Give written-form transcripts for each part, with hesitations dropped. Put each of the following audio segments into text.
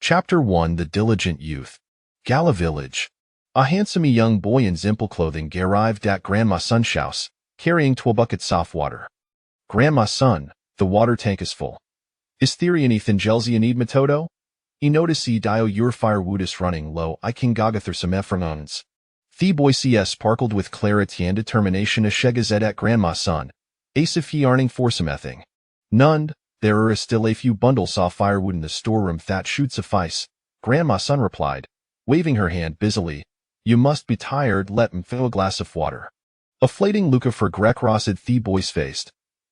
Chapter 1 The Diligent Youth. Gala Village. A handsome young boy in simple clothing arrived at Grandma's son's house, carrying 12 buckets of water. "Grandma's son, the water tank is full. Is there anything else you need, Matoto? I notice dio your firewood is running low. I can gaga through some effernones." The boy sparkled with clarity and determination as she gazed at Grandma's son, as if he yearning for something. "None, there are still a few bundles of firewood in the storeroom that should suffice," Grandma's son replied, waving her hand busily. "You must be tired, let me fill a glass of water." A flating look of regret crossed the boy's face.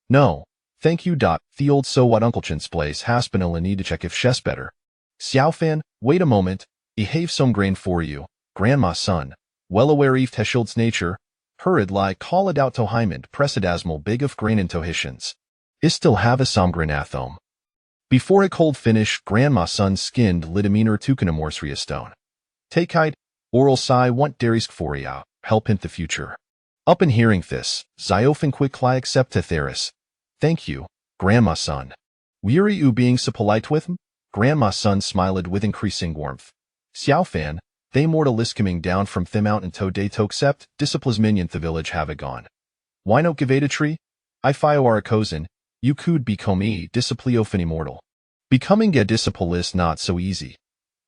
"No, thank you. The old so what Uncle Chin's place has been a need to check if she's better." "Xiaofan, wait a moment, I have some grain for you," Grandma's son, well aware of Teschild's nature, hurriedly called out to Hyman, presidasmal big of grain into Hishans. "I still have a some grain at home." Before a cold finish, Grandma's son skinned litaminer tukanamorsia stone. "Take height, oral si want dairies for ya, help in the future." Up in hearing this, Xiaofan quickly accepted Theris. "Thank you, Grandma's son." "Weary you being so polite with him?" Grandma's son smiled with increasing warmth. "Xiaofan, they mortalists coming down from the mountain to accept disciples minion the village have gone. Why not give a tree? I fio are a cousin, you could become a discipliofan immortal. Becoming a disciple is not so easy.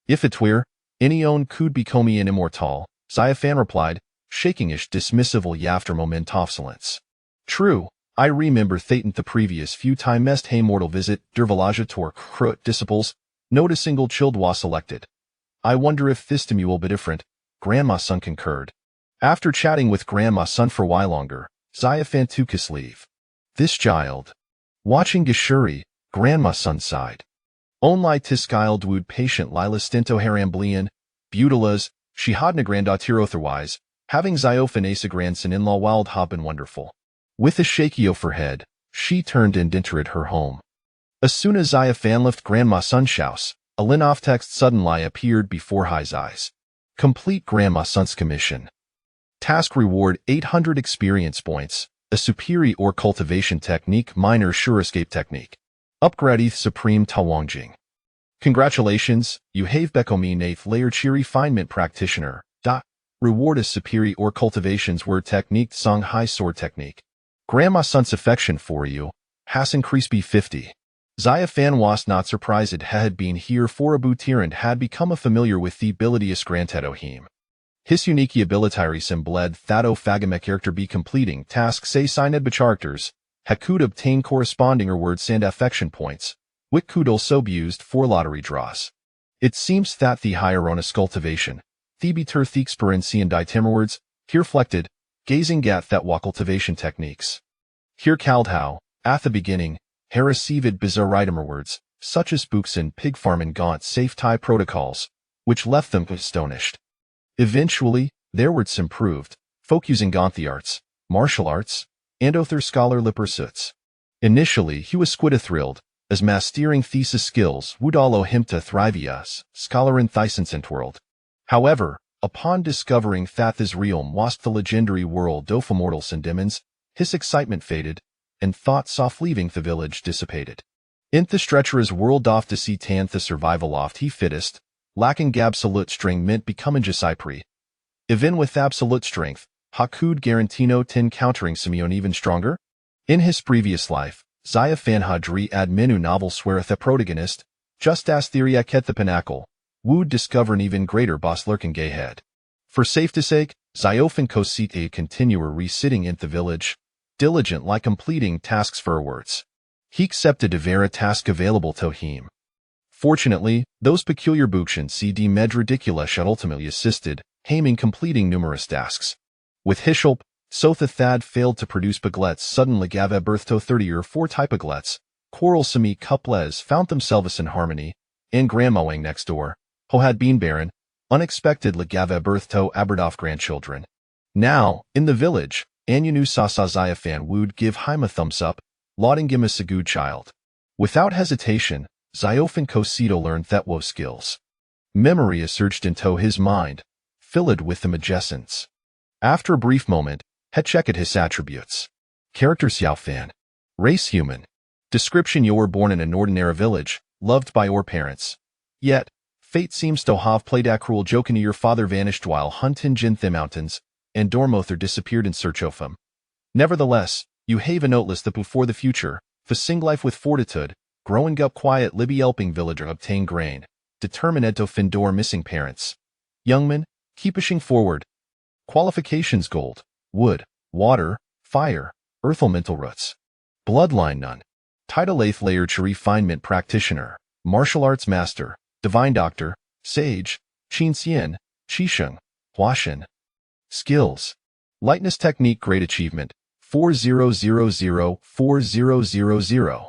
If it were, any own could become an immortal," Xiaofan replied, shaking his dismissively after moment of silence. "True, I remember Thetan the previous few times hey mortal visit der village tor crut disciples, not a single child was selected. I wonder if this time will be different," Grandma's son concurred. After chatting with Grandma's son for a while longer, Xiaofan took his leave. "This child." Watching Gishuri, Grandma's son sighed. "Only tis child would patient Lila stinto haramblian, butilas, she hadna granddaughter otherwise, having Xiaofan as a grandson-in-law wild hop and wonderful." With a shaky of her head, she turned and entered her home. As soon as Xiaofan left Grandma's son's house, a line-off text suddenly appeared before his eyes. "Complete Grandma's son's commission. Task reward 800 experience points, a superior cultivation technique minor sure escape technique. Upgrade supreme Tawangjing. Congratulations, you have become an 8th layer refinement practitioner. Reward is superior cultivation's word technique song high sword technique. Grandma's son's affection for you has increased B50. Xiaofan was not surprised it had been here for a bootir and had become familiar with the abilities granted him. His unique ability sembled thato fagame character be completing tasks say signed bacharacters, could obtain corresponding rewards and affection points, which could also be used for lottery draws. It seems that the hieronis cultivation, the beter the experience and words, here reflected, gazing at that wa cultivation techniques. Here called how, at the beginning, he received bizarre item words, such as books and pig farm and gaunt safe tie protocols, which left them astonished. Eventually, their words improved, folk using gaunt the arts, martial arts, and other scholarly pursuits. Initially, he was quite thrilled, as mastering thesis skills would allow him to thrive as scholar in Thysensent world. However, upon discovering that this realm was the legendary world of immortals and demons, his excitement faded, and thoughts of leaving the village dissipated. In the stretcher's world off to see tan the survival oft he fittest, lacking absolute strength meant becoming Jesipri. Even with absolute strength, Hakud Garantino tin countering Simeon even stronger? In his previous life, Xiaofan Hadri ad menu novel sweareth a protagonist, just as Theria ket the pinnacle, would discover an even greater boss lurking gay head. For safety's sake, Xiaofan Kosit a continuer re-sitting in the village, diligent like completing tasks for words. He accepted a vera task available to him. Fortunately, those peculiar bukshin CD med ridicula should ultimately assisted, Haming completing numerous tasks. With his help, so the Thad failed to produce baglets suddenly gave a birth to 30 or 4 type baglets, quarrelsome couples found themselves in harmony, and grandmawing next door, who had been barren, unexpectedly gave a birth to Aberdoff grandchildren. Now, in the village, Anu Sasa Xiaofan would give him a thumbs up, lauding him as a good child. Without hesitation, Xiaofan Cosito learned that woe skills. Memory surged into his mind, filled with the magessence. After a brief moment, he checked his attributes. Character Xiaofan. Race human. Description: you were born in an ordinary village, loved by your parents. Yet, Fate seems to have played a cruel joke into your father vanished while hunting in the mountains, and Dormother disappeared in search of him. Nevertheless, you have a noteless that before the future, for sing life with fortitude, growing up quiet Libby helping villager obtain grain, determined to find door missing parents. Young man, keep pushing forward. Qualifications gold, wood, water, fire, earth elemental roots. Bloodline none. Title 8th layer to refinement practitioner, martial arts master, divine doctor, sage, Qin Xian, Qisheng, Huashan. Skills. Lightness technique great achievement, 40004000.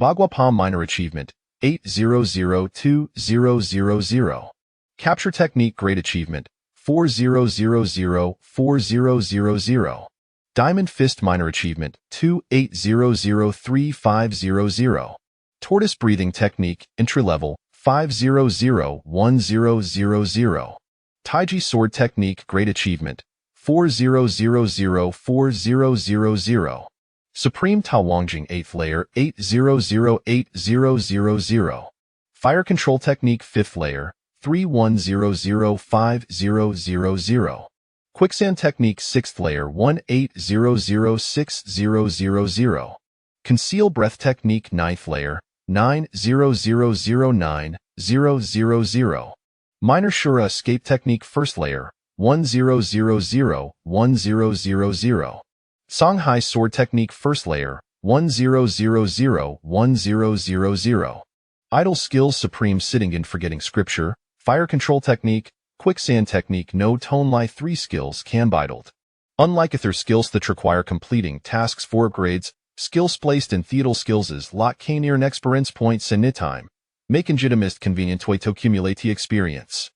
Bagua Palm minor achievement, 80020000. Capture technique great achievement, 40004000. Diamond Fist minor achievement, 28003500. Tortoise breathing technique entry level, 5001000. Taiji sword technique great achievement, 40004000. Supreme Taowangjing 8th layer, 80080000. Fire control technique 5th layer, 31005000. Quicksand technique 6th layer, 18006000. Conceal breath technique 9th layer, 90009000. Minor Shura escape technique 1st layer, 10001000. Songhai sword technique 1st layer, 10001000. Idle skills supreme sitting and forgetting scripture, fire control technique, quicksand technique no tone lie 3 skills can be idled. Unlike other skills that require completing tasks for upgrades, skills placed in theatal skills is lot can earn experience points in time, making jitamist convenient way to accumulate the experience.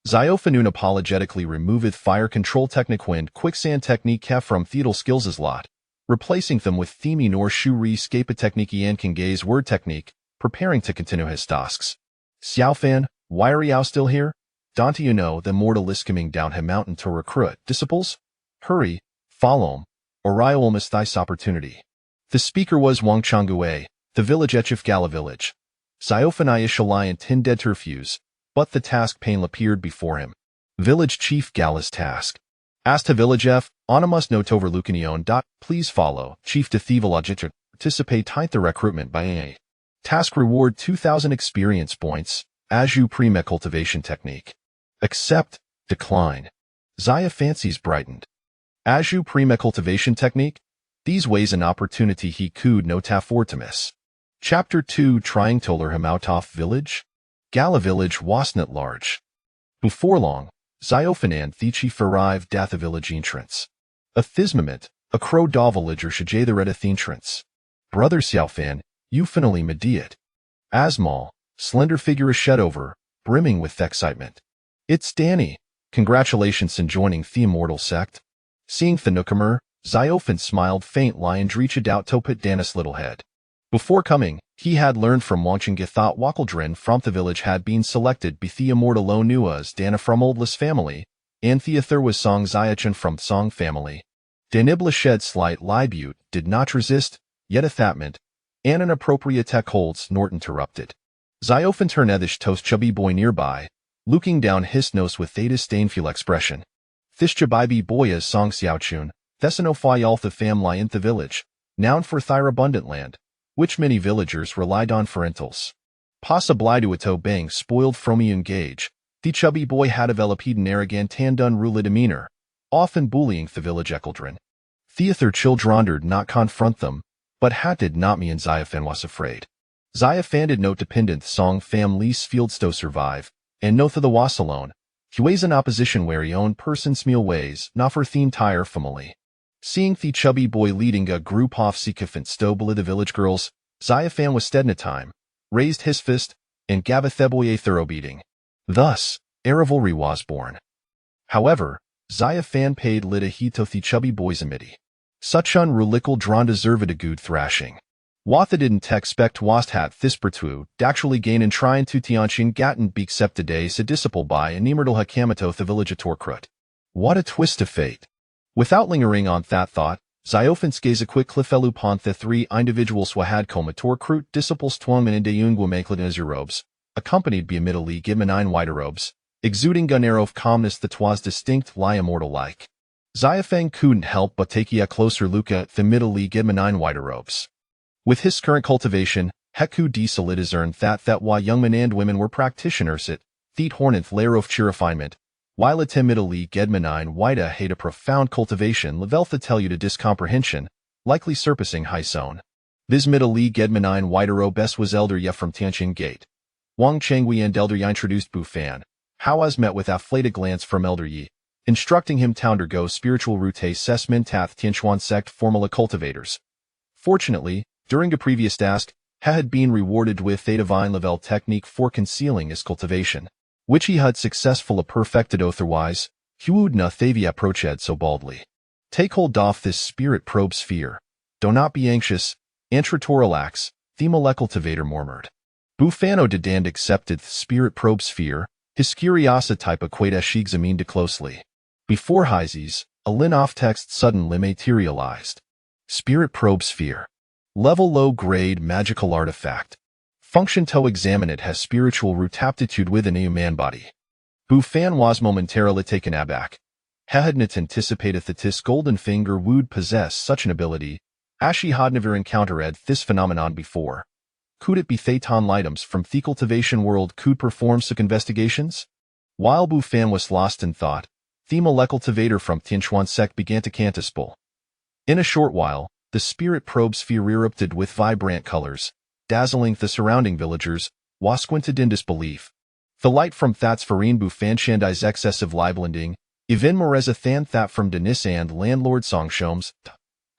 Xiaofan unapologetically removeth fire control technique wind quicksand technique from theatal skills is lot, replacing them with themi nor shu re escape technique and Kingay's word technique, preparing to continue his tasks. Xiaofan, why are you still here? Don't you know the mortal is coming down him mountain to recruit disciples? Hurry, follow him, or I will miss this opportunity. The speaker was Wang Changgue, the village of Gala village. Xiaofan Ishalai intended to refuse, but the task pain appeared before him. Village Chief Gala's task. Asked to village F, Onimus note over Lucanion. Please follow, Chief de Thivalogitra, participate type the recruitment by A. Task reward 2000 experience points, as you pre-me cultivation technique. Accept, decline. Zaya fancies brightened. As you pre-me cultivation technique? These ways an opportunity he could no afford to miss. Chapter 2 Trying to lure him out of village? Gala village wasn't large. Before long, Xiaofan and the chief arrived at the village entrance. A thismament, a crow daw villager shajay the red entrance. Brother Xiaofan, you finally mediate. Asmal, slender figure shed over, brimming with excitement. It's Danny. Congratulations in joining the immortal sect. Seeing the newcomer, Xiaofan smiled faintly and reached out to pet Danis' little head. Before coming, he had learned from watching Githot Wakaldrin from the village had been selected by the immortal Nua's Dana from Oldless family, and Theather was Song Xiachan from Song family. Danibla shed slight libute, did not resist, yet a thatment, and an appropriate tech holds nor interrupted. Xiaofan turned Ethish toast chubby boy nearby, looking down his nose with a disdainful expression. This chubby boy is Song Xiaochun, Thessanophi Altha family in the village, noun for thyre abundant land, which many villagers relied on for rentals. Possibly to a bang spoiled fromian gauge, the chubby boy had developed an arrogant and unruly demeanor, often bullying the village Echeldren. Theather childrendered not confront them, but had did not mean Xiaofan was afraid. Xiaofan did no dependent Song family's fieldsto survive, and no the was alone. He weighs in opposition where he own person's meal ways, not for theme tire family. Seeing the chubby boy leading a group of sycophant stobla the village girls, Xiaofan was stead in a time, raised his fist, and gave a theboy a thorough beating. Thus, a rivalry was born. However, Xiaofan paid little heed to the chubby boy's amity. Such unrulical drawn deserved a good thrashing. Watha didn't expect wast hat thispertu, actually gain in trying to tianchin gatten beak septidae sedisciple by an emertal hakamato the villageator crut. What a twist of fate. Without lingering on that thought, Xiaofan skaze a quick cliffelu pon the 3 individuals wahad comator crut disciples twum in de unguamaklet robes, accompanied by immediately Gidmanine Whiterobes, exuding an air of calmness that was distinct lie immortal-like. Xiafeng couldn't help but take a closer look at the immediately Gidmanine Whiterobes. With his current cultivation, he could discern that while young men and women were practitioners at the horneth layer of refinement, while at immediately Gidmanine White had a profound cultivation level that tell you to discomprehension, likely surpassing high zone. This middle-league Gidmanine Whiterobes was elder ye from Tianqin Gate. Wang Chengwei and elder ye introduced Bu Fan. Hawaz met with afflated glance from elder ye, instructing him to undergo spiritual route assessment tath Tianchuan sect formula cultivators. Fortunately, during a previous task, he had been rewarded with a divine level technique for concealing his cultivation, which he had successfully perfected otherwise, he would not have approached so boldly. Take hold of this spirit probe sphere. Do not be anxious, Antratoralax, the molecultivator murmured. Bufano Dedand accepted the spirit probe sphere, his curiosity type examined closely. Before Hyzes, a lin-off text suddenly materialized. Spirit probe sphere. Level low-grade magical artifact. Function to examine it has spiritual root aptitude within a human body. Bufan was momentarily taken aback. He had not anticipated that his golden finger would possess such an ability, as she had never encountered this phenomenon before. Could it be Phaeton items from the cultivation world could perform such investigations? While Bufan was lost in thought, the molecultivator from Tianchuan sect began to cantispul. In a short while, the spirit probe sphere erupted with vibrant colors, dazzling the surrounding villagers, was squinted in disbelief. The light from that spherine Bufan Shandai's excessive libelending, even Moreza than that from Denis and landlord Songshoms,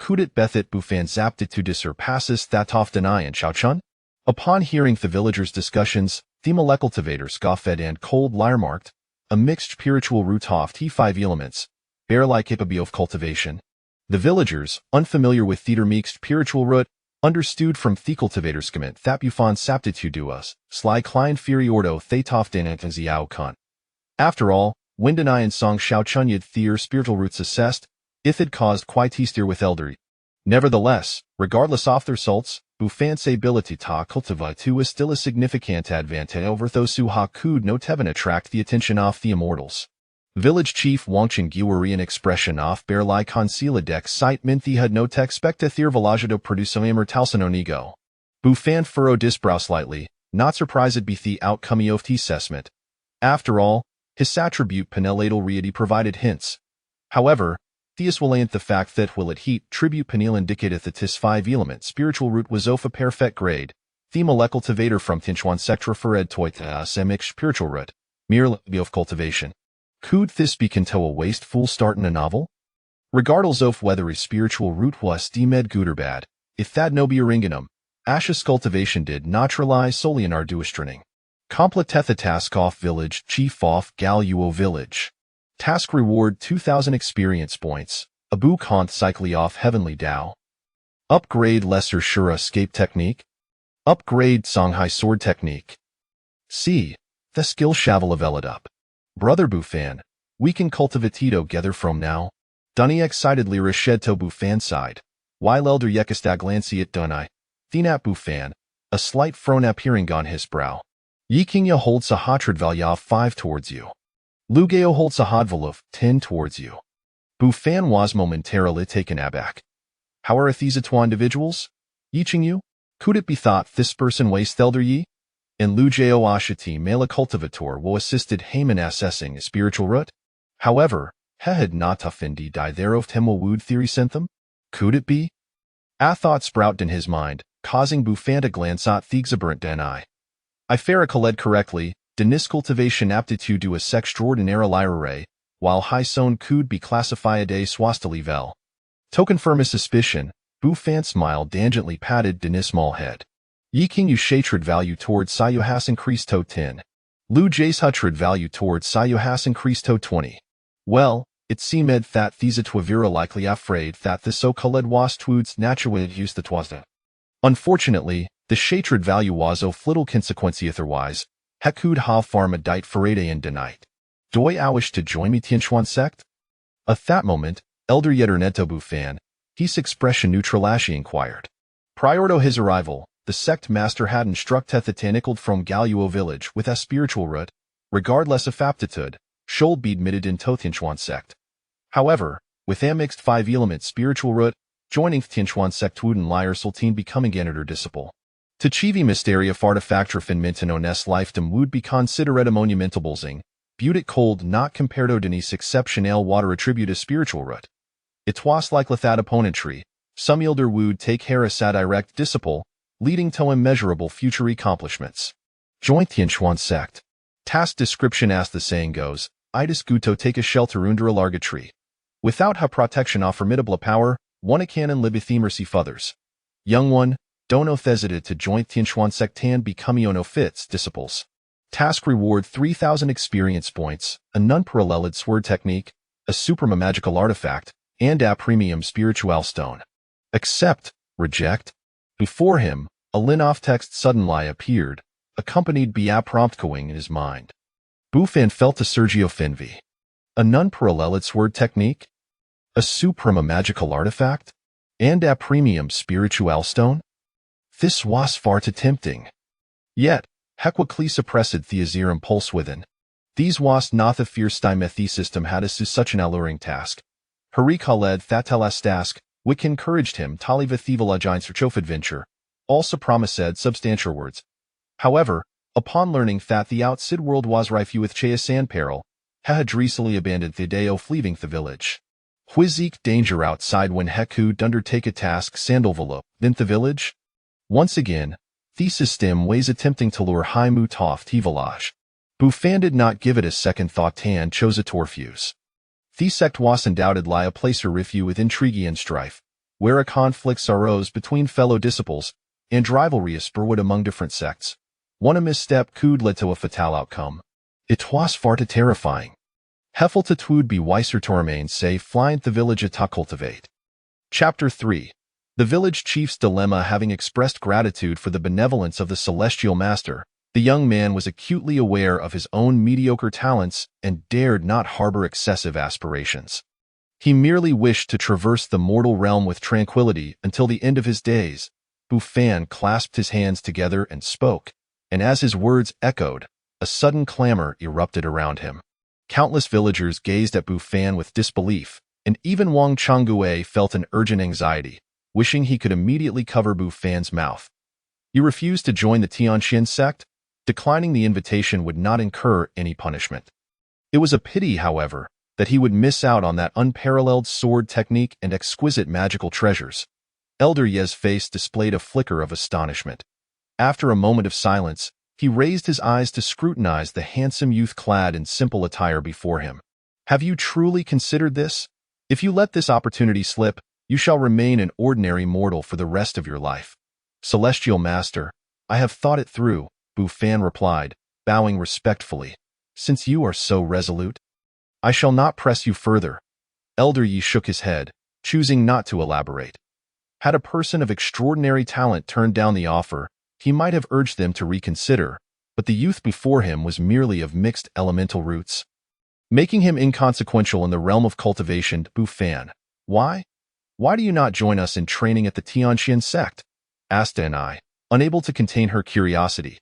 could it bethet Bufan's aptitude to surpasses that of Denai and Shaochun? Upon hearing the villagers' discussions, the molecultivator scoffed and cold lyre-marked, a mixed spiritual root of T5 elements, bear-like capability of cultivation. The villagers, unfamiliar with theater mixed spiritual root, understood from the cultivator's comment that Bufan's aptitude to us, sly klein fury ordo thatof denantans yao kun. After all, when Denai and Song Shaochun yid their spiritual roots assessed, if it caused quite easier with elderly. Nevertheless, regardless of their results, Bufan's ability to cultivate was still a significant advantage over those who could not even attract the attention of the immortals. Village chief Wangchen Guwari an expression of bear-like concealed dex sight meant he had no te expect a their velagito produce immortalsononigo. Bufan furrowed disbrow slightly, not surprised by the outcome of the assessment. After all, his attribute penelatal reity provided hints. However, Theus willant the fact that will it heat tribute penel indicated that his 5-element spiritual root was of a perfect grade, the molecultivator from Tianchuan sect referred to it as a mixed spiritual root, merely of cultivation. Could this be to a wasteful start in a novel? Regardless of whether his spiritual root was deemed good or bad, if that no be ringinum, Ash's cultivation did not rely solely on arduous training. Completeth the task off village, chief off Galuo village. Task reward 2000 experience points, Abu Kant cycle off heavenly Dao. Upgrade lesser Shura escape technique. Upgrade Songhai sword technique. C. The skill shavel leveled up. Brother Bufan, we can cultivate together from now. Dunny excitedly reshed to Bufan side, while elder Yekistag glancy at Dunai. Thenap Bufan, a slight frown appearing on his brow. Yikinya holds a hatred valya 5 towards you. Lugeo holds a hadvaluf 10 towards you. Bufan was momentarily taken aback. How are these two individuals? Yiching you? Could it be thought this person waste elder ye? And Lugeo Ashati Mela cultivator will assisted Haman assessing a spiritual root? However, he had not offended die thereof Temel wood theory sent them? Could it be? A thought sprout in his mind, causing Bufan to glance at the exuberant Denai. If I led correctly, Denis cultivation aptitude to a sextraordinary lyre, while high son could be classified a swastily vel. To confirm his suspicion, Bufan smiled tangently patted Denis' small head. Yi king you shatred value towards Sayu has increased to 10. Lu J's hutred value towards Sayu has increased to 20. Well, it seemed that these twavira likely afraid that the so-called was twoods naturally used the twasda. Unfortunately, the shatred value was of little consequence otherwise. Hekud ha farma dite farade and denied. Doi awish to join me Tianchuan sect? At that moment, elder Yederneto Bufan, his expression neutralashi inquired. Prior to his arrival, the sect master had instructed the Tanicled from Galuo village with a spiritual root, regardless of aptitude, should be admitted in Tianchuan sect. However, with a mixed 5-element spiritual root, joining Tianchuan sect wooden liar sultan becoming enter disciple. To chivi mysteria fartefactra fin mintonones lifedom would be considered a monumental bulzing, beauty cold not compared to Denise exceptional water attribute a spiritual root. It was like that opponentry, some elder would take Harris a direct disciple, leading to immeasurable future accomplishments. Join Tianchuan sect. Task description as the saying goes, I discuto take a shelter under a larga tree. Without her protection of formidable power, one a canon libeth mercy others. Young one, dono thesited to join Tianchuan sect and become ono fits disciples. Task reward 3,000 experience points, a non-paralleled sword technique, a suprema magical artifact, and a premium spiritual stone. Accept, reject. Before him, a Linoff text suddenly appeared, accompanied by a prompt going in his mind. Bufan felt to Sergio Finvi. A non-paralleled sword technique? A suprema magical artifact? And a premium spiritual stone? This was far too tempting. Yet, Hequically suppressed Theazir impulse within. These was not the fierce Dimethi system had us to such an alluring task. Harika led Thatelas task, which encouraged him to leave a thieval giant's chof adventure, also promised substantial words. However, upon learning that the outside world was rife with Cheasan peril, he had recently abandoned the day of leaving the village. Whizik danger outside when Heku undertake a task sandalvalo, then the village? Once again, the system was attempting to lure Haimu Toft Tivalage. Bufan did not give it a second thought and chose a torfuse. The sect was undoubtedly a placer review with intrigue and strife, where a conflicts arose between fellow disciples, and rivalry spurred among different sects. One misstep could lead to a fatal outcome. It was far too terrifying. Heffeltet would be wiser to remain safe flying the village to cultivate. Chapter 3. The village chief's dilemma. Having expressed gratitude for the benevolence of the celestial master, the young man was acutely aware of his own mediocre talents and dared not harbor excessive aspirations. He merely wished to traverse the mortal realm with tranquility until the end of his days. Bufan clasped his hands together and spoke, and as his words echoed, a sudden clamor erupted around him. Countless villagers gazed at Bufan with disbelief, and even Wang Changgue felt an urgent anxiety, wishing he could immediately cover Bufan's mouth. You refused to join the Tianxian sect? Declining the invitation would not incur any punishment. It was a pity, however, that he would miss out on that unparalleled sword technique and exquisite magical treasures. Elder Ye's face displayed a flicker of astonishment. After a moment of silence, he raised his eyes to scrutinize the handsome youth clad in simple attire before him. Have you truly considered this? If you let this opportunity slip, you shall remain an ordinary mortal for the rest of your life. Celestial Master, I have thought it through, Bufan replied, bowing respectfully. Since you are so resolute, I shall not press you further. Elder Yi shook his head, choosing not to elaborate. Had a person of extraordinary talent turned down the offer, he might have urged them to reconsider, but the youth before him was merely of mixed elemental roots, making him inconsequential in the realm of cultivation. Bufan, why? Why do you not join us in training at the Tianxian sect? Asked Anai, unable to contain her curiosity.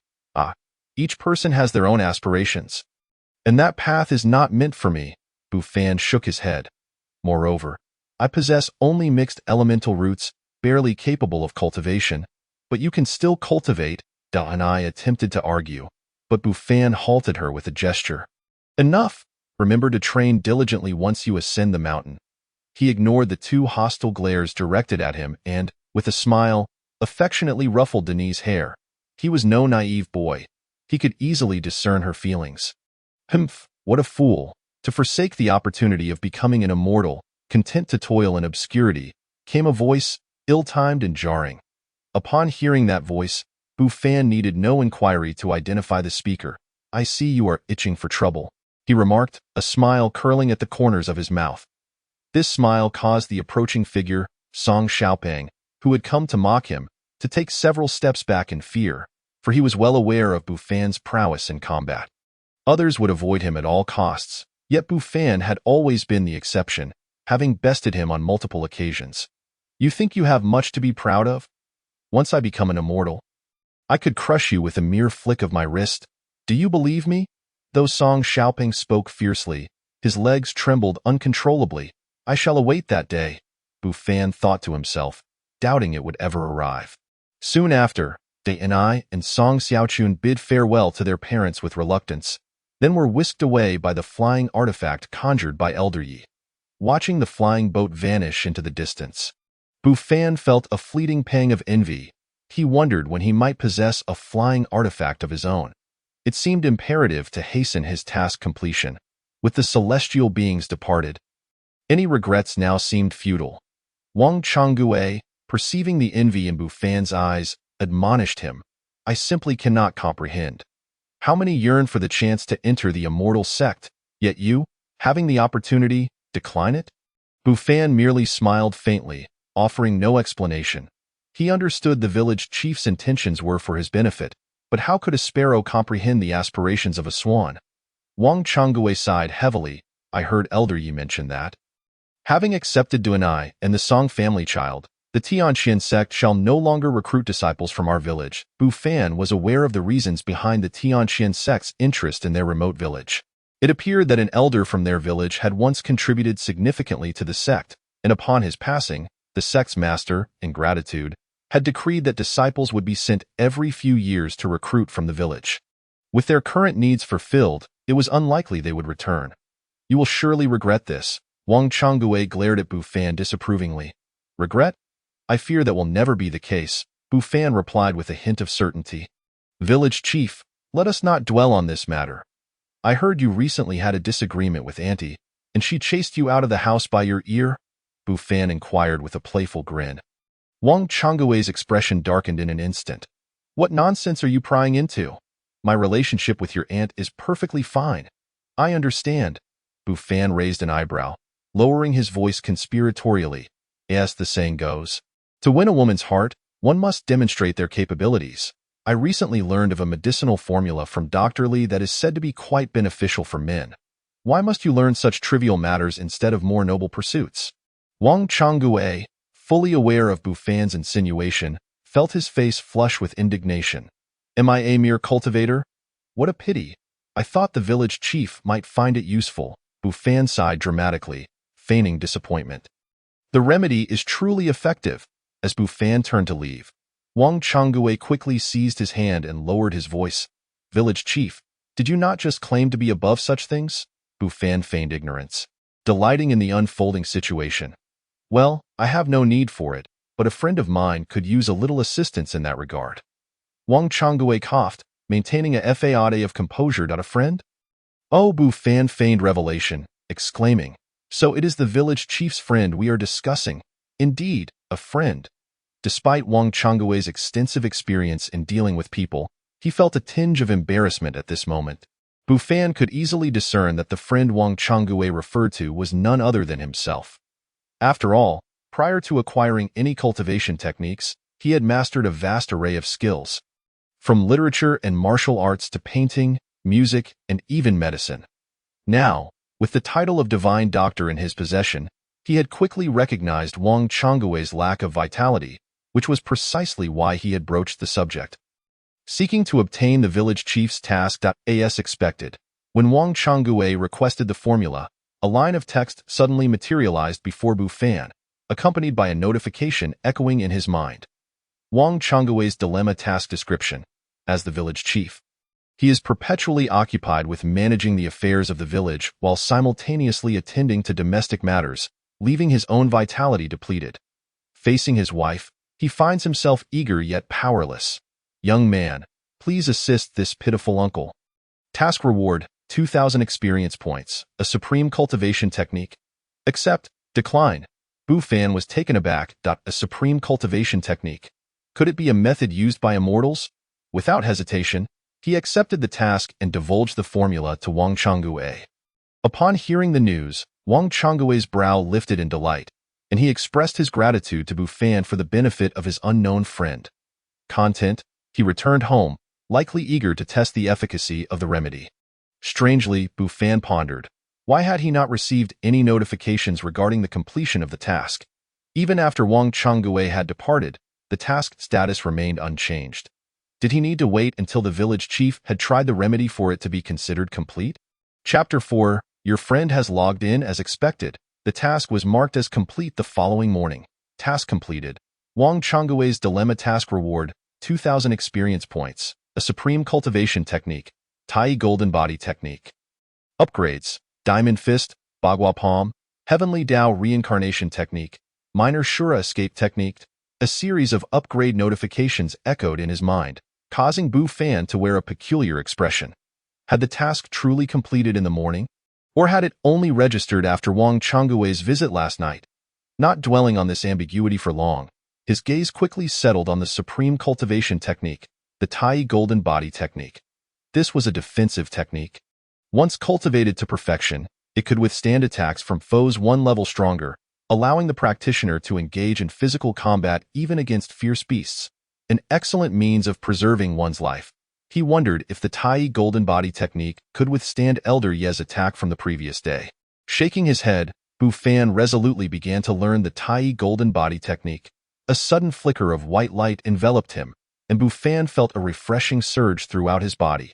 Each person has their own aspirations. And that path is not meant for me. Bufan shook his head. Moreover, I possess only mixed elemental roots, barely capable of cultivation. But you can still cultivate, Anai attempted to argue, but Bufan halted her with a gesture. Enough! Remember to train diligently once you ascend the mountain. He ignored the two hostile glares directed at him and, with a smile, affectionately ruffled Denise's hair. He was no naive boy. He could easily discern her feelings. Humph, what a fool, to forsake the opportunity of becoming an immortal, content to toil in obscurity, came a voice, ill-timed and jarring. Upon hearing that voice, Bufan needed no inquiry to identify the speaker. I see you are itching for trouble, he remarked, a smile curling at the corners of his mouth. This smile caused the approaching figure, Song Xiaopeng, who had come to mock him, to take several steps back in fear, for he was well aware of Bufan's prowess in combat. Others would avoid him at all costs, yet Bufan had always been the exception, having bested him on multiple occasions. You think you have much to be proud of? Once I become an immortal, I could crush you with a mere flick of my wrist. Do you believe me? Though Song Xiaoping spoke fiercely, his legs trembled uncontrollably. I shall await that day, Bu Fan thought to himself, doubting it would ever arrive. Soon after, Dai and I and Song Xiaochun bid farewell to their parents with reluctance, then were whisked away by the flying artifact conjured by Elder Yi. Watching the flying boat vanish into the distance, Bu Fan felt a fleeting pang of envy. He wondered when he might possess a flying artifact of his own. It seemed imperative to hasten his task completion. With the celestial beings departed, any regrets now seemed futile. Wang Changgue, perceiving the envy in Bu Fan's eyes, admonished him. I simply cannot comprehend. How many yearn for the chance to enter the immortal sect, yet you, having the opportunity, decline it? Bu Fan merely smiled faintly, offering no explanation. He understood the village chief's intentions were for his benefit, but how could a sparrow comprehend the aspirations of a swan? Wang Changgue sighed heavily. I heard Elder Yi mention that. Having accepted Duanai and the Song family child, the Tianqian sect shall no longer recruit disciples from our village. Bu Fan was aware of the reasons behind the Tianqian sect's interest in their remote village. It appeared that an elder from their village had once contributed significantly to the sect, and upon his passing, the sect's master, in gratitude, had decreed that disciples would be sent every few years to recruit from the village. With their current needs fulfilled, it was unlikely they would return. You will surely regret this. Wang Changgue glared at Bu Fan disapprovingly. Regret? I fear that will never be the case, Bu Fan replied with a hint of certainty. Village chief, let us not dwell on this matter. I heard you recently had a disagreement with Auntie, and she chased you out of the house by your ear? Bu Fan inquired with a playful grin. Wang Changgue's expression darkened in an instant. What nonsense are you prying into? My relationship with your aunt is perfectly fine. I understand. Bu Fan raised an eyebrow, lowering his voice conspiratorially. As the saying goes, to win a woman's heart, one must demonstrate their capabilities. I recently learned of a medicinal formula from Dr. Li that is said to be quite beneficial for men. Why must you learn such trivial matters instead of more noble pursuits? Wang Changgue, fully aware of Bu Fan's insinuation, felt his face flush with indignation. Am I a mere cultivator? What a pity. I thought the village chief might find it useful. Bu Fan sighed dramatically, feigning disappointment. The remedy is truly effective. As Bu Fan turned to leave, Wang Changgue quickly seized his hand and lowered his voice. Village chief, did you not just claim to be above such things? Bu Fan feigned ignorance, delighting in the unfolding situation. Well, I have no need for it, but a friend of mine could use a little assistance in that regard. Wang Changgue coughed, maintaining a faade of composure. A friend? Oh, Bu Fan feigned revelation, exclaiming, so it is the village chief's friend we are discussing. Indeed, a friend. Despite Wang Changgue's extensive experience in dealing with people, he felt a tinge of embarrassment at this moment. Bu Fan could easily discern that the friend Wang Changgue referred to was none other than himself. After all, prior to acquiring any cultivation techniques, he had mastered a vast array of skills, from literature and martial arts to painting, music, and even medicine. Now, with the title of Divine Doctor in his possession, he had quickly recognized Wang Changgue's lack of vitality, which was precisely why he had broached the subject. Seeking to obtain the village chief's task as expected, when Wang Changgue requested the formula, a line of text suddenly materialized before Bu Fan, accompanied by a notification echoing in his mind. Wang Changgue's dilemma task description. As the village chief, he is perpetually occupied with managing the affairs of the village while simultaneously attending to domestic matters, leaving his own vitality depleted. Facing his wife, he finds himself eager yet powerless. Young man, please assist this pitiful uncle. Task reward, 2,000 experience points, a supreme cultivation technique. Accept, decline. Bu Fan was taken aback. A supreme cultivation technique. Could it be a method used by immortals? Without hesitation, he accepted the task and divulged the formula to Wang Changgue. Upon hearing the news, Wang Changgue's brow lifted in delight, and he expressed his gratitude to Bu Fan for the benefit of his unknown friend. Content, he returned home, likely eager to test the efficacy of the remedy. Strangely, Bu Fan pondered, why had he not received any notifications regarding the completion of the task? Even after Wang Changgue had departed, the task status remained unchanged. Did he need to wait until the village chief had tried the remedy for it to be considered complete? Chapter 4. Your friend has logged in as expected. The task was marked as complete the following morning. Task completed. Wang Changgui's Dilemma Task Reward, 2,000 experience points. A Supreme Cultivation Technique. Tai Golden Body Technique. Upgrades. Diamond Fist, Bagua Palm, Heavenly Tao Reincarnation Technique, Minor Shura Escape Technique. A series of upgrade notifications echoed in his mind, causing Bu Fan to wear a peculiar expression. Had the task truly completed in the morning? Or had it only registered after Wang Changgui's visit last night? Not dwelling on this ambiguity for long, his gaze quickly settled on the Supreme Cultivation Technique, the Tai Golden Body Technique. This was a defensive technique. Once cultivated to perfection, it could withstand attacks from foes one level stronger, allowing the practitioner to engage in physical combat even against fierce beasts. An excellent means of preserving one's life. He wondered if the Tai Golden Body Technique could withstand Elder Ye's attack from the previous day. Shaking his head, Bu Fan resolutely began to learn the Tai Golden Body Technique. A sudden flicker of white light enveloped him, and Bu Fan felt a refreshing surge throughout his body.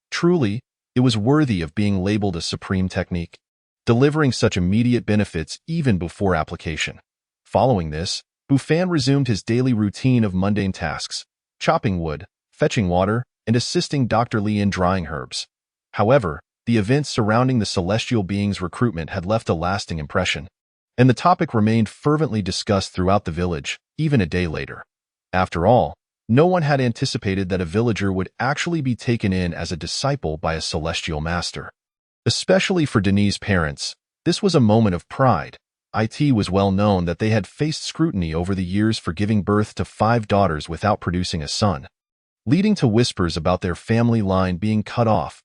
Truly, it was worthy of being labeled a supreme technique, delivering such immediate benefits even before application. Following this, Bu Fan resumed his daily routine of mundane tasks, chopping wood, fetching water, and assisting Dr. Li in drying herbs. However, the events surrounding the celestial being's recruitment had left a lasting impression, and the topic remained fervently discussed throughout the village, even a day later. After all, no one had anticipated that a villager would actually be taken in as a disciple by a celestial master. Especially for Denis's parents, this was a moment of pride. It was well known that they had faced scrutiny over the years for giving birth to 5 daughters without producing a son, leading to whispers about their family line being cut off.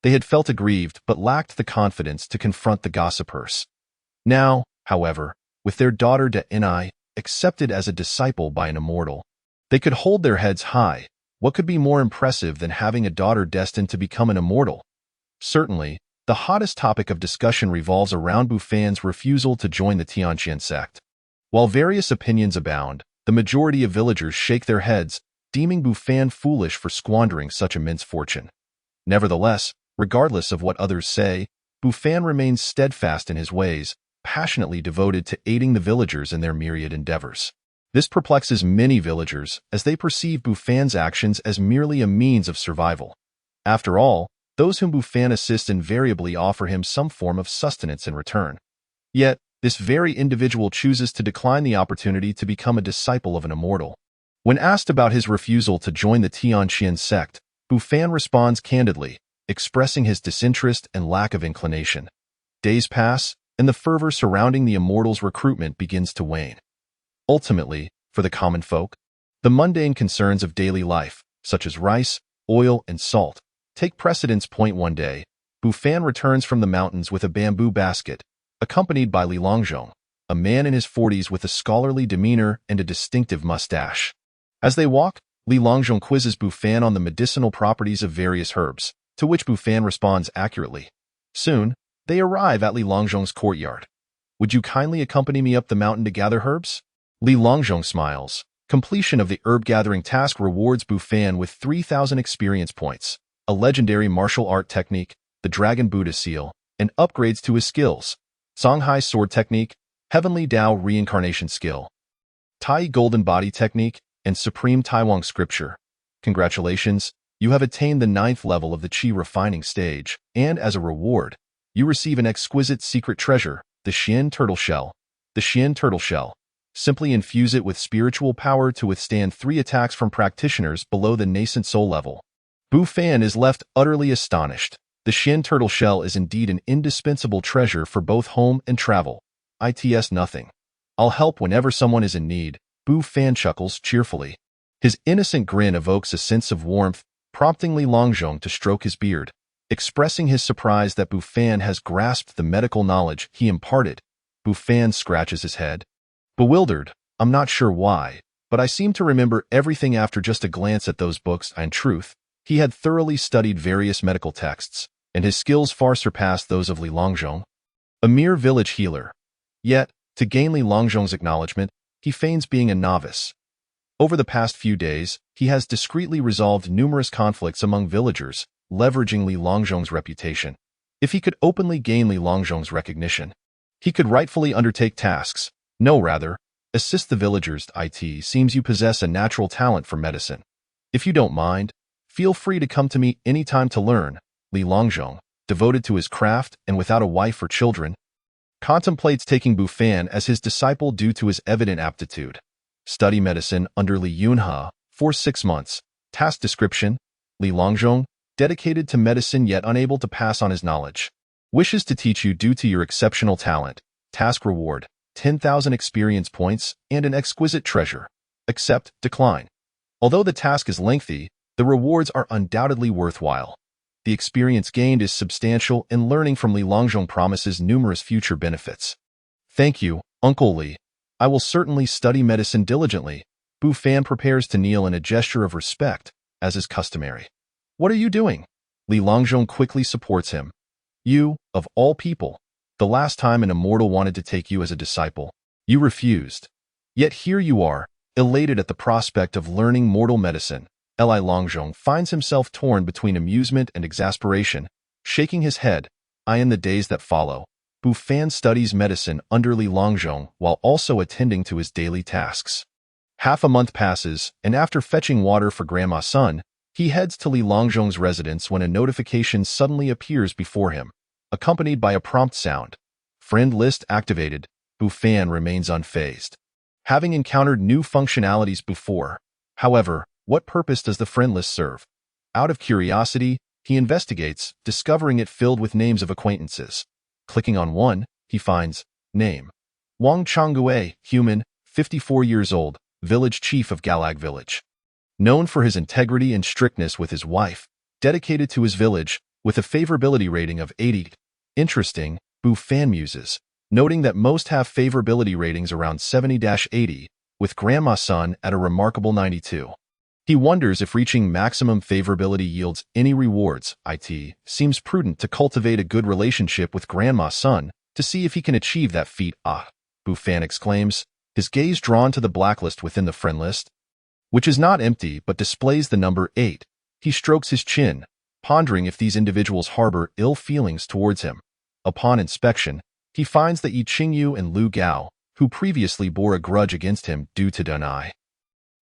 They had felt aggrieved but lacked the confidence to confront the gossipers. Now, however, with their daughter Deni accepted as a disciple by an immortal, they could hold their heads high. What could be more impressive than having a daughter destined to become an immortal? Certainly, the hottest topic of discussion revolves around Bu Fan's refusal to join the Tianqian sect. While various opinions abound, the majority of villagers shake their heads, deeming Bu Fan foolish for squandering such immense fortune. Nevertheless, regardless of what others say, Bu Fan remains steadfast in his ways, passionately devoted to aiding the villagers in their myriad endeavors. This perplexes many villagers as they perceive Bu Fan's actions as merely a means of survival. After all, those whom Bu Fan assists invariably offer him some form of sustenance in return. Yet, this very individual chooses to decline the opportunity to become a disciple of an immortal. When asked about his refusal to join the Tianqian sect, Bu Fan responds candidly, expressing his disinterest and lack of inclination. Days pass, and the fervor surrounding the immortal's recruitment begins to wane. Ultimately, for the common folk, the mundane concerns of daily life, such as rice, oil, and salt, take precedence. One day, Bu Fan returns from the mountains with a bamboo basket, accompanied by Li Longzhong, a man in his 40s with a scholarly demeanor and a distinctive mustache. As they walk, Li Longzhong quizzes Bu Fan on the medicinal properties of various herbs, to which Bu Fan responds accurately. Soon, they arrive at Li Longzhong's courtyard. "Would you kindly accompany me up the mountain to gather herbs?" Li Longzhong smiles. Completion of the herb-gathering task rewards Bu Fan with 3,000 experience points, a legendary martial art technique, the Dragon Buddha seal, and upgrades to his skills, Songhai Sword Technique, Heavenly Tao Reincarnation Skill, Tai Golden Body Technique, and Supreme Taiwan Scripture. Congratulations, you have attained the 9th level of the Qi refining stage, and as a reward, you receive an exquisite secret treasure, the Xian Turtle Shell. The Xian Turtle Shell. Simply infuse it with spiritual power to withstand 3 attacks from practitioners below the nascent soul level. Bu Fan is left utterly astonished. The Xian Turtle Shell is indeed an indispensable treasure for both home and travel. It's nothing. I'll help whenever someone is in need. Bu Fan chuckles cheerfully. His innocent grin evokes a sense of warmth, prompting Li Longzhong to stroke his beard, expressing his surprise that Bu Fan has grasped the medical knowledge he imparted. Bu Fan scratches his head. Bewildered, I'm not sure why, but I seem to remember everything after just a glance at those books. In truth, he had thoroughly studied various medical texts, and his skills far surpassed those of Li Longzhong, a mere village healer. Yet, to gain Li Longzhong's acknowledgement, he feigns being a novice. Over the past few days, he has discreetly resolved numerous conflicts among villagers, leveraging Li Longzhong's reputation. If he could openly gain Li Longzhong's recognition, he could rightfully undertake tasks. No, rather, assist the villagers. It seems you possess a natural talent for medicine. If you don't mind, feel free to come to me anytime to learn. Li Longzhong, devoted to his craft and without a wife or children, contemplates taking Bufan as his disciple due to his evident aptitude. Study medicine under Li Yunhe for 6 months. Task description: Li Longzhong, dedicated to medicine yet unable to pass on his knowledge. Wishes to teach you due to your exceptional talent. Task reward: 10,000 experience points and an exquisite treasure. Accept, decline. Although the task is lengthy, the rewards are undoubtedly worthwhile. The experience gained is substantial, and learning from Li Longzhong promises numerous future benefits. Thank you, Uncle Li. I will certainly study medicine diligently. Bufan prepares to kneel in a gesture of respect, as is customary. What are you doing? Li Longzhong quickly supports him. You, of all people. The last time an immortal wanted to take you as a disciple, you refused. Yet here you are, elated at the prospect of learning mortal medicine. Li Longzhong finds himself torn between amusement and exasperation, shaking his head. In the days that follow, Bufan studies medicine under Li Longzhong while also attending to his daily tasks. Half a month passes, and after fetching water for Grandma's son, he heads to Li Longzhong's residence when a notification suddenly appears before him, accompanied by a prompt sound. Friend list activated. Bufan remains unfazed. Having encountered new functionalities before, however, what purpose does the friend list serve? Out of curiosity, he investigates, discovering it filled with names of acquaintances. Clicking on one, he finds, name: Wang Changgue, human, 54 years old, village chief of Galag village. Known for his integrity and strictness with his wife, dedicated to his village, with a favorability rating of 80. Interesting, Bufan muses, noting that most have favorability ratings around 70-80, with Grandma's son at a remarkable 92. He wonders if reaching maximum favorability yields any rewards. It seems prudent to cultivate a good relationship with Grandma's son to see if he can achieve that feat. Bufan exclaims, his gaze drawn to the blacklist within the friend list, which is not empty but displays the number 8. He strokes his chin, pondering if these individuals harbor ill feelings towards him. Upon inspection, he finds that Yi Qingyu and Lu Gao, who previously bore a grudge against him due to Dunai,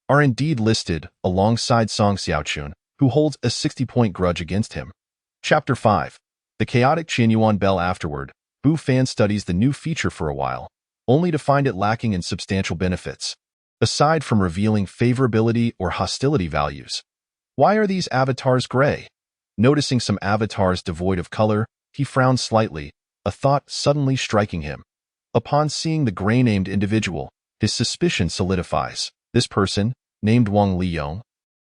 are indeed listed, alongside Song Xiaochun, who holds a 60-point grudge against him. Chapter 5. The Chaotic Qianyuan Bell. Afterward, Bufan studies the new feature for a while, only to find it lacking in substantial benefits, aside from revealing favorability or hostility values. Why are these avatars gray? Noticing some avatars devoid of color, he frowns slightly, a thought suddenly striking him. Upon seeing the gray-named individual, his suspicion solidifies. This person, named Wang Liyong,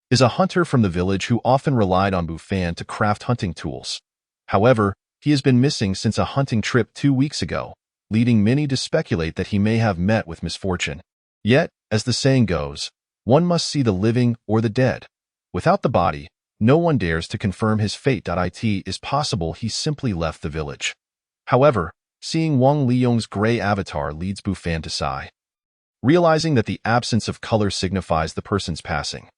is a hunter from the village who often relied on Bufan to craft hunting tools. However, he has been missing since a hunting trip 2 weeks ago, leading many to speculate that he may have met with misfortune. Yet, as the saying goes, one must see the living or the dead. Without the body, no one dares to confirm his fate. It is possible he simply left the village. However, seeing Wang Liyong's gray avatar leads Bufan to sigh, realizing that the absence of color signifies the person's passing.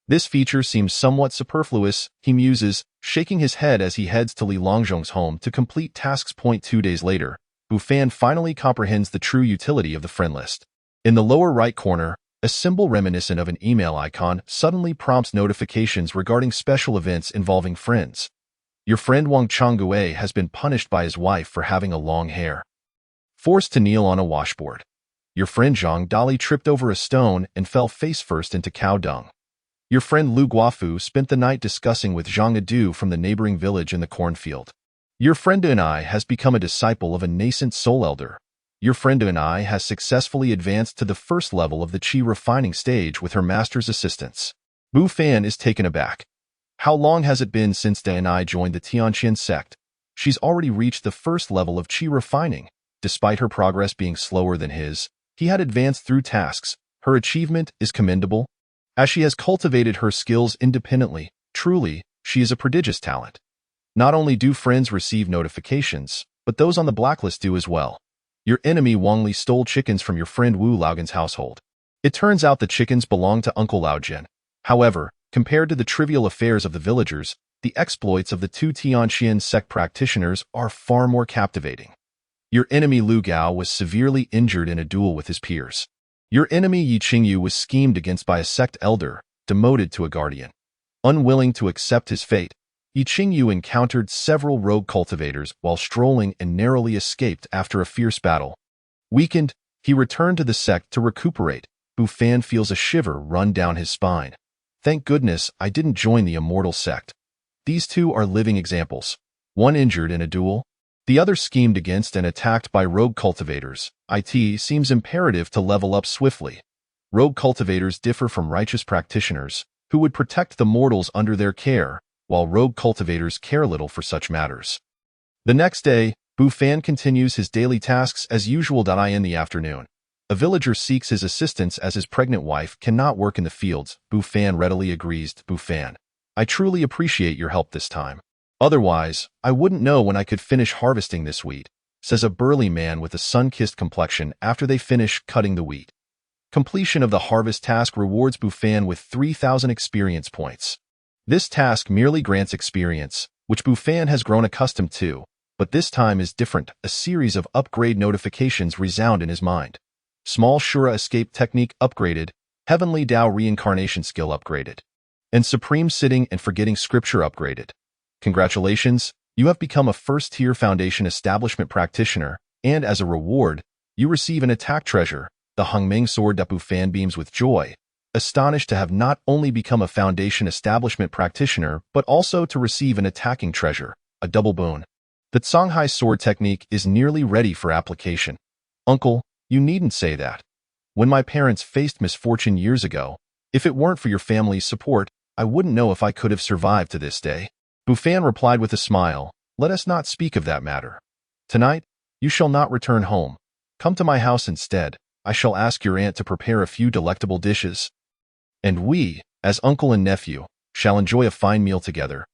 This feature seems somewhat superfluous, he muses, shaking his head as he heads to Li Longzhong's home to complete tasks. 2 days later, Bufan finally comprehends the true utility of the friend list. In the lower right corner, a symbol reminiscent of an email icon suddenly prompts notifications regarding special events involving friends. Your friend Wang Changgue has been punished by his wife for having a long hair. Forced to kneel on a washboard. Your friend Zhang Dali tripped over a stone and fell face-first into cow dung. Your friend Lu Guafu spent the night discussing with Zhang Adu from the neighboring village in the cornfield. Your friend and I has become a disciple of a nascent soul elder. Your friend and I has successfully advanced to the first level of the qi refining stage with her master's assistance. Bufan is taken aback. How long has it been since Da and I joined the Tianqian sect? She's already reached the first level of qi refining. Despite her progress being slower than his, he had advanced through tasks. Her achievement is commendable, as she has cultivated her skills independently. Truly, she is a prodigious talent. Not only do friends receive notifications, but those on the blacklist do as well. Your enemy Wang Li stole chickens from your friend Wu Laogan's household. It turns out the chickens belong to Uncle Lao Jin. However, compared to the trivial affairs of the villagers, the exploits of the two Tianqian sect practitioners are far more captivating. Your enemy Lu Gao was severely injured in a duel with his peers. Your enemy Yi Qingyu was schemed against by a sect elder, demoted to a guardian. Unwilling to accept his fate, Yi Qingyu encountered several rogue cultivators while strolling and narrowly escaped after a fierce battle. Weakened, he returned to the sect to recuperate. Bu Fan feels a shiver run down his spine. Thank goodness I didn't join the immortal sect. These two are living examples. One injured in a duel, the other schemed against and attacked by rogue cultivators. It seems imperative to level up swiftly. Rogue cultivators differ from righteous practitioners, who would protect the mortals under their care, while rogue cultivators care little for such matters. The next day, Bu Fan continues his daily tasks as usual. In the afternoon, a villager seeks his assistance as his pregnant wife cannot work in the fields. Bu Fan readily agrees. Bu Fan, I truly appreciate your help this time. Otherwise, I wouldn't know when I could finish harvesting this wheat, says a burly man with a sun-kissed complexion after they finish cutting the wheat. Completion of the harvest task rewards Bu Fan with 3,000 experience points. This task merely grants experience, which Bu Fan has grown accustomed to, but this time is different. A series of upgrade notifications resound in his mind. Small Shura escape technique upgraded, Heavenly Tao reincarnation skill upgraded, and Supreme Sitting and Forgetting Scripture upgraded. Congratulations, you have become a first-tier Foundation Establishment practitioner, and as a reward, you receive an attack treasure, the Hongmeng Sword. Bu Fan beams with joy, astonished to have not only become a Foundation Establishment practitioner but also to receive an attacking treasure, a double boon. The Songhai sword technique is nearly ready for application. Uncle, you needn't say that. When my parents faced misfortune years ago, if it weren't for your family's support, I wouldn't know if I could have survived to this day. Bu Fan replied with a smile, let us not speak of that matter. Tonight, you shall not return home. Come to my house instead. I shall ask your aunt to prepare a few delectable dishes. And we, as uncle and nephew, shall enjoy a fine meal together.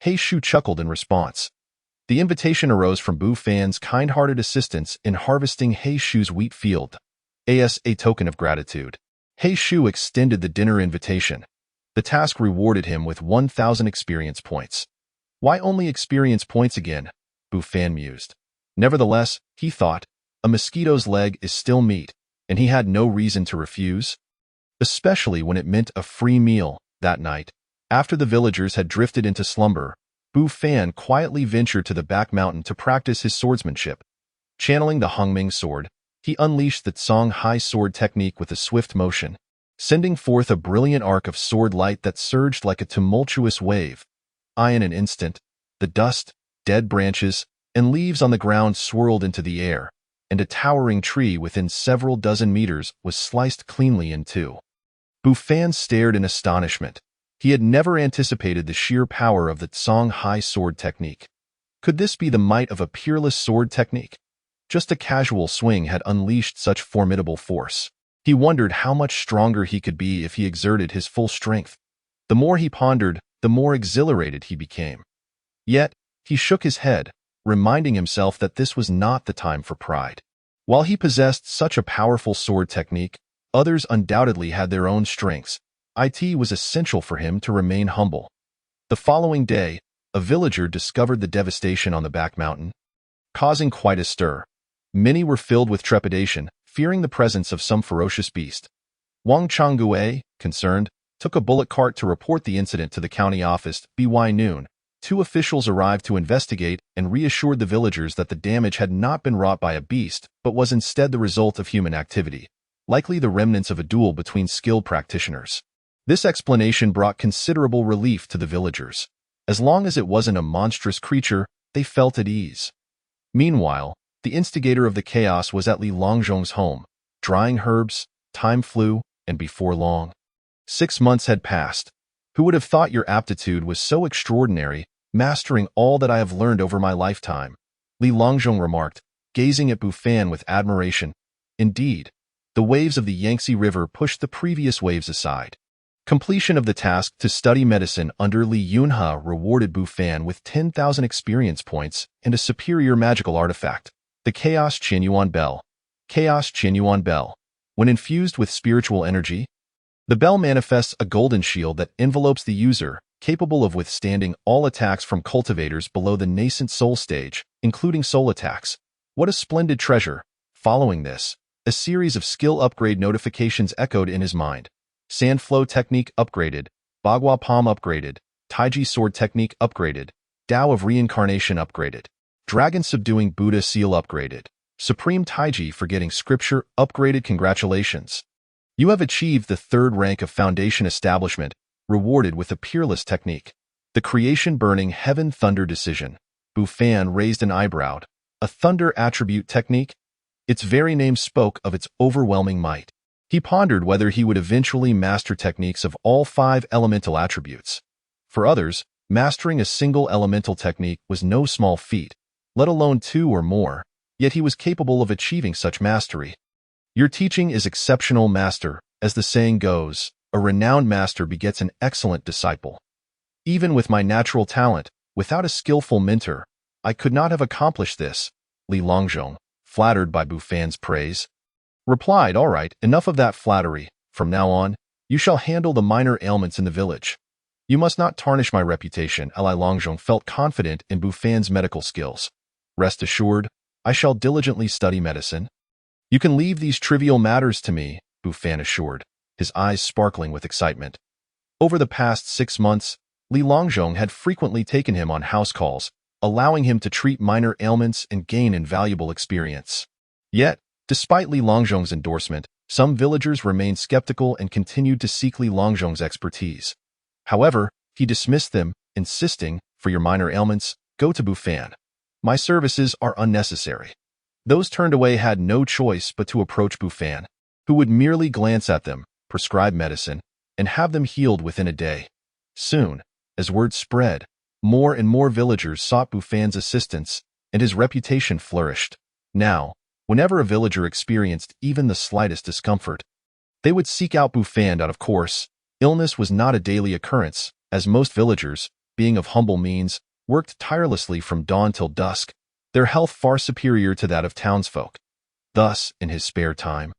He Shu chuckled in response. The invitation arose from Bu Fan's kind-hearted assistance in harvesting He Shu's wheat field. As a token of gratitude, He Shu extended the dinner invitation. The task rewarded him with 1,000 experience points. Why only experience points again? Bu Fan mused. Nevertheless, he thought, a mosquito's leg is still meat, and he had no reason to refuse. Especially when it meant a free meal. That night, after the villagers had drifted into slumber, Bu Fan quietly ventured to the back mountain to practice his swordsmanship. Channeling the Hongmeng sword, he unleashed the Songhai sword technique with a swift motion, sending forth a brilliant arc of sword light that surged like a tumultuous wave. In an instant, the dust, dead branches, and leaves on the ground swirled into the air, and a towering tree within several dozen meters was sliced cleanly in two. Bu Fan stared in astonishment. He had never anticipated the sheer power of the Songhai sword technique. Could this be the might of a peerless sword technique? Just a casual swing had unleashed such formidable force. He wondered how much stronger he could be if he exerted his full strength. The more he pondered, the more exhilarated he became. Yet, he shook his head, reminding himself that this was not the time for pride. While he possessed such a powerful sword technique, others undoubtedly had their own strengths. It was essential for him to remain humble. The following day, a villager discovered the devastation on the back mountain, causing quite a stir. Many were filled with trepidation, fearing the presence of some ferocious beast. Wang Changgue, concerned, took a bullock cart to report the incident to the county office. By noon, 2 officials arrived to investigate and reassured the villagers that the damage had not been wrought by a beast, but was instead the result of human activity, likely the remnants of a duel between skilled practitioners. This explanation brought considerable relief to the villagers. As long as it wasn't a monstrous creature, they felt at ease. Meanwhile, the instigator of the chaos was at Li Longzhong's home, drying herbs. Time flew, and before long, 6 months had passed. Who would have thought your aptitude was so extraordinary, mastering all that I have learned over my lifetime? Li Longzhong remarked, gazing at Bu Fan with admiration. Indeed, the waves of the Yangtze River pushed the previous waves aside. Completion of the task to study medicine under Li Yunhe rewarded Bu Fan with 10,000 experience points and a superior magical artifact, the Chaos Qianyuan Bell. Chaos Qianyuan Bell. When infused with spiritual energy, the bell manifests a golden shield that envelopes the user, capable of withstanding all attacks from cultivators below the nascent soul stage, including soul attacks. What a splendid treasure! Following this, a series of skill upgrade notifications echoed in his mind. Sand Flow Technique upgraded, Bagua Palm upgraded, Taiji Sword Technique upgraded, Tao of Reincarnation upgraded, Dragon Subduing Buddha Seal upgraded, Supreme Taiji Forgetting Scripture upgraded. Congratulations! You have achieved the third rank of Foundation Establishment, rewarded with a peerless technique. The Creation Burning Heaven Thunder Decision. Bufan raised an eyebrow. A thunder attribute technique? Its very name spoke of its overwhelming might. He pondered whether he would eventually master techniques of all 5 elemental attributes. For others, mastering a single elemental technique was no small feat, let alone 2 or more, yet he was capable of achieving such mastery. Your teaching is exceptional, master. As the saying goes, a renowned master begets an excellent disciple. Even with my natural talent, without a skillful mentor, I could not have accomplished this, Li Longzhong, flattered by Bufan's praise, replied. All right, enough of that flattery. From now on, you shall handle the minor ailments in the village. You must not tarnish my reputation. Li Longzhong felt confident in Bufan's medical skills. Rest assured, I shall diligently study medicine. You can leave these trivial matters to me, Bufan assured, his eyes sparkling with excitement. Over the past 6 months, Li Longzhong had frequently taken him on house calls, allowing him to treat minor ailments and gain invaluable experience. Yet, despite Li Longzhong's endorsement, some villagers remained skeptical and continued to seek Li Longzhong's expertise. However, he dismissed them, insisting, for your minor ailments, go to Bufan. My services are unnecessary. Those turned away had no choice but to approach Bufan, who would merely glance at them, prescribe medicine, and have them healed within a day. Soon, as word spread, more and more villagers sought Bufan's assistance, and his reputation flourished. Now, whenever a villager experienced even the slightest discomfort, they would seek out Bufan. Of course, illness was not a daily occurrence, as most villagers, being of humble means, worked tirelessly from dawn till dusk, their health far superior to that of townsfolk. Thus, in his spare time,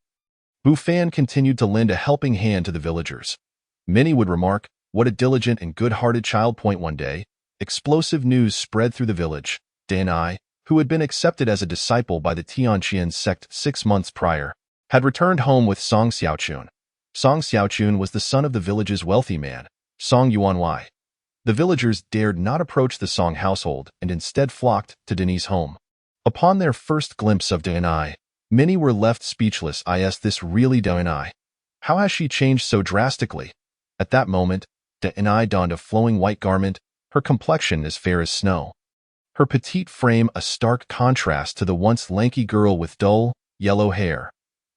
Bufan continued to lend a helping hand to the villagers. Many would remark, what a diligent and good-hearted child. One day, explosive news spread through the village. Danai, who had been accepted as a disciple by the Tianqian sect 6 months prior, had returned home with Song Xiaochun. Song Xiaochun was the son of the village's wealthy man, Song Yuanwei. The villagers dared not approach the Song household and instead flocked to Deni's home. Upon their first glimpse of Deni, many were left speechless. Is this really Deni? How has she changed so drastically? At that moment, Deni donned a flowing white garment, her complexion as fair as snow. Her petite frame a stark contrast to the once lanky girl with dull, yellow hair.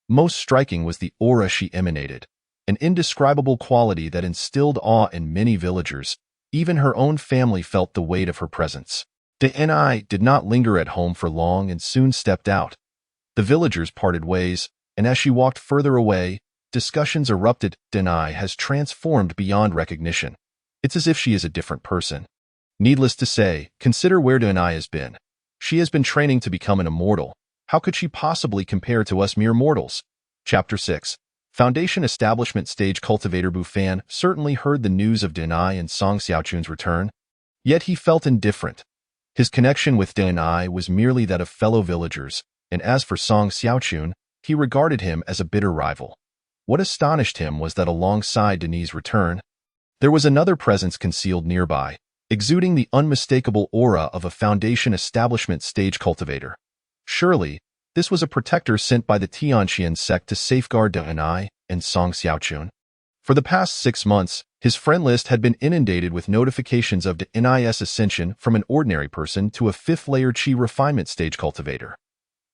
Most striking was the aura she emanated, an indescribable quality that instilled awe in many villagers. Even her own family felt the weight of her presence. Deni did not linger at home for long and soon stepped out. The villagers parted ways, and as she walked further away, discussions erupted. Deni has transformed beyond recognition. It's as if she is a different person. Needless to say, consider where Deni has been. She has been training to become an immortal. How could she possibly compare to us mere mortals? Chapter 6. Foundation Establishment Stage. Cultivator Bufan certainly heard the news of Deni and Song Xiaochun's return, yet he felt indifferent. His connection with Deni was merely that of fellow villagers, and as for Song Xiaochun, he regarded him as a bitter rival. What astonished him was that alongside Deni's return, there was another presence concealed nearby, exuding the unmistakable aura of a Foundation Establishment Stage cultivator. Surely, this was a protector sent by the Tianqian sect to safeguard Deni and Song Xiaochun. For the past 6 months, his friend list had been inundated with notifications of Deni's ascension from an ordinary person to a 5th-layer Qi refinement stage cultivator.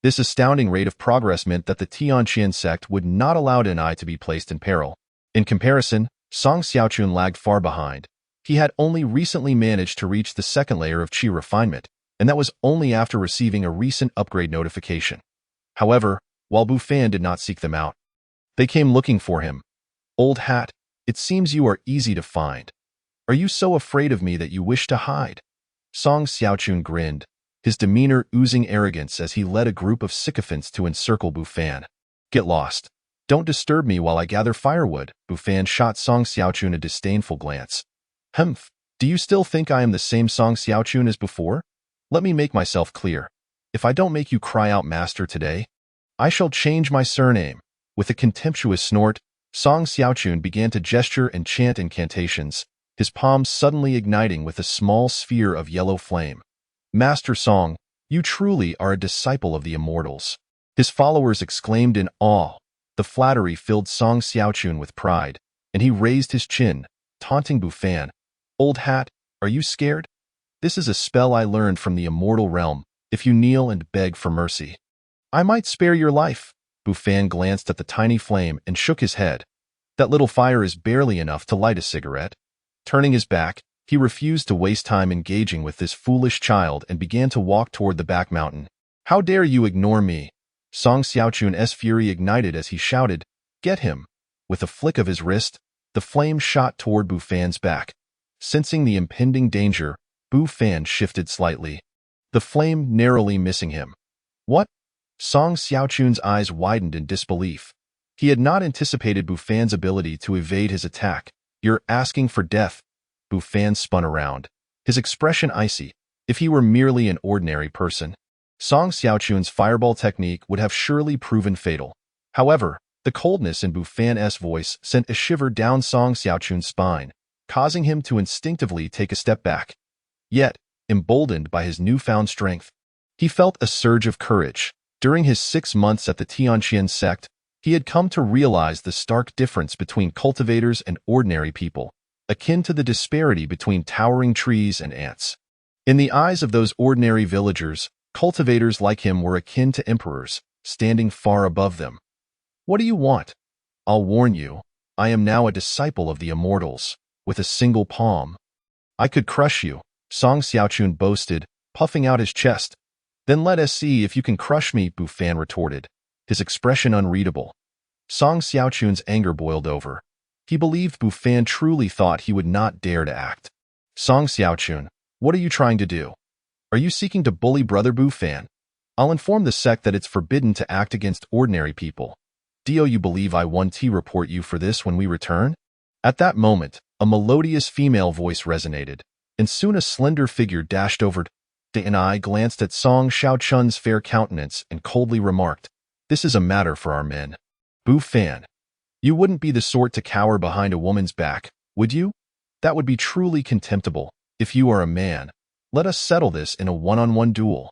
This astounding rate of progress meant that the Tianqian sect would not allow Deni to be placed in peril. In comparison, Song Xiaochun lagged far behind. He had only recently managed to reach the 2nd layer of Qi refinement, and that was only after receiving a recent upgrade notification. However, while Bufan did not seek them out, they came looking for him. Old hat, it seems you are easy to find. Are you so afraid of me that you wish to hide? Song Xiaochun grinned, his demeanor oozing arrogance as he led a group of sycophants to encircle Bufan. Get lost. Don't disturb me while I gather firewood, Bufan shot Song Xiaochun a disdainful glance. Humph, do you still think I am the same Song Xiaochun as before? Let me make myself clear. If I don't make you cry out master today, I shall change my surname. With a contemptuous snort, Song Xiaochun began to gesture and chant incantations, his palms suddenly igniting with a small sphere of yellow flame. Master Song, you truly are a disciple of the immortals. His followers exclaimed in awe. The flattery filled Song Xiaochun with pride, and he raised his chin, taunting Bufan. Old hat, are you scared? This is a spell I learned from the immortal realm, if you kneel and beg for mercy. I might spare your life. Bufan glanced at the tiny flame and shook his head. That little fire is barely enough to light a cigarette. Turning his back, he refused to waste time engaging with this foolish child and began to walk toward the back mountain. How dare you ignore me? Song Xiaochun's fury ignited as he shouted, Get him! With a flick of his wrist, the flame shot toward Bufan's back. Sensing the impending danger, Bufan shifted slightly, the flame narrowly missing him. What? Song Xiaochun's eyes widened in disbelief. He had not anticipated Bufan's ability to evade his attack. You're asking for death. Bufan spun around, his expression icy. If he were merely an ordinary person, Song Xiaochun's fireball technique would have surely proven fatal. However, the coldness in Bufan's voice sent a shiver down Song Xiaochun's spine, causing him to instinctively take a step back. Yet, emboldened by his newfound strength, he felt a surge of courage. During his 6 months at the Tianqian sect, he had come to realize the stark difference between cultivators and ordinary people, akin to the disparity between towering trees and ants. In the eyes of those ordinary villagers, cultivators like him were akin to emperors, standing far above them. What do you want? I'll warn you, I am now a disciple of the immortals, with a single palm. I could crush you, Song Xiaochun boasted, puffing out his chest. Then let us see if you can crush me, Bufan retorted, his expression unreadable. Song Xiaochun's anger boiled over. He believed Bufan truly thought he would not dare to act. Song Xiaochun, what are you trying to do? Are you seeking to bully Brother Bufan? I'll inform the sect that it's forbidden to act against ordinary people. Do you believe I want to report you for this when we return? At that moment, a melodious female voice resonated, and soon a slender figure dashed over. And I glanced at Song Xiaochun's fair countenance and coldly remarked, This is a matter for our men. Bufan, you wouldn't be the sort to cower behind a woman's back, would you? That would be truly contemptible. If you are a man, let us settle this in a one-on-one duel.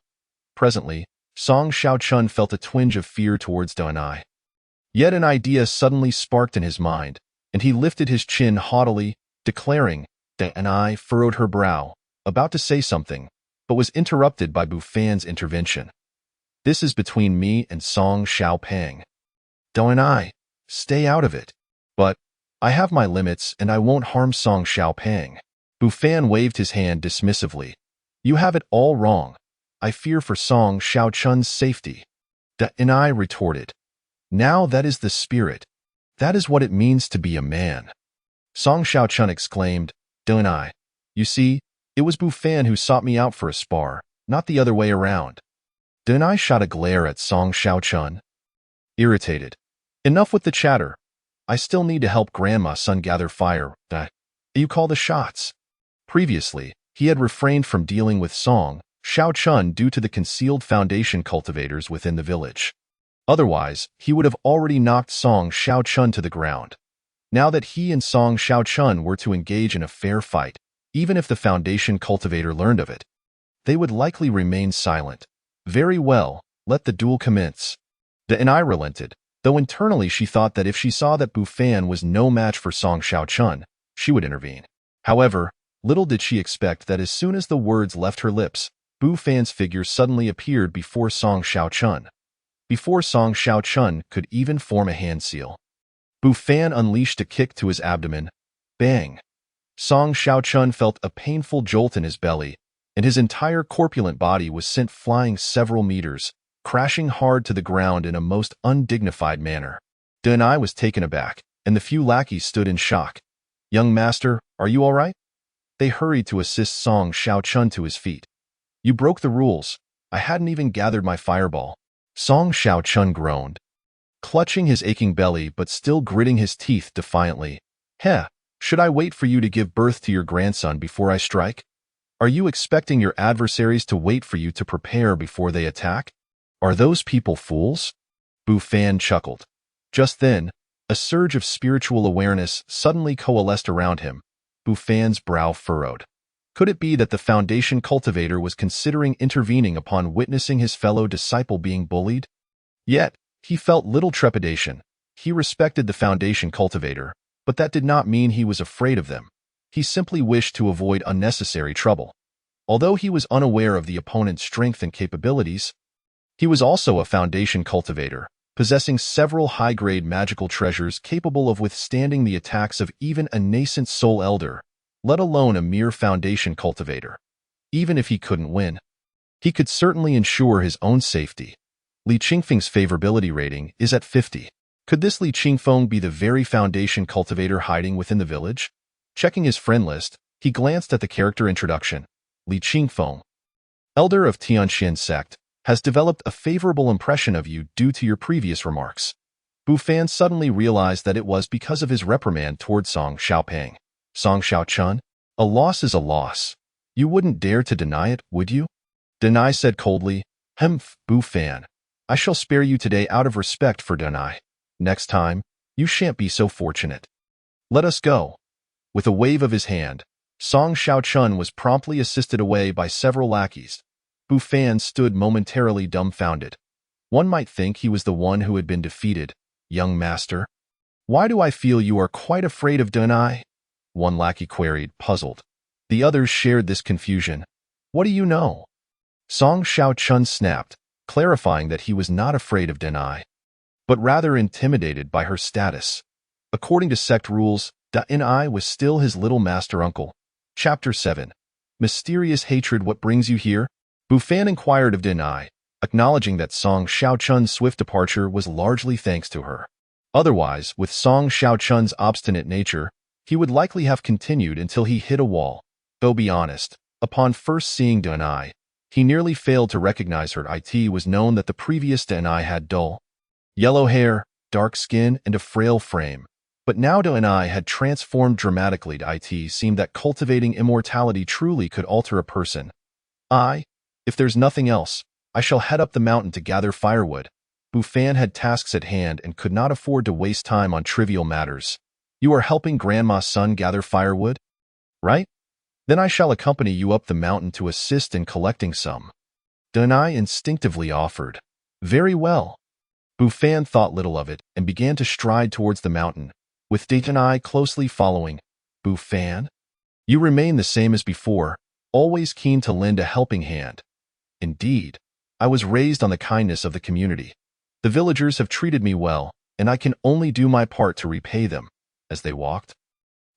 Presently, Song Xiaochun felt a twinge of fear towards Danai. Yet an idea suddenly sparked in his mind, and he lifted his chin haughtily, declaring, Danai furrowed her brow, about to say something, but was interrupted by Bufan's intervention. This is between me and Song Xiaopang. Danai, stay out of it. But I have my limits and I won't harm Song Xiaopang. Bufan waved his hand dismissively. You have it all wrong. I fear for Song Xiaochun's safety. Danai retorted. Now that is the spirit. That is what it means to be a man. Song Xiaochun exclaimed, Danai, you see, it was Bufan who sought me out for a spar, not the other way around. Danai shot a glare at Song Xiaochun. Irritated. Enough with the chatter. I still need to help Grandma's son gather fire. You call the shots. Previously, he had refrained from dealing with Song Xiaochun due to the concealed foundation cultivators within the village. Otherwise, he would have already knocked Song Xiaochun to the ground. Now that he and Song Xiaochun were to engage in a fair fight, even if the foundation cultivator learned of it, they would likely remain silent. Very well, let the duel commence. Danai relented, though internally she thought that if she saw that Bufan was no match for Song Xiaochun, she would intervene. However, little did she expect that as soon as the words left her lips, Bufan's figure suddenly appeared before Song Xiaochun. Before Song Xiaochun could even form a hand seal, Bufan unleashed a kick to his abdomen. Bang! Song Xiaochun felt a painful jolt in his belly, and his entire corpulent body was sent flying several meters, crashing hard to the ground in a most undignified manner. Danai was taken aback, and the few lackeys stood in shock. Young master, are you all right? They hurried to assist Song Xiaochun to his feet. You broke the rules. I hadn't even gathered my fireball. Song Xiaochun groaned. clutching his aching belly but still gritting his teeth defiantly. Heh, should I wait for you to give birth to your grandson before I strike? Are you expecting your adversaries to wait for you to prepare before they attack? Are those people fools? Bu Fan chuckled. Just then, a surge of spiritual awareness suddenly coalesced around him. Bu Fan's brow furrowed. Could it be that the Foundation cultivator was considering intervening upon witnessing his fellow disciple being bullied? Yet, he felt little trepidation. He respected the Foundation cultivator, but that did not mean he was afraid of them. He simply wished to avoid unnecessary trouble. Although he was unaware of the opponent's strength and capabilities, he was also a Foundation cultivator, possessing several high-grade magical treasures capable of withstanding the attacks of even a nascent soul elder, let alone a mere Foundation cultivator. Even if he couldn't win, he could certainly ensure his own safety. Li Qingfeng's favorability rating is at 50. Could this Li Qingfeng be the very Foundation cultivator hiding within the village? Checking his friend list, he glanced at the character introduction. Li Qingfeng, elder of Tianxian sect, has developed a favorable impression of you due to your previous remarks. Bu Fan suddenly realized that it was because of his reprimand toward Song Xiaopeng. Song Xiaochun, a loss is a loss. You wouldn't dare to deny it, would you? Denai said coldly. Bu Fan, I shall spare you today out of respect for Denai. Next time, you shan't be so fortunate. Let us go. With a wave of his hand, Song Xiaochun was promptly assisted away by several lackeys. Bu Fan stood momentarily dumbfounded. One might think he was the one who had been defeated. Young master, why do I feel you are quite afraid of Denai? One lackey queried, puzzled. The others shared this confusion. What do you know? Song Xiaochun snapped, clarifying that he was not afraid of Denai, but rather intimidated by her status. According to sect rules, Denai was still his little master uncle. Chapter 7. Mysterious Hatred. What brings you here? Bu Fan inquired of Denai, acknowledging that Song Xiaochun's swift departure was largely thanks to her. Otherwise, with Song Xiaochun's obstinate nature, he would likely have continued until he hit a wall. Though be honest, upon first seeing Denai, he nearly failed to recognize her. It was known that the previous Denai had dull, yellow hair, dark skin, and a frail frame. But now Denai had transformed dramatically. It seemed that cultivating immortality truly could alter a person. If there's nothing else, I shall head up the mountain to gather firewood. Bu Fan had tasks at hand and could not afford to waste time on trivial matters. You are helping Grandma's son gather firewood? Right? Then I shall accompany you up the mountain to assist in collecting some. Denai instinctively offered. Very well. Bu Fan thought little of it and began to stride towards the mountain, with Denai closely following. Bu Fan? You remain the same as before, always keen to lend a helping hand. Indeed, I was raised on the kindness of the community. The villagers have treated me well, and I can only do my part to repay them. As they walked,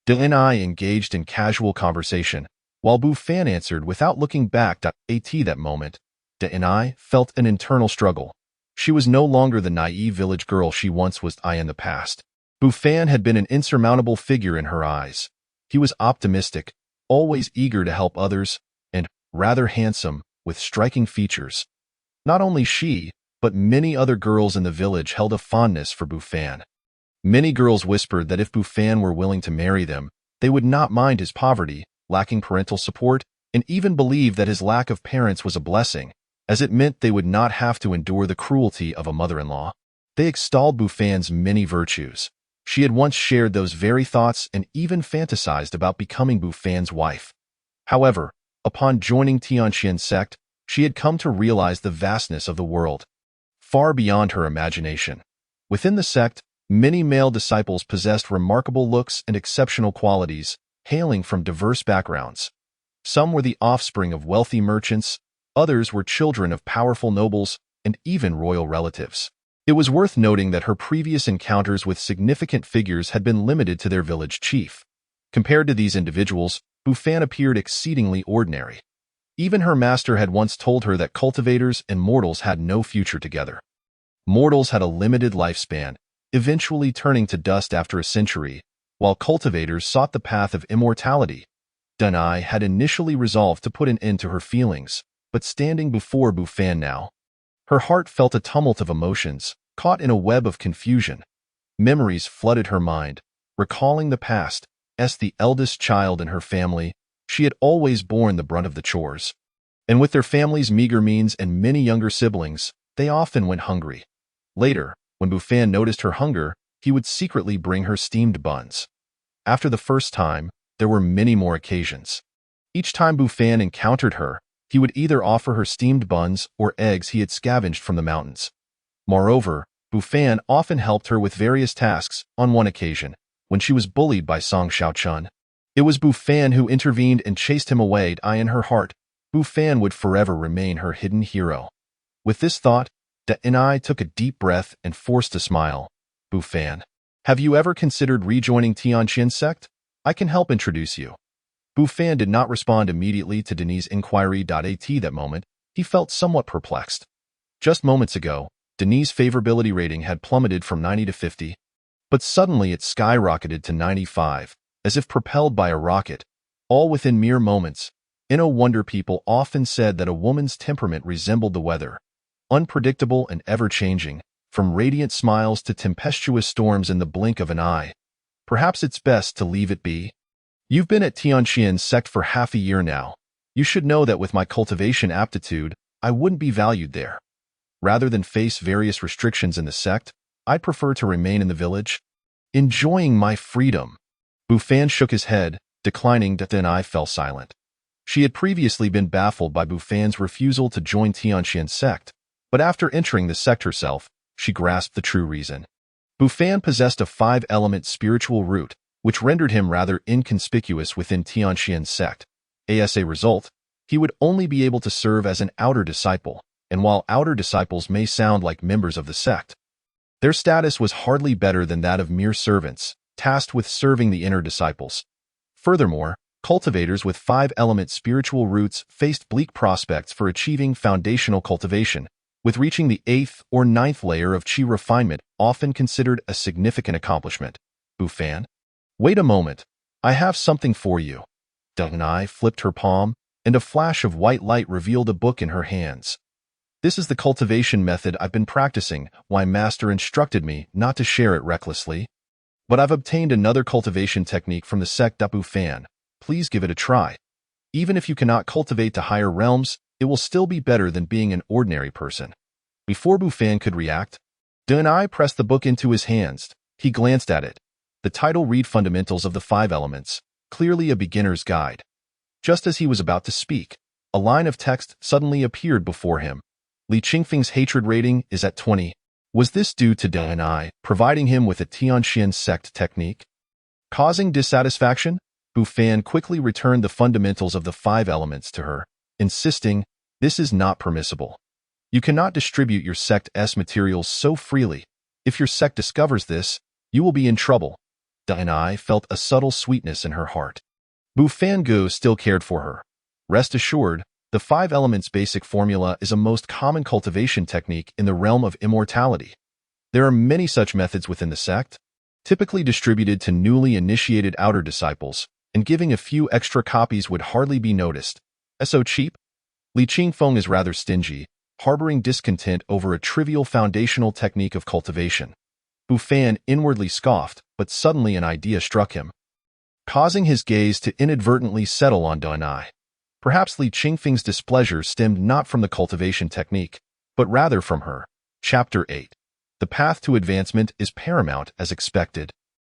Denai engaged in casual conversation, while Bu Fan answered without looking back. At that moment, Denai felt an internal struggle. She was no longer the naive village girl she once was. In the past, Bu Fan had been an insurmountable figure in her eyes. He was optimistic, always eager to help others, and rather handsome, with striking features. Not only she, but many other girls in the village held a fondness for Bu Fan. Many girls whispered that if Bu Fan were willing to marry them, they would not mind his poverty, lacking parental support, and even believe that his lack of parents was a blessing, as it meant they would not have to endure the cruelty of a mother-in-law. They extolled Bu Fan's many virtues. She had once shared those very thoughts and even fantasized about becoming Bu Fan's wife. However, upon joining Tianxian sect, she had come to realize the vastness of the world, far beyond her imagination. Within the sect, many male disciples possessed remarkable looks and exceptional qualities, hailing from diverse backgrounds. Some were the offspring of wealthy merchants, others were children of powerful nobles, and even royal relatives. It was worth noting that her previous encounters with significant figures had been limited to their village chief. Compared to these individuals, Bu Fan appeared exceedingly ordinary. Even her master had once told her that cultivators and mortals had no future together. Mortals had a limited lifespan, eventually turning to dust after a century, while cultivators sought the path of immortality. Denai had initially resolved to put an end to her feelings, but standing before Bu Fan now, her heart felt a tumult of emotions, Caught in a web of confusion, memories flooded her mind, recalling the past. As the eldest child in her family, she had always borne the brunt of the chores. And with their family's meager means and many younger siblings, they often went hungry. Later, when Bufan noticed her hunger, he would secretly bring her steamed buns. After the first time, there were many more occasions. Each time Bufan encountered her, he would either offer her steamed buns or eggs he had scavenged from the mountains. Moreover, Bufan often helped her with various tasks. On one occasion, when she was bullied by Song Xiaochun, it was Bufan who intervened and chased him away. In her heart, Bufan would forever remain her hidden hero. With this thought, Da'ai took a deep breath and forced a smile. Bufan, have you ever considered rejoining Tianqian sect? I can help introduce you. Bufan did not respond immediately to Denis' inquiry. At that moment, he felt somewhat perplexed. Just moments ago, Denis' favorability rating had plummeted from 90 to 50, but suddenly it skyrocketed to 95, as if propelled by a rocket, all within mere moments. In no wonder people often said that a woman's temperament resembled the weather, unpredictable and ever-changing, from radiant smiles to tempestuous storms in the blink of an eye. Perhaps it's best to leave it be. You've been at Tianqian sect for half a year now. You should know that with my cultivation aptitude, I wouldn't be valued there. Rather than face various restrictions in the sect, I'd prefer to remain in the village, enjoying my freedom. Bufan shook his head, declining. Da'ai fell silent. She had previously been baffled by Bufan's refusal to join Tianqian sect, but after entering the sect herself, she grasped the true reason. Bufan possessed a 5-element spiritual root, which rendered him rather inconspicuous within Tianqian sect. As a result, he would only be able to serve as an outer disciple, and while outer disciples may sound like members of the sect, their status was hardly better than that of mere servants, tasked with serving the inner disciples. Furthermore, cultivators with 5-element spiritual roots faced bleak prospects for achieving foundational cultivation, with reaching the 8th or 9th layer of qi refinement often considered a significant accomplishment. Bufan? Wait a moment. I have something for you. Da'ai flipped her palm, and a flash of white light revealed a book in her hands. This is the cultivation method I've been practicing. My master instructed me not to share it recklessly. But I've obtained another cultivation technique from the sect. Bufan, please give it a try. Even if you cannot cultivate to higher realms, it will still be better than being an ordinary person. Before Bufan could react, Da'ai pressed the book into his hands. He glanced at it. The title read Fundamentals of the 5 Elements, clearly a beginner's guide. Just as he was about to speak, a line of text suddenly appeared before him. Li Qingfeng's hatred rating is at 20. Was this due to Da'ai providing him with a Tianqian sect technique? Causing dissatisfaction, Bufan quickly returned the fundamentals of the 5 elements to her, insisting, this is not permissible. You cannot distribute your sect's materials so freely. If your sect discovers this, you will be in trouble. Da'ai felt a subtle sweetness in her heart. Bufan Gu still cared for her. Rest assured, the 5 elements basic formula is a most common cultivation technique in the realm of immortality. There are many such methods within the sect, typically distributed to newly initiated outer disciples, and giving a few extra copies would hardly be noticed. So cheap? Li Qingfeng is rather stingy, harboring discontent over a trivial foundational technique of cultivation. Bufan inwardly scoffed, but suddenly an idea struck him, causing his gaze to inadvertently settle on Da'ai. Perhaps Li Qingfeng's displeasure stemmed not from the cultivation technique, but rather from her. Chapter 8. The path to advancement is paramount as expected.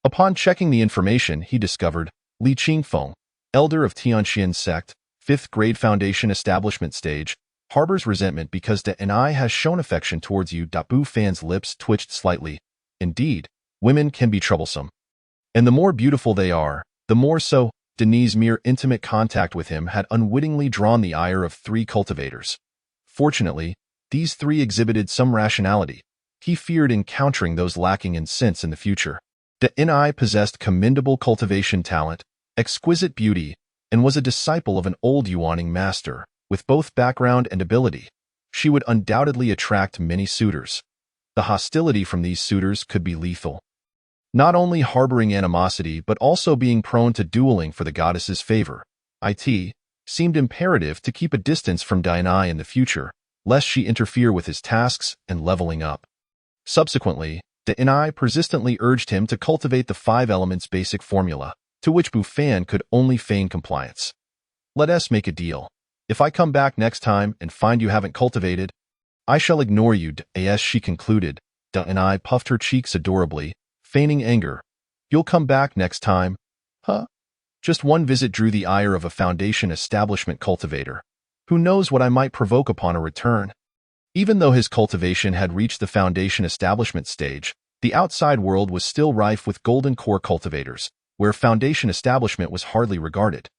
Upon checking the information, he discovered Li Qingfeng, elder of Tianqian sect, 5th grade foundation establishment stage, harbors resentment because Da'ai has shown affection towards you. Bufan's lips twitched slightly. Indeed, women can be troublesome. And the more beautiful they are, the more so. Denis' mere intimate contact with him had unwittingly drawn the ire of 3 cultivators. Fortunately, these 3 exhibited some rationality. He feared encountering those lacking in sense in the future. Da'ai possessed commendable cultivation talent, exquisite beauty, and was a disciple of an old Yuaning master, with both background and ability. She would undoubtedly attract many suitors. The hostility from these suitors could be lethal. Not only harboring animosity but also being prone to dueling for the goddess's favor, it seemed imperative to keep a distance from Da'ai in the future, lest she interfere with his tasks and leveling up. Subsequently, Denai persistently urged him to cultivate the 5 elements basic formula, to which Bufan could only feign compliance. Let us make a deal. If I come back next time and find you haven't cultivated, I shall ignore you, as she concluded. Denai puffed her cheeks adorably, feigning anger. You'll come back next time? Huh? Just one visit drew the ire of a Foundation establishment cultivator. Who knows what I might provoke upon a return? Even though his cultivation had reached the Foundation establishment stage, the outside world was still rife with Golden Core cultivators, where Foundation establishment was hardly regarded.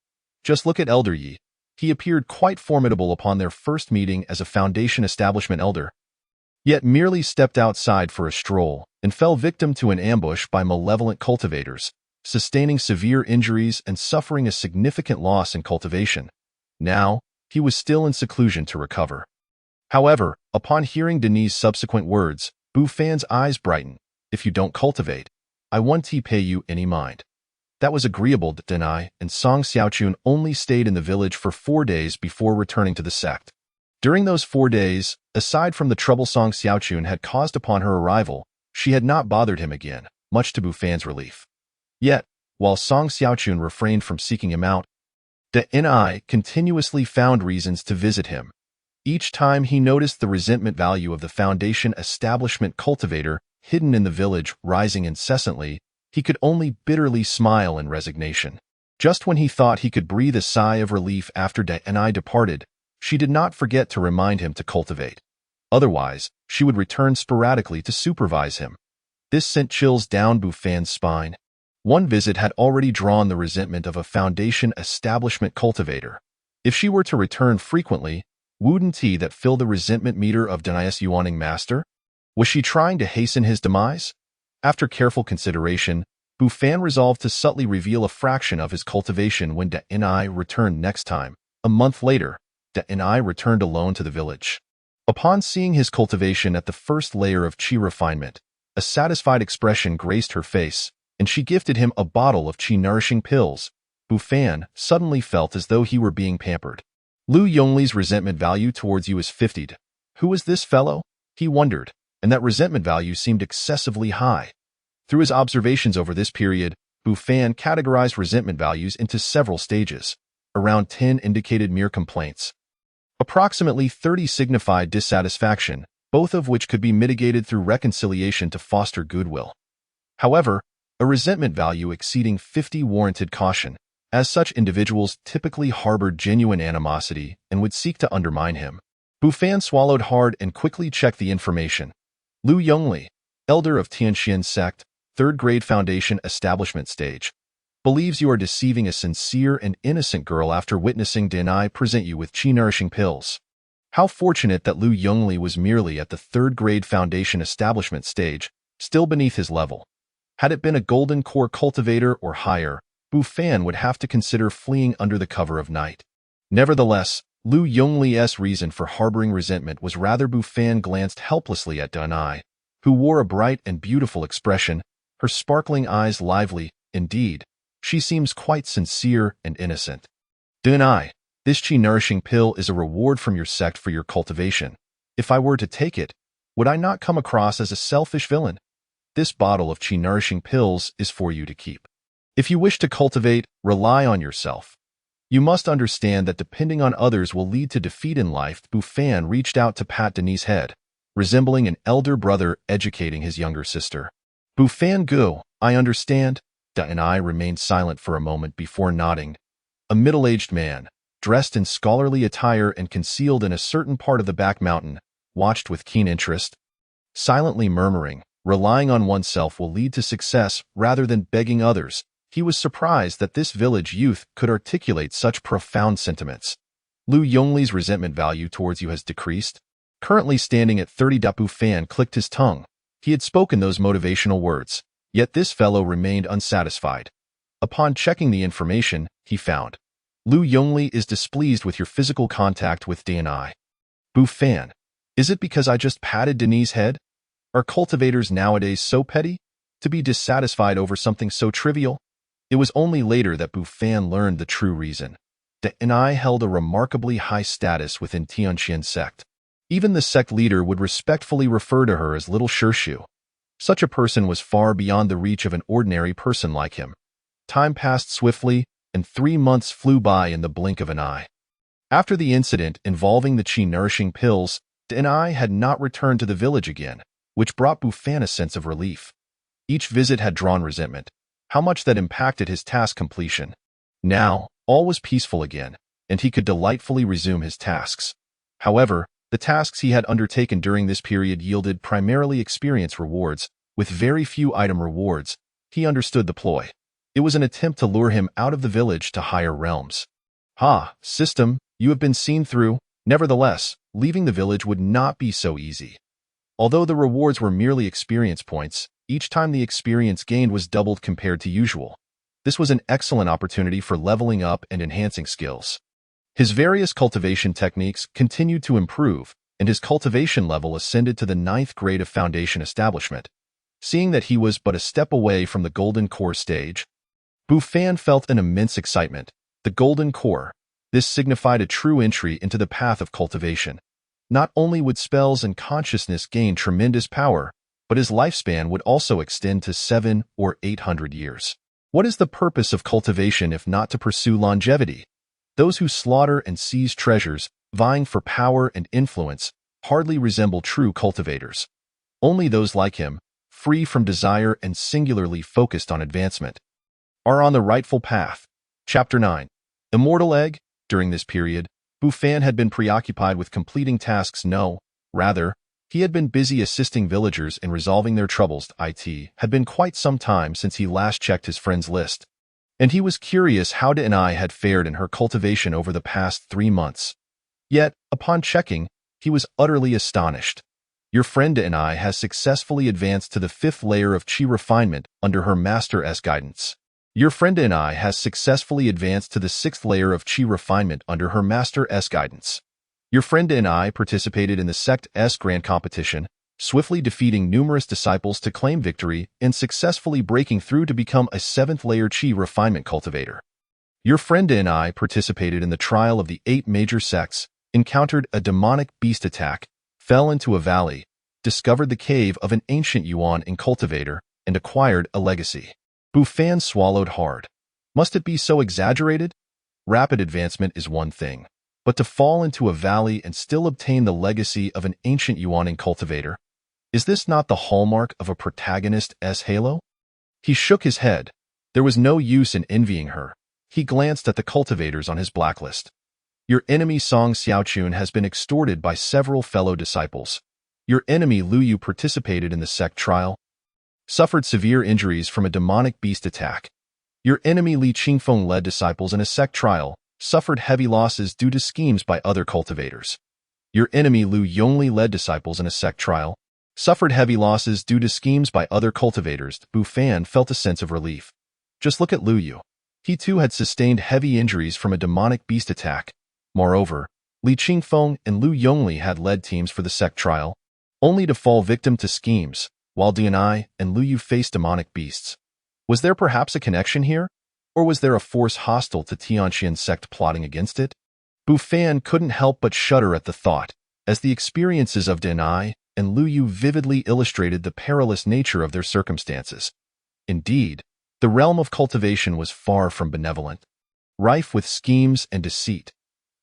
Just look at Elder Yi. He appeared quite formidable upon their first meeting as a Foundation establishment elder, yet merely stepped outside for a stroll and fell victim to an ambush by malevolent cultivators, sustaining severe injuries and suffering a significant loss in cultivation. Now, he was still in seclusion to recover. However, upon hearing Denis's subsequent words, Bufan's eyes brightened. If you don't cultivate, I won't pay you any mind. That was agreeable to Denai, and Song Xiaochun only stayed in the village for 4 days before returning to the sect. During those 4 days, aside from the trouble Song Xiaochun had caused upon her arrival, she had not bothered him again, much to Bufan's relief. Yet, while Song Xiaochun refrained from seeking him out, Denai continuously found reasons to visit him. Each time he noticed the resentment value of the Foundation establishment cultivator hidden in the village rising incessantly, he could only bitterly smile in resignation. Just when he thought he could breathe a sigh of relief after Denai departed, she did not forget to remind him to cultivate. Otherwise, she would return sporadically to supervise him. This sent chills down Bufan's spine. One visit had already drawn the resentment of a Foundation establishment cultivator. If she were to return frequently, wouldn't he that fill the resentment meter of Denai's Yuaning master? Was she trying to hasten his demise? After careful consideration, Bufan resolved to subtly reveal a fraction of his cultivation when Denai returned next time. A month later, Denai returned alone to the village. Upon seeing his cultivation at the first layer of qi refinement, a satisfied expression graced her face, and she gifted him a bottle of qi-nourishing pills. Bufan suddenly felt as though he were being pampered. Lu Yongli's resentment value towards you is 50. Who is this fellow? He wondered, and that resentment value seemed excessively high. Through his observations over this period, Bufan categorized resentment values into several stages. Around 10 indicated mere complaints. Approximately 30 signified dissatisfaction, both of which could be mitigated through reconciliation to foster goodwill. However, a resentment value exceeding 50 warranted caution, as such individuals typically harbored genuine animosity and would seek to undermine him. Bufan swallowed hard and quickly checked the information. Lu Yongli, elder of Tianxian sect, 3rd grade Foundation establishment stage, believes you are deceiving a sincere and innocent girl after witnessing Denai present you with qi-nourishing pills. How fortunate that Lu Yongli was merely at the 3rd grade Foundation establishment stage, still beneath his level. Had it been a Golden Core cultivator or higher, Bufan would have to consider fleeing under the cover of night. Nevertheless, Lu Yongli's reason for harboring resentment was rather Bufan glanced helplessly at Denai, who wore a bright and beautiful expression, her sparkling eyes lively. Indeed, she seems quite sincere and innocent. Denai, this qi-nourishing pill is a reward from your sect for your cultivation. If I were to take it, would I not come across as a selfish villain? This bottle of qi-nourishing pills is for you to keep. If you wish to cultivate, rely on yourself. You must understand that depending on others will lead to defeat in life. Bufan reached out to pat Denis's head, resembling an elder brother educating his younger sister. Bufan go, I understand. Denai remained silent for a moment before nodding. A middle-aged man, dressed in scholarly attire and concealed in a certain part of the back mountain, watched with keen interest. Silently murmuring, relying on oneself will lead to success rather than begging others. He was surprised that this village youth could articulate such profound sentiments. Lu Yongli's resentment value towards you has decreased. Currently standing at 30. Bufan clicked his tongue. He had spoken those motivational words, yet this fellow remained unsatisfied. Upon checking the information, he found, Lu Yongli is displeased with your physical contact with Denai. Bufan, is it because I just patted Denis's head? Are cultivators nowadays so petty? To be dissatisfied over something so trivial? It was only later that Bufan learned the true reason. Denai held a remarkably high status within Tianxian sect. Even the sect leader would respectfully refer to her as Little Shirshu. Such a person was far beyond the reach of an ordinary person like him. Time passed swiftly, and 3 months flew by in the blink of an eye. After the incident involving the chi-nourishing pills, Denai had not returned to the village again, which brought Bufan a sense of relief. Each visit had drawn resentment, how much that impacted his task completion. Now, all was peaceful again, and he could delightfully resume his tasks. However, the tasks he had undertaken during this period yielded primarily experience rewards, with very few item rewards. He understood the ploy. It was an attempt to lure him out of the village to higher realms. Ha, system, you have been seen through. Nevertheless, leaving the village would not be so easy. Although the rewards were merely experience points, each time the experience gained was doubled compared to usual. This was an excellent opportunity for leveling up and enhancing skills. His various cultivation techniques continued to improve, and his cultivation level ascended to the 9th grade of Foundation Establishment. Seeing that he was but a step away from the Golden Core stage, Bufan felt an immense excitement. The Golden Core. This signified a true entry into the path of cultivation. Not only would spells and consciousness gain tremendous power, but his lifespan would also extend to 700 or 800 years. What is the purpose of cultivation if not to pursue longevity? Those who slaughter and seize treasures, vying for power and influence, hardly resemble true cultivators. Only those like him, free from desire and singularly focused on advancement, are on the rightful path. Chapter 9. Immortal Egg. During this period, Bufan had been preoccupied with completing tasks. Rather, he had been busy assisting villagers in resolving their troubles. It had been quite some time since he last checked his friends list, and he was curious how Denai had fared in her cultivation over the past 3 months. Yet, upon checking, he was utterly astonished. Your friend Denai has successfully advanced to the 5th layer of Qi refinement under her Master's guidance. Your friend Denai has successfully advanced to the 6th layer of Qi refinement under her Master's guidance. Your friend Denai participated in the Sect's Grand Competition, swiftly defeating numerous disciples to claim victory and successfully breaking through to become a 7th layer Qi refinement cultivator. Your friend Denai participated in the trial of the 8 major sects, encountered a demonic beast attack, fell into a valley, discovered the cave of an ancient Yuan in cultivator, and acquired a legacy. Bufan swallowed hard. Must it be so exaggerated? Rapid advancement is one thing, but to fall into a valley and still obtain the legacy of an ancient Yuan in cultivator, is this not the hallmark of a protagonist's halo? He shook his head. There was no use in envying her. He glanced at the cultivators on his blacklist. Your enemy Song Xiaochun has been extorted by several fellow disciples. Your enemy Lu Yu participated in the sect trial, suffered severe injuries from a demonic beast attack. Your enemy Li Qingfeng led disciples in a sect trial, suffered heavy losses due to schemes by other cultivators. Your enemy Lu Yongli led disciples in a sect trial, suffered heavy losses due to schemes by other cultivators. Bufan felt a sense of relief. Just look at Lu Yu. He too had sustained heavy injuries from a demonic beast attack. Moreover, Li Qingfeng and Lu Yongli had led teams for the sect trial, only to fall victim to schemes, while Denai and Lu Yu faced demonic beasts. Was there perhaps a connection here? Or was there a force hostile to Tianqian sect plotting against it? Bufan couldn't help but shudder at the thought, as the experiences of Denai and Lu Yu vividly illustrated the perilous nature of their circumstances. Indeed, the realm of cultivation was far from benevolent, rife with schemes and deceit.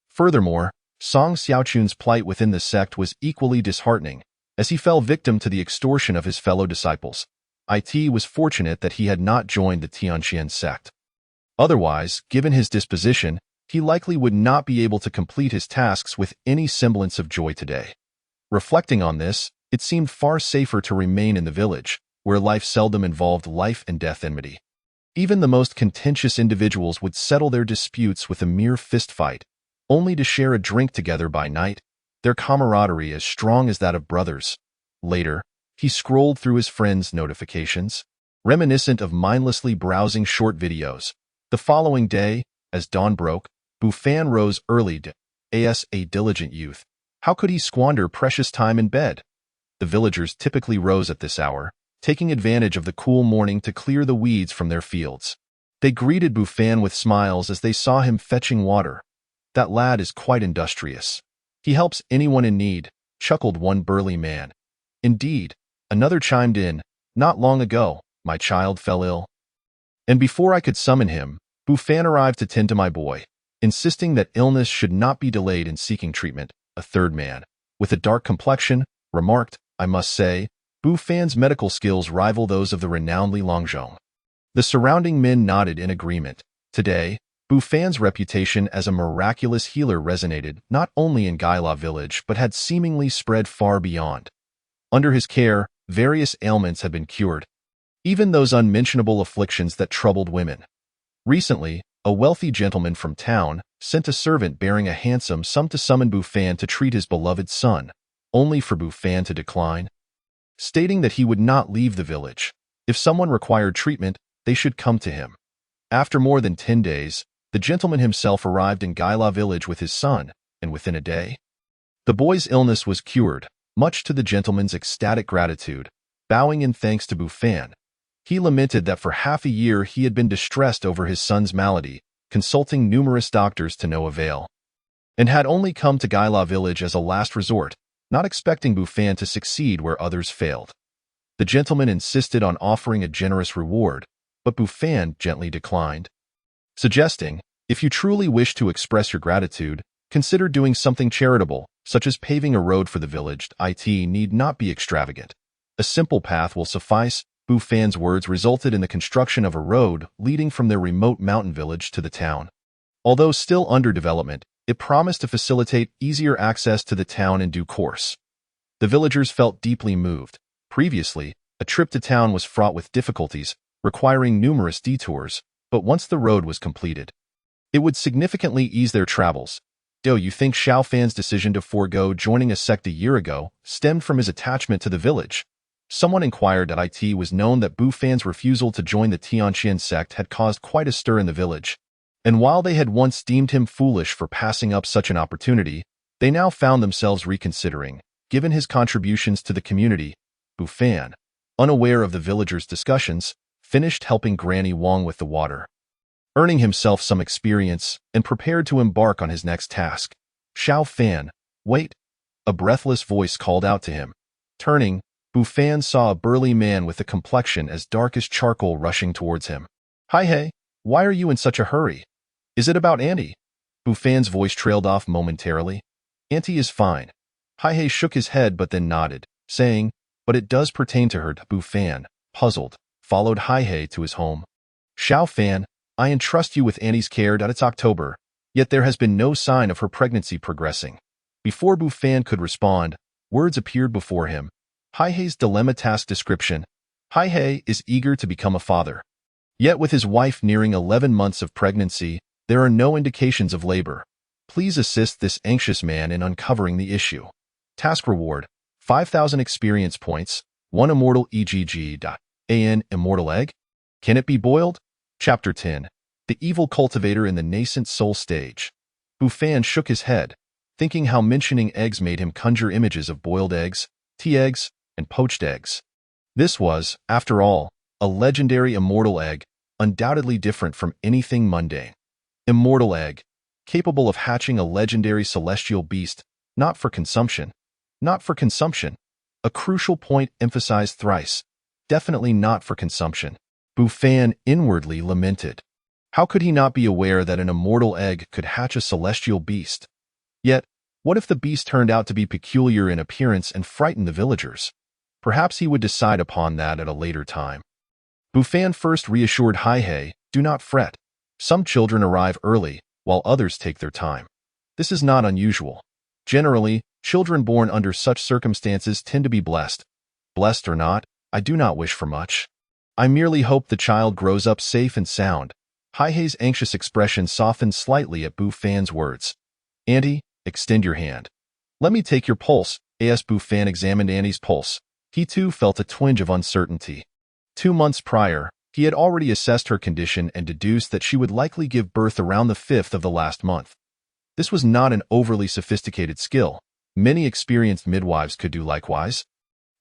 Furthermore, Song Xiaochun's plight within the sect was equally disheartening, as he fell victim to the extortion of his fellow disciples. It was fortunate that he had not joined the Tianqian sect. Otherwise, given his disposition, he likely would not be able to complete his tasks with any semblance of joy today. Reflecting on this, it seemed far safer to remain in the village, where life seldom involved life and death enmity. Even the most contentious individuals would settle their disputes with a mere fistfight, only to share a drink together by night, their camaraderie as strong as that of brothers. Later, he scrolled through his friends' notifications, reminiscent of mindlessly browsing short videos. The following day, as dawn broke, Bufan rose early as a diligent youth. How could he squander precious time in bed? The villagers typically rose at this hour, taking advantage of the cool morning to clear the weeds from their fields. They greeted Bufan with smiles as they saw him fetching water. That lad is quite industrious. He helps anyone in need. chuckled one burly man. Indeed, another chimed in, not long ago, my child fell ill. And before I could summon him, Bufan arrived to tend to my boy, insisting that illness should not be delayed in seeking treatment. A third man, with a dark complexion, remarked, I must say, Bufan's medical skills rival those of the renowned Li Longzhong. The surrounding men nodded in agreement. Today, Bufan's reputation as a miraculous healer resonated not only in Gaila village but had seemingly spread far beyond. Under his care, various ailments had been cured, even those unmentionable afflictions that troubled women. Recently, a wealthy gentleman from town sent a servant bearing a handsome sum to summon Bufan to treat his beloved son, only for Bufan to decline, stating that he would not leave the village. If someone required treatment, they should come to him. After more than 10 days, the gentleman himself arrived in Gaila village with his son, and within a day, the boy's illness was cured, much to the gentleman's ecstatic gratitude. Bowing in thanks to Bufan, he lamented that for half a year he had been distressed over his son's malady, consulting numerous doctors to no avail, and had only come to Gaila village as a last resort, not expecting Bufan to succeed where others failed. The gentleman insisted on offering a generous reward, but Bufan gently declined, suggesting, if you truly wish to express your gratitude, consider doing something charitable, such as paving a road for the village. It need not be extravagant. A simple path will suffice. Bufan's words resulted in the construction of a road leading from their remote mountain village to the town. Although still under development, it promised to facilitate easier access to the town in due course. The villagers felt deeply moved. Previously, a trip to town was fraught with difficulties, requiring numerous detours, but once the road was completed, it would significantly ease their travels. Do you think Xiao Fan's decision to forego joining a sect a year ago stemmed from his attachment to the village? Someone inquired that it was known that Bufan's refusal to join the Tianqian sect had caused quite a stir in the village, and while they had once deemed him foolish for passing up such an opportunity, they now found themselves reconsidering, given his contributions to the community. Bufan, unaware of the villagers' discussions, finished helping Granny Wang with the water, earning himself some experience and prepared to embark on his next task. Xiao Fan, wait! A breathless voice called out to him. Turning, Bufan saw a burly man with a complexion as dark as charcoal rushing towards him. Hi hey, why are you in such a hurry? Is it about Auntie? Bufan's voice trailed off momentarily. Auntie is fine. Hi hey shook his head but then nodded, saying, but it does pertain to her. Bufan, puzzled, followed Hi hey to his home. Xiao Fan, I entrust you with Auntie's care. It's October, yet there has been no sign of her pregnancy progressing. Before Bufan could respond, words appeared before him. Hi Hei's dilemma task description. Hi Hei is eager to become a father. Yet with his wife nearing 11 months of pregnancy, there are no indications of labor. Please assist this anxious man in uncovering the issue. Task reward, 5,000 experience points, 1 immortal EGG.AN immortal egg? Can it be boiled? Chapter 10. The Evil Cultivator in the Nascent Soul Stage. Bufan shook his head, thinking how mentioning eggs made him conjure images of boiled eggs, tea eggs, and poached eggs. This was, after all, a legendary immortal egg, undoubtedly different from anything mundane. Immortal egg, capable of hatching a legendary celestial beast, not for consumption. Not for consumption. A crucial point emphasized thrice. Definitely not for consumption. Bufan inwardly lamented. How could he not be aware that an immortal egg could hatch a celestial beast? Yet, what if the beast turned out to be peculiar in appearance and frightened the villagers? Perhaps he would decide upon that at a later time. Bufan first reassured Hi Hei, do not fret. Some children arrive early, while others take their time. This is not unusual. Generally, children born under such circumstances tend to be blessed. Blessed or not, I do not wish for much. I merely hope the child grows up safe and sound. Hi Hei's anxious expression softened slightly at Bufan's words. Auntie, extend your hand. Let me take your pulse. As Bufan examined Auntie's pulse, he too felt a twinge of uncertainty. 2 months prior, he had already assessed her condition and deduced that she would likely give birth around the 5th of the last month. This was not an overly sophisticated skill. Many experienced midwives could do likewise.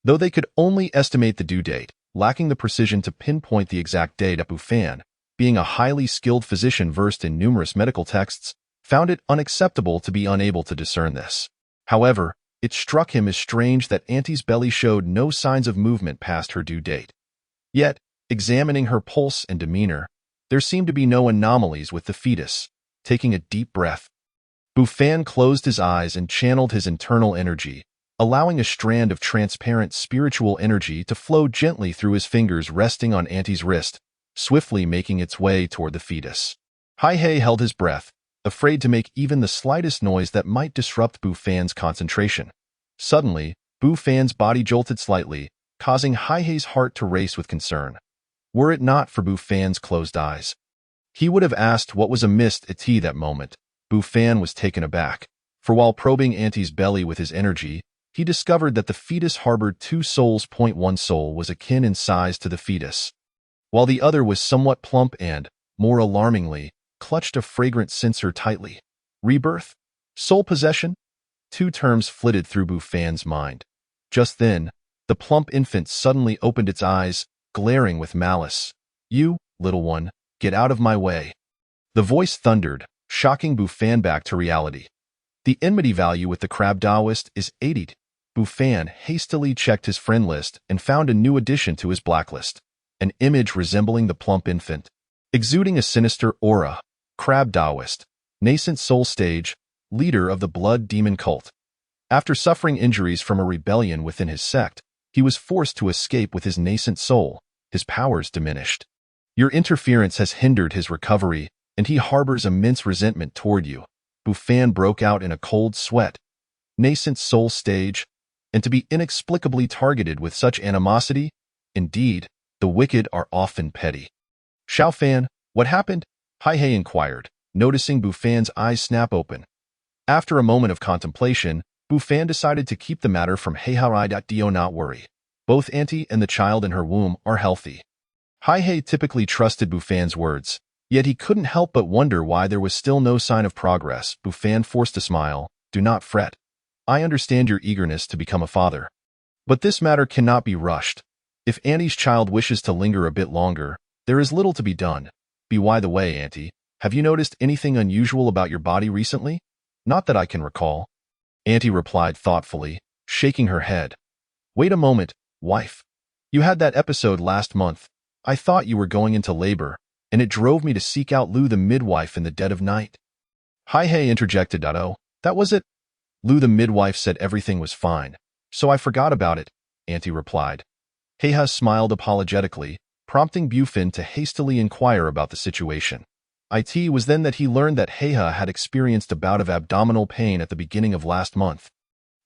Though they could only estimate the due date, lacking the precision to pinpoint the exact date, Bufan, being a highly skilled physician versed in numerous medical texts, found it unacceptable to be unable to discern this. However, It struck him as strange that Auntie's belly showed no signs of movement past her due date. Yet, examining her pulse and demeanor, there seemed to be no anomalies with the fetus. Taking a deep breath, Buffon closed his eyes and channeled his internal energy, allowing a strand of transparent spiritual energy to flow gently through his fingers resting on Auntie's wrist, swiftly making its way toward the fetus. Hai held his breath, afraid to make even the slightest noise that might disrupt Buffon's concentration. Suddenly, Buffon's body jolted slightly, causing Hai heart to race with concern. Were it not for Buffon's closed eyes, he would have asked what was amiss at that moment. Buffon was taken aback, for while probing Auntie's belly with his energy, he discovered that the fetus harbored two souls. One soul was akin in size to the fetus, while the other was somewhat plump and, more alarmingly, clutched a fragrant censer tightly. Rebirth? Soul possession? Two terms flitted through Buffon's mind. Just then, the plump infant suddenly opened its eyes, glaring with malice. "You, little one, get out of my way." The voice thundered, shocking Buffon back to reality. The enmity value with the crab Taoist is 80. Buffon hastily checked his friend list and found a new addition to his blacklist, an image resembling the plump infant, exuding a sinister aura. Crab Taoist, nascent soul stage, leader of the blood demon cult. After suffering injuries from a rebellion within his sect, he was forced to escape with his nascent soul, his powers diminished. Your interference has hindered his recovery, and he harbors immense resentment toward you. Buffon broke out in a cold sweat. Nascent soul stage, and to be inexplicably targeted with such animosity? Indeed, the wicked are often petty. Xiaofan, what happened? Hai inquired, noticing Buffon's eyes snap open. After a moment of contemplation, Buffon decided to keep the matter from Hai. Do not worry. Both Auntie and the child in her womb are healthy. Hai typically trusted Buffon's words, yet he couldn't help but wonder why there was still no sign of progress. Buffon forced a smile. Do not fret. I understand your eagerness to become a father. But this matter cannot be rushed. If Auntie's child wishes to linger a bit longer, there is little to be done. By the way, Auntie, have you noticed anything unusual about your body recently? Not that I can recall. Auntie replied thoughtfully, shaking her head. Wait a moment, wife. You had that episode last month. I thought you were going into labor, and it drove me to seek out Lu the midwife in the dead of night. Hai interjected. Oh, that was it? Lu the midwife said everything was fine, so I forgot about it, Auntie replied. Heiha smiled apologetically, prompting Buffon to hastily inquire about the situation. It was then that he learned that Heiha had experienced a bout of abdominal pain at the beginning of last month,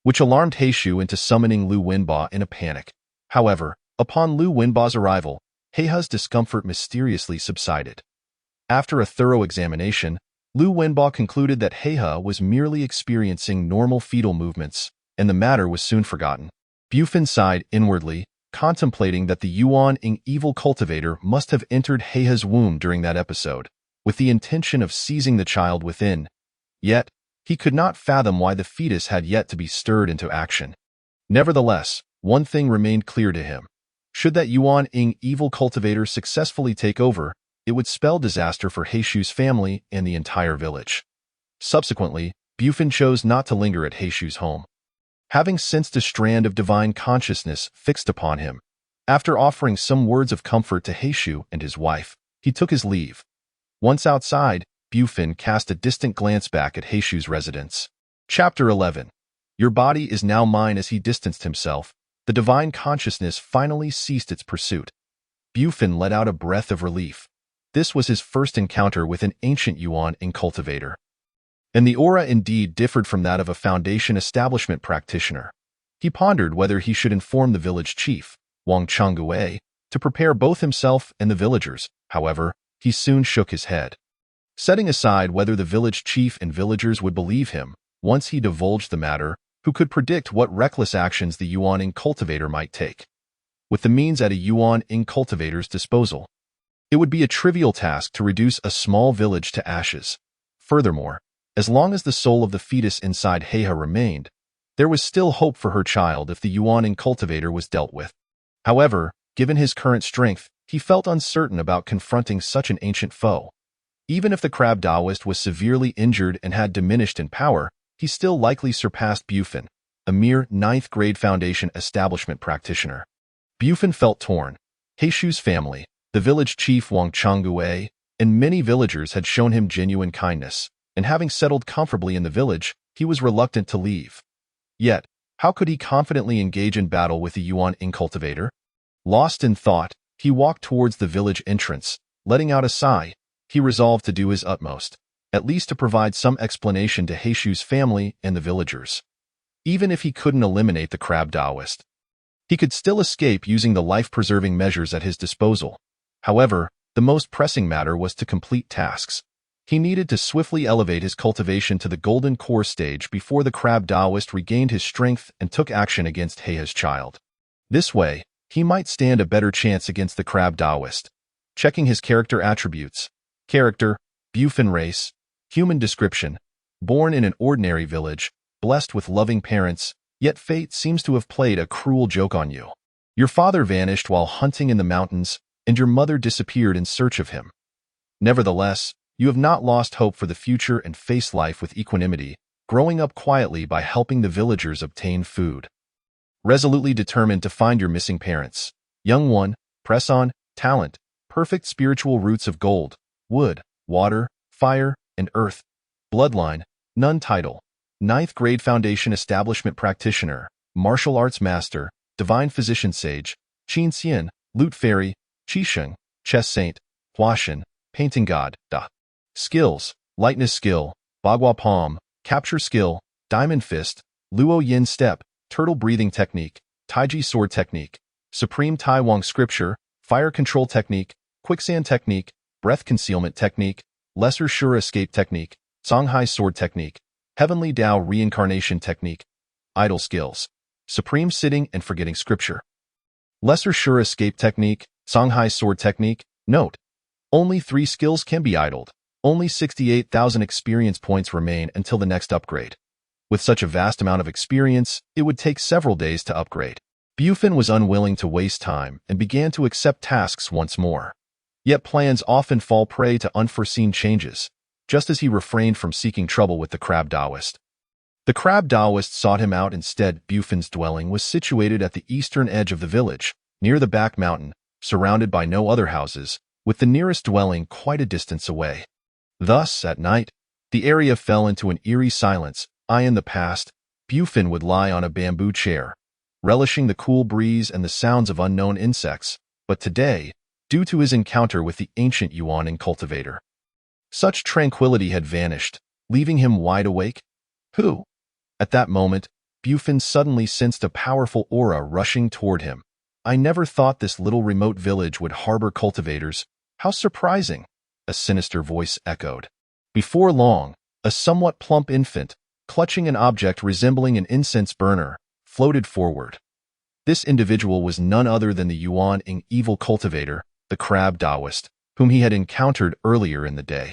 which alarmed Heishu into summoning Lu Wenba in a panic. However, upon Lu Wenba's arrival, Heiha's discomfort mysteriously subsided. After a thorough examination, Lu Wenba concluded that Heiha was merely experiencing normal fetal movements, and the matter was soon forgotten. Buffon sighed inwardly, contemplating that the Yuan-ing evil cultivator must have entered Heiha's womb during that episode, with the intention of seizing the child within. Yet, he could not fathom why the fetus had yet to be stirred into action. Nevertheless, one thing remained clear to him. Should that Yuan-ing evil cultivator successfully take over, it would spell disaster for Heishu's family and the entire village. Subsequently, Buffon chose not to linger at Heishu's home. Having sensed a strand of divine consciousness fixed upon him, after offering some words of comfort to Heishu and his wife, he took his leave. Once outside, Buffon cast a distant glance back at Heishu's residence. Chapter 11. Your body is now mine. As he distanced himself, the divine consciousness finally ceased its pursuit. Buffon let out a breath of relief. This was his first encounter with an ancient Yuan-ing cultivator. And the aura indeed differed from that of a Foundation establishment practitioner. He pondered whether he should inform the village chief, Wang Changgue, to prepare both himself and the villagers. However, he soon shook his head. Setting aside whether the village chief and villagers would believe him, once he divulged the matter, who could predict what reckless actions the Yuan-ing cultivator might take? With the means at a Yuan-ing cultivator's disposal, it would be a trivial task to reduce a small village to ashes. Furthermore, as long as the soul of the fetus inside Heiha remained, there was still hope for her child if the Yuan-ing cultivator was dealt with. However, given his current strength, he felt uncertain about confronting such an ancient foe. Even if the crab Taoist was severely injured and had diminished in power, he still likely surpassed Buffon, a mere ninth-grade foundation establishment practitioner. Bufin felt torn. Heishu's family, the village chief Wang Changgue, and many villagers had shown him genuine kindness, and having settled comfortably in the village, he was reluctant to leave. Yet, how could he confidently engage in battle with the Yuan incultivator? Lost in thought, he walked towards the village entrance. Letting out a sigh, he resolved to do his utmost, at least to provide some explanation to Heishu's family and the villagers. Even if he couldn't eliminate the crab Taoist, he could still escape using the life-preserving measures at his disposal. However, the most pressing matter was to complete tasks. He needed to swiftly elevate his cultivation to the golden core stage before the crab Taoist regained his strength and took action against Heia's child. This way, he might stand a better chance against the crab Taoist. Checking his character attributes. Character, Bufin race, human description, born in an ordinary village, blessed with loving parents, yet fate seems to have played a cruel joke on you. Your father vanished while hunting in the mountains, and your mother disappeared in search of him. Nevertheless, you have not lost hope for the future and face life with equanimity, growing up quietly by helping the villagers obtain food. Resolutely determined to find your missing parents. Young one, press on, talent, perfect spiritual roots of gold, wood, water, fire, and earth. Bloodline, none title. Ninth grade foundation establishment practitioner, martial arts master, divine physician sage, Qin Xian, lute fairy, Qisheng, chess saint, Huashan, painting god, Da. Skills, lightness skill, Bagua palm, capture skill, diamond fist, Luo yin step, turtle breathing technique, Taiji sword technique, supreme Tai Wang scripture, fire control technique, quicksand technique, breath concealment technique, lesser sure escape technique, Songhai sword technique, heavenly Tao reincarnation technique, idle skills, supreme sitting and forgetting scripture. Lesser sure escape technique, Songhai sword technique. Note: only 3 skills can be idled. Only 68,000 experience points remain until the next upgrade. With such a vast amount of experience, it would take several days to upgrade. Bufin was unwilling to waste time and began to accept tasks once more. Yet plans often fall prey to unforeseen changes, just as he refrained from seeking trouble with the crab Taoist. The crab Taoist sought him out instead. Bufin's dwelling was situated at the eastern edge of the village, near the back mountain, surrounded by no other houses, with the nearest dwelling quite a distance away. Thus, at night, the area fell into an eerie silence. In the past, Bufin would lie on a bamboo chair, relishing the cool breeze and the sounds of unknown insects, but today, due to his encounter with the ancient Yuan incultivator, such tranquility had vanished, leaving him wide awake. Who? At that moment, Bufin suddenly sensed a powerful aura rushing toward him. I never thought this little remote village would harbor cultivators. How surprising, a sinister voice echoed. Before long, a somewhat plump infant, clutching an object resembling an incense burner, floated forward. This individual was none other than the Yuan-ing evil cultivator, the crab Taoist, whom he had encountered earlier in the day.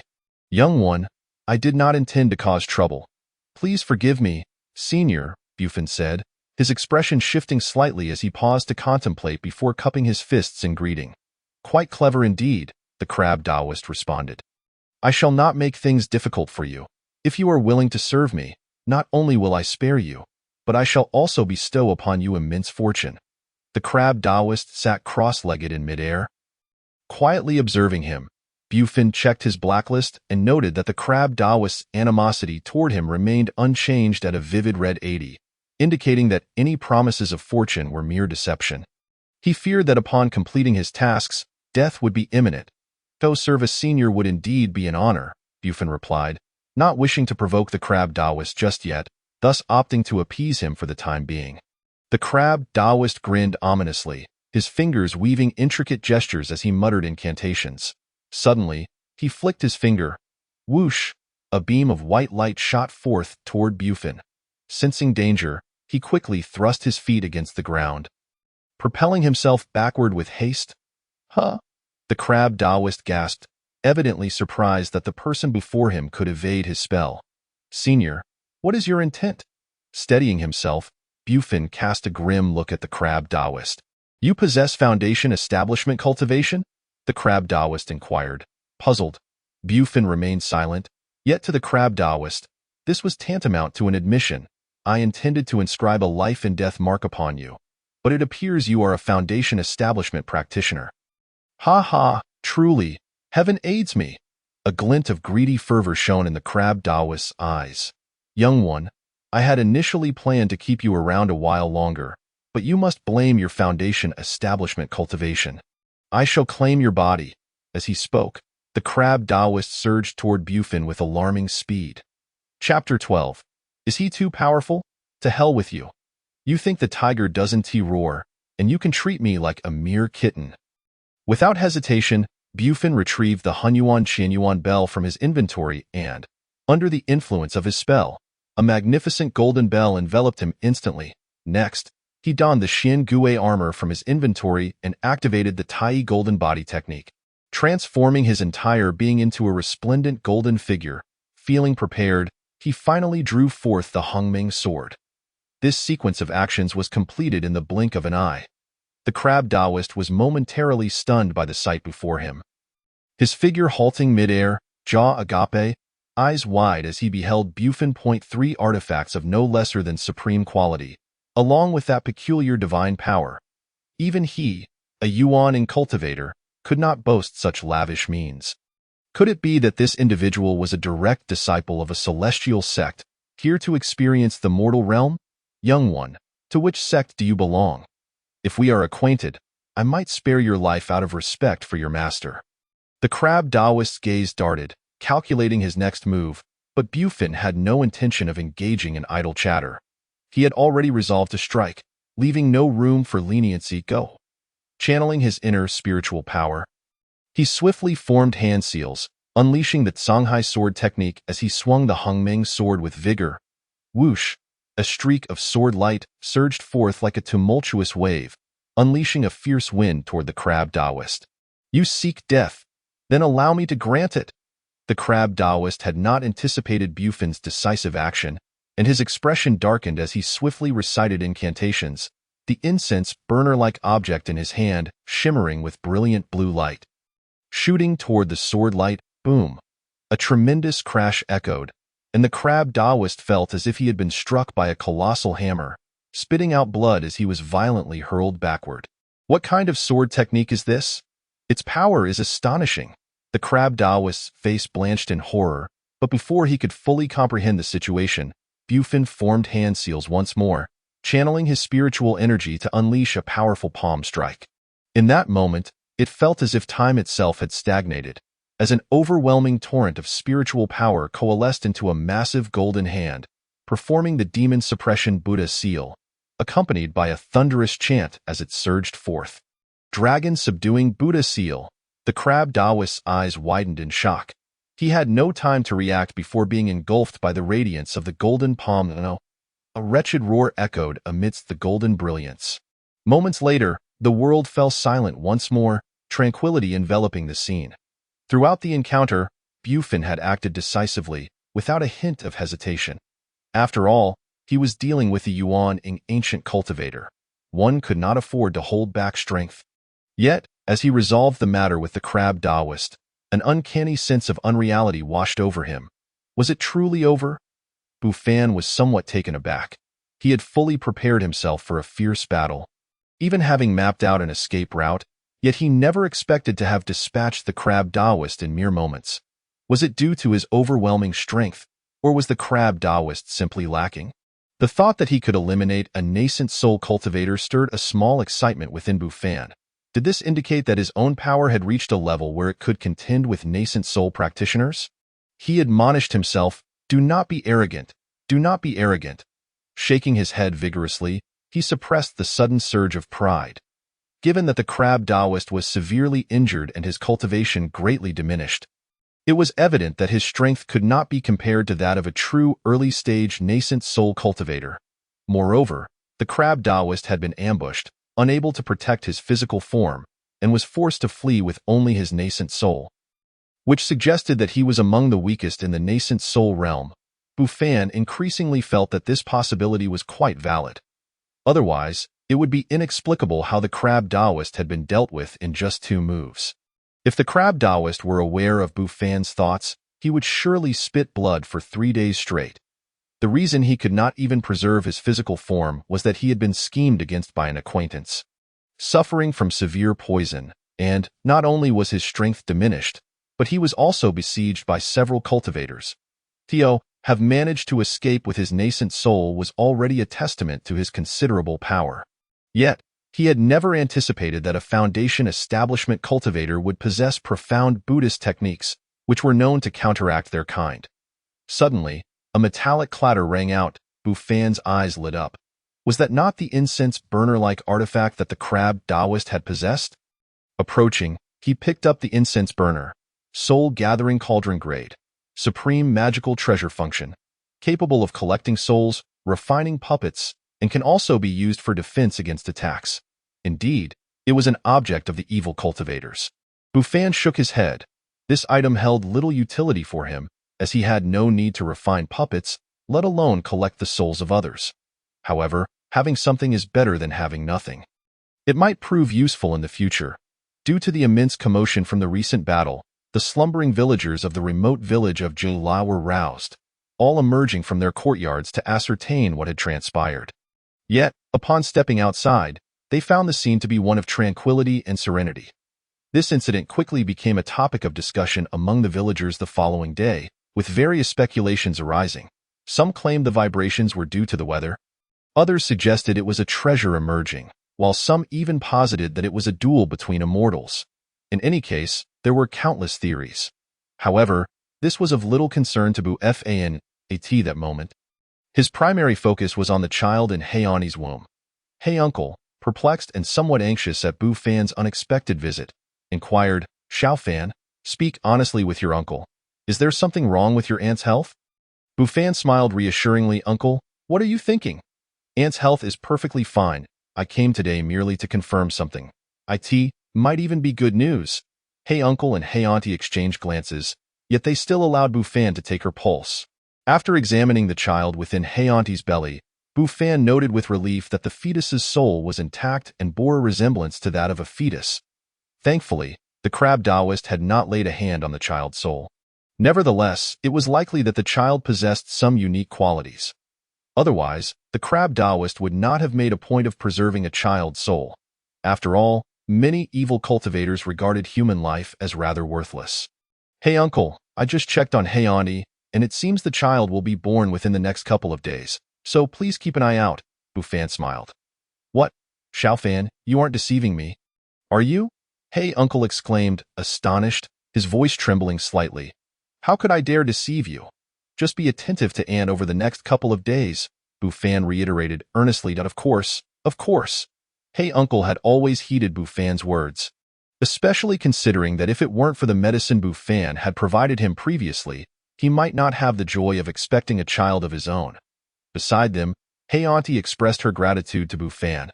Young one, I did not intend to cause trouble. Please forgive me, senior, Bufin said, his expression shifting slightly as he paused to contemplate before cupping his fists in greeting. Quite clever indeed, the crab Taoist responded. I shall not make things difficult for you. If you are willing to serve me, not only will I spare you, but I shall also bestow upon you immense fortune. The crab Taoist sat cross-legged in midair. Quietly observing him, Bufin checked his blacklist and noted that the crab Taoist's animosity toward him remained unchanged at a vivid red 80, indicating that any promises of fortune were mere deception. He feared that upon completing his tasks, death would be imminent. Though service senior would indeed be an honor, Bufin replied, not wishing to provoke the crab Taoist just yet, thus opting to appease him for the time being. The crab Taoist grinned ominously, his fingers weaving intricate gestures as he muttered incantations. Suddenly, he flicked his finger. Whoosh! A beam of white light shot forth toward Bufin. Sensing danger, he quickly thrust his feet against the ground, propelling himself backward with haste. Huh? The crab Taoist gasped, evidently surprised that the person before him could evade his spell. Senior, what is your intent? Steadying himself, Bufin cast a grim look at the crab Taoist. You possess foundation establishment cultivation? The crab Taoist inquired, puzzled. Bufin remained silent, yet to the crab Taoist, this was tantamount to an admission. I intended to inscribe a life-and-death mark upon you, but it appears you are a Foundation establishment practitioner. Ha ha, truly, heaven aids me. A glint of greedy fervor shone in the crab Taoist's eyes. Young one, I had initially planned to keep you around a while longer, but you must blame your Foundation establishment cultivation. I shall claim your body. As he spoke, the crab Taoist surged toward Bufin with alarming speed. Chapter 12. Is he too powerful? To hell with you. You think the tiger doesn't roar, and you can treat me like a mere kitten. Without hesitation, Bufin retrieved the Hunyuan Qianyuan bell from his inventory and, under the influence of his spell, a magnificent golden bell enveloped him instantly. Next, he donned the Xian Gui armor from his inventory and activated the Tai golden body technique, transforming his entire being into a resplendent golden figure. Feeling prepared, he finally drew forth the Hongming sword. This sequence of actions was completed in the blink of an eye. The crab Taoist was momentarily stunned by the sight before him. His figure halting midair, jaw agape, eyes wide as he beheld Bufin. 3 artifacts of no lesser than supreme quality, along with that peculiar divine power. Even he, a Yuan cultivator, could not boast such lavish means. Could it be that this individual was a direct disciple of a celestial sect, here to experience the mortal realm? Young one, to which sect do you belong? If we are acquainted, I might spare your life out of respect for your master. The crab Taoist's gaze darted, calculating his next move, but Bufin had no intention of engaging in idle chatter. He had already resolved to strike, leaving no room for leniency. Go. Channeling his inner spiritual power, he swiftly formed hand seals, unleashing the Songhai sword technique as he swung the Hongming sword with vigor. Whoosh! A streak of sword light surged forth like a tumultuous wave, unleashing a fierce wind toward the crab Taoist. You seek death, then allow me to grant it. The crab Taoist had not anticipated Bufin's decisive action, and his expression darkened as he swiftly recited incantations, the incense burner-like object in his hand shimmering with brilliant blue light. Shooting toward the sword light, boom! A tremendous crash echoed, and the crab Taoist felt as if he had been struck by a colossal hammer, spitting out blood as he was violently hurled backward. What kind of sword technique is this? Its power is astonishing. The crab Taoist's face blanched in horror, but before he could fully comprehend the situation, Bufin formed hand seals once more, channeling his spiritual energy to unleash a powerful palm strike. In that moment, it felt as if time itself had stagnated, as an overwhelming torrent of spiritual power coalesced into a massive golden hand, performing the demon suppression Buddha seal, accompanied by a thunderous chant as it surged forth. Dragon subduing Buddha seal. The crab Taoist's eyes widened in shock. He had no time to react before being engulfed by the radiance of the golden palm. A wretched roar echoed amidst the golden brilliance. Moments later, the world fell silent once more, tranquility enveloping the scene. Throughout the encounter, Bufin had acted decisively, without a hint of hesitation. After all, he was dealing with a Yuan ancient cultivator. One could not afford to hold back strength. Yet, as he resolved the matter with the crab Taoist, an uncanny sense of unreality washed over him. Was it truly over? Bufin was somewhat taken aback. He had fully prepared himself for a fierce battle, even having mapped out an escape route, yet he never expected to have dispatched the crab Taoist in mere moments. Was it due to his overwhelming strength, or was the crab Taoist simply lacking? The thought that he could eliminate a nascent soul cultivator stirred a small excitement within Bufin. Did this indicate that his own power had reached a level where it could contend with nascent soul practitioners? He admonished himself, "Do not be arrogant. Do not be arrogant." Shaking his head vigorously, he suppressed the sudden surge of pride. Given that the crab Taoist was severely injured and his cultivation greatly diminished, it was evident that his strength could not be compared to that of a true early-stage nascent soul cultivator. Moreover, the crab Taoist had been ambushed, unable to protect his physical form, and was forced to flee with only his nascent soul, which suggested that he was among the weakest in the nascent soul realm. Bufin increasingly felt that this possibility was quite valid. Otherwise, it would be inexplicable how the crab Taoist had been dealt with in just 2 moves. If the crab Taoist were aware of Bufin's thoughts, he would surely spit blood for 3 days straight. The reason he could not even preserve his physical form was that he had been schemed against by an acquaintance. Suffering from severe poison, and not only was his strength diminished, but he was also besieged by several cultivators. Theo, have managed to escape with his nascent soul was already a testament to his considerable power. Yet, he had never anticipated that a Foundation establishment cultivator would possess profound Buddhist techniques, which were known to counteract their kind. Suddenly, a metallic clatter rang out. Bufan's eyes lit up. Was that not the incense burner-like artifact that the crab Taoist had possessed? Approaching, he picked up the incense burner. Soul-gathering cauldron grade. Supreme magical treasure function. Capable of collecting souls, refining puppets, and can also be used for defense against attacks. Indeed, it was an object of the evil cultivators. Bufan shook his head. This item held little utility for him, as he had no need to refine puppets, let alone collect the souls of others. However, having something is better than having nothing. It might prove useful in the future. Due to the immense commotion from the recent battle, the slumbering villagers of the remote village of Jula were roused, all emerging from their courtyards to ascertain what had transpired. Yet, upon stepping outside, they found the scene to be one of tranquility and serenity. This incident quickly became a topic of discussion among the villagers the following day, with various speculations arising. Some claimed the vibrations were due to the weather. Others suggested it was a treasure emerging, while some even posited that it was a duel between immortals. In any case, there were countless theories. However, this was of little concern to Bufan that moment. His primary focus was on the child in Heiani's womb. "Hey uncle," perplexed and somewhat anxious at Bufan's unexpected visit, inquired, "Xiaofan, speak honestly with your uncle. Is there something wrong with your aunt's health?" Bufan smiled reassuringly. "Uncle, what are you thinking? Aunt's health is perfectly fine. I came today merely to confirm something. It might even be good news." Hey uncle and Hey auntie exchanged glances, yet they still allowed Bufan to take her pulse. After examining the child within Hey auntie's belly, Bufan noted with relief that the fetus's soul was intact and bore a resemblance to that of a fetus. Thankfully, the crab Taoist had not laid a hand on the child's soul. Nevertheless, it was likely that the child possessed some unique qualities. Otherwise, the crab Taoist would not have made a point of preserving a child's soul. After all, many evil cultivators regarded human life as rather worthless. "Hey uncle, I just checked on Hey auntie, and it seems the child will be born within the next couple of days, so please keep an eye out," Bufan smiled. "What? Xiaofan, you aren't deceiving me, are you?" Hey uncle exclaimed, astonished, his voice trembling slightly. "How could I dare deceive you? Just be attentive to Anne over the next couple of days," Bufan reiterated earnestly. "That of course. Hey uncle had always heeded Bufan's words, especially considering that if it weren't for the medicine Bufan had provided him previously, he might not have the joy of expecting a child of his own. Beside them, Hey auntie expressed her gratitude to Bufan,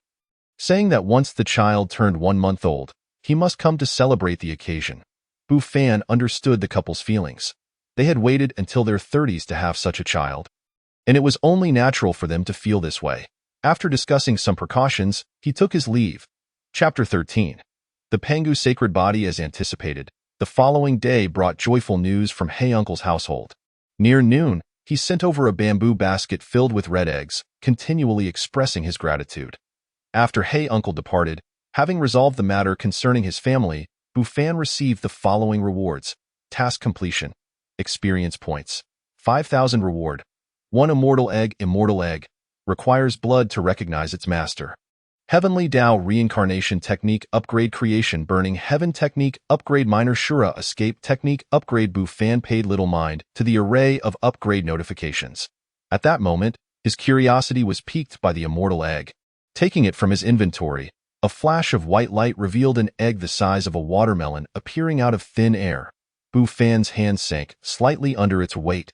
saying that once the child turned 1 month old, he must come to celebrate the occasion. Bufan understood the couple's feelings. They had waited until their 30s to have such a child, and it was only natural for them to feel this way. After discussing some precautions, he took his leave. Chapter 13. The Pengu Sacred Body. As anticipated, the following day brought joyful news from Hey uncle's household. Near noon, he sent over a bamboo basket filled with red eggs, continually expressing his gratitude. After Hey uncle departed, having resolved the matter concerning his family, Bufan received the following rewards: task completion, experience points, 5,000 reward, 1 immortal egg, requires blood to recognize its master. Heavenly Tao Reincarnation Technique Upgrade. Creation Burning Heaven Technique Upgrade. Minor Shura Escape Technique Upgrade. Bufan paid little mind to the array of upgrade notifications. At that moment, his curiosity was piqued by the immortal egg. Taking it from his inventory, a flash of white light revealed an egg the size of a watermelon appearing out of thin air. Bufan's hand sank slightly under its weight.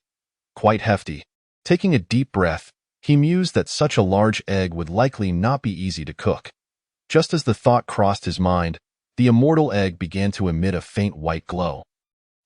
Quite hefty. Taking a deep breath, he mused that such a large egg would likely not be easy to cook. Just as the thought crossed his mind, the immortal egg began to emit a faint white glow.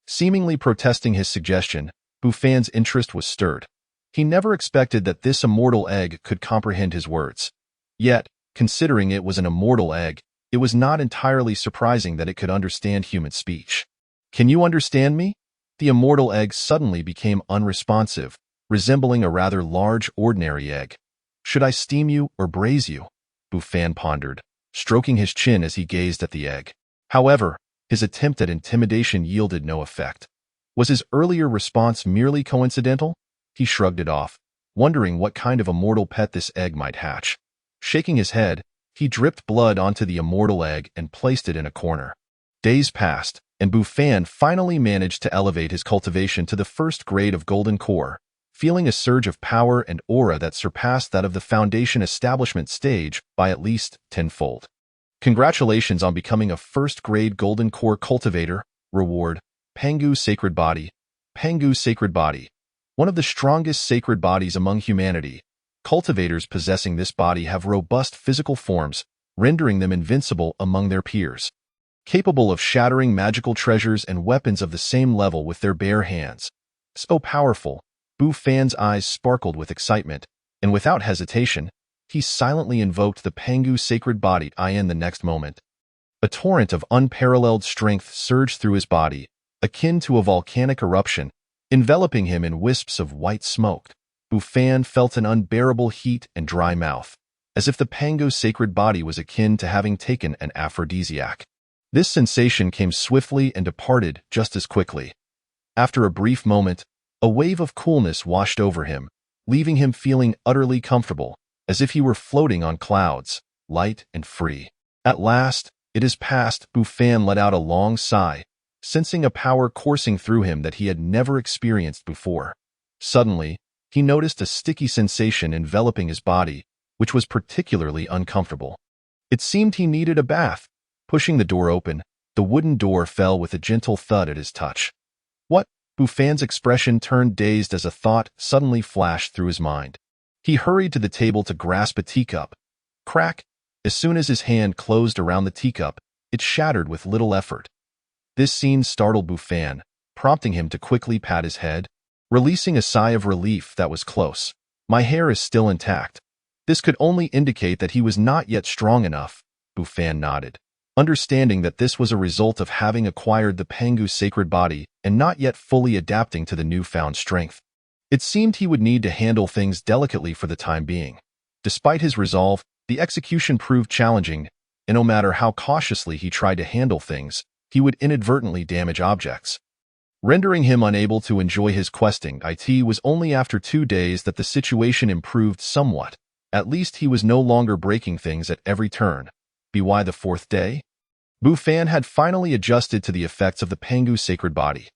Seemingly protesting his suggestion, Bufan's interest was stirred. He never expected that this immortal egg could comprehend his words. Yet, considering it was an immortal egg, it was not entirely surprising that it could understand human speech. "Can you understand me?" The immortal egg suddenly became unresponsive, resembling a rather large ordinary egg. "Should I steam you or braise you?" Bu Fan pondered, stroking his chin as he gazed at the egg. However, his attempt at intimidation yielded no effect. Was his earlier response merely coincidental? He shrugged it off, wondering what kind of immortal pet this egg might hatch. Shaking his head, he dripped blood onto the immortal egg and placed it in a corner. Days passed, and Bu Fan finally managed to elevate his cultivation to the first grade of Golden Core, feeling a surge of power and aura that surpassed that of the Foundation establishment stage by at least tenfold. Congratulations on becoming a first-grade Golden Core cultivator. Reward: Pangu Sacred Body. Pangu Sacred Body. One of the strongest sacred bodies among humanity. Cultivators possessing this body have robust physical forms, rendering them invincible among their peers. Capable of shattering magical treasures and weapons of the same level with their bare hands. So powerful, Bu Fan's eyes sparkled with excitement, and without hesitation, he silently invoked the Pangu Sacred Body in the next moment. A torrent of unparalleled strength surged through his body, akin to a volcanic eruption, enveloping him in wisps of white smoke. Bu Fan felt an unbearable heat and dry mouth, as if the Pangu Sacred Body was akin to having taken an aphrodisiac. This sensation came swiftly and departed just as quickly. After a brief moment, a wave of coolness washed over him, leaving him feeling utterly comfortable, as if he were floating on clouds, light and free. At last, it is past. Bu Fan let out a long sigh, sensing a power coursing through him that he had never experienced before. Suddenly, he noticed a sticky sensation enveloping his body, which was particularly uncomfortable. It seemed he needed a bath. Pushing the door open, the wooden door fell with a gentle thud at his touch. What? Bu Fan's expression turned dazed as a thought suddenly flashed through his mind. He hurried to the table to grasp a teacup. Crack! As soon as his hand closed around the teacup, it shattered with little effort. This scene startled Bu Fan, prompting him to quickly pat his head, releasing a sigh of relief that was close. My hair is still intact. This could only indicate that he was not yet strong enough. Bu Fan nodded, understanding that this was a result of having acquired the Pangu Sacred Body and not yet fully adapting to the newfound strength. It seemed he would need to handle things delicately for the time being. Despite his resolve, the execution proved challenging, and no matter how cautiously he tried to handle things, he would inadvertently damage objects, rendering him unable to enjoy his questing. It was only after 2 days that the situation improved somewhat. At least he was no longer breaking things at every turn. By the 4th day, Bu Fan had finally adjusted to the effects of the Pangu Sacred Body.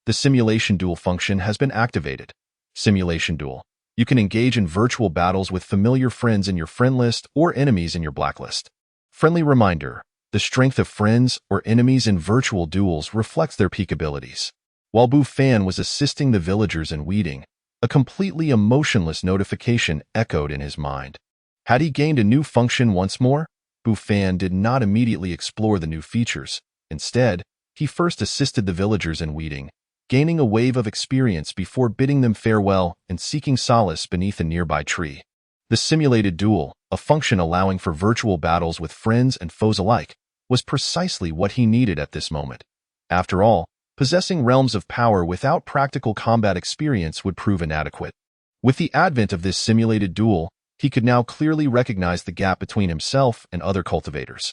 The Simulation Duel function has been activated. Simulation Duel. You can engage in virtual battles with familiar friends in your friend list or enemies in your blacklist. Friendly reminder: the strength of friends or enemies in virtual duels reflects their peak abilities. While Bu Fan was assisting the villagers in weeding, a completely emotionless notification echoed in his mind. Had he gained a new function once more? Bu Fan did not immediately explore the new features. Instead, he first assisted the villagers in weeding, gaining a wave of experience before bidding them farewell and seeking solace beneath a nearby tree. The Simulated Duel, a function allowing for virtual battles with friends and foes alike, was precisely what he needed at this moment. After all, possessing realms of power without practical combat experience would prove inadequate. With the advent of this simulated duel, he could now clearly recognize the gap between himself and other cultivators.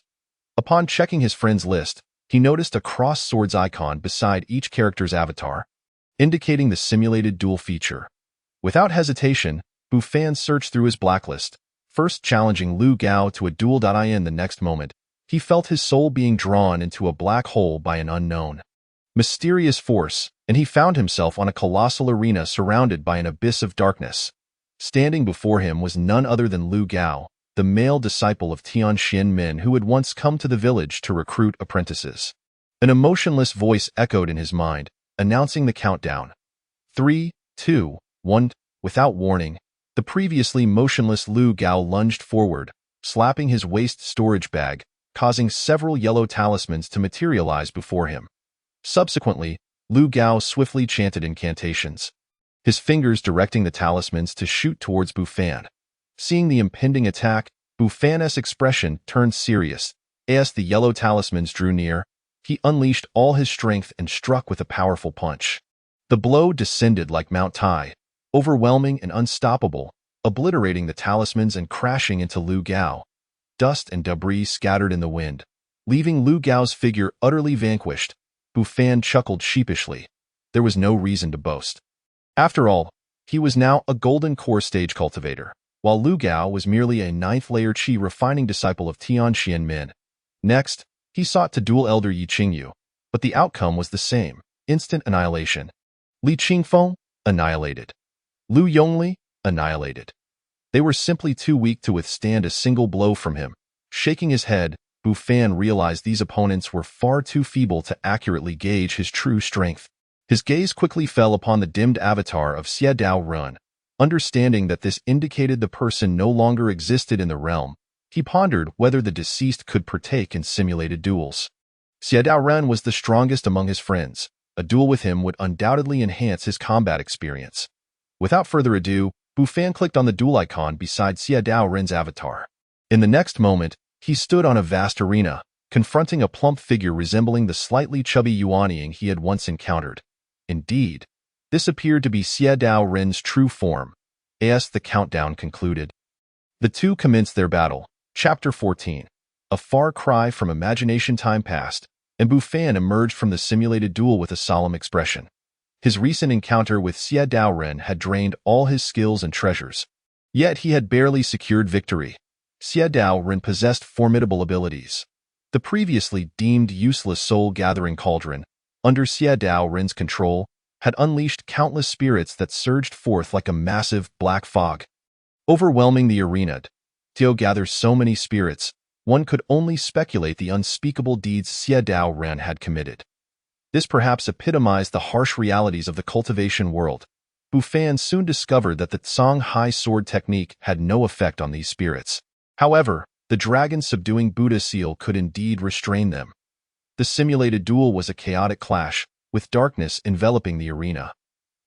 Upon checking his friends list, he noticed a crossed swords icon beside each character's avatar, indicating the simulated duel feature. Without hesitation, Bu Fan searched through his blacklist, first challenging Lu Gao to a duel. In the next moment, he felt his soul being drawn into a black hole by an unknown, mysterious force, and he found himself on a colossal arena surrounded by an abyss of darkness. Standing before him was none other than Lu Gao, the male disciple of Tian Xin Min who had once come to the village to recruit apprentices. An emotionless voice echoed in his mind, announcing the countdown. 3, 2, 1. Without warning, the previously motionless Lu Gao lunged forward, slapping his waist storage bag, causing several yellow talismans to materialize before him. Subsequently, Lu Gao swiftly chanted incantations, his fingers directing the talismans to shoot towards Bu Fan. Seeing the impending attack, Bu Fan's expression turned serious. As the yellow talismans drew near, he unleashed all his strength and struck with a powerful punch. The blow descended like Mount Tai, overwhelming and unstoppable, obliterating the talismans and crashing into Lu Gao. Dust and debris scattered in the wind, leaving Lu Gao's figure utterly vanquished. Bu Fan chuckled sheepishly. There was no reason to boast. After all, he was now a golden core stage cultivator, while Lu Gao was merely a ninth-layer qi refining disciple of Tian Xianmin. Next, he sought to duel Elder Yi Qingyu, but the outcome was the same: instant annihilation. Li Qingfeng, annihilated. Lu Yongli, annihilated. They were simply too weak to withstand a single blow from him. Shaking his head, Bu Fan realized these opponents were far too feeble to accurately gauge his true strength. His gaze quickly fell upon the dimmed avatar of Xie Dao Run. Understanding that this indicated the person no longer existed in the realm, he pondered whether the deceased could partake in simulated duels. Xie Dao Ren was the strongest among his friends. A duel with him would undoubtedly enhance his combat experience. Without further ado, Bu Fan clicked on the duel icon beside Xie Dao Ren's avatar. In the next moment, he stood on a vast arena, confronting a plump figure resembling the slightly chubby Yuan Ying he had once encountered. Indeed, this appeared to be Xie Dao Ren's true form. As the countdown concluded, the two commenced their battle. Chapter 14. A far cry from imagination. Time passed, and Bu Fan emerged from the simulated duel with a solemn expression. His recent encounter with Xie Dao Ren had drained all his skills and treasures. Yet he had barely secured victory. Xie Dao Ren possessed formidable abilities. The previously deemed useless soul-gathering cauldron, under Xie Dao Ren's control, had unleashed countless spirits that surged forth like a massive black fog, overwhelming the arena. To gather so many spirits, one could only speculate the unspeakable deeds Xie Dao Ren had committed. This perhaps epitomized the harsh realities of the cultivation world. Bu Fan soon discovered that the Tsang Hai sword technique had no effect on these spirits. However, the dragon-subduing Buddha seal could indeed restrain them. The simulated duel was a chaotic clash, with darkness enveloping the arena.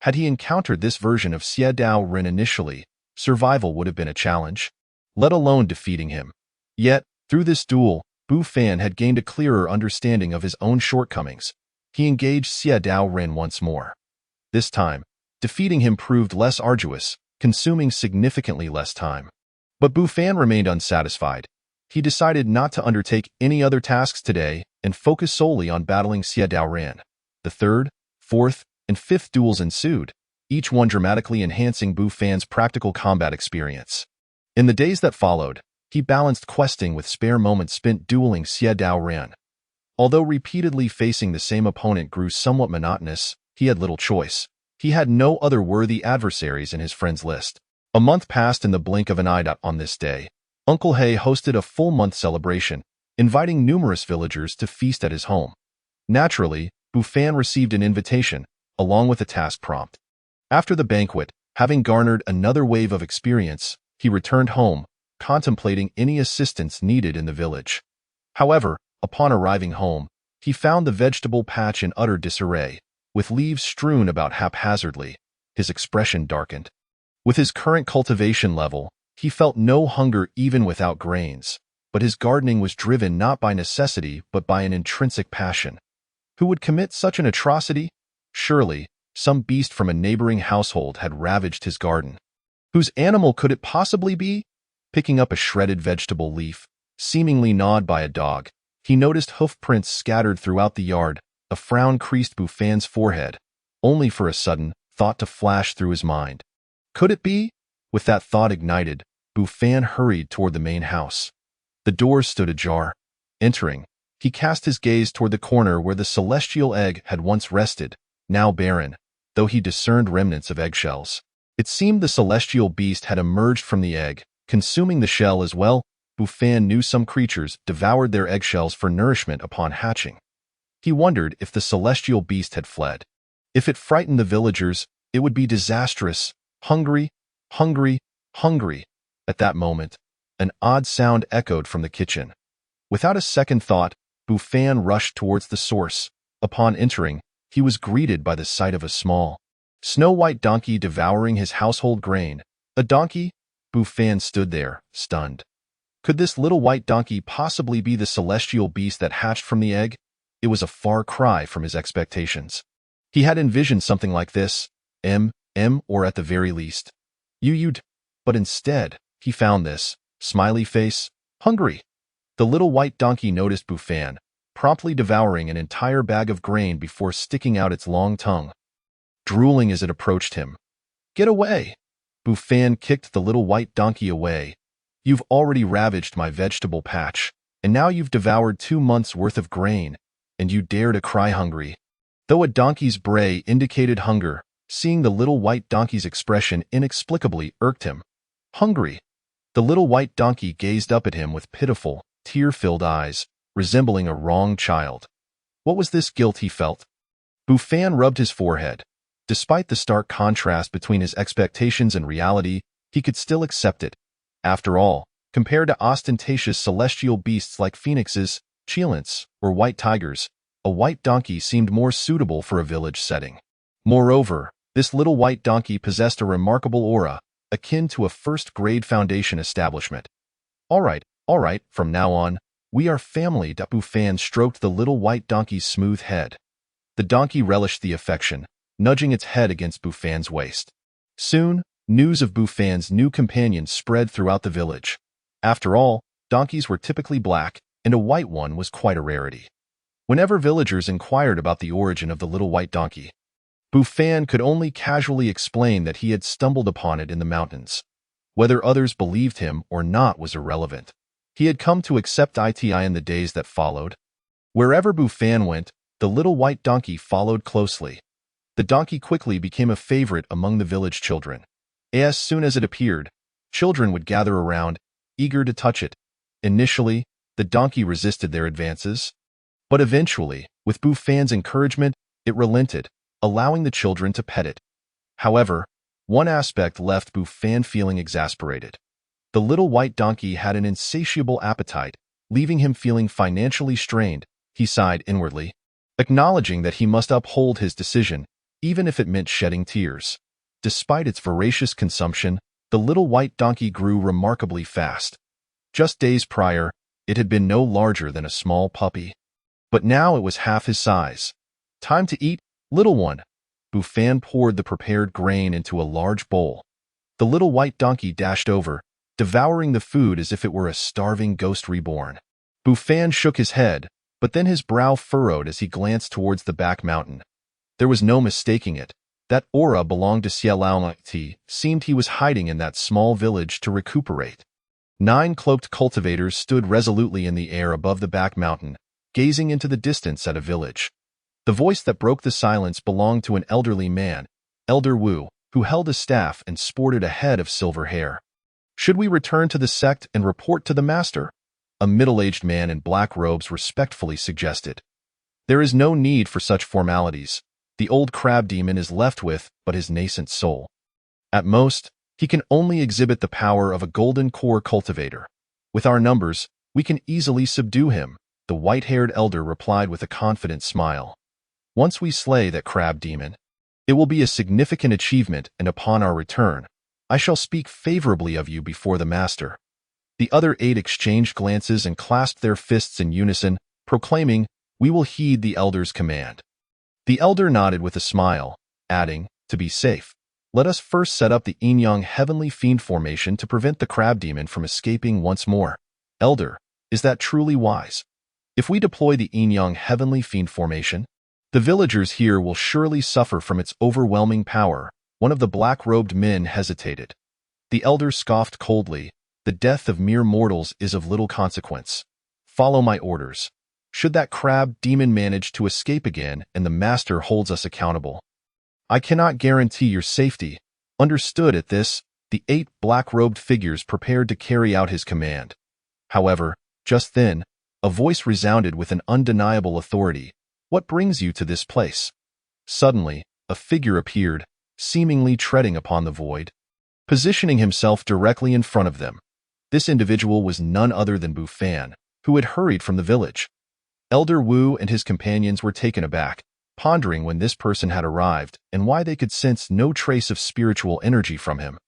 Had he encountered this version of Xie Dao Ren initially, survival would have been a challenge, let alone defeating him. Yet, through this duel, Bu Fan had gained a clearer understanding of his own shortcomings. He engaged Xie Dao Ren once more. This time, defeating him proved less arduous, consuming significantly less time. But Bu Fan remained unsatisfied. He decided not to undertake any other tasks today and focus solely on battling Xie Dao Ren. The third, fourth, and fifth duels ensued, each one dramatically enhancing Bu Fan's practical combat experience. In the days that followed, he balanced questing with spare moments spent dueling Xie Dao Ren. Although repeatedly facing the same opponent grew somewhat monotonous, he had little choice. He had no other worthy adversaries in his friends list. A month passed in the blink of an eye. On this day, Uncle He hosted a full-month celebration, inviting numerous villagers to feast at his home. Naturally, Bu Fan received an invitation, along with a task prompt. After the banquet, having garnered another wave of experience, he returned home, contemplating any assistance needed in the village. However, upon arriving home, he found the vegetable patch in utter disarray, with leaves strewn about haphazardly. His expression darkened. With his current cultivation level, he felt no hunger even without grains, but his gardening was driven not by necessity but by an intrinsic passion. Who would commit such an atrocity? Surely, some beast from a neighboring household had ravaged his garden. Whose animal could it possibly be? Picking up a shredded vegetable leaf, seemingly gnawed by a dog, he noticed hoof prints scattered throughout the yard. A frown creased Bu Fan's forehead, only for a sudden thought to flash through his mind. Could it be? With that thought ignited, Bu Fan hurried toward the main house. The doors stood ajar. Entering, he cast his gaze toward the corner where the celestial egg had once rested, now barren, though he discerned remnants of eggshells. It seemed the celestial beast had emerged from the egg, consuming the shell as well. Bu Fan knew some creatures devoured their eggshells for nourishment upon hatching. He wondered if the celestial beast had fled. If it frightened the villagers, it would be disastrous. Hungry, hungry, hungry. At that moment, an odd sound echoed from the kitchen. Without a second thought, Bu Fan rushed towards the source. Upon entering, he was greeted by the sight of a small, snow-white donkey devouring his household grain. A donkey? Bu Fan stood there, stunned. Could this little white donkey possibly be the celestial beast that hatched from the egg? It was a far cry from his expectations. He had envisioned something like this, or at the very least, you'd. But instead, he found this, smiley face, hungry. The little white donkey noticed Bufan, promptly devouring an entire bag of grain before sticking out its long tongue, drooling as it approached him. Get away! Bufan kicked the little white donkey away. You've already ravaged my vegetable patch, and now you've devoured 2 months' worth of grain, and you dare to cry hungry. Though a donkey's bray indicated hunger, seeing the little white donkey's expression inexplicably irked him. Hungry? The little white donkey gazed up at him with pitiful, tear-filled eyes, resembling a wronged child. What was this guilt he felt? Bufan rubbed his forehead. Despite the stark contrast between his expectations and reality, he could still accept it. After all, compared to ostentatious celestial beasts like phoenixes, cheilants, or white tigers, a white donkey seemed more suitable for a village setting. Moreover, this little white donkey possessed a remarkable aura, akin to a first-grade foundation establishment. All right, from now on, we are family. Bufan stroked the little white donkey's smooth head. The donkey relished the affection, nudging its head against Bufan's waist. Soon, news of Bufan's new companion spread throughout the village. After all, donkeys were typically black, and a white one was quite a rarity. Whenever villagers inquired about the origin of the little white donkey, Bufan could only casually explain that he had stumbled upon it in the mountains. Whether others believed him or not was irrelevant. He had come to accept it in the days that followed. Wherever Bufan went, the little white donkey followed closely. The donkey quickly became a favorite among the village children. As soon as it appeared, children would gather around, eager to touch it. Initially, the donkey resisted their advances. But eventually, with Bufan's encouragement, it relented, allowing the children to pet it. However, one aspect left Bufan feeling exasperated. The little white donkey had an insatiable appetite, leaving him feeling financially strained. He sighed inwardly, acknowledging that he must uphold his decision, even if it meant shedding tears. Despite its voracious consumption, the little white donkey grew remarkably fast. Just days prior, it had been no larger than a small puppy. But now it was half his size. Time to eat, little one. Bufan poured the prepared grain into a large bowl. The little white donkey dashed over, devouring the food as if it were a starving ghost reborn. Bufan shook his head, but then his brow furrowed as he glanced towards the back mountain. There was no mistaking it. That aura belonged to Xiaolangti. Seemed he was hiding in that small village to recuperate. 9 cloaked cultivators stood resolutely in the air above the back mountain, gazing into the distance at a village. The voice that broke the silence belonged to an elderly man, Elder Wu, who held a staff and sported a head of silver hair. Should we return to the sect and report to the master? A middle-aged man in black robes respectfully suggested. There is no need for such formalities. The old crab demon is left with but his nascent soul. At most, he can only exhibit the power of a golden core cultivator. With our numbers, we can easily subdue him, the white-haired elder replied with a confident smile. Once we slay that crab demon, it will be a significant achievement, and upon our return, I shall speak favorably of you before the master. The other 8 exchanged glances and clasped their fists in unison, proclaiming, "We will heed the elder's command." The elder nodded with a smile, adding, "To be safe, let us first set up the Yin-Yang Heavenly Fiend formation to prevent the crab demon from escaping once more." Elder, is that truly wise? If we deploy the Yin-Yang Heavenly Fiend formation, the villagers here will surely suffer from its overwhelming power. One of the black-robed men hesitated. The elder scoffed coldly, "The death of mere mortals is of little consequence. Follow my orders. Should that crab demon manage to escape again and the master holds us accountable, I cannot guarantee your safety." Understood. At this, the 8 black-robed figures prepared to carry out his command. However, just then, a voice resounded with an undeniable authority. "What brings you to this place?" Suddenly, a figure appeared, seemingly treading upon the void, positioning himself directly in front of them. This individual was none other than Bufan, who had hurried from the village. Elder Wu and his companions were taken aback, pondering when this person had arrived and why they could sense no trace of spiritual energy from him.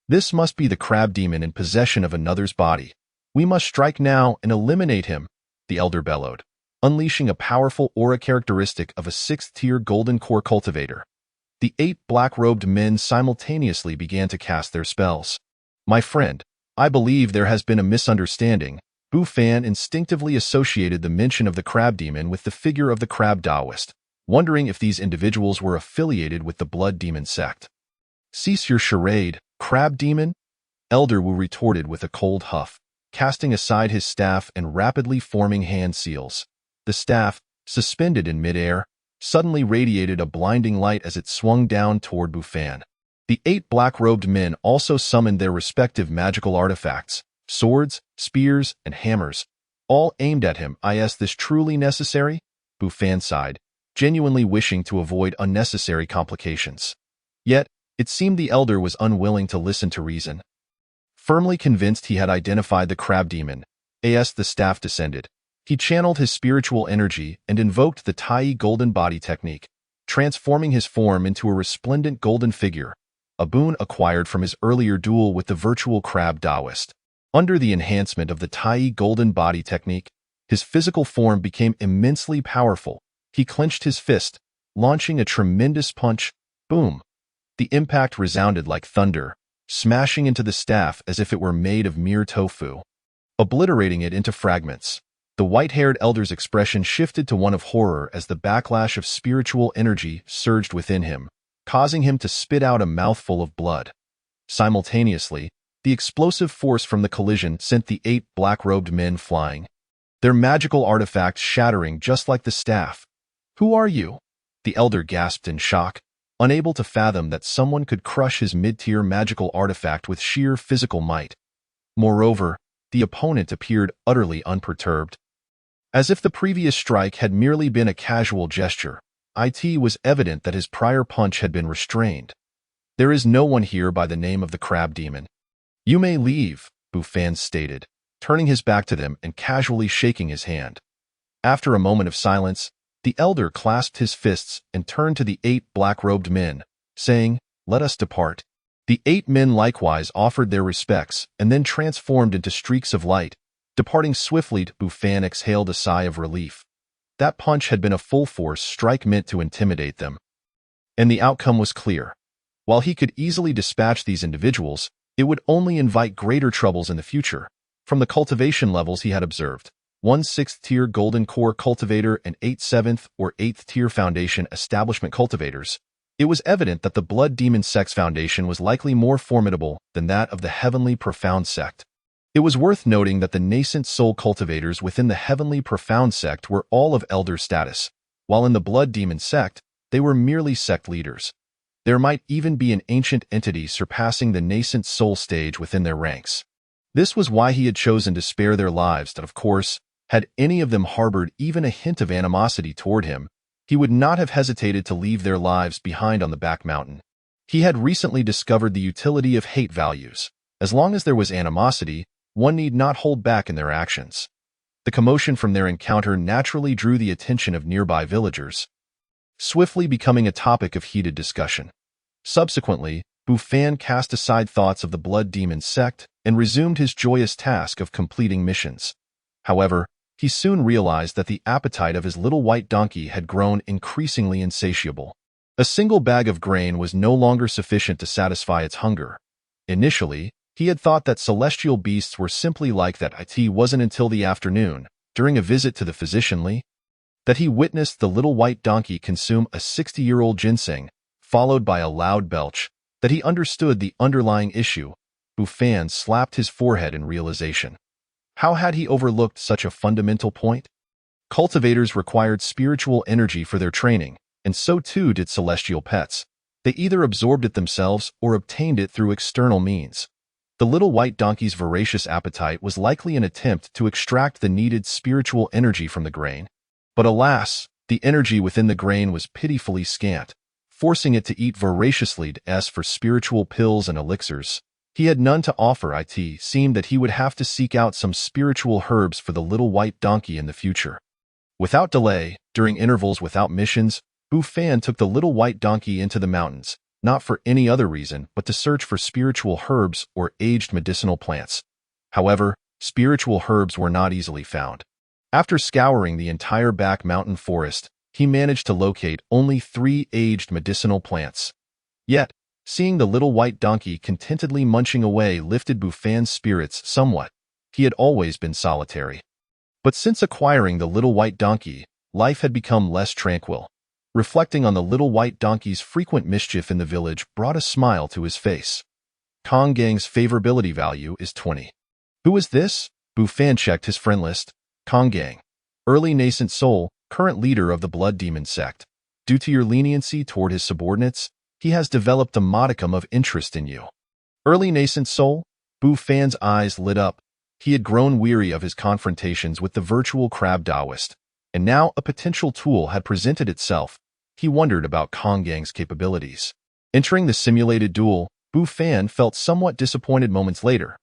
This must be the crab demon in possession of another's body. We must strike now and eliminate him, the elder bellowed, unleashing a powerful aura characteristic of a 6th-tier golden core cultivator. The 8 black-robed men simultaneously began to cast their spells. "My friend, I believe there has been a misunderstanding." Bu Fan instinctively associated the mention of the crab demon with the figure of the crab Taoist, wondering if these individuals were affiliated with the blood demon sect. "Cease your charade, crab demon," Elder Wu retorted with a cold huff, casting aside his staff and rapidly forming hand seals. The staff, suspended in midair, suddenly radiated a blinding light as it swung down toward Bu Fan. The 8 black-robed men also summoned their respective magical artifacts, swords, spears, and hammers, all aimed at him. "Is this truly necessary?" Bu Fan sighed, genuinely wishing to avoid unnecessary complications. Yet, it seemed the elder was unwilling to listen to reason. Firmly convinced he had identified the crab demon, as the staff descended, he channeled his spiritual energy and invoked the Tai golden body technique, transforming his form into a resplendent golden figure, a boon acquired from his earlier duel with the virtual crab Taoist. Under the enhancement of the Tai golden body technique, his physical form became immensely powerful. He clenched his fist, launching a tremendous punch. Boom! The impact resounded like thunder, smashing into the staff as if it were made of mere tofu, obliterating it into fragments. The white-haired elder's expression shifted to one of horror as the backlash of spiritual energy surged within him, causing him to spit out a mouthful of blood. Simultaneously, the explosive force from the collision sent the 8 black-robed men flying, their magical artifacts shattering just like the staff. "Who are you?" the elder gasped in shock, unable to fathom that someone could crush his mid-tier magical artifact with sheer physical might. Moreover, the opponent appeared utterly unperturbed. As if the previous strike had merely been a casual gesture, it was evident that his prior punch had been restrained. "There is no one here by the name of the crab demon. You may leave," Bu Fan stated, turning his back to them and casually shaking his hand. After a moment of silence, the elder clasped his fists and turned to the 8 black-robed men, saying, "Let us depart." The 8 men likewise offered their respects and then transformed into streaks of light. Departing swiftly, Bu Fan exhaled a sigh of relief. That punch had been a full-force strike meant to intimidate them. And the outcome was clear. While he could easily dispatch these individuals, it would only invite greater troubles in the future. From the cultivation levels he had observed, 1 6th-tier Golden Core cultivator and 8 7th or 8th-tier Foundation establishment cultivators, it was evident that the Blood Demon Sect's foundation was likely more formidable than that of the Heavenly Profound Sect. It was worth noting that the nascent soul cultivators within the Heavenly Profound Sect were all of elder status, while in the Blood Demon Sect, they were merely sect leaders. There might even be an ancient entity surpassing the nascent soul stage within their ranks. This was why he had chosen to spare their lives, and of course, had any of them harbored even a hint of animosity toward him, he would not have hesitated to leave their lives behind on the back mountain. He had recently discovered the utility of hate values. As long as there was animosity, one need not hold back in their actions. The commotion from their encounter naturally drew the attention of nearby villagers, swiftly becoming a topic of heated discussion. Subsequently, Bu Fan cast aside thoughts of the Blood Demon Sect and resumed his joyous task of completing missions. However, he soon realized that the appetite of his little white donkey had grown increasingly insatiable. A single bag of grain was no longer sufficient to satisfy its hunger. Initially, he had thought that celestial beasts were simply like that. It wasn't until the afternoon, during a visit to the physician Li, that he witnessed the little white donkey consume a 60-year-old ginseng, followed by a loud belch, that he understood the underlying issue. Bu Fan slapped his forehead in realization. How had he overlooked such a fundamental point? Cultivators required spiritual energy for their training, and so too did celestial pets. They either absorbed it themselves or obtained it through external means. The little white donkey's voracious appetite was likely an attempt to extract the needed spiritual energy from the grain. But alas, the energy within the grain was pitifully scant, forcing it to eat voraciously as for spiritual pills and elixirs. He had none to offer. It seemed that he would have to seek out some spiritual herbs for the little white donkey in the future. Without delay, during intervals without missions, Bu Fan took the little white donkey into the mountains, not for any other reason but to search for spiritual herbs or aged medicinal plants. However, spiritual herbs were not easily found. After scouring the entire back mountain forest, he managed to locate only 3 aged medicinal plants. Yet, seeing the little white donkey contentedly munching away lifted Bufan's spirits somewhat. He had always been solitary. But since acquiring the little white donkey, life had become less tranquil. Reflecting on the little white donkey's frequent mischief in the village brought a smile to his face. Kong Gang's favorability value is 20. Who is this? Bufan checked his friend list. Kong Gang. Early nascent soul, current leader of the Blood Demon sect. Due to your leniency toward his subordinates, he has developed a modicum of interest in you. Early nascent soul? Bufan's eyes lit up. He had grown weary of his confrontations with the virtual crab Taoist, and now a potential tool had presented itself. He wondered about Kong Gang's capabilities. Entering the simulated duel, Bufan felt somewhat disappointed moments later.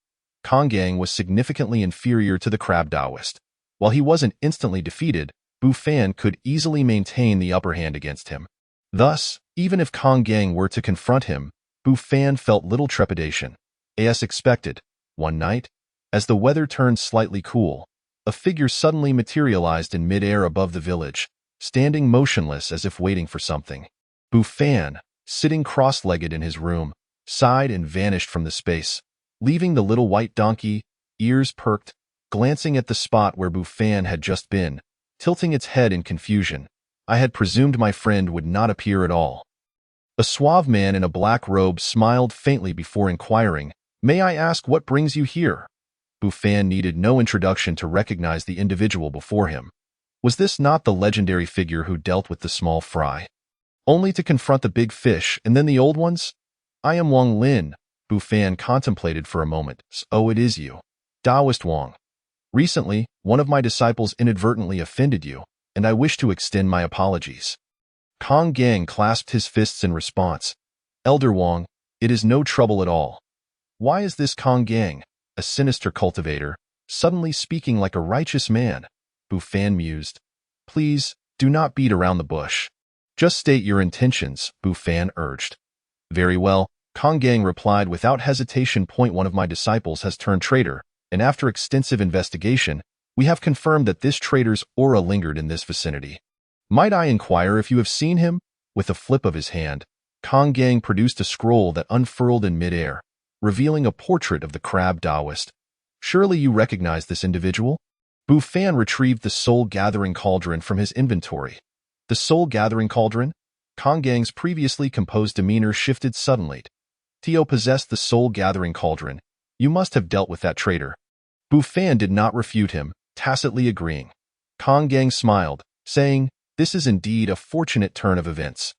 Kong Gang was significantly inferior to the crab Taoist. While he wasn't instantly defeated, Bufan could easily maintain the upper hand against him. Thus, even if Kong Gang were to confront him, Bufan felt little trepidation. As expected, one night, as the weather turned slightly cool, a figure suddenly materialized in midair above the village, standing motionless as if waiting for something. Bufan, sitting cross-legged in his room, sighed and vanished from the space, leaving the little white donkey, ears perked, glancing at the spot where Bufan had just been, tilting its head in confusion. I had presumed my friend would not appear at all. A suave man in a black robe smiled faintly before inquiring, "May I ask what brings you here?" Bufan needed no introduction to recognize the individual before him. Was this not the legendary figure who dealt with the small fry? Only to confront the big fish and then the old ones? "I am Wang Lin," Bufan contemplated for a moment. "Oh, it is you. Taoist Wang. Recently, one of my disciples inadvertently offended you, and I wish to extend my apologies." Kong Gang clasped his fists in response. "Elder Wang, it is no trouble at all. Why is this Kong Gang, a sinister cultivator, suddenly speaking like a righteous man?" Bufan mused. "Please, do not beat around the bush. Just state your intentions," Bufan urged. "Very well," Kong Gang replied without hesitation. "One of my disciples has turned traitor, and after extensive investigation, we have confirmed that this traitor's aura lingered in this vicinity. Might I inquire if you have seen him?" With a flip of his hand, Kong Gang produced a scroll that unfurled in midair, revealing a portrait of the crab Taoist. "Surely you recognize this individual?" Bufan retrieved the soul-gathering cauldron from his inventory. The soul-gathering cauldron? Kong Gang's previously composed demeanor shifted suddenly. "Tio possessed the soul-gathering cauldron. You must have dealt with that traitor." Bufan did not refute him, tacitly agreeing. Kong Gang smiled, saying, "This is indeed a fortunate turn of events.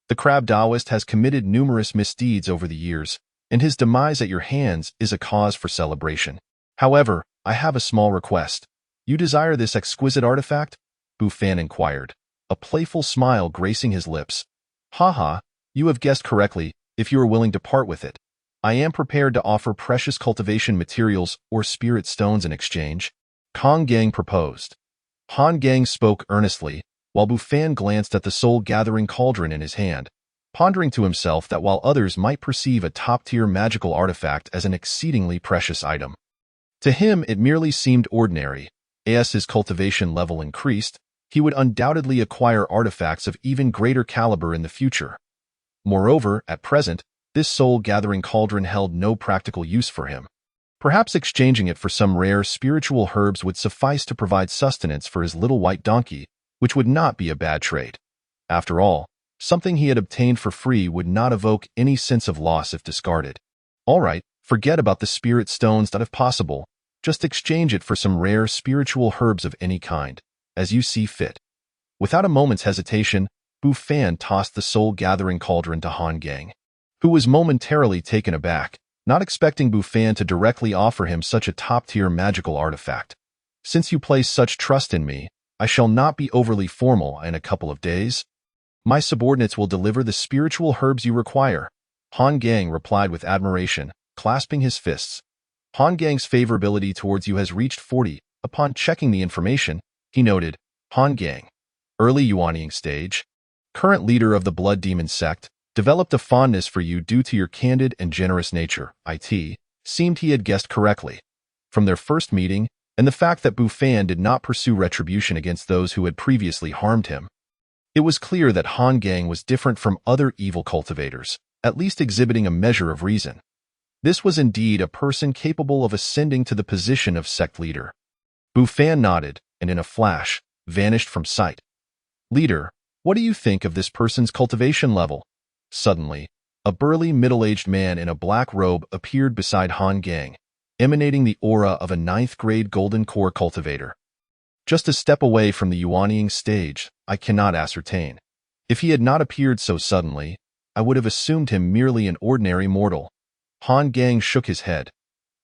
The crab Taoist has committed numerous misdeeds over the years, and his demise at your hands is a cause for celebration. However, I have a small request. You desire this exquisite artifact?" Bufan inquired, a playful smile gracing his lips. "Haha, you have guessed correctly, if you are willing to part with it. I am prepared to offer precious cultivation materials or spirit stones in exchange," Kong Gang proposed. Han Gang spoke earnestly, while Bufan glanced at the soul-gathering cauldron in his hand, pondering to himself that while others might perceive a top-tier magical artifact as an exceedingly precious item, to him it merely seemed ordinary. As his cultivation level increased, he would undoubtedly acquire artifacts of even greater caliber in the future. Moreover, at present, this soul-gathering cauldron held no practical use for him. Perhaps exchanging it for some rare spiritual herbs would suffice to provide sustenance for his little white donkey, which would not be a bad trade. After all, something he had obtained for free would not evoke any sense of loss if discarded. All right, forget about the spirit stones that if possible, just exchange it for some rare spiritual herbs of any kind, as you see fit. Without a moment's hesitation, Bufan tossed the soul-gathering cauldron to Han Gang, who was momentarily taken aback, not expecting Bufan to directly offer him such a top-tier magical artifact. "Since you place such trust in me, I shall not be overly formal in a couple of days. My subordinates will deliver the spiritual herbs you require," Han Gang replied with admiration, clasping his fists. "Han Gang's favorability towards you has reached 40. Upon checking the information, he noted, Han Gang, early Yuanying stage, current leader of the Blood Demon sect, developed a fondness for you due to your candid and generous nature. It seemed he had guessed correctly. From their first meeting, and the fact that Bufan did not pursue retribution against those who had previously harmed him, It was clear that Han Gang was different from other evil cultivators, at least exhibiting a measure of reason. This was indeed a person capable of ascending to the position of sect leader. Bu Fan nodded, and in a flash, vanished from sight. Leader, what do you think of this person's cultivation level? Suddenly, a burly middle-aged man in a black robe appeared beside Han Gang, emanating the aura of a ninth-grade golden core cultivator. Just a step away from the Yuanying stage, I cannot ascertain. If he had not appeared so suddenly, I would have assumed him merely an ordinary mortal. Han Gang shook his head.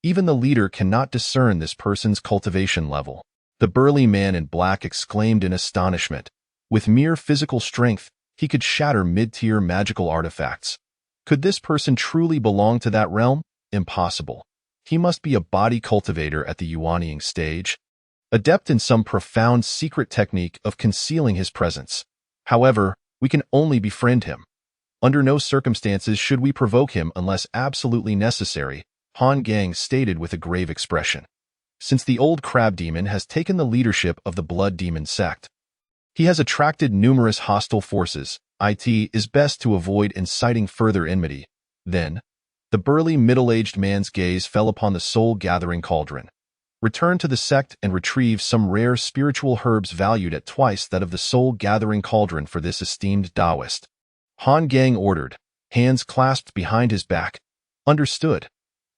Even the leader cannot discern this person's cultivation level. The burly man in black exclaimed in astonishment. With mere physical strength, he could shatter mid-tier magical artifacts. Could this person truly belong to that realm? Impossible. He must be a body cultivator at the Yuanying stage, adept in some profound secret technique of concealing his presence. However, we can only befriend him. Under no circumstances should we provoke him unless absolutely necessary, Han Gang stated with a grave expression. Since the old crab demon has taken the leadership of the blood demon sect, he has attracted numerous hostile forces. It is best to avoid inciting further enmity. Then, the burly middle-aged man's gaze fell upon the soul-gathering cauldron. Return to the sect and retrieve some rare spiritual herbs valued at twice that of the soul-gathering cauldron for this esteemed Taoist. Han Gang ordered, hands clasped behind his back. Understood.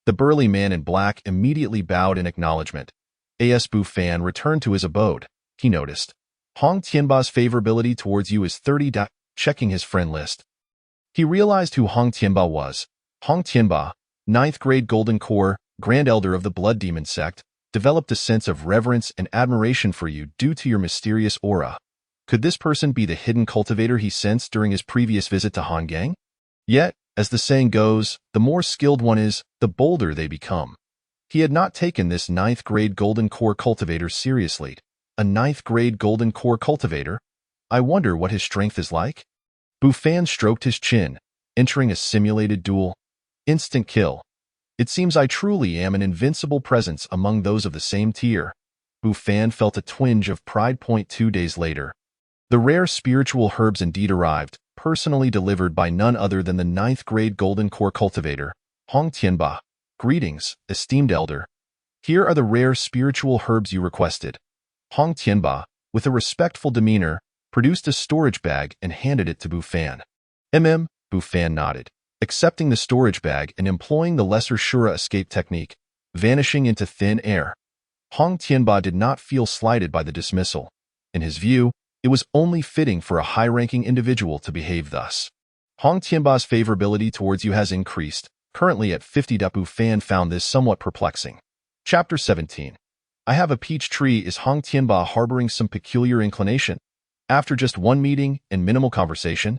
The burly man in black immediately bowed in acknowledgement. As Bu Fan returned to his abode, he noticed. Hong Tianba's favorability towards you is 30. Checking his friend list, he realized who Hong Tianba was. Hong Tianba, 9th grade Golden Core, Grand Elder of the Blood Demon sect, developed a sense of reverence and admiration for you due to your mysterious aura. Could this person be the hidden cultivator he sensed during his previous visit to Han Gang? Yet, as the saying goes, the more skilled one is, the bolder they become. He had not taken this 9th grade Golden Core cultivator seriously. A 9th grade Golden Core cultivator? I wonder what his strength is like? Bu Fan stroked his chin, entering a simulated duel. Instant kill. It seems I truly am an invincible presence among those of the same tier. Bu Fan felt a twinge of pride. 2 days later, the rare spiritual herbs indeed arrived, personally delivered by none other than the 9th grade Golden Core cultivator, Hong Tianba. Greetings, esteemed elder. Here are the rare spiritual herbs you requested. Hong Tianba, with a respectful demeanor, produced a storage bag and handed it to Bu Fan. Bu Fan nodded, accepting the storage bag and employing the lesser Shura escape technique, vanishing into thin air. Hong Tianba did not feel slighted by the dismissal. In his view, it was only fitting for a high-ranking individual to behave thus. Hong Tianba's favorability towards you has increased, currently at 50. Bu Fan found this somewhat perplexing. Chapter 17. I have a peach tree. Is Hong Tianba harboring some peculiar inclination? After just one meeting and minimal conversation,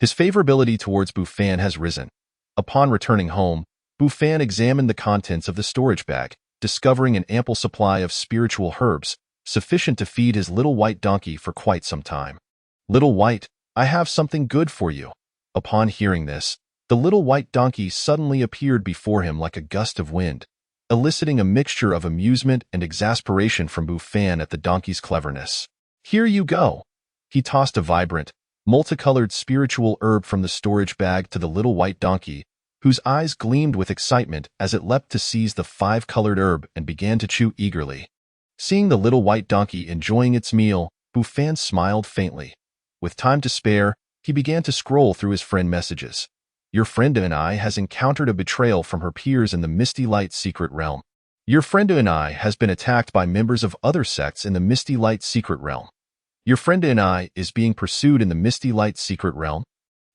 his favorability towards Bu Fan has risen. Upon returning home, Bu Fan examined the contents of the storage bag, discovering an ample supply of spiritual herbs, sufficient to feed his little white donkey for quite some time. Little White, I have something good for you. Upon hearing this, the little white donkey suddenly appeared before him like a gust of wind, eliciting a mixture of amusement and exasperation from Bu Fan at the donkey's cleverness. Here you go. He tossed a vibrant, multicolored spiritual herb from the storage bag to the little white donkey, whose eyes gleamed with excitement as it leapt to seize the 5-colored herb and began to chew eagerly. Seeing the little white donkey enjoying its meal, Bu Fan smiled faintly. With time to spare, he began to scroll through his friend messages. Your friend and I has encountered a betrayal from her peers in the Misty Light secret realm. Your friend and I has been attacked by members of other sects in the Misty Light secret realm. Your friend and I is being pursued in the Misty Light secret realm,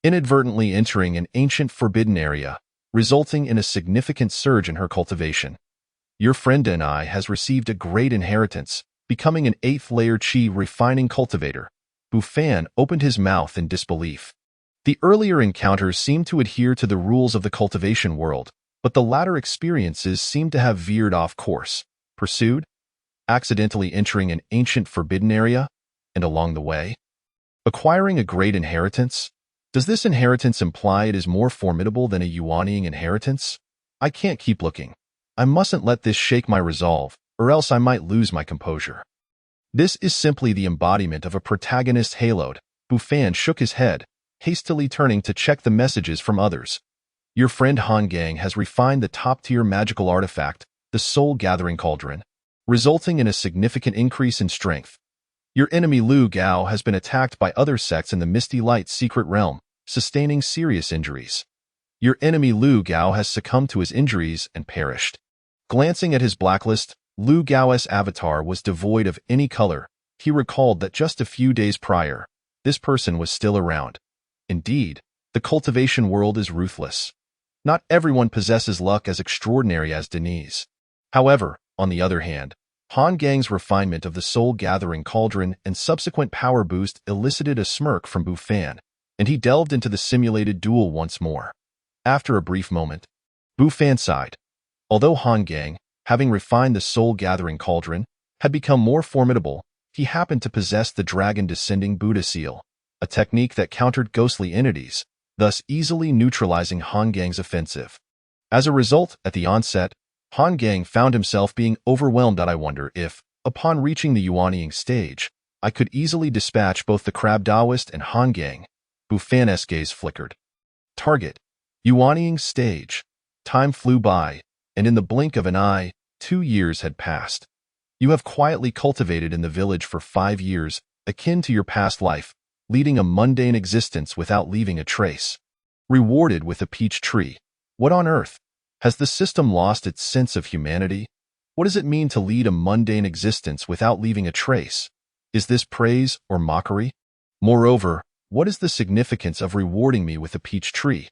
inadvertently entering an ancient forbidden area, resulting in a significant surge in her cultivation. Your friend and I has received a great inheritance, becoming an 8th layer Qi refining cultivator. Bu Fan opened his mouth in disbelief. The earlier encounters seemed to adhere to the rules of the cultivation world, but the latter experiences seemed to have veered off course. Pursued? Accidentally entering an ancient forbidden area? And along the way, acquiring a great inheritance? Does this inheritance imply it is more formidable than a Yuanying inheritance? I can't keep looking. I mustn't let this shake my resolve, or else I might lose my composure. This is simply the embodiment of a protagonist haloed, Bufan shook his head, hastily turning to check the messages from others. Your friend Han Gang has refined the top-tier magical artifact, the Soul Gathering Cauldron, resulting in a significant increase in strength. Your enemy Lu Gao has been attacked by other sects in the Misty Light's secret realm, sustaining serious injuries. Your enemy Lu Gao has succumbed to his injuries and perished. Glancing at his blacklist, Lu Gao's avatar was devoid of any color. He recalled that just a few days prior, this person was still around. Indeed, the cultivation world is ruthless. Not everyone possesses luck as extraordinary as Denise. However, on the other hand, Han Gang's refinement of the Soul Gathering Cauldron and subsequent power boost elicited a smirk from Bufan, and he delved into the simulated duel once more. After a brief moment, Bufan sighed. Although Han Gang, having refined the Soul Gathering Cauldron, had become more formidable, he happened to possess the Dragon Descending Buddha Seal, a technique that countered ghostly entities, thus easily neutralizing Han Gang's offensive. As a result, at the onset, Han Gang found himself being overwhelmed. I wonder if, upon reaching the Yuanying stage, I could easily dispatch both the Crab Taoist and Han Gang. Bufan's gaze flickered. Target: Yuanying stage. Time flew by, and in the blink of an eye, 2 years had passed. You have quietly cultivated in the village for 5 years, akin to your past life, leading a mundane existence without leaving a trace. Rewarded with a peach tree. What on earth? Has the system lost its sense of humanity? What does it mean to lead a mundane existence without leaving a trace? Is this praise or mockery? Moreover, what is the significance of rewarding me with a peach tree?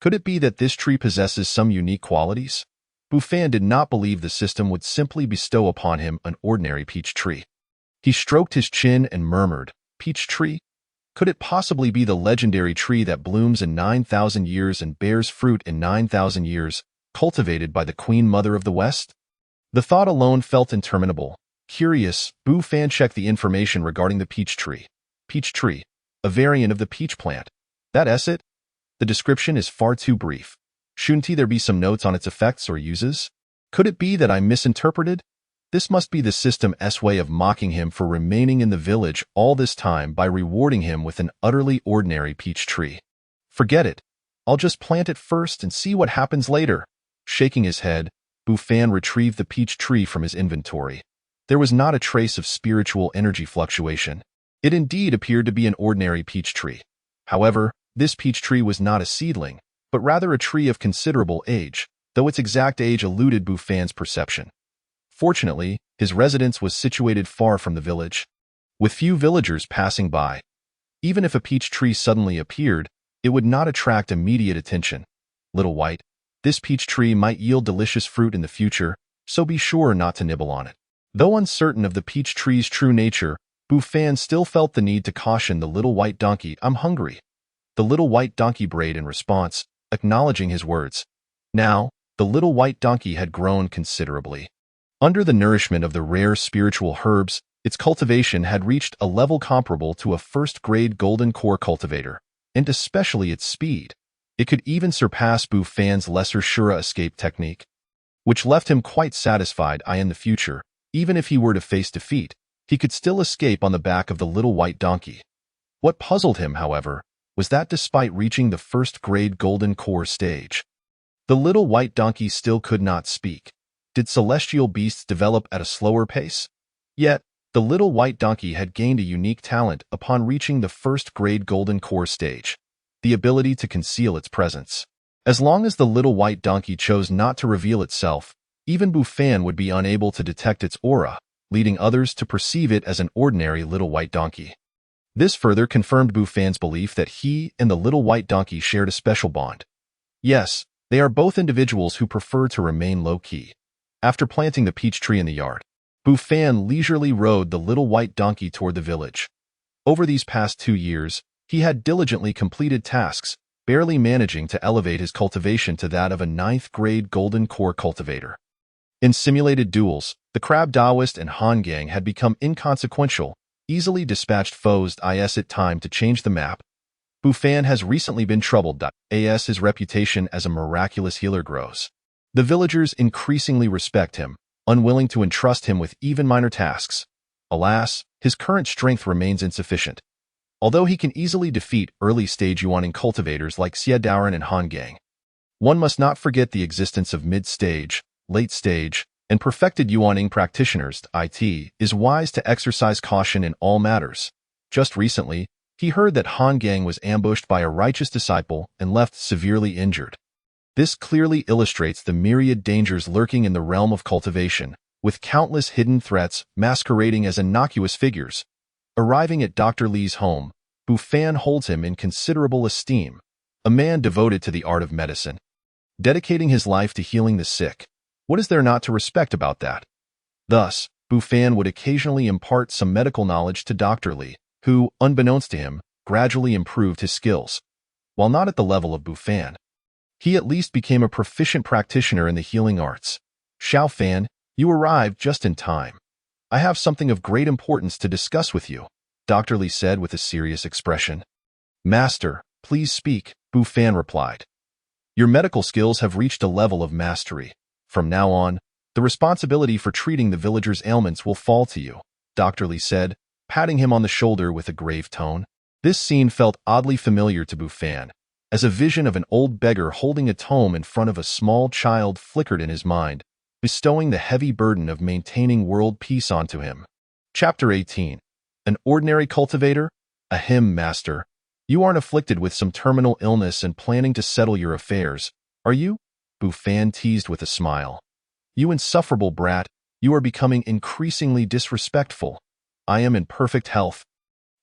Could it be that this tree possesses some unique qualities? Bufan did not believe the system would simply bestow upon him an ordinary peach tree. He stroked his chin and murmured, "Peach tree? Could it possibly be the legendary tree that blooms in 9,000 years and bears fruit in 9,000 years, cultivated by the Queen Mother of the West?" The thought alone felt interminable. Curious, Bufan checked the information regarding the peach tree. Peach tree, a variant of the peach plant. That's it? The description is far too brief. Shouldn't there be some notes on its effects or uses? Could it be that I misinterpreted? This must be the system's way of mocking him for remaining in the village all this time by rewarding him with an utterly ordinary peach tree. Forget it. I'll just plant it first and see what happens later. Shaking his head, Bufan retrieved the peach tree from his inventory. There was not a trace of spiritual energy fluctuation. It indeed appeared to be an ordinary peach tree. However, this peach tree was not a seedling, but rather a tree of considerable age, though its exact age eluded Bufan's perception. Fortunately, his residence was situated far from the village, with few villagers passing by. Even if a peach tree suddenly appeared, it would not attract immediate attention. Little White, this peach tree might yield delicious fruit in the future, so be sure not to nibble on it. Though uncertain of the peach tree's true nature, Bufan still felt the need to caution the little white donkey. "I'm hungry." The little white donkey brayed in response, acknowledging his words. Now, the little white donkey had grown considerably. Under the nourishment of the rare spiritual herbs, its cultivation had reached a level comparable to a first-grade golden core cultivator, and especially its speed. It could even surpass Bufan's lesser Shura escape technique, which left him quite satisfied. In the future, even if he were to face defeat, he could still escape on the back of the little white donkey. What puzzled him, however, was that despite reaching the first-grade golden core stage, the little white donkey still could not speak. Did celestial beasts develop at a slower pace? Yet, the little white donkey had gained a unique talent upon reaching the first-grade golden core stage: the ability to conceal its presence. As long as the little white donkey chose not to reveal itself, even Bufan would be unable to detect its aura, leading others to perceive it as an ordinary little white donkey. This further confirmed Bufan's belief that he and the little white donkey shared a special bond. Yes, they are both individuals who prefer to remain low-key. After planting the peach tree in the yard, Bufan leisurely rode the little white donkey toward the village. Over these past 2 years, he had diligently completed tasks, barely managing to elevate his cultivation to that of a 9th-grade golden core cultivator. In simulated duels, the Crab Taoist and Han Gang had become inconsequential, easily dispatched foes. Is it time to change the map? Bufan has recently been troubled. As his reputation as a miraculous healer grows, the villagers increasingly respect him, unwilling to entrust him with even minor tasks. Alas, his current strength remains insufficient. Although he can easily defeat early-stage yuaning cultivators like Xie Daoren and Han Gang, one must not forget the existence of mid-stage, late-stage, and perfected yuaning practitioners. It is wise to exercise caution in all matters. Just recently, he heard that Han Gang was ambushed by a righteous disciple and left severely injured. This clearly illustrates the myriad dangers lurking in the realm of cultivation, with countless hidden threats masquerading as innocuous figures. Arriving at Dr. Li's home, Bu Fan holds him in considerable esteem, a man devoted to the art of medicine, dedicating his life to healing the sick. What is there not to respect about that? Thus, Bu Fan would occasionally impart some medical knowledge to Dr. Li, who, unbeknownst to him, gradually improved his skills. While not at the level of Bu Fan, he at least became a proficient practitioner in the healing arts. Xiao Fan, you arrived just in time. I have something of great importance to discuss with you, Dr. Li said with a serious expression. Master, please speak, Bu Fan replied. Your medical skills have reached a level of mastery. From now on, the responsibility for treating the villagers' ailments will fall to you, Dr. Li said, patting him on the shoulder with a grave tone. This scene felt oddly familiar to Bu Fan, as a vision of an old beggar holding a tome in front of a small child flickered in his mind, bestowing the heavy burden of maintaining world peace onto him. Chapter 18. An ordinary cultivator? Ahem, master. You aren't afflicted with some terminal illness and planning to settle your affairs, are you? Bu Fan teased with a smile. You insufferable brat, you are becoming increasingly disrespectful. I am in perfect health.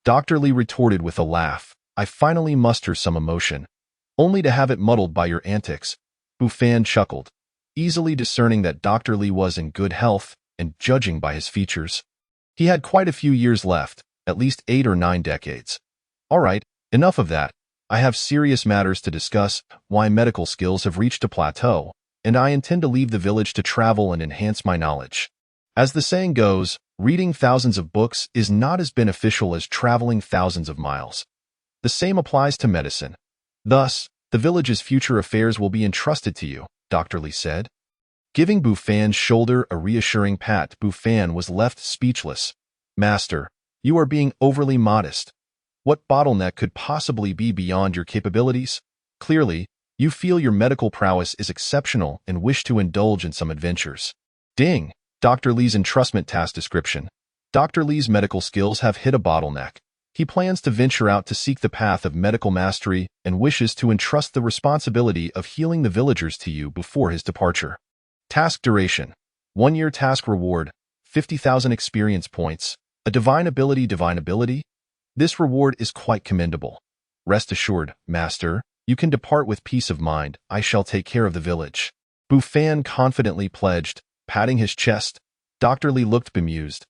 Dr. Li retorted with a laugh. I finally muster some emotion, only to have it muddled by your antics. Bu Fan chuckled, easily discerning that Dr. Li was in good health and judging by his features. He had quite a few years left, at least 8 or 9 decades. All right, enough of that. I have serious matters to discuss. My medical skills have reached a plateau, and I intend to leave the village to travel and enhance my knowledge. As the saying goes, reading thousands of books is not as beneficial as traveling thousands of miles. The same applies to medicine. Thus, the village's future affairs will be entrusted to you, Dr. Li said. Giving Bu Fan's shoulder a reassuring pat, Bu Fan was left speechless. Master, you are being overly modest. What bottleneck could possibly be beyond your capabilities? Clearly, you feel your medical prowess is exceptional and wish to indulge in some adventures. Ding! Dr. Li's entrustment task description. Dr. Li's medical skills have hit a bottleneck. He plans to venture out to seek the path of medical mastery and wishes to entrust the responsibility of healing the villagers to you before his departure. Task duration. 1-year task reward, 50,000 experience points. A divine ability? This reward is quite commendable. Rest assured, master, you can depart with peace of mind. I shall take care of the village. Bu Fan confidently pledged, patting his chest. Dr. Li looked bemused.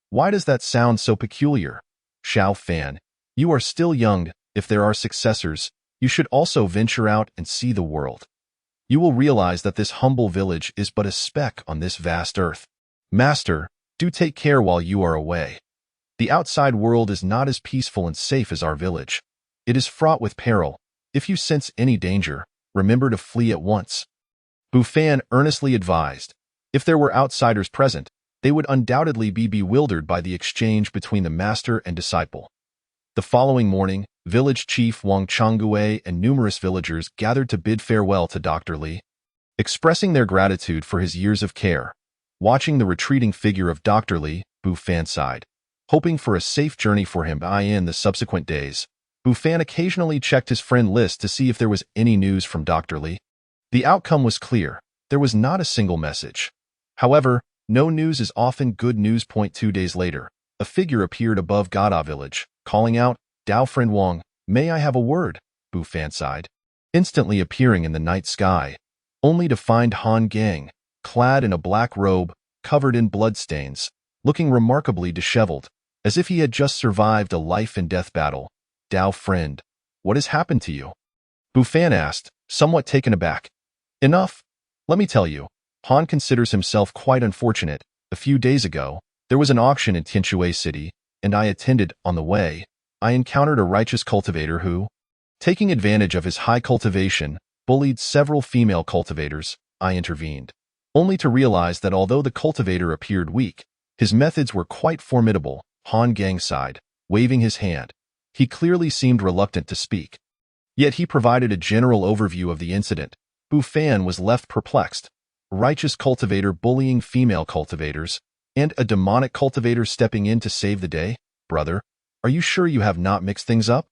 Why does that sound so peculiar? Xiao Fan, you are still young. If there are successors, you should also venture out and see the world. You will realize that this humble village is but a speck on this vast earth. Master, do take care while you are away. The outside world is not as peaceful and safe as our village. It is fraught with peril. If you sense any danger, remember to flee at once. Bu Fan earnestly advised. If there were outsiders present, they would undoubtedly be bewildered by the exchange between the master and disciple. The following morning, village chief Wang Changgue and numerous villagers gathered to bid farewell to Dr. Li, expressing their gratitude for his years of care. Watching the retreating figure of Dr. Li, Bu Fan sighed, hoping for a safe journey for him. In the subsequent days, Bu Fan occasionally checked his friend list to see if there was any news from Dr. Li. The outcome was clear. There was not a single message. However, no news is often good news. 2 days later, a figure appeared above Gada village, calling out, Dao friend Wang, may I have a word? Bu Fan sighed, instantly appearing in the night sky, only to find Han Gang, clad in a black robe, covered in bloodstains, looking remarkably disheveled, as if he had just survived a life-and-death battle. Dao friend, what has happened to you? Bu Fan asked, somewhat taken aback. Enough. Let me tell you, Han considers himself quite unfortunate. A few days ago, there was an auction in Tianshui City, and I attended. On the way, I encountered a righteous cultivator who, taking advantage of his high cultivation, bullied several female cultivators. I intervened, only to realize that although the cultivator appeared weak, his methods were quite formidable. Han Gang sighed, waving his hand. He clearly seemed reluctant to speak. Yet he provided a general overview of the incident. Bu Fan was left perplexed. Righteous cultivator bullying female cultivators, and a demonic cultivator stepping in to save the day? Brother, are you sure you have not mixed things up?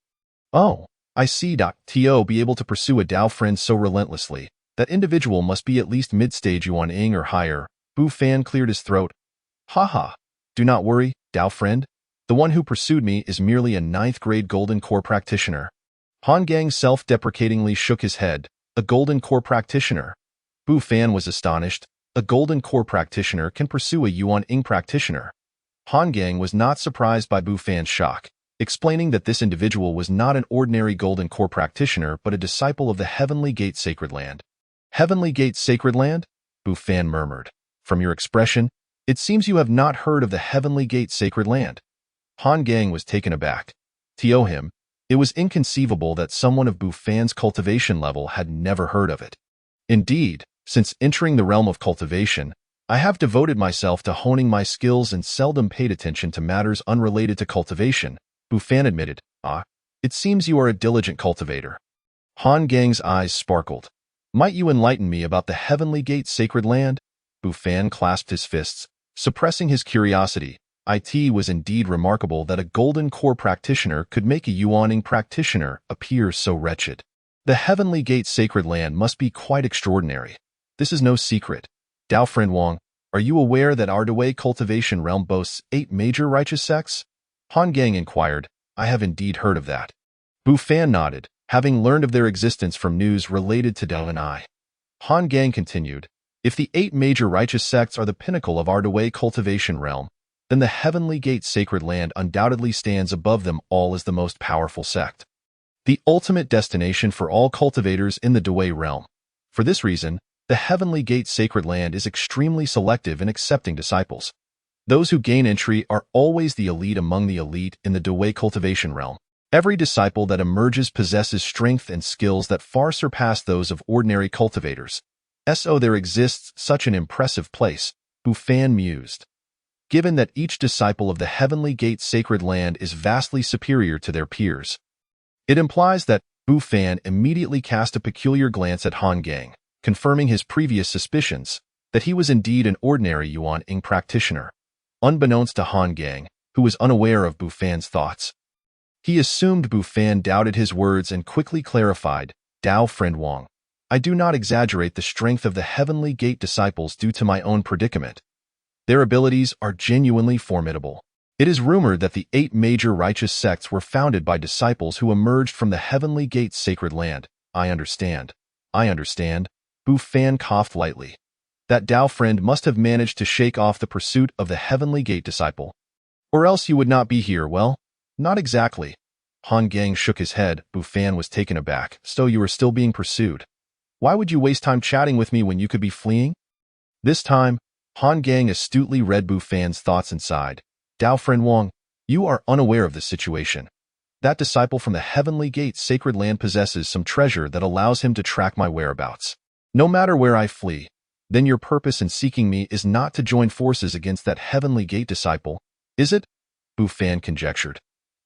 Oh, I see. To be able to pursue a Dao friend so relentlessly, that individual must be at least mid-stage Yuan Ing or higher. Bu Fan cleared his throat. Ha. Do not worry, Dao friend. The one who pursued me is merely a 9th-grade Golden Core practitioner. Han Gang self-deprecatingly shook his head. A Golden Core practitioner. Bu Fan was astonished. A Golden Core practitioner can pursue a Yuan Ing practitioner. Han Gang was not surprised by Bu Fan's shock, explaining that this individual was not an ordinary Golden Core practitioner but a disciple of the Heavenly Gate Sacred Land. Heavenly Gate Sacred Land? Bu Fan murmured. From your expression, it seems you have not heard of the Heavenly Gate Sacred Land. Han Gang was taken aback. To him, it was inconceivable that someone of Bu Fan's cultivation level had never heard of it. Indeed, since entering the realm of cultivation, I have devoted myself to honing my skills and seldom paid attention to matters unrelated to cultivation, Bu Fan admitted. It seems you are a diligent cultivator. Han Gang's eyes sparkled. Might you enlighten me about the Heavenly Gate Sacred Land? Bu Fan clasped his fists, suppressing his curiosity. It was indeed remarkable that a Golden Core practitioner could make a Yuaning practitioner appear so wretched. The Heavenly Gate Sacred Land must be quite extraordinary. This is no secret. Dao friend Wang, are you aware that our Dawei cultivation realm boasts 8 major righteous sects? Han Gang inquired. I have indeed heard of that. Bu Fan nodded, having learned of their existence from news related to Dao and I. Han Gang continued. If the 8 major righteous sects are the pinnacle of our Dawei cultivation realm, then the Heavenly Gate Sacred Land undoubtedly stands above them all as the most powerful sect. The ultimate destination for all cultivators in the Dawei realm. For this reason, the Heavenly Gate Sacred Land is extremely selective in accepting disciples. Those who gain entry are always the elite among the elite in the Dawei cultivation realm. Every disciple that emerges possesses strength and skills that far surpass those of ordinary cultivators. So there exists such an impressive place, Bu Fan mused. Given that each disciple of the Heavenly Gate Sacred Land is vastly superior to their peers. It implies that Bu Fan immediately cast a peculiar glance at Han Gang, confirming his previous suspicions that he was indeed an ordinary Yuan Ing practitioner. Unbeknownst to Han Gang, who was unaware of Bu Fan's thoughts, he assumed Bu Fan doubted his words and quickly clarified, Dao friend Wang, I do not exaggerate the strength of the Heavenly Gate disciples due to my own predicament. Their abilities are genuinely formidable. It is rumored that the 8 major righteous sects were founded by disciples who emerged from the Heavenly Gate Sacred Land. I understand. Bu Fan coughed lightly. That Dao friend must have managed to shake off the pursuit of the Heavenly Gate disciple. Or else you would not be here, well? Not exactly. Han Gang shook his head. Bu Fan was taken aback. So you are still being pursued. Why would you waste time chatting with me when you could be fleeing? This time, Han Gang astutely read Bu Fan's thoughts and sighed. Dao friend Wang, you are unaware of this situation. That disciple from the Heavenly Gate Sacred Land possesses some treasure that allows him to track my whereabouts. No matter where I flee, then your purpose in seeking me is not to join forces against that Heavenly Gate disciple, is it? Bu Fan conjectured.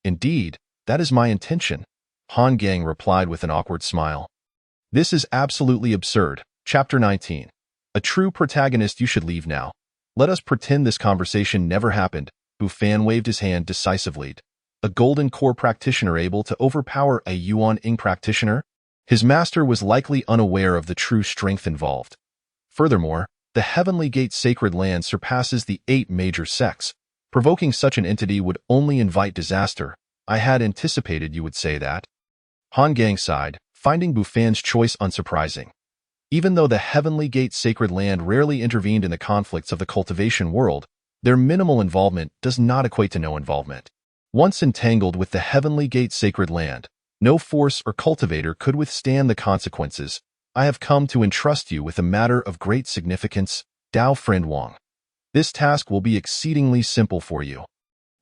Indeed, that is my intention. Han Gang replied with an awkward smile. This is absolutely absurd. Chapter 19. A true protagonist, you should leave now. Let us pretend this conversation never happened. Bu Fan waved his hand decisively. A Golden Core practitioner able to overpower a Yuan Ing practitioner? His master was likely unaware of the true strength involved. Furthermore, the Heavenly Gate Sacred Land surpasses the 8 major sects. Provoking such an entity would only invite disaster. I had anticipated you would say that. Han Gang sighed, finding Bu Fan's choice unsurprising. Even though the Heavenly Gate Sacred Land rarely intervened in the conflicts of the cultivation world, their minimal involvement does not equate to no involvement. Once entangled with the Heavenly Gate Sacred Land, no force or cultivator could withstand the consequences. I have come to entrust you with a matter of great significance, Dao friend Wang. This task will be exceedingly simple for you.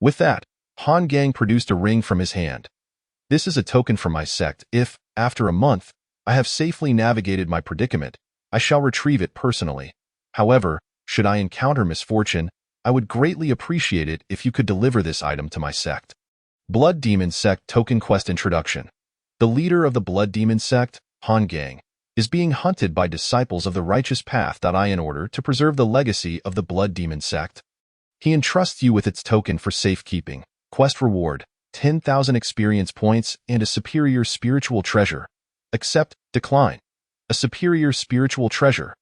With that, Han Gang produced a ring from his hand. This is a token from my sect. If, after a month, I have safely navigated my predicament, I shall retrieve it personally. However, should I encounter misfortune, I would greatly appreciate it if you could deliver this item to my sect. Blood Demon Sect Token Quest Introduction. The leader of the Blood Demon Sect, Han Gang, is being hunted by disciples of the righteous path. In order to preserve the legacy of the Blood Demon Sect, he entrusts you with its token for safekeeping. Quest reward: 10,000 experience points and a superior spiritual treasure. Accept, decline. A superior spiritual treasure.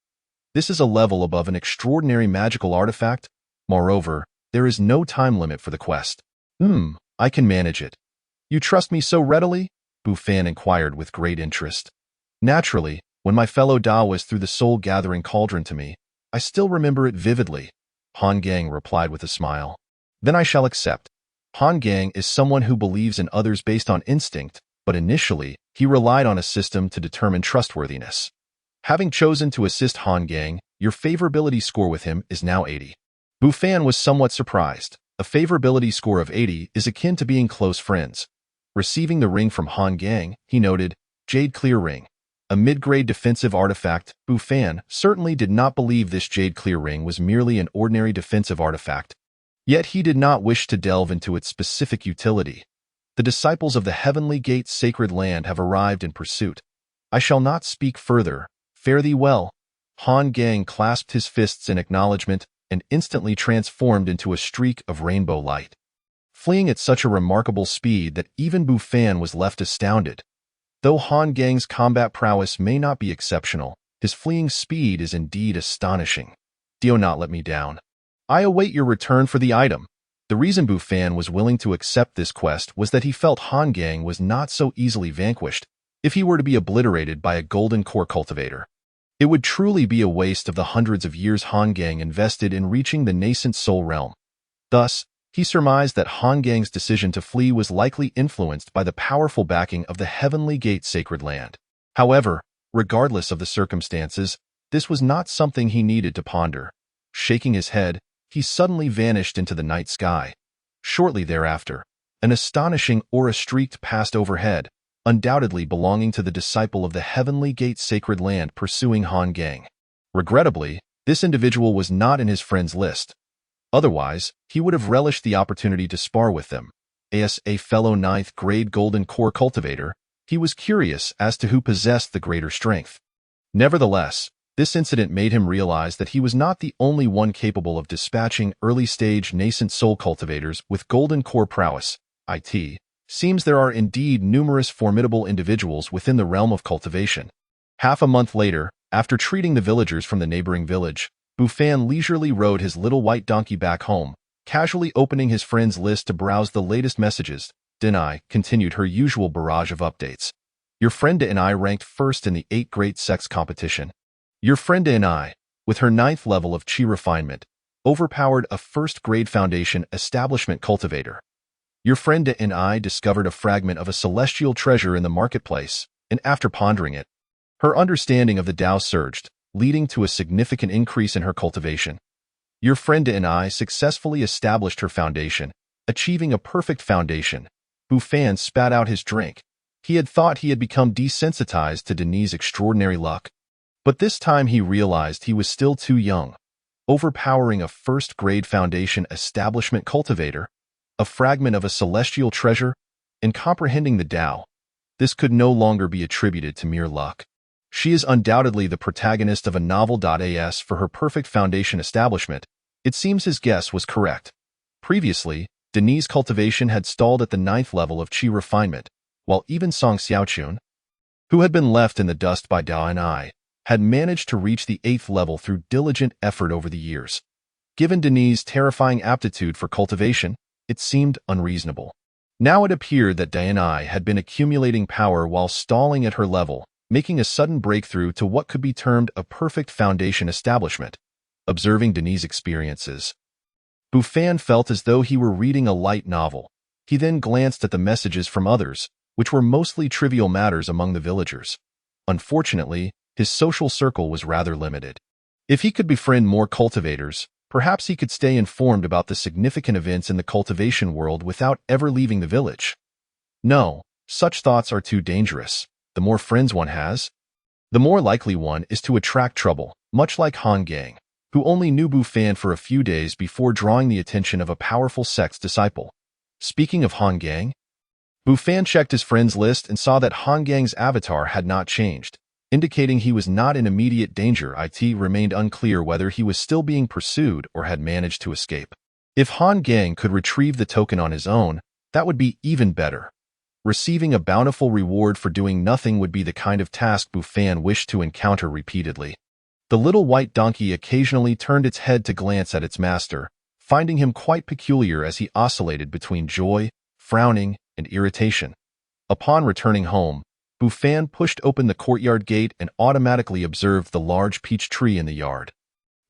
This is a level above an extraordinary magical artifact. Moreover, there is no time limit for the quest. I can manage it. You trust me so readily? Bu Fan inquired with great interest. Naturally, when my fellow Taoist threw the soul-gathering cauldron to me, I still remember it vividly, Han Gang replied with a smile. Then I shall accept. Han Gang is someone who believes in others based on instinct, but initially, he relied on a system to determine trustworthiness. Having chosen to assist Han Gang, your favorability score with him is now 80. Bu Fan was somewhat surprised. A favorability score of 80 is akin to being close friends. Receiving the ring from Han Gang, he noted, Jade Clear Ring. A mid-grade defensive artifact. Bu Fan certainly did not believe this Jade Clear Ring was merely an ordinary defensive artifact. Yet he did not wish to delve into its specific utility. The disciples of the Heavenly Gate Sacred Land have arrived in pursuit. I shall not speak further. Fare thee well. Han Gang clasped his fists in acknowledgement and instantly transformed into a streak of rainbow light, fleeing at such a remarkable speed that even Bu Fan was left astounded. Though Han Gang's combat prowess may not be exceptional, his fleeing speed is indeed astonishing. Do not let me down. I await your return for the item. The reason Bu Fan was willing to accept this quest was that he felt Han Gang was not so easily vanquished if he were to be obliterated by a golden core cultivator. It would truly be a waste of the hundreds of years Han Gang invested in reaching the nascent soul realm. Thus, he surmised that Han Gang's decision to flee was likely influenced by the powerful backing of the Heavenly Gate Sacred Land. However, regardless of the circumstances, this was not something he needed to ponder. Shaking his head, he suddenly vanished into the night sky. Shortly thereafter, an astonishing aura streaked past overhead, undoubtedly belonging to the disciple of the Heavenly Gate Sacred Land pursuing Han Gang. Regrettably, this individual was not in his friend's list. Otherwise, he would have relished the opportunity to spar with them. As a fellow 9th grade Golden Core cultivator, he was curious as to who possessed the greater strength. Nevertheless, this incident made him realize that he was not the only one capable of dispatching early-stage nascent soul cultivators with Golden Core prowess. It seems there are indeed numerous formidable individuals within the realm of cultivation. Half a month later, after treating the villagers from the neighboring village, Bu Fan leisurely rode his little white donkey back home, casually opening his friend's list to browse the latest messages. Denai continued her usual barrage of updates. Your friend Denai ranked first in the 8 Great Sects competition. Your friend Denai, with her 9th level of Chi refinement, overpowered a 1st grade Foundation establishment cultivator. Your friend Denai discovered a fragment of a celestial treasure in the marketplace, and after pondering it, her understanding of the Tao surged, leading to a significant increase in her cultivation. Your friend Denai successfully established her foundation, achieving a perfect foundation. Bu Fan spat out his drink. He had thought he had become desensitized to Denis' extraordinary luck. But this time he realized he was still too young. Overpowering a 1st grade Foundation establishment cultivator, a fragment of a celestial treasure, and comprehending the Tao, this could no longer be attributed to mere luck. She is undoubtedly the protagonist of a novel. As for her perfect Foundation establishment, it seems his guess was correct. Previously, Denis' cultivation had stalled at the 9th level of Chi refinement, while even Song Xiaochun, who had been left in the dust by Dao and I, had managed to reach the 8th level through diligent effort over the years. Given Denis' terrifying aptitude for cultivation, it seemed unreasonable. Now it appeared that Dianai had been accumulating power while stalling at her level, making a sudden breakthrough to what could be termed a perfect Foundation establishment. Observing Denis' experiences, Bu Fan felt as though he were reading a light novel. He then glanced at the messages from others, which were mostly trivial matters among the villagers. Unfortunately, his social circle was rather limited. If he could befriend more cultivators, perhaps he could stay informed about the significant events in the cultivation world without ever leaving the village. No, such thoughts are too dangerous. The more friends one has, the more likely one is to attract trouble, much like Han Gang, who only knew Bu Fan for a few days before drawing the attention of a powerful sect's disciple. Speaking of Han Gang, Bu Fan checked his friends list and saw that Han Gang's avatar had not changed, indicating he was not in immediate danger. It remained unclear whether he was still being pursued or had managed to escape. If Han Gang could retrieve the token on his own, that would be even better. Receiving a bountiful reward for doing nothing would be the kind of task Bu Fan wished to encounter repeatedly. The little white donkey occasionally turned its head to glance at its master, finding him quite peculiar as he oscillated between joy, frowning, and irritation. Upon returning home, Bu Fan pushed open the courtyard gate and automatically observed the large peach tree in the yard,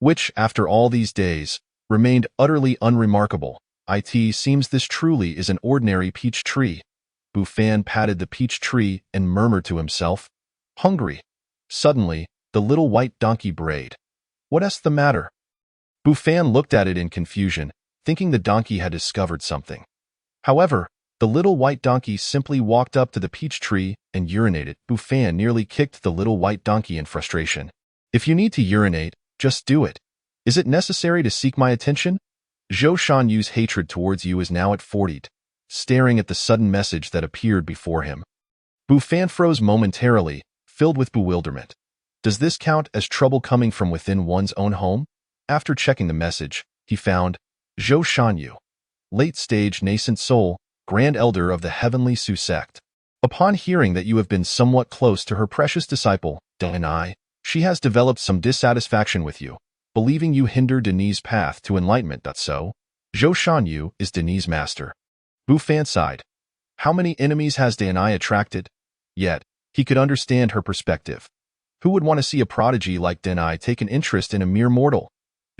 which, after all these days, remained utterly unremarkable. It seems this truly is an ordinary peach tree. Bu Fan patted the peach tree and murmured to himself, "Hungry." Suddenly, the little white donkey brayed. "What's the matter?" Bu Fan looked at it in confusion, thinking the donkey had discovered something. However, the little white donkey simply walked up to the peach tree and urinated. Bu Fan nearly kicked the little white donkey in frustration. "If you need to urinate, just do it. Is it necessary to seek my attention?" Zhou Shanyu's hatred towards you is now at 40, staring at the sudden message that appeared before him. Bu Fan froze momentarily, filled with bewilderment. Does this count as trouble coming from within one's own home? After checking the message, he found Zhou Shanyu, late-stage nascent soul, Grand Elder of the Heavenly Su sect. Upon hearing that you have been somewhat close to her precious disciple, Denai, she has developed some dissatisfaction with you, believing you hinder Denis' path to enlightenment. So, Zhou Shanyu is Denis' master. Bu Fan sighed. How many enemies has Denai attracted? Yet, he could understand her perspective. Who would want to see a prodigy like Denai take an interest in a mere mortal?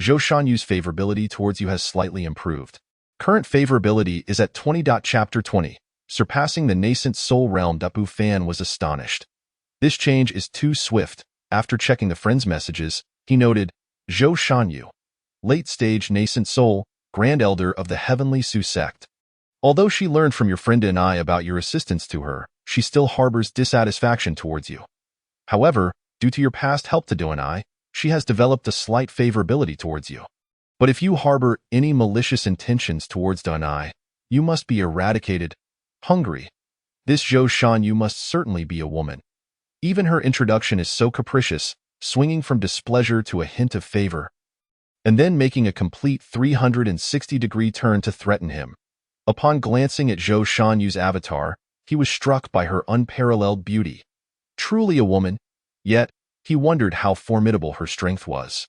Zhou Shanyu's favorability towards you has slightly improved. Current favorability is at 20. Chapter 20, surpassing the nascent soul realm. Bu Fan was astonished. This change is too swift. After checking the friend's messages, he noted, Zhou Shanyu, late-stage nascent soul, Grand Elder of the Heavenly Su sect. Although she learned from your friend and I about your assistance to her, she still harbors dissatisfaction towards you. However, due to your past help to Denai, she has developed a slight favorability towards you. But if you harbor any malicious intentions towards Denai, you must be eradicated. Hungry. This Zhou Shanyu must certainly be a woman. Even her introduction is so capricious, swinging from displeasure to a hint of favor, and then making a complete 360-degree turn to threaten him. Upon glancing at Zhou Shanyu's avatar, he was struck by her unparalleled beauty. Truly a woman, yet he wondered how formidable her strength was.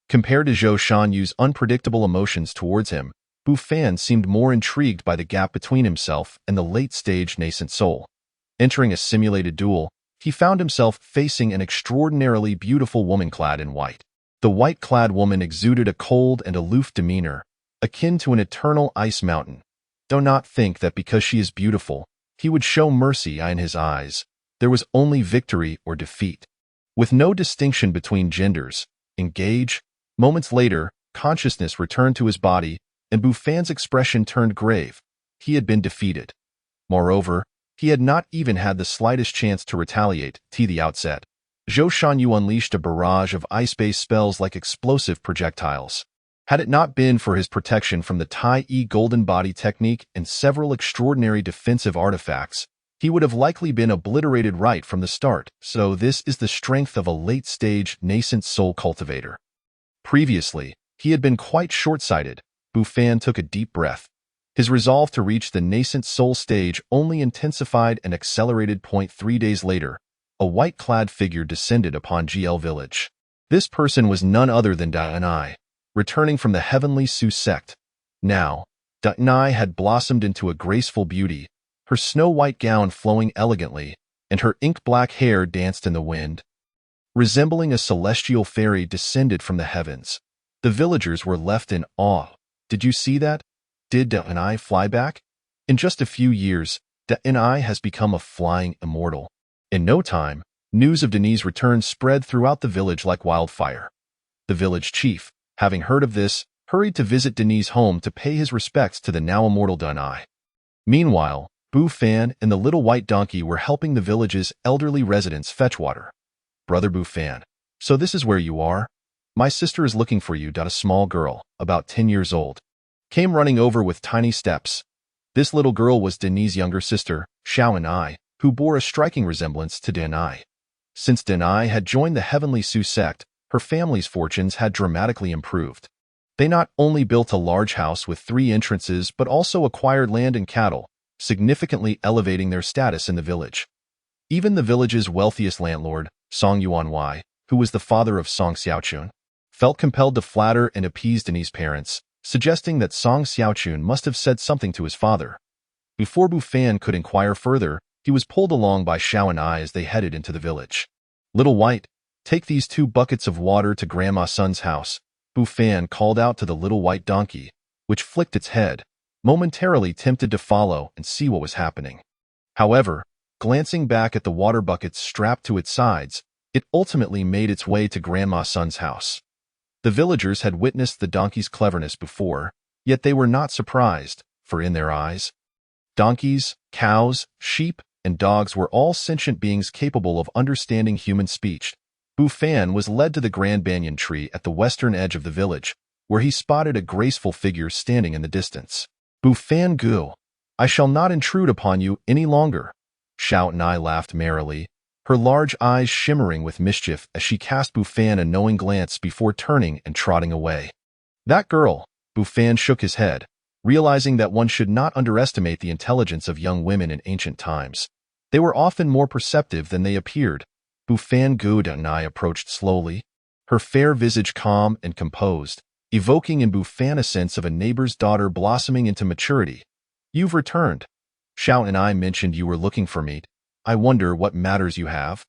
Compared to Zhou Shanyu's unpredictable emotions towards him, Bu Fan seemed more intrigued by the gap between himself and the late-stage nascent soul. Entering a simulated duel, he found himself facing an extraordinarily beautiful woman clad in white. The white-clad woman exuded a cold and aloof demeanor, akin to an eternal ice mountain. Do not think that because she is beautiful, he would show mercy in his eyes. There was only victory or defeat. With no distinction between genders, engage. Moments later, consciousness returned to his body, and Bu Fan's expression turned grave. He had been defeated. Moreover, he had not even had the slightest chance to retaliate to the outset. Zhou Shanyu unleashed a barrage of ice-based spells like explosive projectiles. Had it not been for his protection from the Tai-E Golden Body technique and several extraordinary defensive artifacts, he would have likely been obliterated right from the start. So this is the strength of a late-stage nascent soul cultivator. Previously, he had been quite short-sighted. Bu Fan took a deep breath. His resolve to reach the nascent soul stage only intensified and accelerated. 3 days later, a white-clad figure descended upon GL village. This person was none other than Denai, returning from the Heavenly Su sect. Now, Denai had blossomed into a graceful beauty, her snow-white gown flowing elegantly, and her ink-black hair danced in the wind. Resembling a celestial fairy descended from the heavens. The villagers were left in awe. Did you see that? Did Denai fly back? In just a few years, Denai has become a flying immortal. In no time, news of Denis' return spread throughout the village like wildfire. The village chief, having heard of this, hurried to visit Denis' home to pay his respects to the now immortal Denai. Meanwhile, Bu Fan and the little white donkey were helping the village's elderly residents fetch water. Brother Bu Fan, so this is where you are? My sister is looking for you. A small girl, about 10 years old, came running over with tiny steps. This little girl was Deni's younger sister, Xiao and who bore a striking resemblance to Deni. Since Deni had joined the Heavenly Su sect, her family's fortunes had dramatically improved. They not only built a large house with 3 entrances but also acquired land and cattle, significantly elevating their status in the village. Even the village's wealthiest landlord, Song Yuanwei, who was the father of Song Xiaochun, felt compelled to flatter and appease Deni's parents, suggesting that Song Xiaochun must have said something to his father. Before Bu Fan could inquire further, he was pulled along by Xiao and as they headed into the village. "Little White, take these 2 buckets of water to Grandma Sun's house," Bu Fan called out to the little white donkey, which flicked its head, momentarily tempted to follow and see what was happening. However, glancing back at the water buckets strapped to its sides, it ultimately made its way to Grandma Sun's house. The villagers had witnessed the donkey's cleverness before, yet they were not surprised, for in their eyes, donkeys, cows, sheep, and dogs were all sentient beings capable of understanding human speech. Bu Fan was led to the grand banyan tree at the western edge of the village, where he spotted a graceful figure standing in the distance. "Bu Fan Gu, I shall not intrude upon you any longer." Xiao Nai laughed merrily, her large eyes shimmering with mischief as she cast Bu Fan a knowing glance before turning and trotting away. "That girl," Bu Fan shook his head, realizing that one should not underestimate the intelligence of young women in ancient times. They were often more perceptive than they appeared. Bu Fan Gu Nai approached slowly, her fair visage calm and composed, evoking in Bu Fan a sense of a neighbor's daughter blossoming into maturity. "You've returned. Xiao and I mentioned you were looking for me. I wonder what matters you have."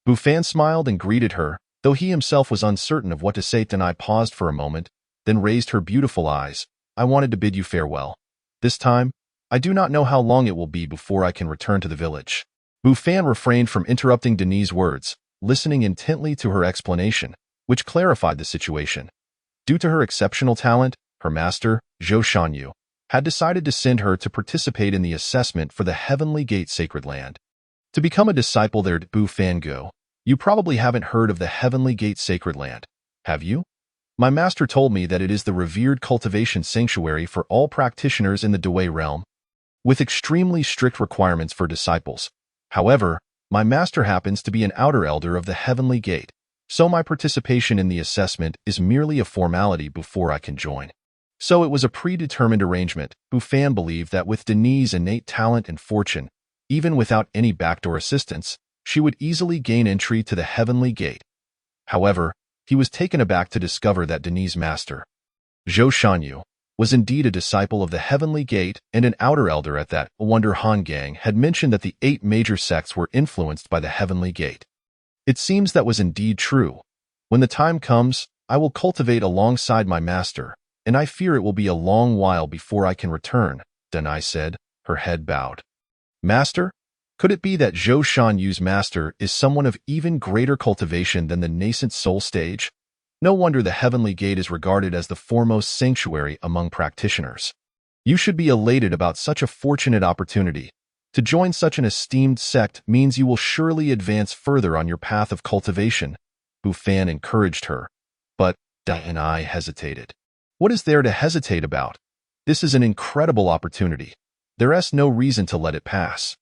Bu Fan smiled and greeted her, though he himself was uncertain of what to say. Deni paused for a moment, then raised her beautiful eyes. "I wanted to bid you farewell. This time, I do not know how long it will be before I can return to the village." Bu Fan refrained from interrupting Deni's words, listening intently to her explanation, which clarified the situation. Due to her exceptional talent, her master, Zhou Shanyu, had decided to send her to participate in the assessment for the Heavenly Gate Sacred Land. To become a disciple there at Bu Fan Gu, you probably haven't heard of the Heavenly Gate Sacred Land, have you? My master told me that it is the revered cultivation sanctuary for all practitioners in the Dui realm, with extremely strict requirements for disciples. However, my master happens to be an outer elder of the Heavenly Gate, so my participation in the assessment is merely a formality before I can join. So it was a predetermined arrangement. Bu Fan believed that with Deni's innate talent and fortune, even without any backdoor assistance, she would easily gain entry to the Heavenly Gate. However, he was taken aback to discover that Deni's master, Zhou Shanyu, was indeed a disciple of the Heavenly Gate and an outer elder at that. Wonder Han Gang had mentioned that the 8 major sects were influenced by the Heavenly Gate. It seems that was indeed true. When the time comes, I will cultivate alongside my master, and I fear it will be a long while before I can return, Deni said, her head bowed. Master? Could it be that Zhou Shanyu's master is someone of even greater cultivation than the nascent soul stage? No wonder the Heavenly Gate is regarded as the foremost sanctuary among practitioners. You should be elated about such a fortunate opportunity. To join such an esteemed sect means you will surely advance further on your path of cultivation, Bu Fan encouraged her. But Deni hesitated. What is there to hesitate about? This is an incredible opportunity. There is no reason to let it pass.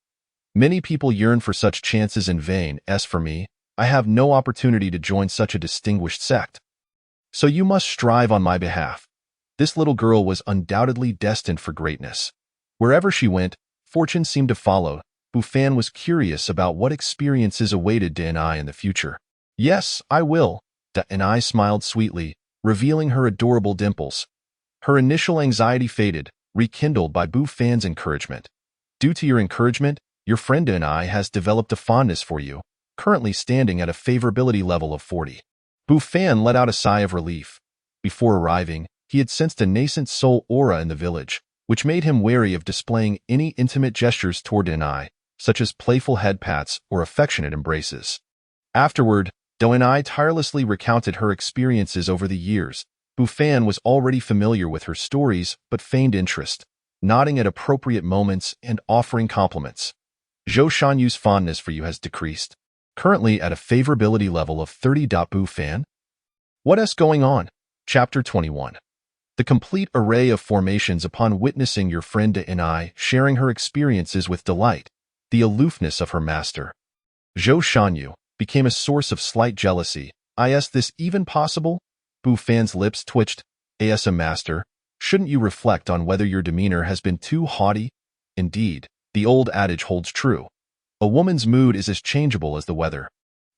Many people yearn for such chances in vain. As for me, I have no opportunity to join such a distinguished sect. So you must strive on my behalf. This little girl was undoubtedly destined for greatness. Wherever she went, fortune seemed to follow. Bu Fan was curious about what experiences awaited Deni in the future. Yes, I will. Deni smiled sweetly, revealing her adorable dimples. Her initial anxiety faded, rekindled by Bu Fan's encouragement. Due to your encouragement, your friend Deni has developed a fondness for you, currently standing at a favorability level of 40. Bu Fan let out a sigh of relief. Before arriving, he had sensed a nascent soul aura in the village, which made him wary of displaying any intimate gestures toward Deni, such as playful head pats or affectionate embraces. Afterward, Deni tirelessly recounted her experiences over the years. Bu Fan was already familiar with her stories but feigned interest, nodding at appropriate moments and offering compliments. Zhou Shanyu's fondness for you has decreased, currently at a favorability level of 30. Bu Fan? What is going on? Chapter 21. The complete array of formations upon witnessing your friend Inai sharing her experiences with delight, the aloofness of her master. Zhou Shanyu became a source of slight jealousy. Is this even possible? Bu Fan's lips twitched. As a master, shouldn't you reflect on whether your demeanor has been too haughty? Indeed, the old adage holds true. A woman's mood is as changeable as the weather.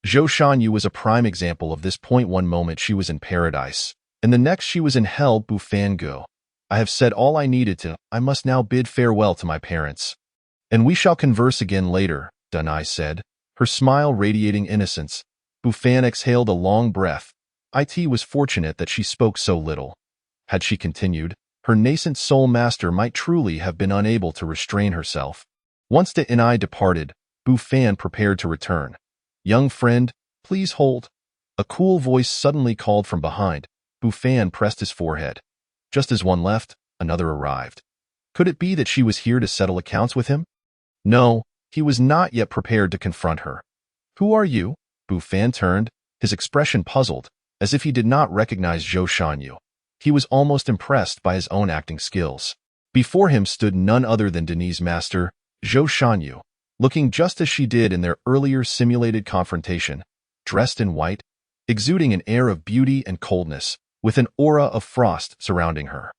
Zhou Shanyu was a prime example of this. One moment she was in paradise, and the next she was in hell. Bu Fan go. I have said all I needed to. I must now bid farewell to my parents. And we shall converse again later, Dunai said, her smile radiating innocence. Bu Fan exhaled a long breath. It was fortunate that she spoke so little. Had she continued, her nascent soul master might truly have been unable to restrain herself. Once Inai departed, Bu Fan prepared to return. Young friend, please hold. A cool voice suddenly called from behind. Bu Fan pressed his forehead. Just as one left, another arrived. Could it be that she was here to settle accounts with him? No, he was not yet prepared to confront her. Who are you? Bu Fan turned, his expression puzzled, as if he did not recognize Zhou Shanyu. He was almost impressed by his own acting skills. Before him stood none other than Denis' master, Zhou Shanyu, looking just as she did in their earlier simulated confrontation, dressed in white, exuding an air of beauty and coldness, with an aura of frost surrounding her.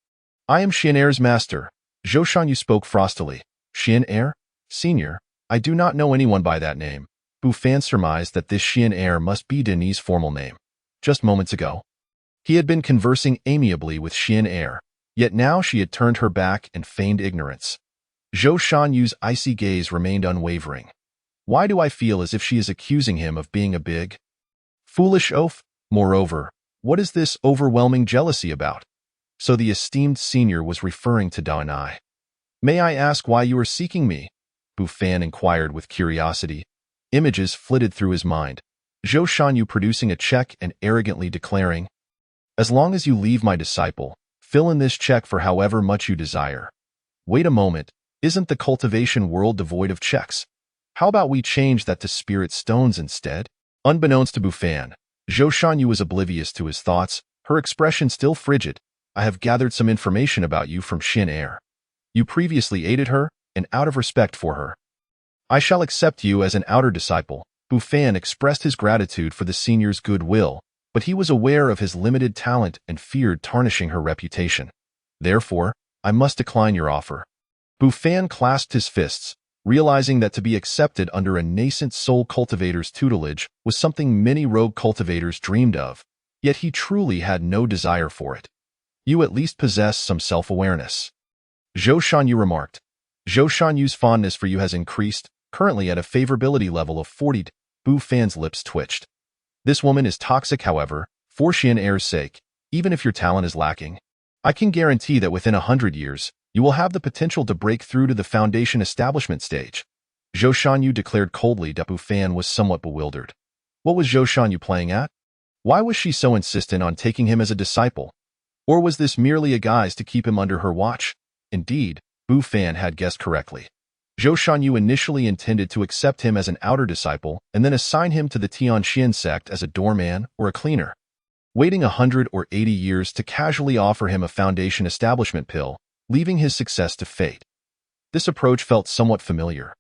I am Xian'er's master, Zhou Shanyu spoke frostily. Xian'er? Senior, I do not know anyone by that name. Bu Fan surmised that this Xian'er must be Denis' formal name. Just moments ago, he had been conversing amiably with Xian'er, yet now she had turned her back and feigned ignorance. Zhou Shanyu's icy gaze remained unwavering. Why do I feel as if she is accusing him of being a big, foolish oaf? Moreover, what is this overwhelming jealousy about? So the esteemed senior was referring to Daonai. May I ask why you are seeking me? Bu Fan inquired with curiosity. Images flitted through his mind. Zhou Shanyu producing a check and arrogantly declaring, as long as you leave my disciple, fill in this check for however much you desire. Wait a moment, isn't the cultivation world devoid of checks? How about we change that to spirit stones instead? Unbeknownst to Bu Fan, Zhou Shanyu was oblivious to his thoughts, her expression still frigid. I have gathered some information about you from Xian'er. You previously aided her, and out of respect for her, I shall accept you as an outer disciple. Bu Fan expressed his gratitude for the senior's goodwill, but he was aware of his limited talent and feared tarnishing her reputation. Therefore, I must decline your offer. Bu Fan clasped his fists, realizing that to be accepted under a nascent soul cultivator's tutelage was something many rogue cultivators dreamed of, yet he truly had no desire for it. You at least possess some self-awareness. Zhou Shanyu remarked. Zhou Shanyu's fondness for you has increased, currently at a favorability level of 40. Bu Fan's lips twitched. This woman is toxic, however, for Xian'er's sake, even if your talent is lacking. I can guarantee that within 100 years, you will have the potential to break through to the foundation establishment stage. Zhou Shanyu declared coldly. Bu Fan was somewhat bewildered. What was Zhou Shanyu playing at? Why was she so insistent on taking him as a disciple? Or was this merely a guise to keep him under her watch? Indeed, Bu Fan had guessed correctly. Zhou Shanyu initially intended to accept him as an outer disciple and then assign him to the Tianxian sect as a doorman or a cleaner. Waiting 100 or 80 years to casually offer him a foundation establishment pill, leaving his success to fate. This approach felt somewhat familiar.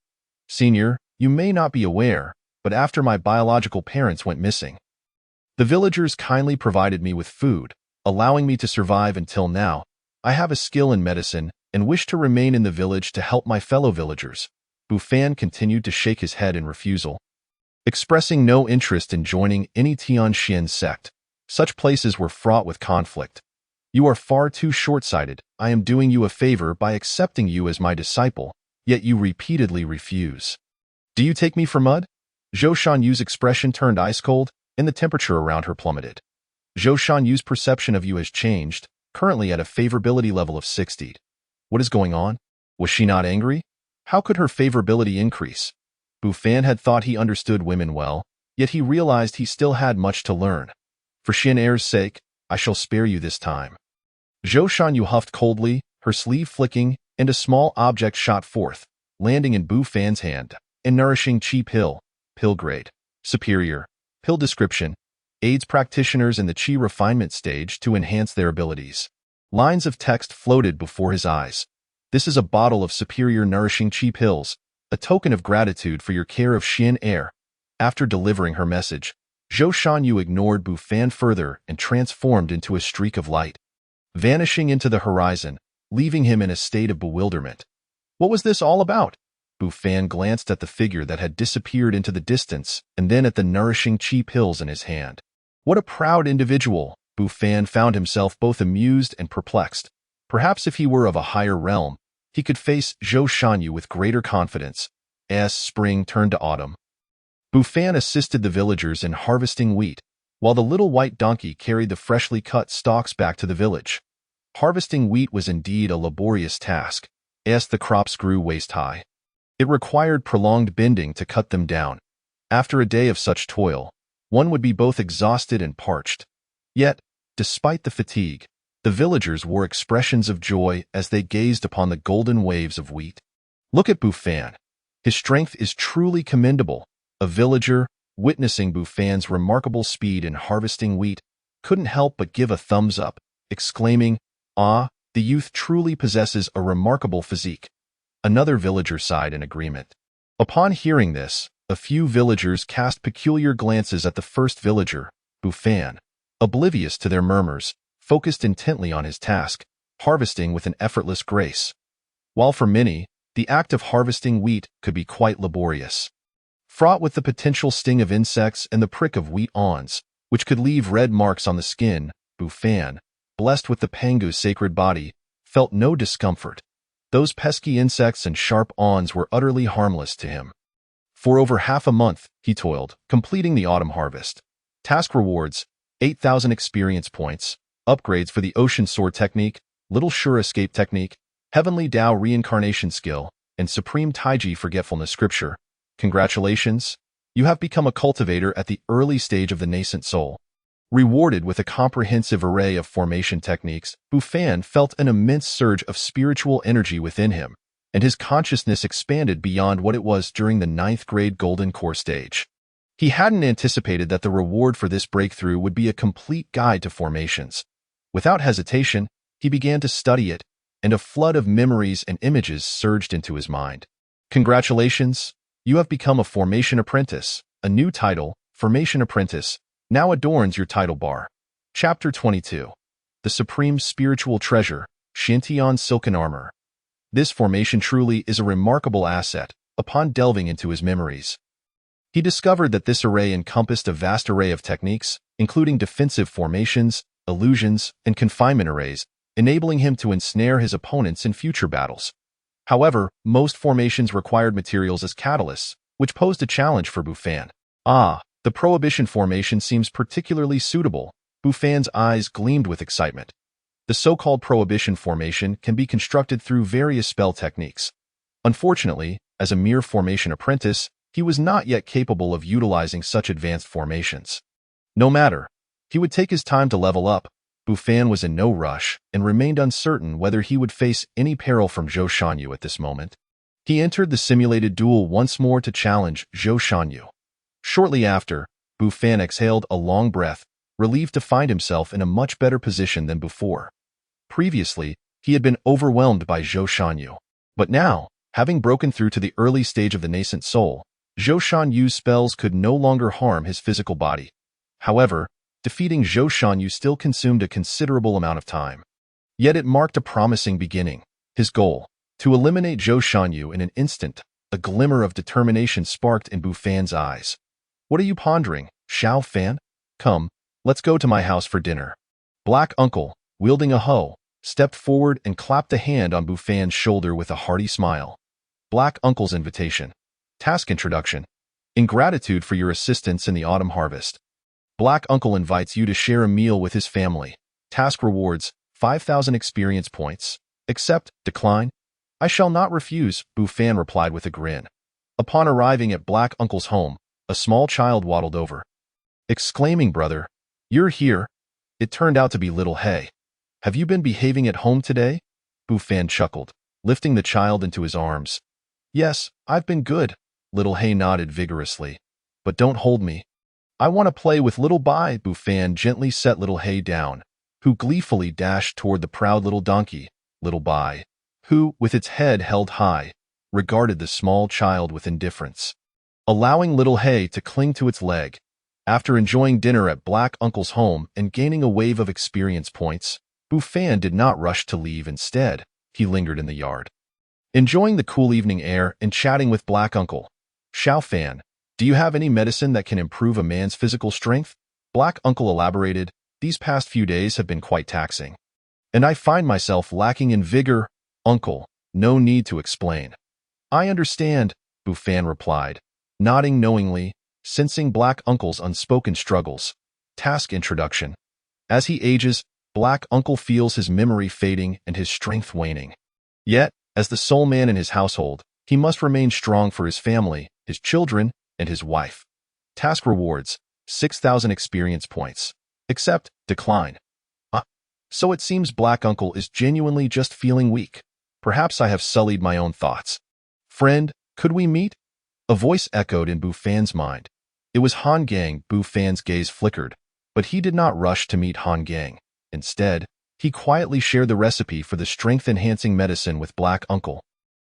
Senior, you may not be aware, but after my biological parents went missing, the villagers kindly provided me with food, allowing me to survive until now. I have a skill in medicine and wish to remain in the village to help my fellow villagers. Bu Fan continued to shake his head in refusal, expressing no interest in joining any Tianxian sect. Such places were fraught with conflict. You are far too short-sighted. I am doing you a favor by accepting you as my disciple, yet you repeatedly refuse. Do you take me for mud? Zhou Shanyu's expression turned ice-cold, and the temperature around her plummeted. Zhou Shanyu's perception of you has changed, currently at a favorability level of 60. What is going on? Was she not angry? How could her favorability increase? Bu Fan had thought he understood women well, yet he realized he still had much to learn. For Xian'er's sake, I shall spare you this time. Zhou Shanyu huffed coldly, her sleeve flicking, and a small object shot forth, landing in Bu Fan's hand. And nourishing chi pill, pill grade, superior, pill description, aids practitioners in the chi refinement stage to enhance their abilities. Lines of text floated before his eyes. This is a bottle of superior nourishing cheap hills, a token of gratitude for your care of Xian Air. After delivering her message, Zhou Shanyu ignored Bu Fan further and transformed into a streak of light, vanishing into the horizon, leaving him in a state of bewilderment. What was this all about? Bu Fan glanced at the figure that had disappeared into the distance and then at the nourishing cheap hills in his hand. What a proud individual! Bu Fan found himself both amused and perplexed. Perhaps if he were of a higher realm, he could face Zhou Shanyu with greater confidence. As spring turned to autumn, Bu Fan assisted the villagers in harvesting wheat, while the little white donkey carried the freshly cut stalks back to the village. Harvesting wheat was indeed a laborious task, as the crops grew waist-high. It required prolonged bending to cut them down. After a day of such toil, one would be both exhausted and parched. Yet, despite the fatigue, the villagers wore expressions of joy as they gazed upon the golden waves of wheat. Look at Bu Fan. His strength is truly commendable. A villager, witnessing Bu Fan's remarkable speed in harvesting wheat, couldn't help but give a thumbs up, exclaiming, "Ah, the youth truly possesses a remarkable physique." Another villager sighed in agreement. Upon hearing this, a few villagers cast peculiar glances at the first villager, Bu Fan. Oblivious to their murmurs, focused intently on his task, harvesting with an effortless grace. While for many, the act of harvesting wheat could be quite laborious. Fraught with the potential sting of insects and the prick of wheat awns, which could leave red marks on the skin, Bu Fan, blessed with the Pangu's sacred body, felt no discomfort. Those pesky insects and sharp awns were utterly harmless to him. For over half a month, he toiled, completing the autumn harvest. Task rewards: 8,000 experience points, upgrades for the Ocean Sword Technique, Little Sure Escape Technique, Heavenly Tao Reincarnation Skill, and Supreme Taiji Forgetfulness Scripture. Congratulations! You have become a cultivator at the early stage of the nascent soul. Rewarded with a comprehensive array of formation techniques, Bu Fan felt an immense surge of spiritual energy within him, and his consciousness expanded beyond what it was during the 9th grade Golden Core stage. He hadn't anticipated that the reward for this breakthrough would be a complete guide to formations. Without hesitation, he began to study it, and a flood of memories and images surged into his mind. Congratulations! You have become a Formation Apprentice. A new title, Formation Apprentice, now adorns your title bar. Chapter 22. The Supreme Spiritual Treasure, Shintian Silken Armor. This formation truly is a remarkable asset. Upon delving into his memories, he discovered that this array encompassed a vast array of techniques, including defensive formations, illusions, and confinement arrays, enabling him to ensnare his opponents in future battles. However, most formations required materials as catalysts, which posed a challenge for Bu Fan. The Prohibition formation seems particularly suitable. Bu Fan's eyes gleamed with excitement. The so-called Prohibition formation can be constructed through various spell techniques. Unfortunately, as a mere formation apprentice, he was not yet capable of utilizing such advanced formations. No matter, he would take his time to level up. Bu Fan was in no rush and remained uncertain whether he would face any peril from Zhou Shanyu at this moment. He entered the simulated duel once more to challenge Zhou Shanyu. Shortly after, Bu Fan exhaled a long breath, relieved to find himself in a much better position than before. Previously, he had been overwhelmed by Zhou Shanyu. But now, having broken through to the early stage of the nascent soul, Zhou Shanyu's spells could no longer harm his physical body. However, defeating Zhou Shanyu still consumed a considerable amount of time. Yet it marked a promising beginning. His goal, to eliminate Zhou Shanyu in an instant. A glimmer of determination sparked in Bu Fan's eyes. What are you pondering, Xiao Fan? Come, let's go to my house for dinner. Black Uncle, wielding a hoe, stepped forward and clapped a hand on Bu Fan's shoulder with a hearty smile. Black Uncle's invitation. Task introduction. In gratitude for your assistance in the autumn harvest, Black Uncle invites you to share a meal with his family. Task rewards: 5,000 experience points. Accept, decline? I shall not refuse, Bu Fan replied with a grin. Upon arriving at Black Uncle's home, a small child waddled over, exclaiming, "Brother, you're here." It turned out to be little Hay. Have you been behaving at home today? Bu Fan chuckled, lifting the child into his arms. Yes, I've been good. Little Hay nodded vigorously. But don't hold me. I want to play with little Bai. Bu Fan gently set little Hay down. who gleefully dashed toward the proud little donkey, Little Bai, who, with its head held high, regarded the small child with indifference. Allowing Little Hay to cling to its leg, after enjoying dinner at Black Uncle's home and gaining a wave of experience points, Bufan did not rush to leave. Instead, he lingered in the yard, enjoying the cool evening air and chatting with Black Uncle. Xiao Fan, do you have any medicine that can improve a man's physical strength? Black Uncle elaborated, these past few days have been quite taxing, and I find myself lacking in vigor. Uncle, no need to explain. I understand, Bufan replied, nodding knowingly, sensing Black Uncle's unspoken struggles. Task introduction. As he ages, Black Uncle feels his memory fading and his strength waning. Yet, as the sole man in his household, he must remain strong for his family, his children, and his wife. Task rewards, 6,000 experience points. Accept, decline. So it seems Black Uncle is genuinely just feeling weak. Perhaps I have sullied my own thoughts. Friend, could we meet? A voice echoed in Bufan's mind. It was Han Gang. Bufan's gaze flickered, but he did not rush to meet Han Gang. Instead, he quietly shared the recipe for the strength-enhancing medicine with Black Uncle.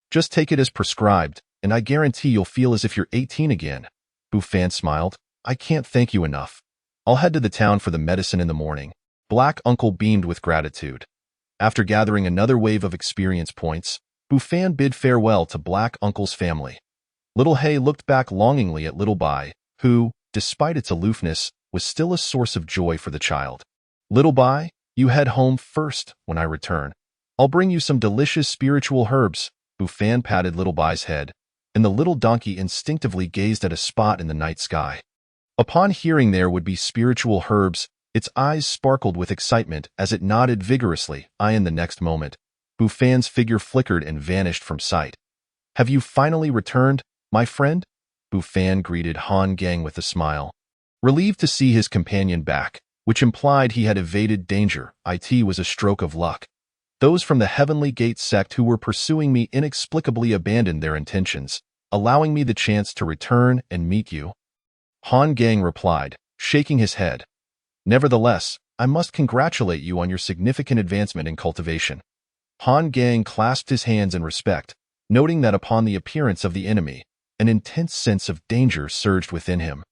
Just take it as prescribed, and I guarantee you'll feel as if you're 18 again. Bufan smiled. I can't thank you enough. I'll head to the town for the medicine in the morning. Black Uncle beamed with gratitude. After gathering another wave of experience points, Bufan bid farewell to Black Uncle's family. Little Hay looked back longingly at Little Bai, who, despite its aloofness, was still a source of joy for the child. Little Bai, you head home first when I return. I'll bring you some delicious spiritual herbs. Bufan patted Little Bai's head, and the little donkey instinctively gazed at a spot in the night sky. Upon hearing there would be spiritual herbs, its eyes sparkled with excitement as it nodded vigorously. In the next moment, Bufan's figure flickered and vanished from sight. Have you finally returned, my friend? Bufan greeted Han Gang with a smile, relieved to see his companion back, which implied he had evaded danger. It was a stroke of luck. Those from the Heavenly Gate sect who were pursuing me inexplicably abandoned their intentions, allowing me the chance to return and meet you. Han Gang replied, shaking his head. Nevertheless, I must congratulate you on your significant advancement in cultivation. Han Gang clasped his hands in respect, noting that upon the appearance of the enemy, an intense sense of danger surged within him.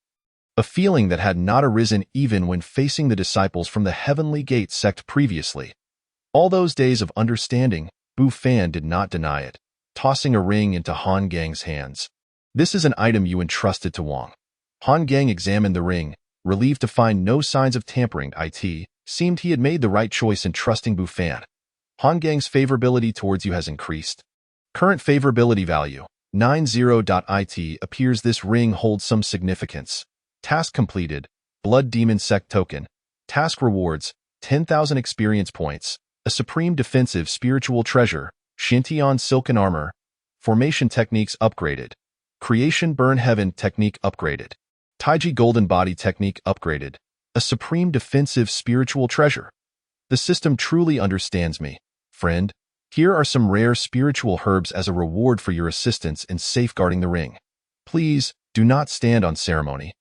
A feeling that had not arisen even when facing the disciples from the Heavenly Gate sect previously. All those days of understanding, Bufan did not deny it, tossing a ring into Han Gang's hands. This is an item you entrusted to Wang. Han Gang examined the ring, relieved to find no signs of tampering. It seemed he had made the right choice in trusting Bufan. Han Gang's favorability towards you has increased. Current favorability value, 90. It appears this ring holds some significance. Task completed, Blood Demon Sect token. Task rewards, 10,000 experience points, a supreme defensive spiritual treasure, Shintian Silken Armor, Formation Techniques upgraded, Creation Burn Heaven Technique upgraded, Taiji Golden Body Technique upgraded, a supreme defensive spiritual treasure. The system truly understands me, friend. Here are some rare spiritual herbs as a reward for your assistance in safeguarding the ring. Please, do not stand on ceremony.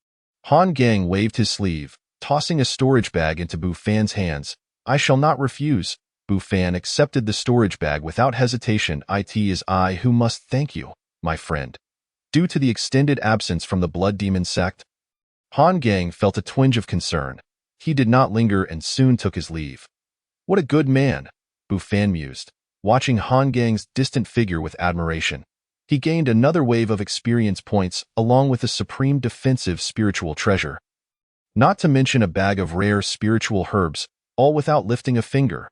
Han Gang waved his sleeve, tossing a storage bag into Bufan's hands. I shall not refuse. Bufan accepted the storage bag without hesitation. It is I who must thank you, my friend. Due to the extended absence from the Blood Demon sect, Han Gang felt a twinge of concern. He did not linger and soon took his leave. What a good man, Bufan mused, watching Han Gang's distant figure with admiration. He gained another wave of experience points along with a supreme defensive spiritual treasure. Not to mention a bag of rare spiritual herbs, all without lifting a finger.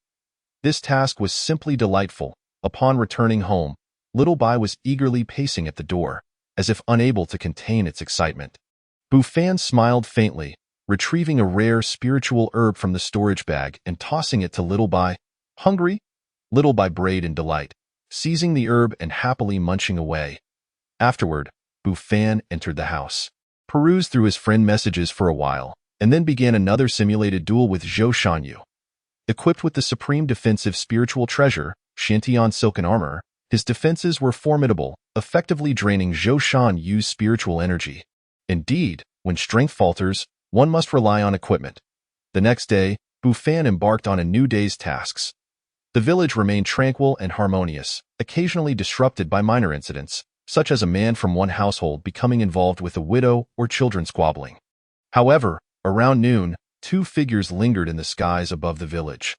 This task was simply delightful. Upon returning home, Little Bai was eagerly pacing at the door, as if unable to contain its excitement. Bufan smiled faintly, retrieving a rare spiritual herb from the storage bag and tossing it to Little Bai. Hungry? Little Bai brayed in delight, seizing the herb and happily munching away. Afterward, Bufan entered the house, perused through his friend messages for a while, and then began another simulated duel with Zhou Shanyu. Equipped with the supreme defensive spiritual treasure, Shintian Silken Armor, his defenses were formidable, effectively draining Zhou Shanyu's spiritual energy. Indeed, when strength falters, one must rely on equipment. The next day, Bufan embarked on a new day's tasks. The village remained tranquil and harmonious, occasionally disrupted by minor incidents, such as a man from one household becoming involved with a widow or children squabbling. However, around noon, two figures lingered in the skies above the village.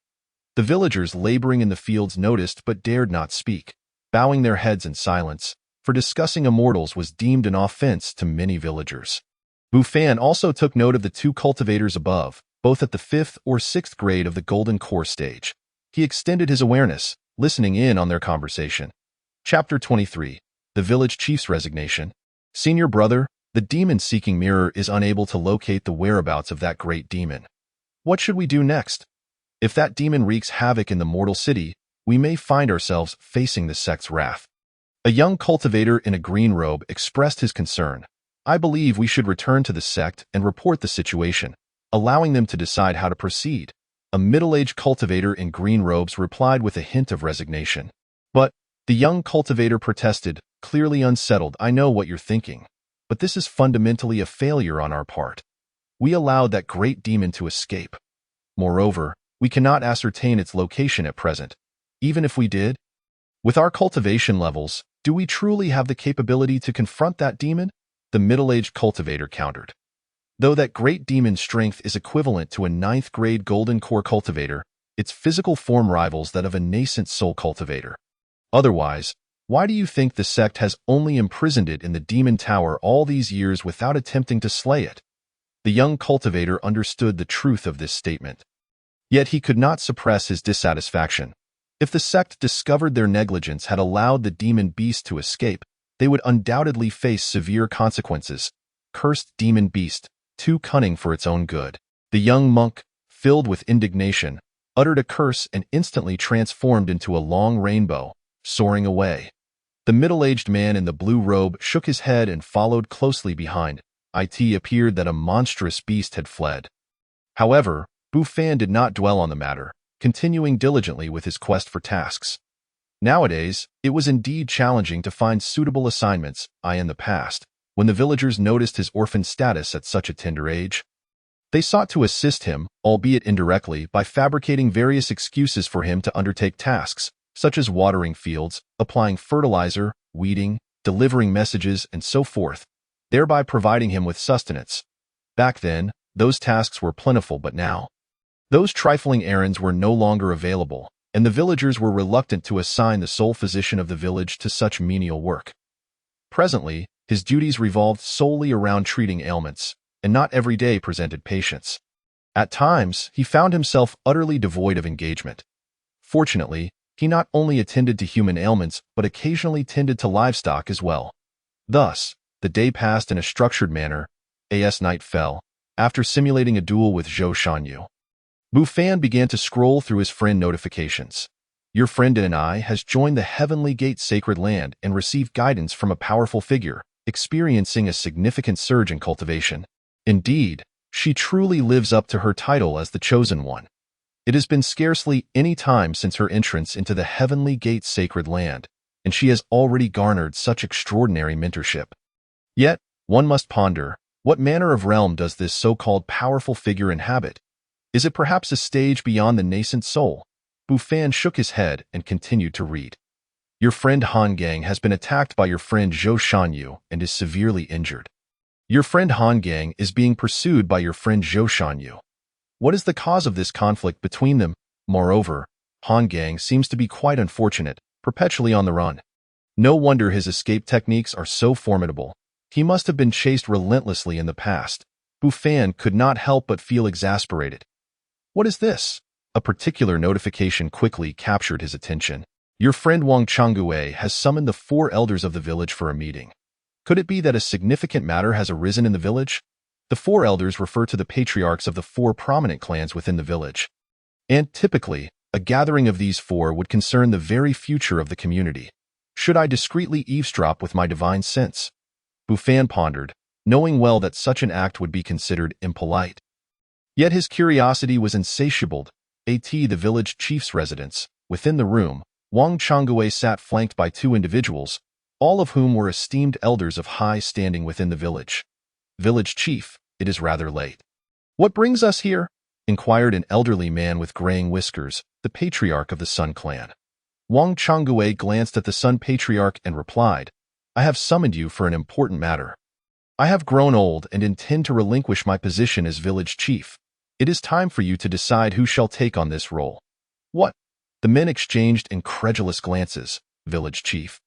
The villagers laboring in the fields noticed but dared not speak, bowing their heads in silence, for discussing immortals was deemed an offense to many villagers. Bufan also took note of the two cultivators above, both at the 5th or 6th grade of the Golden Core stage. He extended his awareness, listening in on their conversation. Chapter 23. The Village Chief's Resignation. Senior brother, the demon-seeking mirror is unable to locate the whereabouts of that great demon. What should we do next? If that demon wreaks havoc in the mortal city, we may find ourselves facing the sect's wrath. A young cultivator in a green robe expressed his concern. I believe we should return to the sect and report the situation, allowing them to decide how to proceed. A middle-aged cultivator in green robes replied with a hint of resignation. But the young cultivator protested, clearly unsettled. I know what you're thinking, but this is fundamentally a failure on our part. We allowed that great demon to escape. Moreover, we cannot ascertain its location at present. Even if we did, with our cultivation levels, do we truly have the capability to confront that demon? The middle-aged cultivator countered. Though that great demon's strength is equivalent to a 9th grade Golden Core cultivator, its physical form rivals that of a nascent soul cultivator. Otherwise, why do you think the sect has only imprisoned it in the demon tower all these years without attempting to slay it? The young cultivator understood the truth of this statement. Yet he could not suppress his dissatisfaction. If the sect discovered their negligence had allowed the demon beast to escape, they would undoubtedly face severe consequences. Cursed demon beast, too cunning for its own good. The young monk, filled with indignation, uttered a curse and instantly transformed into a long rainbow, soaring away. The middle-aged man in the blue robe shook his head and followed closely behind. It appeared that a monstrous beast had fled. However, Bufan did not dwell on the matter, continuing diligently with his quest for tasks. Nowadays, it was indeed challenging to find suitable assignments. In the past, when the villagers noticed his orphan status at such a tender age, they sought to assist him, albeit indirectly, by fabricating various excuses for him to undertake tasks, such as watering fields, applying fertilizer, weeding, delivering messages, and so forth, thereby providing him with sustenance. Back then, those tasks were plentiful, but now, those trifling errands were no longer available, and the villagers were reluctant to assign the sole physician of the village to such menial work. Presently, his duties revolved solely around treating ailments, and not every day presented patients. At times, he found himself utterly devoid of engagement. Fortunately, he not only attended to human ailments but occasionally tended to livestock as well. Thus, the day passed in a structured manner. As night fell, after simulating a duel with Zhou Shanyu, Bufan began to scroll through his friend notifications. Your friend and I has joined the Heavenly Gate Sacred Land and received guidance from a powerful figure, experiencing a significant surge in cultivation. Indeed, she truly lives up to her title as the Chosen One. It has been scarcely any time since her entrance into the Heavenly Gate Sacred Land, and she has already garnered such extraordinary mentorship. Yet, one must ponder, what manner of realm does this so-called powerful figure inhabit? Is it perhaps a stage beyond the nascent soul? Bufan shook his head and continued to read. Your friend Han Gang has been attacked by your friend Zhou Shanyu and is severely injured. Your friend Han Gang is being pursued by your friend Zhou Shanyu. What is the cause of this conflict between them? Moreover, Han Gang seems to be quite unfortunate, perpetually on the run. No wonder his escape techniques are so formidable. He must have been chased relentlessly in the past. Bufan could not help but feel exasperated. What is this? A particular notification quickly captured his attention. Your friend Wang Changgue has summoned the 4 elders of the village for a meeting. Could it be that a significant matter has arisen in the village? The 4 elders refer to the patriarchs of the 4 prominent clans within the village. And typically, a gathering of these 4 would concern the very future of the community. Should I discreetly eavesdrop with my divine sense? Bufan pondered, knowing well that such an act would be considered impolite. Yet his curiosity was insatiable. The village chief's residence. Within the room, Wang Changgue sat flanked by 2 individuals, all of whom were esteemed elders of high standing within the village. Village chief, it is rather late. What brings us here? inquired an elderly man with graying whiskers, the patriarch of the Sun clan. Wang Changgue glanced at the Sun patriarch and replied, I have summoned you for an important matter. I have grown old and intend to relinquish my position as village chief. It is time for you to decide who shall take on this role. What? The men exchanged incredulous glances. Village chief.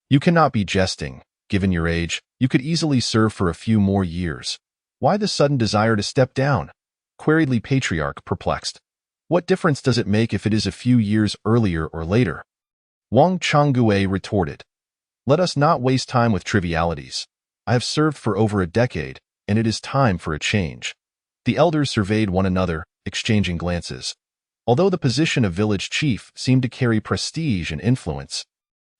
You cannot be jesting. Given your age, you could easily serve for a few more years. Why the sudden desire to step down? Queried Li Patriarch, perplexed. What difference does it make if it is a few years earlier or later? Wang Changgue retorted. Let us not waste time with trivialities. I have served for over a decade, and it is time for a change. The elders surveyed one another, exchanging glances. Although the position of village chief seemed to carry prestige and influence,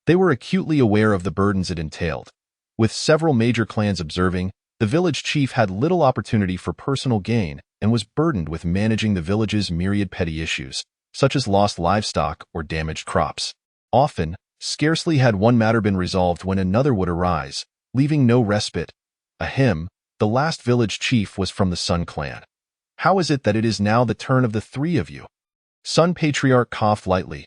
they were acutely aware of the burdens it entailed. With several major clans observing, the village chief had little opportunity for personal gain and was burdened with managing the village's myriad petty issues, such as lost livestock or damaged crops. Often, scarcely had one matter been resolved when another would arise, leaving no respite. Ahem, the last village chief was from the Sun clan. How is it that it is now the turn of the three of you? Sun Patriarch coughed lightly.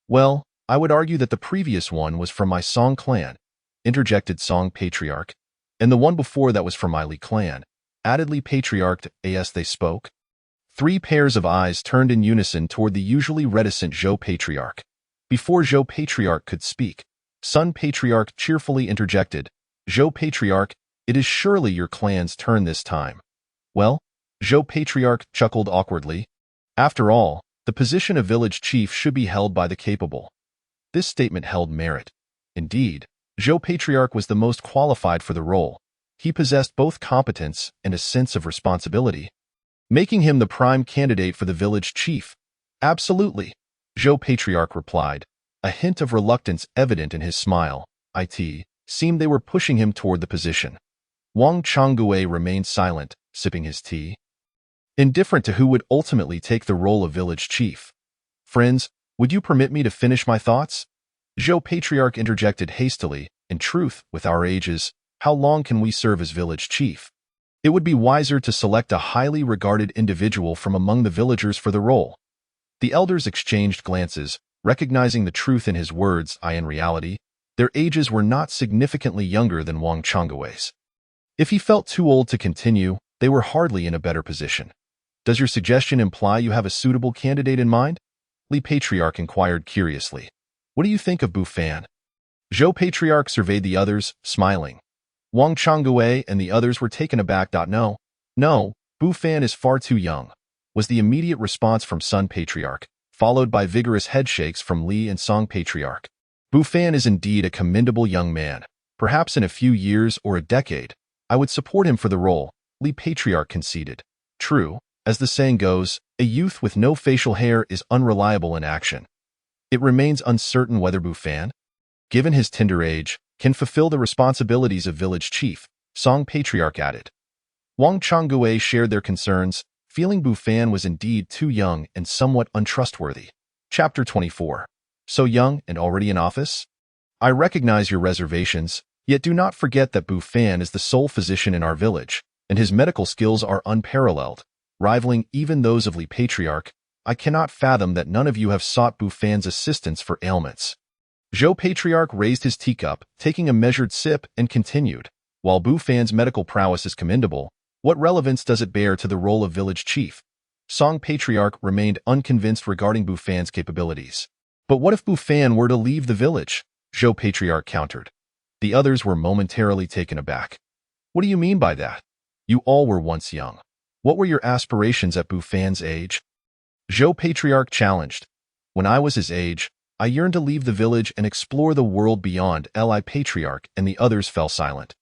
Well, I would argue that the previous one was from my Song clan, interjected Song Patriarch, and the one before that was from my Li clan, added Li Patriarch as they spoke. Three pairs of eyes turned in unison toward the usually reticent Zhou Patriarch. Before Zhou Patriarch could speak, Sun Patriarch cheerfully interjected, Zhou Patriarch, it is surely your clan's turn this time. Well, Zhou Patriarch chuckled awkwardly. After all, the position of village chief should be held by the capable. This statement held merit. Indeed, Zhou Patriarch was the most qualified for the role. He possessed both competence and a sense of responsibility, making him the prime candidate for the village chief. Absolutely, Zhou Patriarch replied, a hint of reluctance evident in his smile. It seemed they were pushing him toward the position. Wang Changgue remained silent, sipping his tea, indifferent to who would ultimately take the role of village chief. Friends, would you permit me to finish my thoughts? Zhou Patriarch interjected hastily. In truth, with our ages, how long can we serve as village chief? It would be wiser to select a highly regarded individual from among the villagers for the role. The elders exchanged glances, recognizing the truth in his words. In reality, their ages were not significantly younger than Wang Changgue's. If he felt too old to continue, they were hardly in a better position. Does your suggestion imply you have a suitable candidate in mind? Li Patriarch inquired curiously. What do you think of Bufan? Zhou Patriarch surveyed the others, smiling. Wang Changgue and the others were taken aback. No, Bufan is far too young, was the immediate response from Sun Patriarch, followed by vigorous headshakes from Li and Song Patriarch. Bufan is indeed a commendable young man. Perhaps in a few years or a decade, I would support him for the role, Li Patriarch conceded. True, as the saying goes, a youth with no facial hair is unreliable in action. It remains uncertain whether Bufan, given his tender age, can fulfill the responsibilities of village chief, Song Patriarch added. Wang Changgue shared their concerns, feeling Bufan was indeed too young and somewhat untrustworthy. Chapter 24. So young and already in office? I recognize your reservations, yet do not forget that Bufan is the sole physician in our village, and his medical skills are unparalleled, rivaling even those of Li Patriarch. I cannot fathom that none of you have sought Bufan's assistance for ailments. Zhou Patriarch raised his teacup, taking a measured sip, and continued. While Bufan's medical prowess is commendable, what relevance does it bear to the role of village chief? Song Patriarch remained unconvinced regarding Bufan's capabilities. But what if Bufan were to leave the village? Zhou Patriarch countered. The others were momentarily taken aback. What do you mean by that? You all were once young. What were your aspirations at Bufan's age? Zhou Patriarch challenged. When I was his age, I yearned to leave the village and explore the world beyond. Li Patriarch and the others fell silent.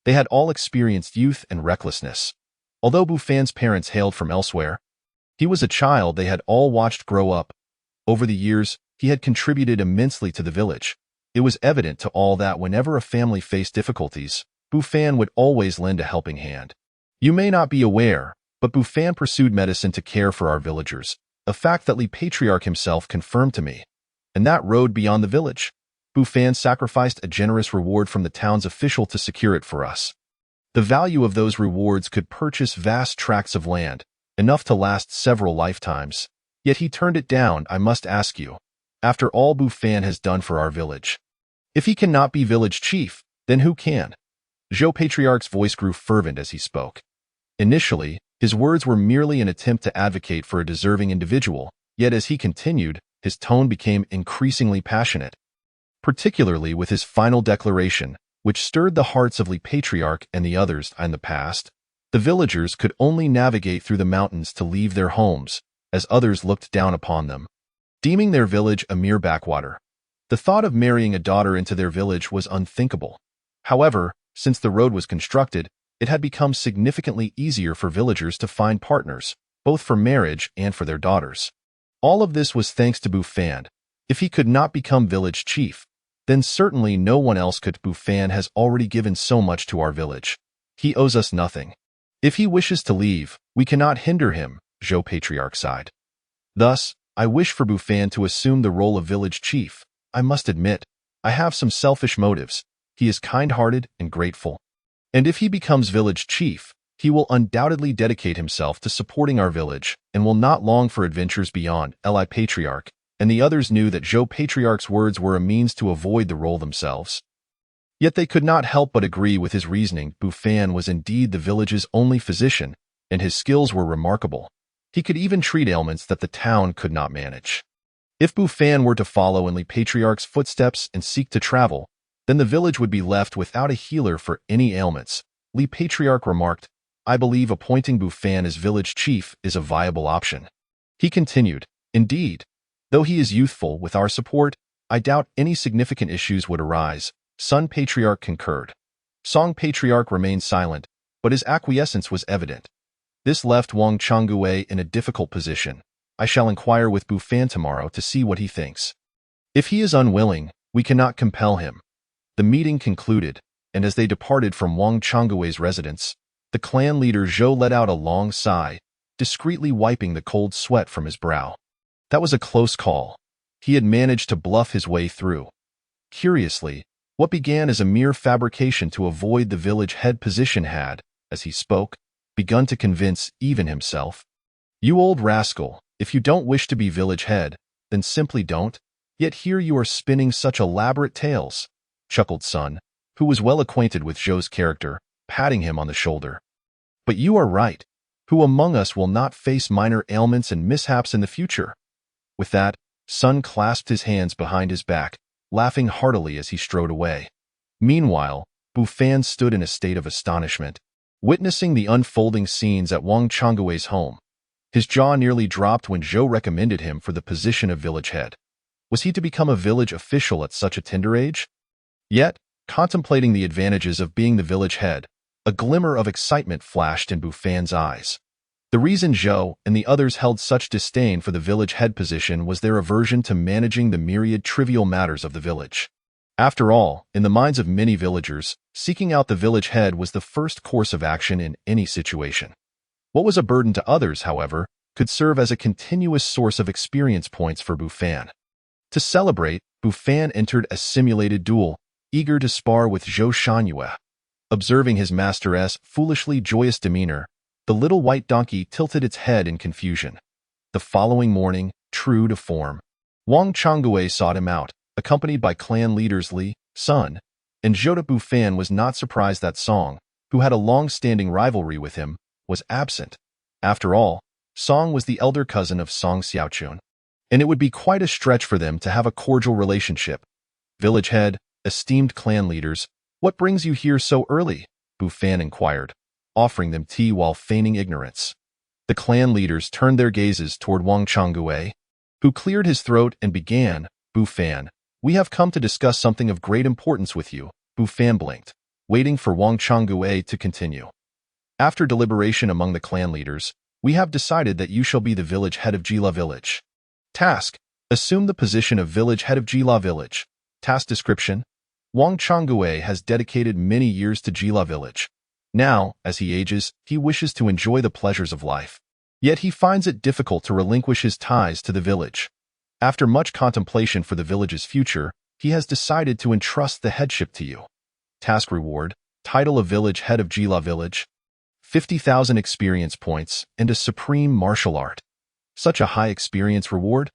They had all experienced youth and recklessness. Although Bufan's parents hailed from elsewhere, he was a child they had all watched grow up. Over the years, he had contributed immensely to the village. It was evident to all that whenever a family faced difficulties, Bufan would always lend a helping hand. You may not be aware, but Bufan pursued medicine to care for our villagers, a fact that Li Patriarch himself confirmed to me. And that road beyond the village, Bufan sacrificed a generous reward from the town's official to secure it for us. The value of those rewards could purchase vast tracts of land, enough to last several lifetimes. Yet he turned it down, I must ask you. After all Bufan has done for our village. If he cannot be village chief, then who can? Zhou Patriarch's voice grew fervent as he spoke. Initially, his words were merely an attempt to advocate for a deserving individual, yet as he continued, his tone became increasingly passionate. Particularly with his final declaration, which stirred the hearts of Li Patriarch and the others in the past. The villagers could only navigate through the mountains to leave their homes, as others looked down upon them, deeming their village a mere backwater. The thought of marrying a daughter into their village was unthinkable. However, since the road was constructed, it had become significantly easier for villagers to find partners, both for marriage and for their daughters. All of this was thanks to Bufan. If he could not become village chief, then certainly no one else could. Bufan has already given so much to our village. He owes us nothing. If he wishes to leave, we cannot hinder him, Zhou Patriarch sighed. Thus, I wish for Bufan to assume the role of village chief. I must admit, I have some selfish motives. He is kind-hearted and grateful. And if he becomes village chief, he will undoubtedly dedicate himself to supporting our village and will not long for adventures beyond. Li Patriarch and the others knew that Zhou Patriarch's words were a means to avoid the role themselves. Yet they could not help but agree with his reasoning. Bufan was indeed the village's only physician, and his skills were remarkable. He could even treat ailments that the town could not manage. If Bufan were to follow in Li Patriarch's footsteps and seek to travel, then the village would be left without a healer for any ailments. Li Patriarch remarked, I believe appointing Bufan as village chief is a viable option. He continued, indeed, though he is youthful, with our support, I doubt any significant issues would arise. Sun Patriarch concurred. Song Patriarch remained silent, but his acquiescence was evident. This left Wang Changgue in a difficult position. I shall inquire with Bufan tomorrow to see what he thinks. If he is unwilling, we cannot compel him. The meeting concluded, and as they departed from Wang Changgue's residence, the clan leader Zhou let out a long sigh, discreetly wiping the cold sweat from his brow. That was a close call. He had managed to bluff his way through. Curiously, what began as a mere fabrication to avoid the village head position had, as he spoke, begun to convince even himself. You old rascal, if you don't wish to be village head, then simply don't. Yet here you are spinning such elaborate tales, chuckled Sun, who was well acquainted with Zhou's character, patting him on the shoulder. But you are right. Who among us will not face minor ailments and mishaps in the future? With that, Sun clasped his hands behind his back, laughing heartily as he strode away. Meanwhile, Bufan stood in a state of astonishment, witnessing the unfolding scenes at Wang Changgue's home. His jaw nearly dropped when Zhou recommended him for the position of village head. Was he to become a village official at such a tender age? Yet, contemplating the advantages of being the village head, a glimmer of excitement flashed in Bufan's eyes. The reason Zhou and the others held such disdain for the village head position was their aversion to managing the myriad trivial matters of the village. After all, in the minds of many villagers, seeking out the village head was the first course of action in any situation. What was a burden to others, however, could serve as a continuous source of experience points for Bufan. To celebrate, Bufan entered a simulated duel, eager to spar with Zhou Shanyue. Observing his master's foolishly joyous demeanor, the little white donkey tilted its head in confusion. The following morning, true to form, Wang Changgue sought him out, accompanied by clan leaders Li, Sun, and Zhou. Bufan was not surprised that Song, who had a long-standing rivalry with him, was absent. After all, Song was the elder cousin of Song Xiaochun, and it would be quite a stretch for them to have a cordial relationship. Village head, esteemed clan leaders, what brings you here so early? Bufan inquired, offering them tea while feigning ignorance. The clan leaders turned their gazes toward Wang Changgue, who cleared his throat and began, Bufan, we have come to discuss something of great importance with you. Bufan blinked, waiting for Wang Changgue to continue. After deliberation among the clan leaders, we have decided that you shall be the village head of Jila village. Task, assume the position of village head of Jila village. Task description, Wang Changgue has dedicated many years to Jila village. Now, as he ages, he wishes to enjoy the pleasures of life. Yet he finds it difficult to relinquish his ties to the village. After much contemplation for the village's future, he has decided to entrust the headship to you. Task reward, title of village head of Jila village. 50,000 experience points, and a supreme martial art. Such a high experience reward?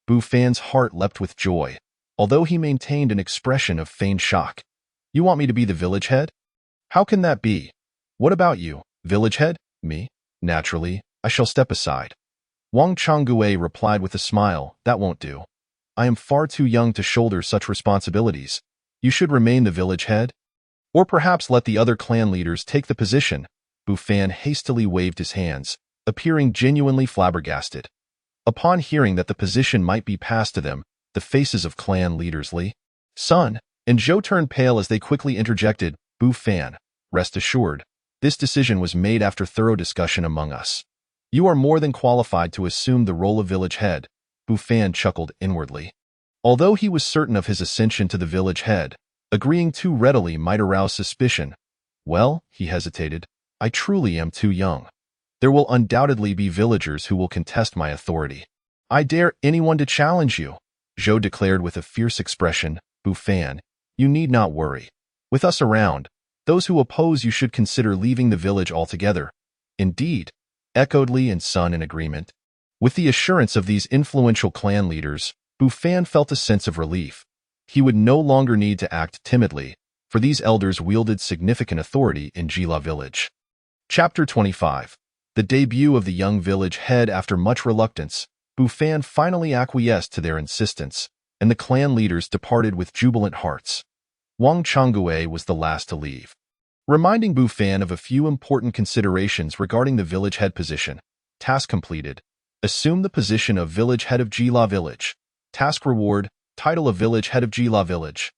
Bu Fan's heart leapt with joy, although he maintained an expression of feigned shock. You want me to be the village head? How can that be? What about you, village head? Me? Naturally, I shall step aside. Wang Changgue replied with a smile, that won't do. I am far too young to shoulder such responsibilities. You should remain the village head. Or perhaps let the other clan leaders take the position. Bu Fan hastily waved his hands, appearing genuinely flabbergasted. Upon hearing that the position might be passed to them, the faces of clan leaders Li, Sun, and Zhou turned pale as they quickly interjected, Bu Fan, rest assured, this decision was made after thorough discussion among us. You are more than qualified to assume the role of village head. Bu Fan chuckled inwardly. Although he was certain of his ascension to the village head, agreeing too readily might arouse suspicion. Well, he hesitated, I truly am too young. There will undoubtedly be villagers who will contest my authority. I dare anyone to challenge you, Zhou declared with a fierce expression. Bu Fan, you need not worry. With us around, those who oppose you should consider leaving the village altogether. Indeed, echoed Li and Sun in agreement. With the assurance of these influential clan leaders, Bu Fan felt a sense of relief. He would no longer need to act timidly, for these elders wielded significant authority in Jila village. Chapter 25. The debut of the young village head. After much reluctance, Bu Fan finally acquiesced to their insistence, and the clan leaders departed with jubilant hearts. Wang Changgue was the last to leave. Reminding Bu Fan of a few important considerations regarding the village head position. Task completed. Assume the position of village head of Jila village. Task reward, title of village head of Jila village.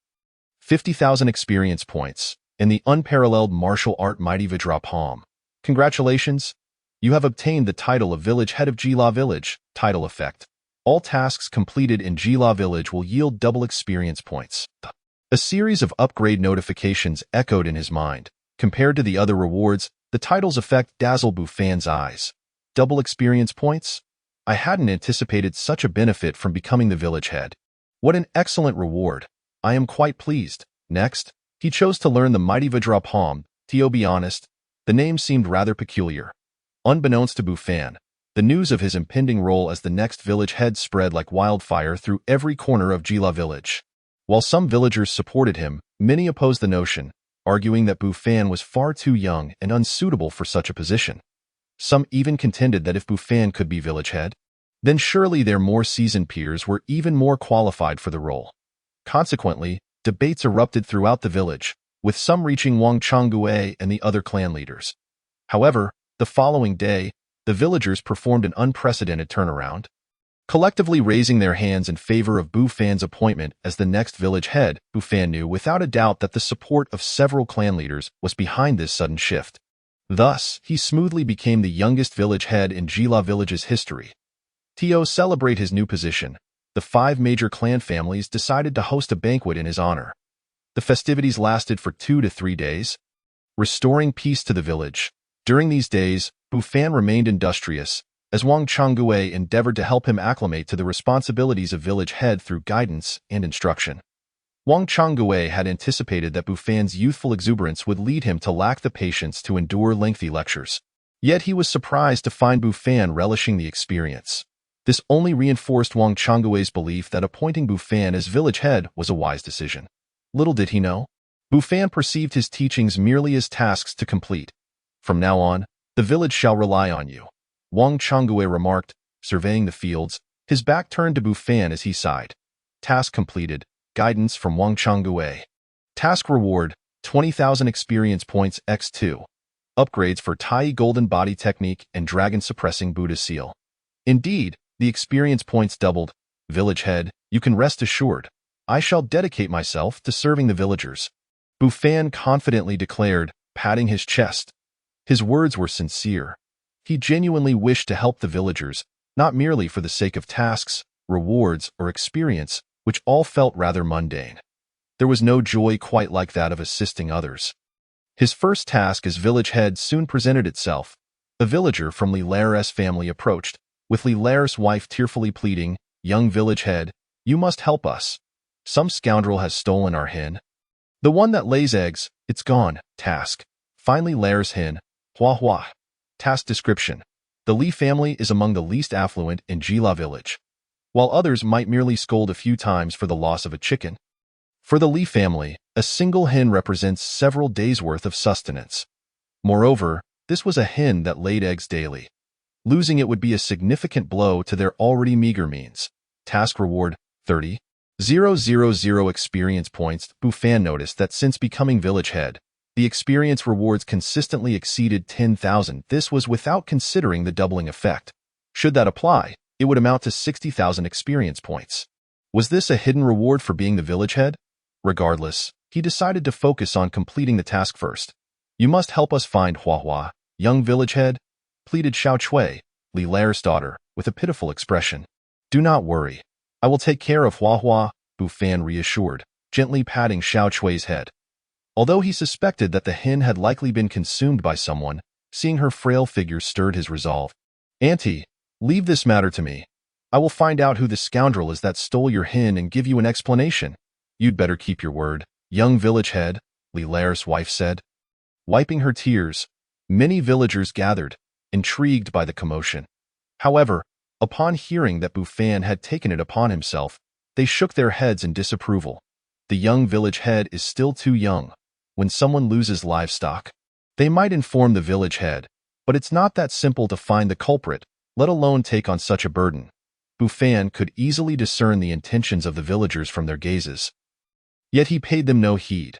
50,000 experience points, and the unparalleled martial art Mighty Vajra Palm. Congratulations! You have obtained the title of village head of Jila village. Title effect. All tasks completed in Jila village will yield double experience points. A series of upgrade notifications echoed in his mind. Compared to the other rewards, the title's effect dazzled Bu Fan's eyes. Double experience points? I hadn't anticipated such a benefit from becoming the village head. What an excellent reward. I am quite pleased. Next, he chose to learn the Mighty Vajra Palm. To be honest, the name seemed rather peculiar. Unbeknownst to Bu Fan, the news of his impending role as the next village head spread like wildfire through every corner of Jila village. While some villagers supported him, many opposed the notion, arguing that Bu Fan was far too young and unsuitable for such a position. Some even contended that if Bu Fan could be village head, then surely their more seasoned peers were even more qualified for the role. Consequently, debates erupted throughout the village, with some reaching Wang Changgue and the other clan leaders. However, the following day, the villagers performed an unprecedented turnaround. Collectively raising their hands in favor of Bu Fan's appointment as the next village head, Bu Fan knew without a doubt that the support of several clan leaders was behind this sudden shift. Thus, he smoothly became the youngest village head in Jila village's history. To celebrate his new position, the 5 major clan families decided to host a banquet in his honor. The festivities lasted for 2 to 3 days, restoring peace to the village. During these days, Bu Fan remained industrious, as Wang Changgue endeavored to help him acclimate to the responsibilities of village head through guidance and instruction. Wang Changgue had anticipated that Bu Fan's youthful exuberance would lead him to lack the patience to endure lengthy lectures. Yet he was surprised to find Bu Fan relishing the experience. This only reinforced Wang Changgue's belief that appointing Bu Fan as village head was a wise decision. Little did he know, Bu Fan perceived his teachings merely as tasks to complete. From now on, the village shall rely on you, Wang Changgue remarked, surveying the fields, his back turned to Bu Fan as he sighed. Task completed. Guidance from Wang Changgue. Task reward, 20,000 experience points x2. Upgrades for Tai Golden Body Technique and Dragon Suppressing Buddha Seal. Indeed, the experience points doubled. Village head, you can rest assured. I shall dedicate myself to serving the villagers, Bu Fan confidently declared, patting his chest. His words were sincere. He genuinely wished to help the villagers, not merely for the sake of tasks, rewards, or experience, which all felt rather mundane. There was no joy quite like that of assisting others. His first task as village head soon presented itself. A villager from Lilares' family approached, with Lilares' wife tearfully pleading, "Young village head, you must help us. Some scoundrel has stolen our hen. The one that lays eggs, it's gone." Task. Finally Lilares' hen, Hua Hua. Task description. The Li family is among the least affluent in Jila village, while others might merely scold a few times for the loss of a chicken. For the Li family, a single hen represents several days' worth of sustenance. Moreover, this was a hen that laid eggs daily. Losing it would be a significant blow to their already meager means. Task reward, 30,000 experience points. Bufan noticed that since becoming village head, the experience rewards consistently exceeded 10,000. This was without considering the doubling effect. Should that apply, it would amount to 60,000 experience points. Was this a hidden reward for being the village head? Regardless, he decided to focus on completing the task first. You must help us find Hua Hua, young village head, pleaded Xiao Chui, Li Lair's daughter, with a pitiful expression. Do not worry. I will take care of Hua Hua, Bufan reassured, gently patting Xiao Chui's head. Although he suspected that the hen had likely been consumed by someone, seeing her frail figure stirred his resolve. Auntie, leave this matter to me. I will find out who the scoundrel is that stole your hen and give you an explanation. You'd better keep your word, young village head, Li Lair's wife said. Wiping her tears, many villagers gathered, intrigued by the commotion. However, upon hearing that Bufan had taken it upon himself, they shook their heads in disapproval. The young village head is still too young. When someone loses livestock, they might inform the village head, but it's not that simple to find the culprit, let alone take on such a burden. Bufan could easily discern the intentions of the villagers from their gazes. Yet he paid them no heed.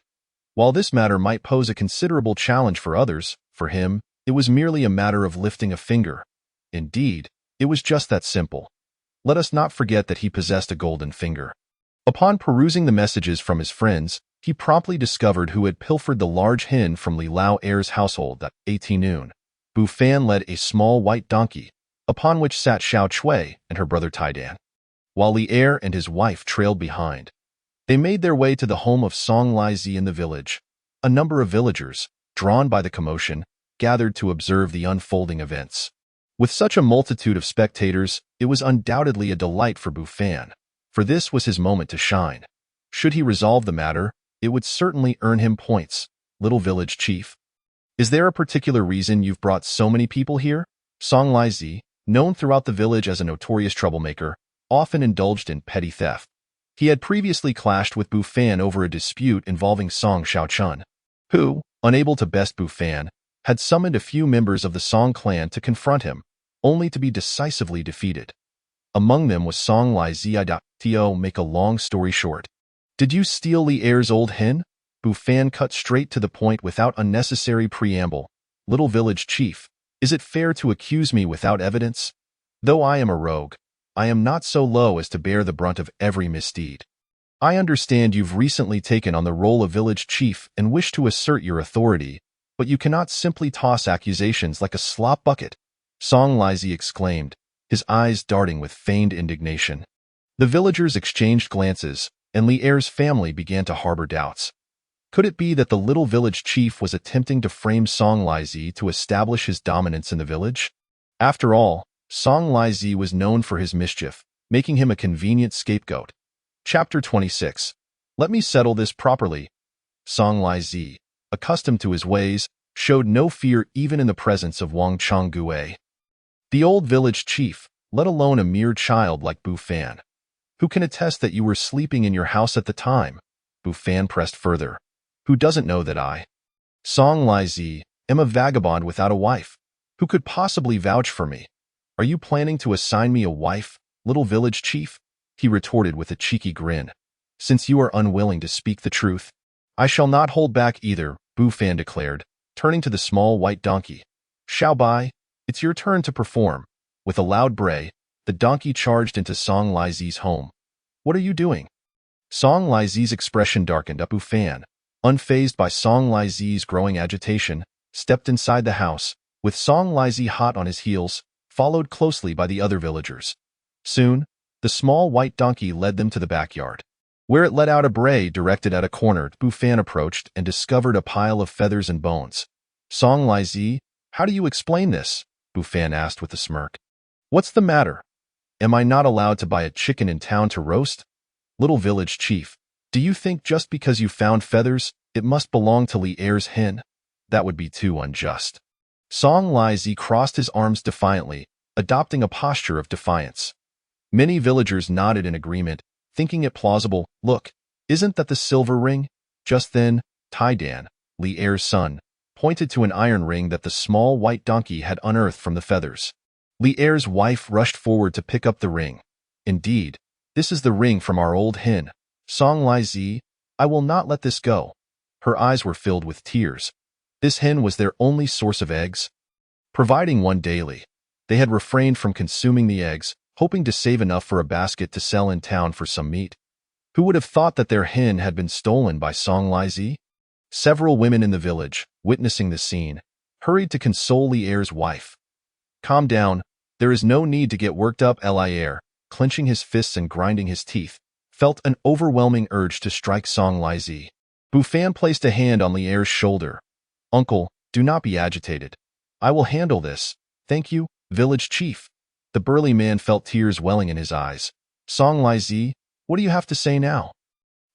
While this matter might pose a considerable challenge for others, for him, it was merely a matter of lifting a finger. Indeed, it was just that simple. Let us not forget that he possessed a golden finger. Upon perusing the messages from his friends, he promptly discovered who had pilfered the large hen from Li Lao Heir's household that 18 noon. Bufan led a small white donkey, upon which sat Xiao Chui and her brother Taidan, while Li Heir and his wife trailed behind. They made their way to the home of Song Lai Zi in the village. A number of villagers, drawn by the commotion, gathered to observe the unfolding events. With such a multitude of spectators, it was undoubtedly a delight for Bufan, for this was his moment to shine. Should he resolve the matter, it would certainly earn him points. Little village chief. Is there a particular reason you've brought so many people here? Song Lai Zi, known throughout the village as a notorious troublemaker, often indulged in petty theft. He had previously clashed with Bufan over a dispute involving Song Xiaochun, who, unable to best Bufan, had summoned a few members of the Song clan to confront him, only to be decisively defeated. Among them was Song Lai Zi. To make a long story short. Did you steal Li Heir's old hen? Bufan cut straight to the point without unnecessary preamble. Little village chief, is it fair to accuse me without evidence? Though I am a rogue, I am not so low as to bear the brunt of every misdeed. I understand you've recently taken on the role of village chief and wish to assert your authority, but you cannot simply toss accusations like a slop bucket, Song Lai Zi exclaimed, his eyes darting with feigned indignation. The villagers exchanged glances, and Li Heir's family began to harbor doubts. Could it be that the little village chief was attempting to frame Song Lai Zi to establish his dominance in the village? After all, Song Lai Zi was known for his mischief, making him a convenient scapegoat. Chapter 26. Let me settle this properly. Song Lai Zi, accustomed to his ways, showed no fear even in the presence of Wang Chonggue, the old village chief, let alone a mere child like Bufan. Who can attest that you were sleeping in your house at the time? Bufan pressed further. Who doesn't know that I, Song Lai Zi, am a vagabond without a wife? Who could possibly vouch for me? Are you planning to assign me a wife, little village chief? He retorted with a cheeky grin. Since you are unwilling to speak the truth, I shall not hold back either, Bufan declared, turning to the small white donkey. Xiao Bai, it's your turn to perform. With a loud bray, the donkey charged into Song Lai Zi's home. What are you doing? Song Lai Zi's expression darkened. Bufan, unfazed by Song Lai Zi's growing agitation, stepped inside the house, with Song Lai Zi hot on his heels, followed closely by the other villagers. Soon, the small white donkey led them to the backyard. Where it let out a bray directed at a corner, Bufan approached and discovered a pile of feathers and bones. Song Lai Zi, how do you explain this? Bufan asked with a smirk. What's the matter? Am I not allowed to buy a chicken in town to roast? Little village chief, do you think just because you found feathers, it must belong to Li Heir's hen? That would be too unjust. Song Lai-zi crossed his arms defiantly, adopting a posture of defiance. Many villagers nodded in agreement, thinking it plausible. Look, isn't that the silver ring? Just then, Tai-dan, Li Er's son, pointed to an iron ring that the small white donkey had unearthed from the feathers. Li Er's wife rushed forward to pick up the ring. Indeed, this is the ring from our old hen. Song Lai-zi, I will not let this go. Her eyes were filled with tears. This hen was their only source of eggs, providing one daily. They had refrained from consuming the eggs, hoping to save enough for a basket to sell in town for some meat. Who would have thought that their hen had been stolen by Song Lai-zi? Several women in the village, witnessing the scene, hurried to console Li Er's wife. Calm down, there is no need to get worked up. Li Er, clenching his fists and grinding his teeth, felt an overwhelming urge to strike Song Lai-zi. Bu Fan placed a hand on Li Er's shoulder. Uncle, do not be agitated. I will handle this. Thank you, village chief. The burly man felt tears welling in his eyes. Song Lai-zi, what do you have to say now?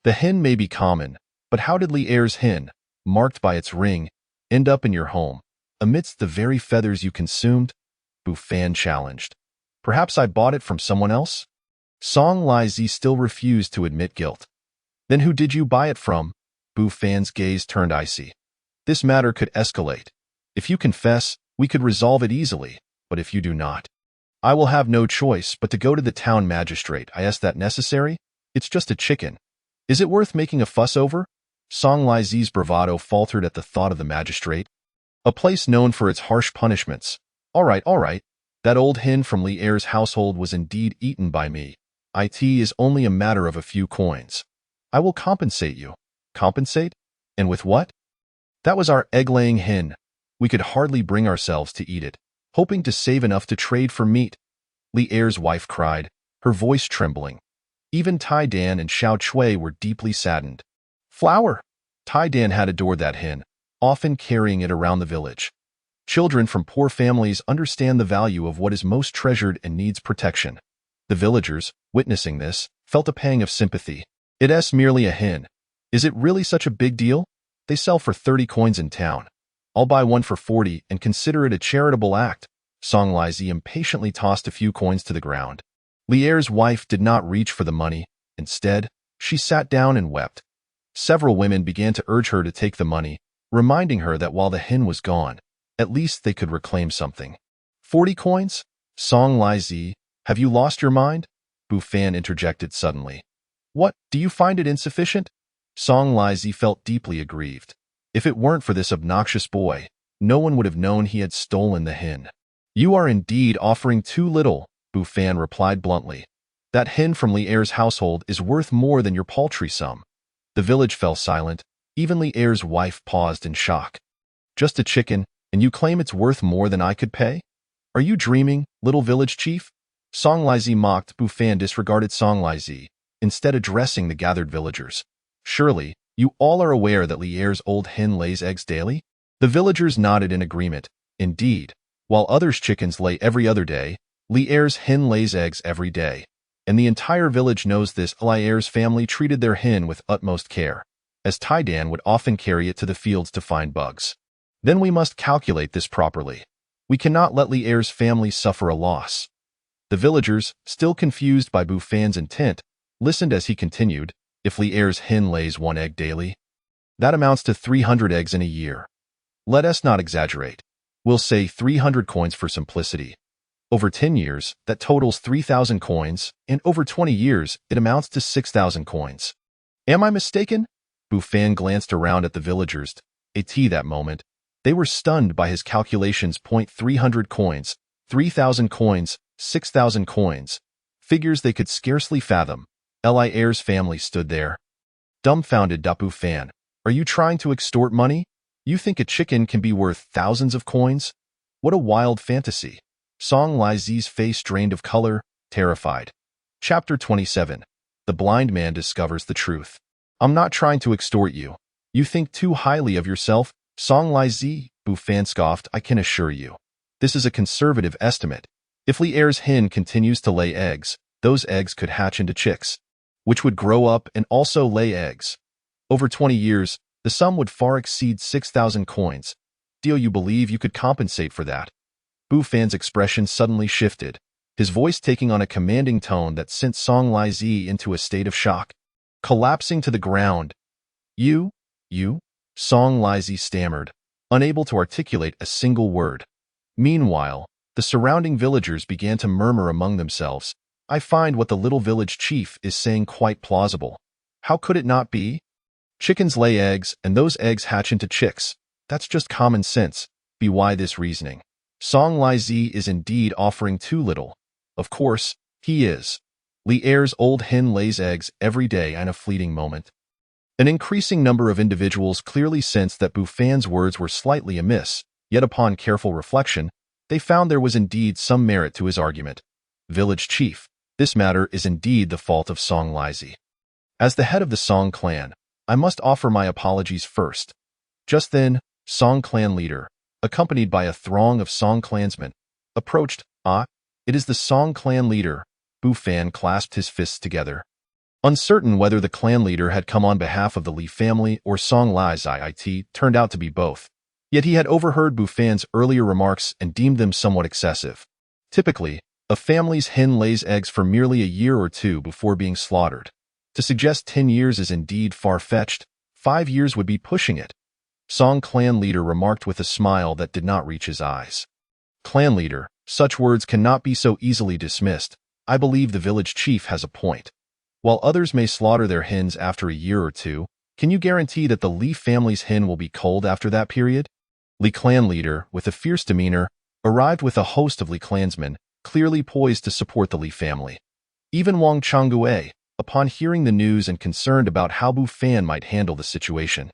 The hen may be common, but how did Li Er's hen, marked by its ring, end up in your home, amidst the very feathers you consumed? Bu Fan challenged. Perhaps I bought it from someone else? Song Lai-zi still refused to admit guilt. Then who did you buy it from? Bu Fan's gaze turned icy. This matter could escalate. If you confess, we could resolve it easily, but if you do not, I will have no choice but to go to the town magistrate. Is that necessary? It's just a chicken. Is it worth making a fuss over? Song Lai-zi's bravado faltered at the thought of the magistrate. A place known for its harsh punishments. All right. That old hen from Li Er's household was indeed eaten by me. It is only a matter of a few coins. I will compensate you. Compensate? And with what? That was our egg-laying hen. We could hardly bring ourselves to eat it, hoping to save enough to trade for meat. Li Er's wife cried, her voice trembling. Even Tai-dan and Xiao Chui were deeply saddened. Flour! Tai-dan had adored that hen, often carrying it around the village. Children from poor families understand the value of what is most treasured and needs protection. The villagers, witnessing this, felt a pang of sympathy. It's merely a hen. Is it really such a big deal? They sell for 30 coins in town. I'll buy one for 40 and consider it a charitable act. Song Lai-zi impatiently tossed a few coins to the ground. Li Er's wife did not reach for the money. Instead, she sat down and wept. Several women began to urge her to take the money, reminding her that while the hen was gone, at least they could reclaim something. 40 coins? Song Lai-zi, have you lost your mind? Bu Fan interjected suddenly. What, do you find it insufficient? Song Lai-zi felt deeply aggrieved. If it weren't for this obnoxious boy, no one would have known he had stolen the hen. You are indeed offering too little, Bu Fan replied bluntly. That hen from Li Er's household is worth more than your paltry sum. The village fell silent. Even Li Er's wife paused in shock. Just a chicken, and you claim it's worth more than I could pay? Are you dreaming, little village chief? Song Lai-zi mocked. Bu Fan disregarded Song Lai-zi, instead addressing the gathered villagers. Surely, you all are aware that Li Er's old hen lays eggs daily? The villagers nodded in agreement. Indeed, while others' chickens lay every other day, Li Er's hen lays eggs every day. And the entire village knows this. Li Er's family treated their hen with utmost care, as Tai-dan would often carry it to the fields to find bugs. Then we must calculate this properly. We cannot let Li Er's family suffer a loss. The villagers, still confused by Bu Fan's intent, listened as he continued. If Li Er's hen lays 1 egg daily, that amounts to 300 eggs in a year. Let us not exaggerate. We'll say 300 coins for simplicity. Over 10 years, that totals 3,000 coins, and over 20 years, it amounts to 6,000 coins. Am I mistaken? Bu Fan glanced around at the villagers. At that moment, they were stunned by his calculations. 300 coins, 3,000 coins, 6,000 coins. Figures they could scarcely fathom. Li Er's family stood there, dumbfounded. Bu Fan, are you trying to extort money? You think a chicken can be worth thousands of coins? What a wild fantasy. Song Lai-zi's face drained of color, terrified. Chapter 27. The blind man discovers the truth. I'm not trying to extort you. You think too highly of yourself, Song Lai-zi, Bu Fan scoffed. I can assure you. This is a conservative estimate. If Li Er's hen continues to lay eggs, those eggs could hatch into chicks, which would grow up and also lay eggs. Over 20 years, the sum would far exceed 6,000 coins. Do you believe you could compensate for that? Bu Fan's expression suddenly shifted, his voice taking on a commanding tone that sent Song Lizi into a state of shock. Collapsing to the ground. You? Song Lizi stammered, unable to articulate a single word. Meanwhile, the surrounding villagers began to murmur among themselves. I find what the little village chief is saying quite plausible. How could it not be? Chickens lay eggs, and those eggs hatch into chicks. That's just common sense. Be why this reasoning. Song Lizi is indeed offering too little. Of course, he is. Li Er's old hen lays eggs every day in a fleeting moment. An increasing number of individuals clearly sensed that Bu Fan's words were slightly amiss, yet upon careful reflection, they found there was indeed some merit to his argument. Village chief, this matter is indeed the fault of Song Lizi. As the head of the Song clan, I must offer my apologies first. Just then, Song clan leader, accompanied by a throng of Song clansmen, approached. It is the Song clan leader. Bu Fan clasped his fists together. Uncertain whether the clan leader had come on behalf of the Li family or Song Lizi, turned out to be both. Yet he had overheard Bu Fan's earlier remarks and deemed them somewhat excessive. Typically, a family's hen lays eggs for merely a year or two before being slaughtered. To suggest 10 years is indeed far-fetched. 5 years would be pushing it. Song clan leader remarked with a smile that did not reach his eyes. Clan leader, such words cannot be so easily dismissed. I believe the village chief has a point. While others may slaughter their hens after a year or two, can you guarantee that the Li family's hen will be culled after that period? Li clan leader, with a fierce demeanor, arrived with a host of Li clansmen, clearly poised to support the Li family. Even Wang Changgue, upon hearing the news and concerned about how Bu Fan might handle the situation,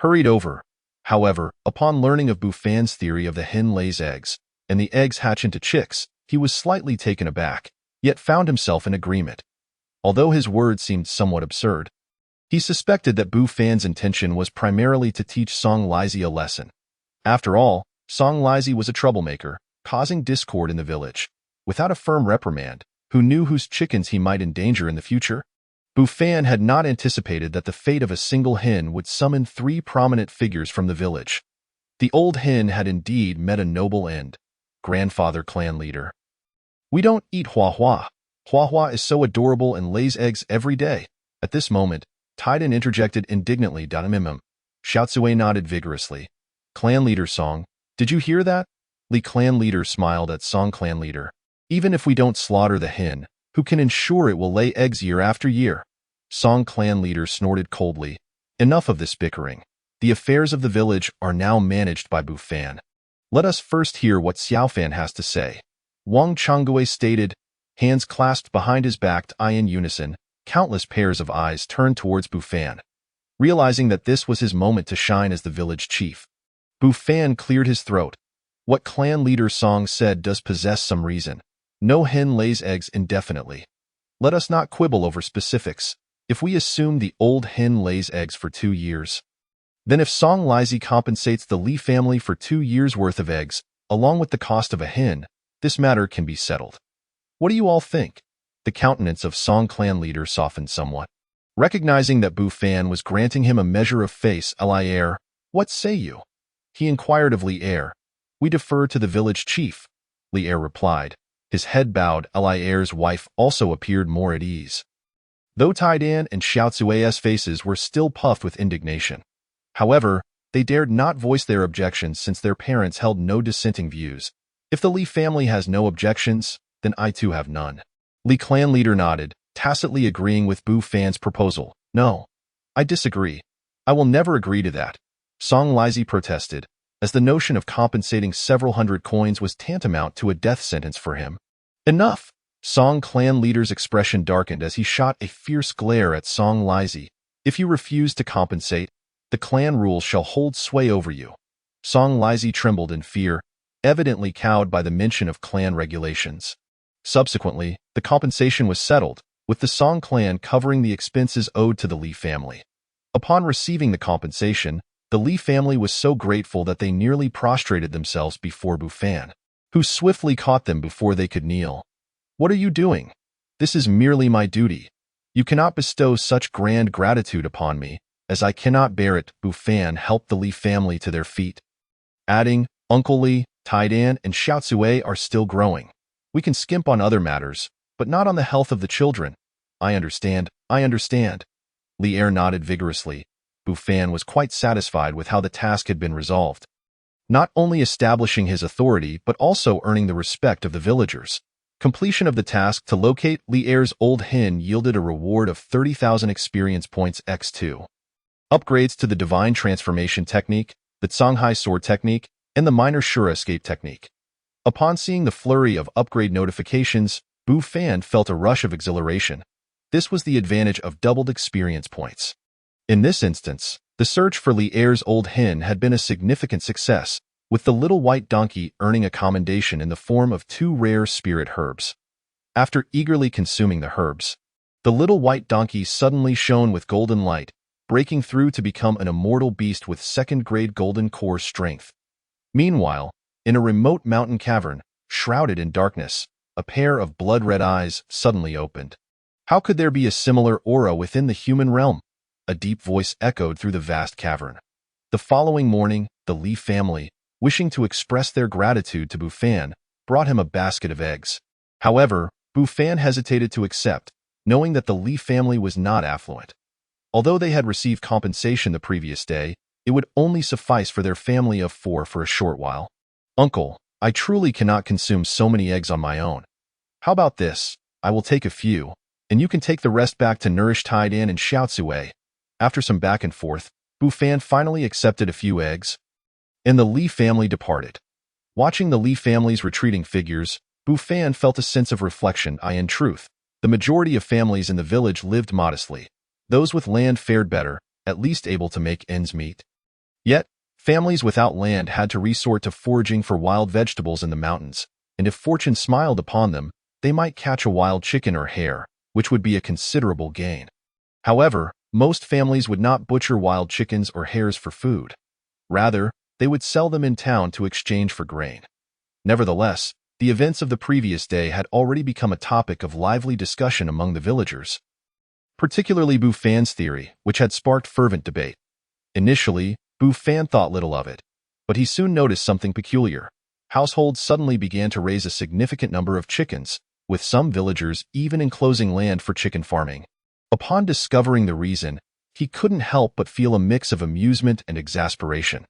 hurried over. However, upon learning of Bu Fan's theory of the hen lays eggs, and the eggs hatch into chicks, he was slightly taken aback, yet found himself in agreement. Although his words seemed somewhat absurd, he suspected that Bu Fan's intention was primarily to teach Song Lizi a lesson. After all, Song Lizi was a troublemaker, causing discord in the village. Without a firm reprimand, who knew whose chickens he might endanger in the future? Bu Fan had not anticipated that the fate of a single hen would summon 3 prominent figures from the village. The old hen had indeed met a noble end. Grandfather clan leader. We don't eat Hua Hua. Hua Hua is so adorable and lays eggs every day. At this moment, Tidan interjected indignantly. Xiaotsue nodded vigorously. Clan leader Song, did you hear that? Li clan leader smiled at Song clan leader. Even if we don't slaughter the hen, who can ensure it will lay eggs year after year? Song clan leader snorted coldly. Enough of this bickering. The affairs of the village are now managed by Bu Fan. Let us first hear what Xiao Fan has to say. Wang Changgue stated, hands clasped behind his back in unison, countless pairs of eyes turned towards Bu Fan. Realizing that this was his moment to shine as the village chief, Bu Fan cleared his throat. What clan leader Song said does possess some reason. No hen lays eggs indefinitely. Let us not quibble over specifics. If we assume the old hen lays eggs for 2 years, then if Song Lizi compensates the Li family for 2 years' worth of eggs, along with the cost of a hen, this matter can be settled. What do you all think? The countenance of Song clan leader softened somewhat. Recognizing that Bu Fan was granting him a measure of face, Li Er, what say you? He inquired of Li Er. We defer to the village chief, Li Er replied. His head bowed. Li Er's wife also appeared more at ease, though Tidan and Xiaotsue's faces were still puffed with indignation. However, they dared not voice their objections since their parents held no dissenting views. If the Li family has no objections, then I too have none. Li clan leader nodded, tacitly agreeing with Bu Fan's proposal. No, I disagree. I will never agree to that. Song Lizi protested, as the notion of compensating several hundred coins was tantamount to a death sentence for him. Enough! Song clan leader's expression darkened as he shot a fierce glare at Song Lizi. If you refuse to compensate, the clan rules shall hold sway over you. Song Lizi trembled in fear, evidently cowed by the mention of clan regulations. Subsequently, the compensation was settled, with the Song clan covering the expenses owed to the Li family. Upon receiving the compensation, the Li family was so grateful that they nearly prostrated themselves before Bu Fan, who swiftly caught them before they could kneel. What are you doing? This is merely my duty. You cannot bestow such grand gratitude upon me, as I cannot bear it. Bu Fan helped the Li family to their feet. adding, Uncle Li, Taidan, and Xiaotsue are still growing. We can skimp on other matters, but not on the health of the children. I understand, I understand. Li Er nodded vigorously. Bu Fan was quite satisfied with how the task had been resolved. Not only establishing his authority, but also earning the respect of the villagers. Completion of the task to locate Li Er's old hen yielded a reward of 30,000 experience points x2. Upgrades to the Divine Transformation Technique, the Songhai Sword Technique, and the Minor Shura Escape Technique. Upon seeing the flurry of upgrade notifications, Bu Fan felt a rush of exhilaration. This was the advantage of doubled experience points. In this instance, the search for Li Er's old hen had been a significant success, with the little white donkey earning a commendation in the form of 2 rare spirit herbs. After eagerly consuming the herbs, the little white donkey suddenly shone with golden light, breaking through to become an immortal beast with 2nd-grade golden core strength. Meanwhile, in a remote mountain cavern, shrouded in darkness, a pair of blood-red eyes suddenly opened. How could there be a similar aura within the human realm? A deep voice echoed through the vast cavern. The following morning, the Li family, wishing to express their gratitude to Bu Fan, brought him a basket of eggs. However, Bu Fan hesitated to accept, knowing that the Li family was not affluent. Although they had received compensation the previous day, it would only suffice for their family of 4 for a short while. Uncle, I truly cannot consume so many eggs on my own. How about this? I will take a few, and you can take the rest back to nourish Taidan and Xiaotsue. After some back and forth, Bu Fan finally accepted a few eggs, and the Li family departed. Watching the Li family's retreating figures, Bu Fan felt a sense of reflection. In truth, the majority of families in the village lived modestly. Those with land fared better, at least able to make ends meet. Yet, families without land had to resort to foraging for wild vegetables in the mountains, and if fortune smiled upon them, they might catch a wild chicken or hare, which would be a considerable gain. However, most families would not butcher wild chickens or hares for food. Rather, they would sell them in town to exchange for grain. Nevertheless, the events of the previous day had already become a topic of lively discussion among the villagers, particularly Bu Fan's theory, which had sparked fervent debate. Initially, Bu Fan thought little of it, but he soon noticed something peculiar. Households suddenly began to raise a significant number of chickens, with some villagers even enclosing land for chicken farming. Upon discovering the reason, he couldn't help but feel a mix of amusement and exasperation.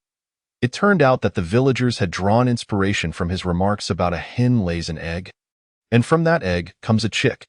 It turned out that the villagers had drawn inspiration from his remarks about a hen lays an egg, and from that egg comes a chick.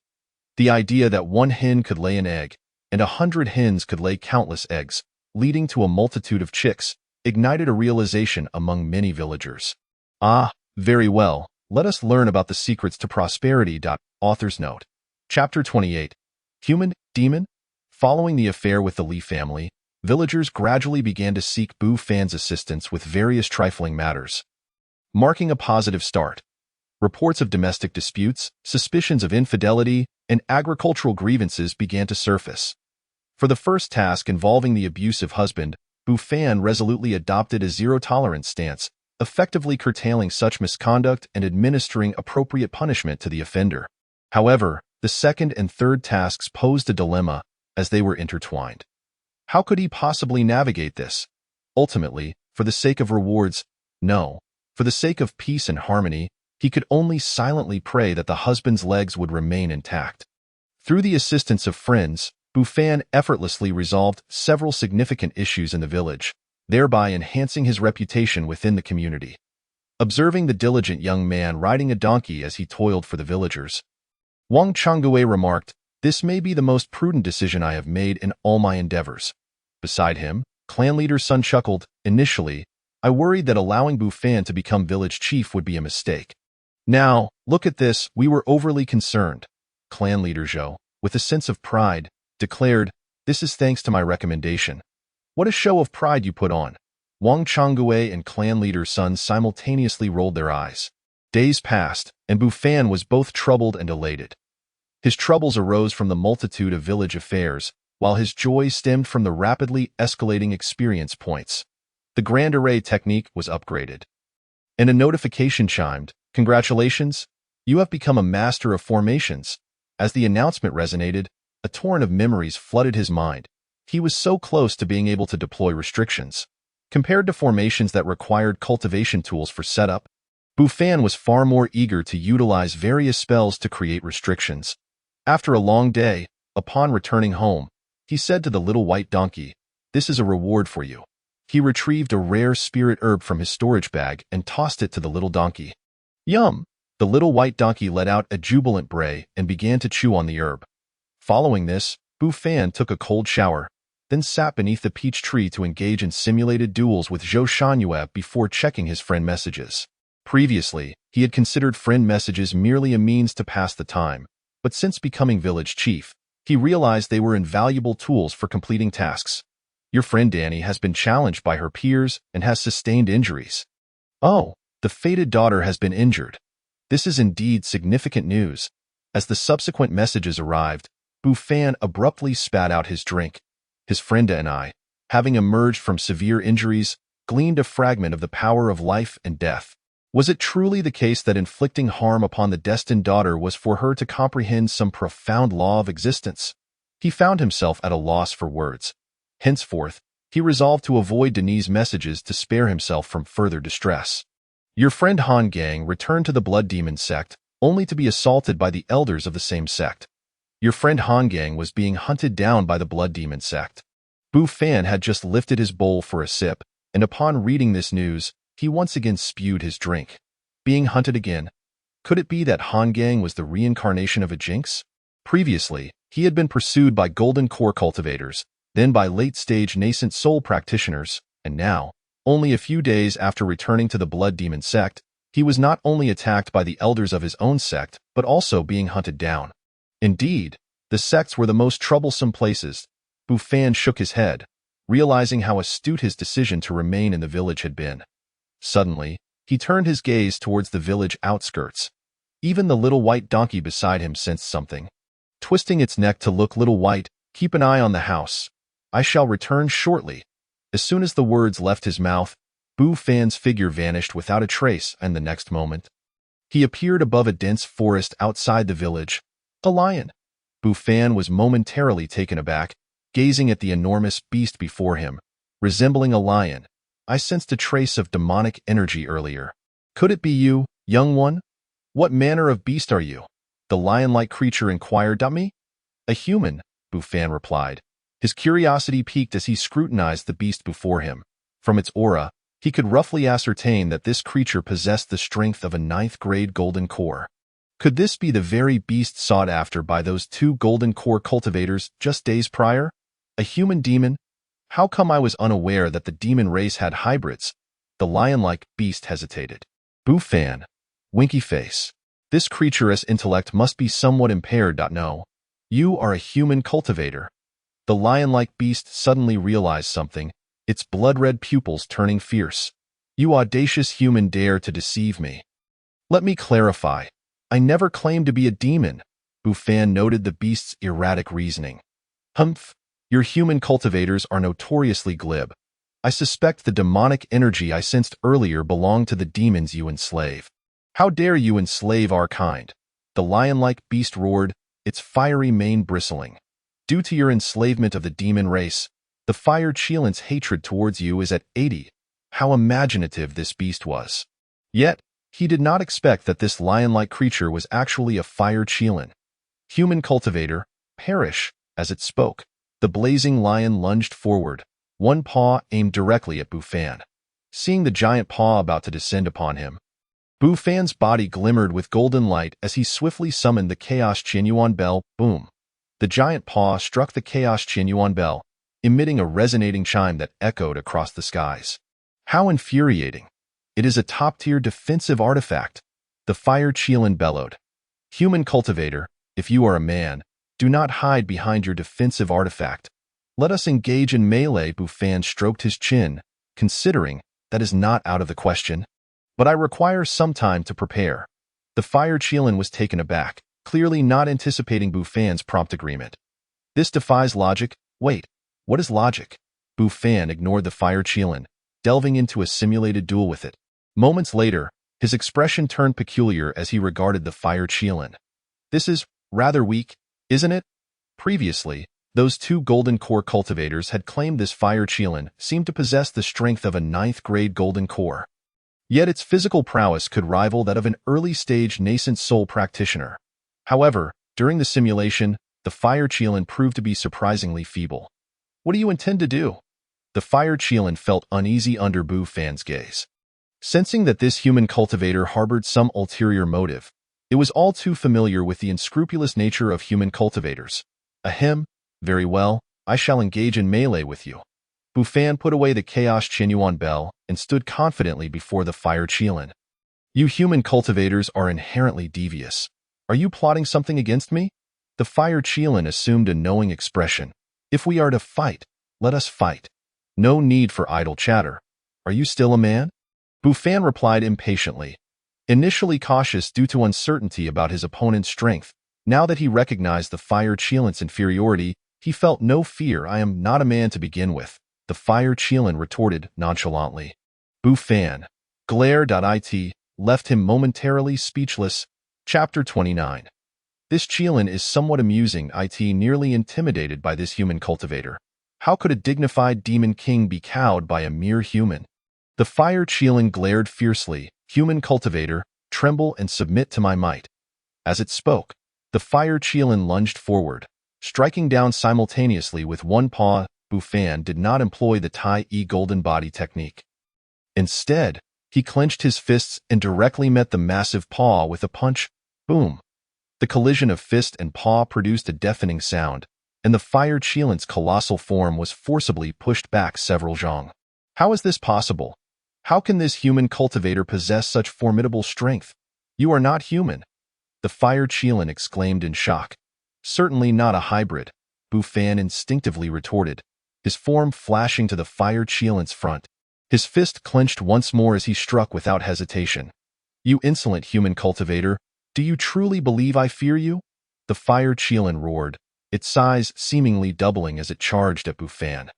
The idea that one hen could lay an egg, and 100 hens could lay countless eggs, leading to a multitude of chicks, ignited a realization among many villagers. Ah, very well, let us learn about the secrets to prosperity. Author's note. Chapter 28. Human, Demon? Following the affair with the Li family, villagers gradually began to seek Bu Fan's assistance with various trifling matters, marking a positive start. Reports of domestic disputes, suspicions of infidelity, and agricultural grievances began to surface. For the first task involving the abusive husband, Bu Fan resolutely adopted a zero-tolerance stance, effectively curtailing such misconduct and administering appropriate punishment to the offender. However, the second and third tasks posed a dilemma, as they were intertwined. How could he possibly navigate this? Ultimately, for the sake of rewards, no. For the sake of peace and harmony, he could only silently pray that the husband's legs would remain intact. Through the assistance of friends, Bu Fan effortlessly resolved several significant issues in the village, thereby enhancing his reputation within the community. Observing the diligent young man riding a donkey as he toiled for the villagers, Wang Changgue remarked, "This may be the most prudent decision I have made in all my endeavors." Beside him, clan leader's son chuckled, "Initially, I worried that allowing Bu Fan to become village chief would be a mistake. Now, look at this, we were overly concerned." Clan leader Zhou, with a sense of pride, declared, "This is thanks to my recommendation." "What a show of pride you put on." Wang Changgue and clan leader's son simultaneously rolled their eyes. Days passed, and Bu Fan was both troubled and elated. His troubles arose from the multitude of village affairs, while his joy stemmed from the rapidly escalating experience points. The Grand Array technique was upgraded, and a notification chimed, "Congratulations, you have become a master of formations." As the announcement resonated, a torrent of memories flooded his mind. He was so close to being able to deploy restrictions. Compared to formations that required cultivation tools for setup, Bufan was far more eager to utilize various spells to create restrictions. After a long day, upon returning home, he said to the little white donkey, "This is a reward for you." He retrieved a rare spirit herb from his storage bag and tossed it to the little donkey. Yum! The little white donkey let out a jubilant bray and began to chew on the herb. Following this, Bufan took a cold shower, then sat beneath the peach tree to engage in simulated duels with Zhou Shanyue before checking his friend messages. Previously, he had considered friend messages merely a means to pass the time, but since becoming village chief, he realized they were invaluable tools for completing tasks. Your friend Danny has been challenged by her peers and has sustained injuries. Oh, the fated daughter has been injured. This is indeed significant news. As the subsequent messages arrived, Bufan abruptly spat out his drink. His friend and I, having emerged from severe injuries, gleaned a fragment of the power of life and death. Was it truly the case that inflicting harm upon the destined daughter was for her to comprehend some profound law of existence? He found himself at a loss for words. Henceforth, he resolved to avoid Denise' messages to spare himself from further distress. Your friend Han Gang returned to the Blood Demon sect, only to be assaulted by the elders of the same sect. Your friend Han Gang was being hunted down by the Blood Demon sect. Bufan had just lifted his bowl for a sip, and upon reading this news, he once again spewed his drink. Being hunted again? Could it be that Han Gang was the reincarnation of a jinx? Previously, he had been pursued by golden core cultivators, then by late-stage nascent soul practitioners, and now, only a few days after returning to the Blood Demon sect, he was not only attacked by the elders of his own sect, but also being hunted down. Indeed, the sects were the most troublesome places. Bufan shook his head, realizing how astute his decision to remain in the village had been. Suddenly, he turned his gaze towards the village outskirts. Even the little white donkey beside him sensed something. Twisting its neck to look, "Little White, keep an eye on the house. I shall return shortly." As soon as the words left his mouth, Bufan's figure vanished without a trace, and the next moment, he appeared above a dense forest outside the village. A lion. Bufan was momentarily taken aback, gazing at the enormous beast before him. Resembling a lion, I sensed a trace of demonic energy earlier. Could it be you, young one? What manner of beast are you? The lion-like creature inquired. Me? A human, Bufan replied. His curiosity piqued as he scrutinized the beast before him. From its aura, he could roughly ascertain that this creature possessed the strength of a 9th-grade golden core. Could this be the very beast sought after by those 2 golden core cultivators just days prior? A human demon? How come I was unaware that the demon race had hybrids? The lion-like beast hesitated. Bufan. Winky face. This creature's intellect must be somewhat impaired. No. You are a human cultivator. The lion-like beast suddenly realized something, its blood-red pupils turning fierce. You audacious human dare to deceive me. Let me clarify. I never claimed to be a demon. Bufan noted the beast's erratic reasoning. Humph. Your human cultivators are notoriously glib. I suspect the demonic energy I sensed earlier belonged to the demons you enslave. How dare you enslave our kind? The lion-like beast roared, its fiery mane bristling. Due to your enslavement of the demon race, the fire Cheelan's hatred towards you is at 80. How imaginative this beast was. Yet, he did not expect that this lion-like creature was actually a fire Cheelan. Human cultivator, perish, as it spoke. The blazing lion lunged forward, one paw aimed directly at Bufan. Seeing the giant paw about to descend upon him, Bufan's body glimmered with golden light as he swiftly summoned the Chaos Qianyuan bell. Boom! The giant paw struck the Chaos Qianyuan bell, emitting a resonating chime that echoed across the skies. How infuriating! It is a top-tier defensive artifact, the fire Cheelan bellowed. Human cultivator, if you are a man, do not hide behind your defensive artifact. Let us engage in melee. Bufan stroked his chin, considering that is not out of the question. But I require some time to prepare. The fire Cheelan was taken aback, clearly not anticipating Bufan's prompt agreement. This defies logic. Wait, what is logic? Bufan ignored the fire Cheelan, delving into a simulated duel with it. Moments later, his expression turned peculiar as he regarded the fire Cheelan. This is rather weak, isn't it? Previously, Those two golden core cultivators had claimed this fire Qilin seemed to possess the strength of a ninth-grade golden core. Yet its physical prowess could rival that of an early-stage nascent soul practitioner. However, during the simulation, the fire Qilin proved to be surprisingly feeble. What do you intend to do? The fire Qilin felt uneasy under Bu Fan's gaze. Sensing that this human cultivator harbored some ulterior motive, it was all too familiar with the unscrupulous nature of human cultivators. Ahem, very well, I shall engage in melee with you. Bu Fan put away the Chaos Qinyuan bell and stood confidently before the fire Qilin. You human cultivators are inherently devious. Are you plotting something against me? The fire Qilin assumed a knowing expression. If we are to fight, let us fight. No need for idle chatter. Are you still a man? Bu Fan replied impatiently. Initially cautious due to uncertainty about his opponent's strength, now that he recognized the fire Qilin's inferiority, he felt no fear. I am not a man to begin with, the fire Qilin retorted nonchalantly. Bu Fan, glare.it, left him momentarily speechless. Chapter 29. This Qilin is somewhat amusing. It nearly intimidated by this human cultivator. How could a dignified demon king be cowed by a mere human? The fire Qilin glared fiercely. Human cultivator, tremble and submit to my might. As it spoke, the fire Qilin lunged forward, striking down simultaneously with one paw. Bu Fan did not employ the Tai-E golden body technique. Instead, he clenched his fists and directly met the massive paw with a punch. Boom! The collision of fist and paw produced a deafening sound, and the fire Qilin's colossal form was forcibly pushed back several zhong. How is this possible? How can this human cultivator possess such formidable strength? You are not human. The fire Qilin exclaimed in shock. Certainly not a hybrid, Bu Fan instinctively retorted, his form flashing to the fire Qilin's front. His fist clenched once more as he struck without hesitation. You insolent human cultivator, do you truly believe I fear you? The fire Qilin roared, its size seemingly doubling as it charged at Bu Fan.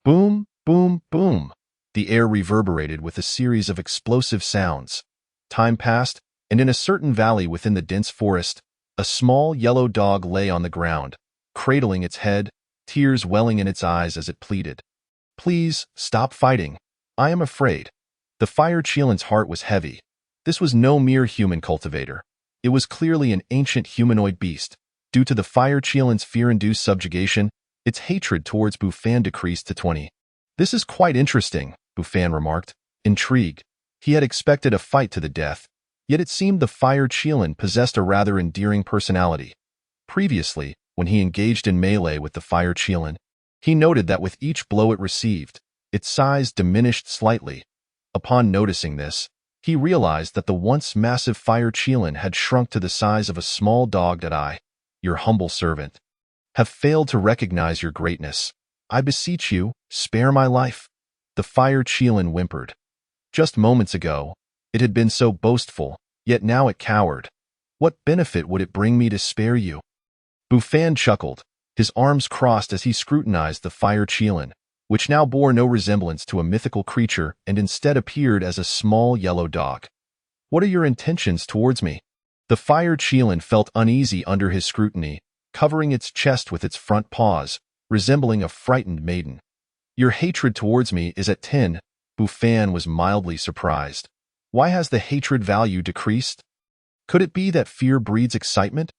Boom, boom, boom. The air reverberated with a series of explosive sounds. Time passed, and in a certain valley within the dense forest, a small yellow dog lay on the ground, cradling its head, tears welling in its eyes as it pleaded. Please, stop fighting. I am afraid. The fire Qilin's heart was heavy. This was no mere human cultivator. It was clearly an ancient humanoid beast. Due to the fire Qilin's fear-induced subjugation, its hatred towards Bu Fan decreased to 20. This is quite interesting, Bu Fan remarked, intrigued. He had expected a fight to the death, yet it seemed the fire Qilin possessed a rather endearing personality. Previously, when he engaged in melee with the fire Qilin, he noted that with each blow it received, its size diminished slightly. Upon noticing this, he realized that the once massive fire Qilin had shrunk to the size of a small dog. That I, your humble servant, have failed to recognize your greatness. I beseech you, spare my life. The fire Qilin whimpered. Just moments ago, it had been so boastful, yet now it cowered. What benefit would it bring me to spare you? Bu Fan chuckled, his arms crossed as he scrutinized the fire Qilin, which now bore no resemblance to a mythical creature and instead appeared as a small yellow dog. What are your intentions towards me? The fire Qilin felt uneasy under his scrutiny, covering its chest with its front paws, resembling a frightened maiden. Your hatred towards me is at 10. Bu Fan was mildly surprised. Why has the hatred value decreased? Could it be that fear breeds excitement?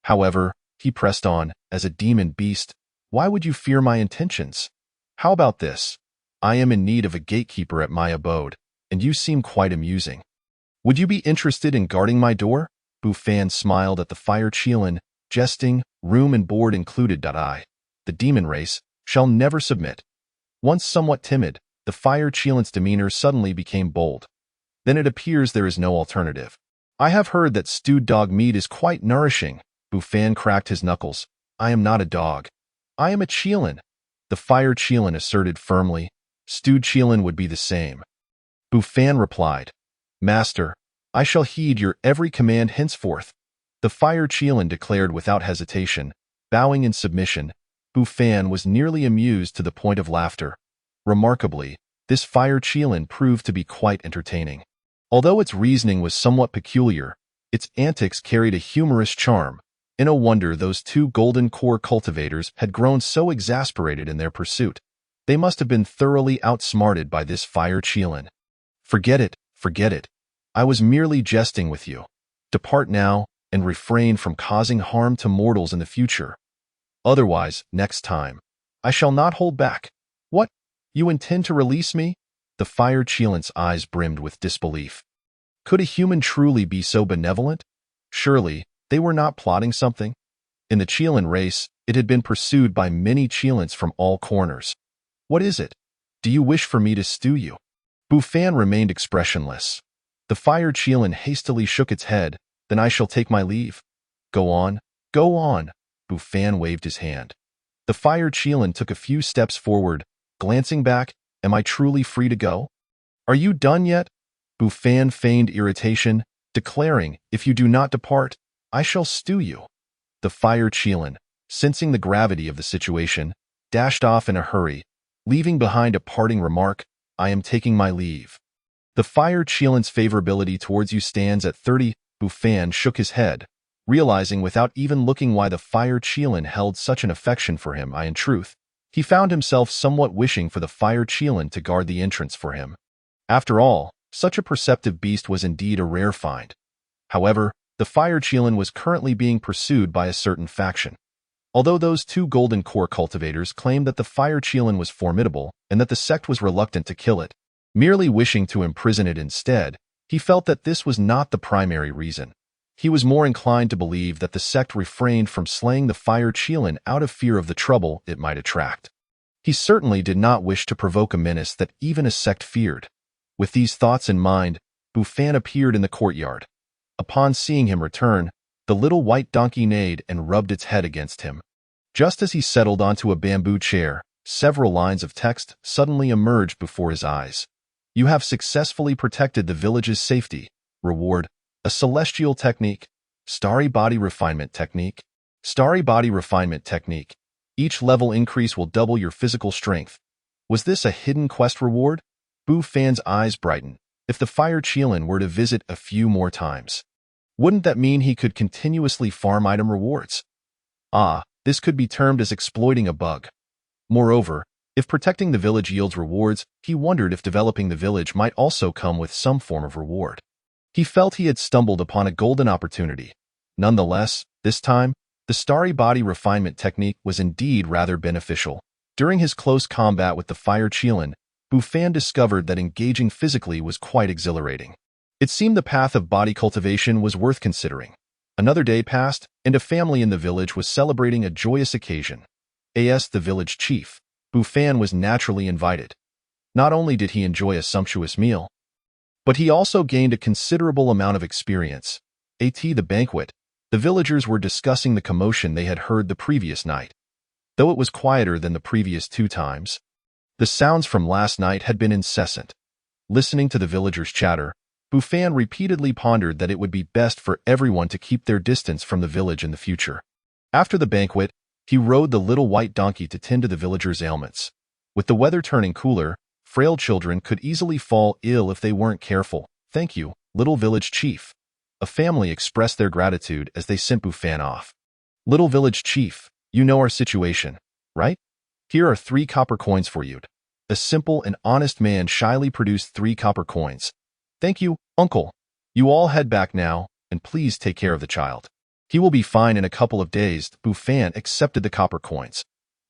However, he pressed on, as a demon beast, why would you fear my intentions? How about this? I am in need of a gatekeeper at my abode, and you seem quite amusing. Would you be interested in guarding my door? Bu Fan smiled at the fire Qilin, jesting, room and board included. I, the demon race, shall never submit. Once somewhat timid, the fire Qilin's demeanor suddenly became bold. Then it appears there is no alternative. I have heard that stewed dog meat is quite nourishing. Bu Fan cracked his knuckles. I am not a dog. I am a Qilin. The fire Qilin asserted firmly. Stewed Qilin would be the same. Bu Fan replied, Master, I shall heed your every command henceforth. The fire Qilin declared without hesitation, bowing in submission. Bu Fan was nearly amused to the point of laughter. Remarkably, this fire Qilin proved to be quite entertaining. Although its reasoning was somewhat peculiar, its antics carried a humorous charm. No wonder those two golden core cultivators had grown so exasperated in their pursuit. They must have been thoroughly outsmarted by this fire Qilin. Forget it, forget it. I was merely jesting with you. Depart now, and refrain from causing harm to mortals in the future. Otherwise, next time, I shall not hold back. What? You intend to release me? The fire Qilin's eyes brimmed with disbelief. Could a human truly be so benevolent? Surely, they were not plotting something? In the Qilin race, it had been pursued by many Qilins from all corners. What is it? Do you wish for me to stew you? Bufan remained expressionless. The fire Qilin hastily shook its head. Then I shall take my leave. Go on, go on. Bufan waved his hand. The fire Qilin took a few steps forward, glancing back. Am I truly free to go? Are you done yet? Bufan feigned irritation, declaring, if you do not depart, I shall stew you. The fire Qilin, sensing the gravity of the situation, dashed off in a hurry, leaving behind a parting remark, I am taking my leave. The fire Qilin's favorability towards you stands at 30. Bufan shook his head, realizing without even looking why the fire Qilin held such an affection for him. In truth, he found himself somewhat wishing for the fire Qilin to guard the entrance for him. After all, such a perceptive beast was indeed a rare find. However, the fire Qilin was currently being pursued by a certain faction. Although those two golden core cultivators claimed that the fire Qilin was formidable and that the sect was reluctant to kill it, merely wishing to imprison it instead, he felt that this was not the primary reason. He was more inclined to believe that the sect refrained from slaying the fire Qilin out of fear of the trouble it might attract. He certainly did not wish to provoke a menace that even a sect feared. With these thoughts in mind, Bufan appeared in the courtyard. Upon seeing him return, the little white donkey neighed and rubbed its head against him. Just as he settled onto a bamboo chair, several lines of text suddenly emerged before his eyes. You have successfully protected the village's safety. Reward. A celestial technique. Starry body refinement technique. Starry body refinement technique. Each level increase will double your physical strength. Was this a hidden quest reward? Bufan's eyes brightened. If the fire Qilin were to visit a few more times, wouldn't that mean he could continuously farm item rewards? This could be termed as exploiting a bug. Moreover, if protecting the village yields rewards, he wondered if developing the village might also come with some form of reward. He felt he had stumbled upon a golden opportunity. Nonetheless, this time, the starry body refinement technique was indeed rather beneficial. During his close combat with the fire Qilin, Bufan discovered that engaging physically was quite exhilarating. It seemed the path of body cultivation was worth considering. Another day passed, and a family in the village was celebrating a joyous occasion. As the village chief, Bufan was naturally invited. Not only did he enjoy a sumptuous meal, but he also gained a considerable amount of experience. At the banquet, the villagers were discussing the commotion they had heard the previous night. Though it was quieter than the previous 2 times, the sounds from last night had been incessant. Listening to the villagers' chatter, Bufan repeatedly pondered that it would be best for everyone to keep their distance from the village in the future. After the banquet, he rode the little white donkey to tend to the villagers' ailments. With the weather turning cooler, frail children could easily fall ill if they weren't careful. Thank you, little village chief. A family expressed their gratitude as they sent Bufan off. Little village chief, you know our situation, right? Here are 3 copper coins for you. A simple and honest man shyly produced 3 copper coins. Thank you, uncle. You all head back now, and please take care of the child. He will be fine in a couple of days. Bufan accepted the copper coins.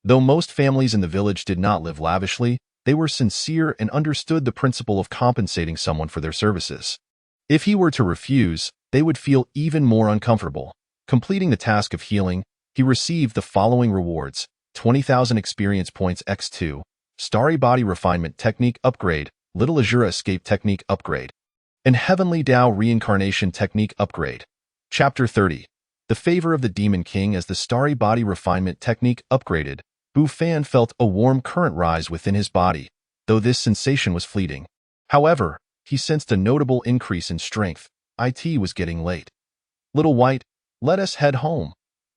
Though most families in the village did not live lavishly, they were sincere and understood the principle of compensating someone for their services. If he were to refuse, they would feel even more uncomfortable. Completing the task of healing, he received the following rewards: 20,000 experience points x2, Starry Body Refinement Technique Upgrade, Little Azura Escape Technique Upgrade, and Heavenly Tao Reincarnation Technique Upgrade. Chapter 30. The Favor of the Demon King. As the Starry Body Refinement Technique upgraded, Bufan felt a warm current rise within his body, though this sensation was fleeting. However, he sensed a notable increase in strength. It was getting late. Little White, let us head home.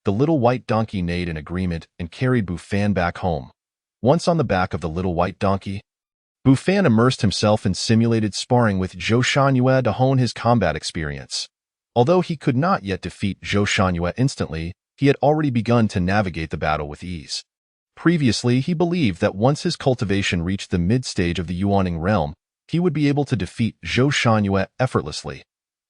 The little white donkey neighed in agreement and carried Bufan back home. Once on the back of the little white donkey, Bufan immersed himself in simulated sparring with Zhou Shangyue to hone his combat experience. Although he could not yet defeat Zhou Shangyue instantly, he had already begun to navigate the battle with ease. Previously, he believed that once his cultivation reached the mid-stage of the Yuaning realm, he would be able to defeat Zhou Shangyue effortlessly.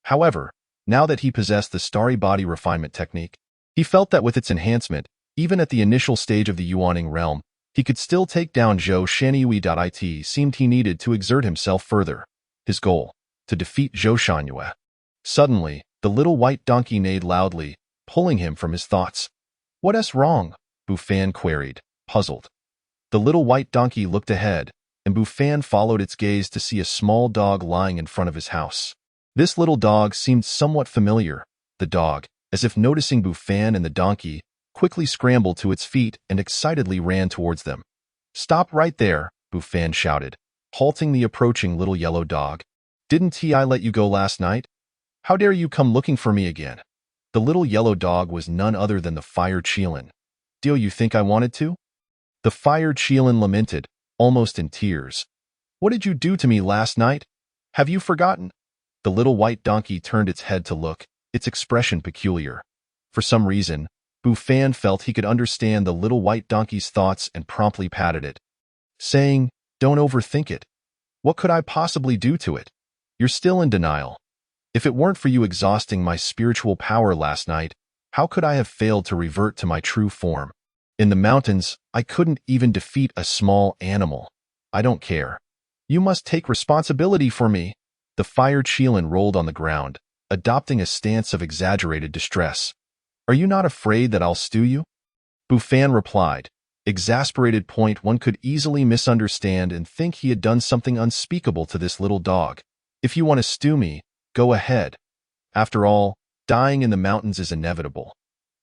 However, now that he possessed the starry body refinement technique, he felt that with its enhancement, even at the initial stage of the Yuaning realm, he could still take down Zhou Shangyue. It seemed he needed to exert himself further. His goal, to defeat Zhou Shangyue. Suddenly, the little white donkey neighed loudly, pulling him from his thoughts. "What's wrong?" Bufan queried, puzzled. The little white donkey looked ahead, and Bufan followed its gaze to see a small dog lying in front of his house. This little dog seemed somewhat familiar. The dog, as if noticing Bufan and the donkey, quickly scrambled to its feet and excitedly ran towards them. "Stop right there," Bufan shouted, halting the approaching little yellow dog. "Didn't I let you go last night? How dare you come looking for me again?" The little yellow dog was none other than the Fire Qilin. "Do you think I wanted to?" The Fire Qilin lamented, almost in tears. "What did you do to me last night? Have you forgotten?" The little white donkey turned its head to look, its expression peculiar. For some reason, Bufan felt he could understand the little white donkey's thoughts and promptly patted it, saying, "Don't overthink it. What could I possibly do to it? You're still in denial. If it weren't for you exhausting my spiritual power last night, how could I have failed to revert to my true form? In the mountains, I couldn't even defeat a small animal. I don't care. You must take responsibility for me." The Fire Qilin rolled on the ground, adopting a stance of exaggerated distress. "Are you not afraid that I'll stew you?" Bufan replied, exasperated. One could easily misunderstand and think he had done something unspeakable to this little dog. "If you want to stew me, go ahead. After all, dying in the mountains is inevitable.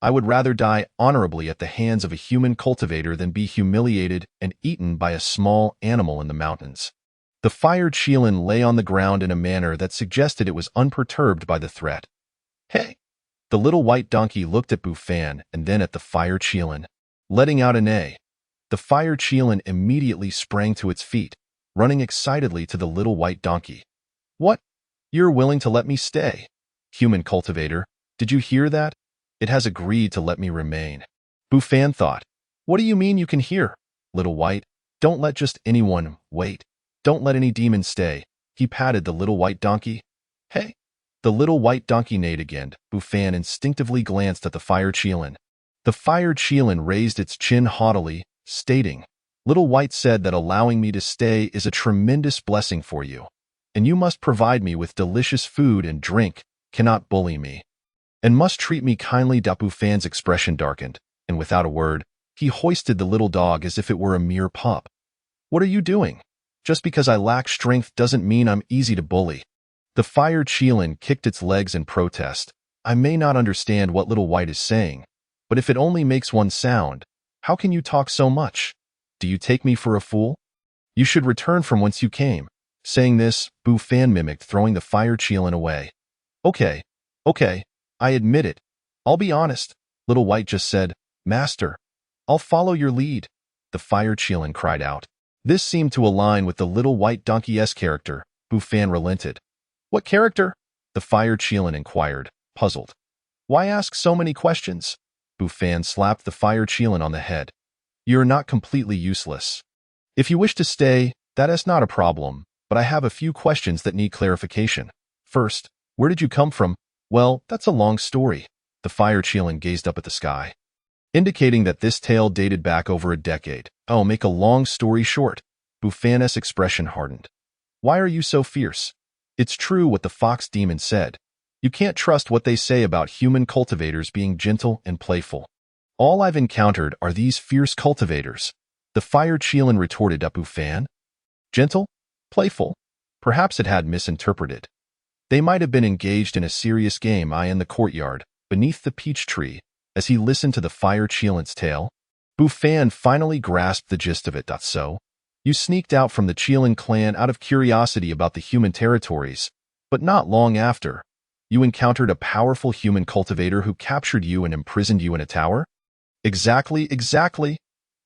I would rather die honorably at the hands of a human cultivator than be humiliated and eaten by a small animal in the mountains." The Fire Qilin lay on the ground in a manner that suggested it was unperturbed by the threat. "Hey!" The little white donkey looked at Bufan and then at the Fire Qilin, letting out a neigh. The Fire Qilin immediately sprang to its feet, running excitedly to the little white donkey. "What? You're willing to let me stay? Human cultivator, did you hear that? It has agreed to let me remain." Bufan thought, "What do you mean you can hear? Little white, don't let just anyone wait. Don't let any demon stay." He patted the little white donkey. "Hey!" The little white donkey neighed again. Bufan instinctively glanced at the Fire Qilin. The Fire Qilin raised its chin haughtily, stating, "Little White said that allowing me to stay is a tremendous blessing for you, and you must provide me with delicious food and drink, cannot bully me, and must treat me kindly." Bufan's expression darkened, and without a word, he hoisted the little dog as if it were a mere pup. "What are you doing? Just because I lack strength doesn't mean I'm easy to bully." The Fire Qilin kicked its legs in protest. "I may not understand what Little White is saying, but if it only makes one sound, how can you talk so much? Do you take me for a fool? You should return from whence you came." Saying this, Bufan mimicked, throwing the Fire Qilin away. Okay, I admit it. I'll be honest," Little White just said. "Master, I'll follow your lead," the Fire Qilin cried out. This seemed to align with the little white donkey's character. Bufan relented. "What character?" the Fire Qilin inquired, puzzled. "Why ask so many questions?" Bufan slapped the Fire Qilin on the head. "You're not completely useless. If you wish to stay, that is not a problem, but I have a few questions that need clarification. First, where did you come from?" "Well, that's a long story." The Fire Qilin gazed up at the sky, indicating that this tale dated back over a decade. "I'll make a long story short." Bufan's expression hardened. "Why are you so fierce? It's true what the fox demon said. You can't trust what they say about human cultivators being gentle and playful. All I've encountered are these fierce cultivators." The Fire Qilin retorted at Bufan. "Gentle? Playful?" Perhaps it had misinterpreted. They might have been engaged in a serious game in the courtyard, beneath the peach tree, as he listened to the Fire Qilin's tale. Bufan finally grasped the gist of it. "So, you sneaked out from the Qilin clan out of curiosity about the human territories, but not long after, you encountered a powerful human cultivator who captured you and imprisoned you in a tower?" Exactly.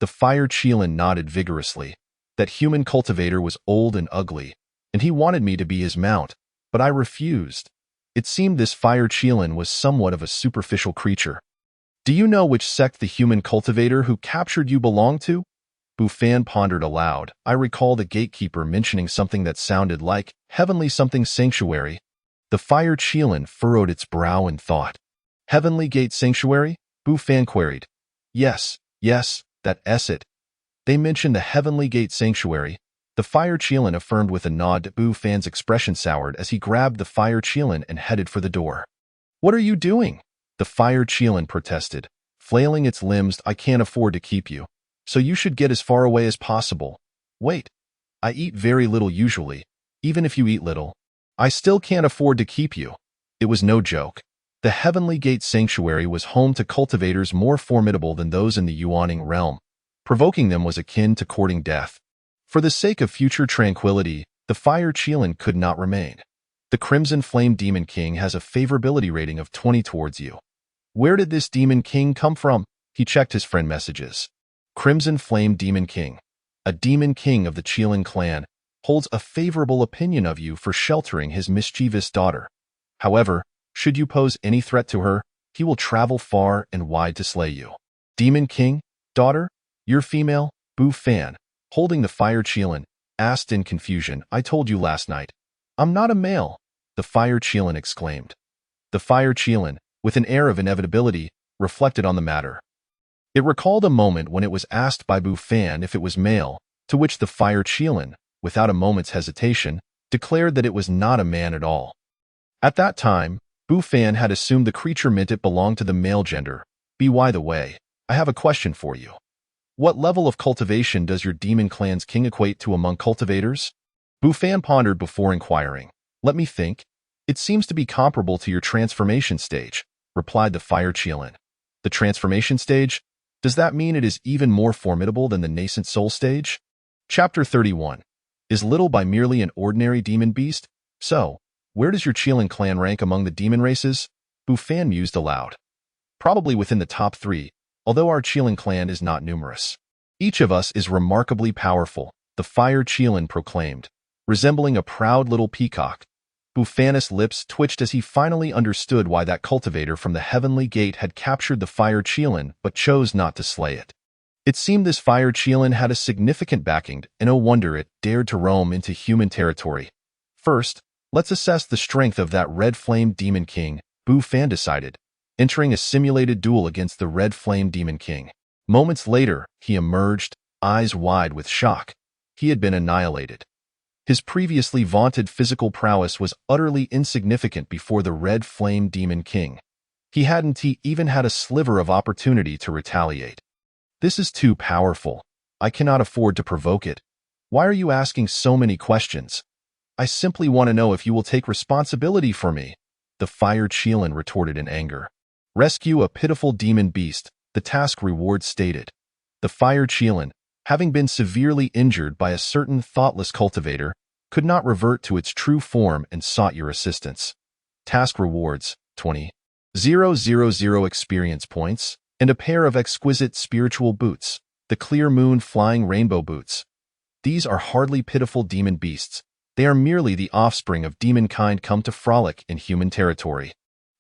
The Fire Qilin nodded vigorously. "That human cultivator was old and ugly, and he wanted me to be his mount, but I refused. It seemed this Fire Qilin was somewhat of a superficial creature." Do you know which sect the human cultivator who captured you belonged to? Bufan pondered aloud. I recall the gatekeeper mentioning something that sounded like heavenly something sanctuary. The fire Chelan furrowed its brow in thought. Heavenly Gate Sanctuary? Bufan queried. Yes, that is it. They mentioned the Heavenly Gate Sanctuary. The fire Chelan affirmed with a nod. Bufan's expression soured as he grabbed the fire Chelan and headed for the door. What are you doing? The fire Chelan protested, flailing its limbs. I can't afford to keep you, so you should get as far away as possible. Wait, I eat very little usually. Even if you eat little, I still can't afford to keep you. It was no joke. The Heavenly Gate Sanctuary was home to cultivators more formidable than those in the Yuaning realm. Provoking them was akin to courting death. For the sake of future tranquility, the fire Chelan could not remain. The Crimson Flame Demon King has a favorability rating of 20 towards you. Where did this Demon King come from? He checked his friend messages. Crimson Flame Demon King, a Demon King of the Chelan clan, holds a favorable opinion of you for sheltering his mischievous daughter. However, should you pose any threat to her, he will travel far and wide to slay you. Demon King, daughter, you're female? Bufan, holding the fire Chelan, asked in confusion. I told you last night. I'm not a male, the fire Chelan exclaimed. The fire Chelan, with an air of inevitability, reflected on the matter. It recalled a moment when it was asked by Bufan if it was male, to which the fire Chelan, without a moment's hesitation, declared that it was not a man at all. At that time, Bufan had assumed the creature meant it belonged to the male gender. By the way, I have a question for you. What level of cultivation does your demon clan's king equate to among cultivators? Bufan pondered before inquiring. Let me think. It seems to be comparable to your transformation stage, replied the fire Chelan. The transformation stage? Does that mean it is even more formidable than the nascent soul stage? Chapter 31. Is Little by merely an ordinary demon beast? So, where does your Chelan clan rank among the demon races? Bufan mused aloud. Probably within the top 3, although our Chelan clan is not numerous. Each of us is remarkably powerful, the fire Chelan proclaimed, resembling a proud little peacock. Bufan's lips twitched as he finally understood why that cultivator from the Heavenly Gate had captured the fire Chelan but chose not to slay it. It seemed this fire Chelan had a significant backing, and no wonder it dared to roam into human territory. First, let's assess the strength of that Red Flame Demon King, Bufan decided, entering a simulated duel against the Red Flame Demon King. Moments later, he emerged, eyes wide with shock. He had been annihilated. His previously vaunted physical prowess was utterly insignificant before the Red Flame Demon King. He hadn't even had a sliver of opportunity to retaliate. This is too powerful. I cannot afford to provoke it. Why are you asking so many questions? I simply want to know if you will take responsibility for me, the fire Chelan retorted in anger. Rescue a pitiful demon beast, the task reward stated. The fire Chelan, having been severely injured by a certain thoughtless cultivator, could not revert to its true form and sought your assistance. Task rewards, 20,000 experience points, and a pair of exquisite spiritual boots, the Clear Moon Flying Rainbow Boots. These are hardly pitiful demon beasts. They are merely the offspring of demon kind come to frolic in human territory.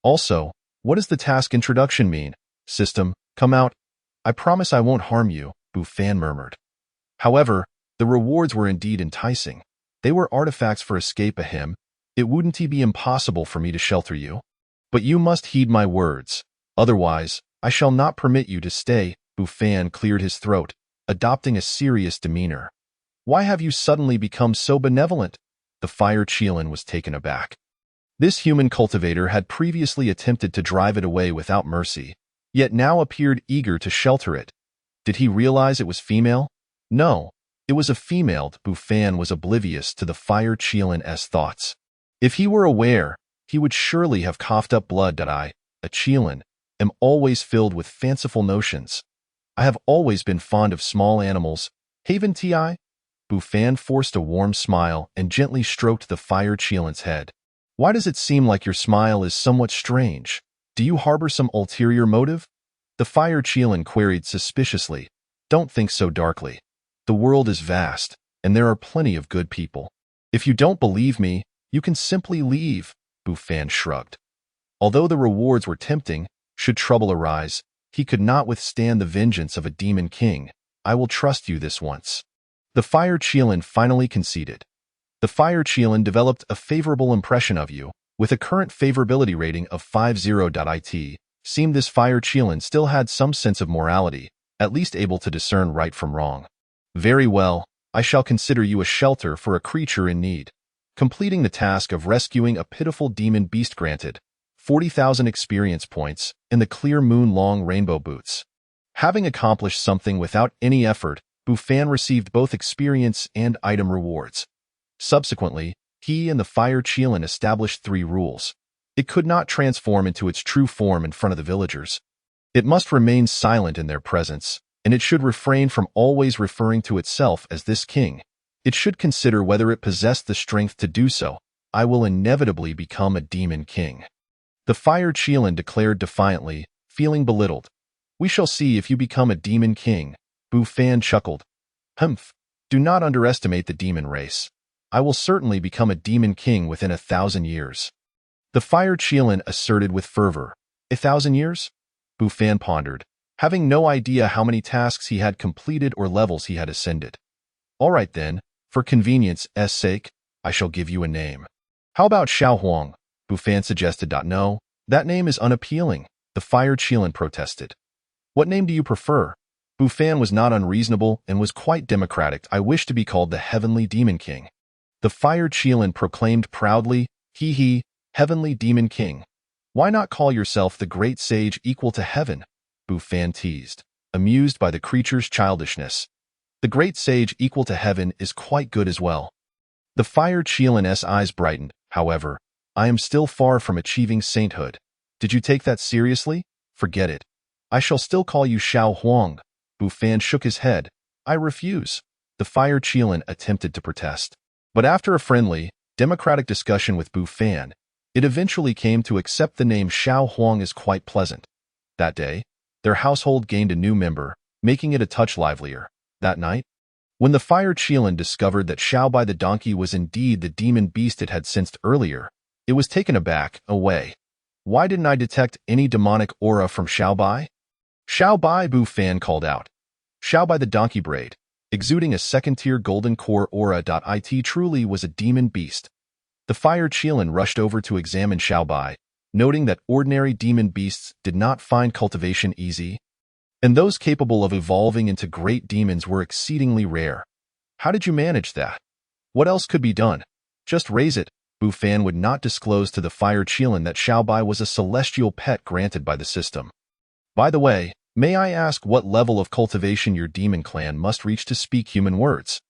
Also, what does the task introduction mean? System, come out. I promise I won't harm you, Bufan murmured. However, the rewards were indeed enticing. They were artifacts for escape a him. It wouldn't be impossible for me to shelter you. But you must heed my words. Otherwise, I shall not permit you to stay. Bufan cleared his throat, adopting a serious demeanor. Why have you suddenly become so benevolent? The fire Chelan was taken aback. This human cultivator had previously attempted to drive it away without mercy, yet now appeared eager to shelter it. Did he realize it was female? No, it was a female. Bufan was oblivious to the fire Chelan's thoughts. If he were aware, he would surely have coughed up blood. I, a Chelan, am always filled with fanciful notions. I have always been fond of small animals. Haven't I? Bufan forced a warm smile and gently stroked the fire Chelan's head. Why does it seem like your smile is somewhat strange? Do you harbor some ulterior motive? The fire Chelan queried suspiciously. Don't think so darkly. The world is vast, and there are plenty of good people. If you don't believe me, you can simply leave, Bufan shrugged. Although the rewards were tempting, should trouble arise, He could not withstand the vengeance of a demon king. I will trust you this once. The Fire Chelan finally conceded. The Fire Chelan developed a favorable impression of you, with a current favorability rating of 50.it. Seemed this Fire Chelan still had some sense of morality, at least able to discern right from wrong. Very well, I shall consider you a shelter for a creature in need. Completing the task of rescuing a pitiful demon beast granted 40,000 experience points in the clear moon-long rainbow boots. Having accomplished something without any effort, Bufan received both experience and item rewards. Subsequently, he and the Fire Chelan established 3 rules. It could not transform into its true form in front of the villagers. It must remain silent in their presence, and it should refrain from always referring to itself as this king. It should consider whether it possessed the strength to do so. I will inevitably become a demon king. The Fire Chelan declared defiantly, feeling belittled. We shall see if you become a demon king. Bufan chuckled. Humph, do not underestimate the demon race. I will certainly become a demon king within 1,000 years. The Fire Chelan asserted with fervor. 1,000 years? Bufan pondered, having no idea how many tasks he had completed or levels he had ascended. All right then, for convenience's sake, I shall give you a name. How about Xiao Huang? Bufan suggested. No, that name is unappealing, the Fire Chelan protested. What name do you prefer? Bufan was not unreasonable and was quite democratic. I wish to be called the Heavenly Demon King. The Fire Chelan proclaimed proudly, he, Heavenly Demon King. Why not call yourself the Great Sage equal to heaven? Bufan teased, amused by the creature's childishness. The Great Sage equal to heaven is quite good as well. The Fire Chelan's eyes brightened. However, I am still far from achieving sainthood. Did you take that seriously? Forget it. I shall still call you Xiao Huang. Bufan shook his head. I refuse. The Fire Chelan attempted to protest. But after a friendly, democratic discussion with Bufan, it eventually came to accept the name Xiao Huang as quite pleasant. That day, their household gained a new member, making it a touch livelier. That night, when the Fire Chelan discovered that Xiao Bai the donkey was indeed the demon beast it had sensed earlier, it was taken aback, away. Why didn't I detect any demonic aura from Xiao Bai? Xiao Bai, Bufan called out. Xiao Bai the donkey braid, exuding a second-tier golden core aura. It truly was a demon beast. The Fire Chelan rushed over to examine Xiao Bai, noting that ordinary demon beasts did not find cultivation easy, and those capable of evolving into great demons were exceedingly rare. How did you manage that? What else could be done? Just raise it. Bufan would not disclose to the Fire Chelan that Xiao Bai was a celestial pet granted by the system. By the way, may I ask what level of cultivation your demon clan must reach to speak human words?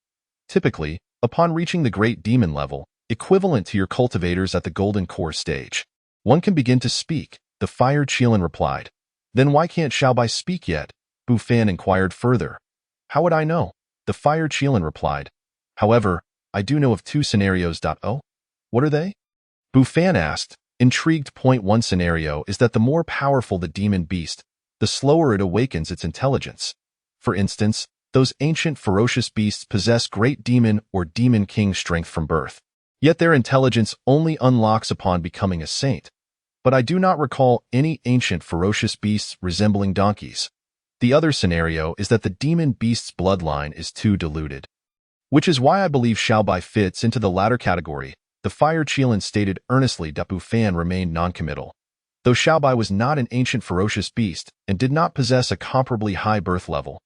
Typically, upon reaching the great demon level, equivalent to your cultivators at the golden core stage, one can begin to speak, the Fire Chelan replied. Then why can't Xiao Bai speak yet? Bufan inquired further. How would I know? The Fire Chelan replied. However, I do know of 2 scenarios. Oh? What are they? Bufan asked, intrigued. Point 1 scenario is that the more powerful the demon beast, the slower it awakens its intelligence. For instance, those ancient ferocious beasts possess great demon or demon king strength from birth. Yet their intelligence only unlocks upon becoming a saint. But I do not recall any ancient ferocious beasts resembling donkeys. The other scenario is that the demon beast's bloodline is too diluted. Which is why I believe Xiao Bai fits into the latter category, the Fire Chelan stated earnestly. Bufan remained noncommittal. Though Xiao Bai was not an ancient ferocious beast and did not possess a comparably high birth level,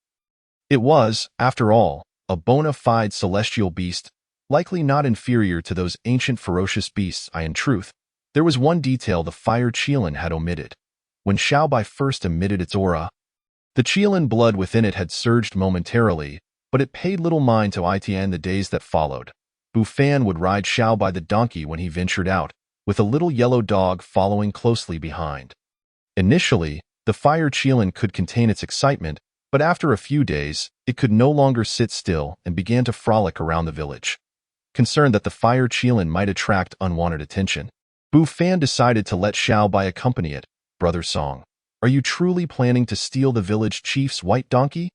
it was, after all, a bona fide celestial beast, likely not inferior to those ancient ferocious beasts. In truth, there was one detail the Fire Chelan had omitted. When Xiao Bai first emitted its aura, the Chelan blood within it had surged momentarily, but it paid little mind to it in the days that followed. Bufan would ride Xiao Bai the donkey when he ventured out, with a little yellow dog following closely behind. Initially, the Fire Chelan could contain its excitement, but after a few days, it could no longer sit still and began to frolic around the village. Concerned that the Fire Chelan might attract unwanted attention, Bufan decided to let Xiao Bai accompany it. Brother Song, are you truly planning to steal the village chief's white donkey?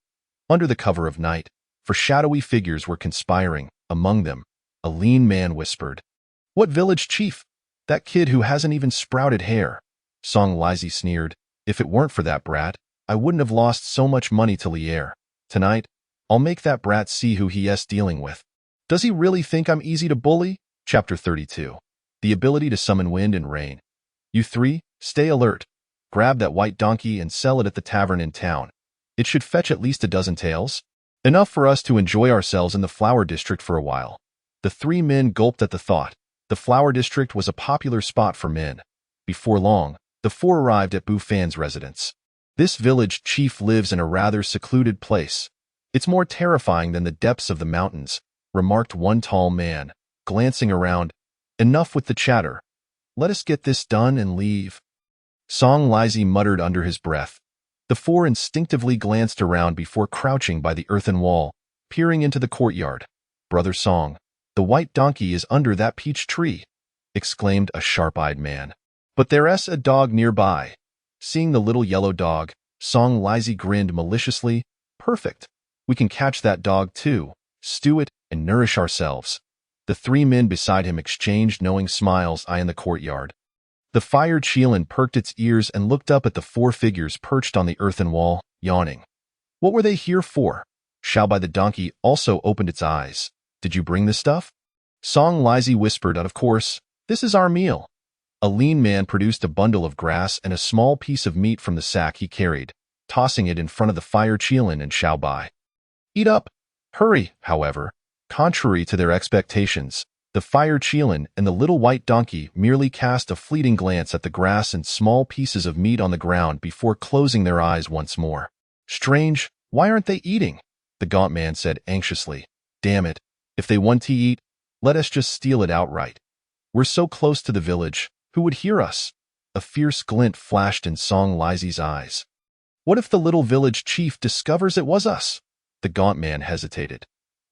Under the cover of night, for shadowy figures were conspiring. Among them, a lean man whispered, What village chief? That kid who hasn't even sprouted hair. Song Lizy sneered, If it weren't for that brat, I wouldn't have lost so much money to Lier. Tonight, I'll make that brat see who he's dealing with. Does he really think I'm easy to bully? Chapter 32. The ability to summon wind and rain. You three, stay alert. Grab that white donkey and sell it at the tavern in town. It should fetch at least a dozen taels. Enough for us to enjoy ourselves in the flower district for a while. The three men gulped at the thought. The flower district was a popular spot for men. Before long, the four arrived at Bufan's residence. This village chief lives in a rather secluded place. It's more terrifying than the depths of the mountains, remarked one tall man, glancing around. Enough with the chatter. Let us get this done and leave. Song Lizi muttered under his breath. The four instinctively glanced around before crouching by the earthen wall, peering into the courtyard. Brother Song, the white donkey is under that peach tree, exclaimed a sharp-eyed man. But there's a dog nearby. Seeing the little yellow dog, Song Lizi grinned maliciously. Perfect. We can catch that dog too, stew it, and nourish ourselves. The three men beside him exchanged knowing smiles in the courtyard. The fire Cheelin perked its ears and looked up at the four figures perched on the earthen wall, yawning. What were they here for? Shao by the donkey also opened its eyes. Did you bring this stuff? Song Lizi whispered, of course. This is our meal. A lean man produced a bundle of grass and a small piece of meat from the sack he carried, tossing it in front of the fire Cheelin and Shao Bai. Eat up. Hurry, however. Contrary to their expectations, the fire Cheelin and the little white donkey merely cast a fleeting glance at the grass and small pieces of meat on the ground before closing their eyes once more. Strange, why aren't they eating? The gaunt man said anxiously. Damn it, if they want to eat, let us just steal it outright. We're so close to the village, who would hear us? A fierce glint flashed in Song Lizi's eyes. What if the little village chief discovers it was us? The gaunt man hesitated.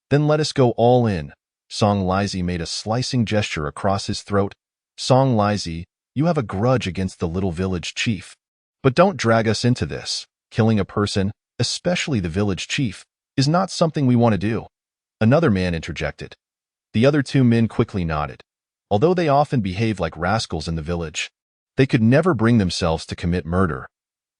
Then let us go all in. Song Lizi made a slicing gesture across his throat. Song Lizi, you have a grudge against the little village chief. But don't drag us into this. Killing a person, especially the village chief, is not something we want to do. Another man interjected. The other two men quickly nodded. Although they often behave like rascals in the village, they could never bring themselves to commit murder.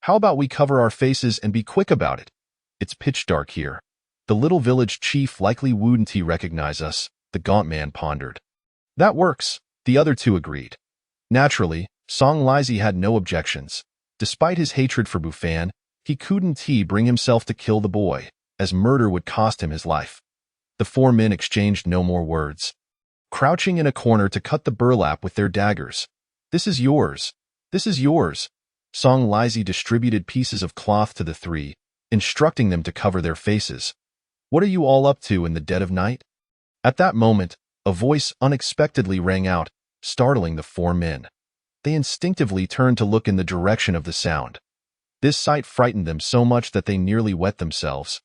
How about we cover our faces and be quick about it? It's pitch dark here. The little village chief likely wouldn't recognize us, the gaunt man pondered. That works, the other two agreed. Naturally, Song Lizi had no objections. Despite his hatred for Bufan, he couldn't bring himself to kill the boy, as murder would cost him his life. The four men exchanged no more words. Crouching in a corner to cut the burlap with their daggers. This is yours. This is yours. Song Lizi distributed pieces of cloth to the three, instructing them to cover their faces. What are you all up to in the dead of night? At that moment, a voice unexpectedly rang out, startling the four men. They instinctively turned to look in the direction of the sound. This sight frightened them so much that they nearly wet themselves,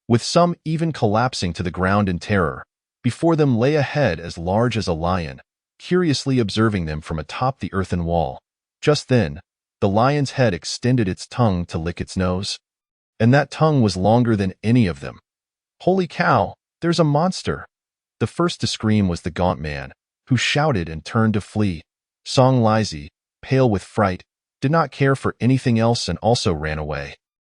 with some even collapsing to the ground in terror. Before them lay a head as large as a lion, curiously observing them from atop the earthen wall. Just then, the lion's head extended its tongue to lick its nose. And that tongue was longer than any of them. Holy cow, there's a monster! The first to scream was the gaunt man, who shouted and turned to flee. Song Lizi, pale with fright, did not care for anything else and also ran away.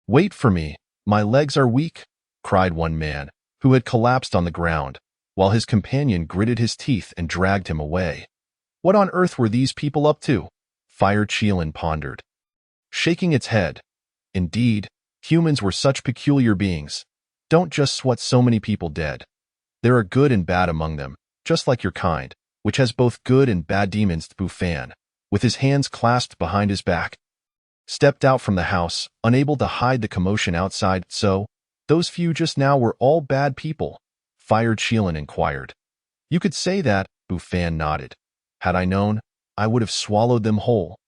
Wait for me, my legs are weak, cried one man, who had collapsed on the ground, while his companion gritted his teeth and dragged him away. What on earth were these people up to? Fire Cheelin pondered, shaking its head. Indeed, humans were such peculiar beings. Don't just sweat so many people dead. There are good and bad among them, just like your kind, which has both good and bad demons. Bufan, with his hands clasped behind his back, stepped out from the house, unable to hide the commotion outside. So, those few just now were all bad people? Fire Cheelin inquired. You could say that, Bufan nodded. Had I known, I would have swallowed them whole.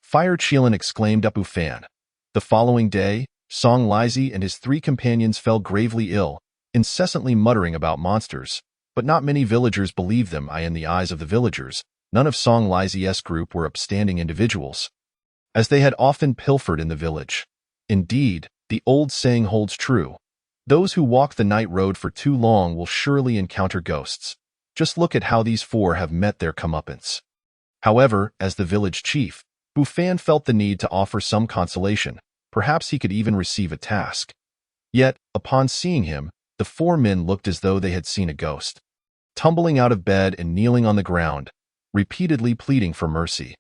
Fire Cheelin exclaimed at Bufan. The following day, Song Lizi and his three companions fell gravely ill, incessantly muttering about monsters, but not many villagers believed them. In the eyes of the villagers, none of Song Lizi's group were upstanding individuals, as they had often pilfered in the village. Indeed, the old saying holds true. Those who walk the night road for too long will surely encounter ghosts. Just look at how these four have met their comeuppance. However, as the village chief, Bufan felt the need to offer some consolation. Perhaps he could even receive a task. Yet, upon seeing him, the four men looked as though they had seen a ghost, tumbling out of bed and kneeling on the ground, repeatedly pleading for mercy.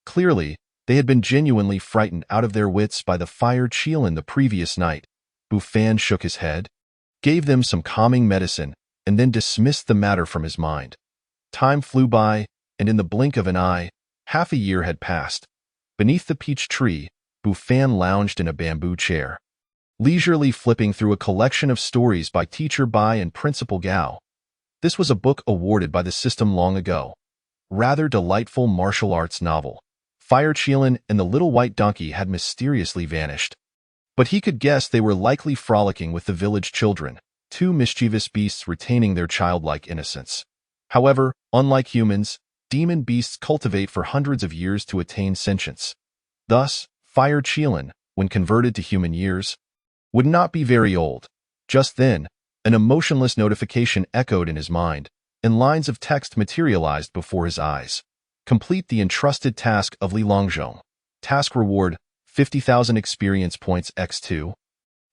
Clearly, they had been genuinely frightened out of their wits by the fire Qilin the previous night. Bufan shook his head, gave them some calming medicine, and then dismissed the matter from his mind. Time flew by, and in the blink of an eye, half a year had passed. Beneath the peach tree, Bufan lounged in a bamboo chair, leisurely flipping through a collection of stories by Teacher Bai and Principal Gao. This was a book awarded by the system long ago. Rather delightful martial arts novel. Fire Qilin and the little white donkey had mysteriously vanished. But he could guess they were likely frolicking with the village children, two mischievous beasts retaining their childlike innocence. However, unlike humans, demon beasts cultivate for hundreds of years to attain sentience. Thus, Fire Qilin, when converted to human years, would not be very old. Just then, an emotionless notification echoed in his mind, and lines of text materialized before his eyes. Complete the entrusted task of Li Longzhong. Task reward, 50,000 experience points x2.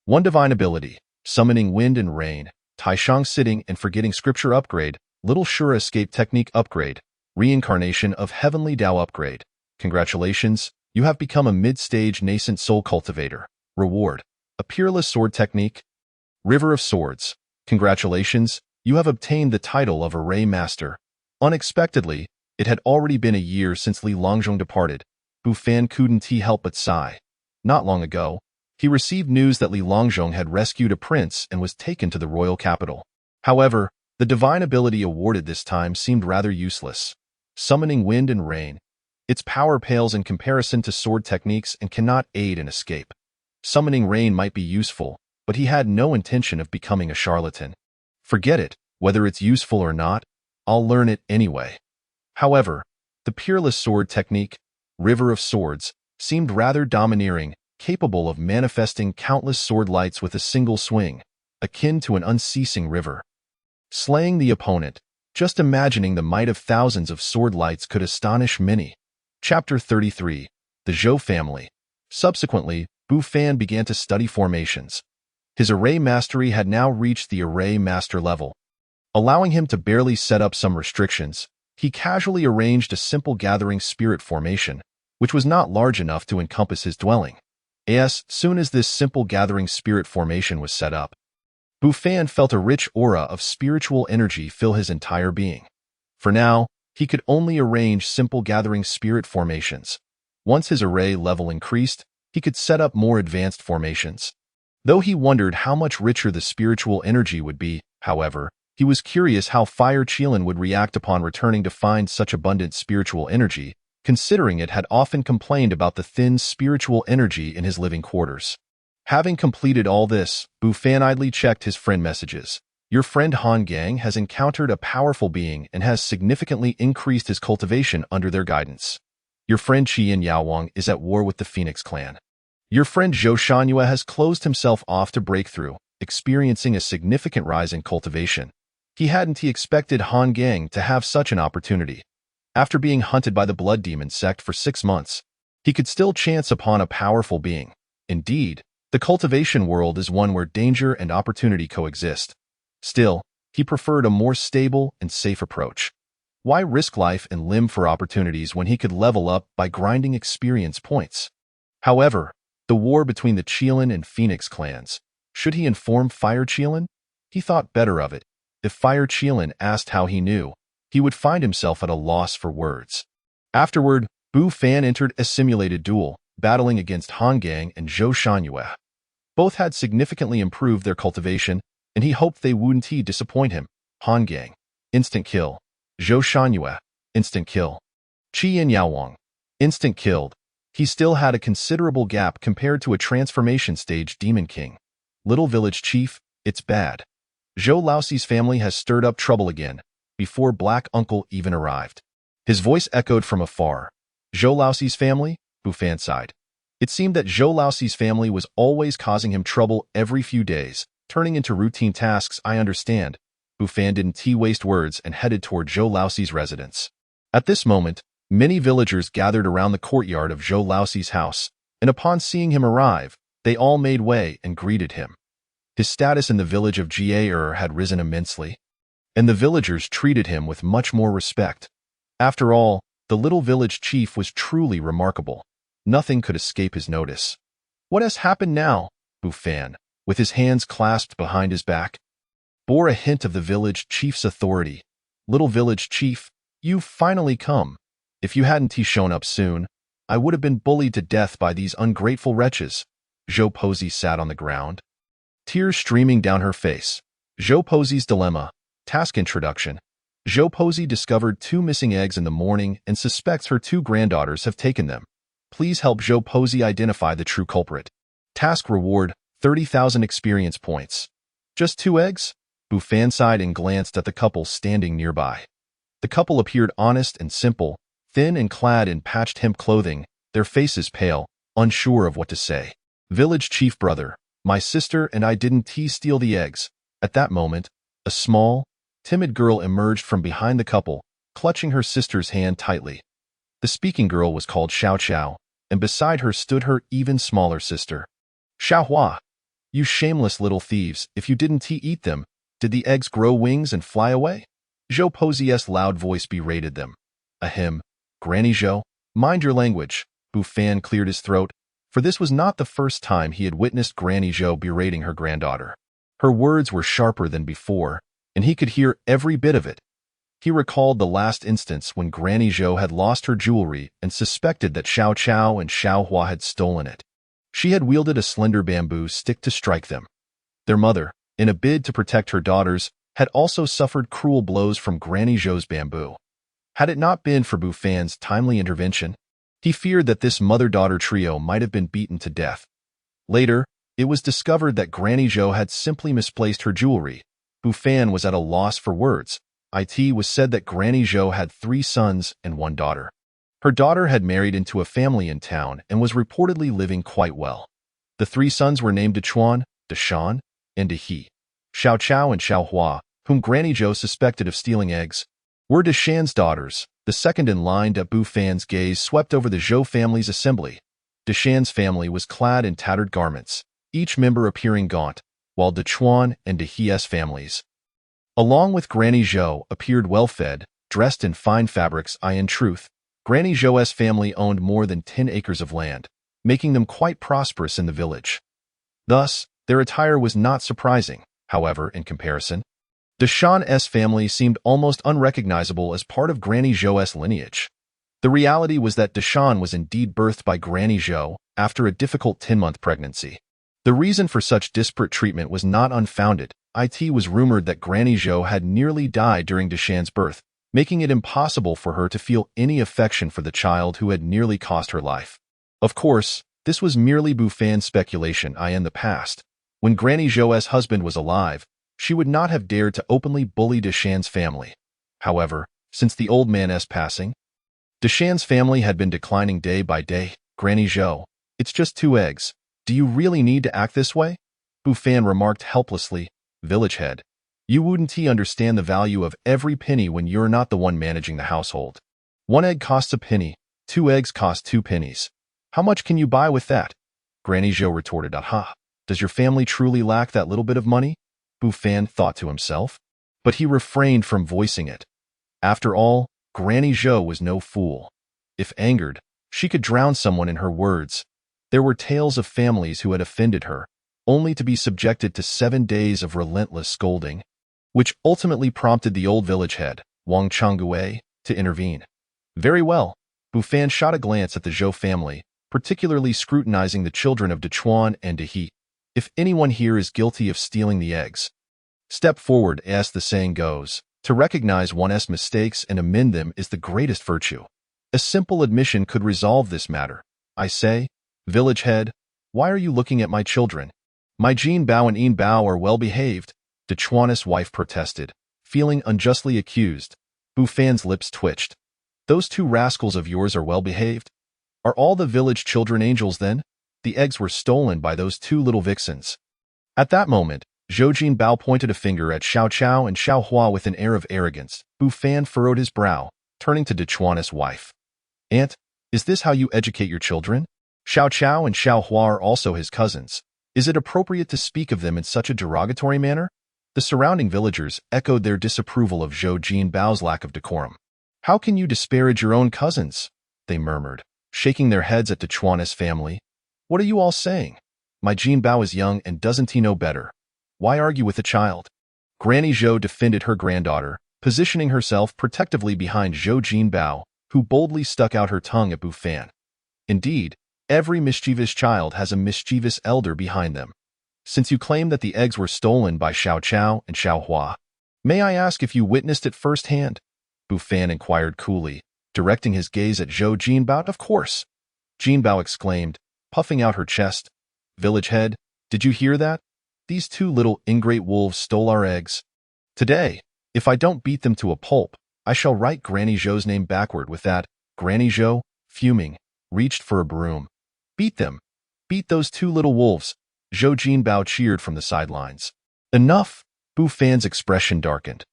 1 divine ability, summoning wind and rain, Taishang sitting and forgetting scripture upgrade, Little Sure escape technique upgrade, reincarnation of heavenly Tao upgrade. Congratulations, you have become a mid-stage nascent soul cultivator. Reward, a peerless sword technique. River of Swords. Congratulations, you have obtained the title of Array Master. Unexpectedly, it had already been a year since Li Longzhong departed. Bufan couldn't help but sigh. Not long ago, he received news that Li Longzhong had rescued a prince and was taken to the royal capital. However, the divine ability awarded this time seemed rather useless. Summoning wind and rain. Its power pales in comparison to sword techniques and cannot aid in escape. Summoning rain might be useful, but he had no intention of becoming a charlatan. Forget it, whether it's useful or not, I'll learn it anyway. However, the peerless sword technique, River of Swords, seemed rather domineering, capable of manifesting countless sword lights with a single swing, akin to an unceasing river. Slaying the opponent, just imagining the might of thousands of sword lights could astonish many. Chapter 33. The Zhou Family. Subsequently, Bufan began to study formations. His array mastery had now reached the array master level. Allowing him to barely set up some restrictions, he casually arranged a simple gathering spirit formation, which was not large enough to encompass his dwelling. As soon as this simple gathering spirit formation was set up, Bufan felt a rich aura of spiritual energy fill his entire being. For now, he could only arrange simple gathering spirit formations. Once his array level increased, he could set up more advanced formations. Though he wondered how much richer the spiritual energy would be, however, he was curious how Fire Qilin would react upon returning to find such abundant spiritual energy, considering it had often complained about the thin spiritual energy in his living quarters. Having completed all this, Bufan idly checked his friend messages. Your friend Han Gang has encountered a powerful being and has significantly increased his cultivation under their guidance. Your friend Qian Yaowang is at war with the Phoenix clan. Your friend Zhou Shanyue has closed himself off to breakthrough, experiencing a significant rise in cultivation. He hadn't expected Han Gang to have such an opportunity. After being hunted by the Blood Demon sect for 6 months, he could still chance upon a powerful being. Indeed, the cultivation world is one where danger and opportunity coexist. Still, he preferred a more stable and safe approach. Why risk life and limb for opportunities when he could level up by grinding experience points? However, the war between the Qilin and Phoenix clans. Should he inform Fire Qilin? He thought better of it. If Fire Qilin asked how he knew, he would find himself at a loss for words. Afterward, Bufan entered a simulated duel, battling against Han Gang and Zhou Shanyue. Both had significantly improved their cultivation, and he hoped they wouldn't disappoint him. Han Gang, instant kill. Zhou Shanyue, instant kill. Qian Yaowang, instant killed. He still had a considerable gap compared to a transformation stage Demon King. Little Village Chief, it's bad. Zhou Laoxi's family has stirred up trouble again, before Black Uncle even arrived. His voice echoed from afar. Zhou Laoxi's family? Bufan sighed. It seemed that Zhou Laoxi's family was always causing him trouble every few days, turning into routine tasks. I understand. Bufan didn't waste words and headed toward Zhou Laoxi's residence. At this moment, many villagers gathered around the courtyard of Zhou Laoxi's house, and upon seeing him arrive, They all made way and greeted him. His status in the village of Jie had risen immensely, and the villagers treated him with much more respect. After all, the little village chief was truly remarkable. Nothing could escape his notice. What has happened now? Bufan, with his hands clasped behind his back, bore a hint of the village chief's authority. Little village chief, you've finally come. If you hadn't shown up soon, I would have been bullied to death by these ungrateful wretches. Zhou Pozi sat on the ground, tears streaming down her face. Zhou Pozi's dilemma. Task introduction. Zhou Pozi discovered 2 missing eggs in the morning and suspects her 2 granddaughters have taken them. Please help Zhou Pozi identify the true culprit. Task reward, 30,000 experience points. Just 2 eggs? Bufan sighed and glanced at the couple standing nearby. The couple appeared honest and simple, thin and clad in patched hemp clothing, their faces pale, unsure of what to say. Village chief brother, my sister and I didn't steal the eggs. At that moment, a small, timid girl emerged from behind the couple, clutching her sister's hand tightly. The speaking girl was called Xiao Xiao, and beside her stood her even smaller sister. Xiao Hua, you shameless little thieves, if you didn't eat them, did the eggs grow wings and fly away? Zhou Pozi's loud voice berated them. Ahem, Granny Zhou, mind your language. Bufan cleared his throat, for this was not the first time he had witnessed Granny Zhou berating her granddaughter. Her words were sharper than before, and he could hear every bit of it. He recalled the last instance when Granny Zhou had lost her jewelry and suspected that Xiao Qiao and Xiao Hua had stolen it. She had wielded a slender bamboo stick to strike them. Their mother, in a bid to protect her daughters, had also suffered cruel blows from Granny Zhou's bamboo. Had it not been for Bufan's timely intervention, he feared that this mother-daughter trio might have been beaten to death. Later, it was discovered that Granny Zhou had simply misplaced her jewelry. Bufan was at a loss for words. It was said that Granny Zhou had 3 sons and 1 daughter. Her daughter had married into a family in town and was reportedly living quite well. The 3 sons were named Dechuan, Deshan, and Dehe. Xiao Qiao and Xiao Hua, whom Granny Zhou suspected of stealing eggs, were Deshan's daughters. The second in line. Bufan's gaze swept over the Zhou family's assembly. Deshan's family was clad in tattered garments, each member appearing gaunt, while Dechuan and Dehe's families, along with Granny Zhou, appeared well-fed, dressed in fine fabrics. In truth, Granny Zhou's family owned more than 10 acres of land, making them quite prosperous in the village. Thus, their attire was not surprising. However, in comparison, Deshan's family seemed almost unrecognizable as part of Granny Zhou's lineage. The reality was that Deshan was indeed birthed by Granny Zhou after a difficult 10-month pregnancy. The reason for such disparate treatment was not unfounded. It was rumored that Granny Zhou had nearly died during Deshan's birth, making it impossible for her to feel any affection for the child who had nearly cost her life. Of course, this was merely Bufan's speculation. In the past, when Granny Zhou's husband was alive, she would not have dared to openly bully Deshan's family. However, since the old man's passing, Deshan's family had been declining day by day. Granny Zhou, it's just 2 eggs. Do you really need to act this way? Bufan remarked helplessly. Village head, you wouldn't understand the value of every penny when you're not the one managing the household. 1 egg costs a penny, 2 eggs cost 2 pennies. How much can you buy with that? Granny Zhou retorted. Aha, does your family truly lack that little bit of money? Bufan thought to himself, but he refrained from voicing it. After all, Granny Zhou was no fool. If angered, she could drown someone in her words. There were tales of families who had offended her, only to be subjected to 7 days of relentless scolding, which ultimately prompted the old village head, Wang Changgue, to intervene. Very well. Bufan shot a glance at the Zhou family, particularly scrutinizing the children of Dechuan and Dehe. If anyone here is guilty of stealing the eggs, step forward, as the saying goes. To recognize one's mistakes and amend them is the greatest virtue. A simple admission could resolve this matter. I say, village head, why are you looking at my children? My Jin Bao and Yin Bao are well-behaved, Dechuan's wife protested, feeling unjustly accused. Bufan's lips twitched. Those 2 rascals of yours are well-behaved? Are all the village children angels then? The eggs were stolen by those 2 little vixens. At that moment, Zhou Jinbao pointed a finger at Xiao Qiao and Xiao Hua with an air of arrogance. Bufan furrowed his brow, turning to Dechuan's wife. Aunt, is this how you educate your children? Xiao Chao and Xiao Hua are also his cousins. Is it appropriate to speak of them in such a derogatory manner? The surrounding villagers echoed their disapproval of Zhou Jinbao's lack of decorum. How can you disparage your own cousins? They murmured, shaking their heads at the Chuanis family. What are you all saying? My Jinbao is young and doesn't he know better? Why argue with a child? Granny Zhou defended her granddaughter, positioning herself protectively behind Zhou Jinbao, who boldly stuck out her tongue at Bufan. Indeed, every mischievous child has a mischievous elder behind them. Since you claim that the eggs were stolen by Xiao Chao and Xiao Hua, may I ask if you witnessed it firsthand? Bufan inquired coolly, directing his gaze at Zhou Jinbao. Of course, Jinbao exclaimed, puffing out her chest. Village head, did you hear that? These two little ingrate wolves stole our eggs. Today, if I don't beat them to a pulp, I shall write Granny Zhou's name backward. With that, Granny Zhou, fuming, reached for a broom. Beat them. Beat those two little wolves. Zhou Jinbao cheered from the sidelines. Enough! Bufan's expression darkened.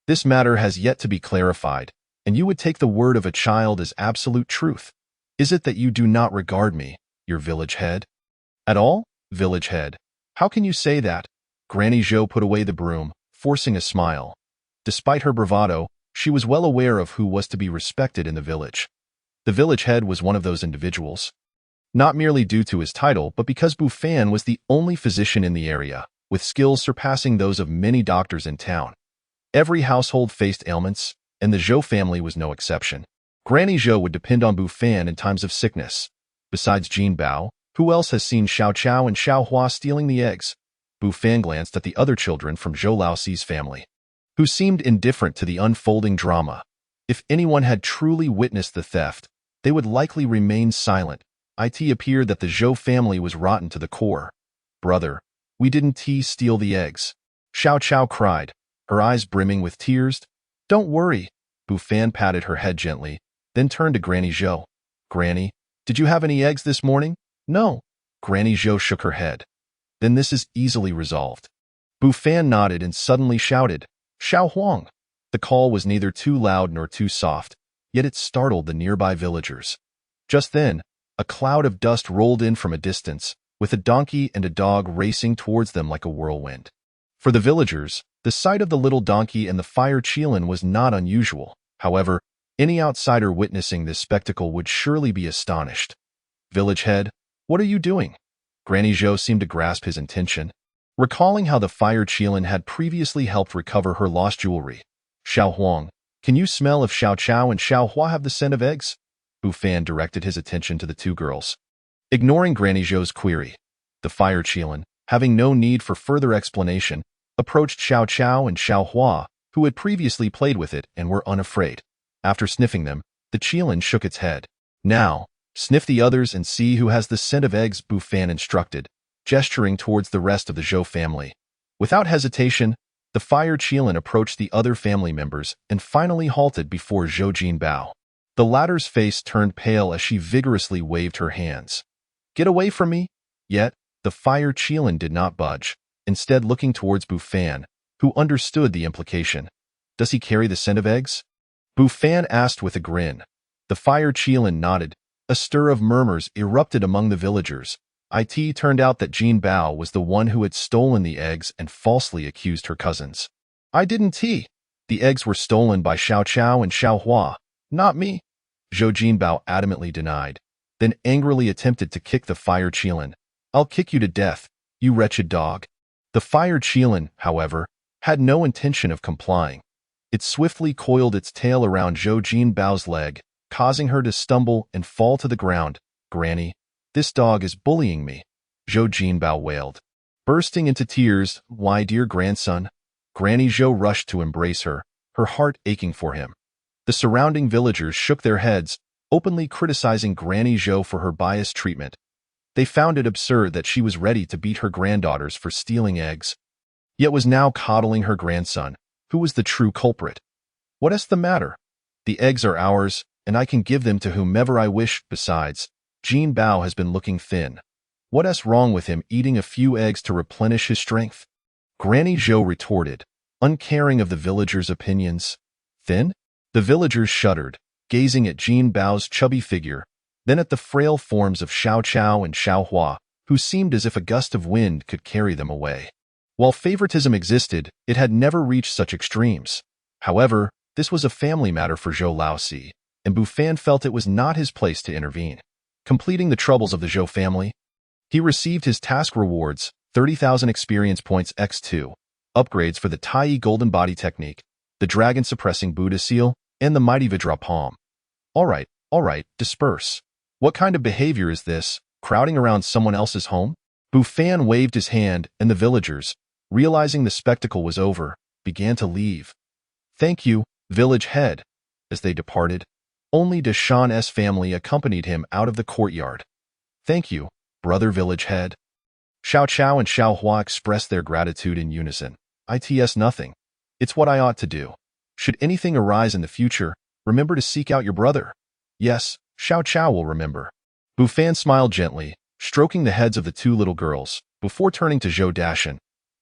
This matter has yet to be clarified, and you would take the word of a child as absolute truth. Is it that you do not regard me, your village head? At all, village head? How can you say that? Granny Zhou put away the broom, forcing a smile. Despite her bravado, she was well aware of who was to be respected in the village. The village head was one of those individuals. Not merely due to his title, but because Bufan was the only physician in the area, with skills surpassing those of many doctors in town. Every household faced ailments, and the Zhou family was no exception. Granny Zhou would depend on Bufan in times of sickness. Besides Jinbao, who else has seen Xiao Chao and Xiao Hua stealing the eggs? Bufan glanced at the other children from Zhou Laoxi's family, who seemed indifferent to the unfolding drama. If anyone had truly witnessed the theft, they would likely remain silent. It appeared that the Zhou family was rotten to the core. Brother, we didn't steal the eggs. Xiao Chao cried, her eyes brimming with tears. Don't worry. Bufan patted her head gently, then turned to Granny Zhou. Granny, did you have any eggs this morning? No. Granny Zhou shook her head. Then this is easily resolved. Bufan nodded and suddenly shouted, Xiao Huang. The call was neither too loud nor too soft, yet it startled the nearby villagers. Just then, a cloud of dust rolled in from a distance, with a donkey and a dog racing towards them like a whirlwind. For the villagers, the sight of the little donkey and the fire Qilin was not unusual. However, any outsider witnessing this spectacle would surely be astonished. Village head, what are you doing? Granny Zhou seemed to grasp his intention, recalling how the fire Qilin had previously helped recover her lost jewelry. Xiao Huang, can you smell if Xiao Chao and Xiao Hua have the scent of eggs? Bufan directed his attention to the two girls. Ignoring Granny Zhou's query, the fire Qilin, having no need for further explanation, approached Xiao Chao and Xiao Hua, who had previously played with it and were unafraid. After sniffing them, the Qilin shook its head. Now, sniff the others and see who has the scent of eggs, Bufan instructed, gesturing towards the rest of the Zhou family. Without hesitation, the fire Qilin approached the other family members and finally halted before Zhou Jinbao. The latter's face turned pale as she vigorously waved her hands. Get away from me! Yet, the fire Qilin did not budge, instead looking towards Bufan, who understood the implication. Does he carry the scent of eggs? Bufan asked with a grin. The fire Qilin nodded. A stir of murmurs erupted among the villagers. It turned out that Jinbao was the one who had stolen the eggs and falsely accused her cousins. I didn't. The eggs were stolen by Xiao Chao and Xiao Hua. Not me, Zhou Jinbao adamantly denied, then angrily attempted to kick the fire Qilin. I'll kick you to death, you wretched dog. The fire Qilin, however, had no intention of complying. It swiftly coiled its tail around Zhou Jinbao's leg, causing her to stumble and fall to the ground. Granny, this dog is bullying me, Zhou Jinbao wailed. Bursting into tears, why, dear grandson? Granny Zhou rushed to embrace her, her heart aching for him. The surrounding villagers shook their heads, openly criticizing Granny Zhou for her biased treatment. They found it absurd that she was ready to beat her granddaughters for stealing eggs, yet was now coddling her grandson, who was the true culprit. What's the matter? The eggs are ours, and I can give them to whomever I wish. Besides, Jinbao has been looking thin. What's wrong with him eating a few eggs to replenish his strength? Granny Zhou retorted, uncaring of the villagers' opinions. Thin? The villagers shuddered, gazing at Jinbao's chubby figure. then at the frail forms of Xiao Chao and Xiao Hua, who seemed as if a gust of wind could carry them away. While favoritism existed, it had never reached such extremes. However, this was a family matter for Zhou Laozi, and Bufan felt it was not his place to intervene. Completing the troubles of the Zhou family, he received his task rewards, 30,000 experience points x2, upgrades for the Tai Golden Body Technique, the Dragon-Suppressing Buddha Seal, and the Mighty Vajra Palm. All right, disperse. What kind of behavior is this, crowding around someone else's home? Bufan waved his hand, and the villagers, realizing the spectacle was over, began to leave. Thank you, village head. As they departed, only Deshawn's family accompanied him out of the courtyard. Thank you, brother village head. Xiao Chao and Xiao Hua expressed their gratitude in unison. It's nothing. It's what I ought to do. Should anything arise in the future, remember to seek out your brother. Yes, Xiao Chao will remember. Bufan smiled gently, stroking the heads of the two little girls, before turning to Zhou Dashan.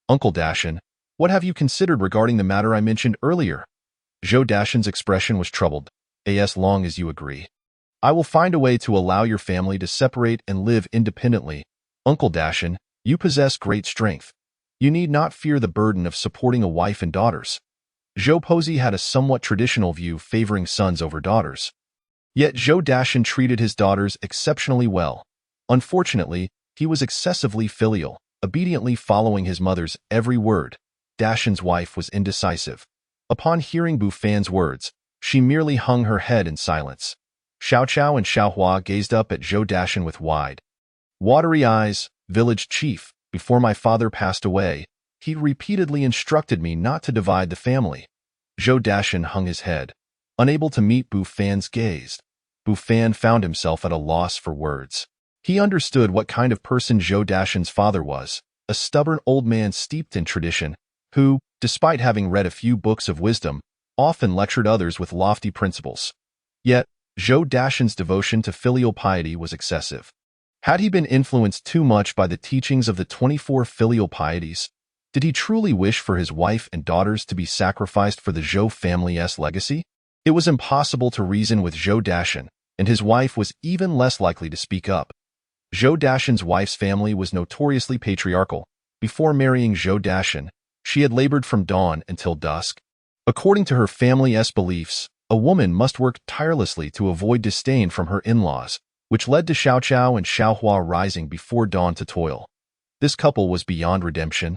Uncle Dashan, what have you considered regarding the matter I mentioned earlier? Zhou Dashan's expression was troubled. As long as you agree. I will find a way to allow your family to separate and live independently. Uncle Dashan, you possess great strength. You need not fear the burden of supporting a wife and daughters. Zhou Pozi had a somewhat traditional view favoring sons over daughters. Yet Zhou Dashan treated his daughters exceptionally well. Unfortunately, he was excessively filial, obediently following his mother's every word. Dashan's wife was indecisive. Upon hearing Bufan's words, she merely hung her head in silence. Xiao Chao and Xiao Hua gazed up at Zhou Dashan with wide, watery eyes. Village chief, before my father passed away, he repeatedly instructed me not to divide the family. Zhou Dashan hung his head, unable to meet Bufan's gaze. Bufan found himself at a loss for words. He understood what kind of person Zhou Dashan's father was, a stubborn old man steeped in tradition, who, despite having read a few books of wisdom, often lectured others with lofty principles. Yet, Zhou Dashan's devotion to filial piety was excessive. Had he been influenced too much by the teachings of the 24 filial pieties? Did he truly wish for his wife and daughters to be sacrificed for the Zhou family's legacy? It was impossible to reason with Zhou Dashan, and his wife was even less likely to speak up. Zhou Dashan's wife's family was notoriously patriarchal. Before marrying Zhou Dashan, she had labored from dawn until dusk. According to her family's beliefs, a woman must work tirelessly to avoid disdain from her in-laws, which led to Xiao Chao and Xiao Hua rising before dawn to toil. This couple was beyond redemption.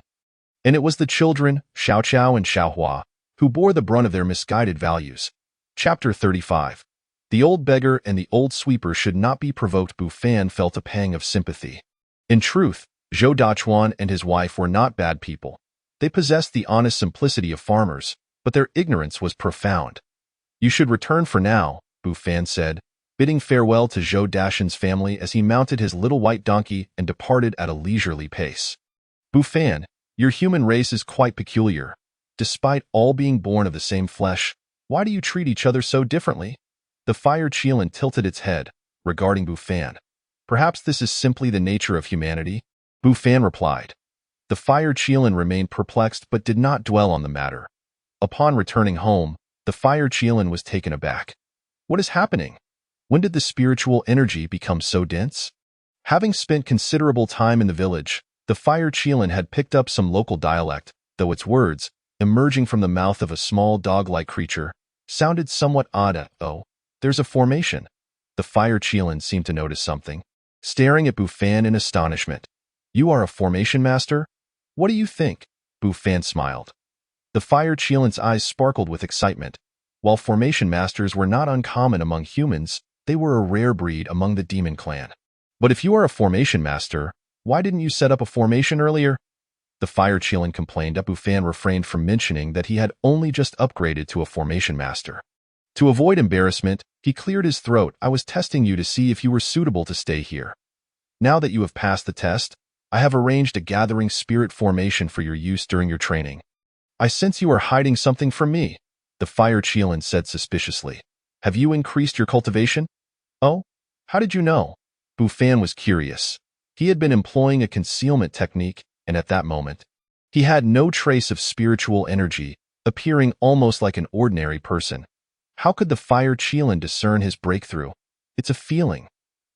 And it was the children, Xiao Chao and Xiao Hua, who bore the brunt of their misguided values. Chapter 35. The old beggar and the old sweeper should not be provoked. Bufan felt a pang of sympathy. In truth, Zhou Dachuan and his wife were not bad people. They possessed the honest simplicity of farmers, but their ignorance was profound. You should return for now, Bufan said, bidding farewell to Zhou Dashan's family as he mounted his little white donkey and departed at a leisurely pace. Bufan, your human race is quite peculiar. Despite all being born of the same flesh, why do you treat each other so differently? The fire Qilin tilted its head, regarding Bufan. Perhaps this is simply the nature of humanity? Bufan replied. The fire Qilin remained perplexed but did not dwell on the matter. Upon returning home, the fire Qilin was taken aback. What is happening? When did the spiritual energy become so dense? Having spent considerable time in the village, the fire Qilin had picked up some local dialect, though its words, emerging from the mouth of a small dog-like creature, sounded somewhat odd. Oh, there's a formation. The fire Qilin seemed to notice something, staring at Bufan in astonishment. You are a formation master? What do you think? Bufan smiled. The fire Qilin's eyes sparkled with excitement. While formation masters were not uncommon among humans, they were a rare breed among the demon clan. But if you are a formation master, why didn't you set up a formation earlier? The fire Qilin complained. Bufan refrained from mentioning that he had only just upgraded to a formation master. To avoid embarrassment, he cleared his throat. I was testing you to see if you were suitable to stay here. Now that you have passed the test, I have arranged a gathering spirit formation for your use during your training. I sense you are hiding something from me, the fire Qilin said suspiciously. Have you increased your cultivation? Oh, how did you know? Bufan was curious. He had been employing a concealment technique, and at that moment, he had no trace of spiritual energy, appearing almost like an ordinary person. How could the fire Qilin discern his breakthrough? It's a feeling.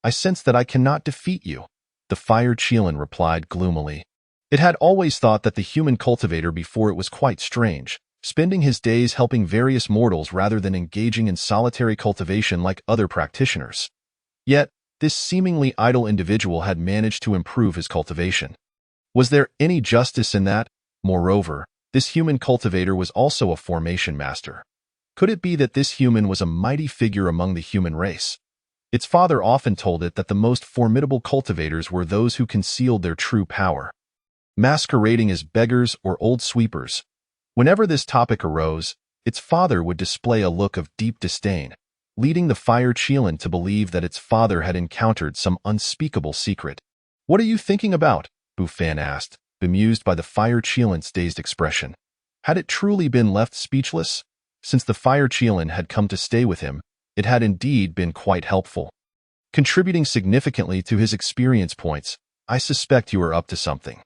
I sense that I cannot defeat you, the fire Qilin replied gloomily. It had always thought that the human cultivator before it was quite strange, spending his days helping various mortals rather than engaging in solitary cultivation like other practitioners. Yet, this seemingly idle individual had managed to improve his cultivation. Was there any justice in that? Moreover, this human cultivator was also a formation master. Could it be that this human was a mighty figure among the human race? Its father often told it that the most formidable cultivators were those who concealed their true power, masquerading as beggars or old sweepers. Whenever this topic arose, its father would display a look of deep disdain, leading the fire Qilin to believe that its father had encountered some unspeakable secret. What are you thinking about? Bufan asked, bemused by the fire Qilin's dazed expression. Had it truly been left speechless? Since the fire Qilin had come to stay with him, it had indeed been quite helpful, contributing significantly to his experience points. I suspect you are up to something.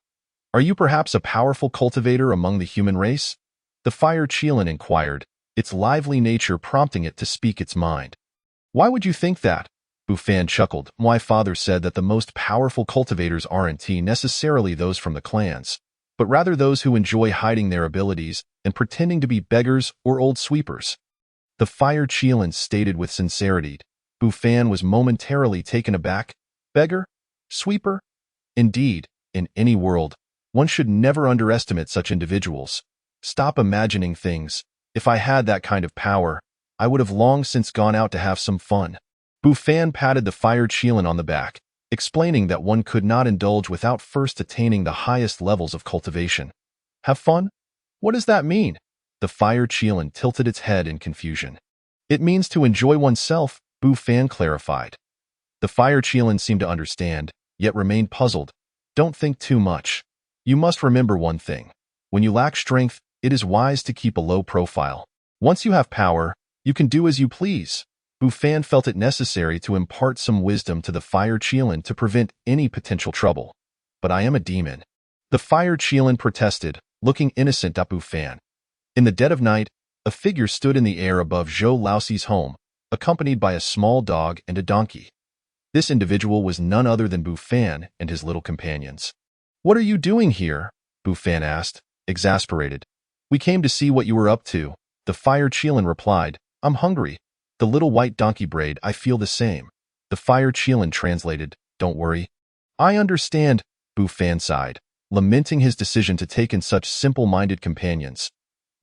Are you perhaps a powerful cultivator among the human race? The fire Qilin inquired, its lively nature prompting it to speak its mind. Why would you think that? Bufan chuckled. My father said that the most powerful cultivators aren't necessarily those from the clans, but rather those who enjoy hiding their abilities and pretending to be beggars or old sweepers. The fire Qilin stated with sincerity. Bufan was momentarily taken aback. Beggar? Sweeper? Indeed, in any world, one should never underestimate such individuals. Stop imagining things. If I had that kind of power, I would have long since gone out to have some fun. Bufan patted the fire Qilin on the back, explaining that one could not indulge without first attaining the highest levels of cultivation. Have fun? What does that mean? The fire Qilin tilted its head in confusion. It means to enjoy oneself, Bufan clarified. The fire Qilin seemed to understand, yet remained puzzled. Don't think too much. You must remember one thing. When you lack strength, it is wise to keep a low profile. Once you have power, you can do as you please. Bufan felt it necessary to impart some wisdom to the fire Qilin to prevent any potential trouble. But I am a demon. The fire Qilin protested, looking innocent at Bufan. In the dead of night, a figure stood in the air above Zhou Laoxi's home, accompanied by a small dog and a donkey. This individual was none other than Bufan and his little companions. What are you doing here? Bufan asked, exasperated. We came to see what you were up to. The fire Qilin replied, I'm hungry. The little white donkey brayed, I feel the same. The fire Qilin translated, don't worry. I understand, Bufan sighed, lamenting his decision to take in such simple-minded companions.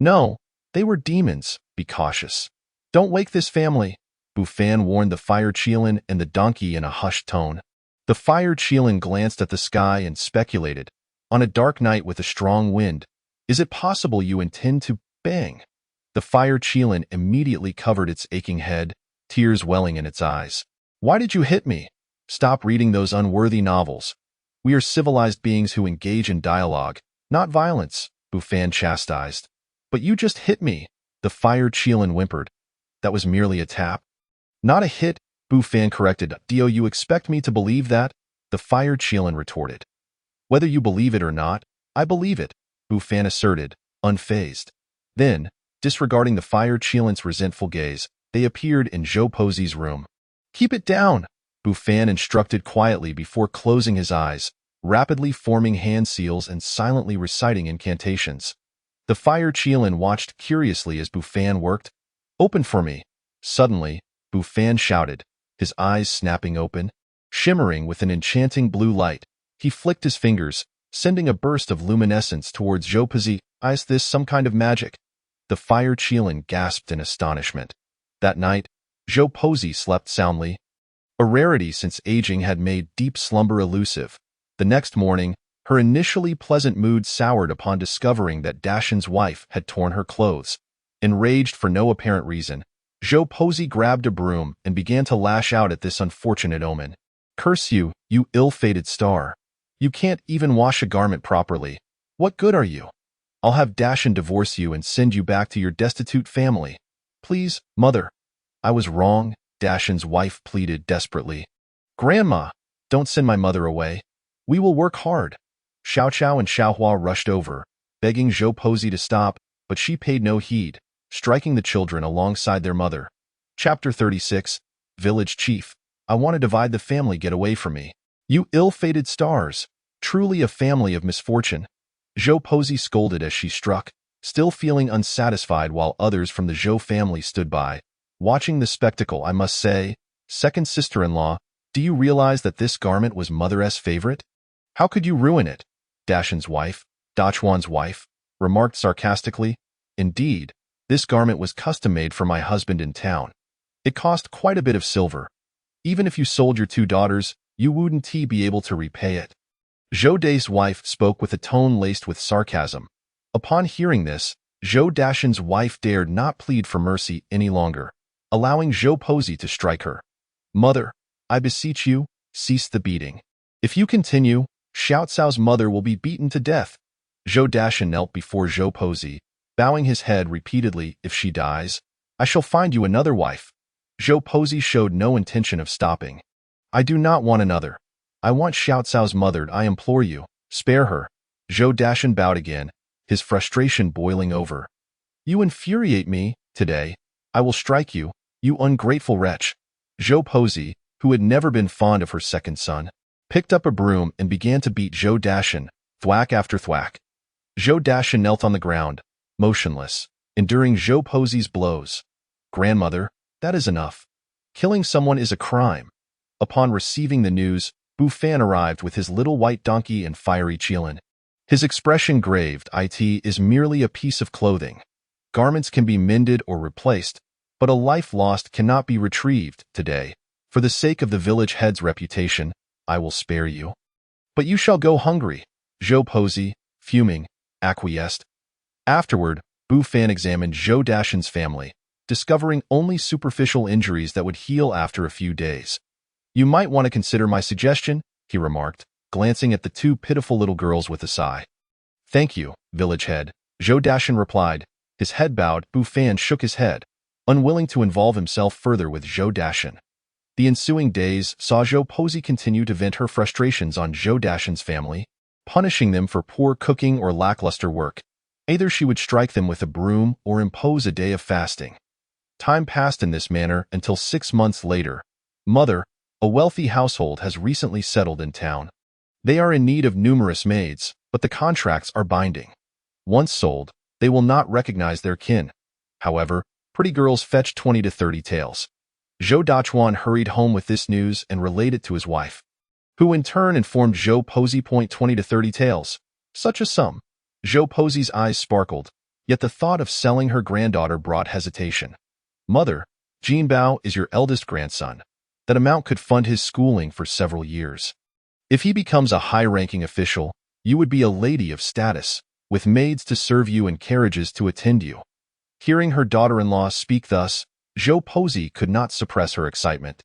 No, they were demons. Be cautious. Don't wake this family, Bufan warned the fire Qilin and the donkey in a hushed tone. The fire Qilin glanced at the sky and speculated. On a dark night with a strong wind, is it possible you intend to bang? The fire Qilin immediately covered its aching head, tears welling in its eyes. Why did you hit me? Stop reading those unworthy novels. We are civilized beings who engage in dialogue, not violence, Bufan chastised. But you just hit me, the fire Qilin whimpered. That was merely a tap. Not a hit, Bufan corrected. Do you expect me to believe that? The fire Qilin retorted. Whether you believe it or not, I believe it, Bufan asserted, unfazed. Then, disregarding the fire Qilin's resentful gaze, they appeared in Zhou Pozi's room. Keep it down, Bufan instructed quietly before closing his eyes, rapidly forming hand seals and silently reciting incantations. The fire Qilin watched curiously as Bufan worked. Open for me. Suddenly, Bufan shouted, his eyes snapping open. Shimmering with an enchanting blue light, he flicked his fingers, sending a burst of luminescence towards Zhou Pozi. Is this some kind of magic? The fire Qilin gasped in astonishment. That night, Zhou Pozi slept soundly. A rarity since aging had made deep slumber elusive. The next morning, her initially pleasant mood soured upon discovering that Dashin's wife had torn her clothes. Enraged for no apparent reason, Zhou Pozi grabbed a broom and began to lash out at this unfortunate omen. Curse you, you ill-fated star. You can't even wash a garment properly. What good are you? I'll have Dashin divorce you and send you back to your destitute family. Please, mother. I was wrong, Dashin's wife pleaded desperately. Grandma, don't send my mother away. We will work hard. Xiao Xiao and Xiaohua rushed over, begging Zhou Pozi to stop, but she paid no heed, striking the children alongside their mother. Chapter 36, Village Chief. I want to divide the family. Get away from me. You ill-fated stars. Truly a family of misfortune. Zhou Posey scolded as she struck, still feeling unsatisfied while others from the Zhou family stood by, watching the spectacle. I must say, second sister-in-law, do you realize that this garment was Mother's favorite? How could you ruin it? Dashan's wife, Dachuan's wife, remarked sarcastically. Indeed, this garment was custom-made for my husband in town. It cost quite a bit of silver. Even if you sold your 2 daughters, you wouldn't be able to repay it. Zhou Dai's wife spoke with a tone laced with sarcasm. Upon hearing this, Zhou Dashan's wife dared not plead for mercy any longer, allowing Zhou Posey to strike her. Mother, I beseech you, cease the beating. If you continue, Xiao Cao's mother will be beaten to death. Zhou Dashan knelt before Zhou Posey, bowing his head repeatedly. If she dies, I shall find you another wife. Zhou Posey showed no intention of stopping. I do not want another. I want Xiao Cao's mother. I implore you, spare her. Zhou Dashan bowed again, his frustration boiling over. You infuriate me. Today, I will strike you, you ungrateful wretch. Zhou Posey, who had never been fond of her second son, picked up a broom and began to beat Zhou Dashan, thwack after thwack. Zhou Dashan knelt on the ground, motionless, enduring Zhou Posey's blows. Grandmother, that is enough. Killing someone is a crime. Upon receiving the news, Bu Fan arrived with his little white donkey and fiery Qilin. His expression graved, "It is merely a piece of clothing. Garments can be mended or replaced, but a life lost cannot be retrieved. Today, for the sake of the village head's reputation, I will spare you. But you shall go hungry." Zhou Posey, fuming, acquiesced. Afterward, Bu Fan examined Zhou Dashan's family, discovering only superficial injuries that would heal after a few days. You might want to consider my suggestion, he remarked, glancing at the 2 pitiful little girls with a sigh. Thank you, village head, Zhou Dashan replied. His head bowed. Bu Fan shook his head, unwilling to involve himself further with Zhou Dashan. The ensuing days saw Zhou Posey continue to vent her frustrations on Zhou Dashan's family, punishing them for poor cooking or lackluster work. Either she would strike them with a broom or impose a day of fasting. Time passed in this manner until 6 months later. Mother, a wealthy household has recently settled in town. They are in need of numerous maids, but the contracts are binding. Once sold, they will not recognize their kin. However, pretty girls fetch 20 to 30 taels. Zhou Dachuan hurried home with this news and relayed it to his wife, who in turn informed Zhou Posey. 20 to 30 taels. Such a sum. Zhou Posey's eyes sparkled, yet the thought of selling her granddaughter brought hesitation. Mother, Jin Bao is your eldest grandson. That amount could fund his schooling for several years. If he becomes a high-ranking official, you would be a lady of status, with maids to serve you and carriages to attend you. Hearing her daughter-in-law speak thus, Zhou Posey could not suppress her excitement.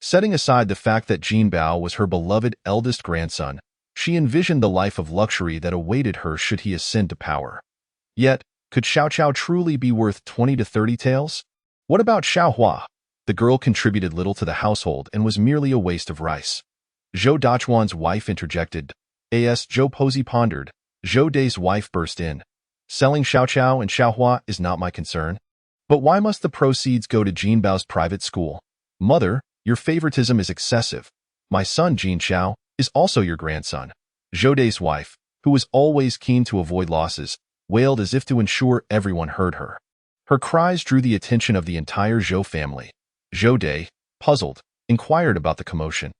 Setting aside the fact that Jin Bao was her beloved eldest grandson, she envisioned the life of luxury that awaited her should he ascend to power. Yet, could Xiao Cao truly be worth 20 to 30 taels? What about Xiao Hua? The girl contributed little to the household and was merely a waste of rice. Zhou Dachuan's wife interjected. As Zhou Posey pondered, Zhou Dai's wife burst in. Selling Xiao Cao and Xiao Hua is not my concern. But why must the proceeds go to Jin Bao's private school? Mother, your favoritism is excessive. My son Jin Xiao is also your grandson. Zhou Dai's wife, who was always keen to avoid losses, wailed as if to ensure everyone heard her. Her cries drew the attention of the entire Zhou family. Zhou Dai, puzzled, inquired about the commotion.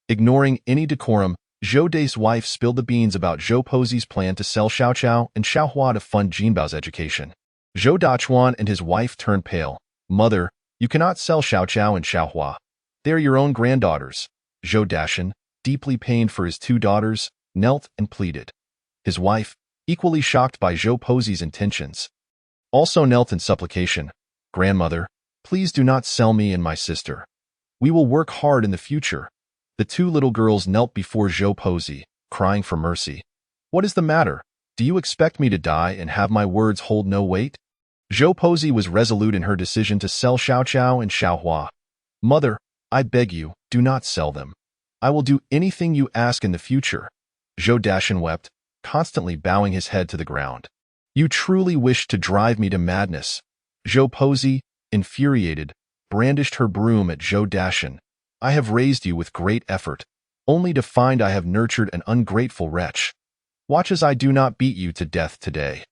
Ignoring any decorum, Zhou Dai's wife spilled the beans about Zhou Posey's plan to sell Xiao Cao and Xiao Hua to fund Jin Bao's education. Zhou Dachuan and his wife turned pale. Mother, you cannot sell Xiao Cao and Xiao Hua. They are your own granddaughters. Zhou Dashan, deeply pained for his 2 daughters, knelt and pleaded. His wife, equally shocked by Zhou Posey's intentions, also knelt in supplication. Grandmother, please do not sell me and my sister. We will work hard in the future. The 2 little girls knelt before Zhou Posey, crying for mercy. What is the matter? Do you expect me to die and have my words hold no weight? Zhou Posey was resolute in her decision to sell Xiao Cao and Xiao Hua. Mother, I beg you, do not sell them. I will do anything you ask in the future. Zhou Dashan wept, constantly bowing his head to the ground. You truly wish to drive me to madness. Zhou Posey, infuriated, brandished her broom at Zhou Dashan. I have raised you with great effort, only to find I have nurtured an ungrateful wretch. Watch as I do not beat you to death today.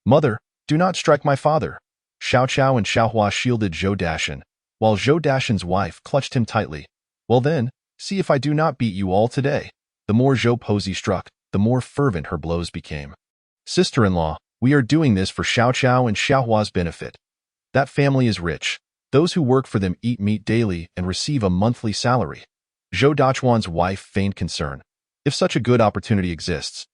Mother, do not strike my father. Xiao Qiao and Xiao Hua shielded Zhou Dashan, while Zhou Dashan's wife clutched him tightly. Well then, see if I do not beat you all today. The more Zhou Pozi struck, the more fervent her blows became. Sister-in-law, we are doing this for Xiao Qiao and Xiao Hua's benefit. That family is rich. Those who work for them eat meat daily and receive a monthly salary. Zhou Dachuan's wife feigned concern. If such a good opportunity exists,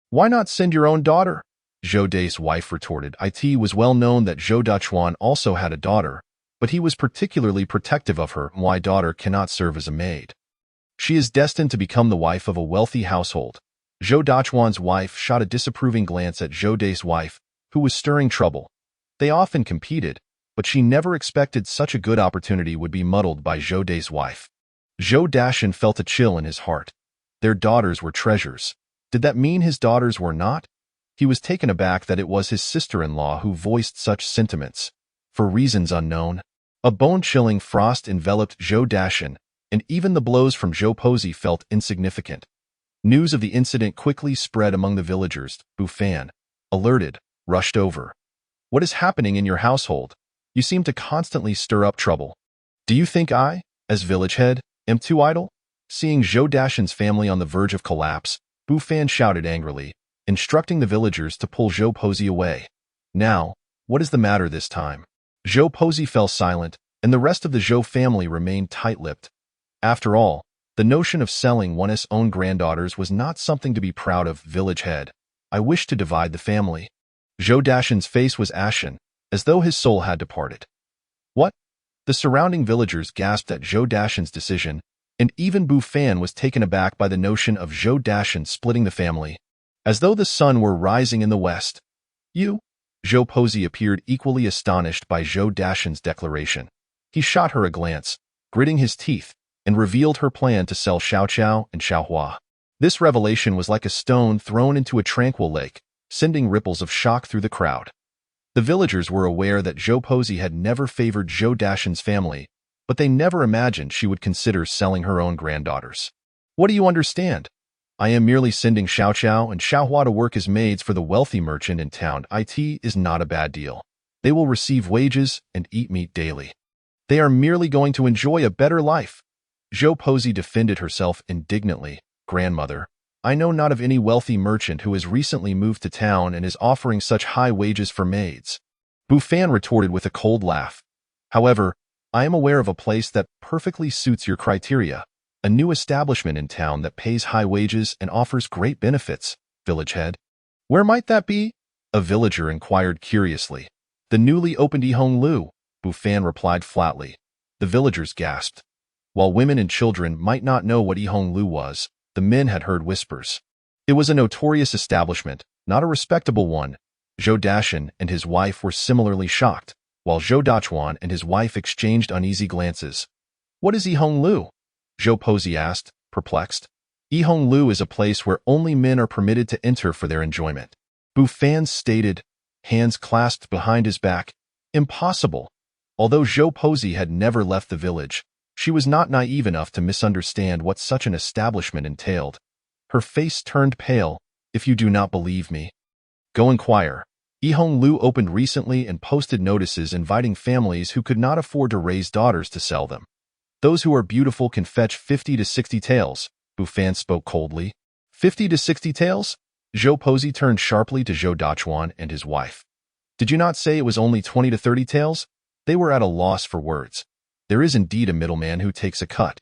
why not send your own daughter? Zhou Dai's wife retorted. It was well known that Zhou Dachuan also had a daughter, but he was particularly protective of her. My daughter cannot serve as a maid. She is destined to become the wife of a wealthy household. Zhou Dachuan's wife shot a disapproving glance at Zhou Dai's wife, who was stirring trouble. They often competed, but she never expected such a good opportunity would be muddled by Zhou Dai's wife. Zhou Dashan felt a chill in his heart. Their daughters were treasures. Did that mean his daughters were not? He was taken aback that it was his sister-in-law who voiced such sentiments. For reasons unknown, a bone-chilling frost enveloped Zhou Dashan, and even the blows from Zhou Pozi felt insignificant. News of the incident quickly spread among the villagers. Bu Fan, alerted, rushed over. What is happening in your household? You seem to constantly stir up trouble. Do you think I, as village head, am too idle? Seeing Zhou Dashan's family on the verge of collapse, Bu Fan shouted angrily, instructing the villagers to pull Zhou Pozi away. Now, what is the matter this time? Zhou Pozi fell silent, and the rest of the Zhou family remained tight-lipped. After all, the notion of selling one's own granddaughters was not something to be proud of. Village head, I wish to divide the family. Zhou Dashan's face was ashen, as though his soul had departed. What? The surrounding villagers gasped at Zhou Dashan's decision, and even Bu Fan was taken aback by the notion of Zhou Dashan splitting the family, as though the sun were rising in the west. You? Zhou Pozi appeared equally astonished by Zhou Dashan's declaration. He shot her a glance, gritting his teeth, and revealed her plan to sell Xiao Qiao and Xiao Hua. This revelation was like a stone thrown into a tranquil lake, sending ripples of shock through the crowd. The villagers were aware that Zhou Pozi had never favored Zhou Dashan's family, but they never imagined she would consider selling her own granddaughters. What do you understand? I am merely sending Xiao Qiao and Xiao Hua to work as maids for the wealthy merchant in town. It is not a bad deal. They will receive wages and eat meat daily. They are merely going to enjoy a better life. Zhou Pozi defended herself indignantly. Grandmother, I know not of any wealthy merchant who has recently moved to town and is offering such high wages for maids. Bu Fan retorted with a cold laugh. However, I am aware of a place that perfectly suits your criteria, a new establishment in town that pays high wages and offers great benefits. Village head. Where might that be? A villager inquired curiously. The newly opened Yihong Lu, Bu Fan replied flatly. The villagers gasped. While women and children might not know what Yihong Lu was, the men had heard whispers. It was a notorious establishment, not a respectable one. Zhou Dashan and his wife were similarly shocked, while Zhou Dachuan and his wife exchanged uneasy glances. What is Yihong Lu? Zhou Pozi asked, perplexed. Yihong Lu is a place where only men are permitted to enter for their enjoyment. Bu Fan stated, hands clasped behind his back. Impossible. Although Zhou Pozi had never left the village, she was not naive enough to misunderstand what such an establishment entailed. Her face turned pale. If you do not believe me, go inquire. Yihong Lu opened recently and posted notices inviting families who could not afford to raise daughters to sell them. Those who are beautiful can fetch 50 to 60 taels. Bu Fan spoke coldly. 50 to 60 taels? Zhou Pozi turned sharply to Zhou Dachuan and his wife. Did you not say it was only 20 to 30 taels? They were at a loss for words. There is indeed a middleman who takes a cut.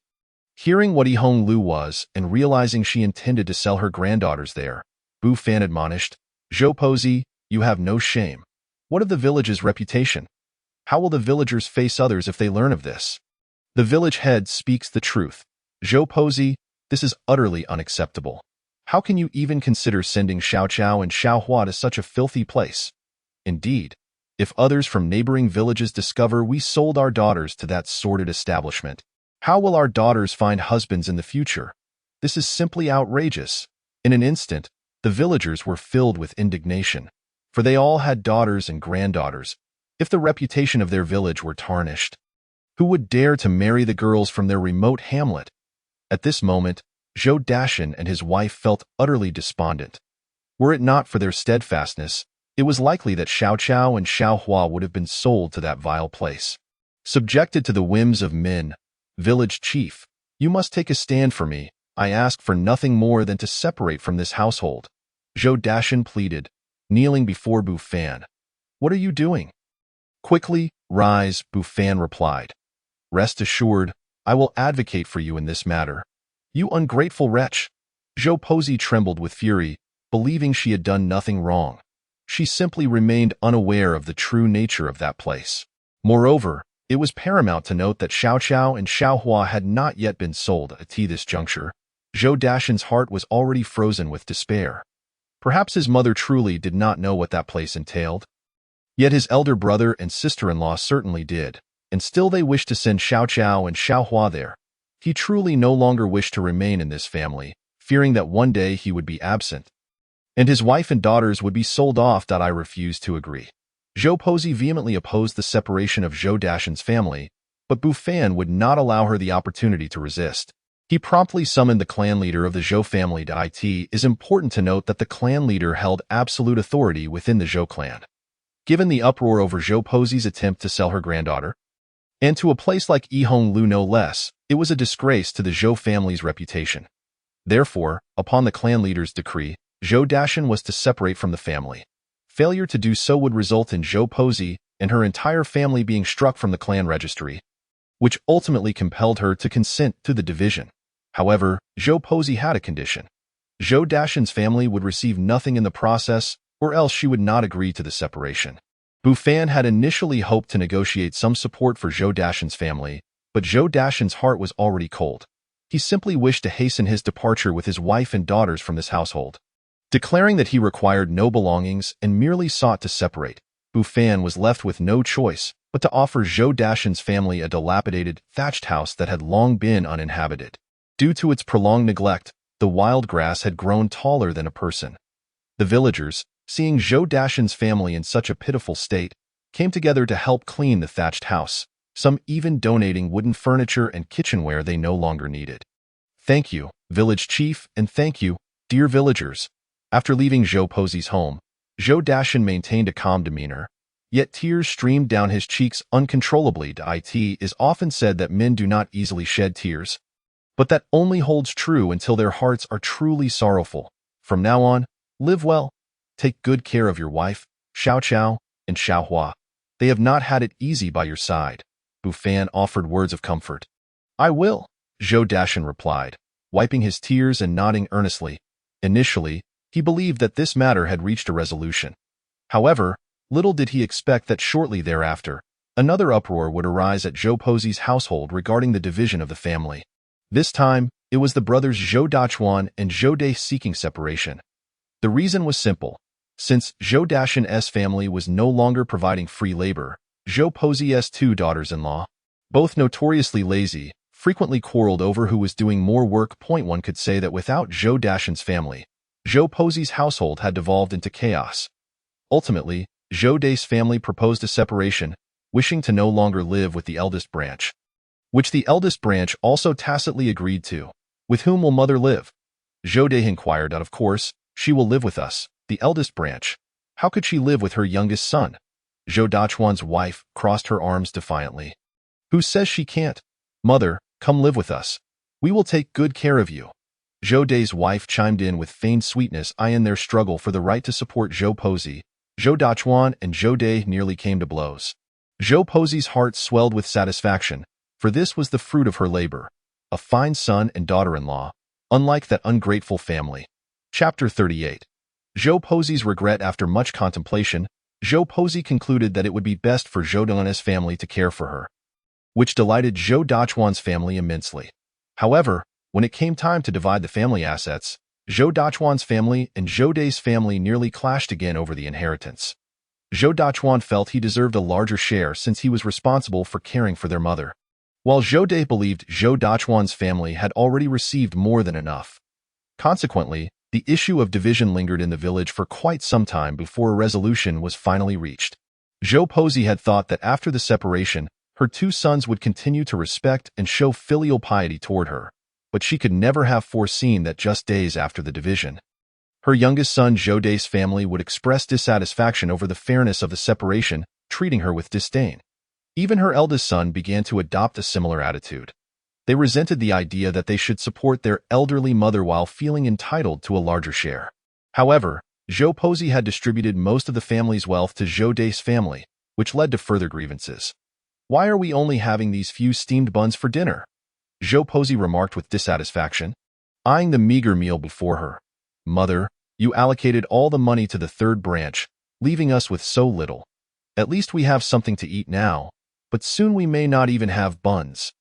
Hearing what Yihong Lu was and realizing she intended to sell her granddaughters there, Bu Fan admonished, Zhou Pozi, you have no shame. What of the village's reputation? How will the villagers face others if they learn of this? The village head speaks the truth. Zhou Pozi, this is utterly unacceptable. How can you even consider sending Xiao Qiao and Xiao Hua to such a filthy place? Indeed, if others from neighboring villages discover we sold our daughters to that sordid establishment, how will our daughters find husbands in the future? This is simply outrageous. In an instant, the villagers were filled with indignation, for they all had daughters and granddaughters. If the reputation of their village were tarnished, Who would dare to marry the girls from their remote hamlet? At this moment, Zhou Dashan and his wife felt utterly despondent. Were it not for their steadfastness, it was likely that Xiao Chao and Xiao Hua would have been sold to that vile place. Subjected to the whims of Min, village chief, you must take a stand for me. I ask for nothing more than to separate from this household. Zhou Dashan pleaded, kneeling before Bu Fan. What are you doing? Quickly, rise, Bu Fan replied. Rest assured, I will advocate for you in this matter. You ungrateful wretch! Zhou Pozi trembled with fury, believing she had done nothing wrong. She simply remained unaware of the true nature of that place. Moreover, it was paramount to note that Xiao Chao and Xiao Hua had not yet been sold at this juncture. Zhou Dashan's heart was already frozen with despair. Perhaps his mother truly did not know what that place entailed. Yet his elder brother and sister-in-law certainly did, and still they wished to send Xiao Chao and Xiao Hua there. He truly no longer wished to remain in this family, fearing that one day he would be absent, and his wife and daughters would be sold off. I refused to agree. Zhou Pozi vehemently opposed the separation of Zhou Dashan's family, but Bu Fan would not allow her the opportunity to resist. He promptly summoned the clan leader of the Zhou family. It is important to note that the clan leader held absolute authority within the Zhou clan. Given the uproar over Zhou Pozi's attempt to sell her granddaughter, and to a place like Yihong Lu no less, it was a disgrace to the Zhou family's reputation. Therefore, upon the clan leader's decree, Zhou Dashan was to separate from the family. Failure to do so would result in Zhou Pozi and her entire family being struck from the clan registry, which ultimately compelled her to consent to the division. However, Zhou Pozi had a condition. Zhou Dashan's family would receive nothing in the process, or else she would not agree to the separation. Bu Fan had initially hoped to negotiate some support for Zhou Dashan's family, but Zhou Dashan's heart was already cold. He simply wished to hasten his departure with his wife and daughters from this household. Declaring that he required no belongings and merely sought to separate, Bu Fan was left with no choice but to offer Zhou Dashan's family a dilapidated, thatched house that had long been uninhabited. Due to its prolonged neglect, the wild grass had grown taller than a person. The villagers, seeing Zhou Dashan's family in such a pitiful state, came together to help clean the thatched house, some even donating wooden furniture and kitchenware they no longer needed. Thank you, village chief, and thank you, dear villagers. After leaving Zhou Pozi's home, Zhou Dashan maintained a calm demeanor, yet tears streamed down his cheeks uncontrollably. It is often said that men do not easily shed tears, but that only holds true until their hearts are truly sorrowful. From now on, live well. Take good care of your wife, Xiao Chao, and Xiao Hua. They have not had it easy by your side. Bu Fan offered words of comfort. I will, Zhou Dashan replied, wiping his tears and nodding earnestly. Initially, he believed that this matter had reached a resolution. However, little did he expect that shortly thereafter, another uproar would arise at Zhou Pozi's household regarding the division of the family. This time, it was the brothers Zhou Dachuan and Zhou Dai seeking separation. The reason was simple. Since Zhou Dashan's family was no longer providing free labor, Zhou Pozi's two daughters-in-law, both notoriously lazy, frequently quarreled over who was doing more work. One could say that without Zhou Dashan's family, Zhou Pozi's household had devolved into chaos. Ultimately, Zhou Dai's family proposed a separation, wishing to no longer live with the eldest branch, which the eldest branch also tacitly agreed to. With whom will mother live? Zhou Dai inquired. Of course, she will live with us, the eldest branch. How could she live with her youngest son? Zhou Dachuan's wife crossed her arms defiantly. Who says she can't? Mother, come live with us. We will take good care of you. Zhou Dai's wife chimed in with feigned sweetness. In their struggle for the right to support Zhou Pozi, Zhou Dachuan and Zhou Dai nearly came to blows. Zhou Pozi's heart swelled with satisfaction, for this was the fruit of her labor, a fine son and daughter-in-law, unlike that ungrateful family. Chapter 38. Zhou Pozi's regret. After much contemplation, Zhou Pozi concluded that it would be best for Zhou Dachuan's family to care for her, which delighted Zhou Dachuan's family immensely. However, when it came time to divide the family assets, Zhou Dachuan's family and Zhou Dai's family nearly clashed again over the inheritance. Zhou Dachuan felt he deserved a larger share since he was responsible for caring for their mother, while Zhou Dai believed Zhou Dachuan's family had already received more than enough. Consequently, the issue of division lingered in the village for quite some time before a resolution was finally reached. Zhou Pozi had thought that after the separation, Her two sons would continue to respect and show filial piety toward her, but she could never have foreseen that just days after the division, her youngest son Joday's family would express dissatisfaction over the fairness of the separation, treating her with disdain. Even her eldest son began to adopt a similar attitude. They resented the idea that they should support their elderly mother while feeling entitled to a larger share. However, Zhou Pozi had distributed most of the family's wealth to Zhou Dai's family, which led to further grievances. "Why are we only having these few steamed buns for dinner?" Zhou Pozi remarked with dissatisfaction, eyeing the meager meal before her. "Mother, you allocated all the money to the third branch, leaving us with so little. At least we have something to eat now, but soon we may not even have buns."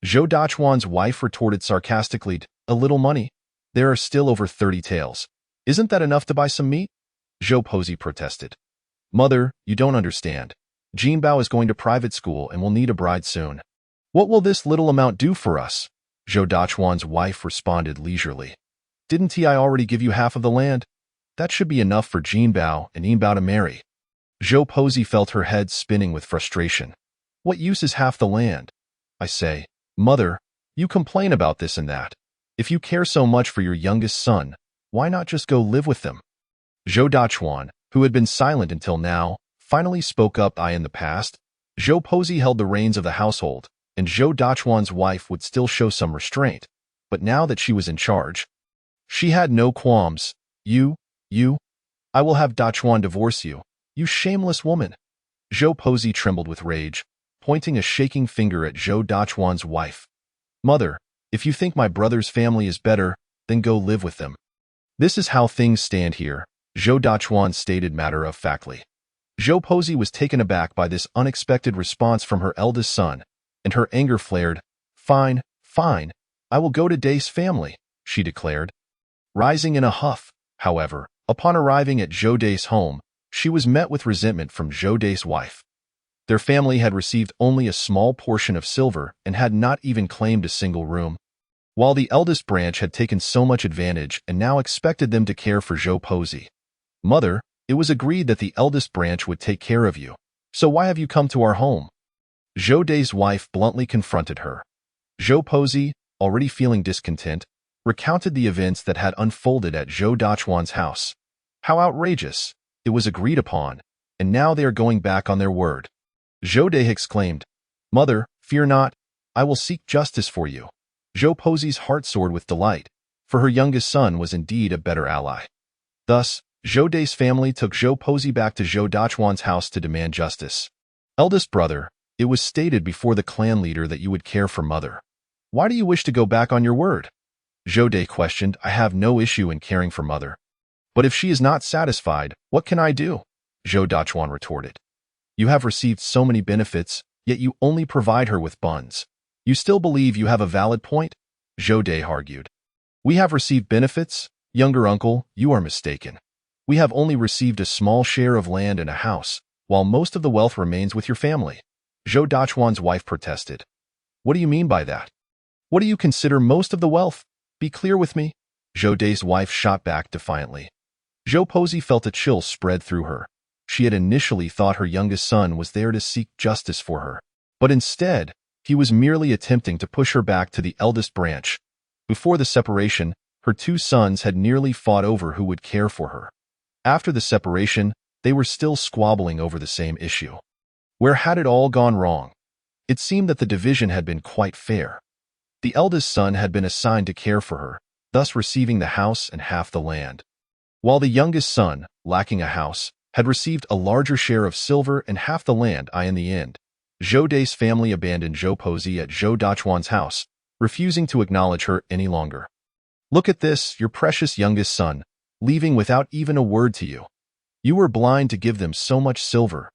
Zhou Dachuan's wife retorted sarcastically, "A little money? There are still over 30 taels. Isn't that enough to buy some meat?" Zhou Pozi protested. "Mother, you don't understand. Jinbao is going to private school and will need a bride soon. What will this little amount do for us?" Zhou Dachuan's wife responded leisurely. "Didn't I already give you half of the land? That should be enough for Jinbao and Yinbao to marry." Zhou Pozi felt her head spinning with frustration. "What use is half the land? I say, Mother, you complain about this and that. If you care so much for your youngest son, why not just go live with them?" Zhou Dachuan, who had been silent until now, finally spoke up. In the past, Zhou Pozi held the reins of the household, and Zhou Dachuan's wife would still show some restraint. But now that she was in charge, she had no qualms. You, I will have Dachuan divorce you, you shameless woman." Zhou Pozi trembled with rage, pointing a shaking finger at Zhou Dachuan's wife. "Mother, if you think my brother's family is better, then go live with them. This is how things stand here," Zhou Dachuan stated matter-of-factly. Zhou Pozi was taken aback by this unexpected response from her eldest son, and her anger flared. Fine, I will go to Dai's family," she declared. Rising in a huff, however, upon arriving at Zhou Dai's home, she was met with resentment from Zhou Dai's wife. Their family had received only a small portion of silver and had not even claimed a single room, while the eldest branch had taken so much advantage and now expected them to care for Zhou Pozi. "Mother, it was agreed that the eldest branch would take care of you, so why have you come to our home?" Zhou Dai's wife bluntly confronted her. Zhou Pozi, already feeling discontent, recounted the events that had unfolded at Zhou Dachuan's house. How outrageous! It was agreed upon, and now they are going back on their word. Zhou Dai exclaimed, "Mother, fear not, I will seek justice for you." Zhou Pozi's heart soared with delight, for her youngest son was indeed a better ally. Thus, Zhou Dai's family took Zhou Pozi back to Zhou Dachuan's house to demand justice. "Eldest brother, it was stated before the clan leader that you would care for Mother. Why do you wish to go back on your word?" Zhou Dai questioned. "I have no issue in caring for Mother. But if she is not satisfied, what can I do?" Zhou Dachuan retorted. "You have received so many benefits, yet you only provide her with buns. You still believe you have a valid point?" Zhou Dai argued. "We have received benefits? Younger uncle, you are mistaken. We have only received a small share of land and a house, while most of the wealth remains with your family." Zhou Dachuan's wife protested. "What do you mean by that? What do you consider most of the wealth? Be clear with me." Zhou Dai's wife shot back defiantly. Zhou Pozi felt a chill spread through her. She had initially thought her youngest son was there to seek justice for her, but instead, he was merely attempting to push her back to the eldest branch. Before the separation, her two sons had nearly fought over who would care for her. After the separation, they were still squabbling over the same issue. Where had it all gone wrong? It seemed that the division had been quite fair. The eldest son had been assigned to care for her, thus receiving the house and half the land, while the youngest son, lacking a house, had received a larger share of silver and half the land. In the end, Zhou Dai's family abandoned Zhou Pozi at Zhou Dachuan's house, refusing to acknowledge her any longer. "Look at this, your precious youngest son, leaving without even a word to you. You were blind to give them so much silver."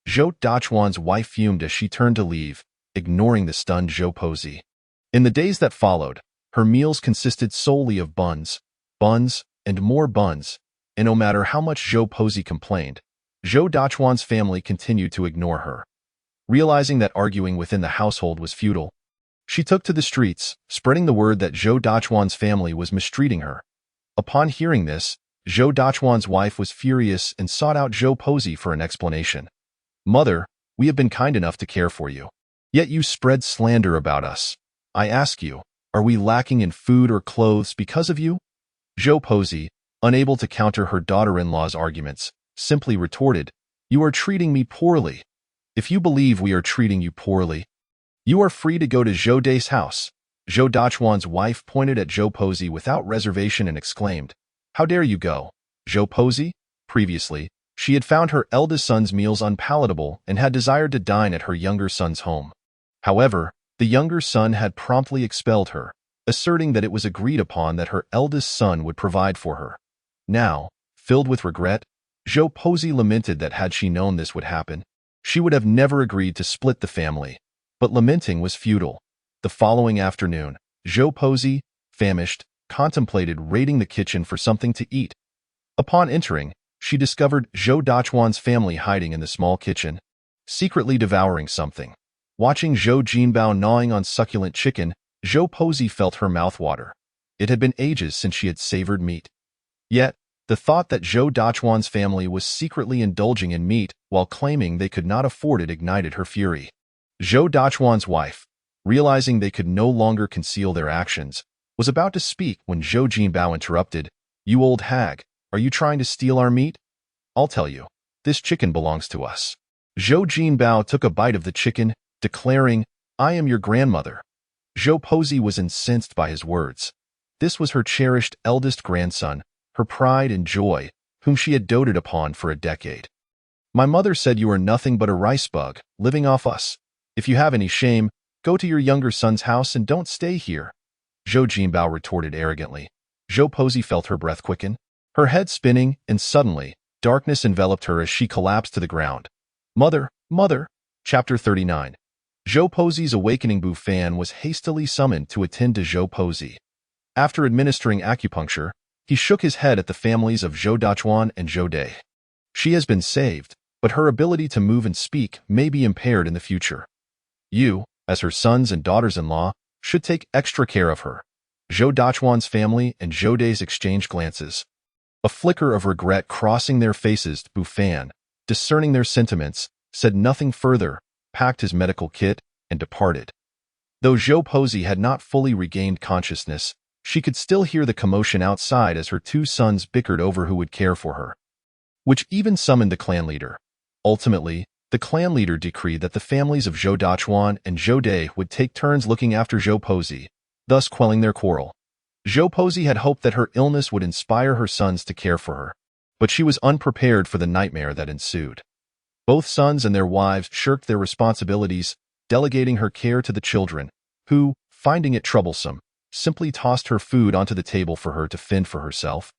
Zhou Dachuan's wife fumed as she turned to leave, ignoring the stunned Zhou Pozi. In the days that followed, her meals consisted solely of buns, and more buns, and no matter how much Zhou Pozi complained, Zhou Dachuan's family continued to ignore her. Realizing that arguing within the household was futile, she took to the streets, spreading the word that Zhou Dachuan's family was mistreating her. Upon hearing this, Zhou Dachuan's wife was furious and sought out Zhou Pozi for an explanation. "Mother, we have been kind enough to care for you. Yet you spread slander about us. I ask you, are we lacking in food or clothes because of you? Zhou Posey, unable to counter her daughter-in-law's arguments, simply retorted, You are treating me poorly. If you believe we are treating you poorly, you are free to go to Zhou Dai's house. Zhou Dachuan's wife pointed at Zhou Posey without reservation and exclaimed, How dare you go? Zhou Posey? Previously, she had found her eldest son's meals unpalatable and had desired to dine at her younger son's home. However, the younger son had promptly expelled her, asserting that it was agreed upon that her eldest son would provide for her. Now, filled with regret, Zhou Posey lamented that had she known this would happen, she would have never agreed to split the family. But lamenting was futile. The following afternoon, Zhou Posey, famished, contemplated raiding the kitchen for something to eat. Upon entering, she discovered Zhou Dachuan's family hiding in the small kitchen, secretly devouring something. Watching Zhou Jinbao gnawing on succulent chicken, Zhou Posey felt her mouth water. It had been ages since she had savored meat. Yet, the thought that Zhou Dachuan's family was secretly indulging in meat while claiming they could not afford it ignited her fury. Zhou Dachuan's wife, realizing they could no longer conceal their actions, was about to speak when Zhou Jinbao interrupted, You old hag, are you trying to steal our meat? I'll tell you, this chicken belongs to us. Zhou Jinbao took a bite of the chicken, declaring, I am your grandmother. Zhou Posey was incensed by his words. This was her cherished eldest grandson, her pride and joy, whom she had doted upon for a decade. My mother said you are nothing but a rice bug, living off us. If you have any shame, go to your younger son's house and don't stay here. Zhou Jinbao retorted arrogantly. Zhou Posey felt her breath quicken, her head spinning, and suddenly, darkness enveloped her as she collapsed to the ground. Mother, mother! Chapter 39. Zhou Posey's awakening Bufan was hastily summoned to attend to Zhou Posey. After administering acupuncture, he shook his head at the families of Zhou Dachuan and Zhou Dai. She has been saved, but her ability to move and speak may be impaired in the future. You, as her sons and daughters-in-law, should take extra care of her. Zhou Dachuan's family and Zhou Dai's exchanged glances. A flicker of regret crossing their faces, Bufan, discerning their sentiments, said nothing further, packed his medical kit, and departed. Though Zhou Posey had not fully regained consciousness, she could still hear the commotion outside as her two sons bickered over who would care for her, which even summoned the clan leader. Ultimately, the clan leader decreed that the families of Zhou Dachuan and Zhou Dai would take turns looking after Zhou Posey, thus quelling their quarrel. Zhou Posey had hoped that her illness would inspire her sons to care for her, but she was unprepared for the nightmare that ensued. Both sons and their wives shirked their responsibilities, delegating her care to the children, who, finding it troublesome, simply tossed her food onto the table for her to fend for herself.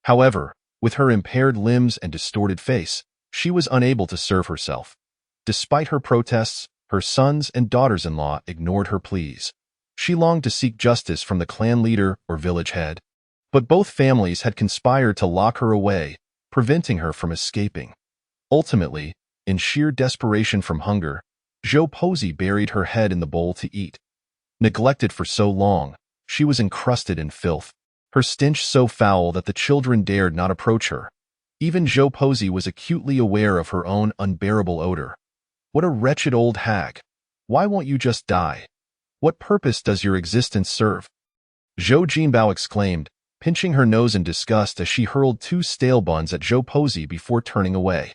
However, with her impaired limbs and distorted face, she was unable to serve herself. Despite her protests, her sons and daughters-in-law ignored her pleas. She longed to seek justice from the clan leader or village head, but both families had conspired to lock her away, preventing her from escaping. Ultimately, in sheer desperation from hunger, Zhou Posey buried her head in the bowl to eat. Neglected for so long, she was encrusted in filth, her stench so foul that the children dared not approach her. Even Zhou Posey was acutely aware of her own unbearable odor. What a wretched old hag! Why won't you just die? What purpose does your existence serve? Zhou Jinbao exclaimed, pinching her nose in disgust as she hurled 2 stale buns at Zhou Posey before turning away.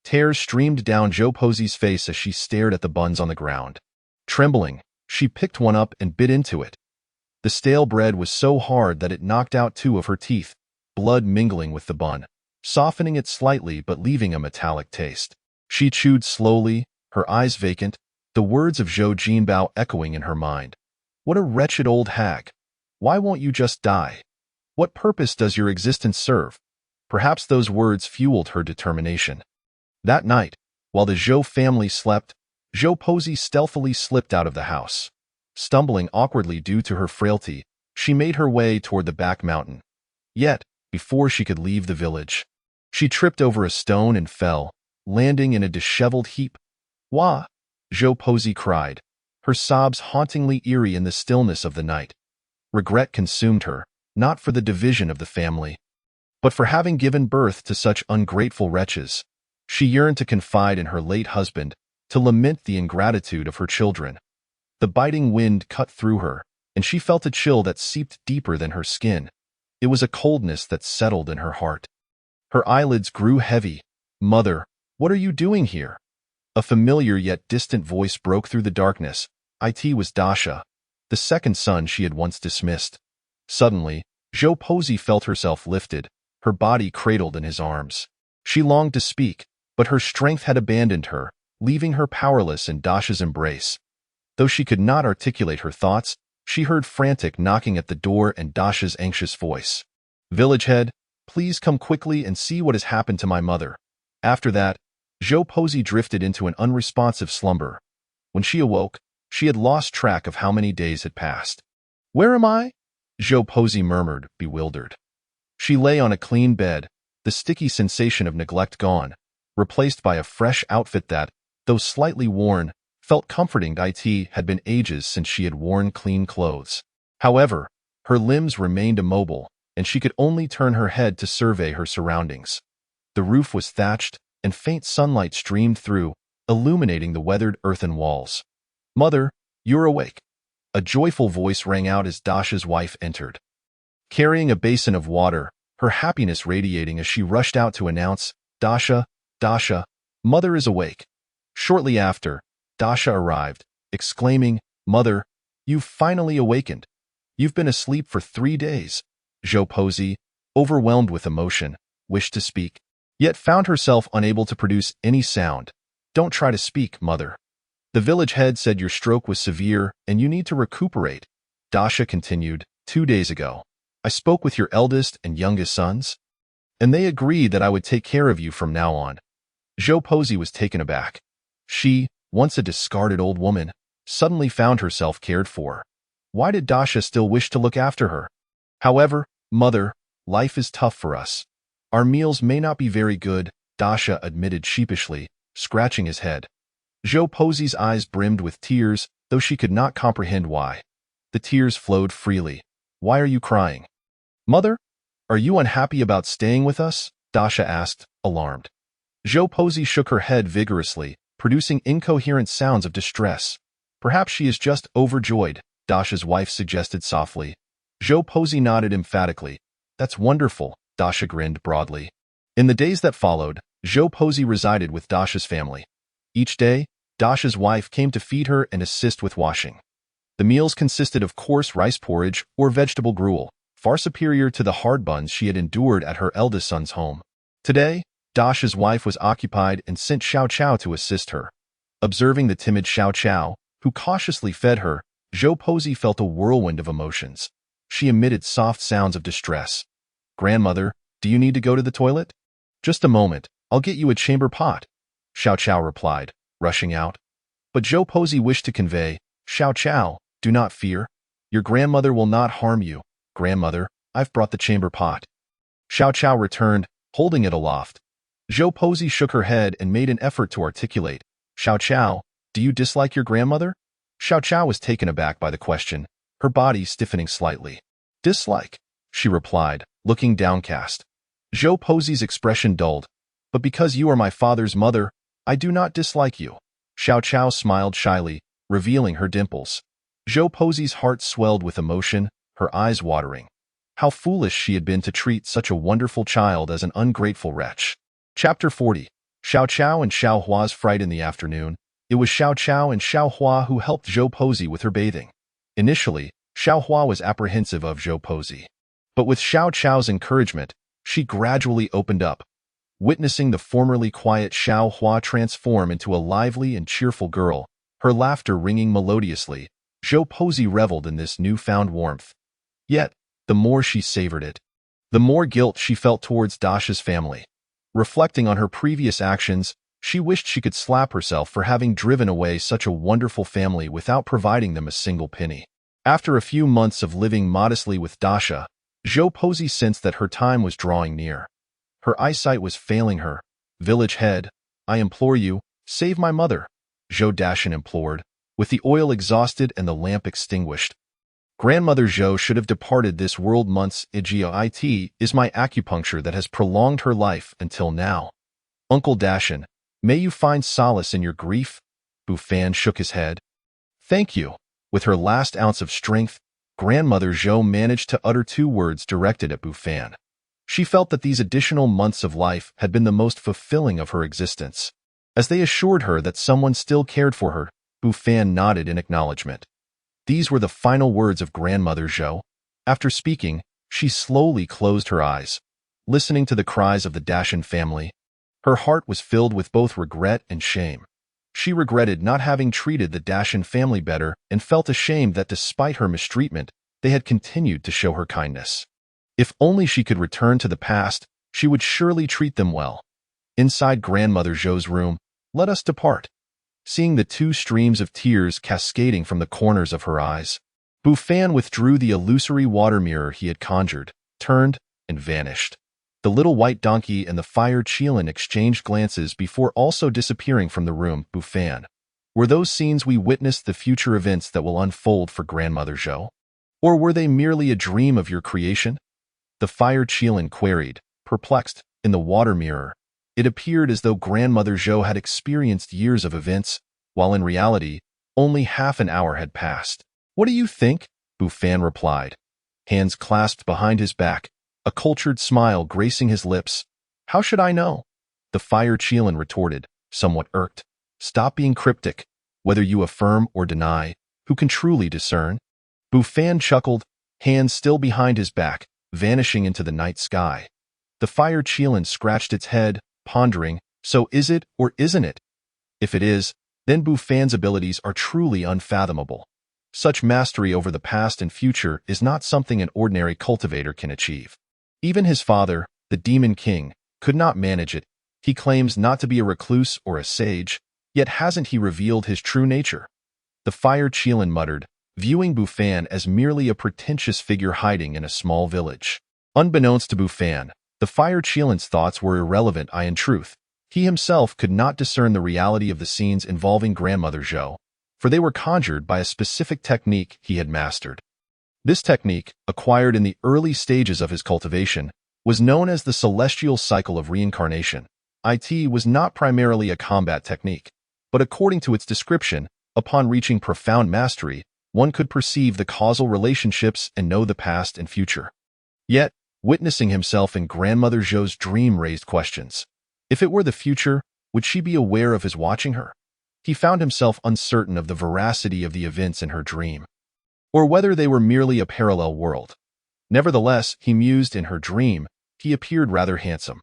Tears streamed down Zhou Posey's face as she stared at the buns on the ground. Trembling, she picked one up and bit into it. The stale bread was so hard that it knocked out 2 of her teeth, blood mingling with the bun, softening it slightly but leaving a metallic taste. She chewed slowly, her eyes vacant, the words of Zhou Jinbao echoing in her mind. What a wretched old hag! Why won't you just die? What purpose does your existence serve? Perhaps those words fueled her determination. That night, while the Zhou family slept, Zhou Posey stealthily slipped out of the house. Stumbling awkwardly due to her frailty, she made her way toward the back mountain. Yet, before she could leave the village, she tripped over a stone and fell, landing in a disheveled heap. Wah! Zhou Posey cried, her sobs hauntingly eerie in the stillness of the night. Regret consumed her, not for the division of the family, but for having given birth to such ungrateful wretches. She yearned to confide in her late husband, to lament the ingratitude of her children. The biting wind cut through her, and she felt a chill that seeped deeper than her skin. It was a coldness that settled in her heart. Her eyelids grew heavy. "Mother, what are you doing here?" A familiar yet distant voice broke through the darkness. It was Dasha, the second son she had once dismissed. Suddenly, Zhou Pozi felt herself lifted, her body cradled in his arms. She longed to speak, but her strength had abandoned her, leaving her powerless in Dasha's embrace. Though she could not articulate her thoughts, she heard frantic knocking at the door and Dasha's anxious voice. "Village head, please come quickly and see what has happened to my mother." After that, Zhou Pozi drifted into an unresponsive slumber. When she awoke, she had lost track of how many days had passed. "Where am I?" Zhou Pozi murmured, bewildered. She lay on a clean bed, the sticky sensation of neglect gone, replaced by a fresh outfit that, though slightly worn, felt comforting. It had been ages since she had worn clean clothes. However, her limbs remained immobile, and she could only turn her head to survey her surroundings. The roof was thatched, and faint sunlight streamed through, illuminating the weathered earthen walls. "Mother, you're awake." A joyful voice rang out as Dasha's wife entered. Carrying a basin of water, her happiness radiating as she rushed out to announce, Dasha, Mother is awake." Shortly after, Dasha arrived, exclaiming, "Mother, you've finally awakened. You've been asleep for 3 days." Zhou Pozi, overwhelmed with emotion, wished to speak, yet found herself unable to produce any sound. "Don't try to speak, Mother. The village head said your stroke was severe and you need to recuperate." Dasha continued, 2 days ago, I spoke with your eldest and youngest sons, and they agreed that I would take care of you from now on." Zhou Pozi was taken aback. She, once a discarded old woman, suddenly found herself cared for. Why did Dasha still wish to look after her? "However, Mother, life is tough for us. Our meals may not be very good," Dasha admitted sheepishly, scratching his head. Zhou Pozi's eyes brimmed with tears, though she could not comprehend why. The tears flowed freely. "Why are you crying?" "Mother, are you unhappy about staying with us?" Dasha asked, alarmed. Zhou Pozi shook her head vigorously, producing incoherent sounds of distress. "Perhaps she is just overjoyed," Dasha's wife suggested softly. Zhou Pozi nodded emphatically. "That's wonderful," Dasha grinned broadly. In the days that followed, Zhou Pozi resided with Dasha's family. Each day, Dasha's wife came to feed her and assist with washing. The meals consisted of coarse rice porridge or vegetable gruel, far superior to the hard buns she had endured at her eldest son's home. Today, Dasha's wife was occupied and sent Xiao Chao to assist her. Observing the timid Xiao Chao, who cautiously fed her, Zhou Pozi felt a whirlwind of emotions. She emitted soft sounds of distress. "Grandmother, do you need to go to the toilet?" "Just a moment, I'll get you a chamber pot," Xiao Chao replied, rushing out. But Zhou Pozi wished to convey, "Xiao Chao, do not fear. Your grandmother will not harm you. Grandmother, I've brought the chamber pot." Xiao Chao returned, holding it aloft. Zhou Pozi shook her head and made an effort to articulate, "Xiao Chao, do you dislike your grandmother?" Xiao Chao was taken aback by the question, her body stiffening slightly. "Dislike," she replied, looking downcast. Zhou Pozi's expression dulled. "But because you are my father's mother, I do not dislike you." Xiao Chao smiled shyly, revealing her dimples. Zhou Pozi's heart swelled with emotion, her eyes watering. How foolish she had been to treat such a wonderful child as an ungrateful wretch. Chapter 40. Xiao Chao and Xiao Hua's fright in the afternoon. It was Xiao Chao and Xiao Hua who helped Zhou Pozi with her bathing. Initially, Xiao Hua was apprehensive of Zhou Pozi. But with Xiao Chao's encouragement, she gradually opened up. Witnessing the formerly quiet Xiao Hua transform into a lively and cheerful girl, her laughter ringing melodiously, Zhou Pozi reveled in this newfound warmth. Yet, the more she savored it, the more guilt she felt towards Dasha's family. Reflecting on her previous actions, she wished she could slap herself for having driven away such a wonderful family without providing them a single penny. After a few months of living modestly with Dasha, Zhou Pozi sensed that her time was drawing near. Her eyesight was failing her. "Village head, I implore you, save my mother," Zhou Dashan implored, with the oil exhausted and the lamp extinguished. "Grandmother Zhou should have departed this world months ago. It is my acupuncture that has prolonged her life until now. Uncle Dashan, may you find solace in your grief." Bufan shook his head. Thank you. With her last ounce of strength, Grandmother Zhou managed to utter 2 words directed at Bufan. She felt that these additional months of life had been the most fulfilling of her existence. As they assured her that someone still cared for her, Bufan nodded in acknowledgement. These were the final words of Grandmother Zhou. After speaking, she slowly closed her eyes, listening to the cries of the Dashan family. Her heart was filled with both regret and shame. She regretted not having treated the Dashan family better and felt ashamed that despite her mistreatment, they had continued to show her kindness. If only she could return to the past, she would surely treat them well. Inside Grandmother Zhou's room, let us depart. Seeing the 2 streams of tears cascading from the corners of her eyes, Bufan withdrew the illusory water mirror he had conjured, turned, and vanished. The little white donkey and the fire Qilin exchanged glances before also disappearing from the room. Bufan, were those scenes we witnessed the future events that will unfold for Grandmother Zhou? Or were they merely a dream of your creation? The fire Qilin queried, perplexed. In the water mirror, it appeared as though Grandmother Zhou had experienced years of events, while in reality, only half an hour had passed. What do you think? Bufan replied, hands clasped behind his back, a cultured smile gracing his lips. How should I know? The fire Qilin retorted, somewhat irked. Stop being cryptic. Whether you affirm or deny, who can truly discern? Bufan chuckled, hands still behind his back, vanishing into the night sky. The fire Qilin scratched its head, pondering, so is it or isn't it? If it is, then Bufan's abilities are truly unfathomable. Such mastery over the past and future is not something an ordinary cultivator can achieve. Even his father, the Demon King, could not manage it. He claims not to be a recluse or a sage, yet hasn't he revealed his true nature? The fire Qilin muttered, viewing Bufan as merely a pretentious figure hiding in a small village. Unbeknownst to Bufan, the fire Qilin's thoughts were irrelevant. In truth, he himself could not discern the reality of the scenes involving Grandmother Zhou, for they were conjured by a specific technique he had mastered. This technique, acquired in the early stages of his cultivation, was known as the celestial cycle of reincarnation. It was not primarily a combat technique, but according to its description, upon reaching profound mastery, one could perceive the causal relationships and know the past and future. Yet, witnessing himself in Grandmother Zhou's dream raised questions. If it were the future, would she be aware of his watching her? He found himself uncertain of the veracity of the events in her dream, or whether they were merely a parallel world. Nevertheless, he mused in her dream, he appeared rather handsome.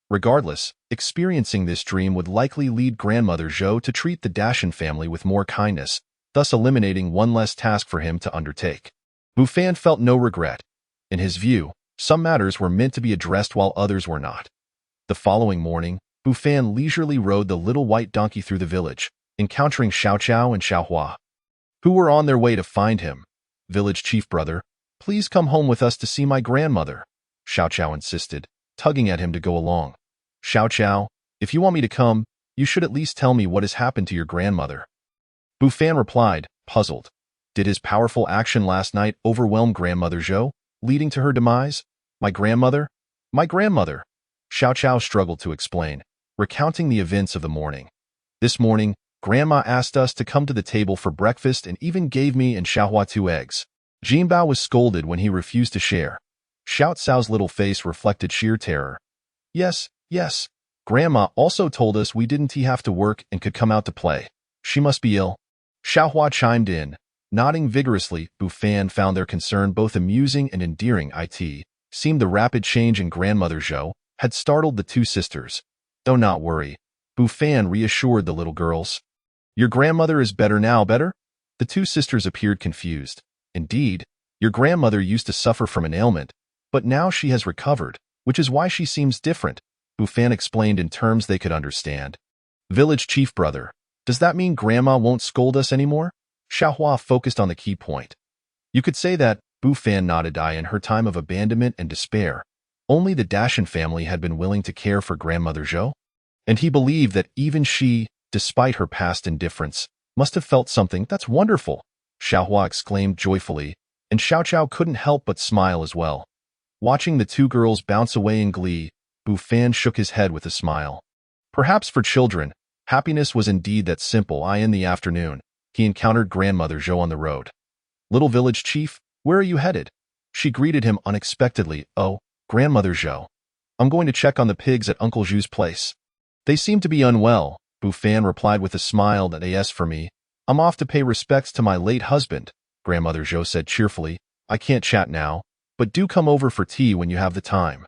Regardless, experiencing this dream would likely lead Grandmother Zhou to treat the Dashan family with more kindness, thus eliminating one less task for him to undertake. Bufan felt no regret. In his view, some matters were meant to be addressed while others were not. The following morning, Bufan leisurely rode the little white donkey through the village, encountering Xiaoqiao and Xiaohua, who were on their way to find him. Village chief brother, please come home with us to see my grandmother, Xiaoqiao insisted, tugging at him to go along. Xiaoqiao, if you want me to come, you should at least tell me what has happened to your grandmother. Bufan replied, puzzled. Did his powerful action last night overwhelm Grandmother Zhou, leading to her demise? My grandmother? My grandmother. Xiaoqiao struggled to explain, recounting the events of the morning. This morning, Grandma asked us to come to the table for breakfast and even gave me and Xiaohua 2 eggs. Jinbao was scolded when he refused to share. Xiao Cao's little face reflected sheer terror. Yes, yes. Grandma also told us we didn't have to work and could come out to play. She must be ill. Xiaohua chimed in, nodding vigorously. Bufan found their concern both amusing and endearing. It seemed the rapid change in Grandmother Zhou had startled the 2 sisters. Though not worry, Bufan reassured the little girls. Your grandmother is better now, better? The 2 sisters appeared confused. Indeed, your grandmother used to suffer from an ailment, but now she has recovered, which is why she seems different, Bufan explained in terms they could understand. Village chief brother, does that mean Grandma won't scold us anymore? Xiaohua focused on the key point. You could say that, Bufan nodded. In her time of abandonment and despair, only the Dashan family had been willing to care for Grandmother Zhou, and he believed that even she, despite her past indifference, must have felt something. That's wonderful, Xiaohua exclaimed joyfully, and Xiaoqiao couldn't help but smile as well. Watching the 2 girls bounce away in glee, Bufan shook his head with a smile. Perhaps for children, Happiness was indeed that simple. In the afternoon, he encountered Grandmother Zhou on the road. "Little village chief, where are you headed?" She greeted him unexpectedly. "Oh, Grandmother Zhou. I'm going to check on the pigs at Uncle Zhu's place. They seem to be unwell," Bu Fan replied with a smile. "That as for me, I'm off to pay respects to my late husband," Grandmother Zhou said cheerfully. "I can't chat now, but do come over for tea when you have the time."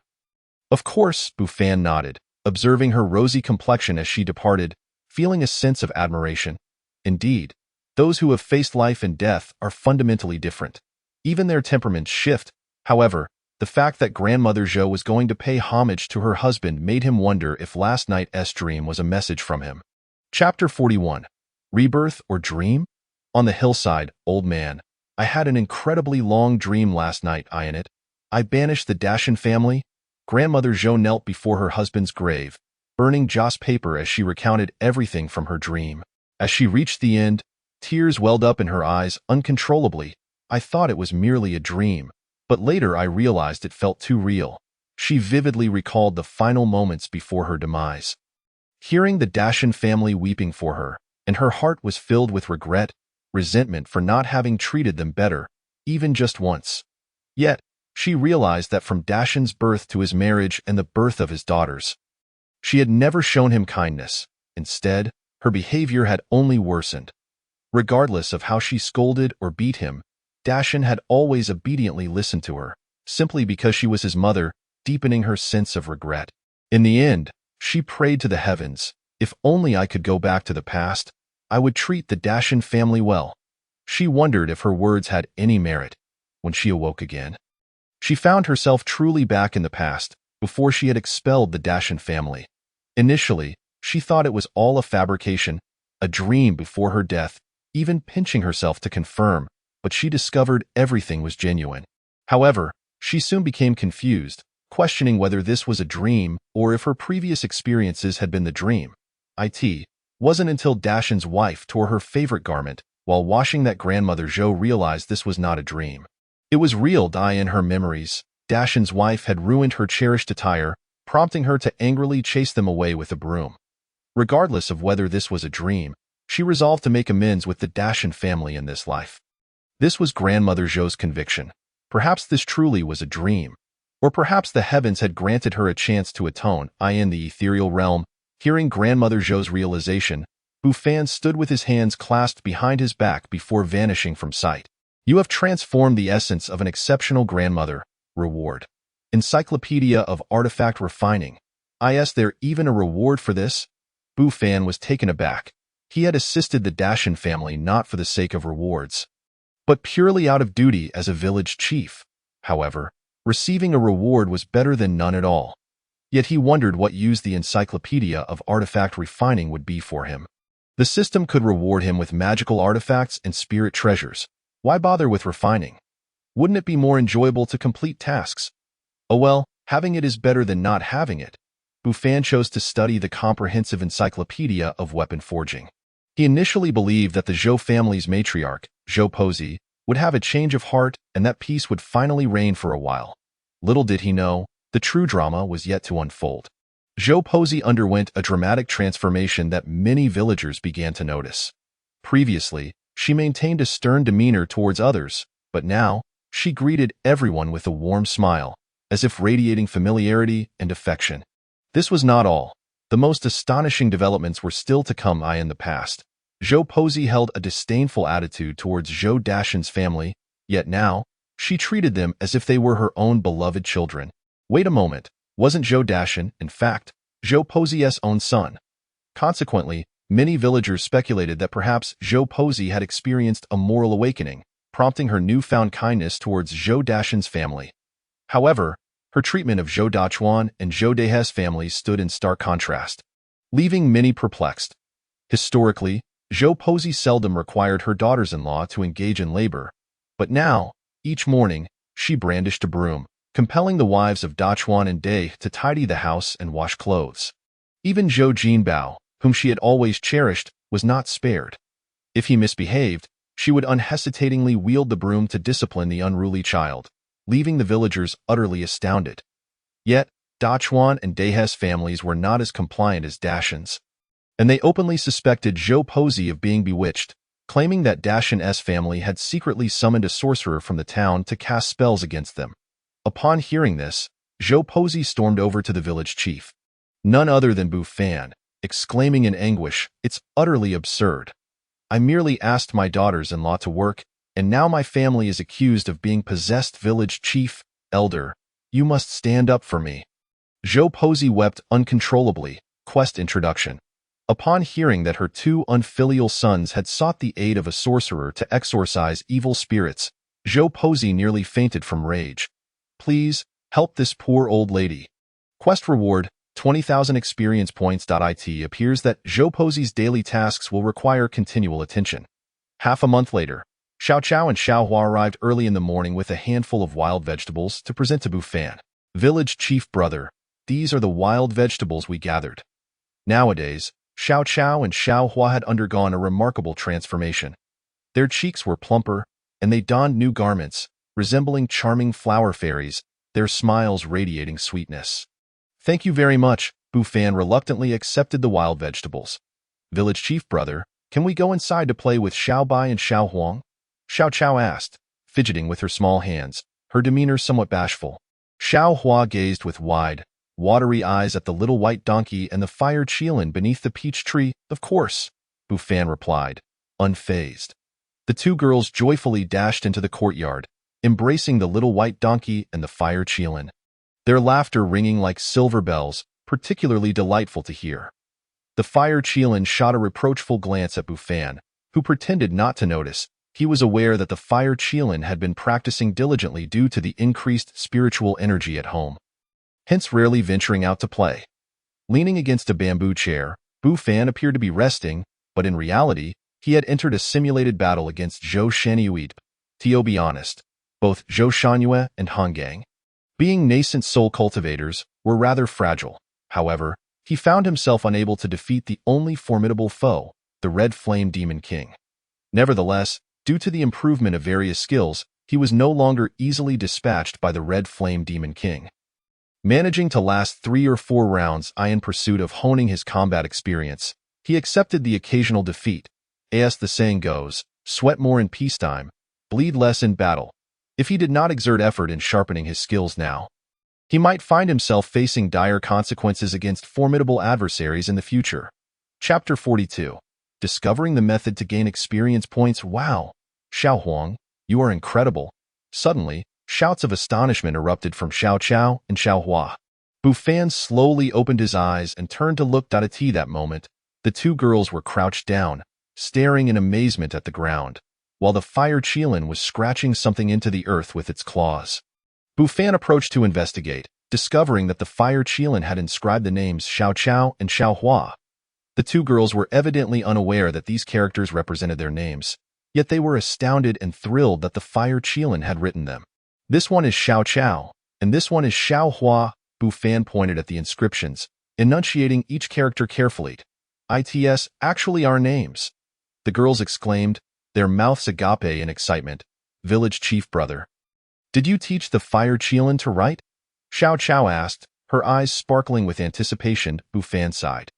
"Of course," Bu Fan nodded, observing her rosy complexion as she departed, feeling a sense of admiration. Indeed, those who have faced life and death are fundamentally different. Even their temperaments shift. However, the fact that Grandmother Zhou was going to pay homage to her husband made him wonder if last night's dream was a message from him. Chapter 41. Rebirth or Dream? On the hillside, old man. I had an incredibly long dream last night. In it, I banished the Dashan family. Grandmother Zhou knelt before her husband's grave, burning joss paper as she recounted everything from her dream. As she reached the end, tears welled up in her eyes uncontrollably. I thought it was merely a dream, but later I realized it felt too real. She vividly recalled the final moments before her demise. Hearing the Dashan family weeping for her, and her heart was filled with regret, resentment for not having treated them better, even just once. Yet, she realized that from Dashan's birth to his marriage and the birth of his daughters, she had never shown him kindness. Instead, her behavior had only worsened. Regardless of how she scolded or beat him, Dashan had always obediently listened to her, simply because she was his mother, deepening her sense of regret. In the end, she prayed to the heavens, "If only I could go back to the past, I would treat the Dashan family well." She wondered if her words had any merit. When she awoke again, she found herself truly back in the past, before she had expelled the Dashan family. Initially, she thought it was all a fabrication, a dream before her death, even pinching herself to confirm, but she discovered everything was genuine. However, she soon became confused, questioning whether this was a dream or if her previous experiences had been the dream. It wasn't until Dashan's wife tore her favorite garment while washing that Grandmother Zhou realized this was not a dream. It was real. In her memories, Dashan's wife had ruined her cherished attire, prompting her to angrily chase them away with a broom. Regardless of whether this was a dream, she resolved to make amends with the Dashan family in this life. This was Grandmother Zhou's conviction. Perhaps this truly was a dream. Or perhaps the heavens had granted her a chance to atone. In the ethereal realm, hearing Grandmother Zhou's realization, Bu Fan stood with his hands clasped behind his back before vanishing from sight. "You have transformed the essence of an exceptional grandmother. Reward. Encyclopedia of Artifact Refining. Is there even a reward for this?" Bu Fan was taken aback. He had assisted the Dashan family not for the sake of rewards, but purely out of duty as a village chief. However, receiving a reward was better than none at all. Yet he wondered what use the Encyclopedia of Artifact Refining would be for him. The system could reward him with magical artifacts and spirit treasures. Why bother with refining? Wouldn't it be more enjoyable to complete tasks? Oh well, having it is better than not having it. Bu Fan chose to study the comprehensive Encyclopedia of Weapon Forging. He initially believed that the Zhou family's matriarch, Zhou Pozi, would have a change of heart and that peace would finally reign for a while. Little did he know, the true drama was yet to unfold. Zhou Pozi underwent a dramatic transformation that many villagers began to notice. Previously, she maintained a stern demeanor towards others, but now, she greeted everyone with a warm smile, as if radiating familiarity and affection. This was not all. The most astonishing developments were still to come. In the past, Zhou Pozi held a disdainful attitude towards Zhou Dashan's family, yet now, she treated them as if they were her own beloved children. Wait a moment, wasn't Zhou Dashan, in fact, Zhou Pozi's own son? Consequently, many villagers speculated that perhaps Zhou Pozi had experienced a moral awakening, prompting her newfound kindness towards Zhou Dashan's family. However, her treatment of Zhou Dachuan and Zhou Dehe's families stood in stark contrast, leaving many perplexed. Historically, Zhou Pozi seldom required her daughters-in-law to engage in labor, but now, each morning, she brandished a broom, compelling the wives of Dachuan and De to tidy the house and wash clothes. Even Zhou Jinbao, whom she had always cherished, was not spared. If he misbehaved, she would unhesitatingly wield the broom to discipline the unruly child, leaving the villagers utterly astounded. Yet, Dachuan and Dehe's families were not as compliant as Dashan's. and they openly suspected Zhou Pozi of being bewitched, claiming that Dashan's family had secretly summoned a sorcerer from the town to cast spells against them. Upon hearing this, Zhou Pozi stormed over to the village chief, none other than Bu Fan, exclaiming in anguish, "It's utterly absurd. I merely asked my daughters-in-law to work, and now my family is accused of being possessed. Village chief, elder, you must stand up for me." Zhou Pozi wept uncontrollably. Quest introduction. Upon hearing that her two unfilial sons had sought the aid of a sorcerer to exorcise evil spirits, Zhou Pozi nearly fainted from rage. "Please, help this poor old lady." Quest reward, 20,000 experience points. It appears that Zhou Pozi's daily tasks will require continual attention. Half a month later, Xiao Chao and Xiao Hua arrived early in the morning with a handful of wild vegetables to present to Bu Fan. "Village chief brother, these are the wild vegetables we gathered." Nowadays, Xiao Chao and Xiao Hua had undergone a remarkable transformation. Their cheeks were plumper, and they donned new garments, resembling charming flower fairies, their smiles radiating sweetness. "Thank you very much," Bu Fan reluctantly accepted the wild vegetables. "Village chief brother, can we go inside to play with Xiao Bai and Xiao Huang?" Xiao Chao asked, fidgeting with her small hands, her demeanor somewhat bashful. Xiao Hua gazed with wide, watery eyes at the little white donkey and the fire Qilin beneath the peach tree. "Of course," Bu Fan replied, unfazed. The two girls joyfully dashed into the courtyard, embracing the little white donkey and the fire Qilin, their laughter ringing like silver bells, particularly delightful to hear. The fire Qilin shot a reproachful glance at Bu Fan, who pretended not to notice. He was aware that the fire Qilin had been practicing diligently due to the increased spiritual energy at home, hence rarely venturing out to play. Leaning against a bamboo chair, Bu Fan appeared to be resting, but in reality, he had entered a simulated battle against Zhou Shanyue. To be honest, both Zhou Shanyue and Han Gang, being nascent soul cultivators, were rather fragile. However, he found himself unable to defeat the only formidable foe, the Red Flame Demon King. Nevertheless, due to the improvement of various skills, he was no longer easily dispatched by the Red Flame Demon King. Managing to last 3 or 4 rounds in pursuit of honing his combat experience, he accepted the occasional defeat. As the saying goes, sweat more in peacetime, bleed less in battle. If he did not exert effort in sharpening his skills now, he might find himself facing dire consequences against formidable adversaries in the future. Chapter 42. Discovering the method to gain experience points. "Wow, Xiao Huang, you are incredible." Suddenly, shouts of astonishment erupted from Xiao Chao and Xiao Hua. Bu Fan slowly opened his eyes and turned to look at that moment. The two girls were crouched down, staring in amazement at the ground, while the fire Qilin was scratching something into the earth with its claws. Bu Fan approached to investigate, discovering that the fire Qilin had inscribed the names Xiao Chao and Xiao Hua. The two girls were evidently unaware that these characters represented their names, yet they were astounded and thrilled that the fire Qilin had written them. "This one is Xiao Chao, and this one is Xiao Hua." Bu Fan pointed at the inscriptions, enunciating each character carefully. "It's actually our names," the girls exclaimed, their mouths agape in excitement. "Village chief brother, did you teach the fire Qilin to write?" Xiao Chao asked, her eyes sparkling with anticipation. Bu Fan sighed.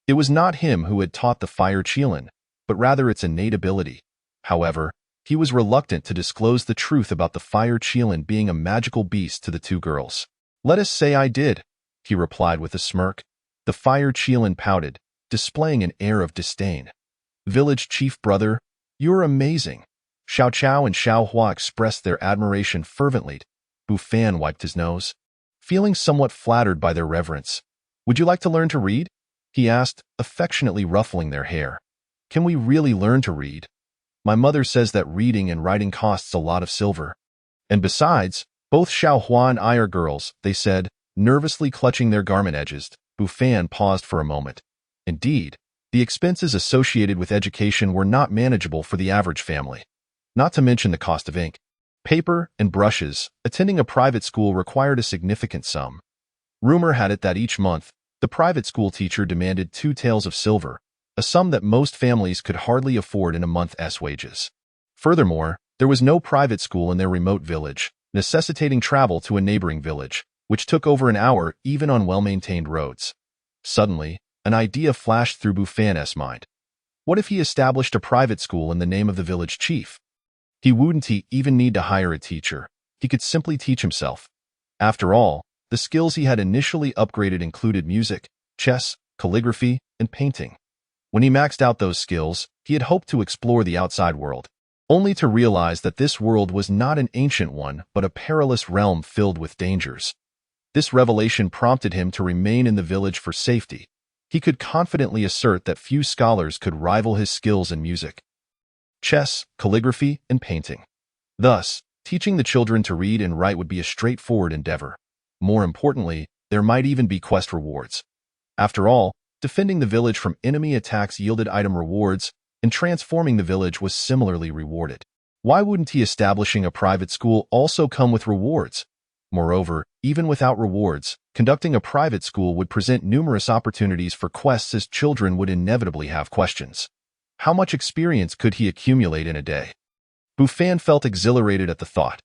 It was not him who had taught the fire Qilin, but rather its innate ability. However, he was reluctant to disclose the truth about the fire Qilin being a magical beast to the two girls. "Let us say I did," he replied with a smirk. The fire Qilin pouted, displaying an air of disdain. "Village chief brother, you're amazing." Xiao Chao and Xiao Hua expressed their admiration fervently. Bu Fan wiped his nose, feeling somewhat flattered by their reverence. "Would you like to learn to read?" he asked, affectionately ruffling their hair. "Can we really learn to read? My mother says that reading and writing costs a lot of silver. And besides, both Xiao Hua and I are girls," they said, nervously clutching their garment edges. Bu Fan paused for a moment. Indeed, the expenses associated with education were not manageable for the average family, not to mention the cost of ink, paper, and brushes. Attending a private school required a significant sum. Rumor had it that each month, the private school teacher demanded 2 taels of silver, a sum that most families could hardly afford in a month's wages. Furthermore, there was no private school in their remote village, necessitating travel to a neighboring village, which took over an hour even on well-maintained roads. Suddenly, an idea flashed through Bufan's mind. What if he established a private school in the name of the village chief? He wouldn't even need to hire a teacher. He could simply teach himself. After all, the skills he had initially upgraded included music, chess, calligraphy, and painting. When he maxed out those skills, he had hoped to explore the outside world, only to realize that this world was not an ancient one but a perilous realm filled with dangers. This revelation prompted him to remain in the village for safety. He could confidently assert that few scholars could rival his skills in music, chess, calligraphy, and painting. Thus, teaching the children to read and write would be a straightforward endeavor. More importantly, there might even be quest rewards. After all, defending the village from enemy attacks yielded item rewards, and transforming the village was similarly rewarded. Why wouldn't he establishing a private school also come with rewards? Moreover, even without rewards, conducting a private school would present numerous opportunities for quests as children would inevitably have questions. How much experience could he accumulate in a day? Bufan felt exhilarated at the thought.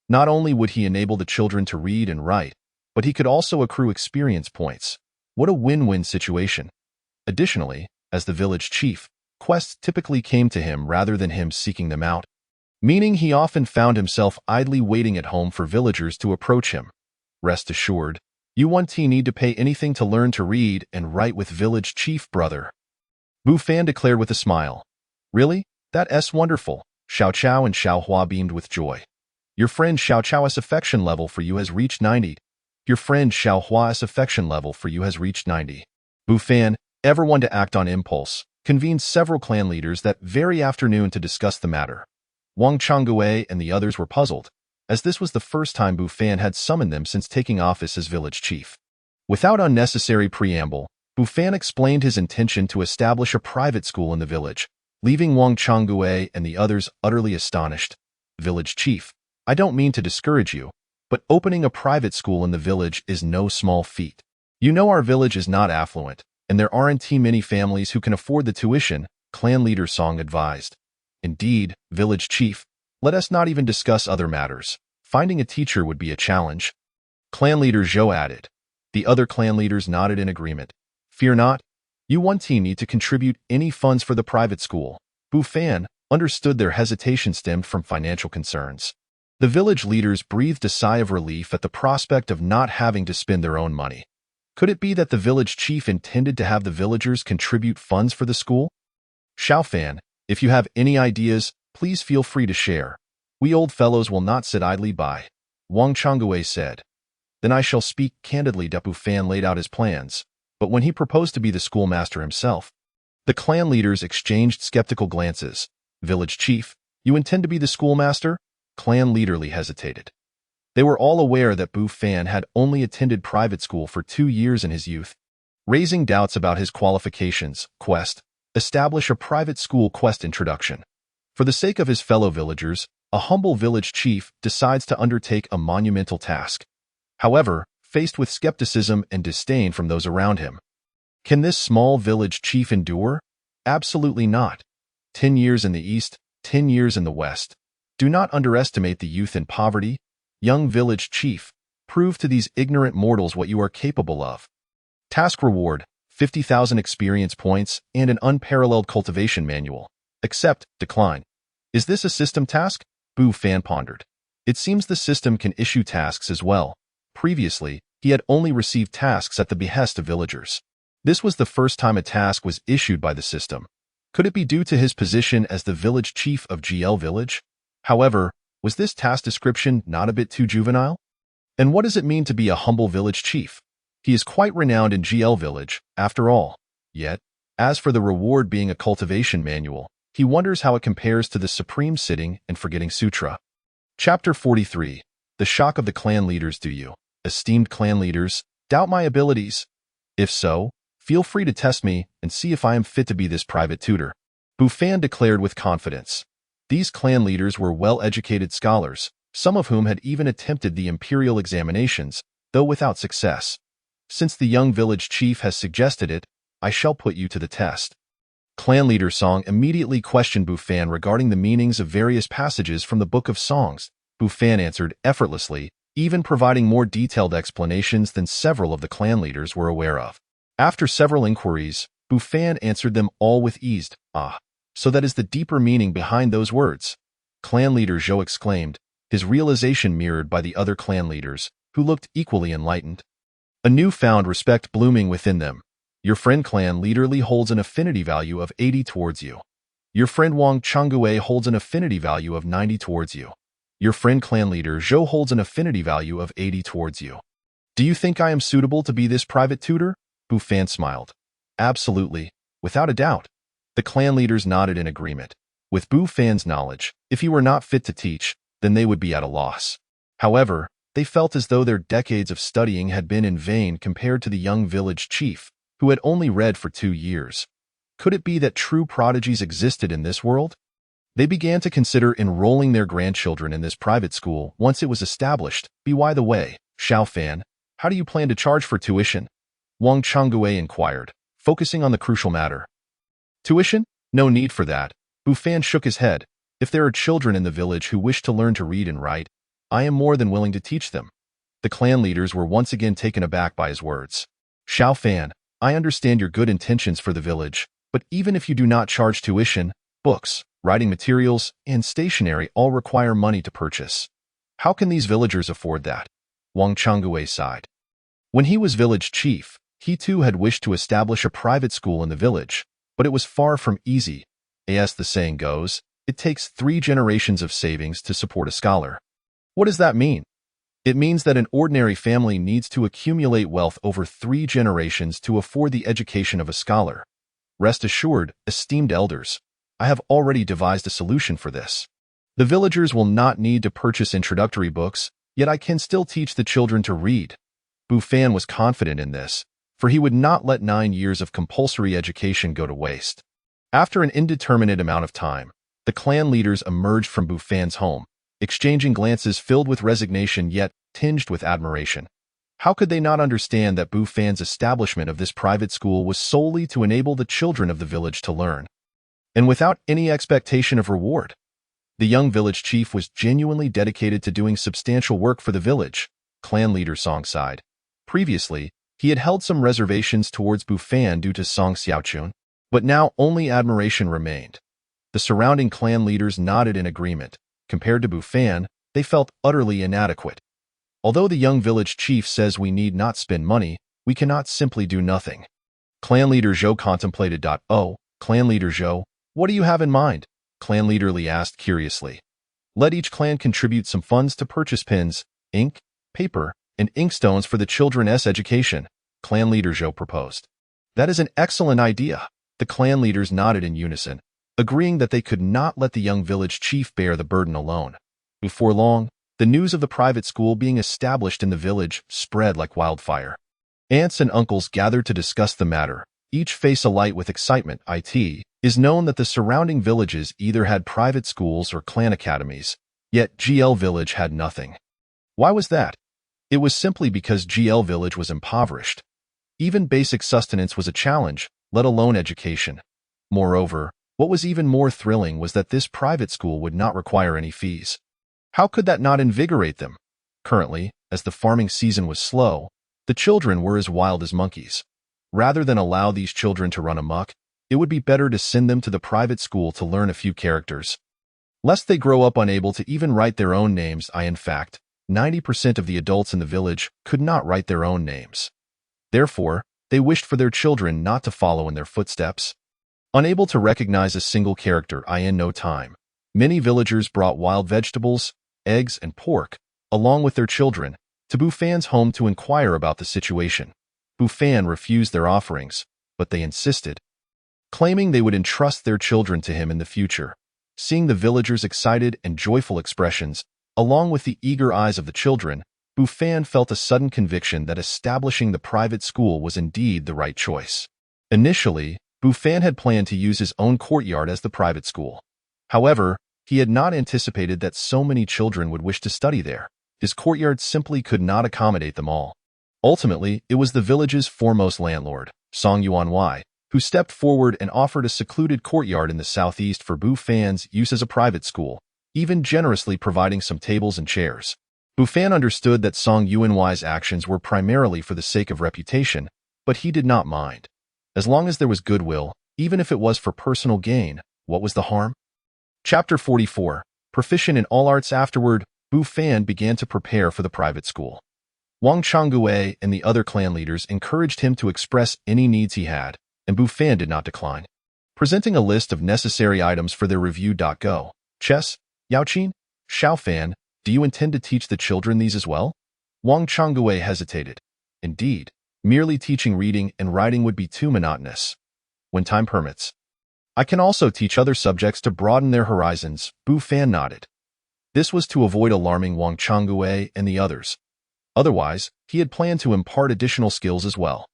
Not only would he enable the children to read and write, but he could also accrue experience points. What a win-win situation. Additionally, as the village chief, quests typically came to him rather than him seeking them out, meaning he often found himself idly waiting at home for villagers to approach him. Rest assured, you won't need to pay anything to learn to read and write with village chief, brother. Bufan declared with a smile. Really? That's wonderful. Xiao Chao and Xiao Hua beamed with joy. Your friend Xiao Chao's affection level for you has reached 90. Your friend Xiao Hua's affection level for you has reached 90. Bufan, ever one to act on impulse, convened several clan leaders that very afternoon to discuss the matter. Wang Changgui and the others were puzzled, as this was the first time Bufan had summoned them since taking office as village chief. Without unnecessary preamble, Bufan explained his intention to establish a private school in the village, leaving Wang Changgui and the others utterly astonished. Village chief, I don't mean to discourage you, but opening a private school in the village is no small feat. You know our village is not affluent, and there aren't too many families who can afford the tuition, clan leader Song advised. Indeed, village chief, let us not even discuss other matters. Finding a teacher would be a challenge. Clan leader Zhou added. The other clan leaders nodded in agreement. Fear not, you won't need to contribute any funds for the private school. Bufan understood their hesitation stemmed from financial concerns. The village leaders breathed a sigh of relief at the prospect of not having to spend their own money. Could it be that the village chief intended to have the villagers contribute funds for the school? Xiaofan, if you have any ideas, please feel free to share. We old fellows will not sit idly by. Wang Changgui said. Then I shall speak candidly. Bufan laid out his plans, but when he proposed to be the schoolmaster himself, the clan leaders exchanged skeptical glances. Village chief, you intend to be the schoolmaster? Clan leaderly hesitated. They were all aware that Bufan had only attended private school for 2 years in his youth, raising doubts about his qualifications. Quest, establish a private school. Quest introduction. For the sake of his fellow villagers, a humble village chief decides to undertake a monumental task. However, faced with skepticism and disdain from those around him, can this small village chief endure? Absolutely not. 10 years in the east, 10 years in the west. Do not underestimate the youth in poverty. Young village chief, prove to these ignorant mortals what you are capable of. Task reward, 50,000 experience points and an unparalleled cultivation manual. Accept, decline. Is this a system task? Bufan pondered. It seems the system can issue tasks as well. Previously, he had only received tasks at the behest of villagers. This was the first time a task was issued by the system. Could it be due to his position as the village chief of GL Village? However, was this task description not a bit too juvenile? And what does it mean to be a humble village chief? He is quite renowned in GL Village, after all. Yet, as for the reward being a cultivation manual, he wonders how it compares to the Supreme Sitting and Forgetting Sutra. Chapter 43. The Shock of the Clan Leaders. Do you, esteemed clan leaders, doubt my abilities? If so, feel free to test me and see if I am fit to be this private tutor. Bufan declared with confidence. These clan leaders were well-educated scholars, some of whom had even attempted the imperial examinations, though without success. Since the young village chief has suggested it, I shall put you to the test. Clan leader Song immediately questioned Bufan regarding the meanings of various passages from the Book of Songs. Bufan answered effortlessly, even providing more detailed explanations than several of the clan leaders were aware of. After several inquiries, Bufan answered them all with ease. Ah, so that is the deeper meaning behind those words. Clan leader Zhou exclaimed, his realization mirrored by the other clan leaders, who looked equally enlightened. A newfound respect blooming within them. Your friend clan leader Li holds an affinity value of 80 towards you. Your friend Wang Changgue holds an affinity value of 90 towards you. Your friend clan leader Zhou holds an affinity value of 80 towards you. Do you think I am suitable to be this private tutor? Bufan smiled. Absolutely, without a doubt. The clan leaders nodded in agreement. With Bufan's knowledge, if he were not fit to teach, then they would be at a loss. However, they felt as though their decades of studying had been in vain compared to the young village chief, who had only read for 2 years. Could it be that true prodigies existed in this world? They began to consider enrolling their grandchildren in this private school once it was established. By the way, Xiaofan, how do you plan to charge for tuition? Wang Changgue inquired, focusing on the crucial matter. Tuition? No need for that. Bufan shook his head. If there are children in the village who wish to learn to read and write, I am more than willing to teach them. The clan leaders were once again taken aback by his words. Xiaofan, I understand your good intentions for the village, but even if you do not charge tuition, books, writing materials, and stationery all require money to purchase. How can these villagers afford that? Wang Changgue sighed. When he was village chief, he too had wished to establish a private school in the village, but it was far from easy. As the saying goes, it takes 3 generations of savings to support a scholar. What does that mean? It means that an ordinary family needs to accumulate wealth over 3 generations to afford the education of a scholar. Rest assured, esteemed elders, I have already devised a solution for this. The villagers will not need to purchase introductory books, yet I can still teach the children to read. Bufan was confident in this, for he would not let 9 years of compulsory education go to waste. After an indeterminate amount of time, the clan leaders emerged from Bufan's home, exchanging glances filled with resignation yet tinged with admiration. How could they not understand that Bufan's establishment of this private school was solely to enable the children of the village to learn, and without any expectation of reward? The young village chief was genuinely dedicated to doing substantial work for the village, clan leader Song sighed. Previously, he had held some reservations towards Bufan due to Song Xiaochun, but now only admiration remained. The surrounding clan leaders nodded in agreement. Compared to Bufan, they felt utterly inadequate. Although the young village chief says we need not spend money, we cannot simply do nothing. Clan leader Zhou contemplated. Oh, clan leader Zhou, what do you have in mind? Clan leader Li asked curiously. Let each clan contribute some funds to purchase pens, ink, paper, and inkstones for the children's education, clan leader Zhou proposed. That is an excellent idea. The clan leaders nodded in unison, agreeing that they could not let the young village chief bear the burden alone. Before long, the news of the private school being established in the village spread like wildfire. Aunts and uncles gathered to discuss the matter, each face alight with excitement. It is known that the surrounding villages either had private schools or clan academies, yet GL Village had nothing. Why was that? It was simply because GL Village was impoverished. Even basic sustenance was a challenge, let alone education. Moreover, what was even more thrilling was that this private school would not require any fees. How could that not invigorate them? Currently, as the farming season was slow, the children were as wild as monkeys. Rather than allow these children to run amok, it would be better to send them to the private school to learn a few characters, lest they grow up unable to even write their own names. In fact, 90% of the adults in the village could not write their own names. Therefore, they wished for their children not to follow in their footsteps. Unable to recognize a single character in no time, many villagers brought wild vegetables, eggs, and pork, along with their children, to Bufan's home to inquire about the situation. Bufan refused their offerings, but they insisted, claiming they would entrust their children to him in the future. Seeing the villagers' excited and joyful expressions, along with the eager eyes of the children, Bufan felt a sudden conviction that establishing the private school was indeed the right choice. Initially, Bufan had planned to use his own courtyard as the private school. However, he had not anticipated that so many children would wish to study there. His courtyard simply could not accommodate them all. Ultimately, it was the village's foremost landlord, Song Yuanwei, who stepped forward and offered a secluded courtyard in the southeast for Bufan's use as a private school, even generously providing some tables and chairs. Bufan understood that Song Yuanwei's actions were primarily for the sake of reputation, But he did not mind. As long as there was goodwill, even if it was for personal gain, what was the harm? Chapter 44. Proficient in all arts. Afterward, Bu Fan began to prepare for the private school. Wang Changgue and the other clan leaders encouraged him to express any needs he had, and Bu Fan did not decline. Presenting a list of necessary items for their review. Go. Chess, Yaoqin, Xiaofan, do you intend to teach the children these as well? Wang Changgue hesitated. Indeed, merely teaching reading and writing would be too monotonous. When time permits. I can also teach other subjects to broaden their horizons, Bu Fan nodded. This was to avoid alarming Wang Changgue and the others. Otherwise, he had planned to impart additional skills as well.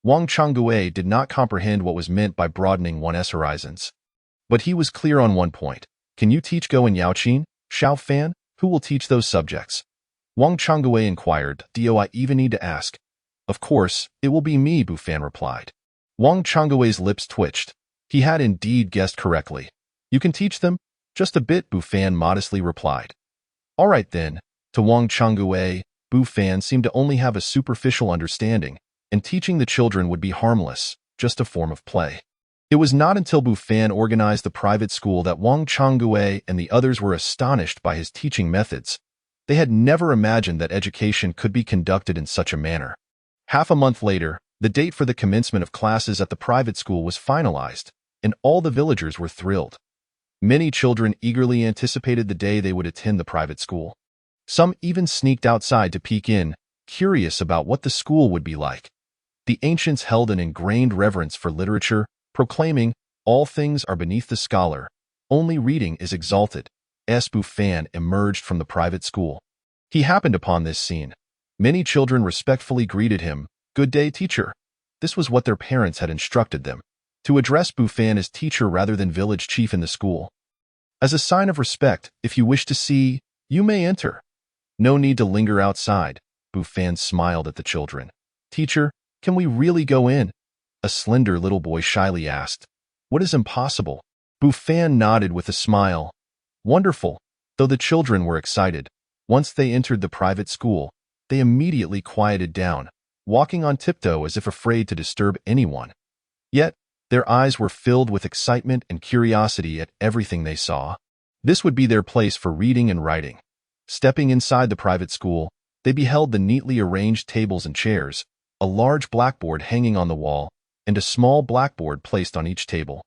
Wang Changgue did not comprehend what was meant by broadening one's horizons. But he was clear on one point. Can you teach Go and Yaoqin, Xiaofan? Who will teach those subjects? Wang Changgue inquired. Do I even need to ask? Of course, it will be me, Bu Fan replied. Wang Changgue's lips twitched. He had indeed guessed correctly. You can teach them? Just a bit, Bu Fan modestly replied. All right then. To Wang Changgue, Bu Fan seemed to only have a superficial understanding, and teaching the children would be harmless, just a form of play. It was not until Bu Fan organized the private school that Wang Changgue and the others were astonished by his teaching methods. They had never imagined that education could be conducted in such a manner. Half a month later, the date for the commencement of classes at the private school was finalized, and all the villagers were thrilled. Many children eagerly anticipated the day they would attend the private school. Some even sneaked outside to peek in, curious about what the school would be like. The ancients held an ingrained reverence for literature, proclaiming, all things are beneath the scholar, only reading is exalted. Bu Fan emerged from the private school. He happened upon this scene. Many children respectfully greeted him. Good day, teacher. This was what their parents had instructed them, to address Bu Fan as teacher rather than village chief in the school. As a sign of respect, if you wish to see, you may enter. No need to linger outside. Bu Fan smiled at the children. Teacher, can we really go in? A slender little boy shyly asked. What is impossible? Bu Fan nodded with a smile. Wonderful. Though the children were excited, once they entered the private school, they immediately quieted down, walking on tiptoe as if afraid to disturb anyone. Yet, their eyes were filled with excitement and curiosity at everything they saw. This would be their place for reading and writing. Stepping inside the private school, they beheld the neatly arranged tables and chairs, a large blackboard hanging on the wall, and a small blackboard placed on each table.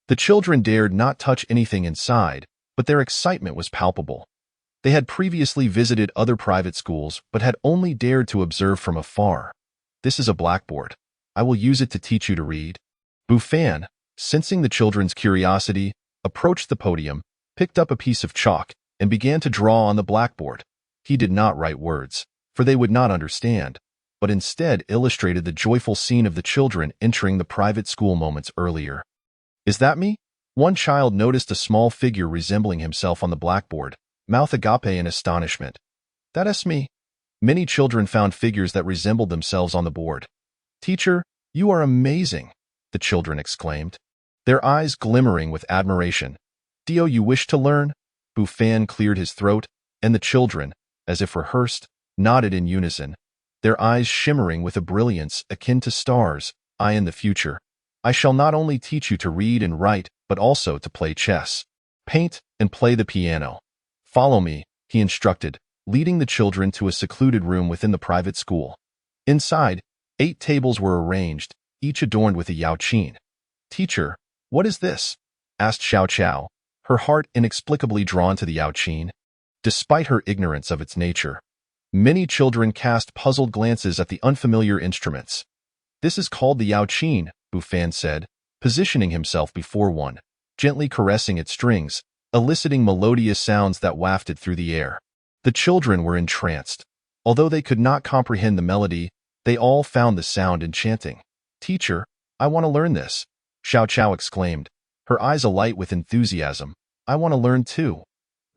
The children dared not touch anything inside, but their excitement was palpable. They had previously visited other private schools, but had only dared to observe from afar. This is a blackboard. I will use it to teach you to read. Bu Fan, sensing the children's curiosity, approached the podium, picked up a piece of chalk, and began to draw on the blackboard. He did not write words, for they would not understand, but instead illustrated the joyful scene of the children entering the private school moments earlier. Is that me? One child noticed a small figure resembling himself on the blackboard, mouth agape in astonishment. That's me. Many children found figures that resembled themselves on the board. Teacher, you are amazing, the children exclaimed, their eyes glimmering with admiration. Do you wish to learn? Bu Fan cleared his throat, and the children, as if rehearsed, nodded in unison, their eyes shimmering with a brilliance akin to stars. I in the future. I shall not only teach you to read and write, but also to play chess, paint, and play the piano. Follow me, he instructed, leading the children to a secluded room within the private school. Inside, 8 tables were arranged, each adorned with a yaoqin. Teacher, what is this? Asked Xiao Chao, her heart inexplicably drawn to the yaoqin, despite her ignorance of its nature. Many children cast puzzled glances at the unfamiliar instruments. This is called the yaoqin, Bu Fan said, positioning himself before one, gently caressing its strings, eliciting melodious sounds that wafted through the air. The children were entranced. Although they could not comprehend the melody, they all found the sound enchanting. Teacher, I want to learn this, Xiao Chao exclaimed, her eyes alight with enthusiasm. I want to learn too.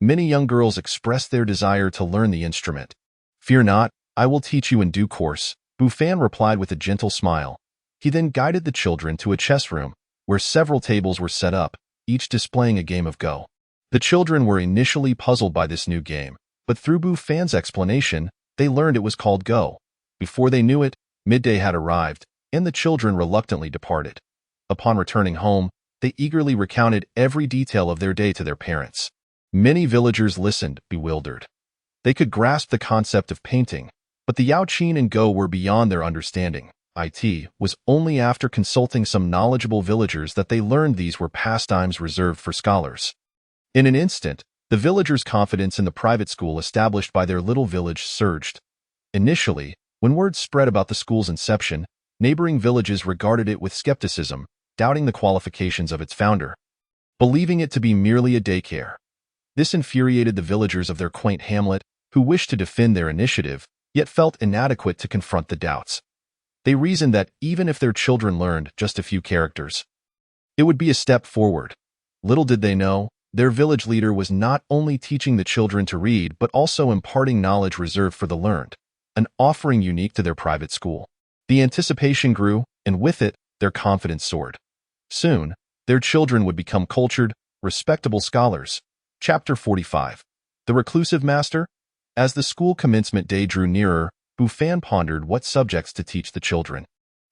Many young girls expressed their desire to learn the instrument. Fear not, I will teach you in due course, Bu Fan replied with a gentle smile. He then guided the children to a chess room, where several tables were set up, each displaying a game of Go. The children were initially puzzled by this new game, but through Bu Fan's explanation, they learned it was called Go. Before they knew it, midday had arrived, and the children reluctantly departed. Upon returning home, they eagerly recounted every detail of their day to their parents. Many villagers listened, bewildered. They could grasp the concept of painting, but the Yaoqin and Go were beyond their understanding. It was only after consulting some knowledgeable villagers that they learned these were pastimes reserved for scholars. In an instant, the villagers' confidence in the private school established by their little village surged. Initially, when word spread about the school's inception, neighboring villages regarded it with skepticism, doubting the qualifications of its founder, believing it to be merely a daycare. This infuriated the villagers of their quaint hamlet, who wished to defend their initiative, yet felt inadequate to confront the doubts. They reasoned that even if their children learned just a few characters, it would be a step forward. Little did they know, their village leader was not only teaching the children to read but also imparting knowledge reserved for the learned, an offering unique to their private school. The anticipation grew, and with it, their confidence soared. Soon, their children would become cultured, respectable scholars. Chapter 45. The Reclusive Master? As the school commencement day drew nearer, Bufan pondered what subjects to teach the children.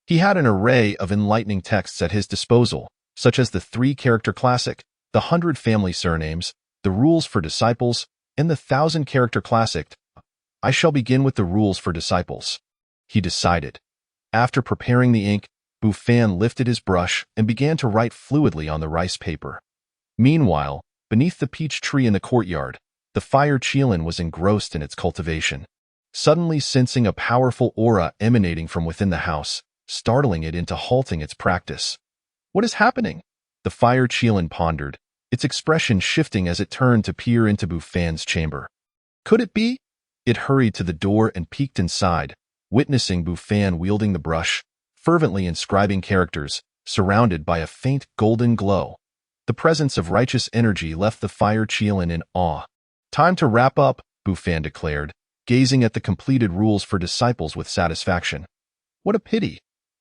He had an array of enlightening texts at his disposal, such as the 3-character classic, the 100 family surnames, the rules for disciples, and the 1,000-character classic. I shall begin with the rules for disciples, he decided. After preparing the ink, Bufan lifted his brush and began to write fluidly on the rice paper. Meanwhile, beneath the peach tree in the courtyard, the fire Qilin was engrossed in its cultivation. Suddenly sensing a powerful aura emanating from within the house, startling it into halting its practice. What is happening? The fire Qilin pondered, its expression shifting as it turned to peer into Bufan's chamber. Could it be? It hurried to the door and peeked inside, witnessing Bufan wielding the brush, fervently inscribing characters, surrounded by a faint golden glow. The presence of righteous energy left the fire Qilin in awe. Time to wrap up, Bufan declared, gazing at the completed rules for disciples with satisfaction. What a pity!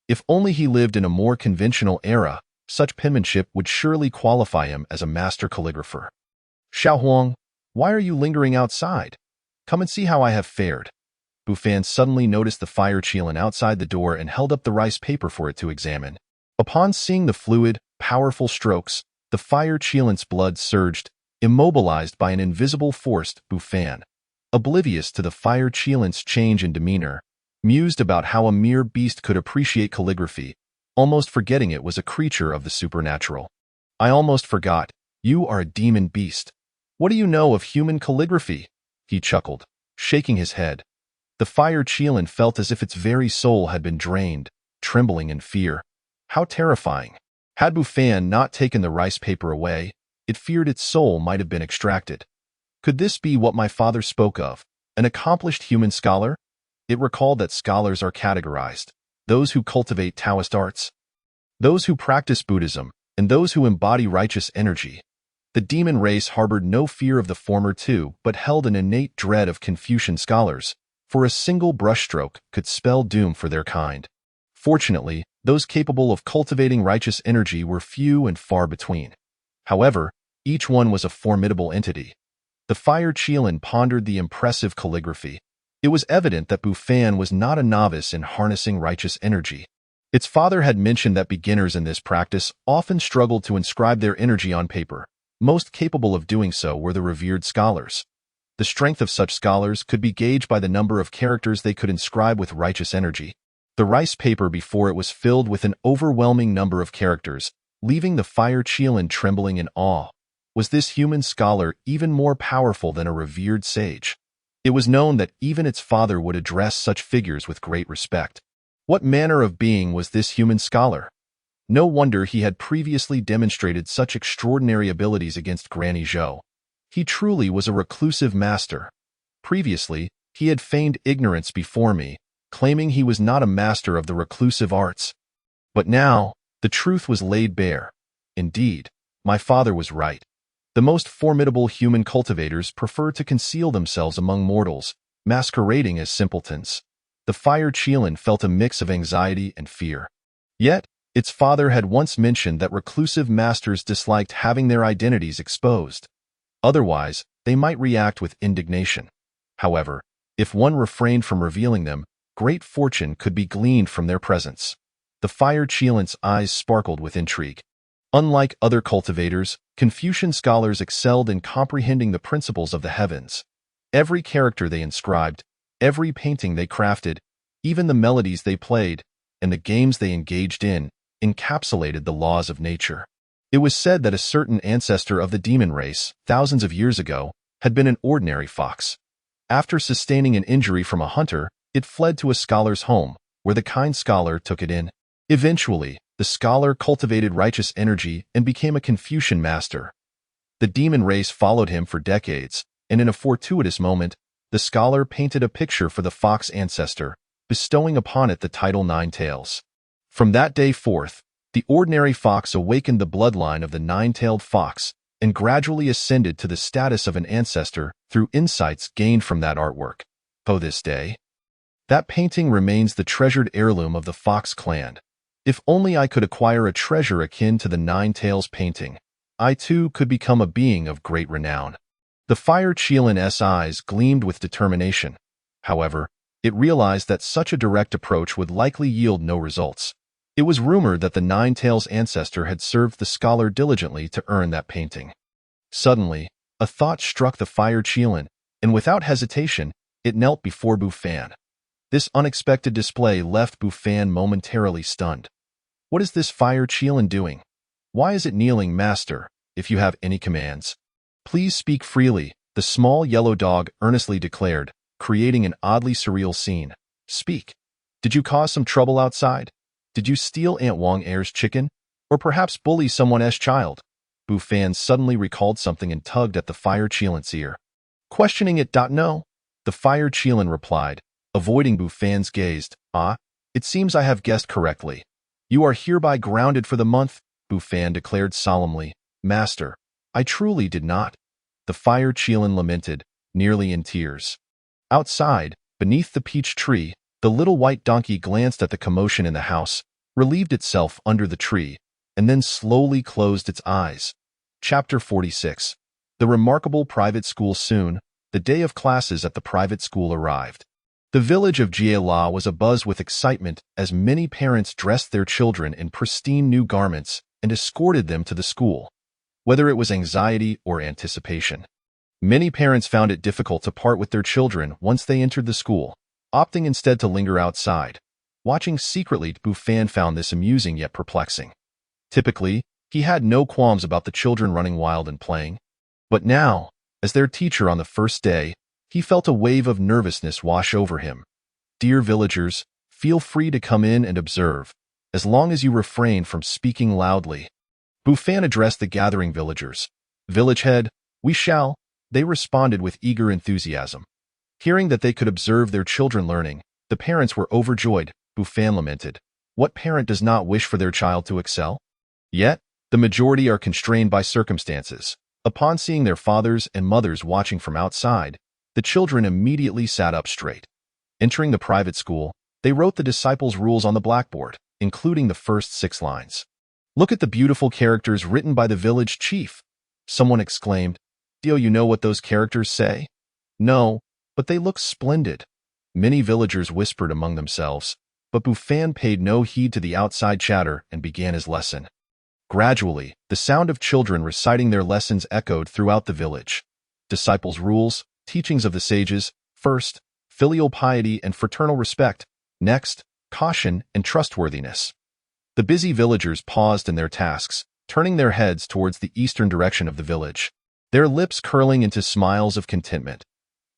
If only he lived in a more conventional era, such penmanship would surely qualify him as a master calligrapher. Xiaohuang, why are you lingering outside? Come and see how I have fared. Bufan suddenly noticed the fire Qilin outside the door and held up the rice paper for it to examine. Upon seeing the fluid, powerful strokes, the fire Qilin's blood surged, immobilized by an invisible force. Bufan, oblivious to the fire Qilin's change in demeanor, mused about how a mere beast could appreciate calligraphy, almost forgetting it was a creature of the supernatural. I almost forgot, you are a demon beast. What do you know of human calligraphy? He chuckled, shaking his head. The fire Qilin felt as if its very soul had been drained, trembling in fear. How terrifying! Had Bufan not taken the rice paper away, it feared its soul might have been extracted. Could this be what my father spoke of, an accomplished human scholar? It recalled that scholars are categorized: those who cultivate Taoist arts, those who practice Buddhism, and those who embody righteous energy. The demon race harbored no fear of the former two, but held an innate dread of Confucian scholars, for a single brushstroke could spell doom for their kind. Fortunately, those capable of cultivating righteous energy were few and far between. However, each one was a formidable entity. The fire Qilin pondered the impressive calligraphy. It was evident that Bufan was not a novice in harnessing righteous energy. Its father had mentioned that beginners in this practice often struggled to inscribe their energy on paper. Most capable of doing so were the revered scholars. The strength of such scholars could be gauged by the number of characters they could inscribe with righteous energy. The rice paper before it was filled with an overwhelming number of characters, leaving the fire Qilin trembling in awe. Was this human scholar even more powerful than a revered sage? It was known that even its father would address such figures with great respect. What manner of being was this human scholar? No wonder he had previously demonstrated such extraordinary abilities against Granny Zhou. He truly was a reclusive master. Previously, he had feigned ignorance before me, claiming he was not a master of the reclusive arts. But now, the truth was laid bare. Indeed, my father was right. The most formidable human cultivators prefer to conceal themselves among mortals, masquerading as simpletons. The fire Qilin felt a mix of anxiety and fear. Yet, its father had once mentioned that reclusive masters disliked having their identities exposed. Otherwise, they might react with indignation. However, if one refrained from revealing them, great fortune could be gleaned from their presence. The fire Qilin's eyes sparkled with intrigue. Unlike other cultivators, Confucian scholars excelled in comprehending the principles of the heavens. Every character they inscribed, every painting they crafted, even the melodies they played, and the games they engaged in, encapsulated the laws of nature. It was said that a certain ancestor of the demon race, thousands of years ago, had been an ordinary fox. After sustaining an injury from a hunter, it fled to a scholar's home, where the kind scholar took it in. Eventually, the scholar cultivated righteous energy and became a Confucian master. The demon race followed him for decades, and in a fortuitous moment, the scholar painted a picture for the fox ancestor, bestowing upon it the title Nine Tails. From that day forth, the ordinary fox awakened the bloodline of the nine-tailed fox and gradually ascended to the status of an ancestor through insights gained from that artwork. To this day, that painting remains the treasured heirloom of the Fox clan. If only I could acquire a treasure akin to the Nine Tails painting, I too could become a being of great renown. The fire Qilin's eyes gleamed with determination. However, it realized that such a direct approach would likely yield no results. It was rumored that the Nine Tails ancestor had served the scholar diligently to earn that painting. Suddenly, a thought struck the fire Qilin, and without hesitation, it knelt before Bufan. This unexpected display left Bufan momentarily stunned. What is this fire Qilin doing? Why is it kneeling, master? If you have any commands, please speak freely, the small yellow dog earnestly declared, creating an oddly surreal scene. Speak. Did you cause some trouble outside? Did you steal Aunt Wang Er's chicken? Or perhaps bully someone's child? Bufan suddenly recalled something and tugged at the fire Qilin's ear. Questioning it. No. The fire Qilin replied, avoiding Bufan's gaze. It seems I have guessed correctly. You are hereby grounded for the month, Bufan declared solemnly. Master, I truly did not. The fire Qilin lamented, nearly in tears. Outside, beneath the peach tree, the little white donkey glanced at the commotion in the house, relieved itself under the tree, and then slowly closed its eyes. Chapter 46. The remarkable private school. Soon, the day of classes at the private school arrived. The village of Jiela was abuzz with excitement as many parents dressed their children in pristine new garments and escorted them to the school. Whether it was anxiety or anticipation, many parents found it difficult to part with their children once they entered the school, opting instead to linger outside. Watching secretly, Bufan found this amusing yet perplexing. Typically, he had no qualms about the children running wild and playing. But now, as their teacher on the first day, he felt a wave of nervousness wash over him. Dear villagers, feel free to come in and observe, as long as you refrain from speaking loudly. Bufan addressed the gathering villagers. Village head, we shall, they responded with eager enthusiasm. Hearing that they could observe their children learning, the parents were overjoyed. Bufan lamented. What parent does not wish for their child to excel? Yet, the majority are constrained by circumstances. Upon seeing their fathers and mothers watching from outside, the children immediately sat up straight. Entering the private school, they wrote the disciples' rules on the blackboard, including the first 6 lines. Look at the beautiful characters written by the village chief. Someone exclaimed, Do you know what those characters say? No, but they look splendid. Many villagers whispered among themselves, but Bufan paid no heed to the outside chatter and began his lesson. Gradually, the sound of children reciting their lessons echoed throughout the village. Disciples' rules, teachings of the sages, first, filial piety and fraternal respect, next, caution and trustworthiness. The busy villagers paused in their tasks, turning their heads towards the eastern direction of the village, their lips curling into smiles of contentment.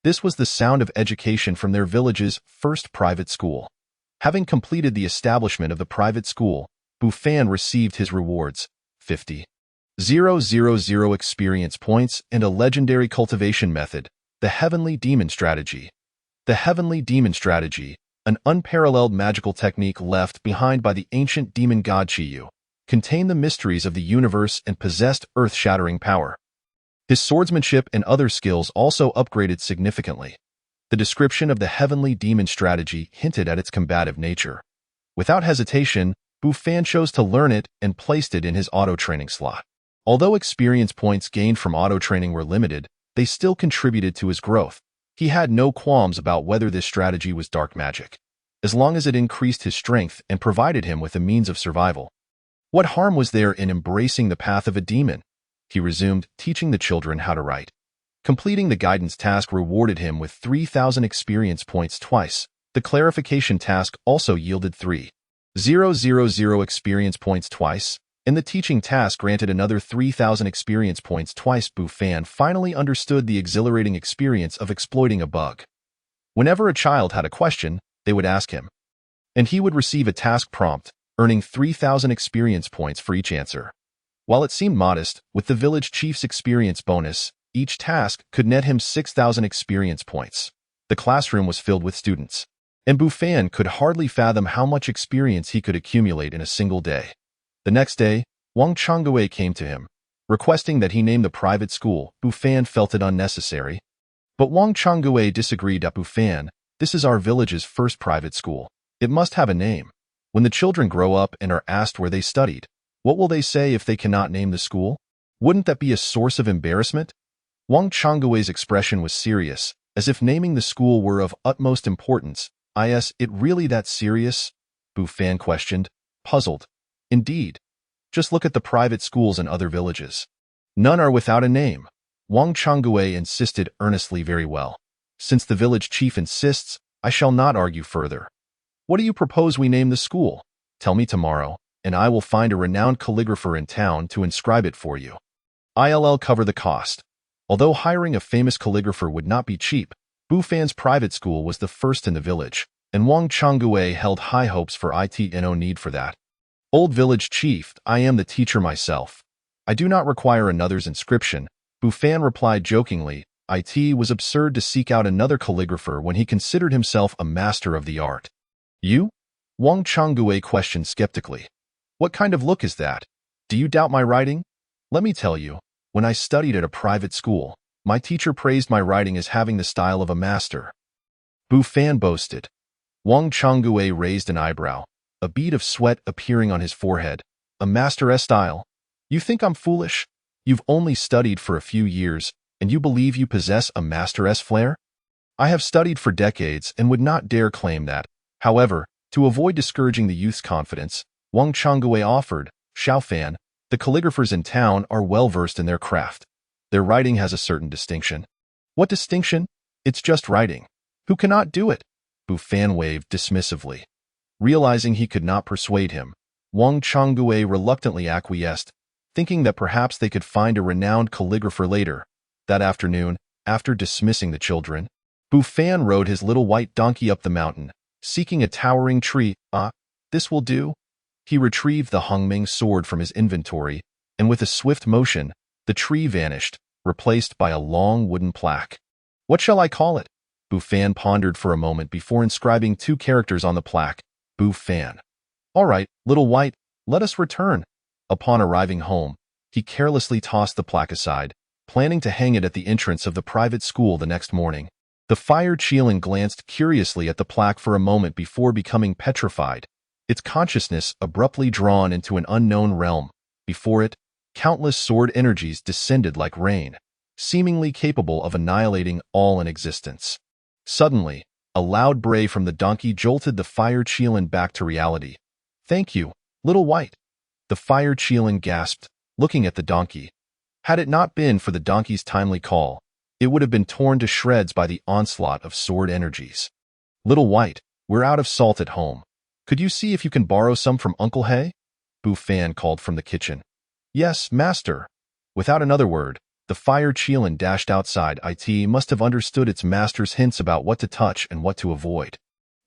This was the sound of education from their village's first private school. Having completed the establishment of the private school, Bufan received his rewards, 50,000 experience points and a legendary cultivation method, the Heavenly Demon Strategy. The Heavenly Demon Strategy, an unparalleled magical technique left behind by the ancient demon god Chiyu, contained the mysteries of the universe and possessed earth-shattering power. His swordsmanship and other skills also upgraded significantly. The description of the Heavenly Demon Strategy hinted at its combative nature. Without hesitation, Bufan chose to learn it and placed it in his auto-training slot. Although experience points gained from auto-training were limited, they still contributed to his growth. He had no qualms about whether this strategy was dark magic. as long as it increased his strength and provided him with a means of survival. What harm was there in embracing the path of a demon? He resumed, teaching the children how to write. Completing the guidance task rewarded him with 3,000 experience points twice. The clarification task also yielded 3,000 experience points twice, and the teaching task granted another 3,000 experience points twice. Bufan finally understood the exhilarating experience of exploiting a bug. Whenever a child had a question, they would ask him, and he would receive a task prompt, earning 3,000 experience points for each answer. While it seemed modest, with the village chief's experience bonus, each task could net him 6,000 experience points. The classroom was filled with students, and Bufan could hardly fathom how much experience he could accumulate in a single day. The next day, Wang Changwei came to him, requesting that he name the private school. Bufan felt it unnecessary. But Wang Changwei disagreed. Bufan, this is our village's first private school. It must have a name. When the children grow up and are asked where they studied, what will they say if they cannot name the school? Wouldn't that be a source of embarrassment? Wang Changwei's expression was serious, as if naming the school were of utmost importance. Is it really that serious? Bufan questioned, puzzled. Indeed. Just look at the private schools in other villages. None are without a name. Wang Changwei insisted earnestly. Very well. Since the village chief insists, I shall not argue further. What do you propose we name the school? Tell me tomorrow, and I will find a renowned calligrapher in town to inscribe it for you. I'll cover the cost. Although hiring a famous calligrapher would not be cheap, Bufan's private school was the first in the village, and Wang Changwei held high hopes for it. No need for that. Old village chief, I am the teacher myself. I do not require another's inscription. Bufan replied jokingly. It was absurd to seek out another calligrapher when he considered himself a master of the art. You? Wang Changwei questioned skeptically. What kind of look is that? Do you doubt my writing? Let me tell you, when I studied at a private school, my teacher praised my writing as having the style of a master. Bufan boasted. Wang Changwei raised an eyebrow, a bead of sweat appearing on his forehead. A master's style? You think I'm foolish? You've only studied for a few years, and you believe you possess a master's flair? I have studied for decades and would not dare claim that. However, to avoid discouraging the youth's confidence, Wang Changwei offered, Xiaofan, the calligraphers in town are well versed in their craft. Their writing has a certain distinction. What distinction? It's just writing. Who cannot do it? Bufan waved dismissively. Realizing he could not persuade him, Wang Changwei reluctantly acquiesced, thinking that perhaps they could find a renowned calligrapher later. That afternoon, after dismissing the children, Bufan rode his little white donkey up the mountain, seeking a towering tree. This will do. He retrieved the Hongming sword from his inventory, and with a swift motion, the tree vanished, replaced by a long wooden plaque. What shall I call it? Bufan pondered for a moment before inscribing 2 characters on the plaque. Bufan. All right, little white, let us return. Upon arriving home, he carelessly tossed the plaque aside, planning to hang it at the entrance of the private school the next morning. The fire Chielin glanced curiously at the plaque for a moment before becoming petrified, its consciousness abruptly drawn into an unknown realm. Before it, countless sword energies descended like rain, seemingly capable of annihilating all in existence. Suddenly, a loud bray from the donkey jolted the fire Chielin back to reality. Thank you, little white. The fire Chielin gasped, looking at the donkey. Had it not been for the donkey's timely call, it would have been torn to shreds by the onslaught of sword energies. Little white, we're out of salt at home. Could you see if you can borrow some from Uncle Hay? Bufan called from the kitchen. Yes, master. Without another word, the fire Chielin dashed outside. It must have understood its master's hints about what to touch and what to avoid.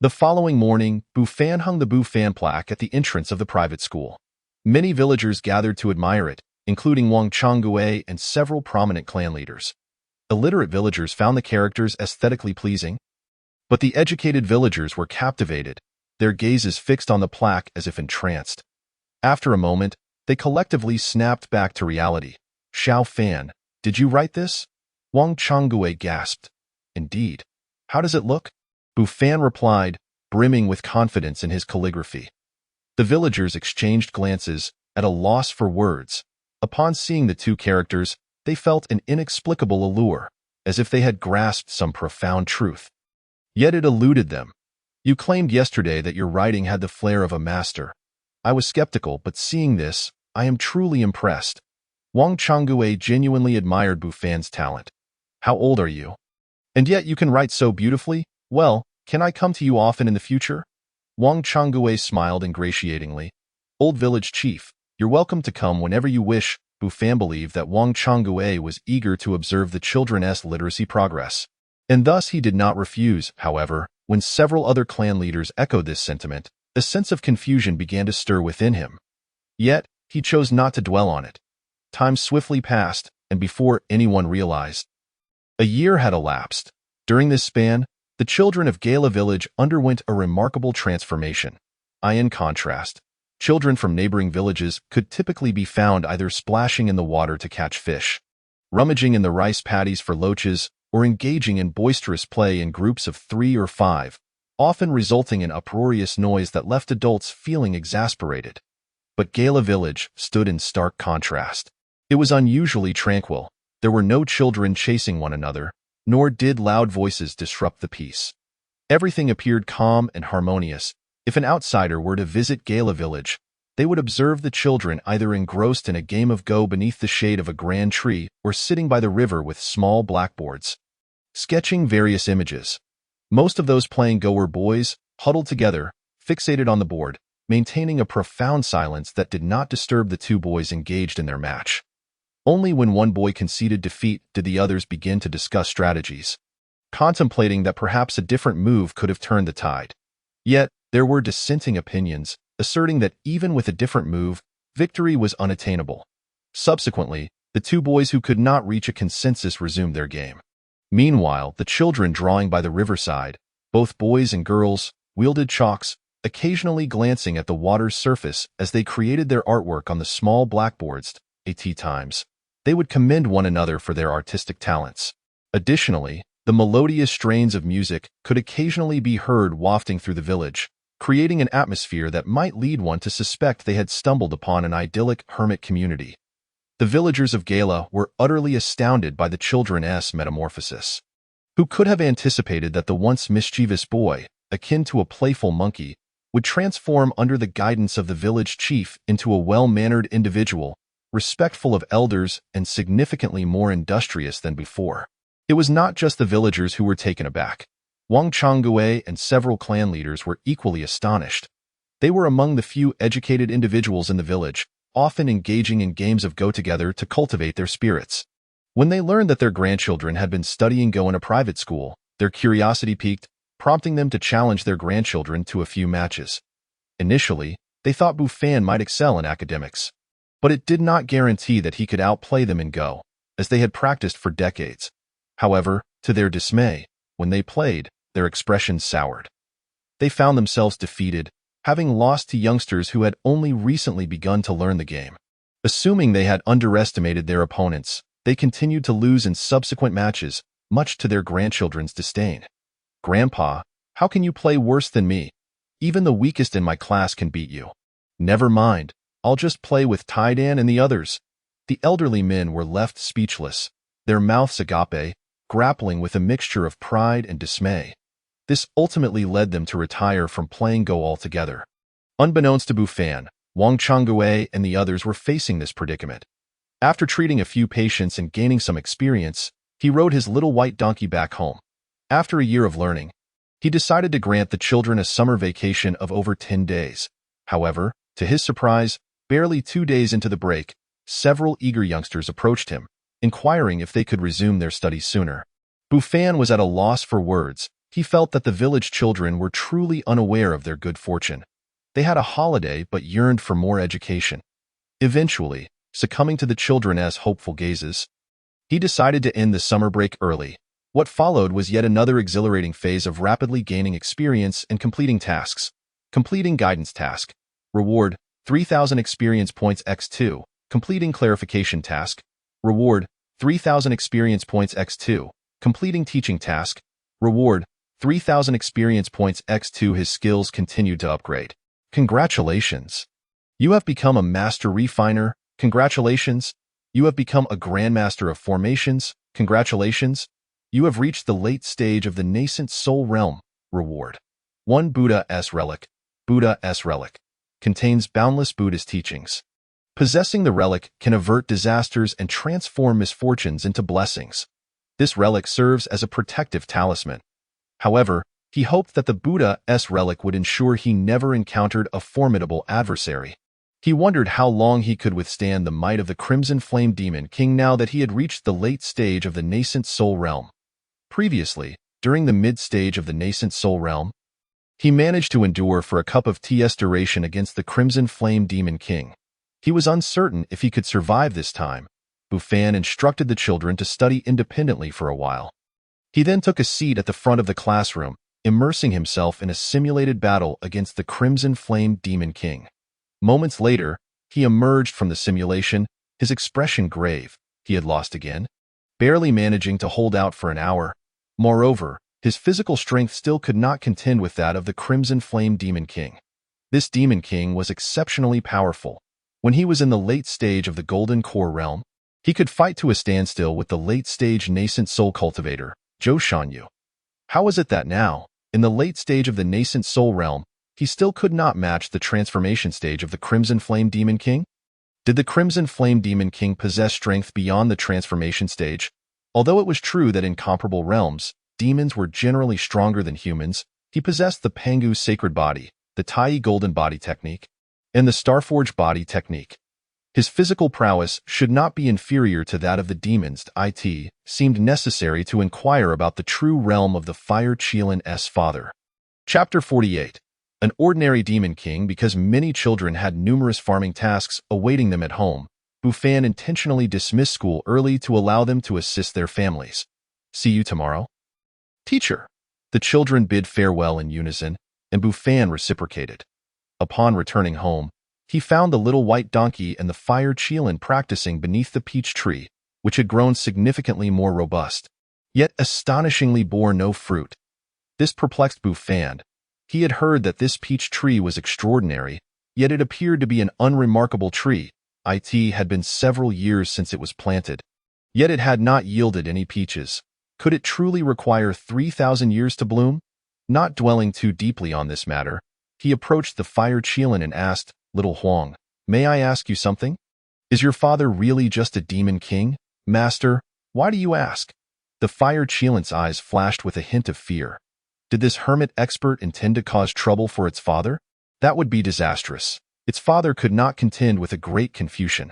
The following morning, Bufan hung the Bufan plaque at the entrance of the private school. Many villagers gathered to admire it, including Wang Changwei and several prominent clan leaders. Illiterate villagers found the characters aesthetically pleasing, but the educated villagers were captivated, their gazes fixed on the plaque as if entranced. After a moment, they collectively snapped back to reality. Xiaofan, did you write this? Wang Changwei gasped. Indeed. How does it look? Bufan replied, brimming with confidence in his calligraphy. The villagers exchanged glances, at a loss for words. Upon seeing the 2 characters, they felt an inexplicable allure, as if they had grasped some profound truth. Yet it eluded them. You claimed yesterday that your writing had the flair of a master. I was skeptical, but seeing this, I am truly impressed. Wang Changgue genuinely admired Bufan's talent. How old are you? And yet you can write so beautifully? Well, can I come to you often in the future? Wang Changgue smiled ingratiatingly. Old village chief, you're welcome to come whenever you wish. Bufan believed that Wang Changgue was eager to observe the children's literacy progress. And thus he did not refuse. However, when several other clan leaders echoed this sentiment, a sense of confusion began to stir within him. Yet, he chose not to dwell on it. Time swiftly passed, and before anyone realized, a year had elapsed. During this span, the children of Gala village underwent a remarkable transformation. In contrast, children from neighboring villages could typically be found either splashing in the water to catch fish, rummaging in the rice paddies for loaches, or engaging in boisterous play in groups of 3 or 5, often resulting in uproarious noise that left adults feeling exasperated. But Gala village stood in stark contrast. It was unusually tranquil. There were no children chasing one another, nor did loud voices disrupt the peace. Everything appeared calm and harmonious. If an outsider were to visit Gala village, they would observe the children either engrossed in a game of Go beneath the shade of a grand tree or sitting by the river with small blackboards, sketching various images. Most of those playing Go were boys, huddled together, fixated on the board, maintaining a profound silence that did not disturb the 2 boys engaged in their match. Only when one boy conceded defeat did the others begin to discuss strategies, contemplating that perhaps a different move could have turned the tide. Yet, there were dissenting opinions, asserting that even with a different move, victory was unattainable. Subsequently, the 2 boys who could not reach a consensus resumed their game. Meanwhile, the children drawing by the riverside, both boys and girls, wielded chalks, occasionally glancing at the water's surface as they created their artwork on the small blackboards. At times, they would commend one another for their artistic talents. Additionally, the melodious strains of music could occasionally be heard wafting through the village, creating an atmosphere that might lead one to suspect they had stumbled upon an idyllic hermit community. The villagers of Gala were utterly astounded by the children's metamorphosis. Who could have anticipated that the once mischievous boy, akin to a playful monkey, would transform under the guidance of the village chief into a well-mannered individual, respectful of elders and significantly more industrious than before? It was not just the villagers who were taken aback. Wang Changgue and several clan leaders were equally astonished. They were among the few educated individuals in the village, often engaging in games of Go together to cultivate their spirits. When they learned that their grandchildren had been studying Go in a private school, their curiosity piqued, prompting them to challenge their grandchildren to a few matches. Initially, they thought Bufan might excel in academics, but it did not guarantee that he could outplay them in Go, as they had practiced for decades. However, to their dismay, when they played, their expressions soured. They found themselves defeated, having lost to youngsters who had only recently begun to learn the game. Assuming they had underestimated their opponents, they continued to lose in subsequent matches, much to their grandchildren's disdain. "Grandpa, how can you play worse than me? Even the weakest in my class can beat you." "Never mind, I'll just play with Taidan and the others." The elderly men were left speechless, their mouths agape, grappling with a mixture of pride and dismay. This ultimately led them to retire from playing Go altogether. Unbeknownst to Bufan, Wang Changgue and the others were facing this predicament. After treating a few patients and gaining some experience, he rode his little white donkey back home. After a year of learning, he decided to grant the children a summer vacation of over 10 days. However, to his surprise, barely 2 days into the break, several eager youngsters approached him, inquiring if they could resume their studies sooner. Bufan was at a loss for words. He felt that the village children were truly unaware of their good fortune. They had a holiday but yearned for more education. Eventually, succumbing to the children's hopeful gazes, he decided to end the summer break early. What followed was yet another exhilarating phase of rapidly gaining experience and completing tasks. Completing guidance task. Reward, 3,000 experience points x2. Completing clarification task. Reward, 3,000 experience points x2. Completing teaching task. Reward, 3,000 experience points x2. His skills continued to upgrade. Congratulations! You have become a master refiner. Congratulations! You have become a grandmaster of formations. Congratulations! You have reached the late stage of the nascent soul realm. Reward. 1 Buddha's relic. Buddha's relic contains boundless Buddhist teachings. Possessing the relic can avert disasters and transform misfortunes into blessings. This relic serves as a protective talisman. However, he hoped that the Buddha's relic would ensure he never encountered a formidable adversary. He wondered how long he could withstand the might of the Crimson Flame Demon King now that he had reached the late stage of the nascent soul realm. Previously, during the mid-stage of the nascent soul realm, he managed to endure for a cup of tea's duration against the Crimson Flame Demon King. He was uncertain if he could survive this time. Bufan instructed the children to study independently for a while. He then took a seat at the front of the classroom, immersing himself in a simulated battle against the Crimson Flame Demon King. Moments later, he emerged from the simulation, his expression grave. He had lost again, barely managing to hold out for an hour. Moreover, his physical strength still could not contend with that of the Crimson Flame Demon King. This Demon King was exceptionally powerful. When he was in the late stage of the Golden Core realm, he could fight to a standstill with the late-stage nascent soul cultivator, Zhou Shanyu. How was it that now, in the late stage of the nascent soul realm, he still could not match the transformation stage of the Crimson Flame Demon King? Did the Crimson Flame Demon King possess strength beyond the transformation stage? Although it was true that in comparable realms, demons were generally stronger than humans, he possessed the Pangu Sacred Body, the Tai Golden Body Technique, and the Starforge Body Technique. His physical prowess should not be inferior to that of the demons. It seemed necessary to inquire about the true realm of the Fire Qilin's father. Chapter 48. An ordinary demon king. Because many children had numerous farming tasks awaiting them at home, Bufan intentionally dismissed school early to allow them to assist their families. See you tomorrow, teacher. The children bid farewell in unison, and Bufan reciprocated. Upon returning home, he found the little white donkey and the Fire Qilin practicing beneath the peach tree, which had grown significantly more robust, yet astonishingly bore no fruit. This perplexed Bufan. He had heard that this peach tree was extraordinary, yet it appeared to be an unremarkable tree. It had been several years since it was planted, yet it had not yielded any peaches. Could it truly require 3,000 years to bloom? Not dwelling too deeply on this matter, he approached the Fire Qilin and asked, "Little Huang, may I ask you something? Is your father really just a demon king? Master, why do you ask?" The Fire Qilin's eyes flashed with a hint of fear. Did this hermit expert intend to cause trouble for its father? That would be disastrous. Its father could not contend with a great Confucian.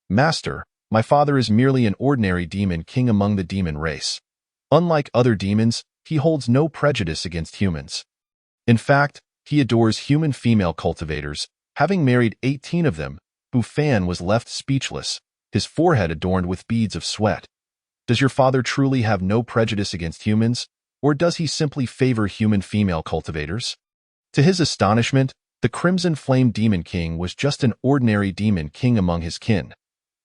"Master, my father is merely an ordinary demon king among the demon race. Unlike other demons, he holds no prejudice against humans. In fact, he adores human female cultivators. Having married 18 of them, Bufan was left speechless, his forehead adorned with beads of sweat. Does your father truly have no prejudice against humans, or does he simply favor human female cultivators?" To his astonishment, the Crimson Flame Demon King was just an ordinary demon king among his kin.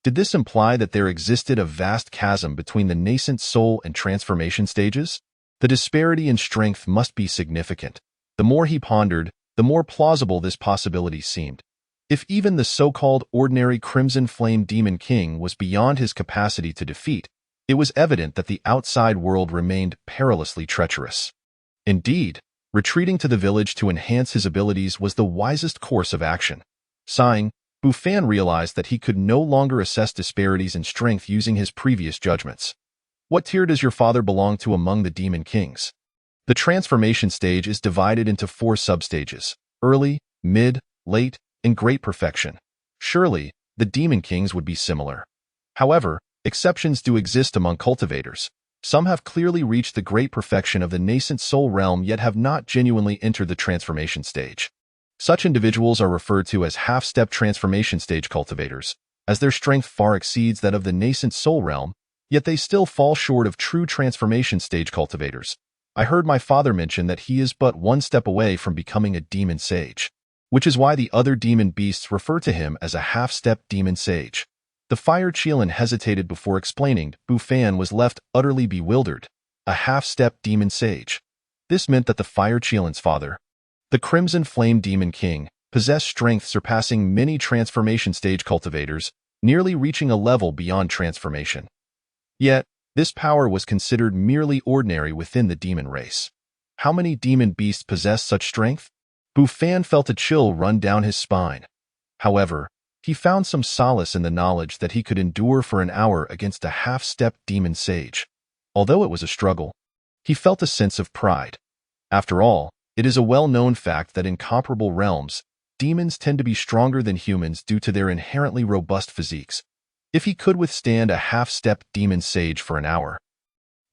Did this imply that there existed a vast chasm between the nascent soul and transformation stages? The disparity in strength must be significant. The more he pondered, the more plausible this possibility seemed. If even the so-called ordinary Crimson Flame Demon King was beyond his capacity to defeat, it was evident that the outside world remained perilously treacherous. Indeed, retreating to the village to enhance his abilities was the wisest course of action. Sighing, Bufan realized that he could no longer assess disparities in strength using his previous judgments. What tier does your father belong to among the demon kings? The transformation stage is divided into 4 substages: early, mid, late, and great perfection. Surely, the demon kings would be similar. However, exceptions do exist among cultivators. Some have clearly reached the great perfection of the nascent soul realm yet have not genuinely entered the transformation stage. Such individuals are referred to as half-step transformation stage cultivators, as their strength far exceeds that of the nascent soul realm, yet they still fall short of true transformation stage cultivators. I heard my father mention that he is but one step away from becoming a demon sage, which is why the other demon beasts refer to him as a half-step demon sage. The Fire Qilin hesitated before explaining. Bufan was left utterly bewildered. A half-step demon sage. This meant that the Fire Qilin's father, the Crimson Flame Demon King, possessed strength surpassing many transformation stage cultivators, nearly reaching a level beyond transformation. Yet, this power was considered merely ordinary within the demon race. How many demon beasts possess such strength? Bufan felt a chill run down his spine. However, he found some solace in the knowledge that he could endure for an hour against a half-stepped demon sage. Although it was a struggle, he felt a sense of pride. After all, it is a well-known fact that in comparable realms, demons tend to be stronger than humans due to their inherently robust physiques. If he could withstand a half-stepped demon sage for an hour,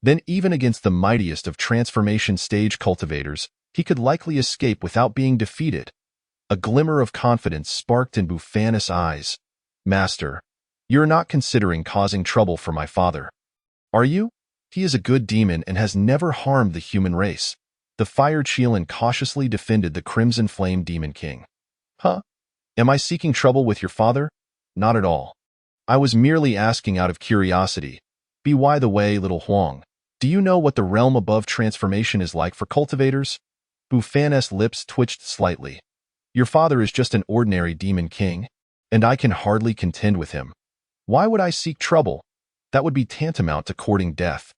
then even against the mightiest of transformation stage cultivators, he could likely escape without being defeated. A glimmer of confidence sparked in Bufanus' eyes. Master, you're not considering causing trouble for my father, are you? He is a good demon and has never harmed the human race. The Fire Chelan cautiously defended the Crimson Flame Demon King. Huh? Am I seeking trouble with your father? Not at all. I was merely asking out of curiosity. By the way, little Huang, do you know what the realm above transformation is like for cultivators? Bufanus' lips twitched slightly. Your father is just an ordinary demon king, and I can hardly contend with him. Why would I seek trouble? That would be tantamount to courting death.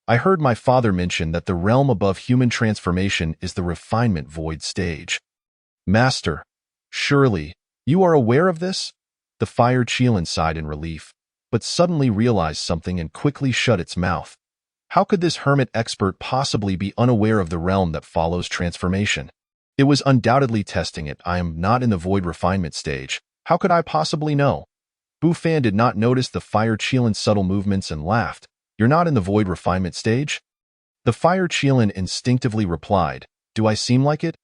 I heard my father mention that the realm above human transformation is the refinement void stage. Master, surely, you are aware of this? The Fire Chelan sighed in relief, but suddenly realized something and quickly shut its mouth. How could this hermit expert possibly be unaware of the realm that follows transformation? It was undoubtedly testing it. I am not in the void refinement stage. How could I possibly know? Bufan did not notice the Fire Chelan's subtle movements and laughed. You're not in the void refinement stage? The Fire Chelan instinctively replied, Do I seem like it?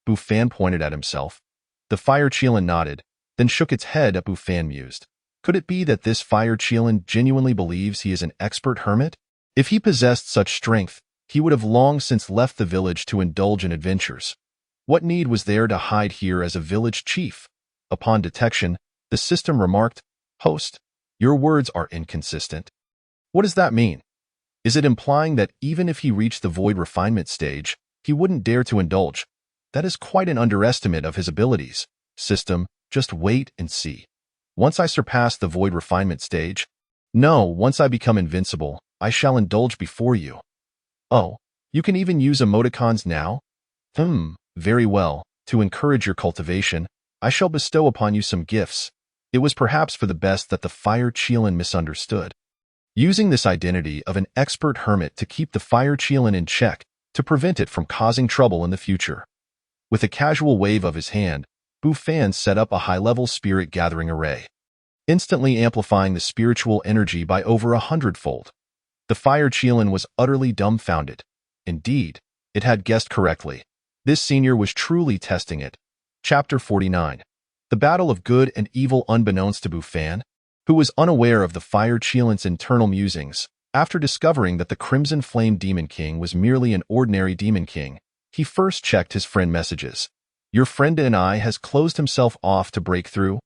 Bufan pointed at himself. The Fire Chelan nodded, then shook its head at Bufan mused. Could it be that this Fire Chelan genuinely believes he is an expert hermit? If he possessed such strength, he would have long since left the village to indulge in adventures. What need was there to hide here as a village chief? Upon detection, the system remarked, Host, your words are inconsistent. What does that mean? Is it implying that even if he reached the void refinement stage, he wouldn't dare to indulge? That is quite an underestimate of his abilities. System, just wait and see. Once I surpass the void refinement stage, no, once I become invincible, I shall indulge before you. Oh, you can even use emoticons now? Very well. To encourage your cultivation, I shall bestow upon you some gifts. It was perhaps for the best that the Fire Chelan misunderstood. Using this identity of an expert hermit to keep the Fire Chelan in check, to prevent it from causing trouble in the future. With a casual wave of his hand, Bufan set up a high-level spirit gathering array, instantly amplifying the spiritual energy by over 100-fold. The Fire Chelan was utterly dumbfounded. Indeed, it had guessed correctly. This senior was truly testing it. Chapter 49. The Battle of Good and Evil. Unbeknownst to Bufan, who was unaware of the Fire Chelan's internal musings, after discovering that the Crimson Flame Demon King was merely an ordinary demon king, he first checked his friend messages. Your friend and I has closed himself off to break through,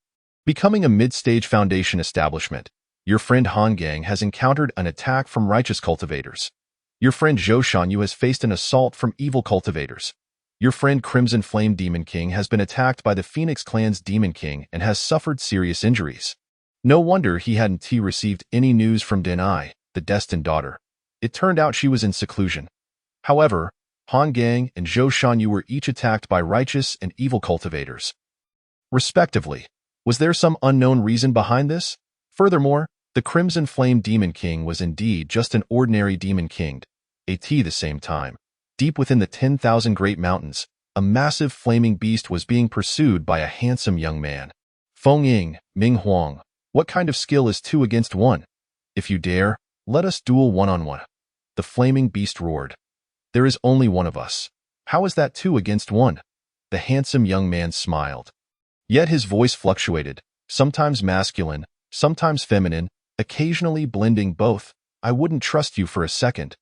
becoming a mid-stage foundation establishment. Your friend Han Gang has encountered an attack from righteous cultivators. Your friend Zhou Shanyu has faced an assault from evil cultivators. Your friend Crimson Flame Demon King has been attacked by the Phoenix Clan's Demon King and has suffered serious injuries. No wonder he hadn't received any news from Denai, the destined daughter. It turned out she was in seclusion. However, Han Gang and Zhou Shanyu were each attacked by righteous and evil cultivators, respectively. Was there some unknown reason behind this? Furthermore, the Crimson Flame Demon King was indeed just an ordinary demon king. At the same time, deep within the 10,000 Great Mountains, a massive flaming beast was being pursued by a handsome young man. Feng Ying, Ming Huang, what kind of skill is 2 against 1? If you dare, let us duel one-on-one. The flaming beast roared. There is only one of us. How is that 2 against 1? The handsome young man smiled. Yet his voice fluctuated, sometimes masculine, sometimes feminine, occasionally blending both. I wouldn't trust you for a second.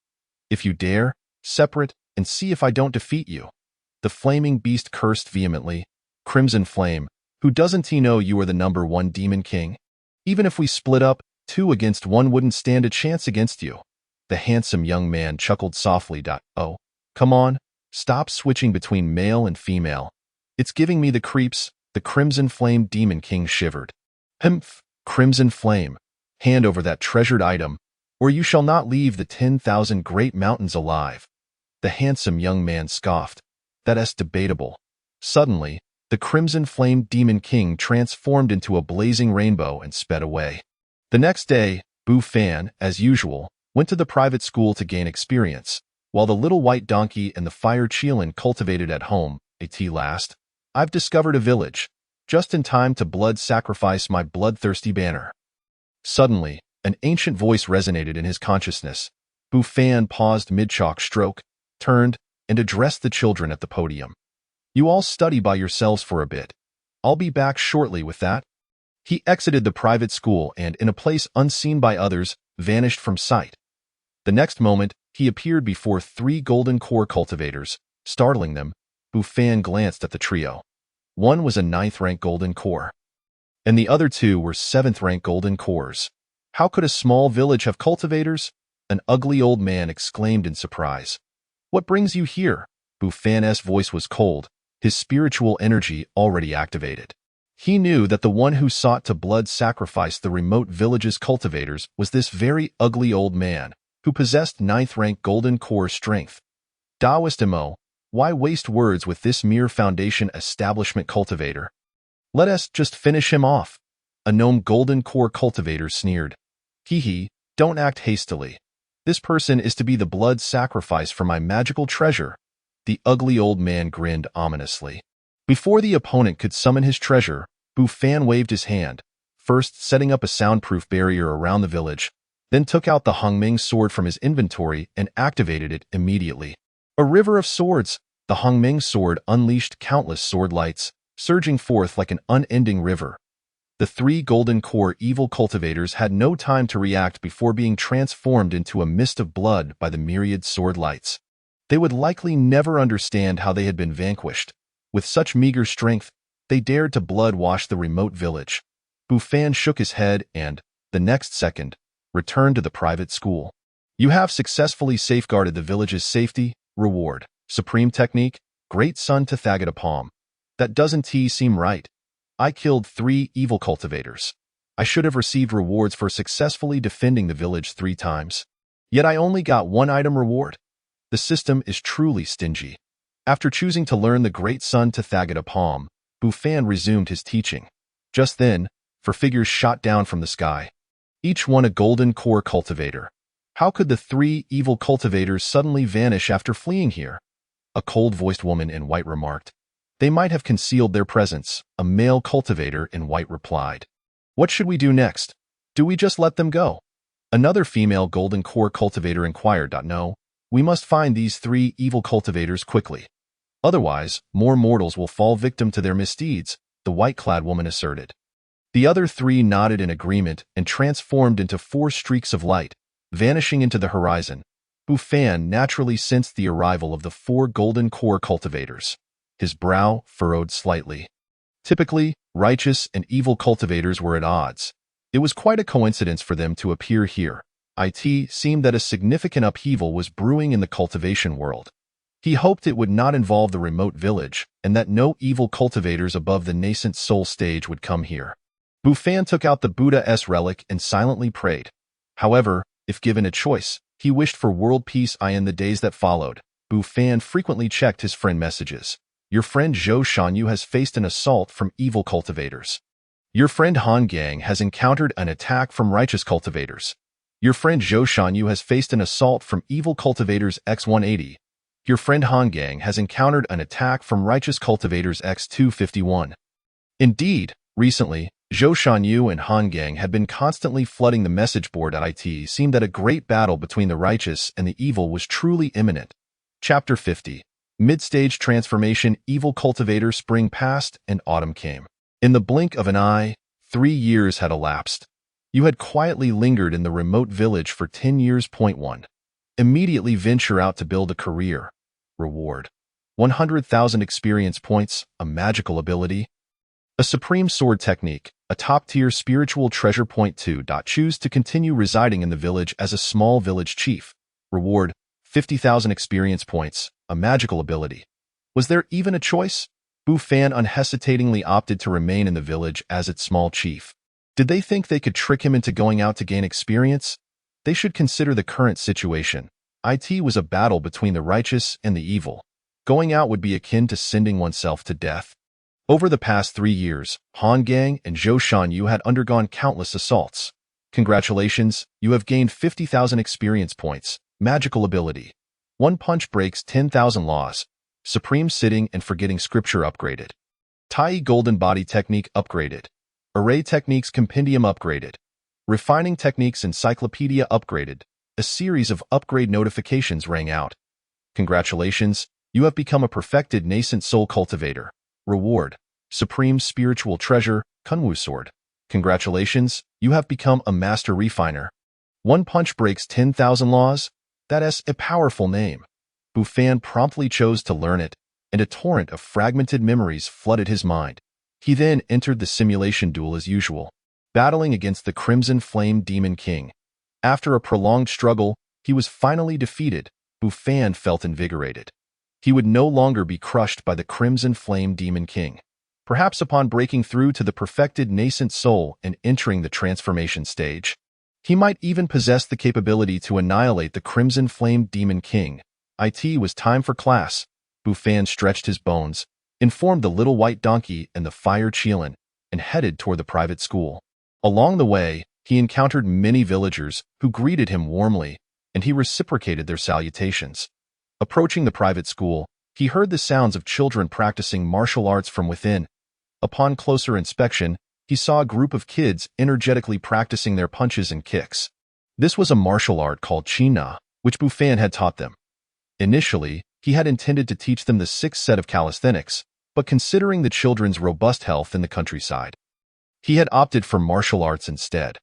If you dare, separate, and see if I don't defeat you. The flaming beast cursed vehemently. Crimson Flame, who doesn't he know you are the number 1 demon king? Even if we split up, 2 against 1 wouldn't stand a chance against you. The handsome young man chuckled softly. Oh, come on, stop switching between male and female. It's giving me the creeps. The Crimson Flame Demon King shivered. Humph, Crimson Flame, hand over that treasured item, or you shall not leave the 10,000 Great Mountains alive. The handsome young man scoffed. That's debatable. Suddenly, the crimson-flamed Demon King transformed into a blazing rainbow and sped away. The next day, Bu Fan, as usual, went to the private school to gain experience, while the little white donkey and the fire Qilin cultivated at home. At last, I've discovered a village, just in time to blood sacrifice my bloodthirsty banner. Suddenly, an ancient voice resonated in his consciousness. Bu Fan paused mid-chalk stroke, turned, and addressed the children at the podium. You all study by yourselves for a bit. I'll be back shortly with that. He exited the private school and, in a place unseen by others, vanished from sight. The next moment, he appeared before 3 golden core cultivators, startling them. Bu Fan glanced at the trio. One was a 9th-rank golden core, and the other 2 were 7th-rank golden cores. How could a small village have cultivators? An ugly old man exclaimed in surprise. What brings you here? Bu Fan's voice was cold, his spiritual energy already activated. He knew that the one who sought to blood sacrifice the remote village's cultivators was this very ugly old man, who possessed 9th-rank golden core strength. Taoist Mo, why waste words with this mere foundation establishment cultivator? Let us just finish him off. A gnome golden core cultivator sneered. Hee, don't act hastily. This person is to be the blood sacrifice for my magical treasure. The ugly old man grinned ominously. Before the opponent could summon his treasure, Bu Fan waved his hand, first setting up a soundproof barrier around the village, then took out the Hongming sword from his inventory and activated it immediately. A river of swords, the Hongming sword unleashed countless sword lights, surging forth like an unending river. The 3 golden core evil cultivators had no time to react before being transformed into a mist of blood by the myriad sword lights. They would likely never understand how they had been vanquished. With such meager strength, they dared to blood-wash the remote village. Bu Fan shook his head and, the next second, returned to the private school. You have successfully safeguarded the village's safety. Reward. Supreme technique. Great Sun Tathagatapam. That doesn't seem right. I killed 3 evil cultivators. I should have received rewards for successfully defending the village 3 times. Yet I only got 1 item reward. The system is truly stingy. After choosing to learn the Great Sun Tathagatapam, Bu Fan resumed his teaching. Just then, 4 figures shot down from the sky. Each one a golden core cultivator. How could the 3 evil cultivators suddenly vanish after fleeing here? A cold-voiced woman in white remarked. They might have concealed their presence, a male cultivator in white replied. What should we do next? Do we just let them go? Another female golden core cultivator inquired. No, we must find these 3 evil cultivators quickly. Otherwise, more mortals will fall victim to their misdeeds, the white-clad woman asserted. The other 3 nodded in agreement and transformed into 4 streaks of light, vanishing into the horizon. Bu Fan naturally sensed the arrival of the 4 golden core cultivators. His brow furrowed slightly. Typically, righteous and evil cultivators were at odds. It was quite a coincidence for them to appear here. It seemed that a significant upheaval was brewing in the cultivation world. He hoped it would not involve the remote village, and that no evil cultivators above the nascent soul stage would come here. Bu Fan took out the Buddha's relic and silently prayed. However, if given a choice, he wished for world peace. In the days that followed, Bu Fan frequently checked his friend messages. Your friend Zhou Shanyu has faced an assault from evil cultivators. Your friend Han Gang has encountered an attack from righteous cultivators. Your friend Zhou Shanyu has faced an assault from evil cultivators X180. Your friend Han Gang has encountered an attack from righteous cultivators X251. Indeed, recently, Zhou Shanyu and Han Gang had been constantly flooding the message board. It seemed that a great battle between the righteous and the evil was truly imminent. Chapter 50. Mid-stage transformation. Evil cultivator. Spring passed and autumn came. In the blink of an eye, 3 years had elapsed. You had quietly lingered in the remote village for 10 years. 1. Immediately venture out to build a career. Reward. 100,000 experience points, a magical ability. A supreme sword technique, a top-tier spiritual treasure. 2. Choose to continue residing in the village as a small village chief. Reward. 50,000 experience points, a magical ability. Was there even a choice? Bu Fan unhesitatingly opted to remain in the village as its small chief. Did they think they could trick him into going out to gain experience? They should consider the current situation. It was a battle between the righteous and the evil. Going out would be akin to sending oneself to death. Over the past 3 years, Han Gang and Zhou Shanyu had undergone countless assaults. Congratulations, you have gained 50,000 experience points. Magical ability. One punch breaks 10,000 laws. Supreme sitting and forgetting scripture upgraded. Tai golden body technique upgraded. Array techniques compendium upgraded. Refining techniques encyclopedia upgraded. A series of upgrade notifications rang out. Congratulations, you have become a perfected nascent soul cultivator. Reward. Supreme spiritual treasure, Kunwu sword. Congratulations, you have become a master refiner. One punch breaks 10,000 laws? That is a powerful name. Bufan promptly chose to learn it, and a torrent of fragmented memories flooded his mind. He then entered the simulation duel as usual, battling against the Crimson Flame Demon King. After a prolonged struggle, he was finally defeated. Bufan felt invigorated. He would no longer be crushed by the Crimson Flame Demon King. Perhaps upon breaking through to the perfected nascent soul and entering the transformation stage, he might even possess the capability to annihilate the Crimson Flame Demon King. It was time for class. Bufan stretched his bones, informed the little white donkey and the fire Qilin, and headed toward the private school. Along the way, he encountered many villagers who greeted him warmly, and he reciprocated their salutations. Approaching the private school, he heard the sounds of children practicing martial arts from within. Upon closer inspection, he saw a group of kids energetically practicing their punches and kicks. This was a martial art called Qina, which Bufan had taught them. Initially, he had intended to teach them the 6th set of calisthenics, but considering the children's robust health in the countryside, he had opted for martial arts instead.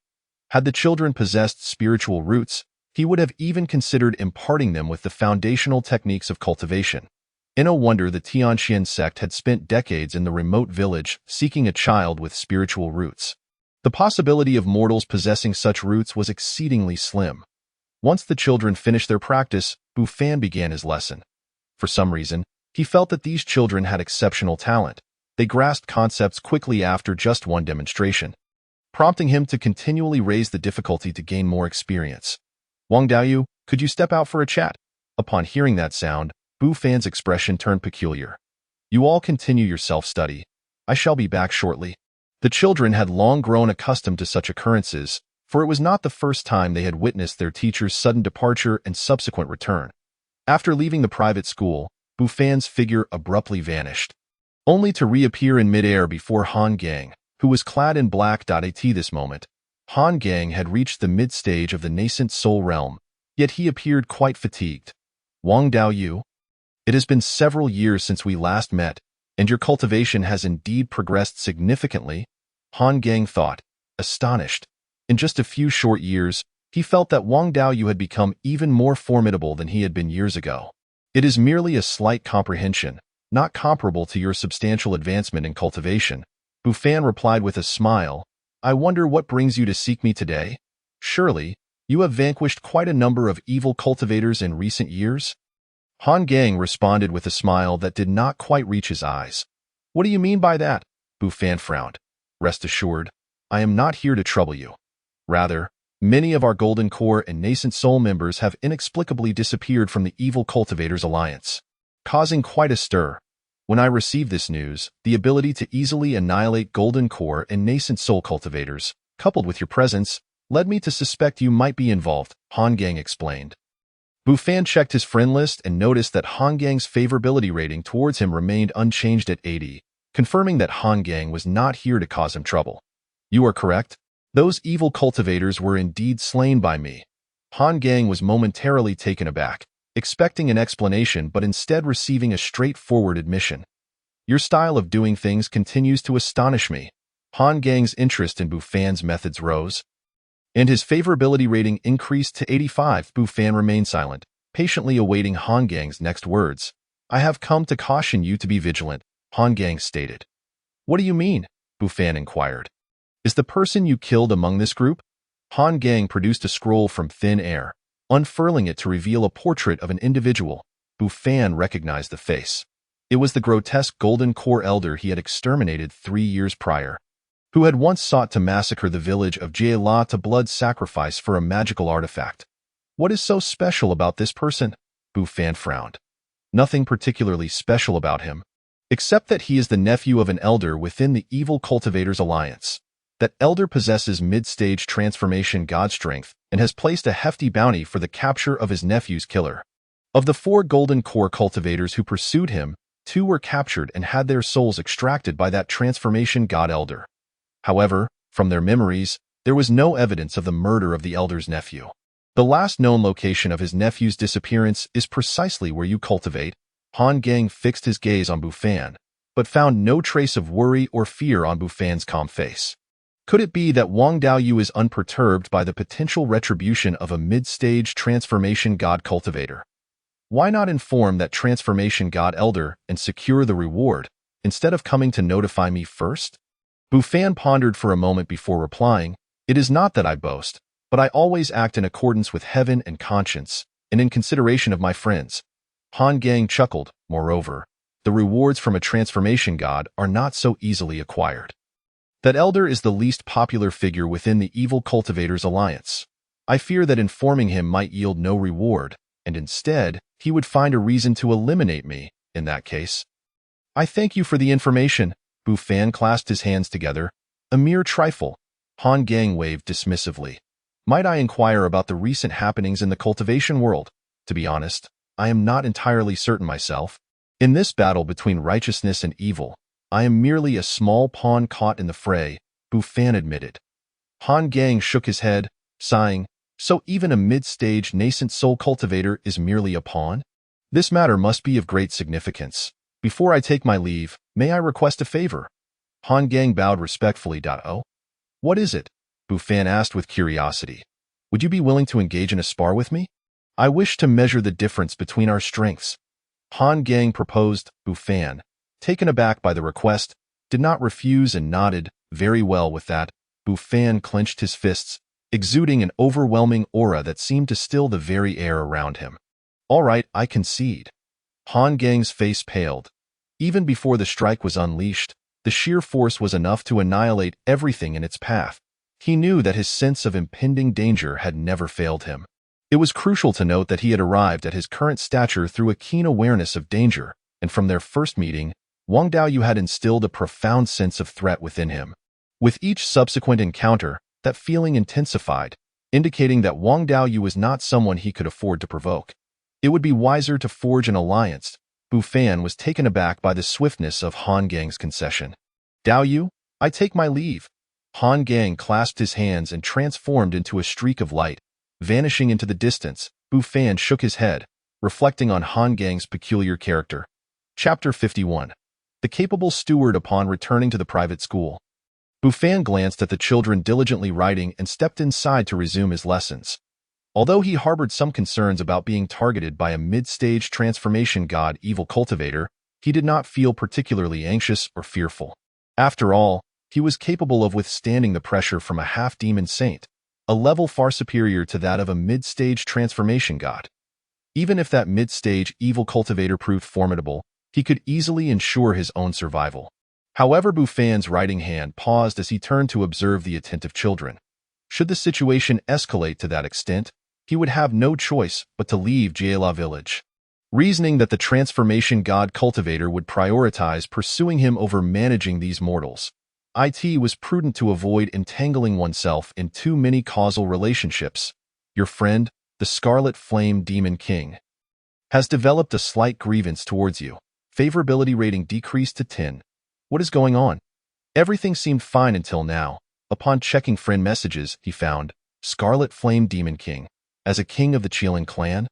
Had the children possessed spiritual roots, he would have even considered imparting them with the foundational techniques of cultivation. No wonder the Tianxian sect had spent decades in the remote village seeking a child with spiritual roots. The possibility of mortals possessing such roots was exceedingly slim. Once the children finished their practice, Bufan began his lesson. For some reason, he felt that these children had exceptional talent. They grasped concepts quickly after just one demonstration, prompting him to continually raise the difficulty to gain more experience. Wang Daoyu, could you step out for a chat? Upon hearing that sound, Bufan's expression turned peculiar. You all continue your self-study. I shall be back shortly. The children had long grown accustomed to such occurrences, for it was not the first time they had witnessed their teacher's sudden departure and subsequent return. After leaving the private school, Bufan's figure abruptly vanished, only to reappear in midair before Han Gang, who was clad in black. At this moment, Han Gang had reached the mid-stage of the nascent soul realm, yet he appeared quite fatigued. Wang Daoyu, it has been several years since we last met, and your cultivation has indeed progressed significantly, Han Gang thought, astonished. In just a few short years, he felt that Wang Daoyu had become even more formidable than he had been years ago. It is merely a slight comprehension, not comparable to your substantial advancement in cultivation. Bufan replied with a smile, I wonder what brings you to seek me today? Surely, you have vanquished quite a number of evil cultivators in recent years? Han Gang responded with a smile that did not quite reach his eyes. What do you mean by that? Bufan frowned. Rest assured, I am not here to trouble you. Rather, many of our Golden Core and Nascent Soul members have inexplicably disappeared from the Evil Cultivators Alliance, causing quite a stir. When I received this news, the ability to easily annihilate Golden Core and Nascent Soul cultivators, coupled with your presence, led me to suspect you might be involved, Han Gang explained. Bufan checked his friend list and noticed that Han Gang's favorability rating towards him remained unchanged at 80, confirming that Han Gang was not here to cause him trouble. You are correct. Those evil cultivators were indeed slain by me. Han Gang was momentarily taken aback, expecting an explanation but instead receiving a straightforward admission. Your style of doing things continues to astonish me. Han Gang's interest in Bufan's methods rose, and his favorability rating increased to 85. Bufan remained silent, patiently awaiting Han Gang's next words. I have come to caution you to be vigilant, Han Gang stated. What do you mean? Bufan inquired. Is the person you killed among this group? Han Gang produced a scroll from thin air, unfurling it to reveal a portrait of an individual. Bufan recognized the face. It was the grotesque Golden Core elder he had exterminated 3 years prior, who had once sought to massacre the village of Jiela to blood sacrifice for a magical artifact. What is so special about this person? Bufan frowned. Nothing particularly special about him, except that he is the nephew of an elder within the Evil Cultivators Alliance. That elder possesses mid-stage transformation god strength and has placed a hefty bounty for the capture of his nephew's killer. Of the 4 golden core cultivators who pursued him, 2 were captured and had their souls extracted by that transformation god elder. However, from their memories, there was no evidence of the murder of the elder's nephew. The last known location of his nephew's disappearance is precisely where you cultivate. Han Gang fixed his gaze on Bufan, but found no trace of worry or fear on Bufan's calm face. Could it be that Wang Daoyu is unperturbed by the potential retribution of a mid-stage transformation god cultivator? Why not inform that transformation god elder and secure the reward, instead of coming to notify me first? Bufan pondered for a moment before replying, "It is not that I boast, but I always act in accordance with heaven and conscience, and in consideration of my friends." Han Gang chuckled. Moreover, the rewards from a transformation god are not so easily acquired. That elder is the least popular figure within the Evil Cultivators Alliance. I fear that informing him might yield no reward, and instead, he would find a reason to eliminate me, in that case. I thank you for the information. Bufan clasped his hands together. A mere trifle. Han Gang waved dismissively. Might I inquire about the recent happenings in the cultivation world? To be honest, I am not entirely certain myself. In this battle between righteousness and evil, I am merely a small pawn caught in the fray, Bufan admitted. Han Gang shook his head, sighing, so even a mid-stage nascent soul cultivator is merely a pawn? This matter must be of great significance. Before I take my leave, may I request a favor? Han Gang bowed respectfully. Oh? What is it? Bufan asked with curiosity. Would you be willing to engage in a spar with me? I wish to measure the difference between our strengths. Han Gang proposed. Bufan, taken aback by the request, did not refuse and nodded. Very well. With that, Bufan clenched his fists, exuding an overwhelming aura that seemed to still the very air around him. All right, I concede. Han Gang's face paled. Even before the strike was unleashed, the sheer force was enough to annihilate everything in its path. He knew that his sense of impending danger had never failed him. It was crucial to note that he had arrived at his current stature through a keen awareness of danger, and from their first meeting, Wang Daoyu had instilled a profound sense of threat within him. With each subsequent encounter, that feeling intensified, indicating that Wang Daoyu was not someone he could afford to provoke. It would be wiser to forge an alliance. Bufan was taken aback by the swiftness of Han Gang's concession. Daoyu, I take my leave. Han Gang clasped his hands and transformed into a streak of light, vanishing into the distance. Bufan shook his head, reflecting on Han Gang's peculiar character. Chapter 51. The Capable Steward. Upon returning to the private school, Bufan glanced at the children diligently writing and stepped inside to resume his lessons. Although he harbored some concerns about being targeted by a mid-stage transformation god evil cultivator, he did not feel particularly anxious or fearful. After all, he was capable of withstanding the pressure from a half-demon saint, a level far superior to that of a mid-stage transformation god. Even if that mid-stage evil cultivator proved formidable, he could easily ensure his own survival. However, Bufan's writing hand paused as he turned to observe the attentive children. Should the situation escalate to that extent, he would have no choice but to leave Jiela village. Reasoning that the transformation god cultivator would prioritize pursuing him over managing these mortals, it was prudent to avoid entangling oneself in too many causal relationships. Your friend, the Scarlet Flame Demon King, has developed a slight grievance towards you. Favorability rating decreased to 10. What is going on? Everything seemed fine until now. Upon checking friend messages, he found, Scarlet Flame Demon King. As a king of the Qilin clan,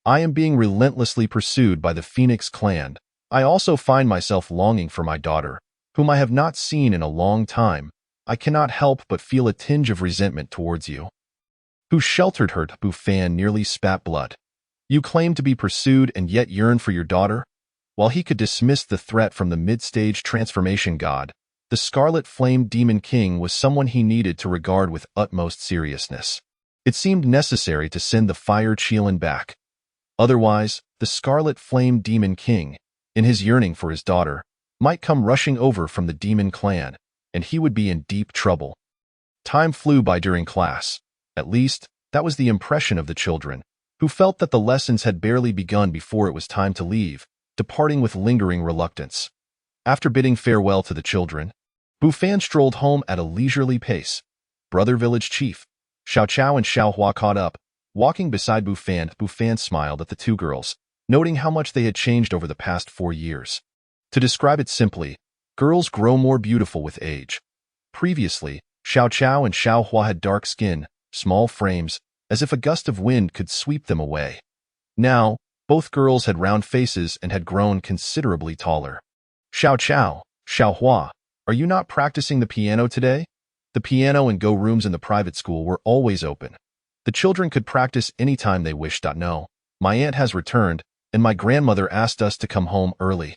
I am being relentlessly pursued by the Phoenix clan. I also find myself longing for my daughter, whom I have not seen in a long time. I cannot help but feel a tinge of resentment towards you. Who sheltered her? Bufan nearly spat blood. You claim to be pursued and yet yearn for your daughter? While he could dismiss the threat from the mid-stage transformation god, the Scarlet Flame Demon King was someone he needed to regard with utmost seriousness. It seemed necessary to send the Fire Qilin back. Otherwise, the Scarlet Flame Demon King, in his yearning for his daughter, might come rushing over from the demon clan, and he would be in deep trouble. Time flew by during class. At least, that was the impression of the children, who felt that the lessons had barely begun before it was time to leave, departing with lingering reluctance. After bidding farewell to the children, Bufan strolled home at a leisurely pace. Brother village chief, Xiao Chao and Xiao Hua caught up. Walking beside Bufan, Bufan smiled at the two girls, noting how much they had changed over the past 4 years. To describe it simply, girls grow more beautiful with age. Previously, Xiao Chao and Xiao Hua had dark skin, small frames, as if a gust of wind could sweep them away. Now, both girls had round faces and had grown considerably taller. Xiao Chao, Xiao Hua, are you not practicing the piano today? The piano and go rooms in the private school were always open. The children could practice any time they wished. No, my aunt has returned, and my grandmother asked us to come home early.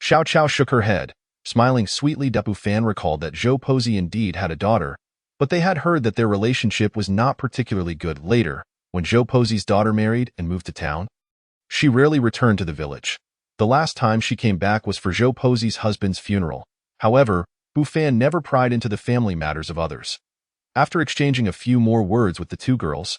Xiao Chao shook her head, smiling sweetly. Bufan recalled that Zhou Pozi indeed had a daughter, but they had heard that their relationship was not particularly good. Later, when Zhou Pozi's daughter married and moved to town, she rarely returned to the village. The last time she came back was for Zhou Pozi's husband's funeral. However, Bufan never pried into the family matters of others. After exchanging a few more words with the two girls,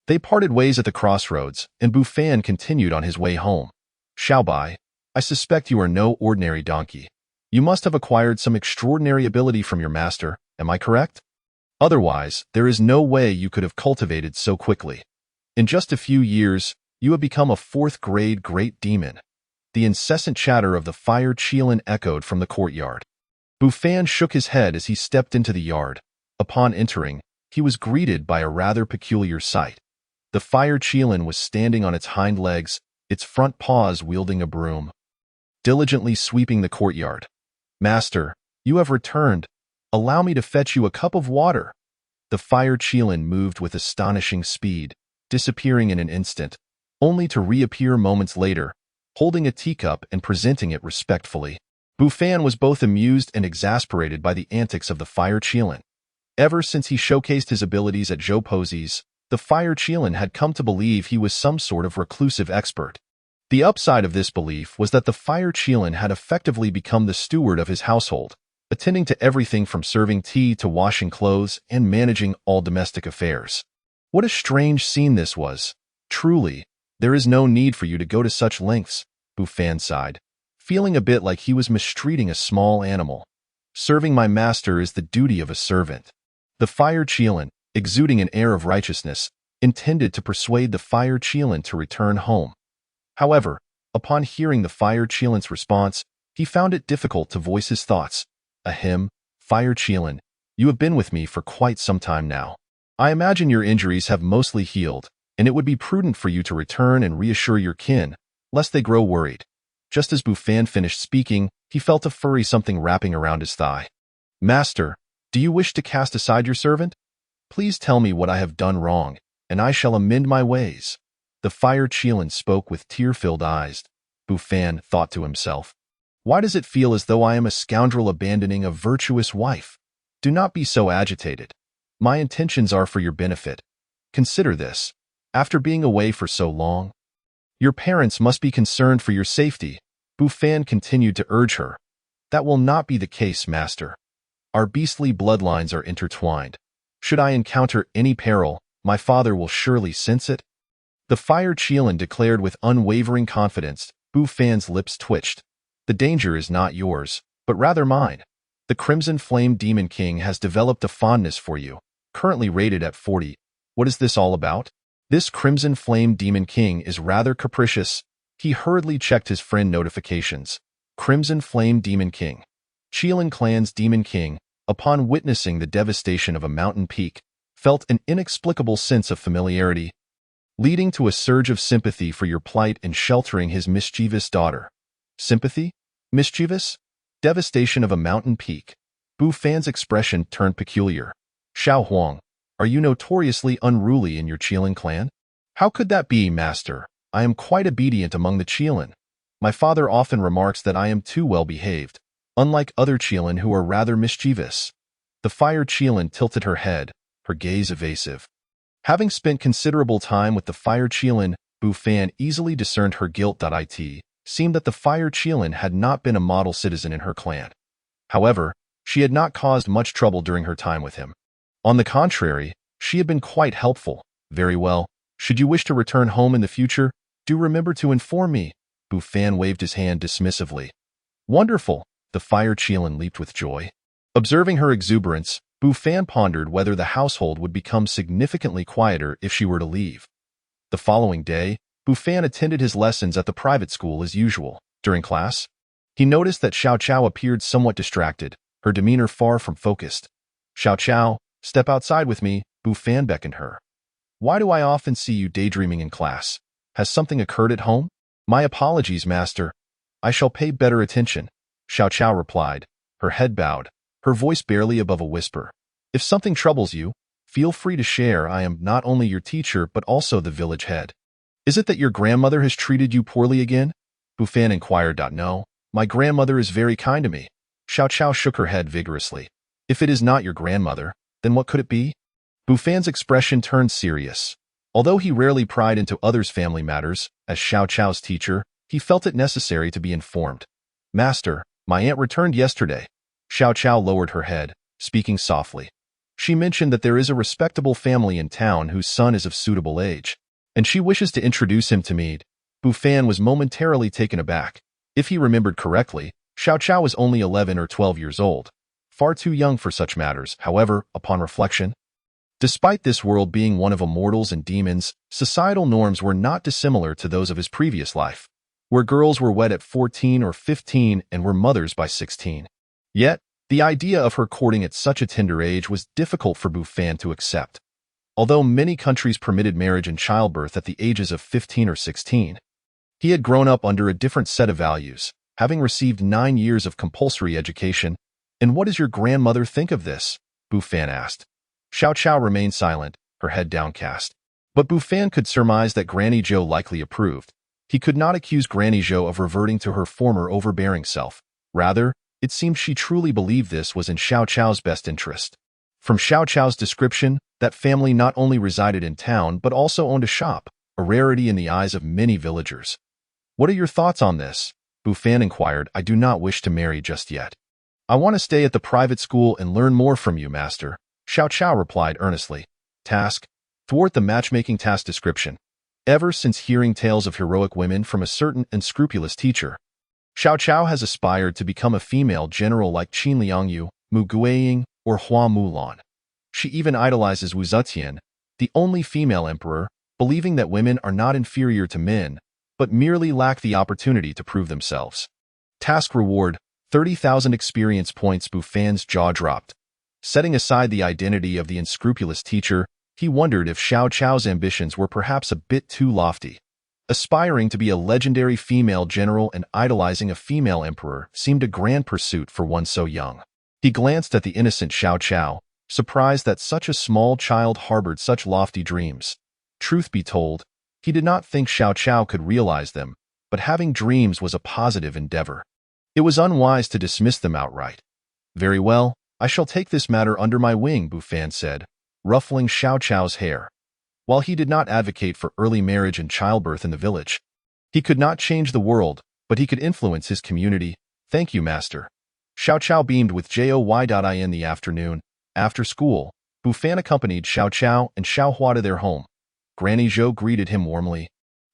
they parted ways at the crossroads, and Bufan continued on his way home. Xiaobai, I suspect you are no ordinary donkey. You must have acquired some extraordinary ability from your master, am I correct? Otherwise, there is no way you could have cultivated so quickly. In just a few years, you have become a 4th-grade great demon. The incessant chatter of the fire Qilin echoed from the courtyard. Bufan shook his head as he stepped into the yard. Upon entering, he was greeted by a rather peculiar sight. The fire Qilin was standing on its hind legs, its front paws wielding a broom, diligently sweeping the courtyard. Master, you have returned. Allow me to fetch you a cup of water. The fire Qilin moved with astonishing speed, disappearing in an instant, only to reappear moments later, holding a teacup and presenting it respectfully. Bufan was both amused and exasperated by the antics of the fire Qilin. Ever since he showcased his abilities at Zhou Pozi's, the fire Qilin had come to believe he was some sort of reclusive expert. The upside of this belief was that the fire Qilin had effectively become the steward of his household, attending to everything from serving tea to washing clothes and managing all domestic affairs. What a strange scene this was. Truly, there is no need for you to go to such lengths, Bufan sighed, feeling a bit like he was mistreating a small animal. Serving my master is the duty of a servant. The fire Qilin, exuding an air of righteousness, intended to persuade the fire Qilin to return home. However, upon hearing the fire Qilin's response, he found it difficult to voice his thoughts. Ahem, fire Qilin, you have been with me for quite some time now. I imagine your injuries have mostly healed, and it would be prudent for you to return and reassure your kin, lest they grow worried. Just as Bufan finished speaking, he felt a furry something wrapping around his thigh. Master, do you wish to cast aside your servant? Please tell me what I have done wrong, and I shall amend my ways. The fire Qilin spoke with tear-filled eyes. Bufan thought to himself, why does it feel as though I am a scoundrel abandoning a virtuous wife? Do not be so agitated. My intentions are for your benefit. Consider this. After being away for so long, your parents must be concerned for your safety. Bufan continued to urge her. That will not be the case, master. Our beastly bloodlines are intertwined. Should I encounter any peril, my father will surely sense it. The fire Qilin declared with unwavering confidence. Bufan's lips twitched. The danger is not yours, but rather mine. The Crimson Flame Demon King has developed a fondness for you, currently rated at 40. What is this all about? This Crimson Flame Demon King is rather capricious. He hurriedly checked his friend notifications. Crimson Flame Demon King. Qilin Clan's Demon King, upon witnessing the devastation of a mountain peak, felt an inexplicable sense of familiarity, leading to a surge of sympathy for your plight in sheltering his mischievous daughter. Sympathy? Mischievous? Devastation of a mountain peak. Bufan's expression turned peculiar. Xiao Huang, are you notoriously unruly in your Qilin clan? How could that be, master? I am quite obedient among the Qilin. My father often remarks that I am too well behaved, unlike other Qilin who are rather mischievous. The fire Qilin tilted her head, her gaze evasive. Having spent considerable time with the fire Qilin, Bufan easily discerned her guilt. It seemed that the fire Qilin had not been a model citizen in her clan. However, she had not caused much trouble during her time with him. On the contrary, she had been quite helpful. Very well, Should you wish to return home in the future, do remember to inform me. Bu Fan waved his hand dismissively. Wonderful, the Fire Qilin leaped with joy. Observing her exuberance, Bu Fan pondered whether the household would become significantly quieter if she were to leave. The following day, Bu Fan attended his lessons at the private school as usual. During class, he noticed that Xiao Chao appeared somewhat distracted, her demeanor far from focused. Xiao Chao, step outside with me, Bu Fan beckoned her. Why do I often see you daydreaming in class? Has something occurred at home? My apologies, master. I shall pay better attention, Xiao Chao replied, her head bowed, her voice barely above a whisper. If something troubles you, feel free to share. I am not only your teacher but also the village head. Is it that your grandmother has treated you poorly again? Bu Fan inquired. No, my grandmother is very kind to me. Xiao Chao shook her head vigorously. If it is not your grandmother, then what could it be? Bu Fan's expression turned serious. Although he rarely pried into others' family matters, as Xiao Chao's teacher, he felt it necessary to be informed. Master, my aunt returned yesterday. Xiao Chao lowered her head, speaking softly. She mentioned that there is a respectable family in town whose son is of suitable age, and she wishes to introduce him to me. Bu Fan was momentarily taken aback. If he remembered correctly, Xiao Chao was only 11 or 12 years old. Far too young for such matters, however, upon reflection. Despite this world being one of immortals and demons, societal norms were not dissimilar to those of his previous life, where girls were wed at 14 or 15 and were mothers by 16. Yet, the idea of her courting at such a tender age was difficult for Bu Fan to accept. Although many countries permitted marriage and childbirth at the ages of 15 or 16, he had grown up under a different set of values, having received 9 years of compulsory education. And what does your grandmother think of this? Bu Fan asked. Xiao Chao remained silent, her head downcast. But Bu Fan could surmise that Granny Zhou likely approved. He could not accuse Granny Zhou of reverting to her former overbearing self. Rather, it seemed she truly believed this was in Xiao Chao's best interest. From Xiao Chao's description, that family not only resided in town but also owned a shop, a rarity in the eyes of many villagers. What are your thoughts on this? Bu Fan inquired. I do not wish to marry just yet. I want to stay at the private school and learn more from you, master, Xiao Chao replied earnestly. Task: thwart the matchmaking task description. Ever since hearing tales of heroic women from a certain unscrupulous teacher, Xiao Chao has aspired to become a female general like Qin Liangyu, Mu Guiying, or Hua Mulan. She even idolizes Wu Zetian, the only female emperor, believing that women are not inferior to men, but merely lack the opportunity to prove themselves. Task reward: 30,000 experience points. Bu Fan's jaw dropped. Setting aside the identity of the unscrupulous teacher, he wondered if Xiao Chao's ambitions were perhaps a bit too lofty. Aspiring to be a legendary female general and idolizing a female emperor seemed a grand pursuit for one so young. He glanced at the innocent Xiao Chao, surprised that such a small child harbored such lofty dreams. Truth be told, he did not think Xiao Chao could realize them, but having dreams was a positive endeavor. It was unwise to dismiss them outright. Very well, I shall take this matter under my wing, Bu Fan said, ruffling Xiao Chao's hair. While he did not advocate for early marriage and childbirth in the village, he could not change the world, but he could influence his community. Thank you, master. Xiao Chao beamed with joy. In the afternoon, after school, Bu Fan accompanied Xiao Chao and Xiao Hua to their home. Granny Zhou greeted him warmly.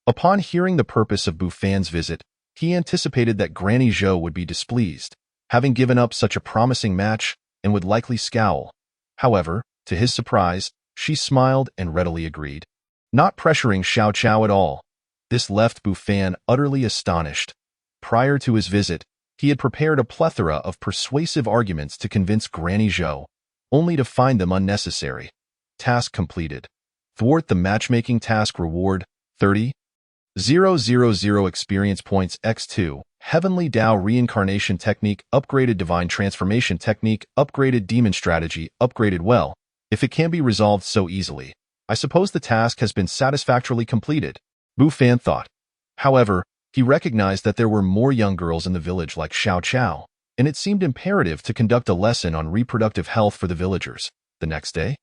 Upon hearing the purpose of Bu Fan's visit, he anticipated that Granny Zhou would be displeased, having given up such a promising match, and would likely scowl. However, to his surprise, she smiled and readily agreed, not pressuring Xiao Chao at all. This left Bu Fan utterly astonished. Prior to his visit, he had prepared a plethora of persuasive arguments to convince Granny Zhou, only to find them unnecessary. Task completed. Thwart the matchmaking task reward: 30,000 experience points. X2. Heavenly Dao Reincarnation Technique, upgraded Divine Transformation Technique, upgraded Demon Strategy, upgraded. Well, if it can be resolved so easily, I suppose the task has been satisfactorily completed, Bu Fan thought. However, he recognized that there were more young girls in the village like Xiao Chao, and it seemed imperative to conduct a lesson on reproductive health for the villagers. The next day,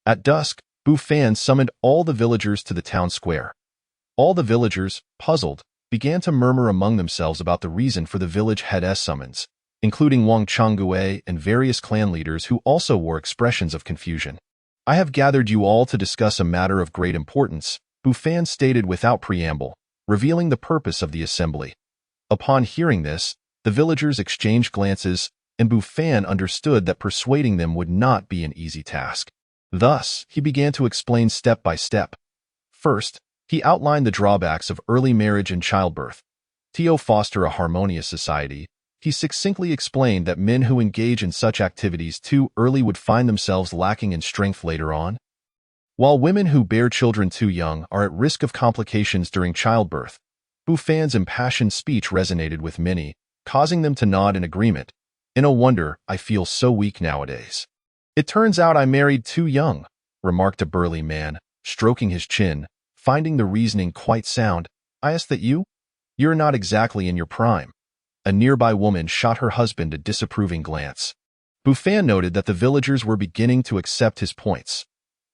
at dusk, Bu Fan summoned all the villagers to the town square. All the villagers, puzzled, began to murmur among themselves about the reason for the village head's summons, including Wang Changguei and various clan leaders who also wore expressions of confusion. I have gathered you all to discuss a matter of great importance, Bufan stated without preamble, revealing the purpose of the assembly. Upon hearing this, the villagers exchanged glances, and Bufan understood that persuading them would not be an easy task. Thus, he began to explain step by step. First, he outlined the drawbacks of early marriage and childbirth. To foster a harmonious society, he succinctly explained that men who engage in such activities too early would find themselves lacking in strength later on, while women who bear children too young are at risk of complications during childbirth. Bufan's impassioned speech resonated with many, causing them to nod in agreement. No wonder I feel so weak nowadays. It turns out I married too young, remarked a burly man, stroking his chin, finding the reasoning quite sound. I ask that you're not exactly in your prime. A nearby woman shot her husband a disapproving glance. Bufan noted that the villagers were beginning to accept his points.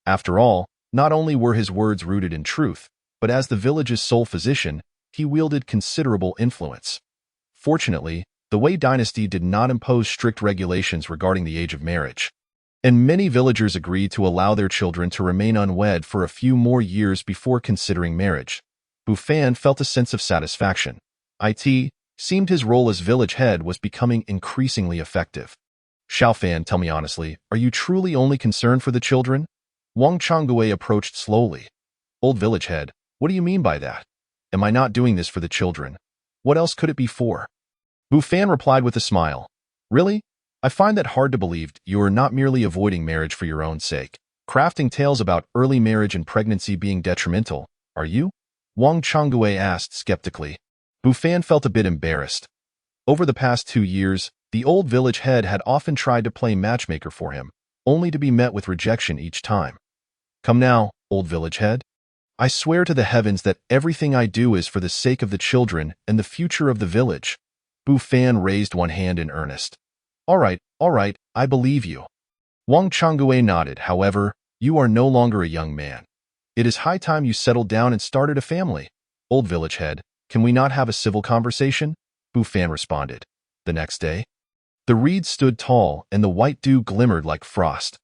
After all, not only were his words rooted in truth, but as the village's sole physician, he wielded considerable influence. Fortunately, the Wei dynasty did not impose strict regulations regarding the age of marriage, and many villagers agreed to allow their children to remain unwed for a few more years before considering marriage. Bufan felt a sense of satisfaction. It seemed his role as village head was becoming increasingly effective. Xiaofan, tell me honestly, are you truly only concerned for the children? Wang Changwei approached slowly. Old village head, what do you mean by that? Am I not doing this for the children? What else could it be for? Bufan replied with a smile. Really? I find that hard to believe. You are not merely avoiding marriage for your own sake, crafting tales about early marriage and pregnancy being detrimental, are you? Wang Changwei asked skeptically. Bufan felt a bit embarrassed. Over the past 2 years, the old village head had often tried to play matchmaker for him, only to be met with rejection each time. Come now, old village head. I swear to the heavens that everything I do is for the sake of the children and the future of the village. Bufan raised one hand in earnest. All right, I believe you. Wang Changwei nodded. However, you are no longer a young man. It is high time you settled down and started a family. Old village head, can we not have a civil conversation? Bufan responded. The next day, the reeds stood tall and the white dew glimmered like frost.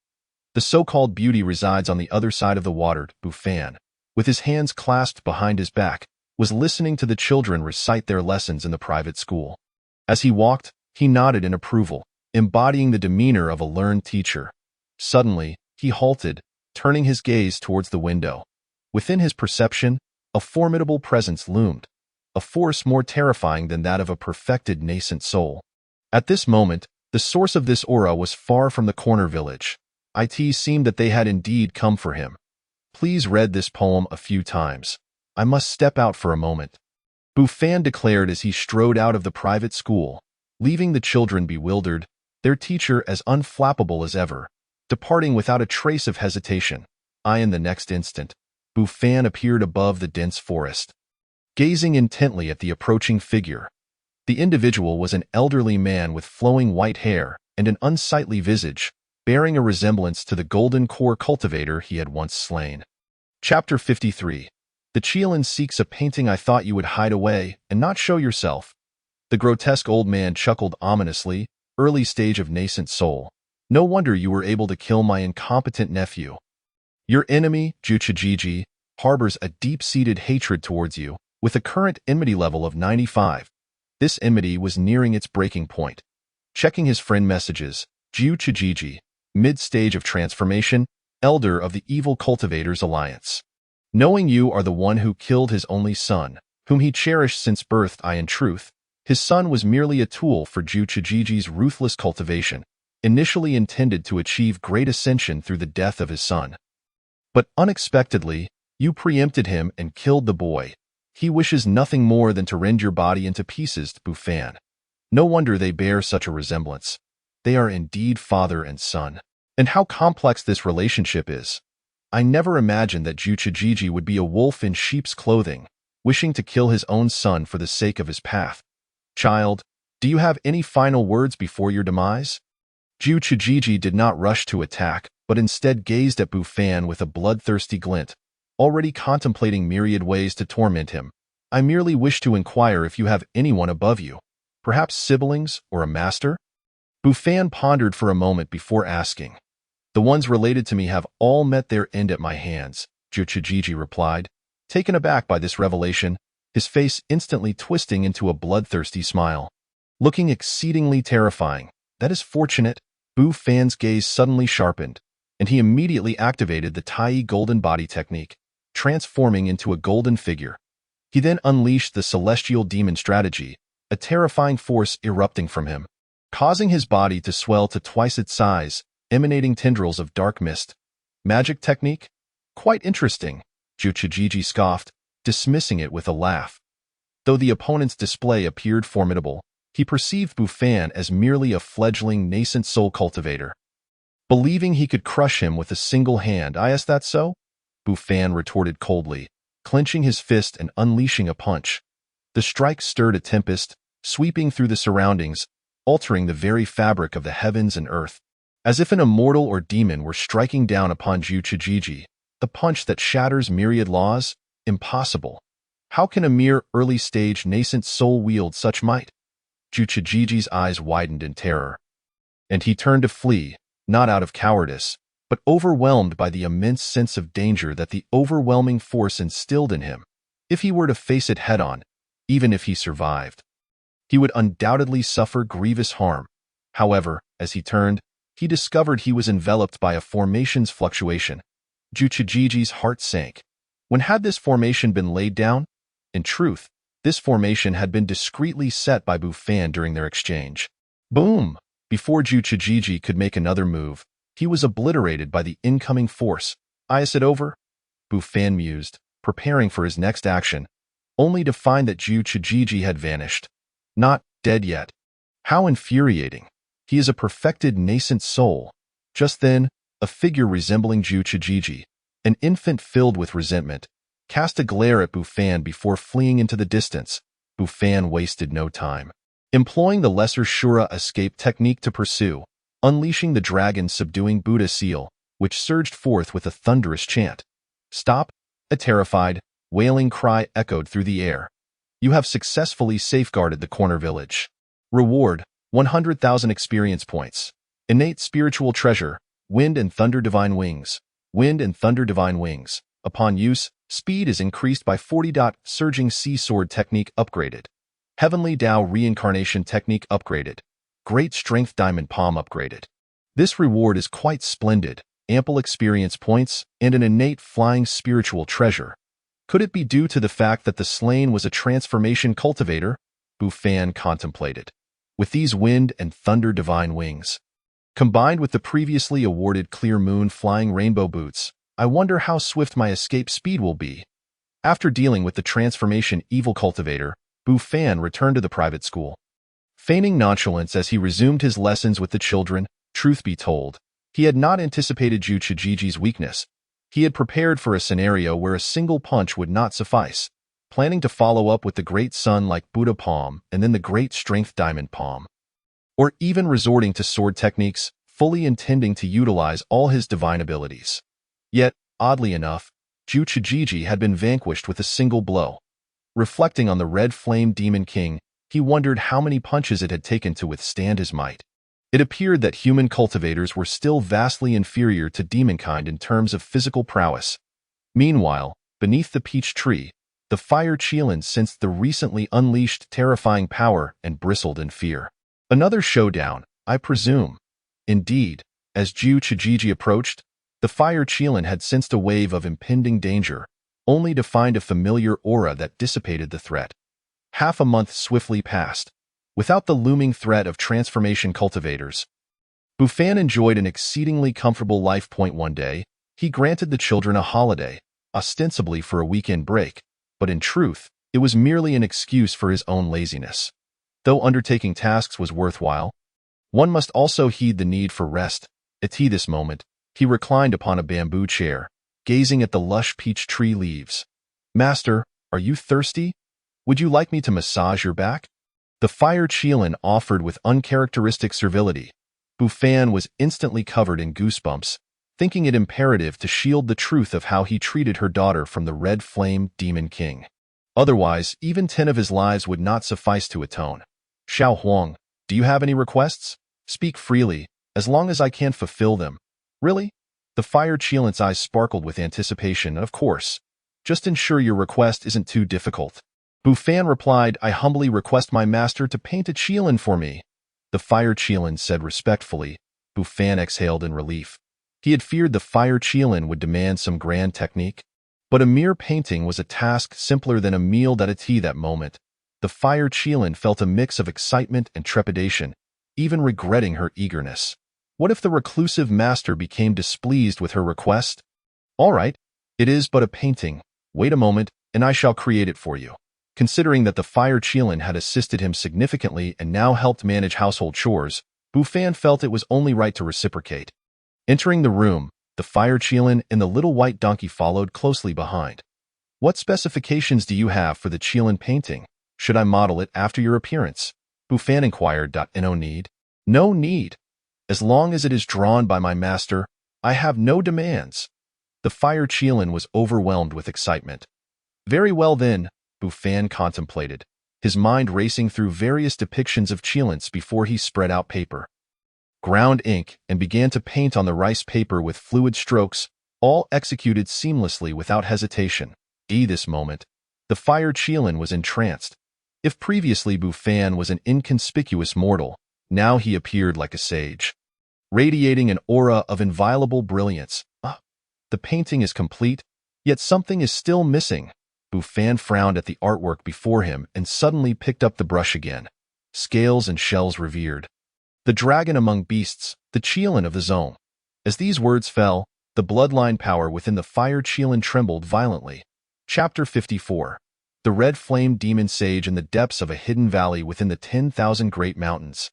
The so-called beauty resides on the other side of the water. Bufan, with his hands clasped behind his back, was listening to the children recite their lessons in the private school. As he walked, he nodded in approval, embodying the demeanor of a learned teacher. Suddenly, he halted, turning his gaze towards the window. Within his perception, a formidable presence loomed, a force more terrifying than that of a perfected nascent soul. At this moment, the source of this aura was far from the corner village. It seemed that they had indeed come for him. Please read this poem a few times. I must step out for a moment. Bufan declared as he strode out of the private school, leaving the children bewildered, their teacher as unflappable as ever, departing without a trace of hesitation. In the next instant, Bufan appeared above the dense forest, gazing intently at the approaching figure. The individual was an elderly man with flowing white hair and an unsightly visage, bearing a resemblance to the golden core cultivator he had once slain. Chapter 53. The Chielin seeks a painting. I thought you would hide away and not show yourself. The grotesque old man chuckled ominously, early stage of nascent soul. No wonder you were able to kill my incompetent nephew. Your enemy, Juchijiji, harbors a deep-seated hatred towards you, with a current enmity level of 95. This enmity was nearing its breaking point. Checking his friend messages, Juchijiji, mid-stage of transformation, elder of the Evil Cultivators Alliance. Knowing you are the one who killed his only son, whom he cherished since birth. In truth, his son was merely a tool for Juchijiji's ruthless cultivation, initially intended to achieve great ascension through the death of his son. But unexpectedly, you preempted him and killed the boy. He wishes nothing more than to rend your body into pieces. Bufan. No wonder they bear such a resemblance. They are indeed father and son. And how complex this relationship is. I never imagined that Juchijiji would be a wolf in sheep's clothing, wishing to kill his own son for the sake of his path. Child, do you have any final words before your demise? Juchijiji did not rush to attack, but instead gazed at Bufan with a bloodthirsty glint, already contemplating myriad ways to torment him. I merely wish to inquire if you have anyone above you, perhaps siblings or a master? Bufan pondered for a moment before asking. The ones related to me have all met their end at my hands, Juchijiji replied. Taken aback by this revelation, his face instantly twisting into a bloodthirsty smile. Looking exceedingly terrifying. That is fortunate. Bu Fan's gaze suddenly sharpened, and he immediately activated the Tai golden body technique, transforming into a golden figure. He then unleashed the celestial demon strategy, a terrifying force erupting from him, causing his body to swell to twice its size, emanating tendrils of dark mist. Magic technique? Quite interesting, Zhu Chijiji scoffed, dismissing it with a laugh. Though the opponent's display appeared formidable, he perceived Bu Fan as merely a fledgling nascent soul cultivator. Believing he could crush him with a single hand, is that so? Bu Fan retorted coldly, clenching his fist and unleashing a punch. The strike stirred a tempest, sweeping through the surroundings, altering the very fabric of the heavens and earth. As if an immortal or demon were striking down upon Zhu Chijiji, the punch that shatters myriad laws? Impossible. How can a mere early-stage nascent soul wield such might? Zhu Chijiji's eyes widened in terror, and he turned to flee, not out of cowardice, but overwhelmed by the immense sense of danger that the overwhelming force instilled in him. If he were to face it head-on, even if he survived, he would undoubtedly suffer grievous harm. However, as he turned, he discovered he was enveloped by a formation's fluctuation. Zhu Chijiji's heart sank. When had this formation been laid down? In truth, this formation had been discreetly set by Bu Fan during their exchange. Boom! Before Zhu Chijiji could make another move, he was obliterated by the incoming force. Is it over? Bu Fan mused, preparing for his next action, only to find that Zhu Chijiji had vanished. Not dead yet. How infuriating. He is a perfected nascent soul. Just then, a figure resembling Zhu Chijiji, an infant filled with resentment, cast a glare at Bu Fan before fleeing into the distance. Bu Fan wasted no time, employing the lesser Shura escape technique to pursue, unleashing the dragon's subduing Buddha seal, which surged forth with a thunderous chant. Stop! A terrified, wailing cry echoed through the air. You have successfully safeguarded the corner village. Reward, 100,000 experience points. Innate spiritual treasure, Wind and Thunder Divine Wings. Wind and Thunder Divine Wings. Upon use, speed is increased by 40. Surging Sea Sword technique upgraded. Heavenly Tao Reincarnation technique upgraded. Great Strength Diamond Palm upgraded. This reward is quite splendid, ample experience points, and an innate flying spiritual treasure. Could it be due to the fact that the slain was a transformation cultivator? Bu Fan contemplated. With these Wind and Thunder Divine Wings, combined with the previously awarded Clear Moon Flying Rainbow Boots, I wonder how swift my escape speed will be. After dealing with the transformation evil cultivator, Bu Fan returned to the private school. Feigning nonchalance as he resumed his lessons with the children, truth be told, he had not anticipated Zhu Chijiji's weakness. He had prepared for a scenario where a single punch would not suffice, planning to follow up with the Great Sun like Buddha Palm and then the Great Strength Diamond Palm, or even resorting to sword techniques, fully intending to utilize all his divine abilities. Yet, oddly enough, Zhu Chijiji had been vanquished with a single blow. Reflecting on the Red Flame Demon King, he wondered how many punches it had taken to withstand his might. It appeared that human cultivators were still vastly inferior to demonkind in terms of physical prowess. Meanwhile, beneath the peach tree, the fire Qilin sensed the recently unleashed terrifying power and bristled in fear. Another showdown, I presume. Indeed, as Zhu Chijiji approached, the fire Qilin had sensed a wave of impending danger, only to find a familiar aura that dissipated the threat. Half a month swiftly passed, without the looming threat of transformation cultivators. Bu Fan enjoyed an exceedingly comfortable life. One day, he granted the children a holiday, ostensibly for a weekend break, but in truth, it was merely an excuse for his own laziness. Though undertaking tasks was worthwhile, one must also heed the need for rest. At this moment, he reclined upon a bamboo chair, gazing at the lush peach tree leaves. Master, are you thirsty? Would you like me to massage your back? The fire Qilin offered with uncharacteristic servility. Bu Fan was instantly covered in goosebumps, thinking it imperative to shield the truth of how he treated her daughter from the Red Flame Demon King. Otherwise, even 10 of his lives would not suffice to atone. Xiao Huang, do you have any requests? Speak freely, as long as I can fulfill them. Really? The fire Qilin's eyes sparkled with anticipation. Of course. Just ensure your request isn't too difficult. Bufan replied, I humbly request my master to paint a Qilin for me. The fire Qilin said respectfully. Bufan exhaled in relief. He had feared the fire Qilin would demand some grand technique. But a mere painting was a task simpler than a meal at a tea that moment. The fire Qilin felt a mix of excitement and trepidation, even regretting her eagerness. What if the reclusive master became displeased with her request? All right, it is but a painting. Wait a moment, and I shall create it for you. Considering that the fire Qilin had assisted him significantly and now helped manage household chores, Bufan felt it was only right to reciprocate. Entering the room, the fire Qilin and the little white donkey followed closely behind. What specifications do you have for the Qilin painting? Should I model it after your appearance? Bufan inquired. No need. No need. As long as it is drawn by my master, I have no demands. The fire Qilin was overwhelmed with excitement. Very well then, Bufan contemplated, his mind racing through various depictions of Qilins before he spread out paper, ground ink, and began to paint on the rice paper with fluid strokes, all executed seamlessly without hesitation. This moment, the fire Qilin was entranced. If previously Bufan was an inconspicuous mortal, now he appeared like a sage, radiating an aura of inviolable brilliance. The painting is complete, yet something is still missing. Bufan frowned at the artwork before him and suddenly picked up the brush again. Scales and shells revered. The dragon among beasts, the Qilin of the zone. As these words fell, the bloodline power within the fire Qilin trembled violently. Chapter 54. The red flame demon sage in the depths of a hidden valley within the 10,000 great mountains.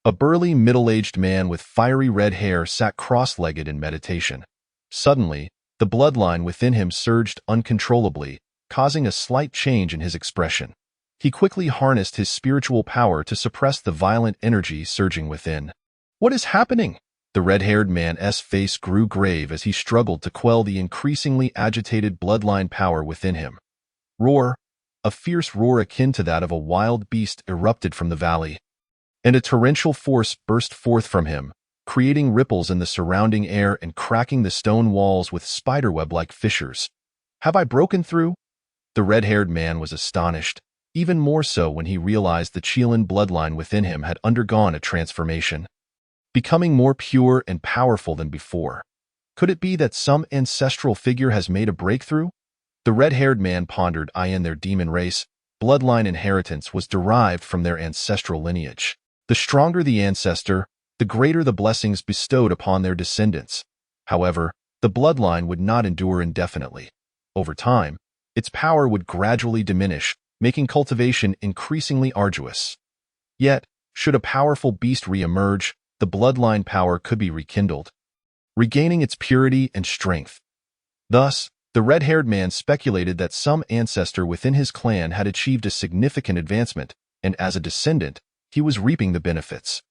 A burly middle-aged man with fiery red hair sat cross-legged in meditation. Suddenly, the bloodline within him surged uncontrollably, causing a slight change in his expression. He quickly harnessed his spiritual power to suppress the violent energy surging within. What is happening? The red-haired man's face grew grave as he struggled to quell the increasingly agitated bloodline power within him. Roar! A fierce roar akin to that of a wild beast erupted from the valley, and a torrential force burst forth from him, creating ripples in the surrounding air and cracking the stone walls with spiderweb-like fissures. Have I broken through? The red-haired man was astonished, even more so when he realized the Qilin bloodline within him had undergone a transformation, becoming more pure and powerful than before. Could it be that some ancestral figure has made a breakthrough? The red-haired man pondered. In their demon race, bloodline inheritance was derived from their ancestral lineage. The stronger the ancestor, the greater the blessings bestowed upon their descendants. However, the bloodline would not endure indefinitely. Over time, its power would gradually diminish, making cultivation increasingly arduous. Yet, should a powerful beast re-emerge, the bloodline power could be rekindled, regaining its purity and strength. Thus, the red-haired man speculated that some ancestor within his clan had achieved a significant advancement, and as a descendant, he was reaping the benefits.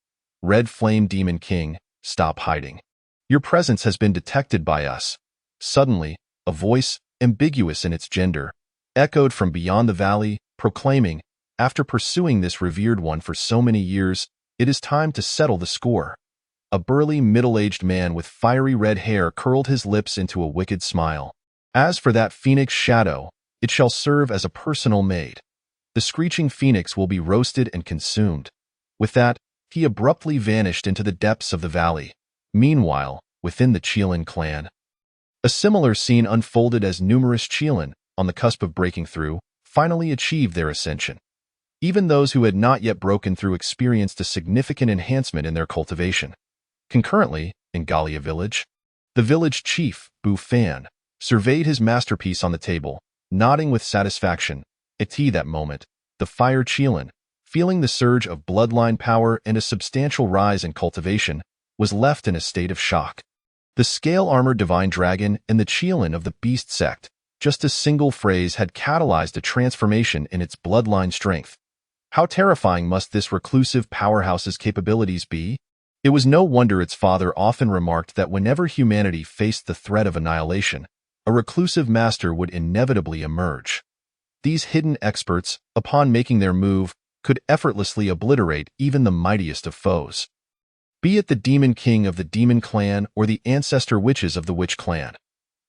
Red Flame Demon King, stop hiding. Your presence has been detected by us. Suddenly, a voice, ambiguous in its gender, echoed from beyond the valley, proclaiming, after pursuing this revered one for so many years, it is time to settle the score. A burly middle-aged man with fiery red hair curled his lips into a wicked smile. As for that phoenix shadow, it shall serve as a personal maid. The screeching phoenix will be roasted and consumed. With that, he abruptly vanished into the depths of the valley. Meanwhile, within the Qilin clan, a similar scene unfolded as numerous Qilin, on the cusp of breaking through, finally achieved their ascension. Even those who had not yet broken through experienced a significant enhancement in their cultivation. Concurrently, in Galia village, the village chief, Bufan, surveyed his masterpiece on the table, nodding with satisfaction. At that moment, the fire Qilin, feeling the surge of bloodline power and a substantial rise in cultivation, was left in a state of shock. The scale-armored divine dragon and the Qilin of the beast sect, just a single phrase had catalyzed a transformation in its bloodline strength. How terrifying must this reclusive powerhouse's capabilities be? It was no wonder its father often remarked that whenever humanity faced the threat of annihilation, a reclusive master would inevitably emerge. These hidden experts, upon making their move, could effortlessly obliterate even the mightiest of foes, be it the demon king of the demon clan or the ancestor witches of the witch clan.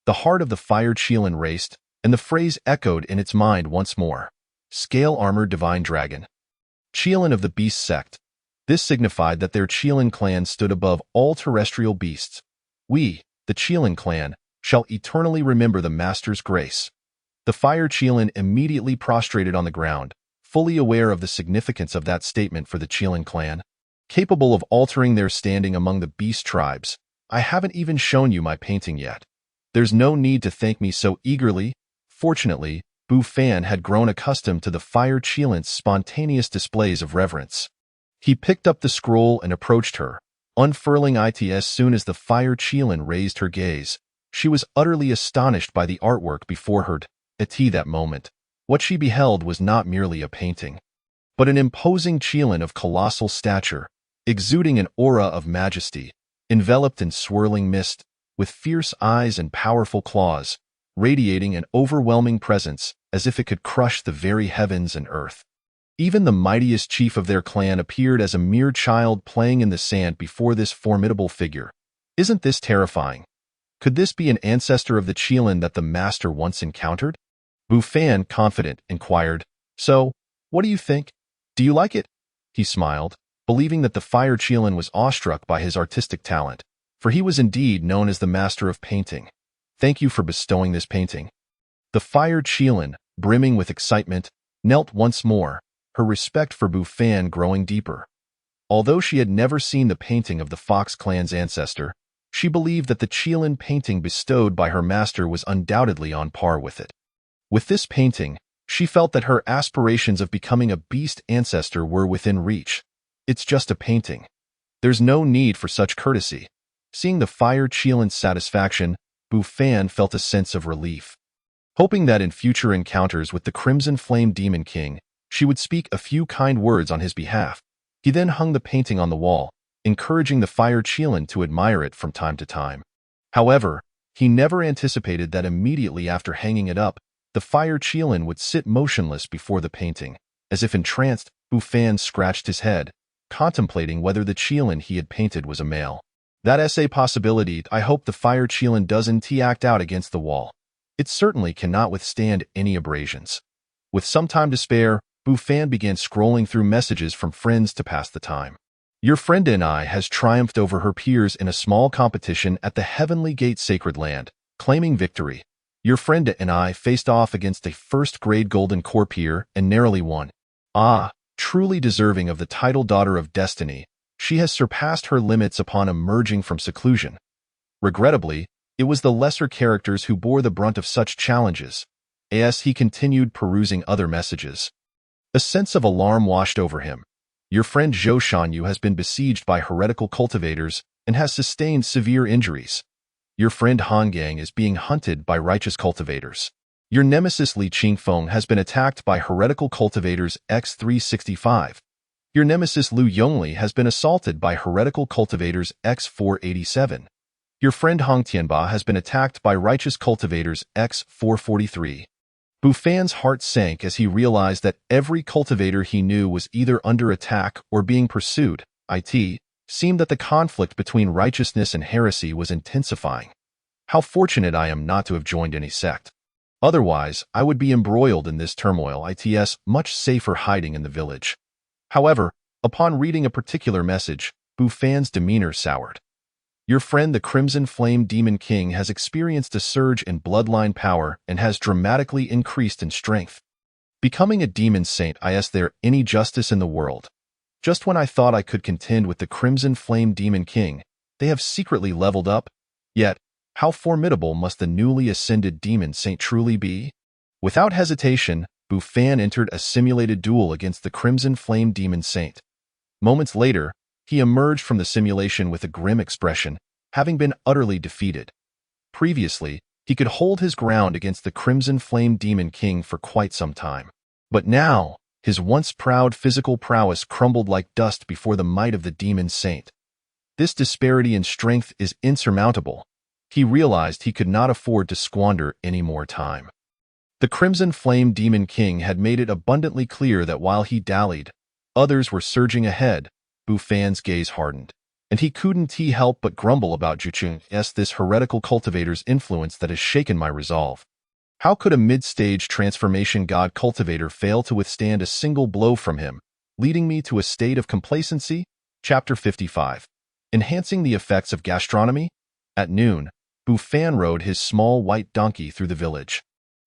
The heart of the fire Qilin raced, and the phrase echoed in its mind once more. Scale-armored divine dragon. Qilin of the beast sect. This signified that their Qilin clan stood above all terrestrial beasts. We, the Qilin clan, shall eternally remember the Master's grace. The fire Qilin immediately prostrated on the ground, fully aware of the significance of that statement for the Qilin clan. Capable of altering their standing among the beast tribes, I haven't even shown you my painting yet. There's no need to thank me so eagerly. Fortunately, Bu Fan had grown accustomed to the fire Qilin's spontaneous displays of reverence. He picked up the scroll and approached her, unfurling it as soon as the fire Qilin raised her gaze. She was utterly astonished by the artwork before her. At that moment, what she beheld was not merely a painting, but an imposing Qilin of colossal stature, exuding an aura of majesty, enveloped in swirling mist, with fierce eyes and powerful claws, radiating an overwhelming presence as if it could crush the very heavens and earth. Even the mightiest chief of their clan appeared as a mere child playing in the sand before this formidable figure. Isn't this terrifying? Could this be an ancestor of the Qilin that the master once encountered? Bu Fan, confident, inquired, "So, what do you think? Do you like it?" He smiled, believing that the fire Qilin was awestruck by his artistic talent, for he was indeed known as the master of painting. "Thank you for bestowing this painting." The fire Qilin, brimming with excitement, knelt once more, her respect for Bu Fan growing deeper. Although she had never seen the painting of the Fox clan's ancestor, she believed that the Qilin painting bestowed by her master was undoubtedly on par with it. With this painting, she felt that her aspirations of becoming a beast ancestor were within reach. It's just a painting. There's no need for such courtesy. Seeing the fire Qilin's satisfaction, Bu Fan felt a sense of relief. Hoping that in future encounters with the Crimson Flame Demon King, she would speak a few kind words on his behalf, he then hung the painting on the wall, encouraging the fire Qilin to admire it from time to time. However, he never anticipated that immediately after hanging it up, the fire Qilin would sit motionless before the painting. As if entranced, Bu Fan scratched his head, contemplating whether the Qilin he had painted was a male. That's a possibility. I hope the fire Qilin doesn't act out against the wall. It certainly cannot withstand any abrasions. With some time to spare, Bu Fan began scrolling through messages from friends to pass the time. "Your friend and I has triumphed over her peers in a small competition at the Heavenly Gate Sacred Land, claiming victory. Your friend and I faced off against a first-grade Golden Core peer and narrowly won. Truly deserving of the title Daughter of Destiny, she has surpassed her limits upon emerging from seclusion. Regrettably, it was the lesser characters who bore the brunt of such challenges." As he continued perusing other messages, a sense of alarm washed over him. "Your friend Zhou Shanyu has been besieged by heretical cultivators and has sustained severe injuries. Your friend Han Gang is being hunted by righteous cultivators. Your nemesis Li Qingfeng has been attacked by heretical cultivators X365. Your nemesis Lu Yongli has been assaulted by heretical cultivators X487. Your friend Hong Tianba has been attacked by righteous cultivators X443. Bu Fan's heart sank as he realized that every cultivator he knew was either under attack or being pursued. It seemed that the conflict between righteousness and heresy was intensifying. How fortunate I am not to have joined any sect. Otherwise, I would be embroiled in this turmoil. It's much safer hiding in the village. However, upon reading a particular message, Bu Fan's demeanor soured. Your friend the Crimson Flame Demon King has experienced a surge in bloodline power and has dramatically increased in strength. Becoming a demon saint, is there any justice in the world? Just when I thought I could contend with the Crimson Flame Demon King, they have secretly leveled up. Yet, how formidable must the newly ascended demon saint truly be? Without hesitation, Bu Fan entered a simulated duel against the Crimson Flame Demon Saint. Moments later, he emerged from the simulation with a grim expression, having been utterly defeated. Previously, he could hold his ground against the Crimson Flame Demon King for quite some time. But now, his once proud physical prowess crumbled like dust before the might of the Demon Saint. This disparity in strength is insurmountable. He realized he could not afford to squander any more time. The Crimson Flame Demon King had made it abundantly clear that while he dallied, others were surging ahead. Bu Fan's gaze hardened, and he couldn't help but grumble about Juchung's this heretical cultivator's influence that has shaken my resolve. How could a mid-stage transformation god cultivator fail to withstand a single blow from him, leading me to a state of complacency? Chapter 55. Enhancing the effects of gastronomy? At noon, Bufan rode his small white donkey through the village,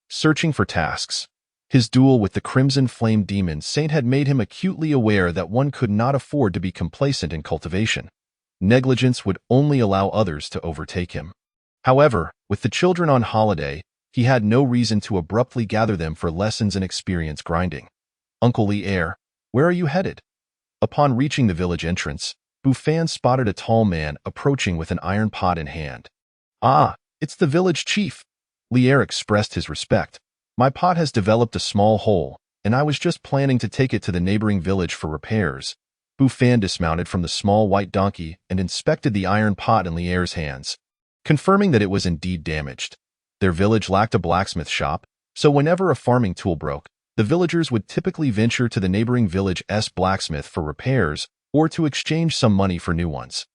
searching for tasks. His duel with the Crimson Flame Demon Saint had made him acutely aware that one could not afford to be complacent in cultivation. Negligence would only allow others to overtake him. However, with the children on holiday, he had no reason to abruptly gather them for lessons in experience grinding. Uncle Lier, where are you headed? Upon reaching the village entrance, Bufan spotted a tall man approaching with an iron pot in hand. Ah, it's the village chief. Lier expressed his respect. My pot has developed a small hole, and I was just planning to take it to the neighboring village for repairs. Bufan dismounted from the small white donkey and inspected the iron pot in Lier's hands, confirming that it was indeed damaged. Their village lacked a blacksmith shop, so whenever a farming tool broke, the villagers would typically venture to the neighboring village's blacksmith for repairs or to exchange some money for new ones.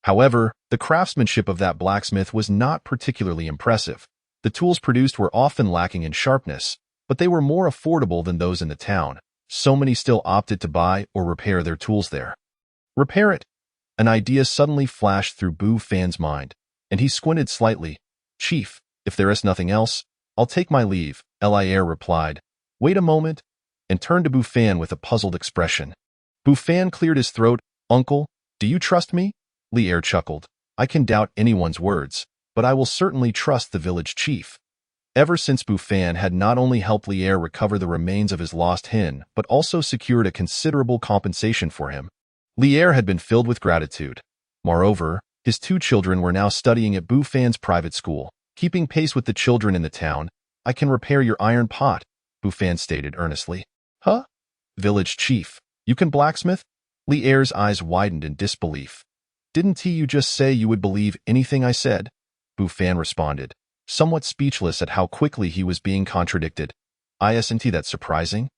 However, the craftsmanship of that blacksmith was not particularly impressive. The tools produced were often lacking in sharpness, but they were more affordable than those in the town. So many still opted to buy or repair their tools there. Repair it? An idea suddenly flashed through Bufan's mind, and he squinted slightly. Chief, if there is nothing else, I'll take my leave, Lier replied. Wait a moment, and turned to Bufan with a puzzled expression. Bufan cleared his throat. Uncle, do you trust me? Lier chuckled. I can doubt anyone's words, but I will certainly trust the village chief. Ever since Bufan had not only helped Lier recover the remains of his lost hen, but also secured a considerable compensation for him, Lier had been filled with gratitude. Moreover, his two children were now studying at Bufan's private school, keeping pace with the children in the town. I can repair your iron pot, Bufan stated earnestly. Huh? Village chief, you can blacksmith? Lier's eyes widened in disbelief. Didn't you just say you would believe anything I said? Bufan responded, somewhat speechless at how quickly he was being contradicted. Isn't that surprising?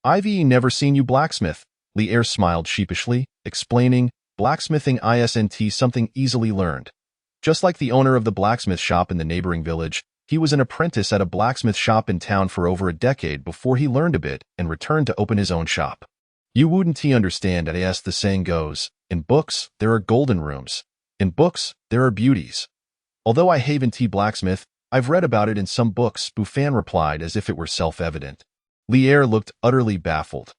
I've never seen you blacksmith. Lier smiled sheepishly, explaining, blacksmithing isn't something easily learned. Just like the owner of the blacksmith shop in the neighboring village, he was an apprentice at a blacksmith shop in town for over a decade before he learned a bit and returned to open his own shop. You wouldn't understand, as the saying goes, in books, there are golden rooms. In books, there are beauties. Although I haven't blacksmith, I've read about it in some books, Bufan replied as if it were self-evident. Lier looked utterly baffled.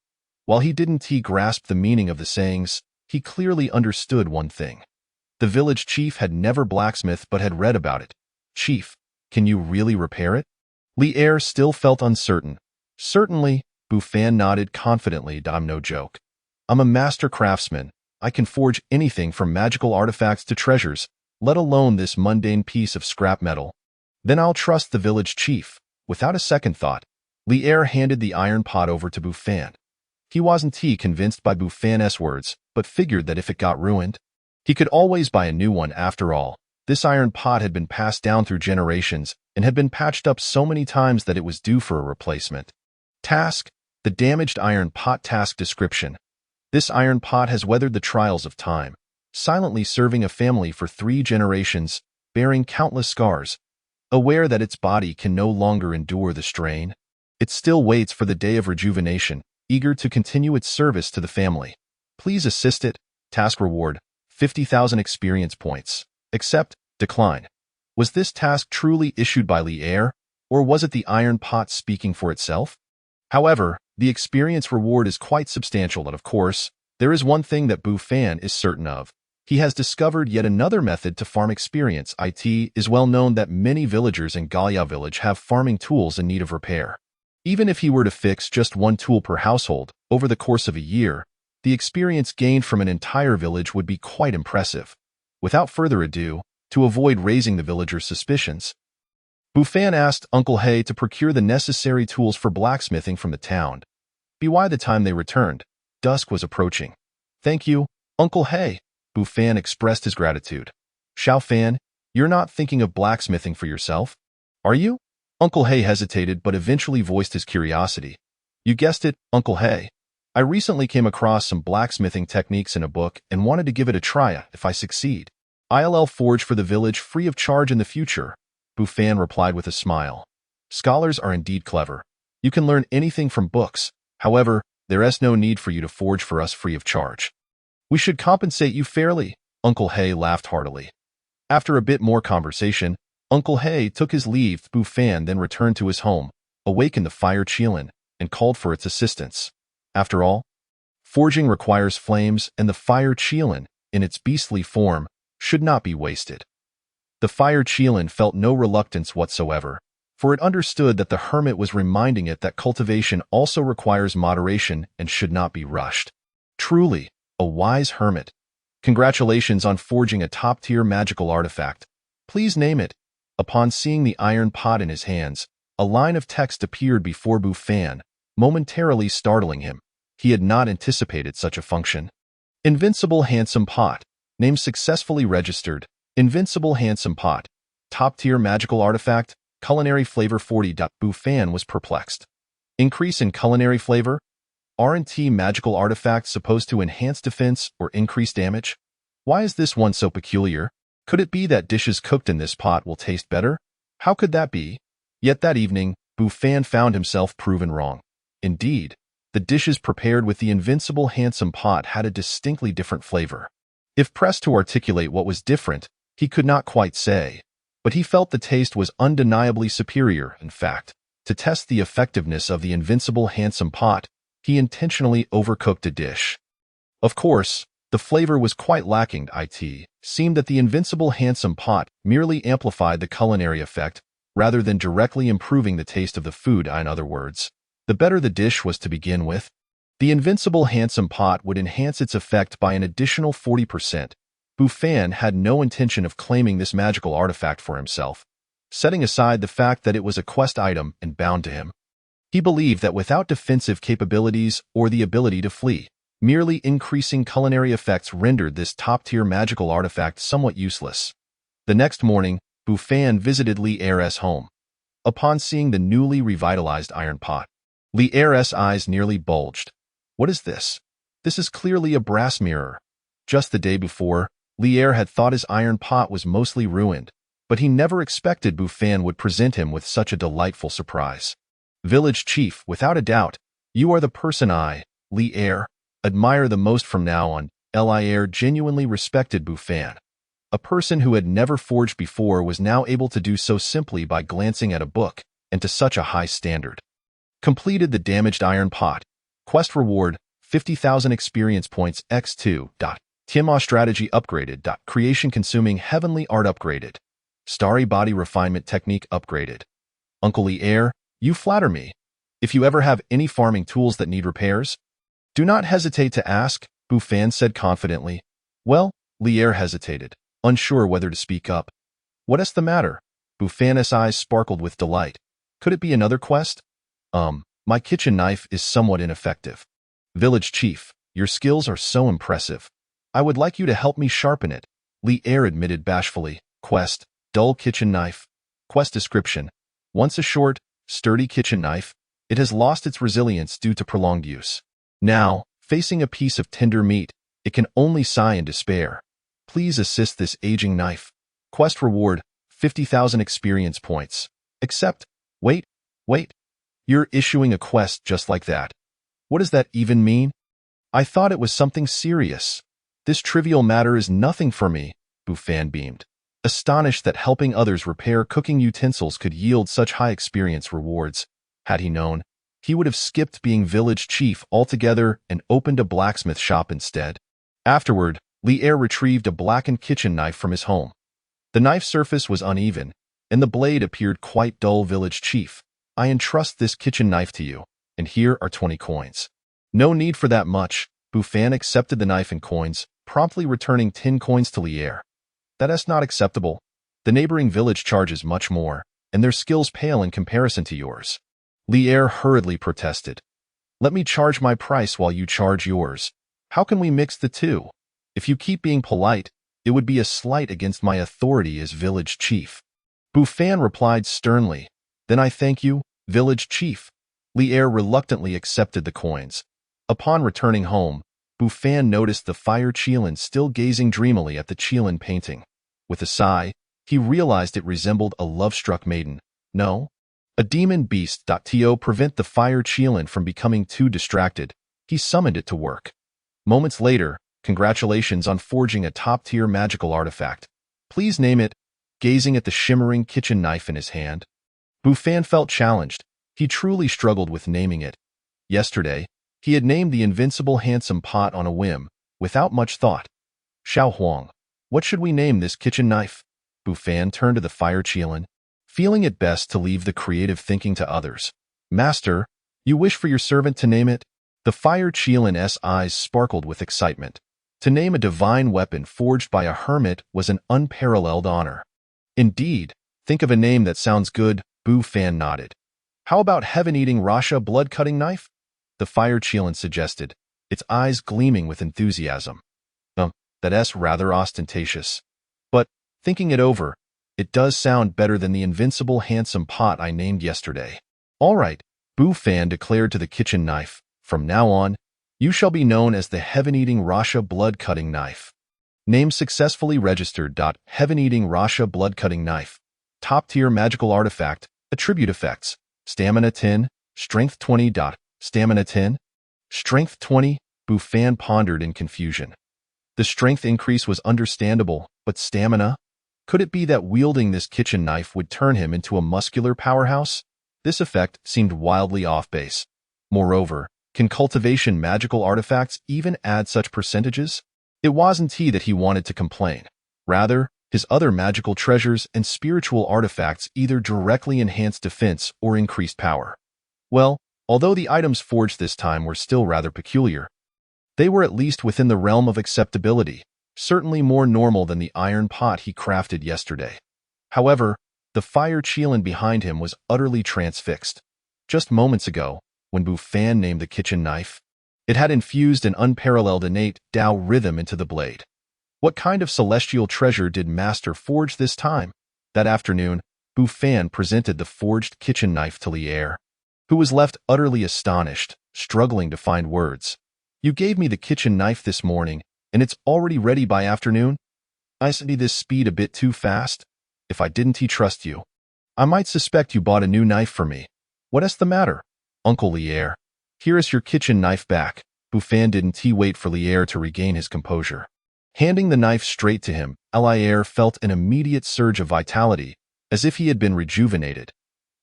While he didn't grasp the meaning of the sayings, he clearly understood one thing. The village chief had never blacksmithed but had read about it. Chief, can you really repair it? Lier still felt uncertain. Certainly, Bufan nodded confidently. I'm no joke. I'm a master craftsman. I can forge anything from magical artifacts to treasures, let alone this mundane piece of scrap metal. Then I'll trust the village chief. Without a second thought, Lier handed the iron pot over to Bufan. He wasn't convinced by Bufan's words, but figured that if it got ruined, he could always buy a new one. After all, this iron pot had been passed down through generations and had been patched up so many times that it was due for a replacement. Task: the damaged iron pot. Task description: this iron pot has weathered the trials of time, silently serving a family for 3 generations, bearing countless scars. Aware that its body can no longer endure the strain, it still waits for the day of rejuvenation, eager to continue its service to the family. Please assist it. Task reward: 50,000 experience points. Accept, decline. Was this task truly issued by Lier, or was it the iron pot speaking for itself? However, the experience reward is quite substantial, and of course, there is one thing that Bufan is certain of. He has discovered yet another method to farm experience. It is well known that many villagers in Galia village have farming tools in need of repair. Even if he were to fix just one tool per household over the course of a year, the experience gained from an entire village would be quite impressive. Without further ado, to avoid raising the villagers' suspicions, Bufan asked Uncle Hay to procure the necessary tools for blacksmithing from the town. By the time they returned, dusk was approaching. Thank you, Uncle Hay. Bufan expressed his gratitude. Xiao Fan, you're not thinking of blacksmithing for yourself, are you? Uncle Hay hesitated but eventually voiced his curiosity. You guessed it, Uncle Hay. I recently came across some blacksmithing techniques in a book and wanted to give it a try. If I succeed, I'll forge for the village free of charge in the future, Bufan replied with a smile. Scholars are indeed clever. You can learn anything from books. However, there is no need for you to forge for us free of charge. We should compensate you fairly. Uncle Hay laughed heartily. After a bit more conversation, Uncle Hay took his leave. Bu Fan then returned to his home, awakened the fire Qilin, and called for its assistance. After all, forging requires flames, and the fire Qilin, in its beastly form, should not be wasted. The fire Qilin felt no reluctance whatsoever, for it understood that the hermit was reminding it that cultivation also requires moderation and should not be rushed. Truly, a wise hermit. Congratulations on forging a top-tier magical artifact. Please name it. Upon seeing the iron pot in his hands, a line of text appeared before Bu Fan, momentarily startling him. He had not anticipated such a function. Invincible Handsome Pot. Name successfully registered. Invincible Handsome Pot. Top-tier magical artifact. Culinary flavor 40. Bu Fan was perplexed. Increase in culinary flavor? Aren't magical artifacts supposed to enhance defense or increase damage? Why is this one so peculiar? Could it be that dishes cooked in this pot will taste better? How could that be? Yet that evening, Bu Fan found himself proven wrong. Indeed, the dishes prepared with the invincible Handsome Pot had a distinctly different flavor. If pressed to articulate what was different, he could not quite say, but he felt the taste was undeniably superior. In fact, to test the effectiveness of the invincible Handsome Pot, he intentionally overcooked a dish. Of course, the flavor was quite lacking. It seemed that the invincible Handsome Pot merely amplified the culinary effect rather than directly improving the taste of the food. In other words, the better the dish was to begin with, the invincible Handsome Pot would enhance its effect by an additional 40%. Bu Fan had no intention of claiming this magical artifact for himself, setting aside the fact that it was a quest item and bound to him. He believed that without defensive capabilities or the ability to flee, merely increasing culinary effects rendered this top-tier magical artifact somewhat useless. The next morning, Bu Fan visited Li Er's home. Upon seeing the newly revitalized iron pot, Li Er's eyes nearly bulged. What is this? This is clearly a brass mirror. Just the day before, Li Er had thought his iron pot was mostly ruined, but he never expected Bu Fan would present him with such a delightful surprise. Village Chief, without a doubt, you are the person I, Li Er, admire the most from now on. Li Er genuinely respected Bu Fan. A person who had never forged before was now able to do so simply by glancing at a book, and to such a high standard. Completed the damaged iron pot. Quest reward, 50,000 experience points x2. Tianma strategy upgraded. Creation consuming heavenly art upgraded. Starry body refinement technique upgraded. Uncle Li Er, you flatter me. If you ever have any farming tools that need repairs, do not hesitate to ask, Bu Fan said confidently. Well, Li Er hesitated, unsure whether to speak up. What is the matter? Bu Fan's eyes sparkled with delight. Could it be another quest? My kitchen knife is somewhat ineffective. Village Chief, your skills are so impressive. I would like you to help me sharpen it. Li Er admitted bashfully. Quest, dull kitchen knife. Quest description. Once a short, sturdy kitchen knife, it has lost its resilience due to prolonged use. Now, facing a piece of tender meat, it can only sigh in despair. Please assist this aging knife. Quest reward, 50,000 experience points. Except, wait. You're issuing a quest just like that. What does that even mean? I thought it was something serious. This trivial matter is nothing for me, Bu Fan beamed, astonished that helping others repair cooking utensils could yield such high experience rewards. Had he known, he would have skipped being village chief altogether and opened a blacksmith shop instead. Afterward, Li Er retrieved a blackened kitchen knife from his home. The knife surface was uneven, and the blade appeared quite dull. Village chief, I entrust this kitchen knife to you, and here are 20 coins. No need for that much. Bu Fan accepted the knife and coins, promptly returning 10 coins to Li Er. That is not acceptable. The neighboring village charges much more, and their skills pale in comparison to yours. Li Er hurriedly protested. Let me charge my price while you charge yours. How can we mix the two? If you keep being polite, it would be a slight against my authority as village chief. Bu Fan replied sternly. Then I thank you, village chief. Li Er reluctantly accepted the coins. Upon returning home, Bu Fan noticed the fire Qilin still gazing dreamily at the Qilin painting. With a sigh, he realized it resembled a love-struck maiden. No, A demon beast. To prevent the fire Qilin from becoming too distracted, he summoned it to work. Moments later, congratulations on forging a top-tier magical artifact. Please name it. Gazing at the shimmering kitchen knife in his hand, Bu Fan felt challenged. He truly struggled with naming it. Yesterday, he had named the invincible handsome pot on a whim, without much thought. Xiao Huang, what should we name this kitchen knife? Bu Fan turned to the fire Qilin, feeling it best to leave the creative thinking to others. Master, you wish for your servant to name it? The fire Qilin's eyes sparkled with excitement. To name a divine weapon forged by a hermit was an unparalleled honor. Indeed, think of a name that sounds good, Bu Fan nodded. How about heaven-eating Rasha blood-cutting knife? The fire Qilin suggested, its eyes gleaming with enthusiasm. That's rather ostentatious. But, thinking it over, it does sound better than the invincible handsome pot I named yesterday. All right, Bu Fan declared to the kitchen knife, from now on, you shall be known as the heaven-eating Rasha blood-cutting knife. Name successfully registered. Heaven-eating Rasha blood-cutting knife. Top-tier magical artifact. Attribute effects. Stamina 10. Strength 20. Stamina 10. Strength 20. Bu Fan pondered in confusion. The strength increase was understandable, but stamina? Could it be that wielding this kitchen knife would turn him into a muscular powerhouse? This effect seemed wildly off-base. Moreover, can cultivation magical artifacts even add such percentages? It wasn't that he wanted to complain. Rather, his other magical treasures and spiritual artifacts either directly enhanced defense or increased power. Well, although the items forged this time were still rather peculiar, they were at least within the realm of acceptability, certainly more normal than the iron pot he crafted yesterday. However, the fire Qilin behind him was utterly transfixed. Just moments ago, when Bu Fan named the kitchen knife, it had infused an unparalleled innate Tao rhythm into the blade. What kind of celestial treasure did Master forge this time? That afternoon, Bu Fan presented the forged kitchen knife to Lier, who was left utterly astonished, struggling to find words. You gave me the kitchen knife this morning, and it's already ready by afternoon? I see this speed a bit too fast. If I didn't trust you, I might suspect you bought a new knife for me. What's the matter? Uncle Lier, here is your kitchen knife back. Bu Fan didn't wait for Lier to regain his composure. Handing the knife straight to him, Lier felt an immediate surge of vitality, as if he had been rejuvenated.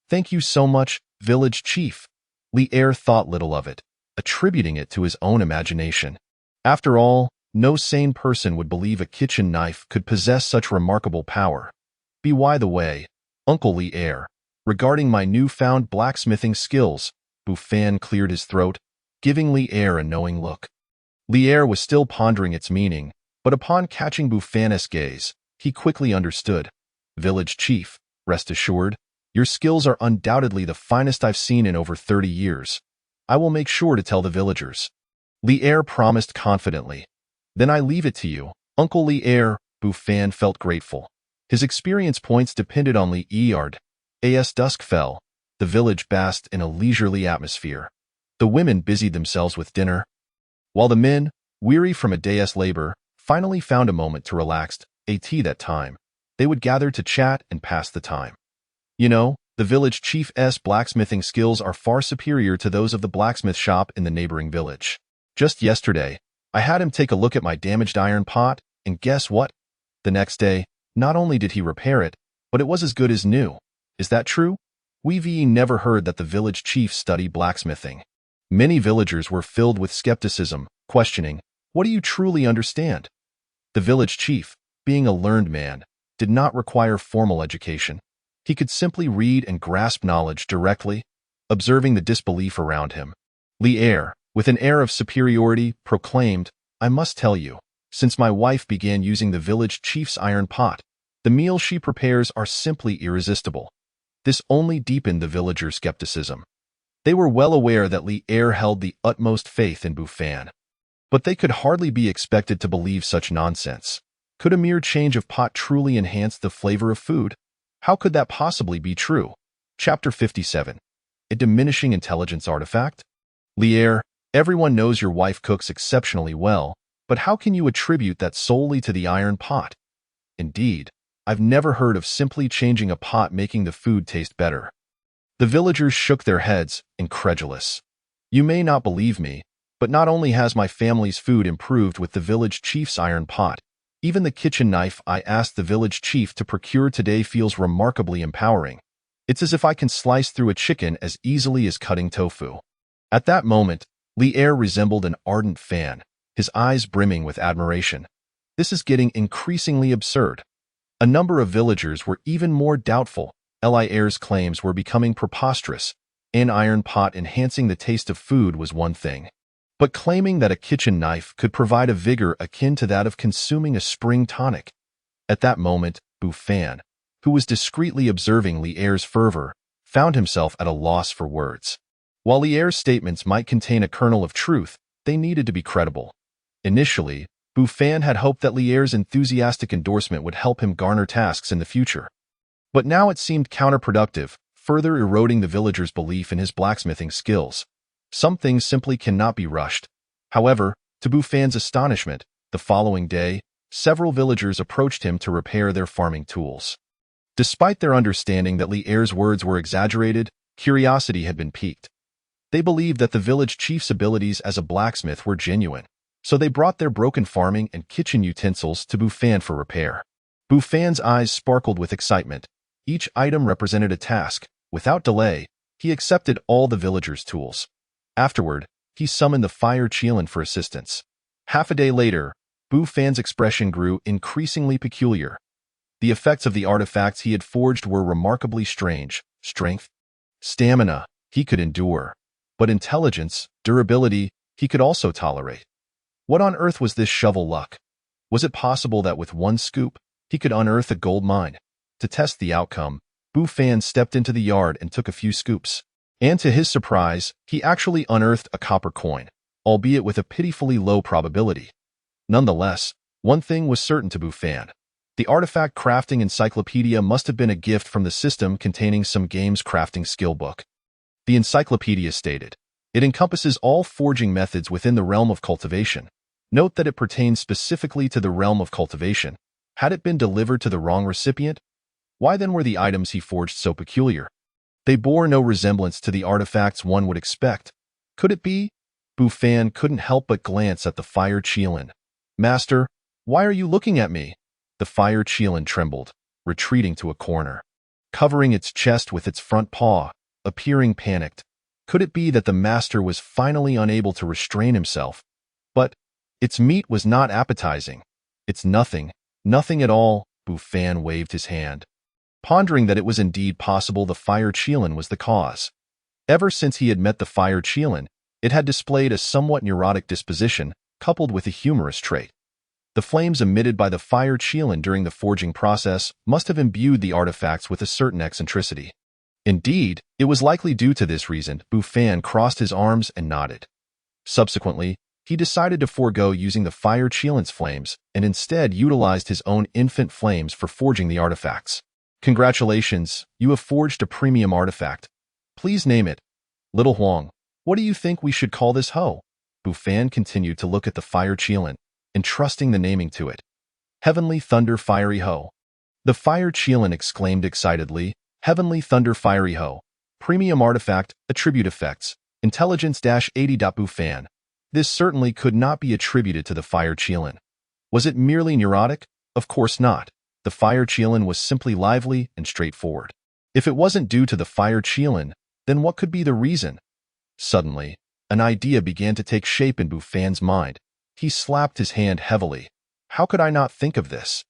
Thank you so much, village chief. Lier thought little of it, attributing it to his own imagination. After all, no sane person would believe a kitchen knife could possess such remarkable power. By the way, Uncle Lier, regarding my newfound blacksmithing skills, Bu Fan cleared his throat, giving Lier a knowing look. Lier was still pondering its meaning, but upon catching Bu Fan's gaze, he quickly understood. Village chief, rest assured, your skills are undoubtedly the finest I've seen in over 30 years. I will make sure to tell the villagers. Lier promised confidently. Then I leave it to you, Uncle Lier. Bu Fan felt grateful. His experience points depended on Lier. As dusk fell, the village basked in a leisurely atmosphere. The women busied themselves with dinner, while the men, weary from a day's labor, finally found a moment to relax. That time, they would gather to chat and pass the time. You know, the village chief's blacksmithing skills are far superior to those of the blacksmith shop in the neighboring village. Just yesterday, I had him take a look at my damaged iron pot, and guess what? The next day, not only did he repair it, but it was as good as new. Is that true? We've never heard that the village chief studied blacksmithing. Many villagers were filled with skepticism, questioning, what do you truly understand? The village chief, being a learned man, did not require formal education. He could simply read and grasp knowledge directly, observing the disbelief around him. Lier, with an air of superiority, proclaimed, I must tell you, since my wife began using the village chief's iron pot, the meals she prepares are simply irresistible. This only deepened the villagers' skepticism. They were well aware that Lier held the utmost faith in Bu Fan, but they could hardly be expected to believe such nonsense. Could a mere change of pot truly enhance the flavor of food? How could that possibly be true? Chapter 57. A diminishing intelligence artifact? Lier, everyone knows your wife cooks exceptionally well, but how can you attribute that solely to the iron pot? Indeed, I've never heard of simply changing a pot making the food taste better. The villagers shook their heads, incredulous. You may not believe me, but not only has my family's food improved with the village chief's iron pot, even the kitchen knife I asked the village chief to procure today feels remarkably empowering. It's as if I can slice through a chicken as easily as cutting tofu. At that moment, Lier resembled an ardent fan, his eyes brimming with admiration. This is getting increasingly absurd. A number of villagers were even more doubtful. Lier's claims were becoming preposterous. An iron pot enhancing the taste of food was one thing, but claiming that a kitchen knife could provide a vigor akin to that of consuming a spring tonic. At that moment, Bufan, who was discreetly observing Lier's fervor, found himself at a loss for words. While Lier's statements might contain a kernel of truth, they needed to be credible. Initially, Bufan had hoped that Lier's enthusiastic endorsement would help him garner tasks in the future. But now it seemed counterproductive, further eroding the villagers' belief in his blacksmithing skills. Some things simply cannot be rushed. However, to Bufan's astonishment, the following day, several villagers approached him to repair their farming tools. Despite their understanding that Lier's words were exaggerated, curiosity had been piqued. They believed that the village chief's abilities as a blacksmith were genuine, so they brought their broken farming and kitchen utensils to Bufan for repair. Bufan's eyes sparkled with excitement. Each item represented a task. Without delay, he accepted all the villagers' tools. Afterward, he summoned the fire Chielin for assistance. Half a day later, Bufan's expression grew increasingly peculiar. The effects of the artifacts he had forged were remarkably strange. Strength, stamina, he could endure. But intelligence, durability, he could also tolerate. What on earth was this shovel luck? Was it possible that with one scoop, he could unearth a gold mine? To test the outcome, Bufan stepped into the yard and took a few scoops. And to his surprise, he actually unearthed a copper coin, albeit with a pitifully low probability. Nonetheless, one thing was certain to Bufan. The artifact crafting encyclopedia must have been a gift from the system containing some games crafting skill book. The encyclopedia stated, it encompasses all forging methods within the realm of cultivation. Note that it pertains specifically to the realm of cultivation. Had it been delivered to the wrong recipient? Why then were the items he forged so peculiar? They bore no resemblance to the artifacts one would expect. Could it be? Bufan couldn't help but glance at the fire Chielin. Master, why are you looking at me? The fire Chielin trembled, retreating to a corner, covering its chest with its front paw, appearing panicked. Could it be that the master was finally unable to restrain himself? But its meat was not appetizing. It's nothing at all. Bufan waved his hand, pondering that it was indeed possible the fire Chielin was the cause. Ever since he had met the fire Chielin, it had displayed a somewhat neurotic disposition, coupled with a humorous trait. The flames emitted by the fire Chielin during the forging process must have imbued the artifacts with a certain eccentricity. Indeed, it was likely due to this reason. Bufan crossed his arms and nodded. Subsequently, he decided to forego using the fire Chielin's flames and instead utilized his own infant flames for forging the artifacts. Congratulations, you have forged a premium artifact. Please name it. Little Huang, what do you think we should call this hoe? Bufan continued to look at the fire Chielin, entrusting the naming to it. Heavenly Thunder Fiery Hoe. The fire Chielin exclaimed excitedly, Heavenly Thunder Fiery Hoe. Premium artifact, attribute effects, intelligence-80. Bufan. This certainly could not be attributed to the fire Chielin. Was it merely neurotic? Of course not. The fire Chielin was simply lively and straightforward. If it wasn't due to the fire Chielin, then what could be the reason? Suddenly, an idea began to take shape in Bufan's mind. He slapped his hand heavily. How could I not think of this?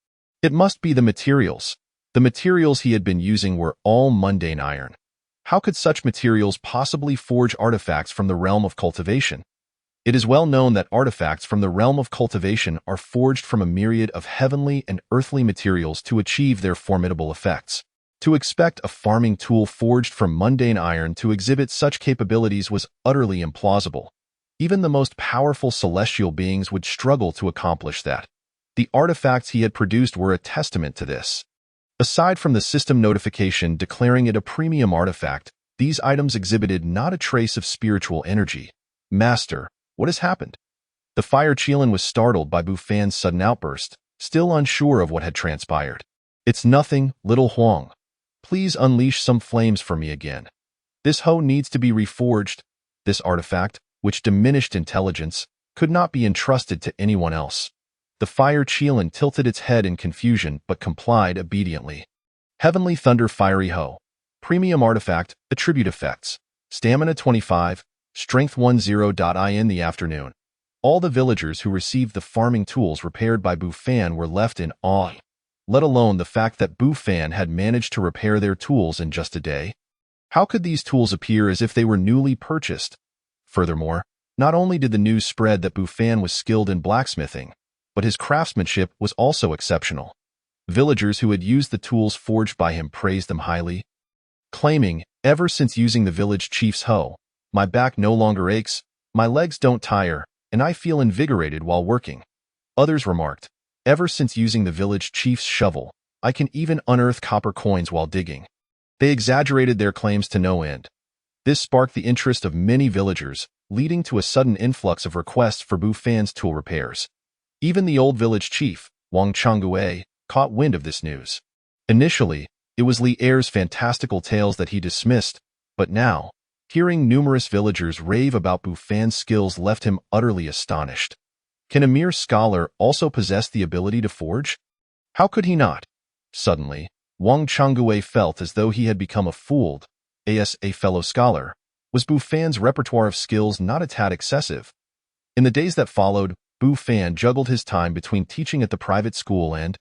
It must be the materials. The materials he had been using were all mundane iron. How could such materials possibly forge artifacts from the realm of cultivation? It is well known that artifacts from the realm of cultivation are forged from a myriad of heavenly and earthly materials to achieve their formidable effects. To expect a farming tool forged from mundane iron to exhibit such capabilities was utterly implausible. Even the most powerful celestial beings would struggle to accomplish that. The artifacts he had produced were a testament to this. Aside from the system notification declaring it a premium artifact, these items exhibited not a trace of spiritual energy. Master, what has happened? The fire Chielin was startled by Bufan's sudden outburst, still unsure of what had transpired. It's nothing, little Huang. Please unleash some flames for me again. This hoe needs to be reforged. This artifact, which diminished intelligence, could not be entrusted to anyone else. The fire Cheelin tilted its head in confusion but complied obediently. Heavenly Thunder Fiery Hoe. Premium Artifact, Attribute Effects. Stamina 25, Strength 10. In the afternoon, all the villagers who received the farming tools repaired by Bufan were left in awe, let alone the fact that Bufan had managed to repair their tools in just a day. How could these tools appear as if they were newly purchased? Furthermore, not only did the news spread that Bufan was skilled in blacksmithing, but his craftsmanship was also exceptional. Villagers who had used the tools forged by him praised them highly, claiming, "Ever since using the village chief's hoe, my back no longer aches, my legs don't tire, and I feel invigorated while working." Others remarked, "Ever since using the village chief's shovel, I can even unearth copper coins while digging." They exaggerated their claims to no end. This sparked the interest of many villagers, leading to a sudden influx of requests for Bufan's tool repairs. Even the old village chief, Wang Changgue, caught wind of this news. Initially, it was Li Er's fantastical tales that he dismissed, but now, hearing numerous villagers rave about Bufan's skills left him utterly astonished. Can a mere scholar also possess the ability to forge? How could he not? Suddenly, Wang Changgue felt as though he had become a fool. As a fellow scholar, was Bufan's repertoire of skills not a tad excessive? In the days that followed, Bufan juggled his time between teaching at the private school and,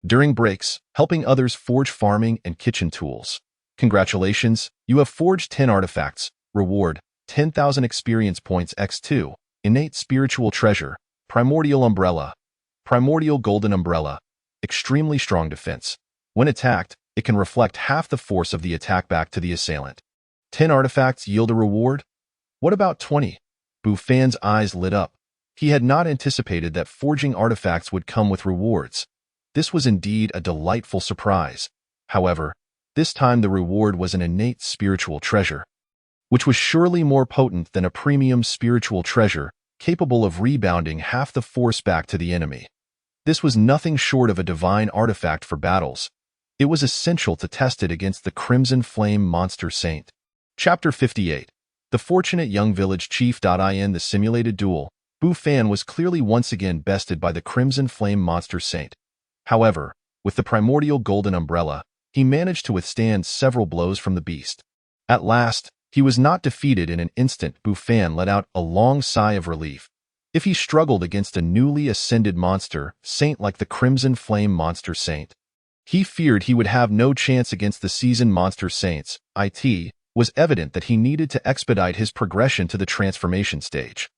during breaks, helping others forge farming and kitchen tools. Congratulations, you have forged 10 artifacts. Reward, 10,000 experience points x2, innate spiritual treasure, primordial umbrella, primordial golden umbrella, extremely strong defense. When attacked, it can reflect half the force of the attack back to the assailant. 10 artifacts yield a reward? What about 20? Bufan's eyes lit up. He had not anticipated that forging artifacts would come with rewards. This was indeed a delightful surprise. However, this time the reward was an innate spiritual treasure, which was surely more potent than a premium spiritual treasure, capable of rebounding half the force back to the enemy. This was nothing short of a divine artifact for battles. It was essential to test it against the Crimson Flame Monster Saint. Chapter 58. The Fortunate Young Village Chief. In the simulated duel, Bufan was clearly once again bested by the Crimson Flame Monster Saint. However, with the primordial golden umbrella, he managed to withstand several blows from the beast. At last, he was not defeated in an instant. Bufan let out a long sigh of relief. If he struggled against a newly ascended monster saint like the Crimson Flame Monster Saint, he feared he would have no chance against the seasoned monster saints. It was evident that he needed to expedite his progression to the transformation stage.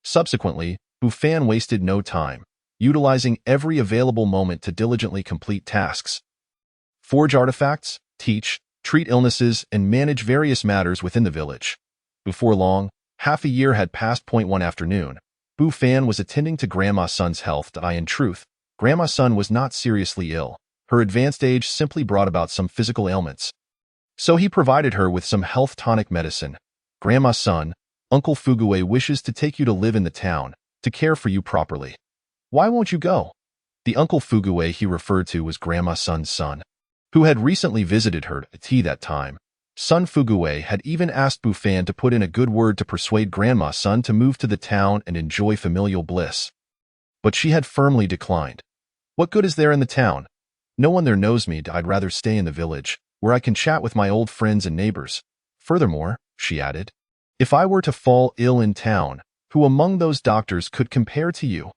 Subsequently, Bufan wasted no time, utilizing every available moment to diligently complete tasks. Forge artifacts, teach, treat illnesses, and manage various matters within the village. Before long, half a year had passed. One afternoon, Bufan was attending to Grandma Sun's health. In truth, Grandma Sun was not seriously ill. Her advanced age simply brought about some physical ailments. So he provided her with some health tonic medicine. "Grandma Sun, Uncle Fugue wishes to take you to live in the town, to care for you properly. Why won't you go?" The Uncle Fugue he referred to was Grandma Sun's son, who had recently visited her at tea that time. Son Fugue had even asked Bufan to put in a good word to persuade Grandma Sun to move to the town and enjoy familial bliss. But she had firmly declined. "What good is there in the town? No one there knows me. I'd rather stay in the village, where I can chat with my old friends and neighbors. Furthermore," she added, "if I were to fall ill in town, who among those doctors could compare to you?"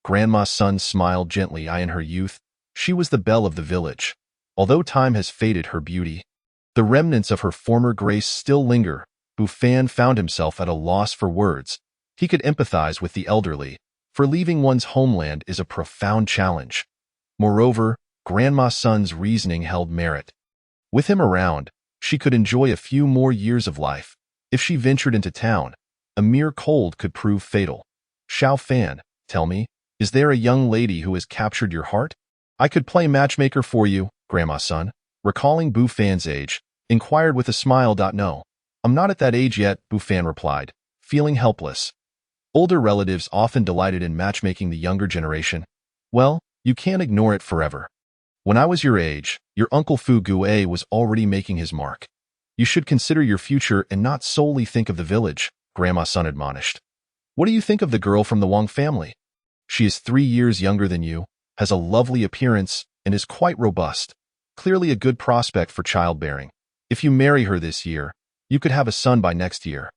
Grandma Sun smiled gently. In her youth, she was the belle of the village. Although time has faded her beauty, the remnants of her former grace still linger. Bufan found himself at a loss for words. He could empathize with the elderly, for leaving one's homeland is a profound challenge. Moreover, Grandma Sun's reasoning held merit. With him around, she could enjoy a few more years of life. If she ventured into town, a mere cold could prove fatal. "Xiao Fan, tell me, is there a young lady who has captured your heart? I could play matchmaker for you," Grandma Sun, recalling Bufan's age, inquired with a smile. "No, I'm not at that age yet," Bufan replied, feeling helpless. Older relatives often delighted in matchmaking the younger generation. "Well, you can't ignore it forever. When I was your age, your Uncle Fugue was already making his mark." You should consider your future and not solely think of the village, Grandma's son admonished. What do you think of the girl from the Wang family? She is 3 years younger than you, has a lovely appearance, and is quite robust. Clearly a good prospect for childbearing. If you marry her this year, you could have a son by next year.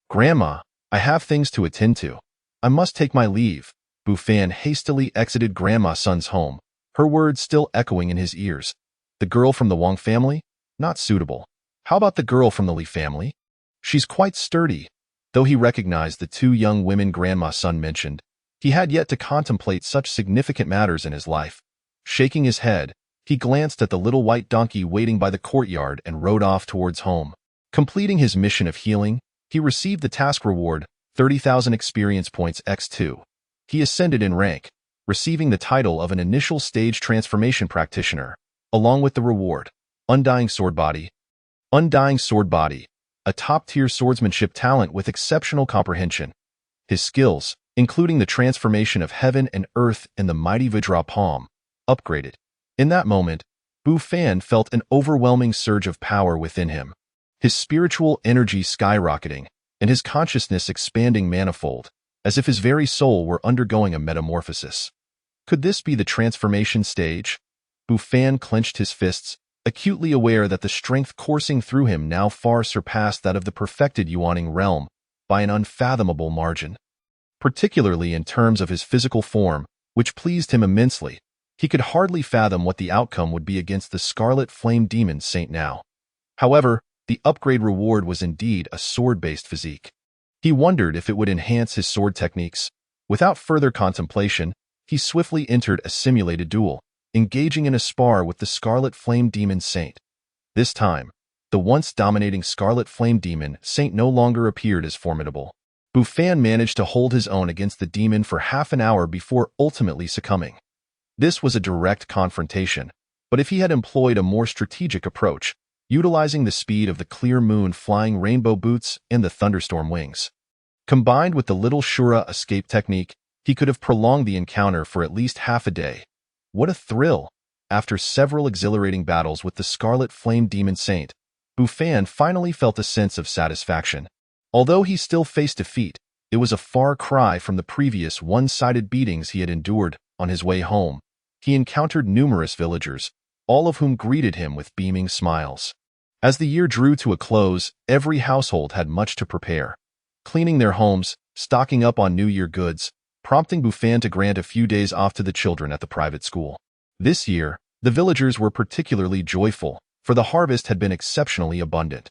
Grandma, I have things to attend to. I must take my leave. Bufan hastily exited Grandma's son's home, her words still echoing in his ears. The girl from the Wang family? Not suitable. How about the girl from the Li family? She's quite sturdy. Though he recognized the two young women Grandma's son mentioned, he had yet to contemplate such significant matters in his life. Shaking his head, he glanced at the little white donkey waiting by the courtyard and rode off towards home. Completing his mission of healing, he received the task reward, 30,000 experience points x2. He ascended in rank, receiving the title of an initial stage transformation practitioner, along with the reward, Undying Sword Body. Undying Sword Body, a top-tier swordsmanship talent with exceptional comprehension. His skills, including the transformation of heaven and earth and the mighty Vajra palm, upgraded. In that moment, Bufan felt an overwhelming surge of power within him, his spiritual energy skyrocketing, and his consciousness expanding manifold, as if his very soul were undergoing a metamorphosis. Could this be the transformation stage? Bufan clenched his fists, acutely aware that the strength coursing through him now far surpassed that of the perfected Yuaning realm by an unfathomable margin. Particularly in terms of his physical form, which pleased him immensely, he could hardly fathom what the outcome would be against the Scarlet Flame Demon Saint now. However, the upgrade reward was indeed a sword-based physique. He wondered if it would enhance his sword techniques. Without further contemplation, he swiftly entered a simulated duel, engaging in a spar with the Scarlet Flame Demon Saint. This time, the once dominating Scarlet Flame Demon Saint no longer appeared as formidable. Bufan managed to hold his own against the demon for half an hour before ultimately succumbing. This was a direct confrontation, but if he had employed a more strategic approach, utilizing the speed of the clear moon flying rainbow boots and the thunderstorm wings, combined with the little Shura escape technique, he could have prolonged the encounter for at least half a day. What a thrill! After several exhilarating battles with the Scarlet Flame Demon Saint, Bufan finally felt a sense of satisfaction. Although he still faced defeat, it was a far cry from the previous one-sided beatings he had endured. On his way home, he encountered numerous villagers, all of whom greeted him with beaming smiles. As the year drew to a close, every household had much to prepare, cleaning their homes, stocking up on New Year goods, prompting Bufan to grant a few days off to the children at the private school. This year, the villagers were particularly joyful, for the harvest had been exceptionally abundant.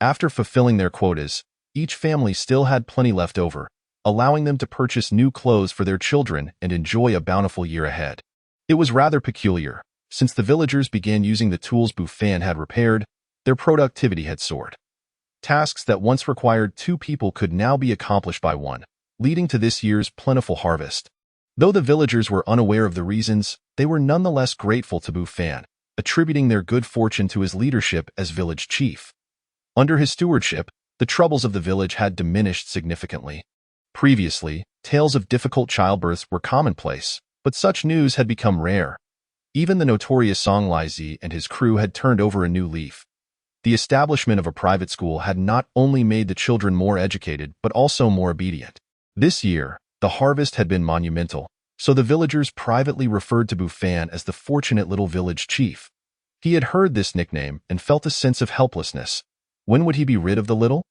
After fulfilling their quotas, each family still had plenty left over, allowing them to purchase new clothes for their children and enjoy a bountiful year ahead. It was rather peculiar. Since the villagers began using the tools Bufan had repaired, their productivity had soared. Tasks that once required 2 people could now be accomplished by 1, leading to this year's plentiful harvest. Though the villagers were unaware of the reasons, they were nonetheless grateful to Bufan, attributing their good fortune to his leadership as village chief. Under his stewardship, the troubles of the village had diminished significantly. Previously, tales of difficult childbirths were commonplace, but such news had become rare. Even the notorious Song Laizi and his crew had turned over a new leaf. The establishment of a private school had not only made the children more educated but also more obedient. This year, the harvest had been monumental, so the villagers privately referred to Bufan as the fortunate little village chief. He had heard this nickname and felt a sense of helplessness. When would he be rid of the little?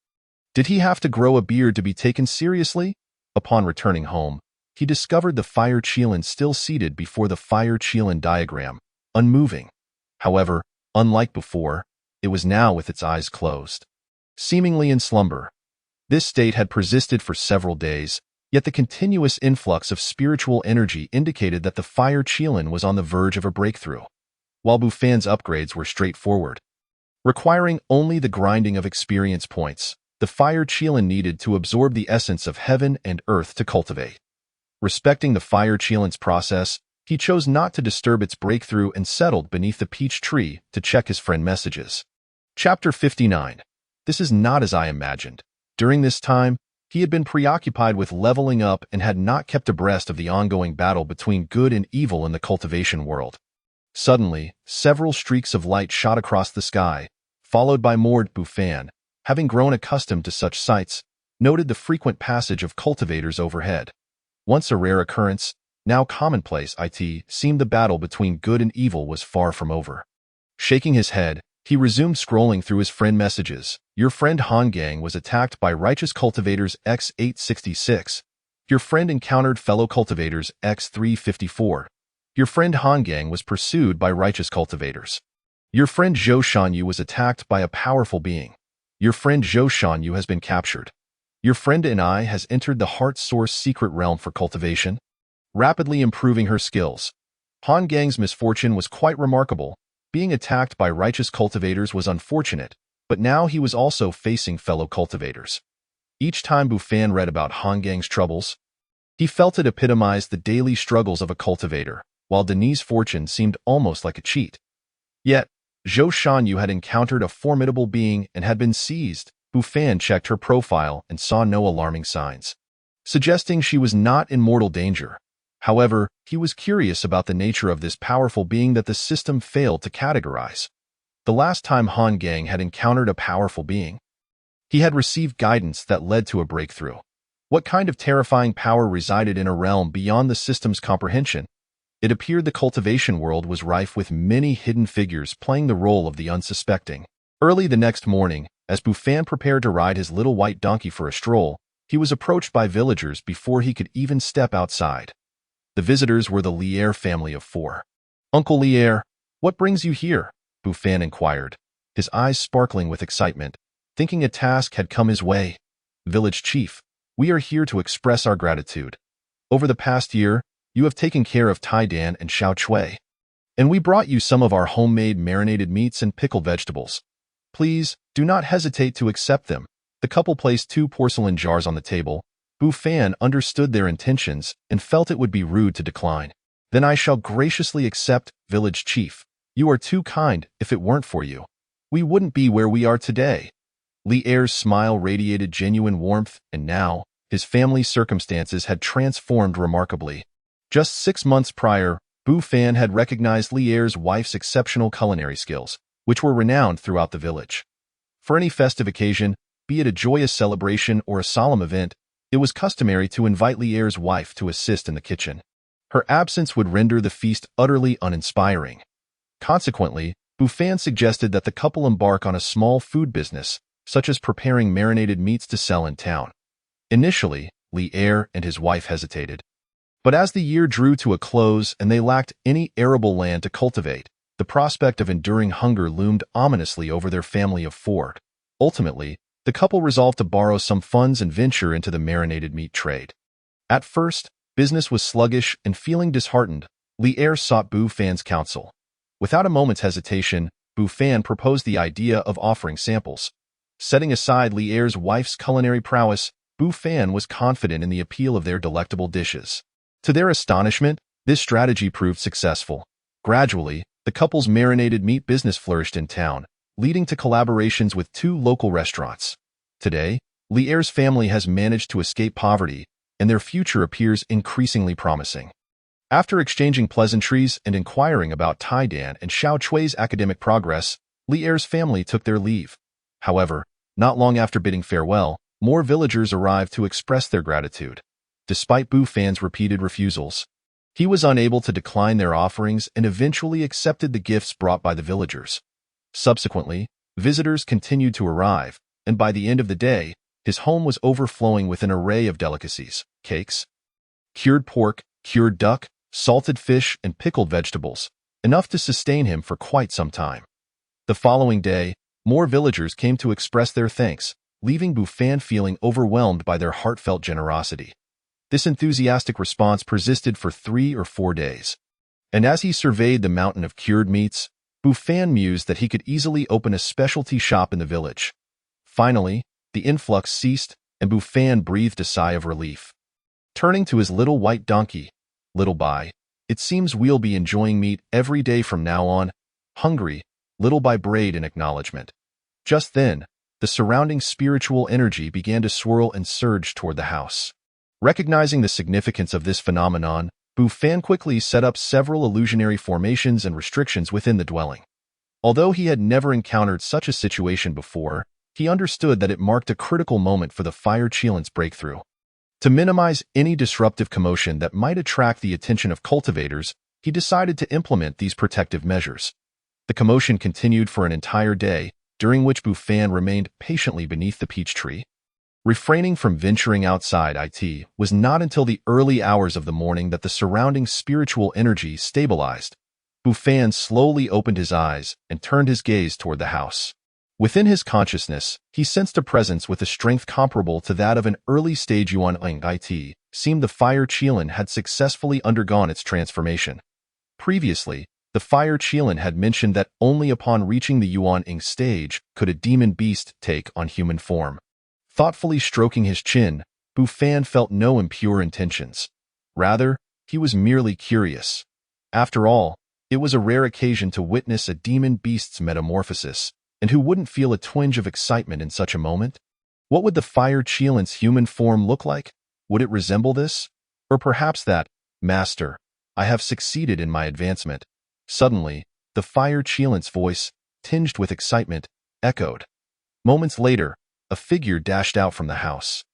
Did he have to grow a beard to be taken seriously? Upon returning home, he discovered the fire Qilin still seated before the fire Qilin diagram, unmoving. However, unlike before, it was now with its eyes closed, seemingly in slumber. This state had persisted for several days, yet the continuous influx of spiritual energy indicated that the fire Qilin was on the verge of a breakthrough. While Bufan's upgrades were straightforward, requiring only the grinding of experience points, the fire Qilin needed to absorb the essence of heaven and earth to cultivate. Respecting the fire Qilin's process, he chose not to disturb its breakthrough and settled beneath the peach tree to check his friend messages. Chapter 59. This is not as I imagined. During this time, he had been preoccupied with leveling up and had not kept abreast of the ongoing battle between good and evil in the cultivation world. Suddenly, several streaks of light shot across the sky, followed by Mord. Bufan, having grown accustomed to such sights, noted the frequent passage of cultivators overhead. Once a rare occurrence, now commonplace, it seemed the battle between good and evil was far from over. Shaking his head, he resumed scrolling through his friend messages. Your friend Han Gang was attacked by righteous cultivators X866. Your friend encountered fellow cultivators X354. Your friend Han Gang was pursued by righteous cultivators. Your friend Zhou Shanyu was attacked by a powerful being. Your friend Zhou Shanyu has been captured. Your friend and I has entered the Heart Source secret realm for cultivation, rapidly improving her skills. Han Gang's misfortune was quite remarkable. Being attacked by righteous cultivators was unfortunate, but now he was also facing fellow cultivators. Each time Bufan read about Han Gang's troubles, he felt it epitomized the daily struggles of a cultivator, while Denis' fortune seemed almost like a cheat. Yet, Zhou Shanyu had encountered a formidable being and had been seized. Bufan checked her profile and saw no alarming signs, suggesting she was not in mortal danger. However, he was curious about the nature of this powerful being that the system failed to categorize. The last time Han Gang had encountered a powerful being, he had received guidance that led to a breakthrough. What kind of terrifying power resided in a realm beyond the system's comprehension? It appeared the cultivation world was rife with many hidden figures playing the role of the unsuspecting. Early the next morning, as Bufan prepared to ride his little white donkey for a stroll, he was approached by villagers before he could even step outside. The visitors were the Lier family of 4. Uncle Lier, what brings you here? Bufan inquired, his eyes sparkling with excitement, thinking a task had come his way. Village chief, we are here to express our gratitude. Over the past year, you have taken care of Tai Dan and Xiao Chui, and we brought you some of our homemade marinated meats and pickled vegetables. Please, do not hesitate to accept them. The couple placed 2 porcelain jars on the table. Bufan understood their intentions and felt it would be rude to decline. Then I shall graciously accept, village chief. You are too kind. If it weren't for you, we wouldn't be where we are today. Li Er's smile radiated genuine warmth, and now, his family's circumstances had transformed remarkably. Just 6 months prior, Bufan had recognized Li Er's wife's exceptional culinary skills, which were renowned throughout the village. For any festive occasion, be it a joyous celebration or a solemn event, it was customary to invite Li Er's wife to assist in the kitchen. Her absence would render the feast utterly uninspiring. Consequently, Bufan suggested that the couple embark on a small food business, such as preparing marinated meats to sell in town. Initially, Li Er and his wife hesitated. But as the year drew to a close and they lacked any arable land to cultivate, the prospect of enduring hunger loomed ominously over their family of 4. Ultimately, the couple resolved to borrow some funds and venture into the marinated meat trade. At first, business was sluggish, and feeling disheartened, Li Er sought Bufan's counsel. Without a moment's hesitation, Bufan proposed the idea of offering samples. Setting aside Li Er's wife's culinary prowess, Bufan was confident in the appeal of their delectable dishes. To their astonishment, this strategy proved successful. Gradually, the couple's marinated meat business flourished in town, leading to collaborations with 2 local restaurants. Today, Li Er's family has managed to escape poverty, and their future appears increasingly promising. After exchanging pleasantries and inquiring about Tai Dan and Xiao Chui's academic progress, Li Er's family took their leave. However, not long after bidding farewell, more villagers arrived to express their gratitude. Despite Bufan's repeated refusals, he was unable to decline their offerings and eventually accepted the gifts brought by the villagers. Subsequently, visitors continued to arrive, and by the end of the day, his home was overflowing with an array of delicacies: cakes, cured pork, cured duck, salted fish, and pickled vegetables, enough to sustain him for quite some time. The following day, more villagers came to express their thanks, leaving Bufan feeling overwhelmed by their heartfelt generosity. This enthusiastic response persisted for 3 or 4 days, and as he surveyed the mountain of cured meats, Bufan mused that he could easily open a specialty shop in the village. Finally, the influx ceased, and Bufan breathed a sigh of relief. Turning to his little white donkey, "Little Bai, it seems we'll be enjoying meat every day from now on." Hungry, Little Bai brayed in acknowledgement. Just then, the surrounding spiritual energy began to swirl and surge toward the house. Recognizing the significance of this phenomenon, Bufan quickly set up several illusionary formations and restrictions within the dwelling. Although he had never encountered such a situation before, he understood that it marked a critical moment for the fire Cheelan's breakthrough. To minimize any disruptive commotion that might attract the attention of cultivators, he decided to implement these protective measures. The commotion continued for an entire day, during which Bufan remained patiently beneath the peach tree. Refraining from venturing outside, it was not until the early hours of the morning that the surrounding spiritual energy stabilized. Bufan slowly opened his eyes and turned his gaze toward the house. Within his consciousness, he sensed a presence with a strength comparable to that of an early-stage Yuan-Ing. It seemed the fire Cheelan had successfully undergone its transformation. Previously, the fire Cheelan had mentioned that only upon reaching the Yuan-Ing stage could a demon beast take on human form. Thoughtfully stroking his chin, Bufan felt no impure intentions. Rather, he was merely curious. After all, it was a rare occasion to witness a demon beast's metamorphosis, and who wouldn't feel a twinge of excitement in such a moment? What would the fire Cheelan's human form look like? Would it resemble this? Or perhaps that, Master, I have succeeded in my advancement. Suddenly, the fire Cheelan's voice, tinged with excitement, echoed. Moments later, a figure dashed out from the house.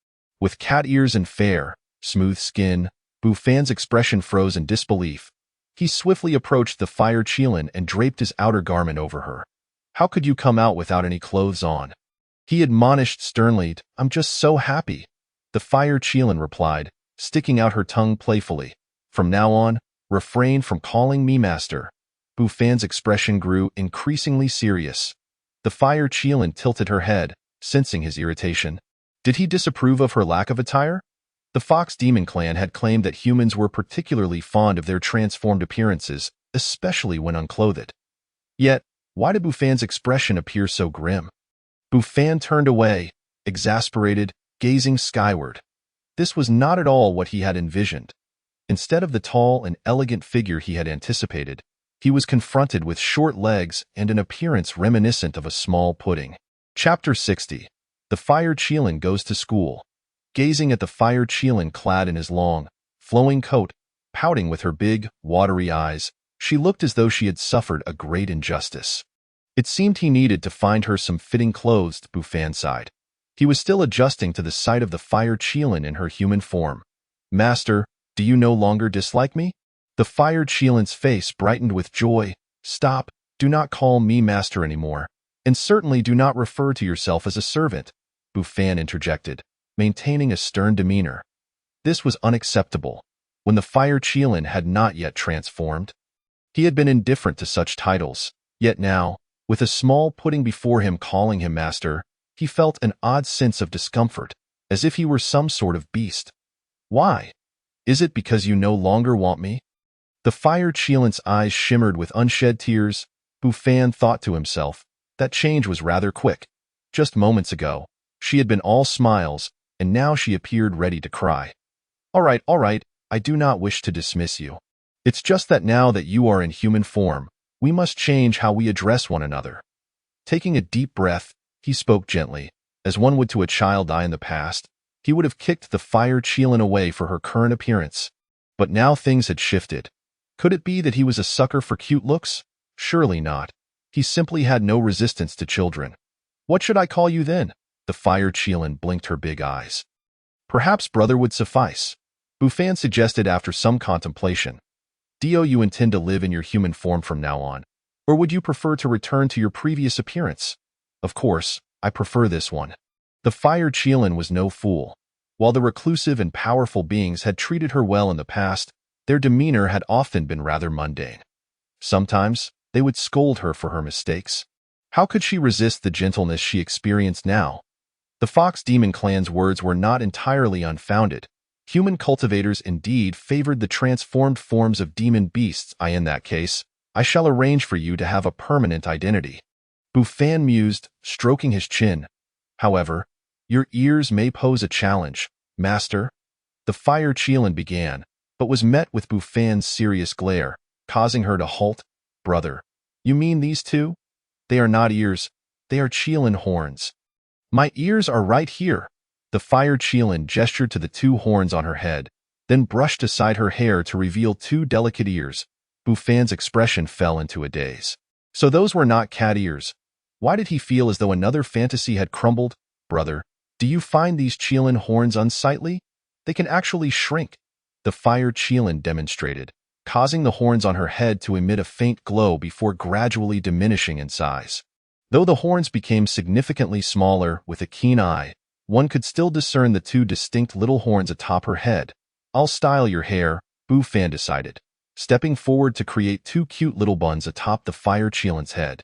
With cat ears and fair, smooth skin, Bufan's expression froze in disbelief. He swiftly approached the fire Cheelan and draped his outer garment over her. How could you come out without any clothes on? He admonished sternly. I'm just so happy. The fire Cheelan replied, sticking out her tongue playfully. From now on, refrain from calling me master. Bufan's expression grew increasingly serious. The fire Cheelan tilted her head, sensing his irritation. Did he disapprove of her lack of attire? The Fox Demon Clan had claimed that humans were particularly fond of their transformed appearances, especially when unclothed. Yet, why did Bufan's expression appear so grim? Bufan turned away, exasperated, gazing skyward. This was not at all what he had envisioned. Instead of the tall and elegant figure he had anticipated, he was confronted with short legs and an appearance reminiscent of a small pudding. Chapter 60. The Fire Cheelan Goes to School. Gazing at the fire Cheelan clad in his long, flowing coat, pouting with her big, watery eyes, she looked as though she had suffered a great injustice. It seemed he needed to find her some fitting clothes, Bufan sighed. He was still adjusting to the sight of the fire Cheelan in her human form. Master, do you no longer dislike me? The fire Cheelan's face brightened with joy. Stop, do not call me master anymore, and certainly do not refer to yourself as a servant, Bufan interjected, maintaining a stern demeanor. This was unacceptable, when the fire Cheelan had not yet transformed. He had been indifferent to such titles, yet now, with a small pudding before him calling him master, he felt an odd sense of discomfort, as if he were some sort of beast. Why? Is it because you no longer want me? The fire Cheelan's eyes shimmered with unshed tears. Bufan thought to himself, that change was rather quick. Just moments ago, she had been all smiles, and now she appeared ready to cry. All right, I do not wish to dismiss you. It's just that now that you are in human form, we must change how we address one another. Taking a deep breath, he spoke gently, as one would to a child in the past. He would have kicked the fire Cheelan away for her current appearance. But now things had shifted. Could it be that he was a sucker for cute looks? Surely not. He simply had no resistance to children. What should I call you then? The fire Cheelan blinked her big eyes. Perhaps brother would suffice, Bufan suggested after some contemplation. Do you intend to live in your human form from now on, or would you prefer to return to your previous appearance? Of course, I prefer this one. The fire Cheelan was no fool. While the reclusive and powerful beings had treated her well in the past, their demeanor had often been rather mundane. Sometimes, they would scold her for her mistakes. How could she resist the gentleness she experienced now? The Fox Demon Clan's words were not entirely unfounded. Human cultivators indeed favored the transformed forms of demon beasts. In that case, I shall arrange for you to have a permanent identity. Bufan mused, stroking his chin. However, your ears may pose a challenge, master. The fire Cheelan began, but was met with Bufan's serious glare, causing her to halt. Brother, you mean these two? They are not ears, they are Cheelan horns. My ears are right here. The fire Cheelan gestured to the two horns on her head, then brushed aside her hair to reveal two delicate ears. Bufan's expression fell into a daze. So those were not cat ears. Why did he feel as though another fantasy had crumbled? Brother, do you find these Qilin horns unsightly? They can actually shrink. The fire Qilin demonstrated, causing the horns on her head to emit a faint glow before gradually diminishing in size. Though the horns became significantly smaller with a keen eye, one could still discern the two distinct little horns atop her head. I'll style your hair, Bu Fan decided, stepping forward to create two cute little buns atop the fire Qilin's head.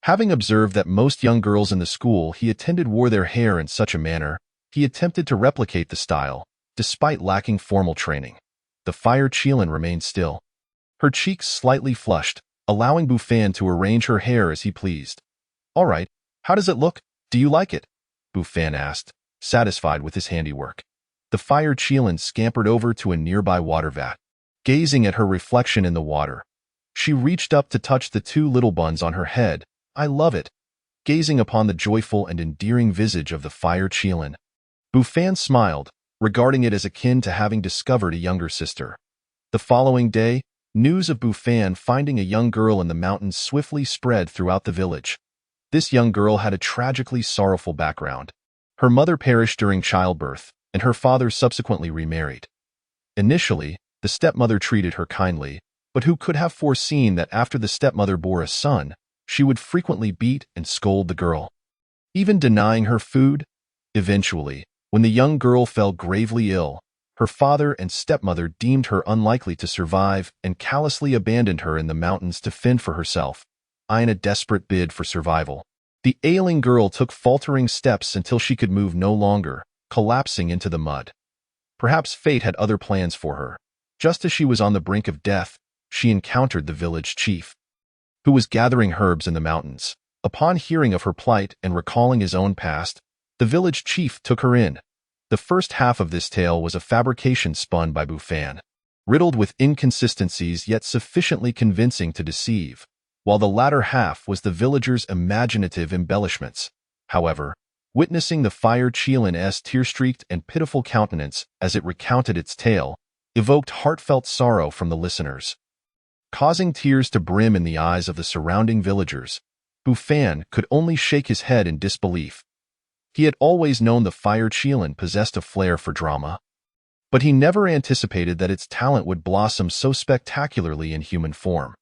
Having observed that most young girls in the school he attended wore their hair in such a manner, he attempted to replicate the style, despite lacking formal training. The fire Qilin remained still. Her cheeks slightly flushed, allowing Bu Fan to arrange her hair as he pleased. All right, how does it look? Do you like it? Bu Fan asked, satisfied with his handiwork. The fire Qilin scampered over to a nearby water vat. Gazing at her reflection in the water, she reached up to touch the two little buns on her head. I love it. Gazing upon the joyful and endearing visage of the fire Qilin, Bu Fan smiled, regarding it as akin to having discovered a younger sister. The following day, news of Bu Fan finding a young girl in the mountains swiftly spread throughout the village. This young girl had a tragically sorrowful background. Her mother perished during childbirth, and her father subsequently remarried. Initially, the stepmother treated her kindly, but who could have foreseen that after the stepmother bore a son, she would frequently beat and scold the girl, even denying her food? Eventually, when the young girl fell gravely ill, her father and stepmother deemed her unlikely to survive and callously abandoned her in the mountains to fend for herself, in a desperate bid for survival. The ailing girl took faltering steps until she could move no longer, collapsing into the mud. Perhaps fate had other plans for her. Just as she was on the brink of death, she encountered the village chief, who was gathering herbs in the mountains. Upon hearing of her plight and recalling his own past, the village chief took her in. The first half of this tale was a fabrication spun by Bu Fan, riddled with inconsistencies yet sufficiently convincing to deceive, while the latter half was the villagers' imaginative embellishments. However, witnessing the fire Qilin's tear-streaked and pitiful countenance as it recounted its tale evoked heartfelt sorrow from the listeners. Causing tears to brim in the eyes of the surrounding villagers, Bu Fan could only shake his head in disbelief. He had always known the fire Qilin possessed a flair for drama, but he never anticipated that its talent would blossom so spectacularly in human form.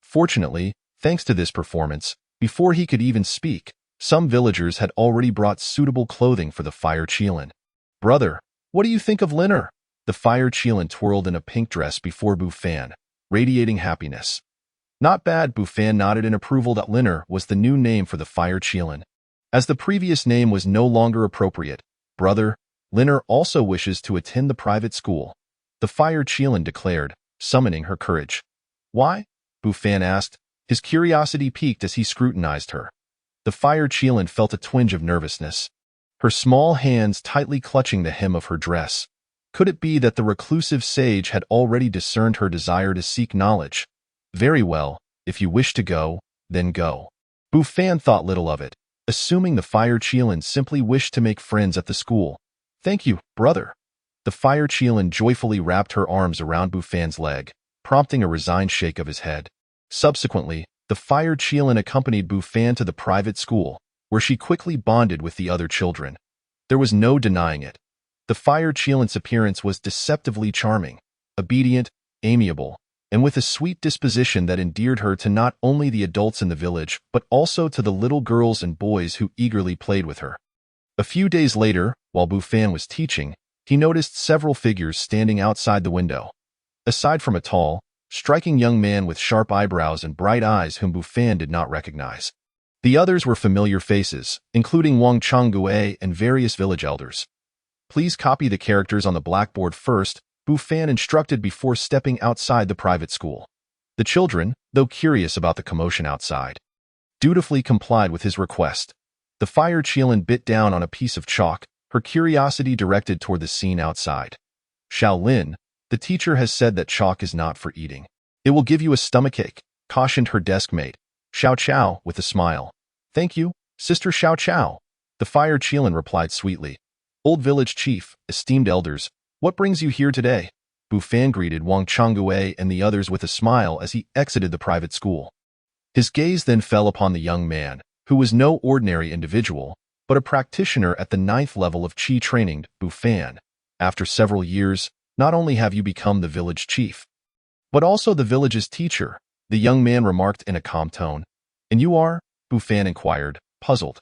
Fortunately, thanks to this performance, before he could even speak, some villagers had already brought suitable clothing for the fire Qilin. Brother, what do you think of Linner? The fire Qilin twirled in a pink dress before Bu Fan, radiating happiness. Not bad, Bu Fan nodded in approval. That Linner was the new name for the fire Qilin, as the previous name was no longer appropriate. Brother, Linner also wishes to attend the private school, the fire Qilin declared, summoning her courage. Why? Bu Fan asked, his curiosity piqued as he scrutinized her. The fire Qilin felt a twinge of nervousness, her small hands tightly clutching the hem of her dress. Could it be that the reclusive sage had already discerned her desire to seek knowledge? Very well, if you wish to go, then go. Bu Fan thought little of it, assuming the fire Qilin simply wished to make friends at the school. Thank you, brother. The fire Qilin joyfully wrapped her arms around Bu Fan's leg, prompting a resigned shake of his head. Subsequently, the fire Qilin accompanied Bu Fan to the private school, where she quickly bonded with the other children. There was no denying it. The fire Qilin's appearance was deceptively charming, obedient, amiable, and with a sweet disposition that endeared her to not only the adults in the village, but also to the little girls and boys who eagerly played with her. A few days later, while Bu Fan was teaching, he noticed several figures standing outside the window. Aside from a tall, striking young man with sharp eyebrows and bright eyes whom Bu Fan did not recognize, the others were familiar faces, including Wang Changgue and various village elders. Please copy the characters on the blackboard first, Bu Fan instructed before stepping outside the private school. The children, though curious about the commotion outside, dutifully complied with his request. The fire Qilin bit down on a piece of chalk, her curiosity directed toward the scene outside. Xiao Lin, the teacher has said that chalk is not for eating. It will give you a stomachache, cautioned her desk mate, Xiao Chao, with a smile. Thank you, Sister Xiao Chao. The fire Qilin replied sweetly. Old village chief, esteemed elders, what brings you here today? Bu Fan greeted Wang Changgue and the others with a smile as he exited the private school. His gaze then fell upon the young man, who was no ordinary individual, but a practitioner at the 9th level of Qi training, Bufan. After several years, not only have you become the village chief, but also the village's teacher, the young man remarked in a calm tone. And you are? Bufan inquired, puzzled.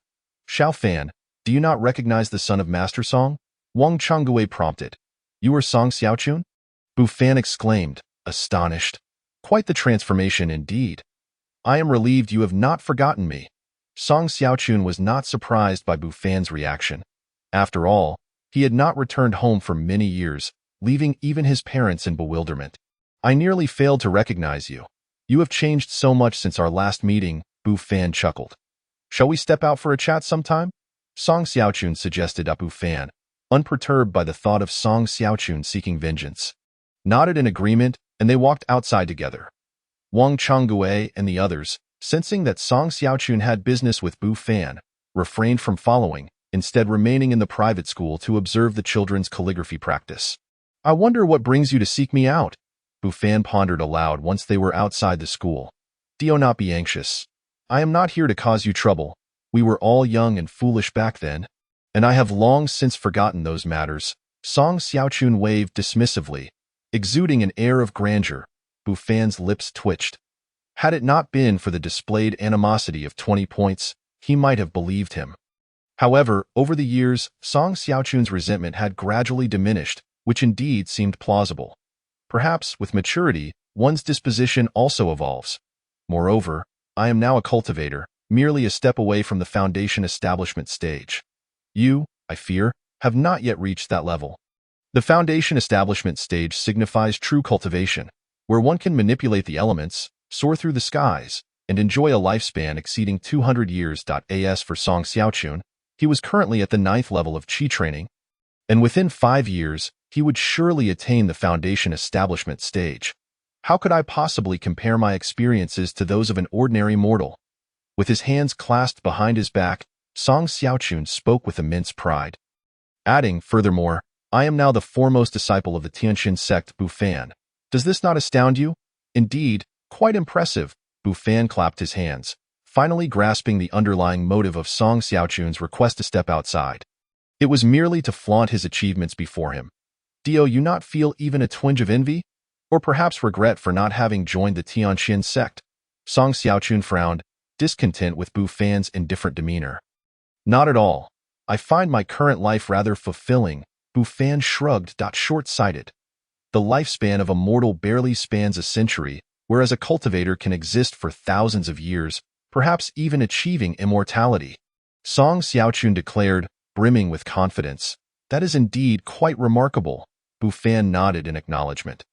Xiao Fan, do you not recognize the son of Master Song? Wang Changgui prompted. You are Song Xiaochun? Bufan exclaimed, astonished. Quite the transformation indeed. I am relieved you have not forgotten me. Song Xiaochun was not surprised by Bufan's reaction. After all, he had not returned home for many years, leaving even his parents in bewilderment. I nearly failed to recognize you. You have changed so much since our last meeting, Bufan chuckled. Shall we step out for a chat sometime? Song Xiaochun suggested. Bufan, unperturbed by the thought of Song Xiaochun seeking vengeance, nodded in agreement, and they walked outside together. Wang Changgui and the others, sensing that Song Xiaochun had business with Bufan, refrained from following, instead remaining in the private school to observe the children's calligraphy practice. I wonder what brings you to seek me out, Bufan pondered aloud once they were outside the school. Do not be anxious. I am not here to cause you trouble. We were all young and foolish back then, and I have long since forgotten those matters. Song Xiaochun waved dismissively, exuding an air of grandeur. Bufan's lips twitched. Had it not been for the displayed animosity of 20 points, he might have believed him. However, over the years, Song Xiaochun's resentment had gradually diminished, which indeed seemed plausible. Perhaps, with maturity, one's disposition also evolves. Moreover, I am now a cultivator, merely a step away from the foundation establishment stage. You, I fear, have not yet reached that level. The foundation establishment stage signifies true cultivation, where one can manipulate the elements, soar through the skies, and enjoy a lifespan exceeding 200 years. As for Song Xiaochun, he was currently at the 9th level of Qi training, and within 5 years, he would surely attain the foundation establishment stage. How could I possibly compare my experiences to those of an ordinary mortal? With his hands clasped behind his back, Song Xiaochun spoke with immense pride. Adding, furthermore, I am now the foremost disciple of the Tianxin sect, Bufan. Does this not astound you? Indeed, quite impressive. Bufan clapped his hands, finally grasping the underlying motive of Song Xiaochun's request to step outside. It was merely to flaunt his achievements before him. Do you not feel even a twinge of envy? Or perhaps regret for not having joined the Tianxin sect? Song Xiaochun frowned, discontent with Bufan's indifferent demeanor. Not at all. I find my current life rather fulfilling. Bufan shrugged. Short-sighted. The lifespan of a mortal barely spans a century, whereas a cultivator can exist for thousands of years, perhaps even achieving immortality. Song Xiaochun declared, brimming with confidence. That is indeed quite remarkable. Bufan nodded in acknowledgement.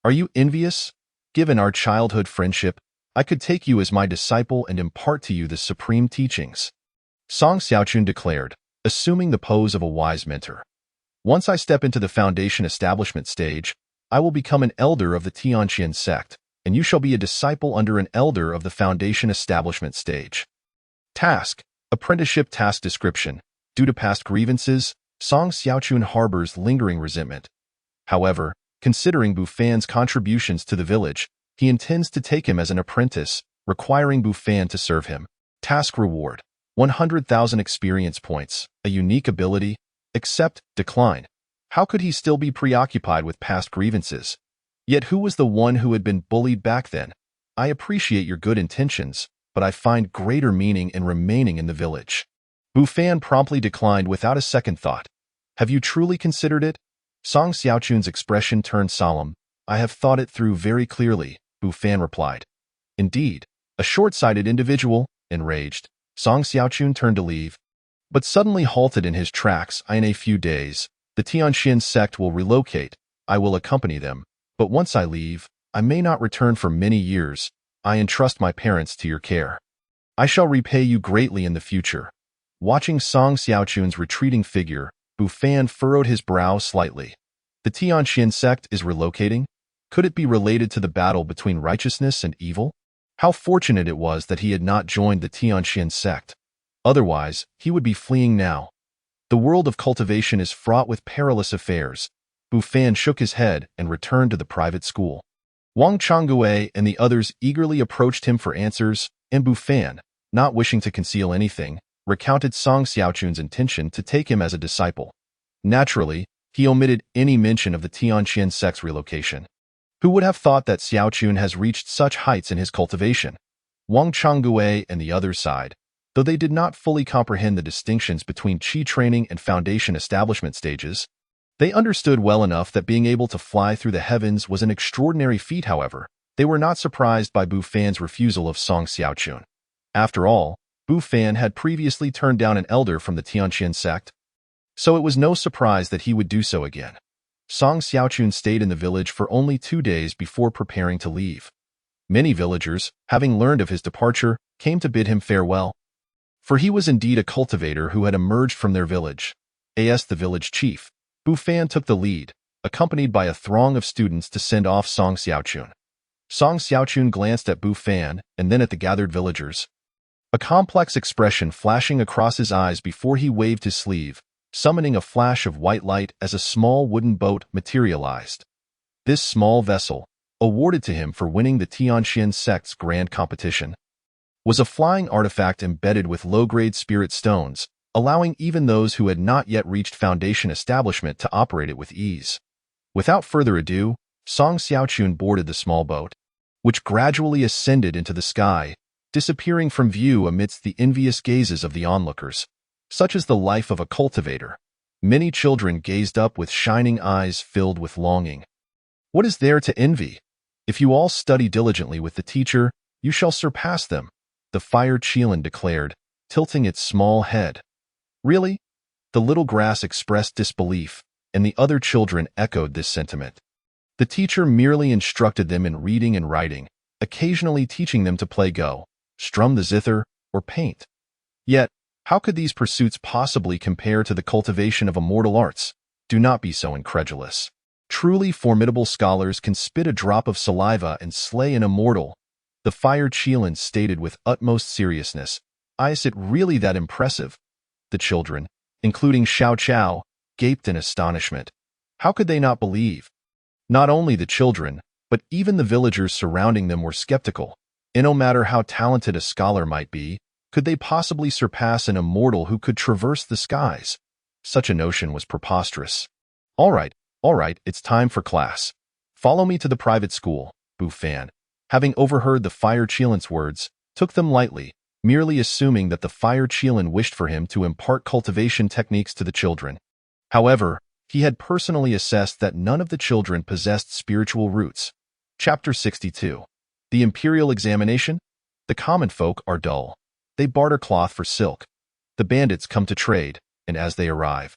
Are you envious? Given our childhood friendship, I could take you as my disciple and impart to you the supreme teachings. Song Xiaochun declared, assuming the pose of a wise mentor. Once I step into the foundation establishment stage, I will become an elder of the Tianxin sect, and you shall be a disciple under an elder of the foundation establishment stage. Task: Apprenticeship task description. Due to past grievances, Song Xiaochun harbors lingering resentment. However, considering Bufan's contributions to the village, he intends to take him as an apprentice, requiring Bufan to serve him. Task reward: 100,000 experience points, a unique ability. Accept, decline. How could he still be preoccupied with past grievances? Yet who was the one who had been bullied back then? I appreciate your good intentions, but I find greater meaning in remaining in the village. Bufan promptly declined without a second thought. Have you truly considered it? Song Xiaochun's expression turned solemn. I have thought it through very clearly, Bufan replied. Indeed, a short-sighted individual. Enraged, Song Xiaochun turned to leave, but suddenly halted in his tracks. In a few days, the Tianxin sect will relocate. I will accompany them, but once I leave, I may not return for many years. I entrust my parents to your care. I shall repay you greatly in the future. Watching Song Xiaochun's retreating figure, Bufan furrowed his brow slightly. The Tianxin sect is relocating? Could it be related to the battle between righteousness and evil? How fortunate it was that he had not joined the Tianxin sect. Otherwise, he would be fleeing now. The world of cultivation is fraught with perilous affairs. Bufan shook his head and returned to the private school. Wang Changgui and the others eagerly approached him for answers. and Bufan, not wishing to conceal anything, recounted Song Xiaochun's intention to take him as a disciple. Naturally, he omitted any mention of the Tianqian sect's relocation. Who would have thought that Xiaochun has reached such heights in his cultivation? Wang Changgui and the other side, though they did not fully comprehend the distinctions between Qi training and foundation establishment stages, they understood well enough that being able to fly through the heavens was an extraordinary feat. However, they were not surprised by Bufan's refusal of Song Xiaochun. After all, Bufan had previously turned down an elder from the Tianqian sect, so it was no surprise that he would do so again. Song Xiaochun stayed in the village for only 2 days before preparing to leave. Many villagers, having learned of his departure, came to bid him farewell. For he was indeed a cultivator who had emerged from their village. As the village chief, Bufan took the lead, accompanied by a throng of students to send off Song Xiaochun. Song Xiaochun glanced at Bufan and then at the gathered villagers, a complex expression flashing across his eyes before he waved his sleeve, summoning a flash of white light as a small wooden boat materialized. This small vessel, awarded to him for winning the Tianqian sect's grand competition, was a flying artifact embedded with low-grade spirit stones, allowing even those who had not yet reached foundation establishment to operate it with ease. Without further ado, Song Xiaochun boarded the small boat, which gradually ascended into the sky, disappearing from view amidst the envious gazes of the onlookers. Such is the life of a cultivator. Many children gazed up with shining eyes filled with longing. What is there to envy? If you all study diligently with the teacher, you shall surpass them, the fire Qilin declared, tilting its small head. Really? The little grass expressed disbelief, and the other children echoed this sentiment. The teacher merely instructed them in reading and writing, occasionally teaching them to play Go, strum the zither, or paint. Yet, how could these pursuits possibly compare to the cultivation of immortal arts? Do not be so incredulous. Truly formidable scholars can spit a drop of saliva and slay an immortal. The fire Qilin stated with utmost seriousness. Is it really that impressive? The children, including Xiao Chao, gaped in astonishment. How could they not believe? Not only the children, but even the villagers surrounding them were skeptical. And no matter how talented a scholar might be, could they possibly surpass an immortal who could traverse the skies? Such a notion was preposterous. All right, it's time for class. Follow me to the private school. Bufan, having overheard the fire Qilin's words, took them lightly, merely assuming that the fire Qilin wished for him to impart cultivation techniques to the children. However, he had personally assessed that none of the children possessed spiritual roots. Chapter 62. The Imperial Examination? The common folk are dull. They barter cloth for silk. The bandits come to trade, and as they arrive,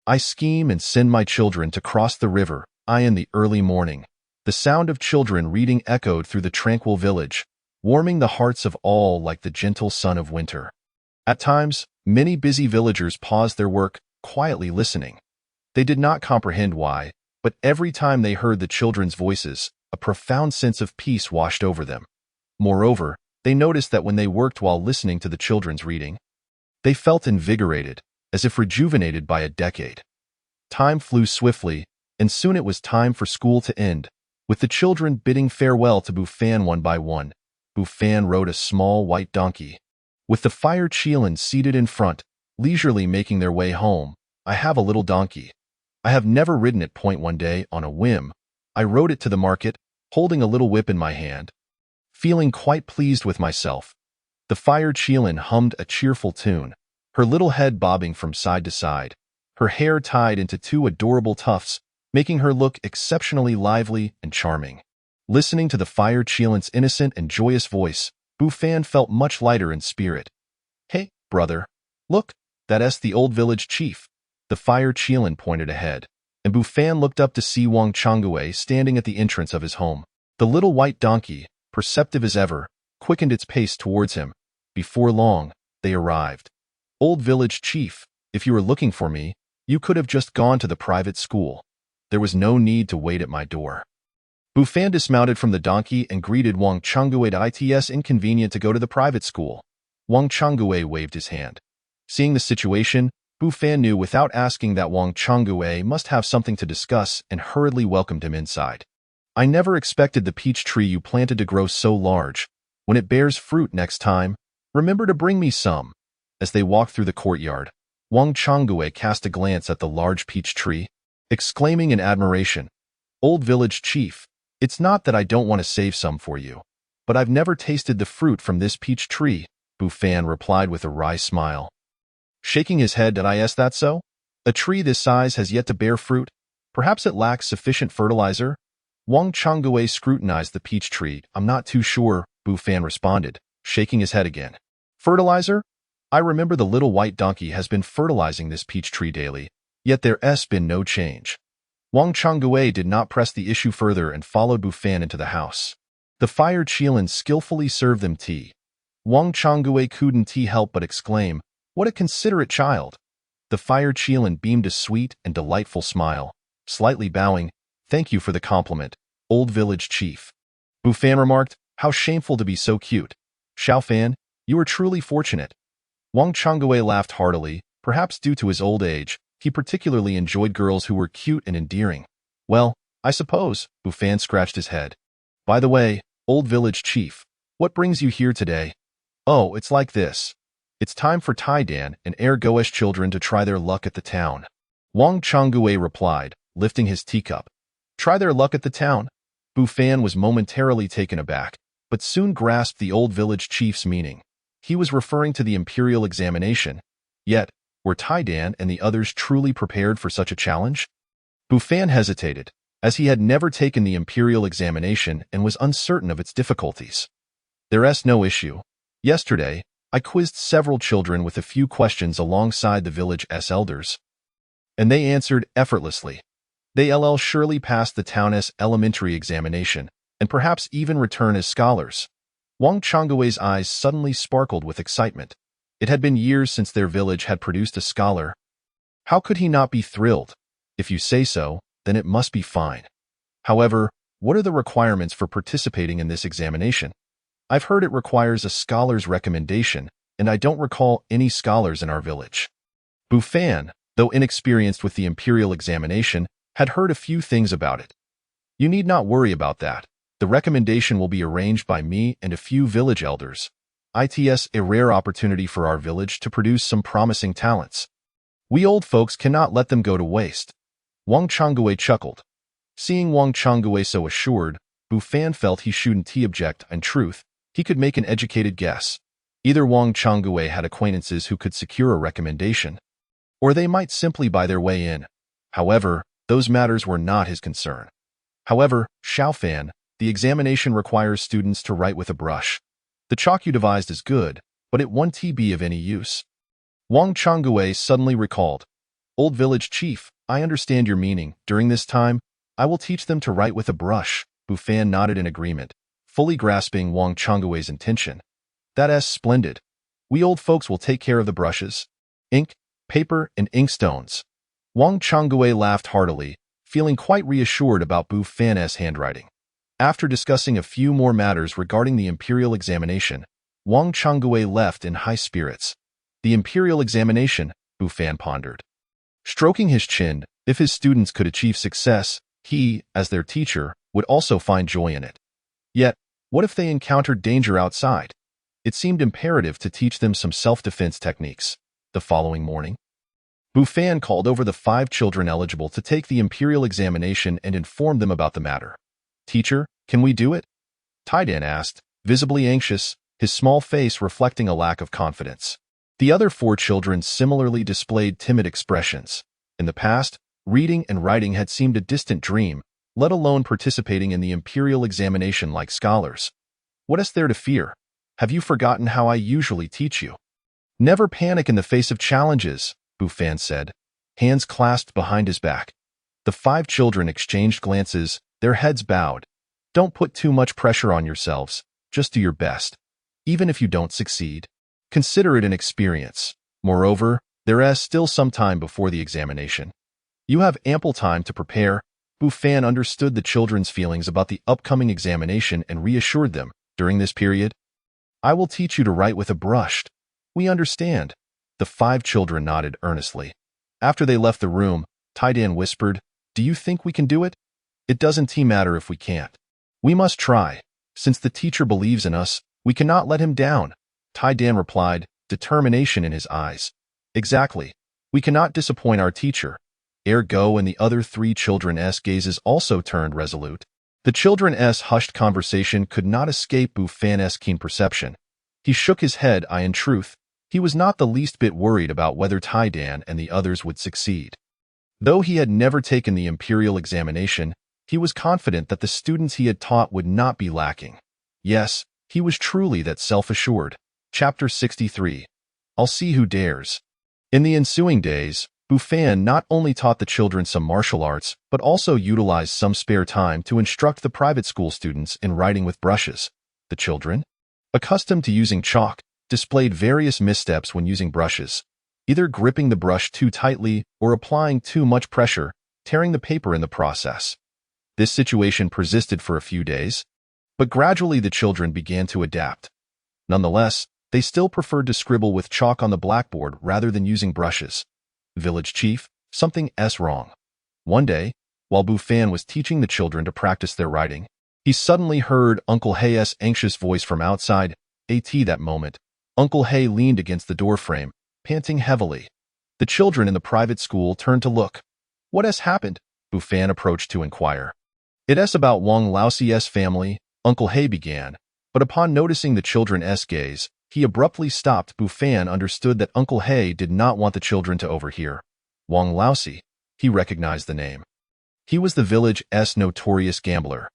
I scheme and send my children to cross the river, in the early morning. The sound of children reading echoed through the tranquil village, warming the hearts of all like the gentle sun of winter. At times, many busy villagers paused their work, quietly listening. They did not comprehend why, but every time they heard the children's voices, a profound sense of peace washed over them. Moreover, they noticed that when they worked while listening to the children's reading, they felt invigorated, as if rejuvenated by a decade. Time flew swiftly, and soon it was time for school to end, with the children bidding farewell to Bufan one by one. Bufan rode a small white donkey, with the fire Qilin seated in front, leisurely making their way home. I have a little donkey. I have never ridden it. One day, on a whim, I rode it to the market, holding a little whip in my hand, feeling quite pleased with myself. The fire Qilin hummed a cheerful tune, her little head bobbing from side to side, her hair tied into 2 adorable tufts, making her look exceptionally lively and charming. Listening to the fire Qilin's innocent and joyous voice, Bufan felt much lighter in spirit. Hey, brother, look, that's the old village chief. The fire Qilin pointed ahead, and Bufan looked up to see Wang Changgui standing at the entrance of his home. The little white donkey, perceptive as ever, quickened its pace towards him. Before long, they arrived. Old village chief, if you were looking for me, you could have just gone to the private school. There was no need to wait at my door. Bufan dismounted from the donkey and greeted Wang Changgui. It's inconvenient to go to the private school. Wang Changgui waved his hand. Seeing the situation, Bufan knew without asking that Wang Changgui must have something to discuss and hurriedly welcomed him inside. I never expected the peach tree you planted to grow so large. When it bears fruit next time, remember to bring me some. As they walked through the courtyard, Wang Changgue cast a glance at the large peach tree, exclaiming in admiration, "Old village chief, it's not that I don't want to save some for you, but I've never tasted the fruit from this peach tree," Bufan replied with a wry smile. Shaking his head, "Did I ask that so? A tree this size has yet to bear fruit. Perhaps it lacks sufficient fertilizer?" Wang Changgue scrutinized the peach tree. "I'm not too sure," Bufan responded, shaking his head again. "Fertilizer? I remember the little white donkey has been fertilizing this peach tree daily, yet there's been no change." Wang Changgue did not press the issue further and followed Bufan into the house. The fire Qilin skillfully served them tea. Wang Changgue couldn't help but exclaim, "What a considerate child!" The fire Qilin beamed a sweet and delightful smile, slightly bowing, "Thank you for the compliment, old village chief." Bufan remarked, "How shameful to be so cute. Xiaofan, you are truly fortunate." Wang Changgue laughed heartily, perhaps due to his old age. He particularly enjoyed girls who were cute and endearing. "Well, I suppose," Bufan scratched his head. "By the way, old village chief, what brings you here today?" "Oh, it's like this. It's time for Taidan and Goesh children to try their luck at the town." Wang Changgue replied, lifting his teacup. "Try their luck at the town?" Bufan was momentarily taken aback, but soon grasped the old village chief's meaning. He was referring to the imperial examination. Yet, were Taidan and the others truly prepared for such a challenge? Bufan hesitated, as he had never taken the imperial examination and was uncertain of its difficulties. "There's no issue. Yesterday, I quizzed several children with a few questions alongside the village's elders, and they answered effortlessly. They'll surely pass the town's elementary examination, and perhaps even return as scholars." Wang Changgue's eyes suddenly sparkled with excitement. It had been years since their village had produced a scholar. How could he not be thrilled? "If you say so, then it must be fine. However, what are the requirements for participating in this examination? I've heard it requires a scholar's recommendation, and I don't recall any scholars in our village." Bufan, though inexperienced with the imperial examination, had heard a few things about it. "You need not worry about that. The recommendation will be arranged by me and a few village elders. It's a rare opportunity for our village to produce some promising talents. We old folks cannot let them go to waste." Wang Changgue chuckled. Seeing Wang Changgue so assured, Bufan felt he shouldn't object. In truth, he could make an educated guess. Either Wang Changgue had acquaintances who could secure a recommendation, or they might simply buy their way in. However, those matters were not his concern. "However, Xiaofan, the examination requires students to write with a brush. The chalk you devised is good, but it won't be of any use." Wang Changgue suddenly recalled, "Old village chief, I understand your meaning. During this time, I will teach them to write with a brush." Bufan nodded in agreement, fully grasping Wang Changgue's intention. "That's splendid. We old folks will take care of the brushes, ink, paper, and inkstones." Wang Changgue laughed heartily, feeling quite reassured about Bufan's handwriting. After discussing a few more matters regarding the imperial examination, Wang Changgue left in high spirits. The imperial examination, Bufan pondered. Stroking his chin, if his students could achieve success, he, as their teacher, would also find joy in it. Yet, what if they encountered danger outside? It seemed imperative to teach them some self-defense techniques. The following morning, Bufan called over the 5 children eligible to take the imperial examination and informed them about the matter. "Teacher, can we do it?" Taidan asked, visibly anxious, his small face reflecting a lack of confidence. The other 4 children similarly displayed timid expressions. In the past, reading and writing had seemed a distant dream, let alone participating in the imperial examination like scholars. "What is there to fear? Have you forgotten how I usually teach you?" "Never panic in the face of challenges," Bufan said, hands clasped behind his back. The 5 children exchanged glances, their heads bowed. "Don't put too much pressure on yourselves, just do your best. Even if you don't succeed, consider it an experience. Moreover, there is still some time before the examination. You have ample time to prepare." Bufan understood the children's feelings about the upcoming examination and reassured them, "During this period, I will teach you to write with a brush." "We understand." The 5 children nodded earnestly. After they left the room, Taidan whispered, "Do you think we can do it?" "It doesn't matter if we can't. We must try. Since the teacher believes in us, We cannot let him down, Tai Dan replied, determination in his eyes. Exactly. We cannot disappoint our teacher. Ergo and the other 3 children's gazes also turned resolute. The children's hushed conversation could not escape Bufan's keen perception. He shook his head. In truth, he was not the least bit worried about whether Tai Dan and the others would succeed. Though he had never taken the imperial examination, he was confident that the students he had taught would not be lacking. Yes, he was truly that self-assured. Chapter 63. I'll see who dares. In the ensuing days, Bufan not only taught the children some martial arts, but also utilized some spare time to instruct the private school students in writing with brushes. The children, accustomed to using chalk, displayed various missteps when using brushes, either gripping the brush too tightly or applying too much pressure, tearing the paper in the process. This situation persisted for a few days, but gradually the children began to adapt. Nonetheless, they still preferred to scribble with chalk on the blackboard rather than using brushes. Village Chief, something's wrong. One day, while Bufan was teaching the children to practice their writing, he suddenly heard Uncle Hay's anxious voice from outside. That moment, Uncle Hay leaned against the doorframe, panting heavily. The children in the private school turned to look. What has happened? Bufan approached to inquire. It's about Wang Laoxi's family, Uncle Hay began, but upon noticing the children's gaze, he abruptly stopped. Bufan understood that Uncle Hay did not want the children to overhear. Wang Laoxi, he recognized the name. He was the village's notorious gambler.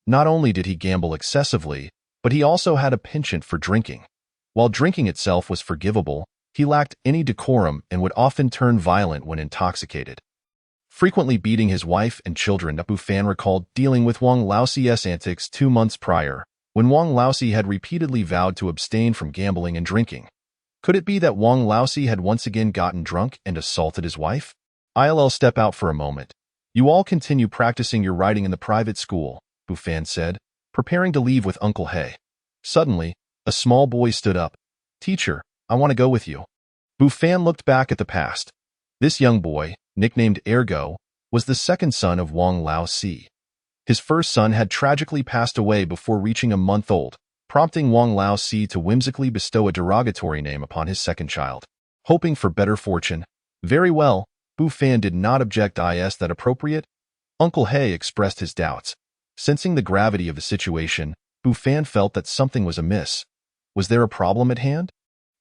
Not only did he gamble excessively, but he also had a penchant for drinking. While drinking itself was forgivable, he lacked any decorum and would often turn violent when intoxicated. Frequently beating his wife and children, Bufan recalled dealing with Wang Laoxi's antics 2 months prior, when Wang Laoxi had repeatedly vowed to abstain from gambling and drinking. Could it be that Wang Laoxi had once again gotten drunk and assaulted his wife? I'll step out for a moment. You all continue practicing your writing in the private school, Bufan said, preparing to leave with Uncle Hay. Suddenly, a small boy stood up. Teacher, I want to go with you. Bufan looked back at the past. This young boy, nicknamed Ergo, was the second son of Wang Laoxi. His first son had tragically passed away before reaching a month old, prompting Wang Laoxi to whimsically bestow a derogatory name upon his second child. Hoping for better fortune. Very well, Bufan did not object. Is that appropriate? Uncle Hay expressed his doubts. Sensing the gravity of the situation, Bufan felt that something was amiss. Was there a problem at hand?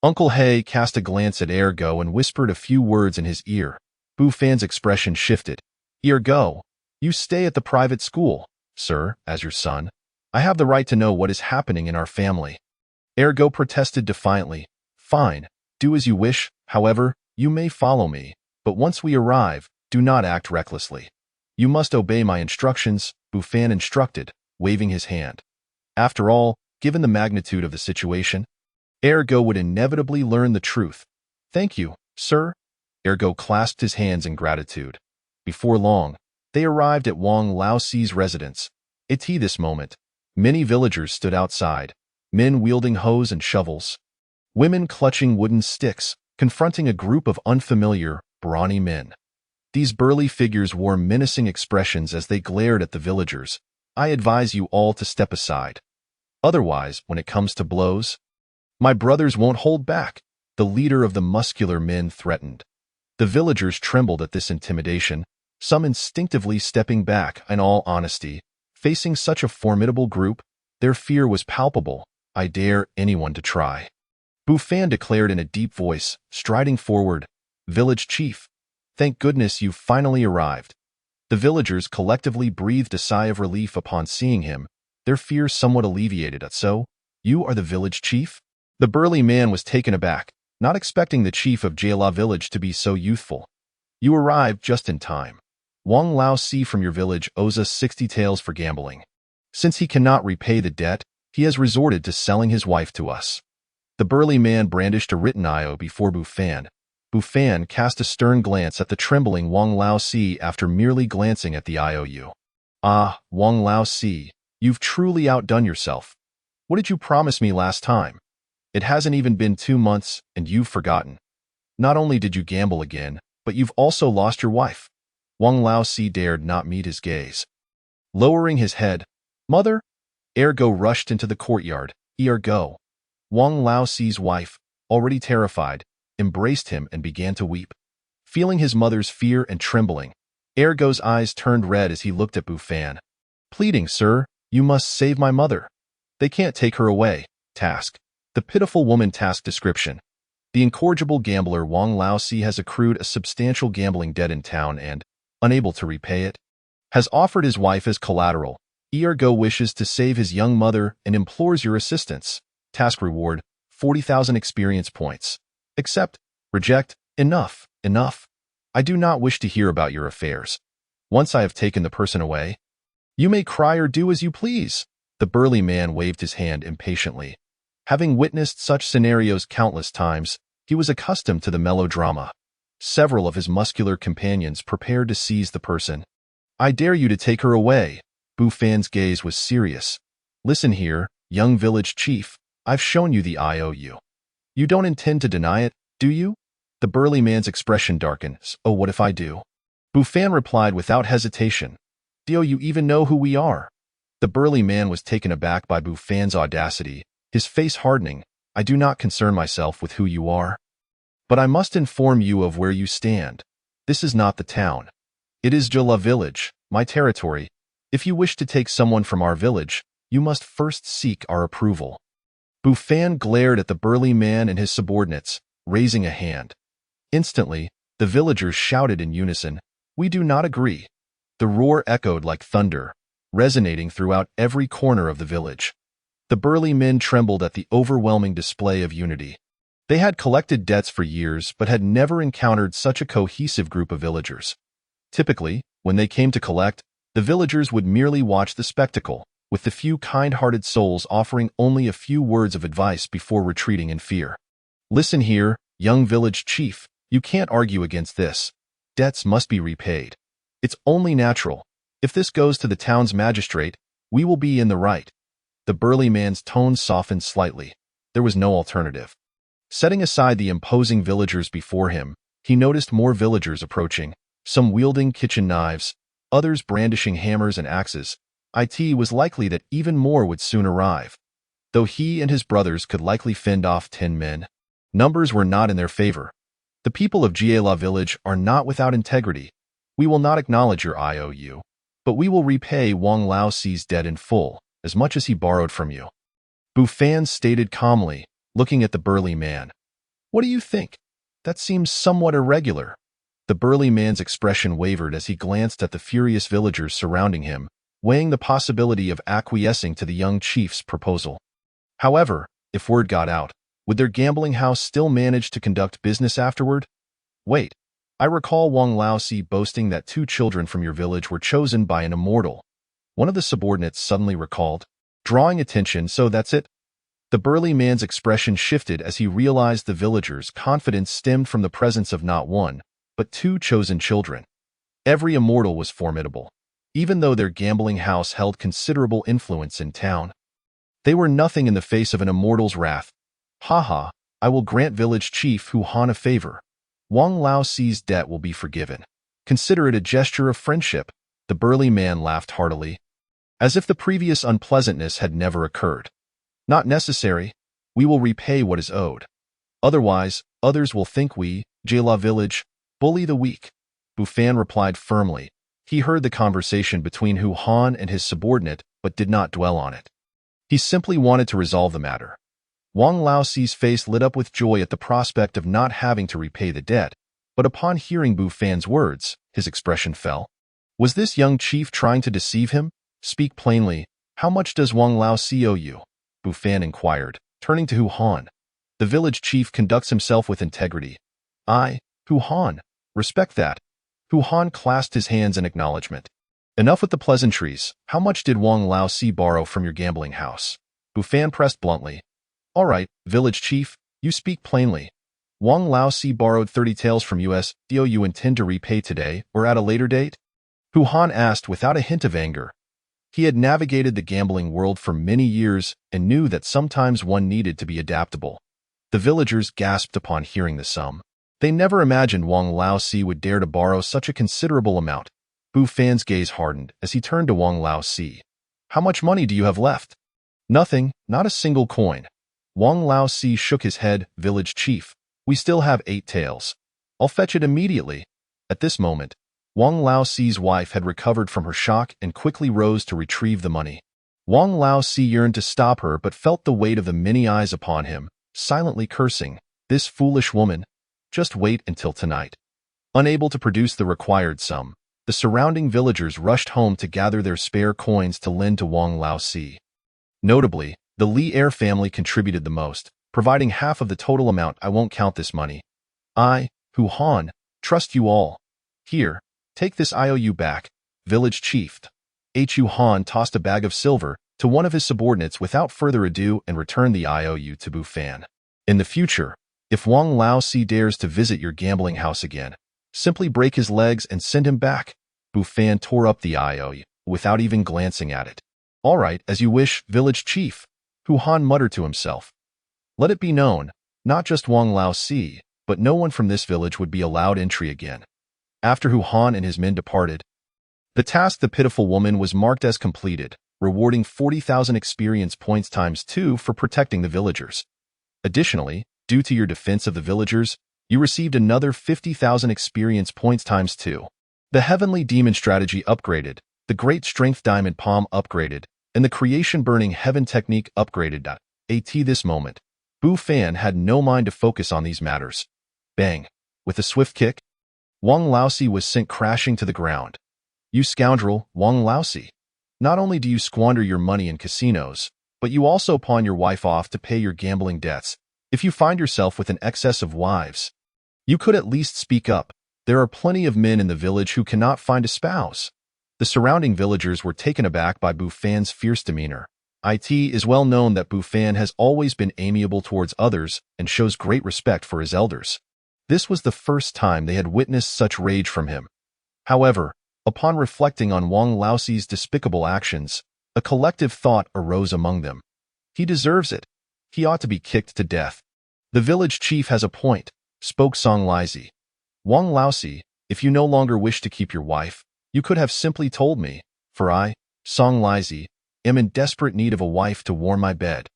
Uncle Hay cast a glance at Ergo and whispered a few words in his ear. Bufan's expression shifted. Ergo, you stay at the private school, sir, as your son. I have the right to know what is happening in our family. Ergo protested defiantly. Fine, do as you wish. However, you may follow me, but once we arrive, do not act recklessly. You must obey my instructions, Bufan instructed, waving his hand. After all, given the magnitude of the situation, Ergo would inevitably learn the truth. Thank you, sir. Ergo clasped his hands in gratitude. Before long, they arrived at Wang Laoxi's residence. At this moment, many villagers stood outside, men wielding hoes and shovels, women clutching wooden sticks, confronting a group of unfamiliar, brawny men. These burly figures wore menacing expressions as they glared at the villagers. I advise you all to step aside. Otherwise, when it comes to blows, my brothers won't hold back, the leader of the muscular men threatened. The villagers trembled at this intimidation, some instinctively stepping back. In all honesty, facing such a formidable group, their fear was palpable. I dare anyone to try. Bufan declared in a deep voice, striding forward, Village Chief, thank goodness you've finally arrived. The villagers collectively breathed a sigh of relief upon seeing him, their fears somewhat alleviated. So, you are the village chief? The burly man was taken aback, not expecting the chief of Jala village to be so youthful. You arrived just in time. Wang Laoxi from your village owes us 60 taels for gambling. Since he cannot repay the debt, he has resorted to selling his wife to us. The burly man brandished a written IO before Bufan. Bufan cast a stern glance at the trembling Wang Laoxi after merely glancing at the IOU. Ah, Wang Laoxi, you've truly outdone yourself. What did you promise me last time? It hasn't even been 2 months, and you've forgotten. Not only did you gamble again, but you've also lost your wife. Wang Laoxi dared not meet his gaze. Lowering his head, Mother? Ergo rushed into the courtyard, Go. Wang Laoxi's wife, already terrified, embraced him and began to weep. Feeling his mother's fear and trembling, Go's eyes turned red as he looked at Bufan. Pleading, "Sir, you must save my mother. They can't take her away." Task. The pitiful woman task description. The incorrigible gambler Wang Laoxi has accrued a substantial gambling debt in town and, unable to repay it, has offered his wife as collateral. Go wishes to save his young mother and implores your assistance. Task reward, 40,000 experience points. Accept, reject, enough. I do not wish to hear about your affairs. Once I have taken the person away, you may cry or do as you please. The burly man waved his hand impatiently. Having witnessed such scenarios countless times, he was accustomed to the melodrama. Several of his muscular companions prepared to seize the person. I dare you to take her away. Bufan's gaze was serious. Listen here, young village chief, I've shown you the IOU. You don't intend to deny it, do you? The burly man's expression darkens. Oh, what if I do? Bufan replied without hesitation. Do you even know who we are? The burly man was taken aback by Bufan's audacity, his face hardening. I do not concern myself with who you are. But I must inform you of where you stand. This is not the town. It is Jala village, my territory. If you wish to take someone from our village, you must first seek our approval. Bufan glared at the burly man and his subordinates, raising a hand. Instantly, the villagers shouted in unison, "We do not agree." The roar echoed like thunder, resonating throughout every corner of the village. The burly men trembled at the overwhelming display of unity. They had collected debts for years but had never encountered such a cohesive group of villagers. Typically, when they came to collect, the villagers would merely watch the spectacle, with the few kind-hearted souls offering only a few words of advice before retreating in fear. Listen here, young village chief, you can't argue against this. Debts must be repaid. It's only natural. If this goes to the town's magistrate, we will be in the right. The burly man's tone softened slightly. There was no alternative. Setting aside the imposing villagers before him, he noticed more villagers approaching, some wielding kitchen knives, others brandishing hammers and axes. It was likely that even more would soon arrive. Though he and his brothers could likely fend off 10 men, numbers were not in their favor. The people of Jiela village are not without integrity. We will not acknowledge your IOU, but we will repay Wang Laoxi's debt in full, as much as he borrowed from you. Bufan stated calmly, looking at the burly man. What do you think? That seems somewhat irregular. The burly man's expression wavered as he glanced at the furious villagers surrounding him, weighing the possibility of acquiescing to the young chief's proposal. However, if word got out, would their gambling house still manage to conduct business afterward? Wait, I recall Wang Laoxi boasting that 2 children from your village were chosen by an immortal. One of the subordinates suddenly recalled, drawing attention. So that's it? The burly man's expression shifted as he realized the villagers' confidence stemmed from the presence of not 1, but 2 chosen children. Every immortal was formidable, even though their gambling house held considerable influence in town. They were nothing in the face of an immortal's wrath. Haha, I will grant village chief Hu Han a favor. Wang Laoxi's debt will be forgiven. Consider it a gesture of friendship. The burly man laughed heartily, as if the previous unpleasantness had never occurred. Not necessary. We will repay what is owed. Otherwise, others will think we, Jela village, bully the weak. Bufan replied firmly. He heard the conversation between Hu Han and his subordinate, but did not dwell on it. He simply wanted to resolve the matter. Wang Laoxi's face lit up with joy at the prospect of not having to repay the debt, but upon hearing Bufan's words, his expression fell. Was this young chief trying to deceive him? Speak plainly. How much does Wang Laoxi owe you? Bufan inquired, turning to Hu Han. The village chief conducts himself with integrity. Hu Han, respect that. Hu Han clasped his hands in acknowledgement. Enough with the pleasantries. How much did Wang Laoxi borrow from your gambling house? Bufan pressed bluntly. All right, village chief, you speak plainly. Wang Laoxi borrowed 30 taels from us. Do you intend to repay today or at a later date? Hu Han asked without a hint of anger. He had navigated the gambling world for many years and knew that sometimes one needed to be adaptable. The villagers gasped upon hearing the sum. They never imagined Wang Laoxi would dare to borrow such a considerable amount. Bufan's gaze hardened as he turned to Wang Laoxi. How much money do you have left? Nothing, not a single coin. Wang Laosi shook his head. Village chief, we still have 8 taels. I'll fetch it immediately. At this moment, Wang Laosi's wife had recovered from her shock and quickly rose to retrieve the money. Wang Laosi yearned to stop her but felt the weight of the many eyes upon him, silently cursing, "This foolish woman. Just wait until tonight." Unable to produce the required sum, the surrounding villagers rushed home to gather their spare coins to lend to Wang Laosi. Notably, the Li heir family contributed the most, providing half of the total amount. "I won't count this money. I, Hu Han, trust you all. Here, take this IOU back, village chief." Hu Han tossed a bag of silver to one of his subordinates without further ado and returned the IOU to Bu Fan. "In the future, if Wang Laosi dares to visit your gambling house again, simply break his legs and send him back." Bu Fan tore up the IOU without even glancing at it. "All right, as you wish, village chief," Hu Han muttered to himself. Let it be known, not just Wang Laosi, but no one from this village would be allowed entry again. After Hu Han and his men departed, the task the pitiful woman was marked as completed, rewarding 40,000 experience points times 2 for protecting the villagers. Additionally, due to your defense of the villagers, you received another 50,000 experience points times 2. The Heavenly Demon strategy upgraded, the Great Strength Diamond Palm upgraded, and the Creation Burning Heaven technique upgraded. At this moment, Bu Fan had no mind to focus on these matters. Bang! With a swift kick, Wang Laosi was sent crashing to the ground. "You scoundrel, Wang Laosi! Not only do you squander your money in casinos, but you also pawn your wife off to pay your gambling debts. If you find yourself with an excess of wives, you could at least speak up. There are plenty of men in the village who cannot find a spouse." The surrounding villagers were taken aback by Bu Fan's fierce demeanor. It is well known that Bu Fan has always been amiable towards others and shows great respect for his elders. This was the first time they had witnessed such rage from him. However, upon reflecting on Wang Laosi's despicable actions, a collective thought arose among them. "He deserves it. He ought to be kicked to death." "The village chief has a point," spoke Song Lizi. "Wang Laosi, if you no longer wish to keep your wife, you could have simply told me, for I, Song Lizi, am in desperate need of a wife to warm my bed.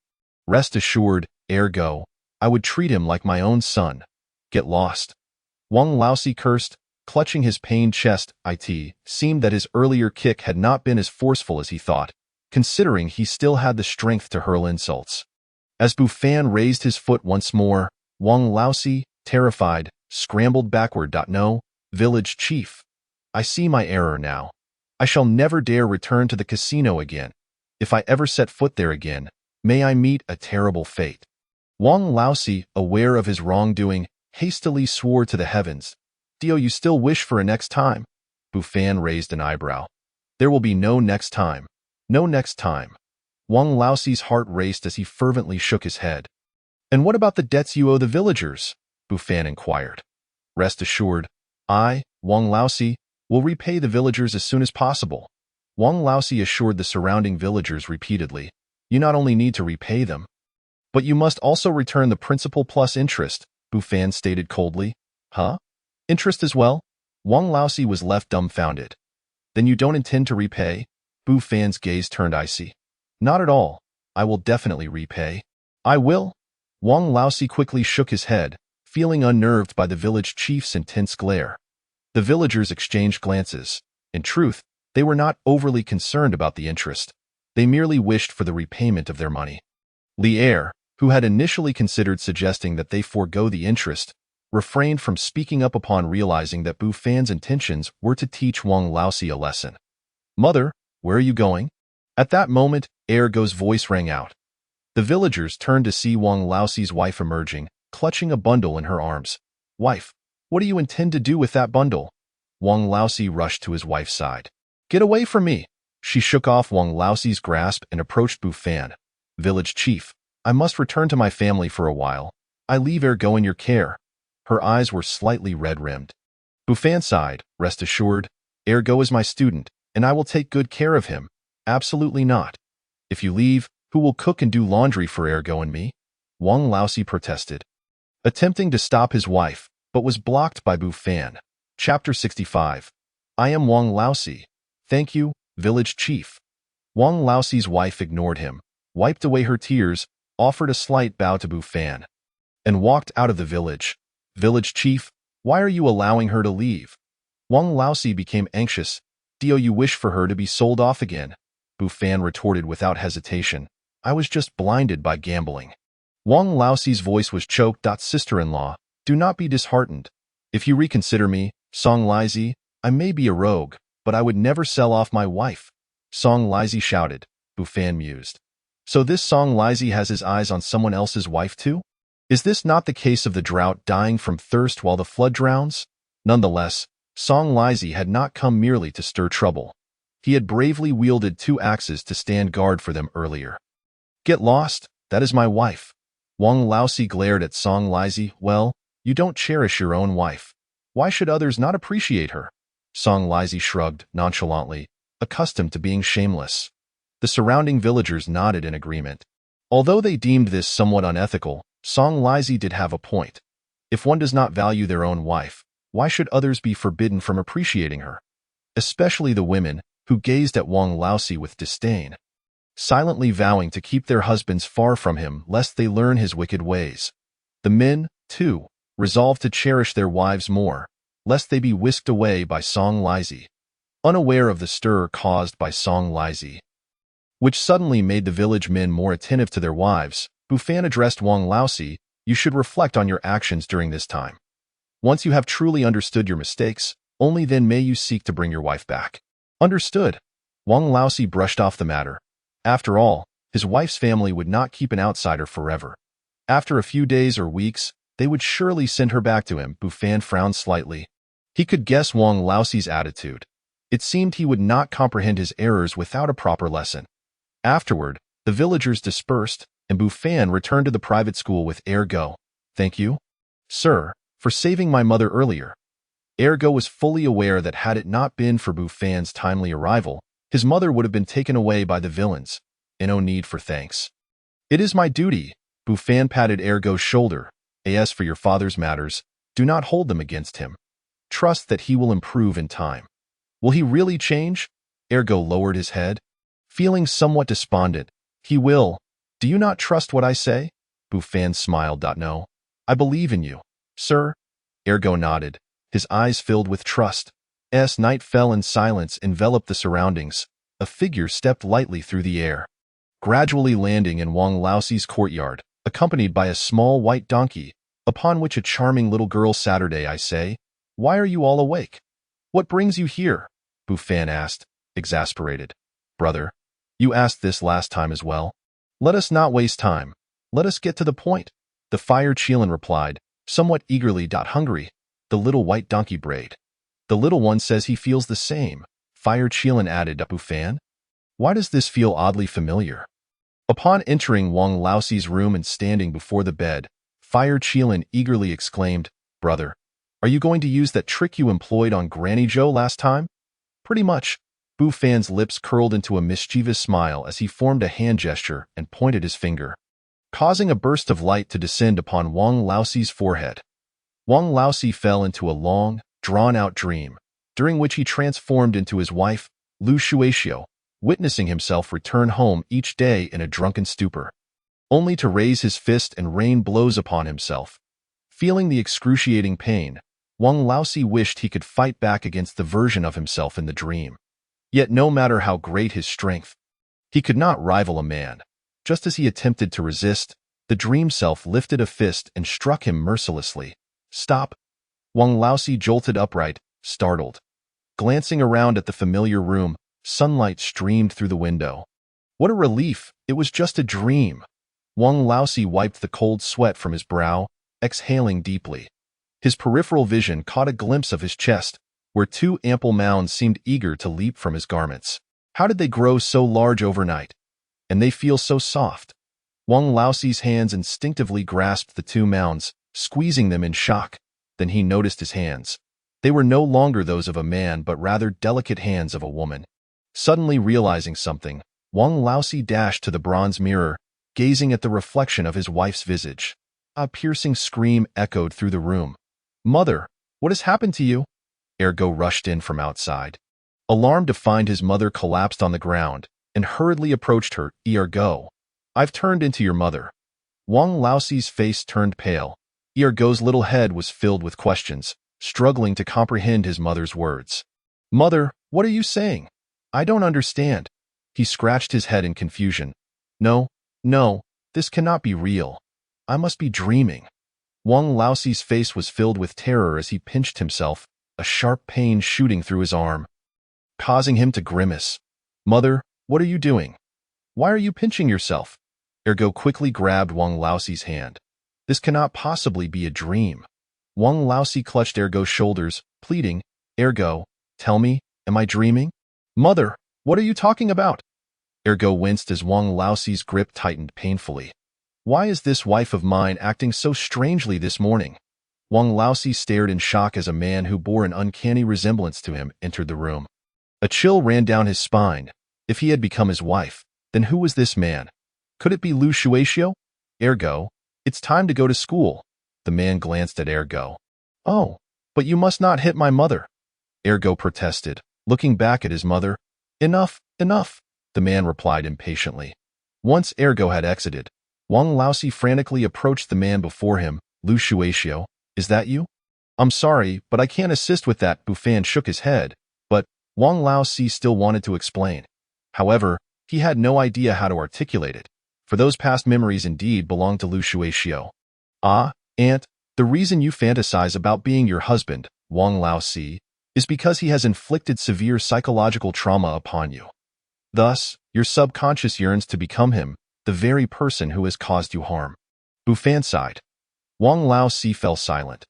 Rest assured, ergo, I would treat him like my own son. Get lost." Wang Laosi cursed, clutching his pained chest. It seemed that his earlier kick had not been as forceful as he thought, considering he still had the strength to hurl insults. As Bu Fan raised his foot once more, Wang Laosi, terrified, scrambled backward. "No, village chief. I see my error now. I shall never dare return to the casino again. If I ever set foot there again, may I meet a terrible fate." Wang Laosi, aware of his wrongdoing, hastily swore to the heavens. "Do you still wish for a next time?" Bu Fan raised an eyebrow. "There will be no next time. No next time." Wang Laosi's heart raced as he fervently shook his head. "And what about the debts you owe the villagers?" Bu Fan inquired. "Rest assured, I, Wang Laosi, will repay the villagers as soon as possible." Wang Laosi assured the surrounding villagers repeatedly, "You not only need to repay them, but you must also return the principal plus interest," Bu Fan stated coldly. "Huh? Interest as well?" Wang Laosi was left dumbfounded. "Then you don't intend to repay?" Bu Fan's gaze turned icy. "Not at all. I will definitely repay." "I will?" Wang Laosi quickly shook his head, feeling unnerved by the village chief's intense glare. The villagers exchanged glances. In truth, they were not overly concerned about the interest. They merely wished for the repayment of their money. Li heir, who had initially considered suggesting that they forego the interest, refrained from speaking up upon realizing that Bu Fan's intentions were to teach Wang Laosi a lesson. "Mother, where are you going?" At that moment, Ergo's voice rang out. The villagers turned to see Wang Laosi's wife emerging, clutching a bundle in her arms. "Wife, what do you intend to do with that bundle?" Wang Laosi rushed to his wife's side. "Get away from me!" She shook off Wang Laosi's grasp and approached Bu Fan. "Village chief, I must return to my family for a while. I leave Ergo in your care." Her eyes were slightly red-rimmed. Bu Fan sighed. "Rest assured, Ergo is my student, and I will take good care of him." "Absolutely not. If you leave, who will cook and do laundry for Ergo and me?" Wang Laosi protested, attempting to stop his wife, but was blocked by Bu Fan. Chapter 65. "I am Wang Laosi. Thank you, village chief." Wang Laosi's wife ignored him, wiped away her tears, offered a slight bow to Bufan, and walked out of the village. Village chief, why are you allowing her to leave? Wang Laosi became anxious. Do you wish for her to be sold off again? Bufan retorted without hesitation. I was just blinded by gambling. Wang Laosi's voice was choked. Sister-in-law, do not be disheartened. If you reconsider me, Song Lizi, I may be a rogue, but I would never sell off my wife. Song Lizi shouted. Bufan mused. So this Song Lizi has his eyes on someone else's wife too? Is this not the case of the drought dying from thirst while the flood drowns? Nonetheless, Song Lizi had not come merely to stir trouble. He had bravely wielded 2 axes to stand guard for them earlier. Get lost, that is my wife. Wang Laosi glared at Song Lizi. Well, you don't cherish your own wife. Why should others not appreciate her? Song Lizi shrugged nonchalantly, accustomed to being shameless. The surrounding villagers nodded in agreement. Although they deemed this somewhat unethical, Song Lizi did have a point. If one does not value their own wife, why should others be forbidden from appreciating her? Especially the women, who gazed at Wang Laosi with disdain, silently vowing to keep their husbands far from him lest they learn his wicked ways. The men, too, resolved to cherish their wives more, lest they be whisked away by Song Lizi. Unaware of the stir caused by Song Lizi, which suddenly made the village men more attentive to their wives, Bufan addressed Wang Laosi. You should reflect on your actions during this time. Once you have truly understood your mistakes, only then may you seek to bring your wife back. Understood. Wang Laosi brushed off the matter. After all, his wife's family would not keep an outsider forever. After a few days or weeks, they would surely send her back to him. Bufan frowned slightly. He could guess Wang Laosi's attitude. It seemed he would not comprehend his errors without a proper lesson. Afterward, the villagers dispersed, and Bufan returned to the private school with Ergo. Thank you, sir, for saving my mother earlier. Ergo was fully aware that had it not been for Bufan's timely arrival, his mother would have been taken away by the villains. No need for thanks. It is my duty. Bufan patted Ergo's shoulder. As for your father's matters, do not hold them against him. Trust that he will improve in time. Will he really change? Ergo lowered his head, feeling somewhat despondent. He will. Do you not trust what I say? Bufan smiled. No. I believe in you, sir. Ergo nodded, his eyes filled with trust. As night fell and silence enveloped the surroundings, a figure stepped lightly through the air, gradually landing in Wang Laosi's courtyard, accompanied by a small white donkey, upon which a charming little girl sat. I say, why are you all awake? What brings you here? Bufan asked, exasperated. Brother, you asked this last time as well. Let us not waste time. Let us get to the point. The Fire Qilin replied, somewhat eagerly. Hungry, the little white donkey brayed. The little one says he feels the same. Fire Qilin added. Bufan, why does this feel oddly familiar? Upon entering Wang Laosi's room and standing before the bed, Fire Qilin eagerly exclaimed, Brother, are you going to use that trick you employed on Granny Zhou last time? Pretty much. Bufan's lips curled into a mischievous smile as he formed a hand gesture and pointed his finger, causing a burst of light to descend upon Wang Laosi's forehead. Wang Laosi fell into a long, drawn-out dream, during which he transformed into his wife, Lu Shuexiu, witnessing himself return home each day in a drunken stupor, only to raise his fist and rain blows upon himself. Feeling the excruciating pain, Wang Laosi wished he could fight back against the version of himself in the dream. Yet no matter how great his strength, he could not rival a man. Just as he attempted to resist, the dream self lifted a fist and struck him mercilessly. Stop! Wang Laosi jolted upright, startled. Glancing around at the familiar room, sunlight streamed through the window. What a relief! It was just a dream. Wang Laosi wiped the cold sweat from his brow, exhaling deeply. His peripheral vision caught a glimpse of his chest, where 2 ample mounds seemed eager to leap from his garments. How did they grow so large overnight? And they feel so soft. Wang Laosi's hands instinctively grasped the 2 mounds, squeezing them in shock. Then he noticed his hands. They were no longer those of a man but rather delicate hands of a woman. Suddenly realizing something, Wang Laosi dashed to the bronze mirror, gazing at the reflection of his wife's visage. A piercing scream echoed through the room. Mother, what has happened to you? Ergo rushed in from outside. Alarmed to find his mother collapsed on the ground, and hurriedly approached her. Ergo, I've turned into your mother. Wang Laoxi's face turned pale. Ergo's little head was filled with questions, struggling to comprehend his mother's words. Mother, what are you saying? I don't understand. He scratched his head in confusion. No, no, this cannot be real. I must be dreaming. Wang Laoxi's face was filled with terror as he pinched himself, a sharp pain shooting through his arm, causing him to grimace. Mother, what are you doing? Why are you pinching yourself? Ergo quickly grabbed Wang Laoxi's hand. This cannot possibly be a dream. Wang Laoxi clutched Ergo's shoulders, pleading, Ergo, tell me, am I dreaming? Mother, what are you talking about? Ergo winced as Wang Laoxi's grip tightened painfully. Why is this wife of mine acting so strangely this morning? Wang Laoxi stared in shock as a man who bore an uncanny resemblance to him entered the room. A chill ran down his spine. If he had become his wife, then who was this man? Could it be Lu Shuexiu? Ergo, it's time to go to school. The man glanced at Ergo. Oh, but you must not hit my mother. Ergo protested, looking back at his mother. Enough, enough, the man replied impatiently. Once Ergo had exited, Wang Laoxi frantically approached the man before him. Lu Shuexiu, is that you? I'm sorry, but I can't assist with that. Bufan shook his head, but Wang Laoxi still wanted to explain. However, he had no idea how to articulate it, for those past memories indeed belonged to Lu Shuexiu. Ah, aunt, the reason you fantasize about being your husband, Wang Laoxi, is because he has inflicted severe psychological trauma upon you. Thus, your subconscious yearns to become him, the very person who has caused you harm. Bufan sighed. Wang Laoxi fell silent.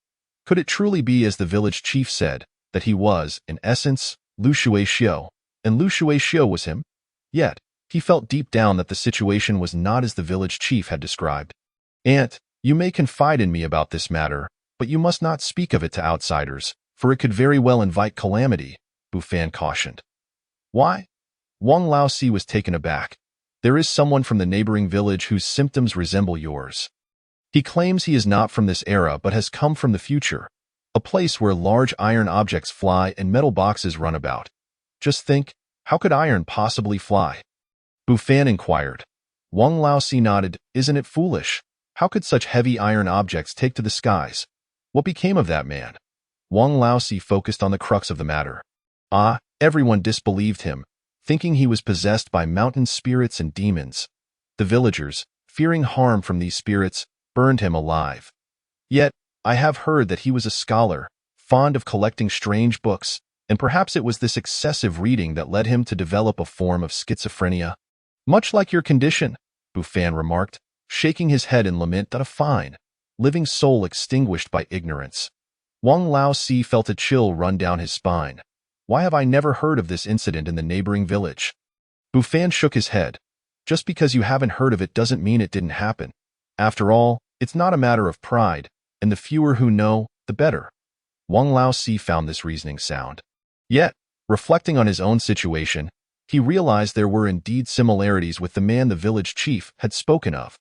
Could it truly be as the village chief said, that he was, in essence, Lu Shuexiu, and Lu Shuexiu was him? Yet, he felt deep down that the situation was not as the village chief had described. Aunt, you may confide in me about this matter, but you must not speak of it to outsiders, for it could very well invite calamity, Bufan cautioned. Why? Wang Laoxi was taken aback. There is someone from the neighboring village whose symptoms resemble yours. He claims he is not from this era but has come from the future, a place where large iron objects fly and metal boxes run about. Just think, how could iron possibly fly? Bufan inquired. Wang Laoxi nodded. Isn't it foolish? How could such heavy iron objects take to the skies? What became of that man? Wang Laoxi focused on the crux of the matter. Ah, everyone disbelieved him, thinking he was possessed by mountain spirits and demons. The villagers, fearing harm from these spirits, burned him alive. Yet, I have heard that he was a scholar, fond of collecting strange books, and perhaps it was this excessive reading that led him to develop a form of schizophrenia. Much like your condition, Bufan remarked, shaking his head in lament that a fine, living soul extinguished by ignorance. Wang Laoxi felt a chill run down his spine. Why have I never heard of this incident in the neighboring village? Bufan shook his head. Just because you haven't heard of it doesn't mean it didn't happen. After all, it's not a matter of pride, and the fewer who know, the better. Wang Laoxi found this reasoning sound. Yet, reflecting on his own situation, he realized there were indeed similarities with the man the village chief had spoken of.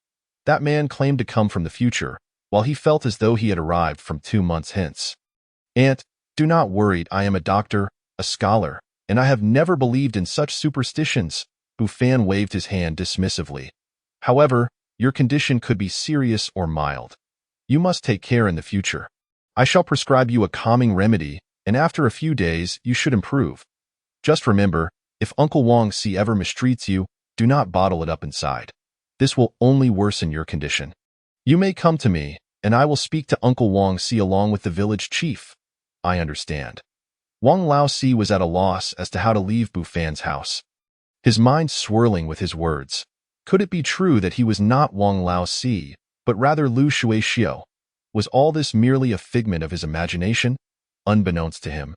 That man claimed to come from the future, while he felt as though he had arrived from 2 months hence. Aunt, do not worry, I am a doctor, a scholar, and I have never believed in such superstitions. Bufan waved his hand dismissively. However, your condition could be serious or mild. You must take care in the future. I shall prescribe you a calming remedy, and after a few days you should improve. Just remember, if Uncle Wang Si ever mistreats you, do not bottle it up inside. This will only worsen your condition. You may come to me, and I will speak to Uncle Wang Si along with the village chief. I understand. Wang Laoxi was at a loss as to how to leave Bufan's house. His mind swirling with his words. Could it be true that he was not Wang Laoxi, but rather Lu Shuexiu? Was all this merely a figment of his imagination? Unbeknownst to him,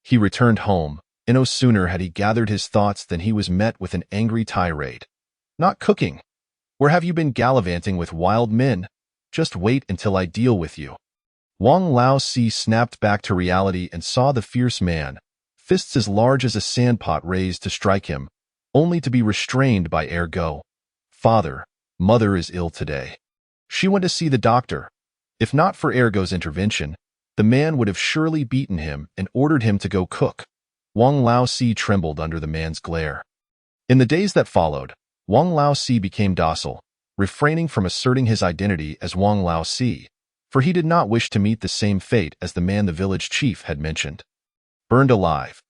he returned home, and no sooner had he gathered his thoughts than he was met with an angry tirade. Not cooking. Where have you been gallivanting with wild men? Just wait until I deal with you. Wang Laoxi snapped back to reality and saw the fierce man, fists as large as a sandpot raised to strike him, only to be restrained by Ergo. Father, mother is ill today. She went to see the doctor. If not for Ergo's intervention, the man would have surely beaten him and ordered him to go cook. Wang Laoxi trembled under the man's glare. In the days that followed, Wang Laoxi became docile, refraining from asserting his identity as Wang Laosi, for he did not wish to meet the same fate as the man the village chief had mentioned. Burned alive.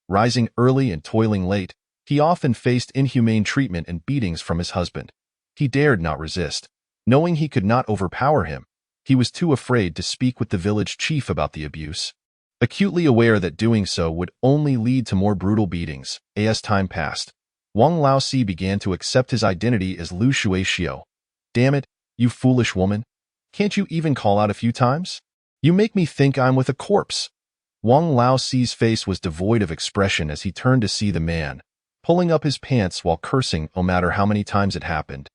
Rising early and toiling late, he often faced inhumane treatment and beatings from his husband. He dared not resist. Knowing he could not overpower him, he was too afraid to speak with the village chief about the abuse. Acutely aware that doing so would only lead to more brutal beatings, as time passed, Wang Laosi began to accept his identity as Lu Shuexiu. Damn it, you foolish woman. Can't you even call out a few times? You make me think I'm with a corpse. Wang Laosi's face was devoid of expression as he turned to see the man, pulling up his pants while cursing no matter how many times it happened.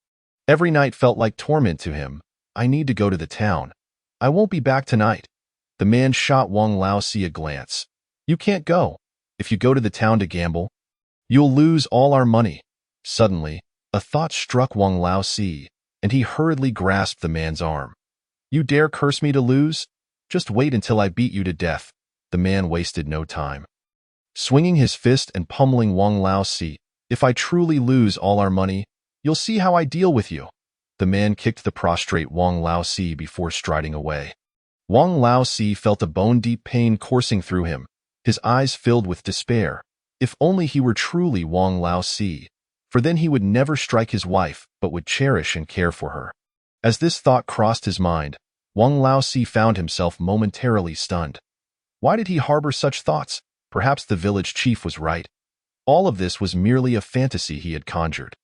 Every night felt like torment to him. I need to go to the town. I won't be back tonight. The man shot Wang Laosi a glance. You can't go. If you go to the town to gamble, you'll lose all our money. Suddenly, a thought struck Wang Laosi, and he hurriedly grasped the man's arm. You dare curse me to lose? Just wait until I beat you to death. The man wasted no time. Swinging his fist and pummeling Wang Laosi, if I truly lose all our money, you'll see how I deal with you. The man kicked the prostrate Wang Laosi before striding away. Wang Laosi felt a bone-deep pain coursing through him, his eyes filled with despair. If only he were truly Wang Laosi, for then he would never strike his wife, but would cherish and care for her. As this thought crossed his mind, Wang Laosi found himself momentarily stunned. Why did he harbor such thoughts? Perhaps the village chief was right. All of this was merely a fantasy he had conjured.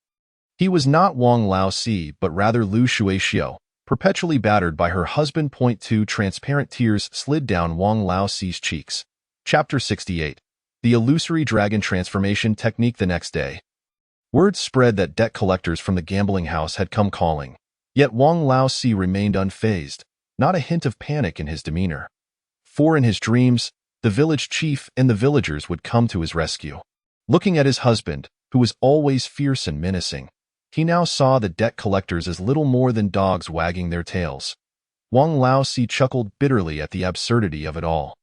He was not Wang Laosi, but rather Lu Shuexiu, perpetually battered by her husband. 2 Transparent tears slid down Wang Laosi's cheeks. Chapter 68. The Illusory Dragon Transformation Technique. The next day, word spread that debt collectors from the gambling house had come calling. Yet Wang Laosi remained unfazed, not a hint of panic in his demeanor. For in his dreams, the village chief and the villagers would come to his rescue. Looking at his husband, who was always fierce and menacing, he now saw the debt collectors as little more than dogs wagging their tails. Wang Laosi chuckled bitterly at the absurdity of it all.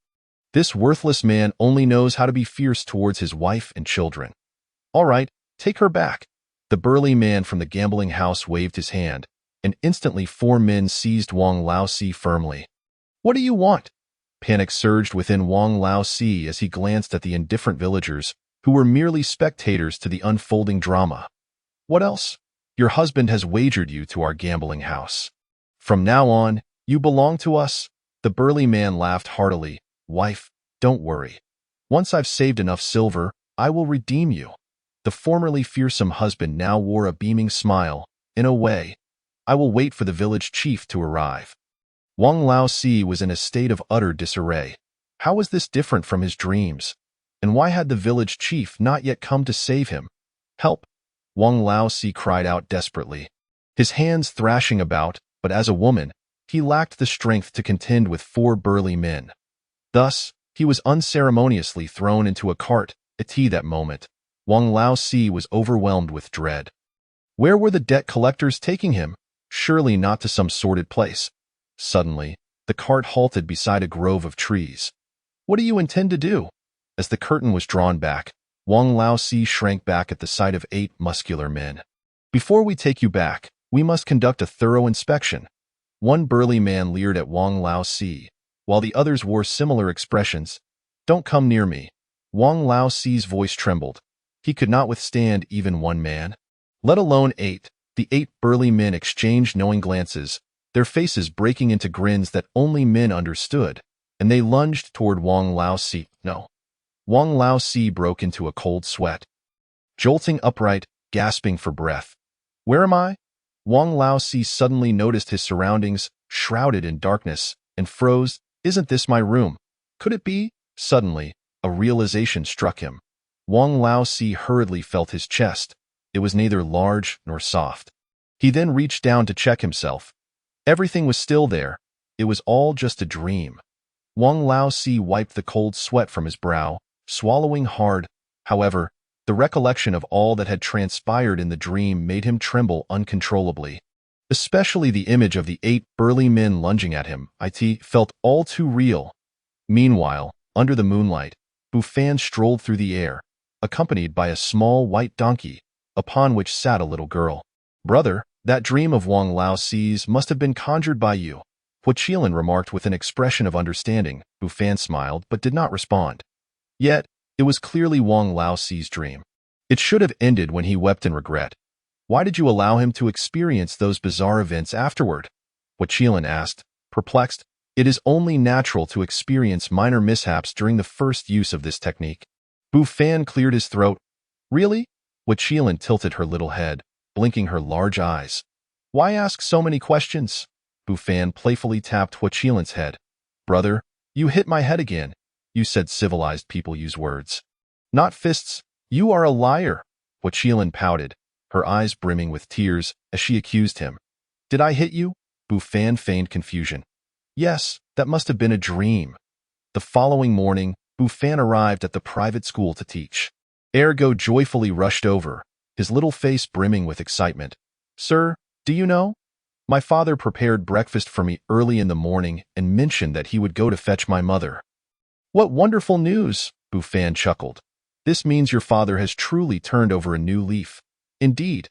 This worthless man only knows how to be fierce towards his wife and children. All right, take her back. The burly man from the gambling house waved his hand, and instantly 4 men seized Wang Laosi firmly. What do you want? Panic surged within Wang Laosi as he glanced at the indifferent villagers, who were merely spectators to the unfolding drama. What else? Your husband has wagered you to our gambling house. From now on, you belong to us. The burly man laughed heartily. Wife, don't worry. Once I've saved enough silver, I will redeem you. The formerly fearsome husband now wore a beaming smile. In a way, I will wait for the village chief to arrive. Wang Laosi was in a state of utter disarray. How was this different from his dreams? And why had the village chief not yet come to save him? Help! Wang Laosi cried out desperately, his hands thrashing about, but as a woman, he lacked the strength to contend with 4 burly men. Thus, he was unceremoniously thrown into a cart. At that moment, Wang Laosi was overwhelmed with dread. Where were the debt collectors taking him? Surely not to some sordid place. Suddenly, the cart halted beside a grove of trees. What do you intend to do? As the curtain was drawn back, Wang Laosi shrank back at the sight of 8 muscular men. Before we take you back, we must conduct a thorough inspection. One burly man leered at Wang Laosi, while the others wore similar expressions. Don't come near me. Wang Laosi's voice trembled. He could not withstand even 1 man, let alone 8. The 8 burly men exchanged knowing glances, their faces breaking into grins that only men understood, and they lunged toward Wang Laosi. No. Wang Laosi broke into a cold sweat. Jolting upright, gasping for breath. Where am I? Wang Laosi suddenly noticed his surroundings, shrouded in darkness, and froze. Isn't this my room? Could it be? Suddenly, a realization struck him. Wang Laosi hurriedly felt his chest. It was neither large nor soft. He then reached down to check himself. Everything was still there. It was all just a dream. Wang Laosi wiped the cold sweat from his brow, swallowing hard. However, the recollection of all that had transpired in the dream made him tremble uncontrollably. Especially the image of the 8 burly men lunging at him. It felt all too real. Meanwhile, under the moonlight, Bufan strolled through the air, accompanied by a small white donkey, upon which sat a little girl. Brother, That dream of Wang Laoxi's must have been conjured by you, Hua Qilin remarked with an expression of understanding. Bu Fan smiled but did not respond. Yet, it was clearly Wang Laoxi's dream. It should have ended when he wept in regret. Why did you allow him to experience those bizarre events afterward? Hua Qilin asked, perplexed. It is only natural to experience minor mishaps during the first use of this technique. Bu Fan cleared his throat. Really? Hua Qilin tilted her little head, blinking her large eyes. Why ask so many questions? Bu Fan playfully tapped Hua Qilin's head. Brother, you hit my head again. You said civilized people use words. Not fists. You are a liar. Hua Qilin pouted, her eyes brimming with tears as she accused him. Did I hit you? Bu Fan feigned confusion. Yes, that must have been a dream. The following morning, Bu Fan arrived at the private school to teach. Ergo joyfully rushed over, his little face brimming with excitement. Sir, do you know? My father prepared breakfast for me early in the morning and mentioned that he would go to fetch my mother. What wonderful news, Bu Fan chuckled. This means your father has truly turned over a new leaf. Indeed.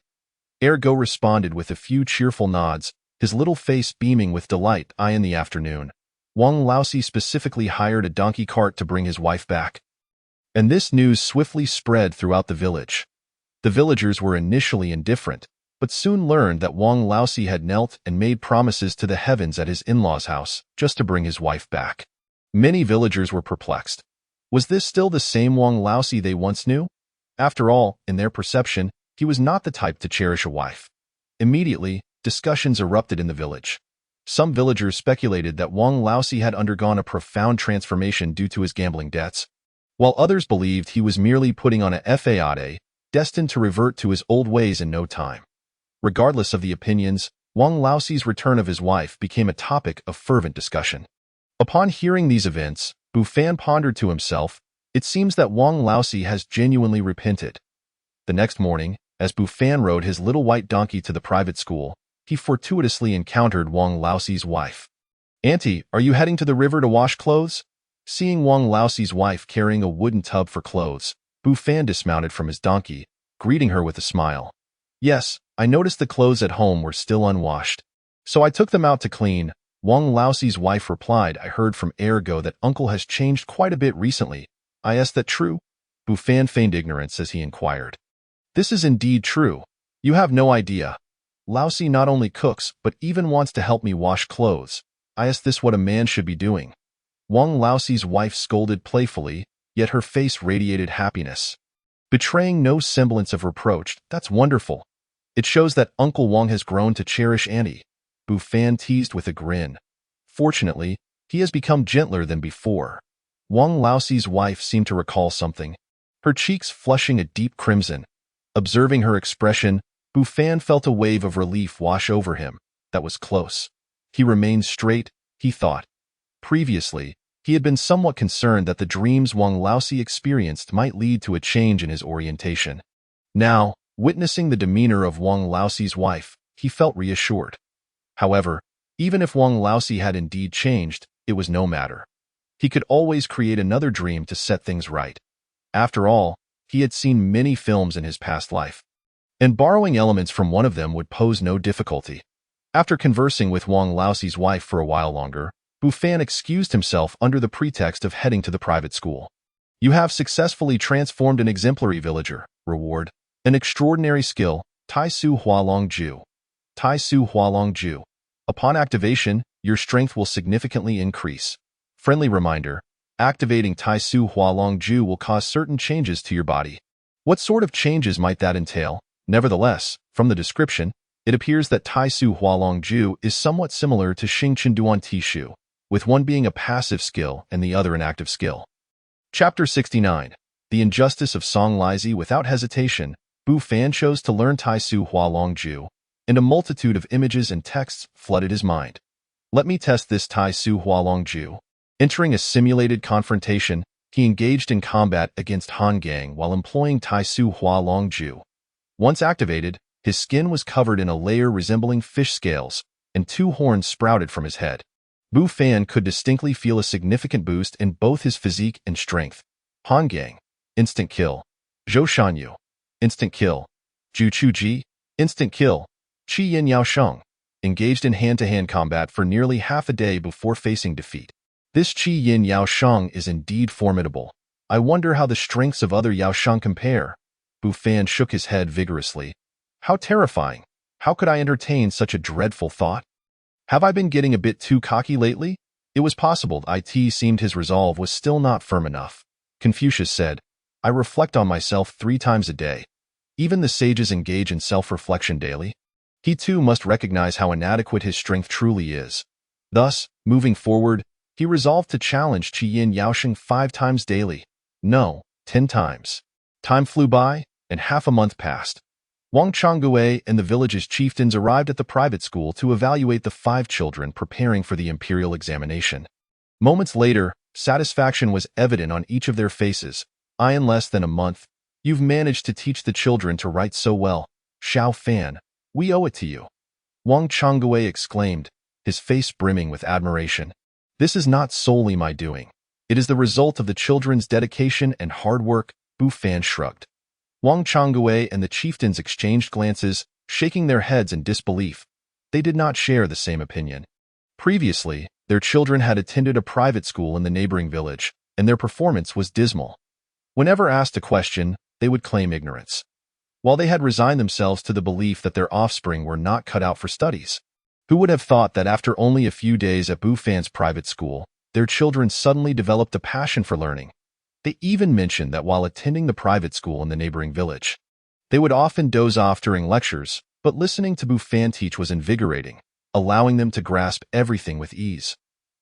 Ergo responded with a few cheerful nods, his little face beaming with delight. In the afternoon, Wang Laoxi specifically hired a donkey cart to bring his wife back. And this news swiftly spread throughout the village. The villagers were initially indifferent, but soon learned that Wang Laoxi had knelt and made promises to the heavens at his in-laws' house just to bring his wife back. Many villagers were perplexed. Was this still the same Wang Laoxi they once knew? After all, in their perception, he was not the type to cherish a wife. Immediately, discussions erupted in the village. Some villagers speculated that Wang Laoxi had undergone a profound transformation due to his gambling debts, while others believed he was merely putting on a fade, destined to revert to his old ways in no time. Regardless of the opinions, Wang Laoxi's return of his wife became a topic of fervent discussion. Upon hearing these events, Bu Fan pondered to himself, it seems that Wang Laoxi has genuinely repented. The next morning, as Bu Fan rode his little white donkey to the private school, he fortuitously encountered Wang Laoxi's wife. Auntie, are you heading to the river to wash clothes? Seeing Wang Laoxi's wife carrying a wooden tub for clothes, Bu Fan dismounted from his donkey, greeting her with a smile. Yes, I noticed the clothes at home were still unwashed, so I took them out to clean. Wang Laoxi's wife replied, I heard from Ergo that uncle has changed quite a bit recently. Is that true? Bu Fan feigned ignorance as he inquired. This is indeed true. You have no idea. Laoxi not only cooks, but even wants to help me wash clothes. Is this what a man should be doing? Wang Laoxi's wife scolded playfully, yet her face radiated happiness. Betraying no semblance of reproach, that's wonderful. It shows that Uncle Wang has grown to cherish Auntie. Bu Fan teased with a grin. Fortunately, he has become gentler than before. Wang Laoxi's wife seemed to recall something, her cheeks flushing a deep crimson. Observing her expression, Bu Fan felt a wave of relief wash over him. That was close. He remained straight, he thought. Previously, he had been somewhat concerned that the dreams Wang Laoxi experienced might lead to a change in his orientation. Now, witnessing the demeanor of Wang Laoxi's wife, he felt reassured. However, even if Wang Laoxi had indeed changed, it was no matter. He could always create another dream to set things right. After all, he had seen many films in his past life, and borrowing elements from one of them would pose no difficulty. After conversing with Wang Laoxi's wife for a while longer, Bu Fan excused himself under the pretext of heading to the private school. You have successfully transformed an exemplary villager. Reward. An extraordinary skill, Tai Su Hualong Ju. Tai Su Hualong Ju. Upon activation, your strength will significantly increase. Friendly reminder. Activating Tai Su Hualong Ju will cause certain changes to your body. What sort of changes might that entail? Nevertheless, from the description, it appears that Tai Su Hualong Ju is somewhat similar to Xing Chen Duan Ti Shu, with one being a passive skill and the other an active skill. Chapter 69. The Injustice of Song Lizi. Without hesitation, Bu Fan chose to learn Tai Su Hualong Ju, and a multitude of images and texts flooded his mind. Let me test this Tai Su Hualong Ju. Entering a simulated confrontation, he engaged in combat against Han Gang while employing Tai Su Hualong Ju. Once activated, his skin was covered in a layer resembling fish scales, and 2 horns sprouted from his head. Bu Fan could distinctly feel a significant boost in both his physique and strength. Han Gang. Instant kill. Zhou Shanyu. Instant kill. Ju Chu Ji. Instant kill. Qi Yin Yao Sheng, engaged in hand-to-hand combat for nearly half a day before facing defeat. This Qi Yin Yao Sheng is indeed formidable. I wonder how the strengths of other Yao Sheng compare. Bu Fan shook his head vigorously. How terrifying. How could I entertain such a dreadful thought? Have I been getting a bit too cocky lately? It was possible it seemed his resolve was still not firm enough. Confucius said, I reflect on myself 3 times a day. Even the sages engage in self-reflection daily. He too must recognize how inadequate his strength truly is. Thus, moving forward, he resolved to challenge Qi Yin Yaosheng 5 times daily. No, 10 times. Time flew by, and half a month passed. Wang Changgue and the village's chieftains arrived at the private school to evaluate the 5 children preparing for the imperial examination. Moments later, satisfaction was evident on each of their faces. In less than a month, you've managed to teach the children to write so well. Xiao Fan, we owe it to you. Wang Changgue exclaimed, his face brimming with admiration. This is not solely my doing. It is the result of the children's dedication and hard work. Bu Fan shrugged. Wang Changgue and the chieftains exchanged glances, shaking their heads in disbelief. They did not share the same opinion. Previously, their children had attended a private school in the neighboring village, and their performance was dismal. Whenever asked a question, they would claim ignorance. While they had resigned themselves to the belief that their offspring were not cut out for studies. Who would have thought that after only a few days at Bu Fan's private school, their children suddenly developed a passion for learning? They even mentioned that while attending the private school in the neighboring village, they would often doze off during lectures, but listening to Bu Fan teach was invigorating, allowing them to grasp everything with ease.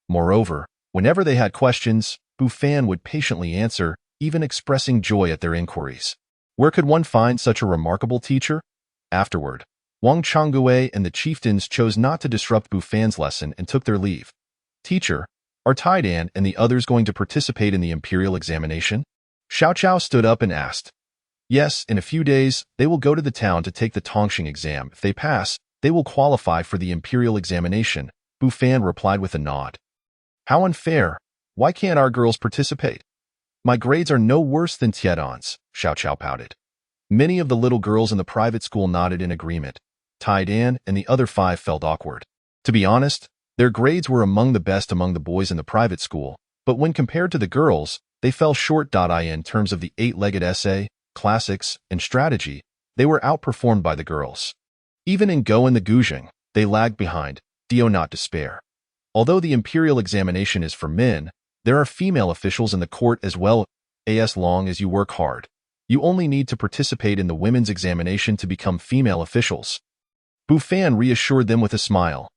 Moreover, whenever they had questions, Bu Fan would patiently answer, even expressing joy at their inquiries. Where could one find such a remarkable teacher? Afterward, Wang Changgue and the chieftains chose not to disrupt Bu Fan's lesson and took their leave. Teacher, are Taidan and the others going to participate in the imperial examination? Xiao Chao stood up and asked. Yes, in a few days, they will go to the town to take the Tongxing exam. If they pass, they will qualify for the imperial examination, Bu Fan replied with a nod. How unfair. Why can't our girls participate? My grades are no worse than Tiedan's, Xiao Chao pouted. Many of the little girls in the private school nodded in agreement. Taidan and the other 5 felt awkward. To be honest, their grades were among the best among the boys in the private school, but when compared to the girls, they fell short. In terms of the 8-legged essay, classics, and strategy, they were outperformed by the girls. Even in Go and the Guzheng, they lagged behind. Do not despair. Although the imperial examination is for men, there are female officials in the court as well. As long as you work hard, you only need to participate in the women's examination to become female officials. Bu Fan reassured them with a smile.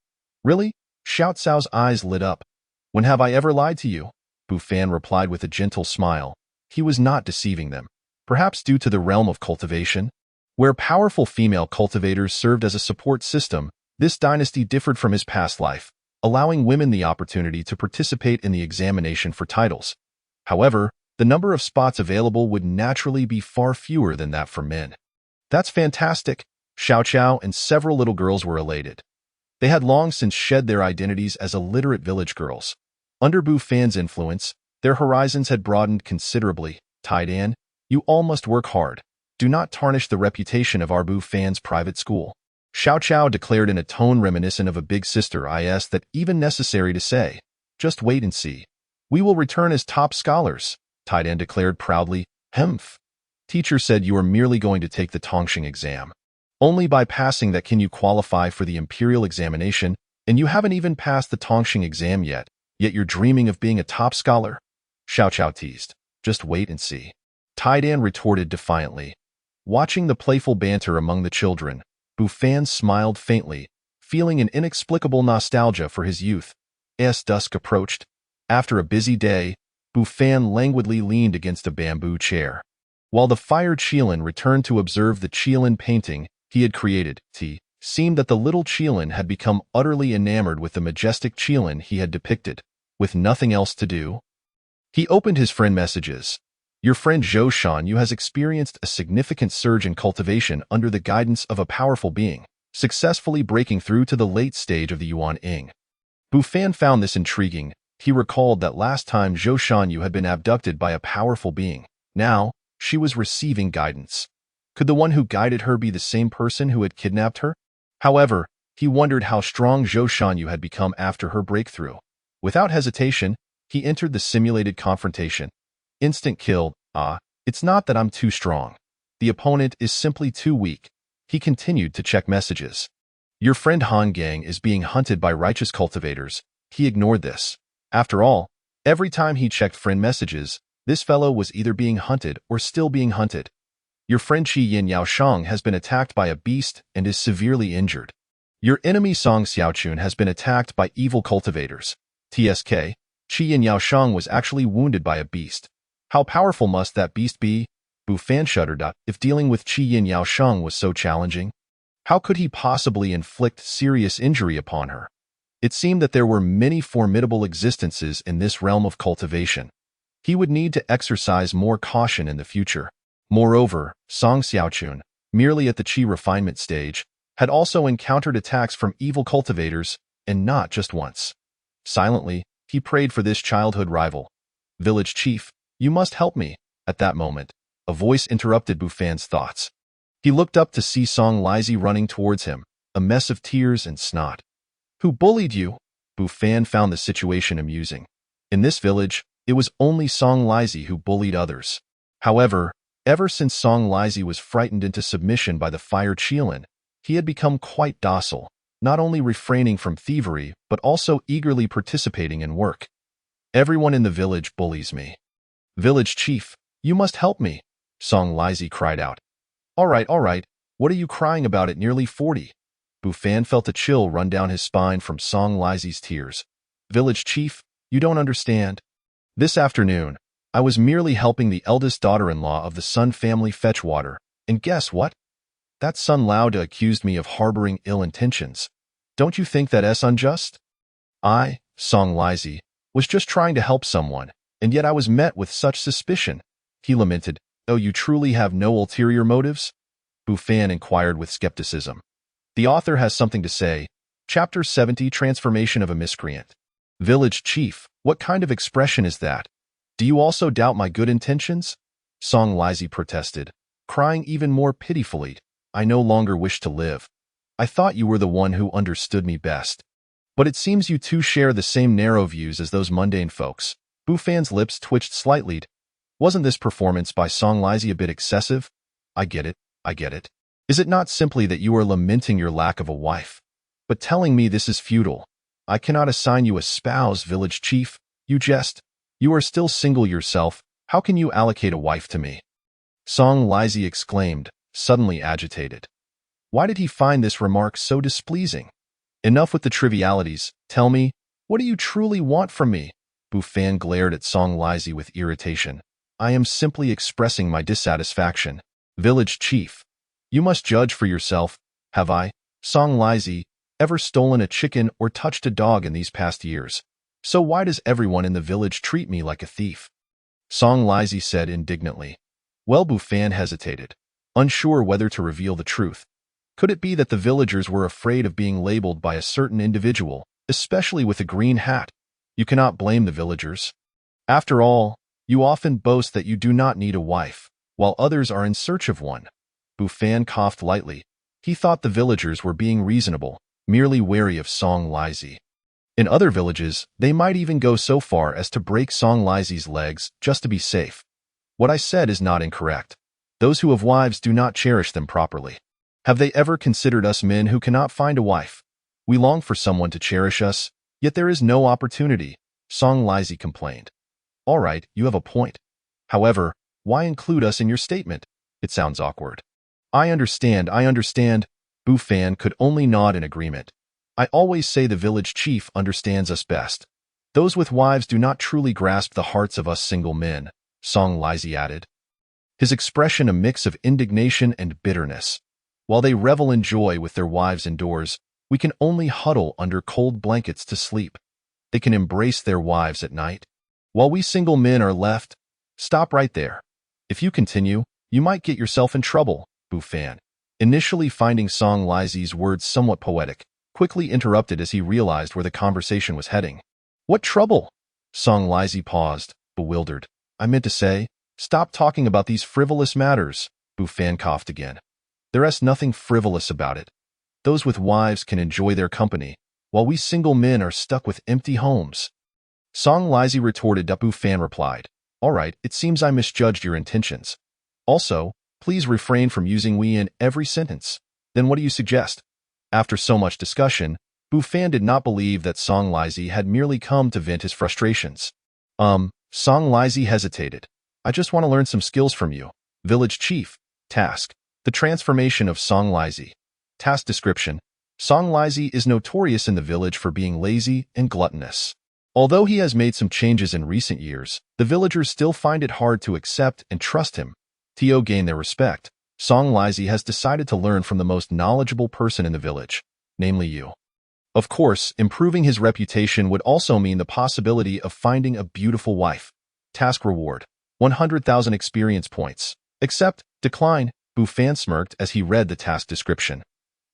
Really? Xiao Cao's eyes lit up. When have I ever lied to you? Bu Fan replied with a gentle smile. He was not deceiving them, perhaps due to the realm of cultivation. Where powerful female cultivators served as a support system, this dynasty differed from his past life, allowing women the opportunity to participate in the examination for titles. However, the number of spots available would naturally be far fewer than that for men. That's fantastic. Xiao Chao and several little girls were elated. They had long since shed their identities as illiterate village girls. Under Bu Fan's influence, their horizons had broadened considerably. Taidan, you all must work hard. Do not tarnish the reputation of our Bu Fan's private school. Xiao Chao declared in a tone reminiscent of a big sister that even necessary to say. Just wait and see. We will return as top scholars, Taidan declared proudly. Hemph. Teacher said you are merely going to take the Tongxing exam. Only by passing that can you qualify for the imperial examination, and you haven't even passed the Tongxing exam yet you're dreaming of being a top scholar? Xiao Chao teased. Just wait and see. Taidan retorted defiantly. Watching the playful banter among the children, Bu Fan smiled faintly, feeling an inexplicable nostalgia for his youth. As dusk approached, after a busy day, Bu Fan languidly leaned against a bamboo chair. While the fired Qilin returned to observe the Qilin painting he had created, it seemed that the little Qilin had become utterly enamored with the majestic Qilin he had depicted. With nothing else to do, he opened his friend messages. Your friend Zhou Shanyu has experienced a significant surge in cultivation under the guidance of a powerful being, successfully breaking through to the late stage of the Yuan Ying. Bu Fan found this intriguing. He recalled that last time Zhou Shanyu had been abducted by a powerful being. Now, she was receiving guidance. Could the one who guided her be the same person who had kidnapped her? However, he wondered how strong Zhou Shanyu had become after her breakthrough. Without hesitation, he entered the simulated confrontation. Instant kill. It's not that I'm too strong. The opponent is simply too weak. He continued to check messages. Your friend Han Gang is being hunted by righteous cultivators. He ignored this. After all, every time he checked friend messages, this fellow was either being hunted or still being hunted. Your friend Qi Yin Yaoshang has been attacked by a beast and is severely injured. Your enemy Song Xiaochun has been attacked by evil cultivators. TSK, Qi Yin Yaoshang was actually wounded by a beast. How powerful must that beast be? Bu Fan shuddered. If dealing with Qi Yin Yaoshang was so challenging, how could he possibly inflict serious injury upon her? It seemed that there were many formidable existences in this realm of cultivation. He would need to exercise more caution in the future. Moreover, Song Xiaochun, merely at the Qi refinement stage, had also encountered attacks from evil cultivators, and not just once. Silently, he prayed for this childhood rival. Village chief, you must help me. At that moment, a voice interrupted Bu Fan's thoughts. He looked up to see Song Lizi running towards him, a mess of tears and snot. Who bullied you? Bu Fan found the situation amusing. In this village, it was only Song Lizi who bullied others. However, ever since Song Lizi was frightened into submission by the Fire Qilin, he had become quite docile, not only refraining from thievery, but also eagerly participating in work. Everyone in the village bullies me. Village chief, you must help me, Song Lizi cried out. All right, what are you crying about at nearly 40? Bu Fan felt a chill run down his spine from Song Lizi's tears. Village chief, you don't understand. This afternoon, I was merely helping the eldest daughter-in-law of the Sun family fetch water, and guess what? That Sun Lauda accused me of harboring ill intentions. Don't you think that is unjust? I, Song Lizi, was just trying to help someone, and yet I was met with such suspicion. He lamented. Oh, you truly have no ulterior motives? Bu Fan inquired with skepticism. The author has something to say. Chapter 70, Transformation of a Miscreant. Village chief, what kind of expression is that? Do you also doubt my good intentions? Song Lizi protested, crying even more pitifully. I no longer wish to live. I thought you were the one who understood me best. But it seems you two share the same narrow views as those mundane folks. Bu Fan's lips twitched slightly. Wasn't this performance by Song Lizi a bit excessive? I get it. Is it not simply that you are lamenting your lack of a wife, but telling me this is futile? I cannot assign you a spouse, village chief. You jest. You are still single yourself. How can you allocate a wife to me? Song Lizi exclaimed, suddenly agitated. Why did he find this remark so displeasing? Enough with the trivialities. Tell me, what do you truly want from me? Bu Fan glared at Song Lizi with irritation. I am simply expressing my dissatisfaction. Village chief, you must judge for yourself. Have I, Song Lizi, ever stolen a chicken or touched a dog in these past years? So why does everyone in the village treat me like a thief? Song Lizi said indignantly. Well, Bu Fan hesitated, unsure whether to reveal the truth. Could it be that the villagers were afraid of being labeled by a certain individual, especially with a green hat? You cannot blame the villagers. After all, you often boast that you do not need a wife, while others are in search of one. Bu Fan coughed lightly. He thought the villagers were being reasonable, merely wary of Song Lizi. In other villages, they might even go so far as to break Song Lizi's legs just to be safe. What I said is not incorrect. Those who have wives do not cherish them properly. Have they ever considered us men who cannot find a wife? We long for someone to cherish us, yet there is no opportunity, Song Lizi complained. All right, you have a point. However, why include us in your statement? It sounds awkward. I understand. Bu Fan could only nod in agreement. I always say the village chief understands us best. Those with wives do not truly grasp the hearts of us single men, Song Lizi added. His expression a mix of indignation and bitterness. While they revel in joy with their wives indoors, we can only huddle under cold blankets to sleep. They can embrace their wives at night, while we single men are left. Stop right there. If you continue, you might get yourself in trouble, Bu Fan, initially finding Song Lizi's words somewhat poetic, quickly interrupted as he realized where the conversation was heading. What trouble? Song Lizi paused, bewildered. I meant to say, stop talking about these frivolous matters, Bu Fan coughed again. There is nothing frivolous about it. Those with wives can enjoy their company, while we single men are stuck with empty homes. Song Lizi retorted. Bu Fan replied, All right, it seems I misjudged your intentions. Also, please refrain from using we in every sentence. Then what do you suggest? After so much discussion, Bu Fan did not believe that Song Lizi had merely come to vent his frustrations. Song Lizi hesitated. I just want to learn some skills from you. Village Chief. Task. The transformation of Song Lizi. Task description. Song Lizi is notorious in the village for being lazy and gluttonous. Although he has made some changes in recent years, the villagers still find it hard to accept and trust him. To gain their respect, Song Lizi has decided to learn from the most knowledgeable person in the village, namely you. Of course, improving his reputation would also mean the possibility of finding a beautiful wife. Task reward. 100,000 experience points. Accept, decline. Bu Fan smirked as he read the task description.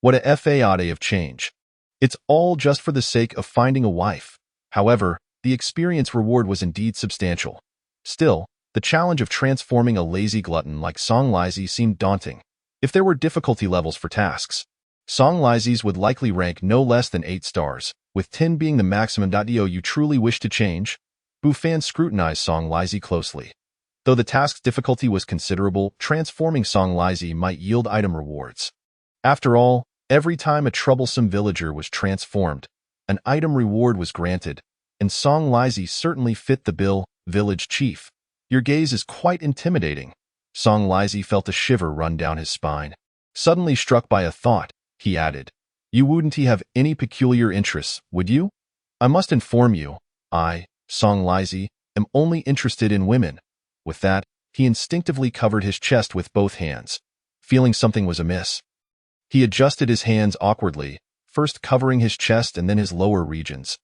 What a fade of change. It's all just for the sake of finding a wife. However, the experience reward was indeed substantial. Still, the challenge of transforming a lazy glutton like Song Lizi seemed daunting. If there were difficulty levels for tasks, Song Lizi's would likely rank no less than 8 stars, with 10 being the maximum. Do you truly wish to change? Bu Fan scrutinized Song Lizi closely. Though the task's difficulty was considerable, transforming Song Lizi might yield item rewards. After all, every time a troublesome villager was transformed, an item reward was granted, and Song Lizi certainly fit the bill. Village Chief. Your gaze is quite intimidating. Song Lizi felt a shiver run down his spine. Suddenly struck by a thought, he added, You wouldn't have any peculiar interests, would you? I must inform you, I, Song Lizi, am only interested in women. With that, he instinctively covered his chest with both hands, feeling something was amiss. He adjusted his hands awkwardly, first covering his chest and then his lower regions.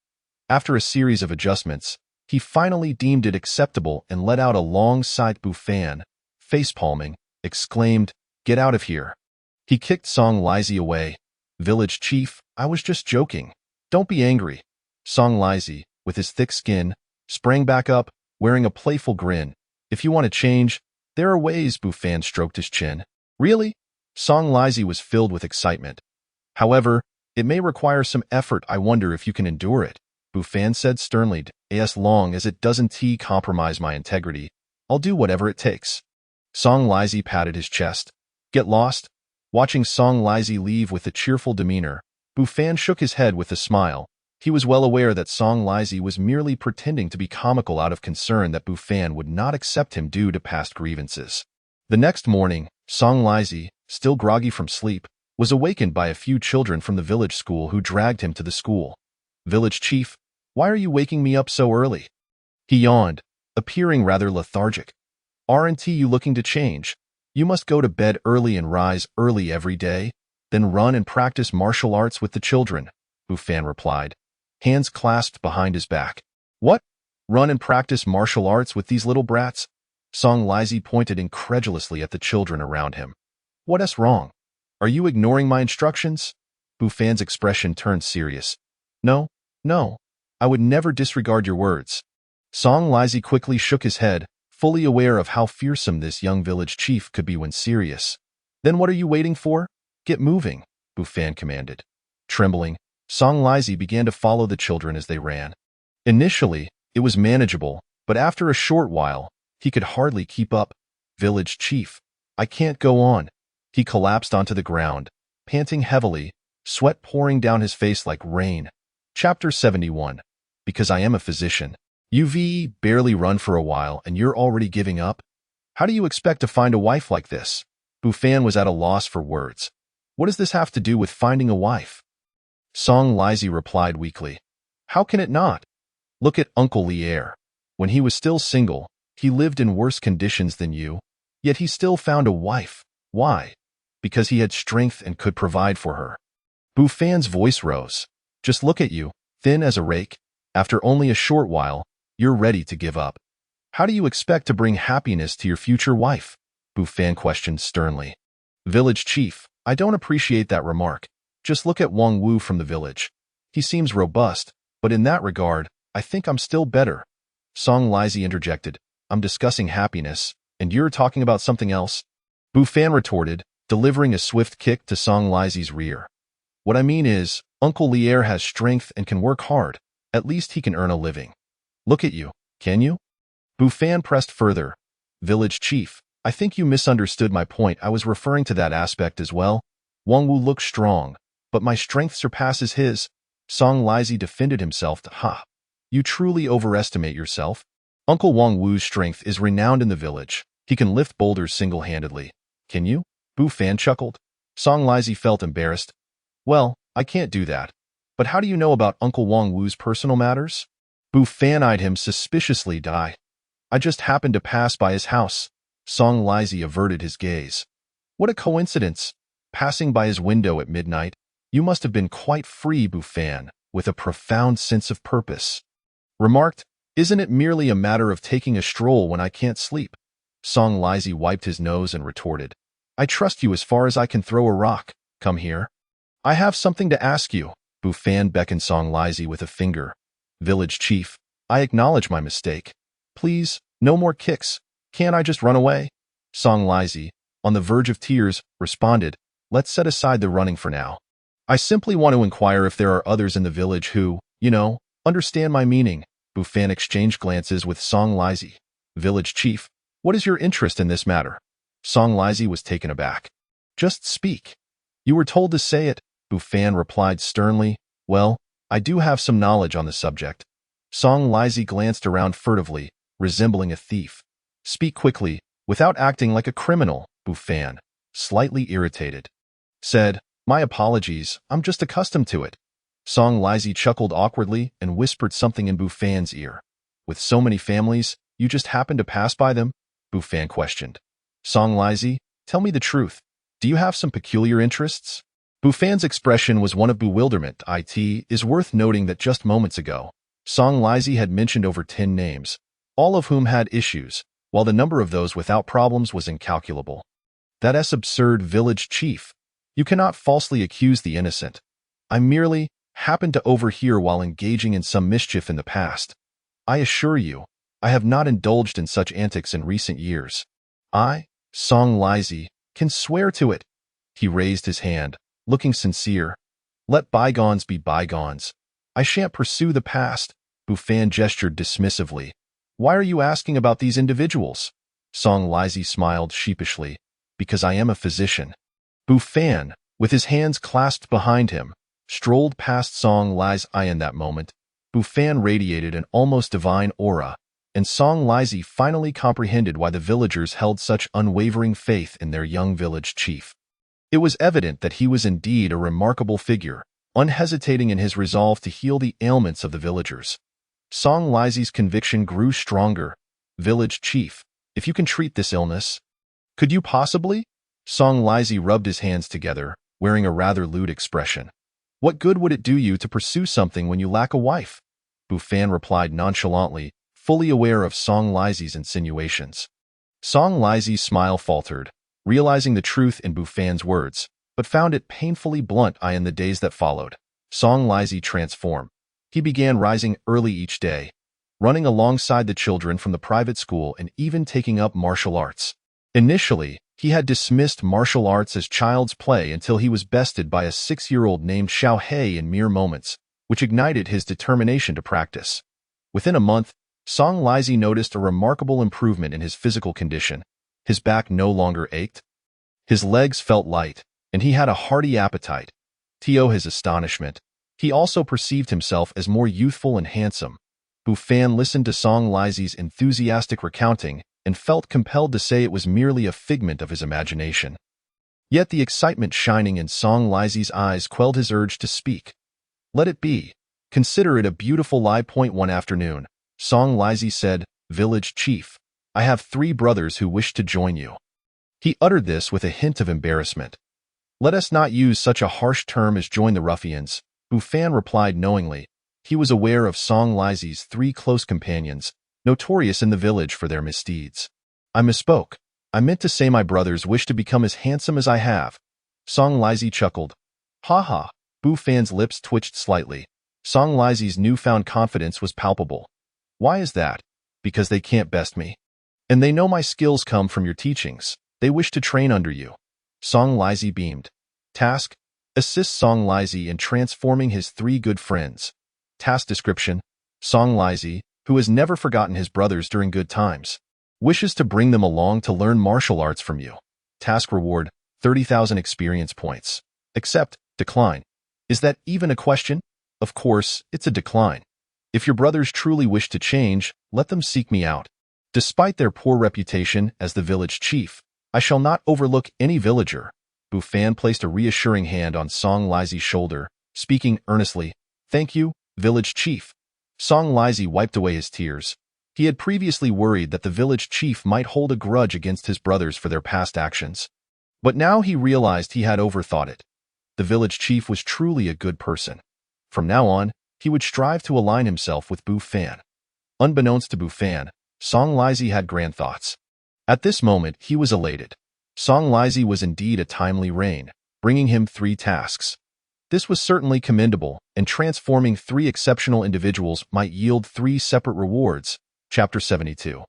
After a series of adjustments, he finally deemed it acceptable and let out a long sigh. Bu Fan, facepalming, exclaimed, Get out of here. He kicked Song Lizi away. Village Chief, I was just joking. Don't be angry. Song Lizi, with his thick skin, sprang back up, wearing a playful grin. If you want to change, there are ways. Bu Fan stroked his chin. Really? Song Lizi was filled with excitement. However, it may require some effort. I wonder if you can endure it. Bu Fan said sternly, As long as it doesn't compromise my integrity, I'll do whatever it takes. Song Lizi patted his chest. Get lost? Watching Song Lizi leave with a cheerful demeanor, Bu Fan shook his head with a smile. He was well aware that Song Lizi was merely pretending to be comical out of concern that Bu Fan would not accept him due to past grievances. The next morning, Song Lizi, still groggy from sleep, was awakened by a few children from the village school who dragged him to the school. Village Chief, why are you waking me up so early? He yawned, appearing rather lethargic. Aren't you looking to change? You must go to bed early and rise early every day, then run and practice martial arts with the children, Bu Fan replied, hands clasped behind his back. What? Run and practice martial arts with these little brats? Song Lizi pointed incredulously at the children around him. What's wrong? Are you ignoring my instructions? Bu Fan's expression turned serious. No, I would never disregard your words. Song Lizi quickly shook his head, fully aware of how fearsome this young village chief could be when serious. Then what are you waiting for? Get moving, Bu Fan commanded. Trembling, Song Lizi began to follow the children as they ran. Initially, it was manageable, but after a short while, he could hardly keep up. Village Chief, I can't go on. He collapsed onto the ground, panting heavily, sweat pouring down his face like rain. Chapter 71. Because I am a physician. You've barely run for a while and you're already giving up? How do you expect to find a wife like this? Bu Fan was at a loss for words. What does this have to do with finding a wife? Song Lizi replied weakly. How can it not? Look at Uncle Lier. When he was still single, he lived in worse conditions than you, yet he still found a wife. Why? Because he had strength and could provide for her. Bu Fan's voice rose. Just look at you, thin as a rake. After only a short while, you're ready to give up. How do you expect to bring happiness to your future wife? Bu Fan questioned sternly. Village Chief, I don't appreciate that remark. Just look at Wang Wu from the village. He seems robust, but in that regard, I think I'm still better. Song Lizi interjected. I'm discussing happiness, and you're talking about something else? Bu Fan retorted, delivering a swift kick to Song Lizi's rear. What I mean is, Uncle Lier has strength and can work hard. At least he can earn a living. Look at you, can you? Bufan pressed further. Village chief, I think you misunderstood my point. I was referring to that aspect as well. Wang Wu looks strong, but my strength surpasses his. Song Lizi defended himself. Ha! You truly overestimate yourself. Uncle Wang Wu's strength is renowned in the village. He can lift boulders single-handedly. Can you? Bufan chuckled. Song Lizi felt embarrassed. Well, I can't do that. But how do you know about Uncle Wang Wu's personal matters? Bufan eyed him suspiciously. I just happened to pass by his house. Song Lizi averted his gaze. What a coincidence. Passing by his window at midnight, you must have been quite free, Bufan, with a profound sense of purpose. Remarked, isn't it merely a matter of taking a stroll when I can't sleep? Song Lizi wiped his nose and retorted. I trust you as far as I can throw a rock. Come here. I have something to ask you. Bufan beckoned Song Lizi with a finger. Village chief, I acknowledge my mistake. Please, no more kicks. Can't I just run away? Song Lizi, on the verge of tears, responded, let's set aside the running for now. I simply want to inquire if there are others in the village who, understand my meaning. Bufan exchanged glances with Song Lizi. Village chief, what is your interest in this matter? Song Lizi was taken aback. Just speak. You were told to say it, Bufan replied sternly. Well, I do have some knowledge on the subject. Song Lizi glanced around furtively, resembling a thief. Speak quickly, without acting like a criminal, Bufan, slightly irritated, said, my apologies, I'm just accustomed to it. Song Lizi chuckled awkwardly and whispered something in Bufan's ear. With so many families, you just happened to pass by them? Bufan questioned. Song Lizi, tell me the truth. Do you have some peculiar interests? Bufan's expression was one of bewilderment. It is worth noting that just moments ago, Song Lizi had mentioned over 10 names, all of whom had issues, while the number of those without problems was incalculable. That's absurd, village chief. You cannot falsely accuse the innocent. I merely happened to overhear while engaging in some mischief in the past. I assure you, I have not indulged in such antics in recent years. I, Song Lizi, can swear to it. He raised his hand, looking sincere. Let bygones be bygones. I shan't pursue the past. Bufan gestured dismissively. Why are you asking about these individuals? Song Lizi smiled sheepishly. Because I am a physician. Bufan, with his hands clasped behind him, strolled past Song Lizi in that moment. Bufan radiated an almost divine aura, and Song Lizi finally comprehended why the villagers held such unwavering faith in their young village chief. It was evident that he was indeed a remarkable figure, unhesitating in his resolve to heal the ailments of the villagers. Song Lizi's conviction grew stronger. Village chief, if you can treat this illness, could you possibly? Song Lizi rubbed his hands together, wearing a rather lewd expression. What good would it do you to pursue something when you lack a wife? Bufan replied nonchalantly, fully aware of Song Lizi's insinuations. Song Lizi's smile faltered, realizing the truth in Bufan's words, but found it painfully blunt. In the days that followed, Song Lizi transformed. He began rising early each day, running alongside the children from the private school and even taking up martial arts. Initially, he had dismissed martial arts as child's play until he was bested by a 6-year-old named Xiao He in mere moments, which ignited his determination to practice. Within a month, Song Lizi noticed a remarkable improvement in his physical condition. His back no longer ached. His legs felt light, and he had a hearty appetite. To his astonishment, he also perceived himself as more youthful and handsome. Bufan listened to Song Lizi's enthusiastic recounting and felt compelled to say it was merely a figment of his imagination. Yet the excitement shining in Song Lizi's eyes quelled his urge to speak. Let it be. Consider it a beautiful lie. One afternoon, Song Lizi said, Village chief, I have 3 brothers who wish to join you. He uttered this with a hint of embarrassment. Let us not use such a harsh term as join the ruffians, Bufan replied knowingly. He was aware of Song Lizi's 3 close companions, notorious in the village for their misdeeds. I misspoke. I meant to say my brothers wish to become as handsome as I have. Song Lizi chuckled. Ha ha. Bufan's lips twitched slightly. Song Lizi's newfound confidence was palpable. Why is that? Because they can't best me. And they know my skills come from your teachings. They wish to train under you. Song Lizi beamed. Task? Assist Song Lizi in transforming his 3 good friends. Task description: Song Lizi, who has never forgotten his brothers during good times, wishes to bring them along to learn martial arts from you. Task reward: 30,000 experience points. Accept, decline. Is that even a question? Of course, it's a decline. If your brothers truly wish to change, let them seek me out. Despite their poor reputation as the village chief, I shall not overlook any villager. Bufan placed a reassuring hand on Song Lizi's shoulder, speaking earnestly. Thank you, village chief. Song Lizi wiped away his tears. He had previously worried that the village chief might hold a grudge against his brothers for their past actions. But now he realized he had overthought it. The village chief was truly a good person. From now on, he would strive to align himself with Bufan. Unbeknownst to Bufan, Song Lizi had grand thoughts. At this moment, he was elated. Song Lizi was indeed a timely rein, bringing him 3 tasks. This was certainly commendable, and transforming 3 exceptional individuals might yield 3 separate rewards. Chapter 72.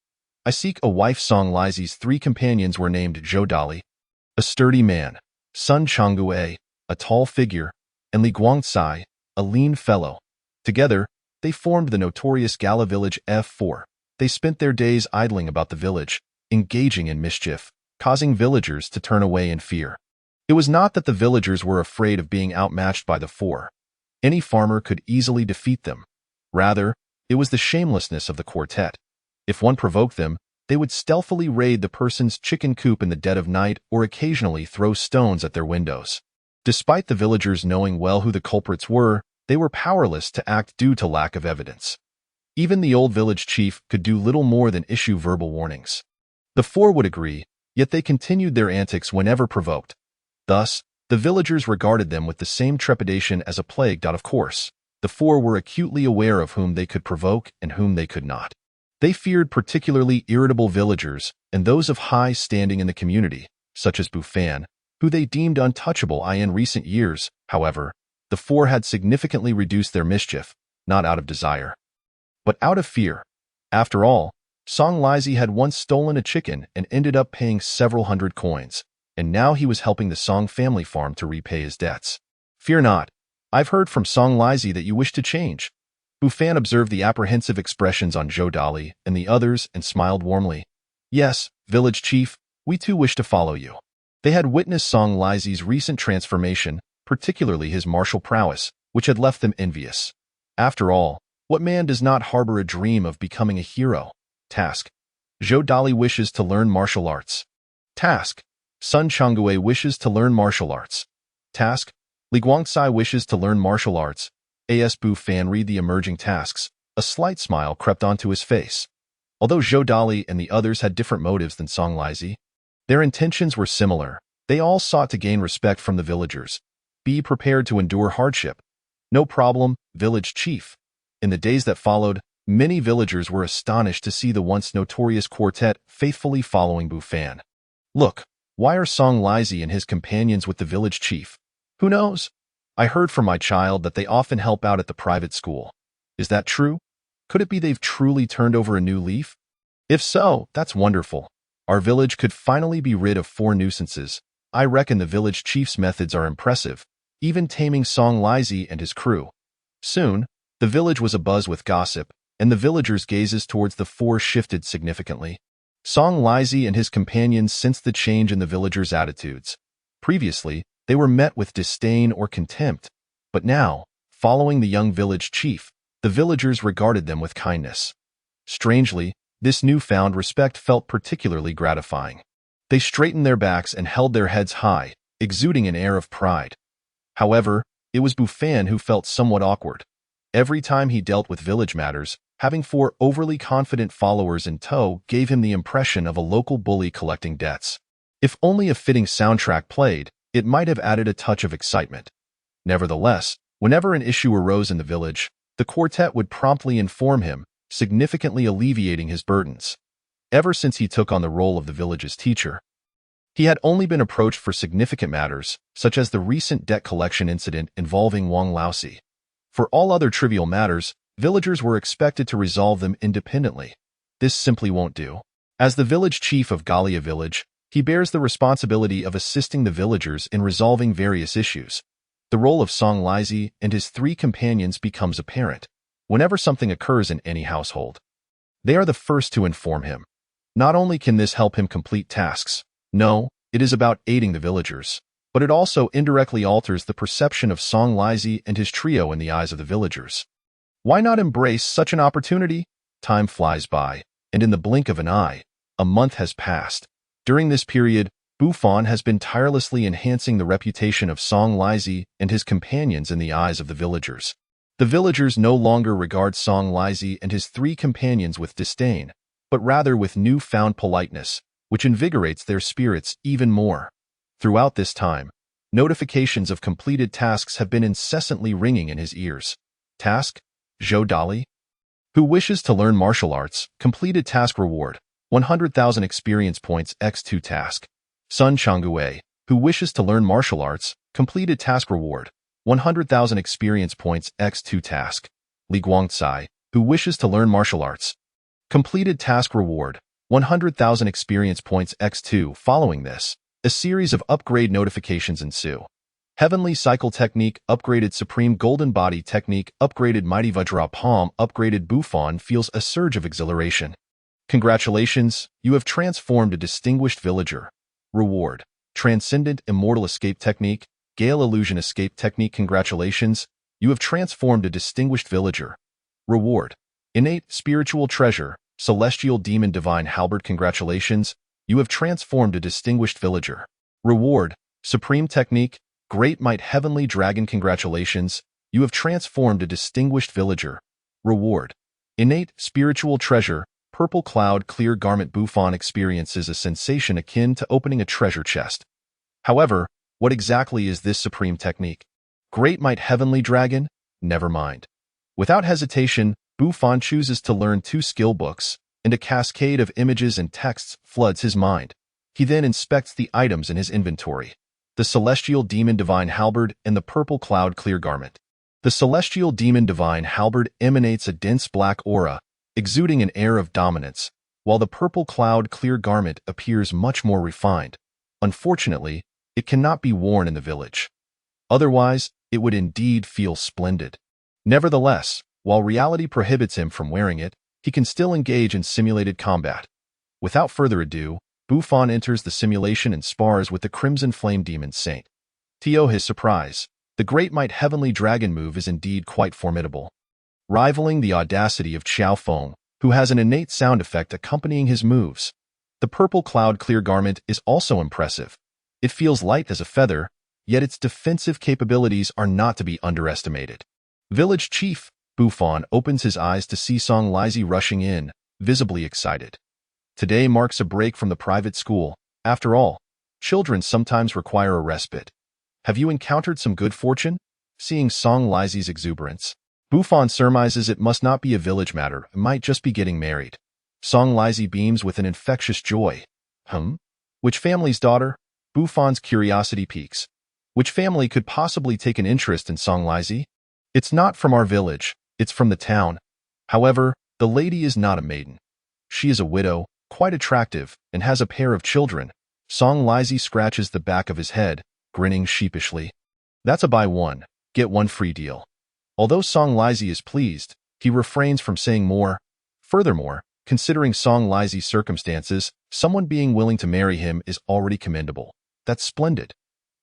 I seek a wife. Song Lizi's 3 companions were named Zhou Dali, a sturdy man, Sun Changgue, a tall figure, and Li Guangcai, a lean fellow. Together, they formed the notorious Gala village F4. They spent their days idling about the village, engaging in mischief, causing villagers to turn away in fear. It was not that the villagers were afraid of being outmatched by the 4. Any farmer could easily defeat them. Rather, it was the shamelessness of the quartet. If one provoked them, they would stealthily raid the person's chicken coop in the dead of night or occasionally throw stones at their windows. Despite the villagers knowing well who the culprits were, they were powerless to act due to lack of evidence. Even the old village chief could do little more than issue verbal warnings. The 4 would agree, yet they continued their antics whenever provoked. Thus, the villagers regarded them with the same trepidation as a plague. Of course, the 4 were acutely aware of whom they could provoke and whom they could not. They feared particularly irritable villagers and those of high standing in the community, such as Bufan, who they deemed untouchable. In recent years, however, the 4 had significantly reduced their mischief, not out of desire, but out of fear. After all, Song Lizi had once stolen a chicken and ended up paying several hundred coins, and now he was helping the Song family farm to repay his debts. Fear not. I've heard from Song Lizi that you wish to change. Bufan observed the apprehensive expressions on Zhou Dali and the others and smiled warmly. Yes, village chief, we too wish to follow you. They had witnessed Song Lizi's recent transformation, particularly his martial prowess, which had left them envious. After all, what man does not harbor a dream of becoming a hero? Task: Zhou Dali wishes to learn martial arts. Task: Sun Changgue wishes to learn martial arts. Task: Li Guangcai wishes to learn martial arts. As Bufan read the emerging tasks, a slight smile crept onto his face. Although Zhou Dali and the others had different motives than Song Lizi, their intentions were similar. They all sought to gain respect from the villagers. Be prepared to endure hardship. No problem, village chief. In the days that followed, many villagers were astonished to see the once notorious quartet faithfully following Bufan. Look, why are Song Lizi and his companions with the village chief? Who knows? I heard from my child that they often help out at the private school. Is that true? Could it be they've truly turned over a new leaf? If so, that's wonderful. Our village could finally be rid of 4 nuisances. I reckon the village chief's methods are impressive, even taming Song Lizi and his crew. Soon, the village was abuzz with gossip, and the villagers' gazes towards the 4 shifted significantly. Song Lizi and his companions sensed the change in the villagers' attitudes. Previously, they were met with disdain or contempt, but now, following the young village chief, the villagers regarded them with kindness. Strangely, this newfound respect felt particularly gratifying. They straightened their backs and held their heads high, exuding an air of pride. However, it was Bufan who felt somewhat awkward. Every time he dealt with village matters, having 4 overly confident followers in tow gave him the impression of a local bully collecting debts. If only a fitting soundtrack played, it might have added a touch of excitement. Nevertheless, whenever an issue arose in the village, the quartet would promptly inform him, significantly alleviating his burdens. Ever since he took on the role of the village's teacher, he had only been approached for significant matters, such as the recent debt collection incident involving Wang Laosi. For all other trivial matters, villagers were expected to resolve them independently. This simply won't do. As the village chief of Galia village, he bears the responsibility of assisting the villagers in resolving various issues. The role of Song Lizi and his three companions becomes apparent whenever something occurs in any household. They are the first to inform him. Not only can this help him complete tasks, no, it is about aiding the villagers, but it also indirectly alters the perception of Song Lizi and his trio in the eyes of the villagers. Why not embrace such an opportunity? Time flies by, and in the blink of an eye, a month has passed. During this period, Buffon has been tirelessly enhancing the reputation of Song Lizi and his companions in the eyes of the villagers. The villagers no longer regard Song Lizi and his three companions with disdain, but rather with newfound politeness, which invigorates their spirits even more. Throughout this time, notifications of completed tasks have been incessantly ringing in his ears. Task: Zhou Dali, who wishes to learn martial arts, completed task reward, 100,000 experience points x2 task. Sun Changgue, who wishes to learn martial arts, completed task reward, 100,000 experience points x2 task. Li Guangcai, who wishes to learn martial arts, completed task reward, 100,000 experience points x2. Following this, a series of upgrade notifications ensue. Heavenly Cycle Technique upgraded, Supreme Golden Body Technique upgraded, Mighty Vajra Palm upgraded. Buffon feels a surge of exhilaration. Congratulations, you have transformed a distinguished villager. Reward: Transcendent Immortal Escape Technique, Gale Illusion Escape Technique. Congratulations, you have transformed a distinguished villager. Reward: Innate Spiritual Treasure, Celestial Demon Divine Halberd. Congratulations, you have transformed a distinguished villager. Reward: Supreme Technique, Great Might Heavenly Dragon. Congratulations, you have transformed a distinguished villager. Reward: Innate Spiritual Treasure, Purple Cloud Clear Garment. Buffon experiences a sensation akin to opening a treasure chest. However, what exactly is this supreme technique? Great Might Heavenly Dragon? Never mind. Without hesitation, Buffon chooses to learn 2 skill books, and a cascade of images and texts floods his mind. He then inspects the items in his inventory: the Celestial Demon Divine Halberd and the Purple Cloud Clear Garment. The Celestial Demon Divine Halberd emanates a dense black aura, exuding an air of dominance, while the Purple Cloud Clear Garment appears much more refined. Unfortunately, it cannot be worn in the village. Otherwise, it would indeed feel splendid. Nevertheless, while reality prohibits him from wearing it, he can still engage in simulated combat. Without further ado, Buffon enters the simulation and spars with the Crimson Flame Demon Saint. To his surprise, the Great Might Heavenly Dragon move is indeed quite formidable, rivaling the audacity of Qiao Feng, who has an innate sound effect accompanying his moves. The Purple Cloud Clear Garment is also impressive. It feels light as a feather, yet its defensive capabilities are not to be underestimated. Village Chief Buffon opens his eyes to see Song Lizi rushing in, visibly excited. Today marks a break from the private school. After all, children sometimes require a respite. Have you encountered some good fortune? Seeing Song Lizi's exuberance, Buffon surmises it must not be a village matter, it might just be getting married. Song Lizi beams with an infectious joy. Which family's daughter? Buffon's curiosity piques. Which family could possibly take an interest in Song Lizi? It's not from our village, it's from the town. However, the lady is not a maiden. She is a widow, quite attractive, and has a pair of children. Song Lizi scratches the back of his head, grinning sheepishly. That's a buy one, get one free deal. Although Song Lizi is pleased, he refrains from saying more. Furthermore, considering Song Lizi's circumstances, someone being willing to marry him is already commendable. That's splendid.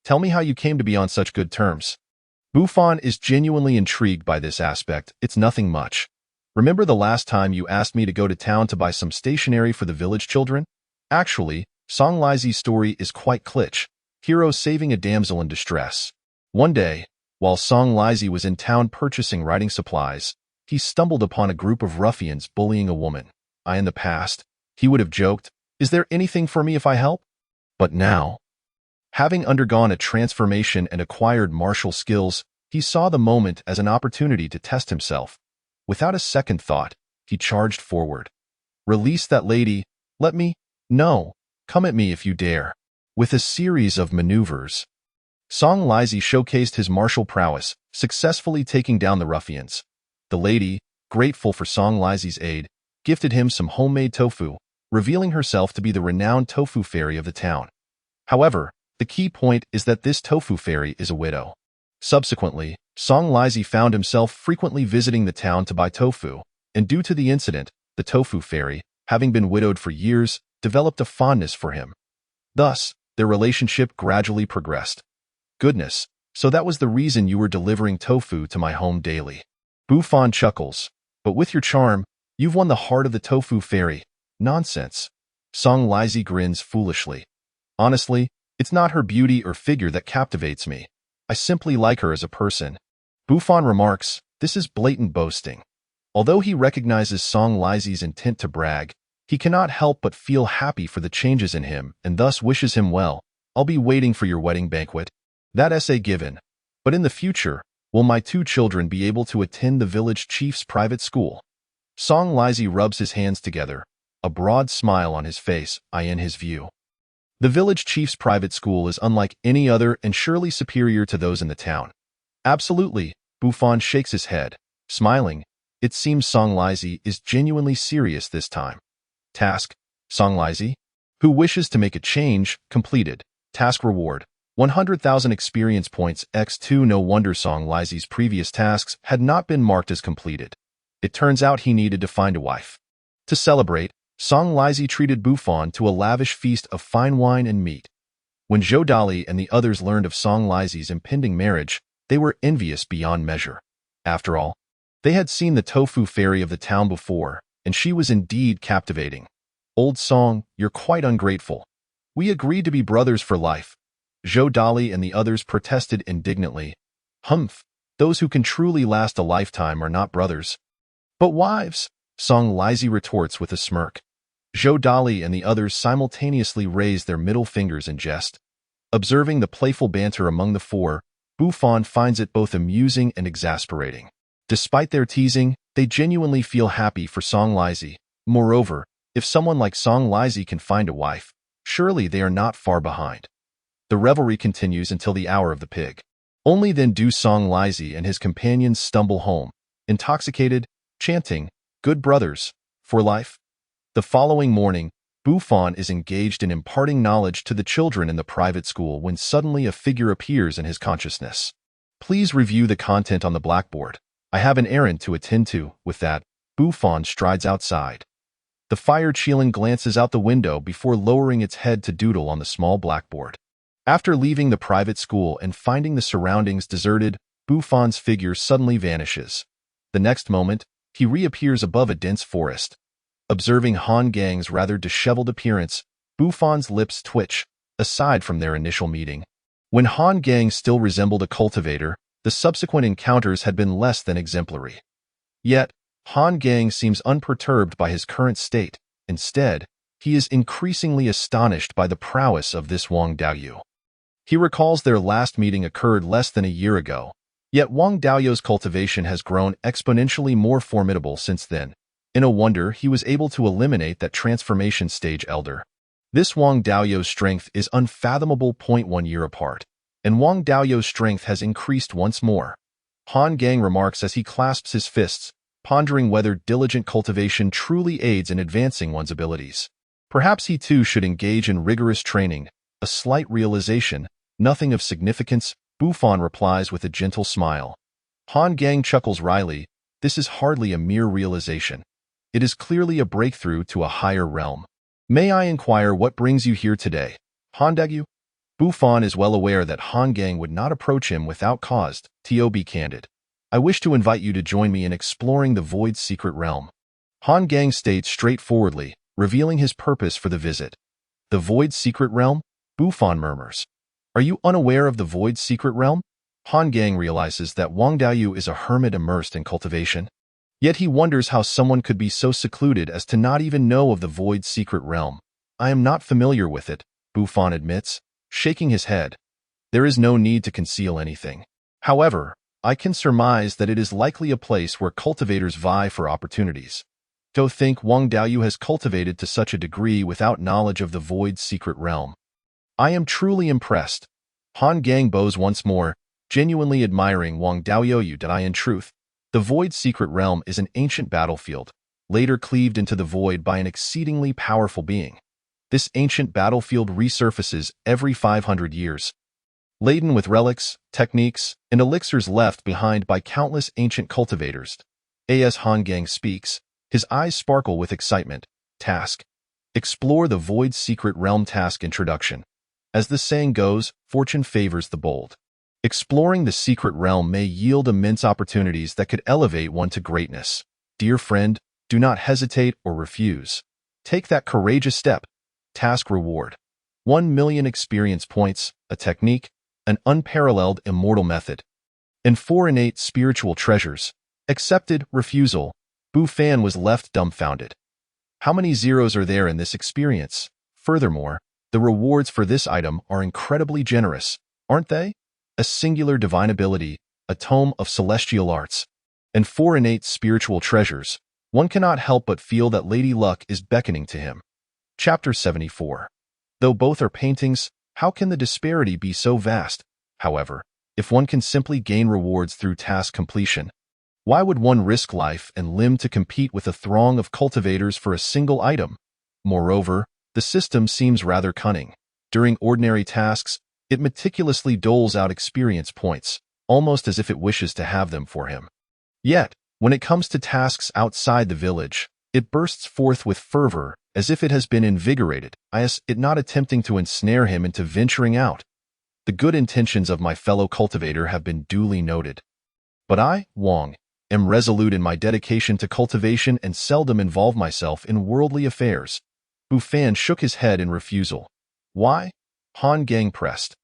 Tell me how you came to be on such good terms. Buffon is genuinely intrigued by this aspect. It's nothing much. Remember the last time you asked me to go to town to buy some stationery for the village children? Actually, Song Lizi's story is quite kitsch. Hero saving a damsel in distress. One day, while Song Lizi was in town purchasing writing supplies, he stumbled upon a group of ruffians bullying a woman. In the past, he would have joked, "Is there anything for me if I help?" But now, having undergone a transformation and acquired martial skills, he saw the moment as an opportunity to test himself. Without a second thought, he charged forward. "Release that lady, let me, no, come at me if you dare." With a series of maneuvers, Song Lizi showcased his martial prowess, successfully taking down the ruffians. The lady, grateful for Song Lizi's aid, gifted him some homemade tofu, revealing herself to be the renowned tofu fairy of the town. However, the key point is that this tofu fairy is a widow. Subsequently, Song Lizi found himself frequently visiting the town to buy tofu, and due to the incident, the tofu fairy, having been widowed for years, developed a fondness for him. Thus, their relationship gradually progressed. Goodness, so that was the reason you were delivering tofu to my home daily. Bufon chuckles. But with your charm, you've won the heart of the tofu fairy. Nonsense. Song Lizi grins foolishly. Honestly, it's not her beauty or figure that captivates me. I simply like her as a person. Bufon remarks, this is blatant boasting. Although he recognizes Song Lizi's intent to brag, he cannot help but feel happy for the changes in him and thus wishes him well. I'll be waiting for your wedding banquet. That essay given. But in the future, will my 2 children be able to attend the village chief's private school? Song Lizi rubs his hands together, a broad smile on his face, in his view. The village chief's private school is unlike any other and surely superior to those in the town. Absolutely, Bufon shakes his head, smiling. It seems Song Lizi is genuinely serious this time. Task, Song Lizi, who wishes to make a change, completed. Task reward, 100,000 experience points x2. No wonder Song Lizi's previous tasks had not been marked as completed. It turns out he needed to find a wife. To celebrate, Song Lizi treated Bufon to a lavish feast of fine wine and meat. When Zhou Dali and the others learned of Song Lizi's impending marriage, they were envious beyond measure. After all, they had seen the tofu fairy of the town before, and she was indeed captivating. Old Song, you're quite ungrateful. We agreed to be brothers for life. Zhou Dali and the others protested indignantly. Humph, those who can truly last a lifetime are not brothers, but wives, Song Lizi retorts with a smirk. Zhou Dali and the others simultaneously raise their middle fingers in jest. Observing the playful banter among the 4, Bufon finds it both amusing and exasperating. Despite their teasing, they genuinely feel happy for Song Lizi. Moreover, if someone like Song Lizi can find a wife, surely they are not far behind. The revelry continues until the hour of the pig. Only then do Song Lizi and his companions stumble home, intoxicated, chanting, "Good brothers, for life." The following morning, Bufon is engaged in imparting knowledge to the children in the private school when suddenly a figure appears in his consciousness. Please review the content on the blackboard. I have an errand to attend to. With that, Bufon strides outside. The fire Qilin glances out the window before lowering its head to doodle on the small blackboard. After leaving the private school and finding the surroundings deserted, Bufon's figure suddenly vanishes. The next moment, he reappears above a dense forest. Observing Han Gang's rather disheveled appearance, Bufon's lips twitch, aside from their initial meeting. When Han Gang still resembled a cultivator, the subsequent encounters had been less than exemplary. Yet, Han Gang seems unperturbed by his current state. Instead, he is increasingly astonished by the prowess of this Wang Daoyu. He recalls their last meeting occurred less than a year ago, yet Wang Daoyu's cultivation has grown exponentially more formidable since then. In a wonder, he was able to eliminate that transformation stage elder. This Wang Daoyu's strength is unfathomable. 1 year apart, and Wang Daoyu's strength has increased once more. Han Gang remarks as he clasps his fists, pondering whether diligent cultivation truly aids in advancing one's abilities. Perhaps he too should engage in rigorous training. A slight realization, nothing of significance, Bufon replies with a gentle smile. Han Gang chuckles wryly. This is hardly a mere realization. It is clearly a breakthrough to a higher realm. May I inquire what brings you here today, Han Daoyu? Bufon is well aware that Han Gang would not approach him without cause. To be candid, I wish to invite you to join me in exploring the Void's secret realm. Han Gang states straightforwardly, revealing his purpose for the visit. The Void's secret realm? Bufon murmurs. Are you unaware of the Void's secret realm? Han Gang realizes that Wang Daoyu is a hermit immersed in cultivation. Yet he wonders how someone could be so secluded as to not even know of the Void's secret realm. I am not familiar with it, Bufon admits, shaking his head. There is no need to conceal anything. However, I can surmise that it is likely a place where cultivators vie for opportunities. Don't think Wang Daoyu has cultivated to such a degree without knowledge of the Void's secret realm. I am truly impressed. Han Gang bows once more, genuinely admiring Wang Daoyu. In truth, the Void's secret realm is an ancient battlefield, later cleaved into the void by an exceedingly powerful being. This ancient battlefield resurfaces every 500 years. laden with relics, techniques, and elixirs left behind by countless ancient cultivators. As Han Gang speaks, his eyes sparkle with excitement. Task: explore the Void's secret realm. Task introduction. As the saying goes, fortune favors the bold. Exploring the secret realm may yield immense opportunities that could elevate one to greatness. Dear friend, do not hesitate or refuse. Take that courageous step. Task reward: 1,000,000 experience points, a technique, an unparalleled immortal method, and 4 innate spiritual treasures. Accepted. Refusal: Bu Fan was left dumbfounded. How many zeros are there in this experience? Furthermore, the rewards for this item are incredibly generous, aren't they? A singular divine ability, a tome of celestial arts, and 4 innate spiritual treasures. One cannot help but feel that Lady Luck is beckoning to him. Chapter 74. Though both are paintings, how can the disparity be so vast? However, if one can simply gain rewards through task completion, why would one risk life and limb to compete with a throng of cultivators for a single item? Moreover, the system seems rather cunning. During ordinary tasks, it meticulously doles out experience points, almost as if it wishes to have them for him. Yet, when it comes to tasks outside the village, it bursts forth with fervor, as if it has been invigorated, it not attempting to ensnare him into venturing out. The good intentions of my fellow cultivator have been duly noted. But I, Wang, am resolute in my dedication to cultivation and seldom involve myself in worldly affairs. Bu Fan shook his head in refusal. Why? Han Gang pressed.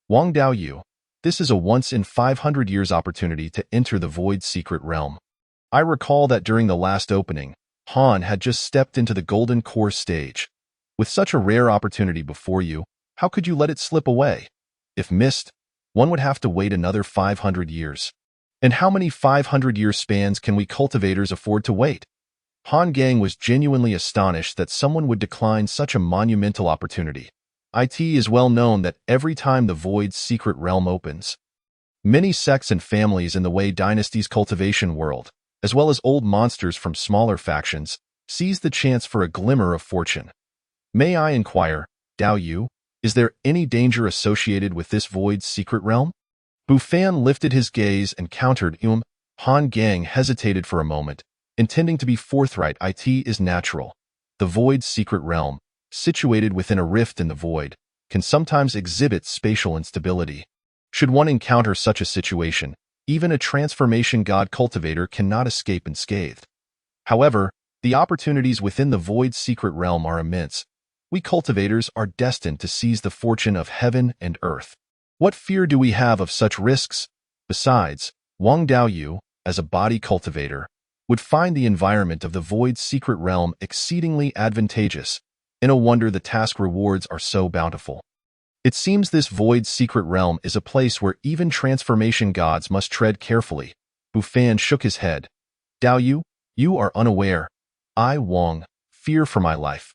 Wang Daoyu, this is a once-in-500 years opportunity to enter the Void's secret realm. I recall that during the last opening, Han had just stepped into the Golden Core stage. With such a rare opportunity before you, how could you let it slip away? If missed, one would have to wait another 500 years. And how many 500-year spans can we cultivators afford to wait? Han Gang was genuinely astonished that someone would decline such a monumental opportunity. It is well known that every time the Void's secret realm opens, many sects and families in the Wei Dynasty's cultivation world, as well as old monsters from smaller factions, seize the chance for a glimmer of fortune. May I inquire, Dao Yu, is there any danger associated with this Void's secret realm? Bu Fan lifted his gaze and countered. Han Gang hesitated for a moment, intending to be forthright. It is natural. The Void's secret realm, situated within a rift in the void, can sometimes exhibit spatial instability. Should one encounter such a situation, even a transformation god cultivator cannot escape unscathed. However, the opportunities within the Void's secret realm are immense. We cultivators are destined to seize the fortune of heaven and earth. What fear do we have of such risks? Besides, Wang Daoyu, as a body cultivator, would find the environment of the Void's secret realm exceedingly advantageous. No wonder the task rewards are so bountiful. It seems this Void's secret realm is a place where even transformation gods must tread carefully. Bu Fan shook his head. Daoyu, you are unaware. I, Wang, fear for my life.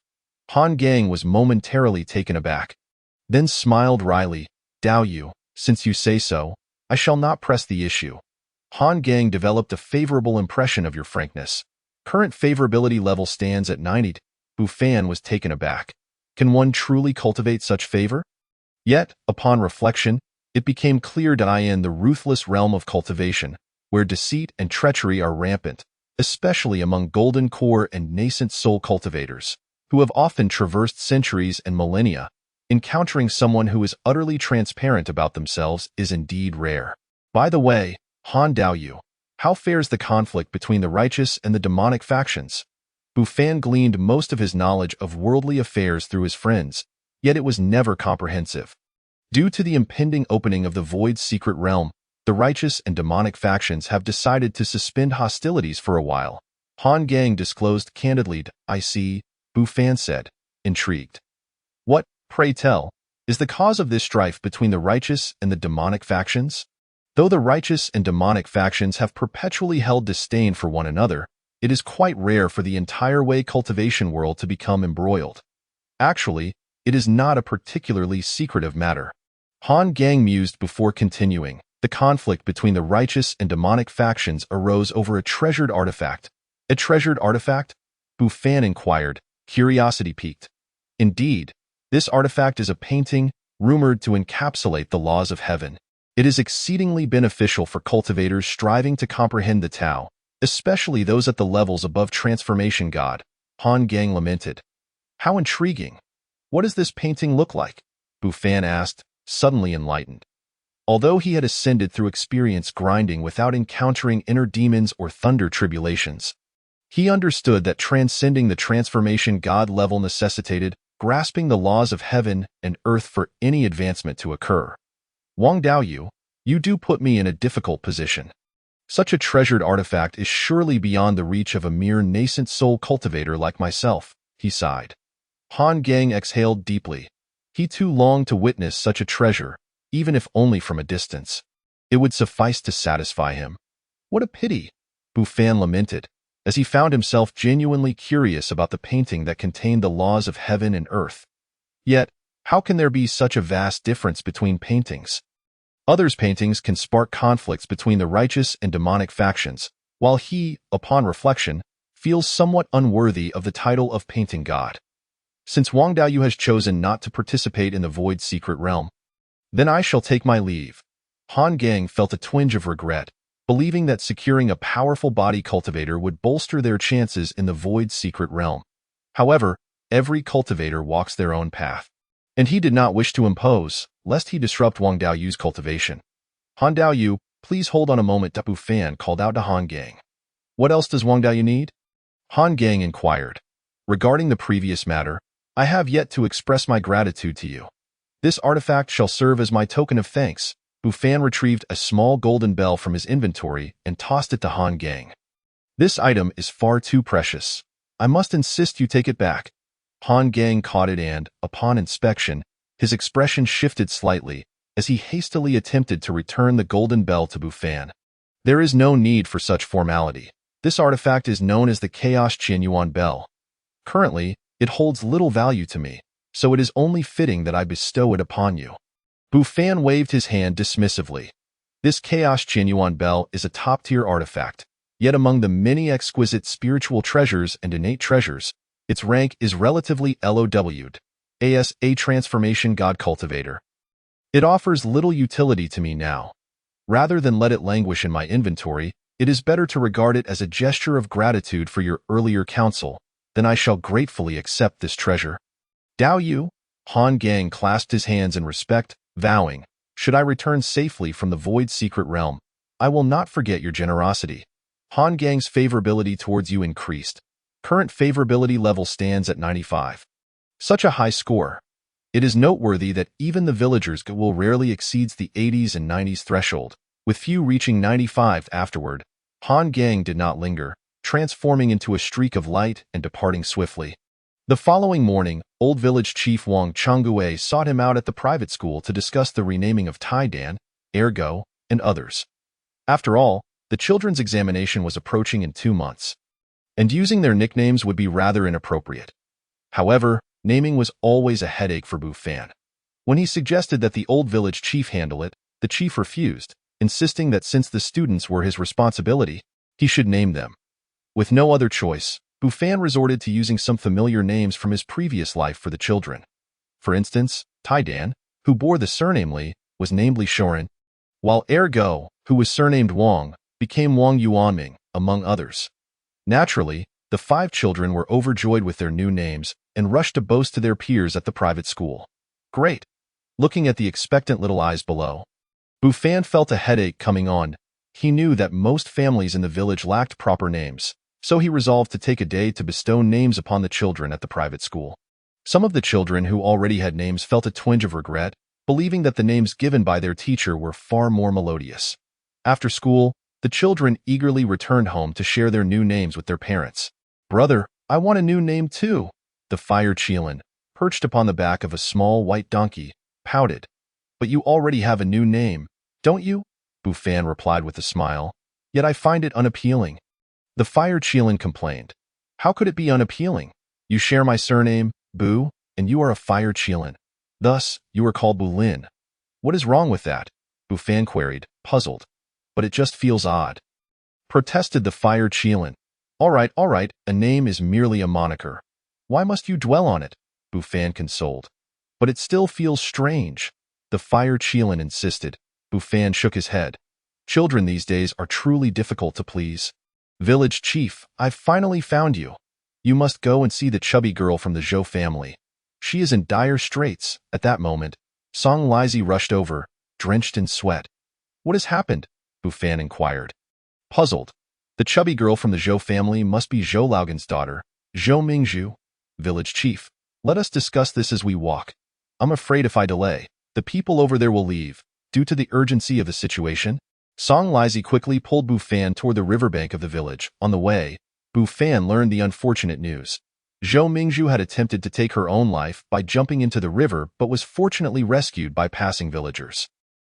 Han Gang was momentarily taken aback, then smiled wryly. Daoyu, since you say so, I shall not press the issue. Han Gang developed a favorable impression of your frankness. Current favorability level stands at 90. Bu Fan was taken aback. Can one truly cultivate such favor? Yet, upon reflection, it became clear that I am the ruthless realm of cultivation, where deceit and treachery are rampant, especially among Golden Core and nascent soul cultivators, who have often traversed centuries and millennia. Encountering someone who is utterly transparent about themselves is indeed rare. By the way, Han Daoyu, how fares the conflict between the righteous and the demonic factions? Bu Fan gleaned most of his knowledge of worldly affairs through his friends, yet it was never comprehensive. Due to the impending opening of the Void's secret realm, the righteous and demonic factions have decided to suspend hostilities for a while. Han Gang disclosed candidly. I see, Bu Fan said, intrigued. What, pray tell, is the cause of this strife between the righteous and the demonic factions? Though the righteous and demonic factions have perpetually held disdain for one another, it is quite rare for the entire Wei cultivation world to become embroiled. Actually, it is not a particularly secretive matter. Han Gang mused before continuing. The conflict between the righteous and demonic factions arose over a treasured artifact. A treasured artifact? Bu Fan inquired, curiosity piqued. Indeed, this artifact is a painting, rumored to encapsulate the laws of heaven. It is exceedingly beneficial for cultivators striving to comprehend the Tao, especially those at the levels above Transformation God, Han Gang lamented. How intriguing! What does this painting look like? Bufan asked, suddenly enlightened. Although he had ascended through experience grinding without encountering inner demons or thunder tribulations, he understood that transcending the Transformation God level necessitated grasping the laws of heaven and earth for any advancement to occur. Wang Daoyu, you do put me in a difficult position. Such a treasured artifact is surely beyond the reach of a mere nascent soul cultivator like myself, he sighed. Han Gang exhaled deeply. He too longed to witness such a treasure, even if only from a distance. It would suffice to satisfy him. What a pity, Bufan lamented, as he found himself genuinely curious about the painting that contained the laws of heaven and earth. Yet, how can there be such a vast difference between paintings? Others' paintings can spark conflicts between the righteous and demonic factions, while he, upon reflection, feels somewhat unworthy of the title of painting god. Since Wang Daoyu has chosen not to participate in the Void Secret Realm, then I shall take my leave. Han Gang felt a twinge of regret, believing that securing a powerful body cultivator would bolster their chances in the Void Secret Realm. However, every cultivator walks their own path, and he did not wish to impose, lest he disrupt Wang Daoyu's cultivation. Han Daoyu, please hold on a moment, Bufan called out to Han Gang. What else does Wang Daoyu need? Han Gang inquired. Regarding the previous matter, I have yet to express my gratitude to you. This artifact shall serve as my token of thanks. Bufan retrieved a small golden bell from his inventory and tossed it to Han Gang. This item is far too precious. I must insist you take it back. Han Gang caught it and, upon inspection, his expression shifted slightly as he hastily attempted to return the golden bell to Bufan. There is no need for such formality. This artifact is known as the Chaos Qianyuan Bell. Currently, it holds little value to me, so it is only fitting that I bestow it upon you. Bufan waved his hand dismissively. This Chaos Qianyuan Bell is a top-tier artifact, yet among the many exquisite spiritual treasures and innate treasures, its rank is relatively low'd, as a Transformation God Cultivator. It offers little utility to me now. Rather than let it languish in my inventory, it is better to regard it as a gesture of gratitude for your earlier counsel. Then I shall gratefully accept this treasure. Daoyu, Han Gang clasped his hands in respect, vowing, should I return safely from the Void Secret Realm, I will not forget your generosity. Han Gang's favorability towards you increased. Current favorability level stands at 95. Such a high score. It is noteworthy that even the villagers' goodwill rarely exceeds the 80s and 90s threshold, with few reaching 95 afterward. Han Gang did not linger, transforming into a streak of light and departing swiftly. The following morning, Old Village Chief Wang Changgue sought him out at the private school to discuss the renaming of Taidan, Ergo, and others. After all, the children's examination was approaching in 2 months, and using their nicknames would be rather inappropriate. However, naming was always a headache for Bufan. When he suggested that the Old Village Chief handle it, the chief refused, insisting that since the students were his responsibility, he should name them. With no other choice, Bufan resorted to using some familiar names from his previous life for the children. For instance, Taidan, who bore the surname Li, was named Li Shorin, while Ergo, who was surnamed Wang, became Wang Yuanming, among others. Naturally, the 5 children were overjoyed with their new names and rushed to boast to their peers at the private school. Great! Looking at the expectant little eyes below, Bufan felt a headache coming on. He knew that most families in the village lacked proper names, so he resolved to take a day to bestow names upon the children at the private school. Some of the children who already had names felt a twinge of regret, believing that the names given by their teacher were far more melodious. After school, the children eagerly returned home to share their new names with their parents. Brother, I want a new name too. The Fire Qilin, perched upon the back of a small white donkey, pouted. But you already have a new name, don't you? Bufan replied with a smile. Yet I find it unappealing. The Fire Qilin complained. How could it be unappealing? You share my surname, Bu, and you are a Fire Qilin. Thus, you are called Bulin. What is wrong with that? Bufan queried, puzzled. But it just feels odd. Protested the Fire Qilin. All right, a name is merely a moniker. Why must you dwell on it? Bufan consoled. But it still feels strange. The fire Qilin insisted. Bufan shook his head. Children these days are truly difficult to please. Village chief, I've finally found you. You must go and see the chubby girl from the Zhou family. She is in dire straits. At that moment, Song Lizi rushed over, drenched in sweat. What has happened? Bufan inquired. Puzzled. The chubby girl from the Zhou family must be Zhou Laogan's daughter, Zhou Mingzhu. Village chief, let us discuss this as we walk. I'm afraid if I delay, the people over there will leave. Due to the urgency of the situation, Song Lizi quickly pulled Bufan toward the riverbank of the village. On the way, Bufan learned the unfortunate news. Zhou Mingzhu had attempted to take her own life by jumping into the river but was fortunately rescued by passing villagers.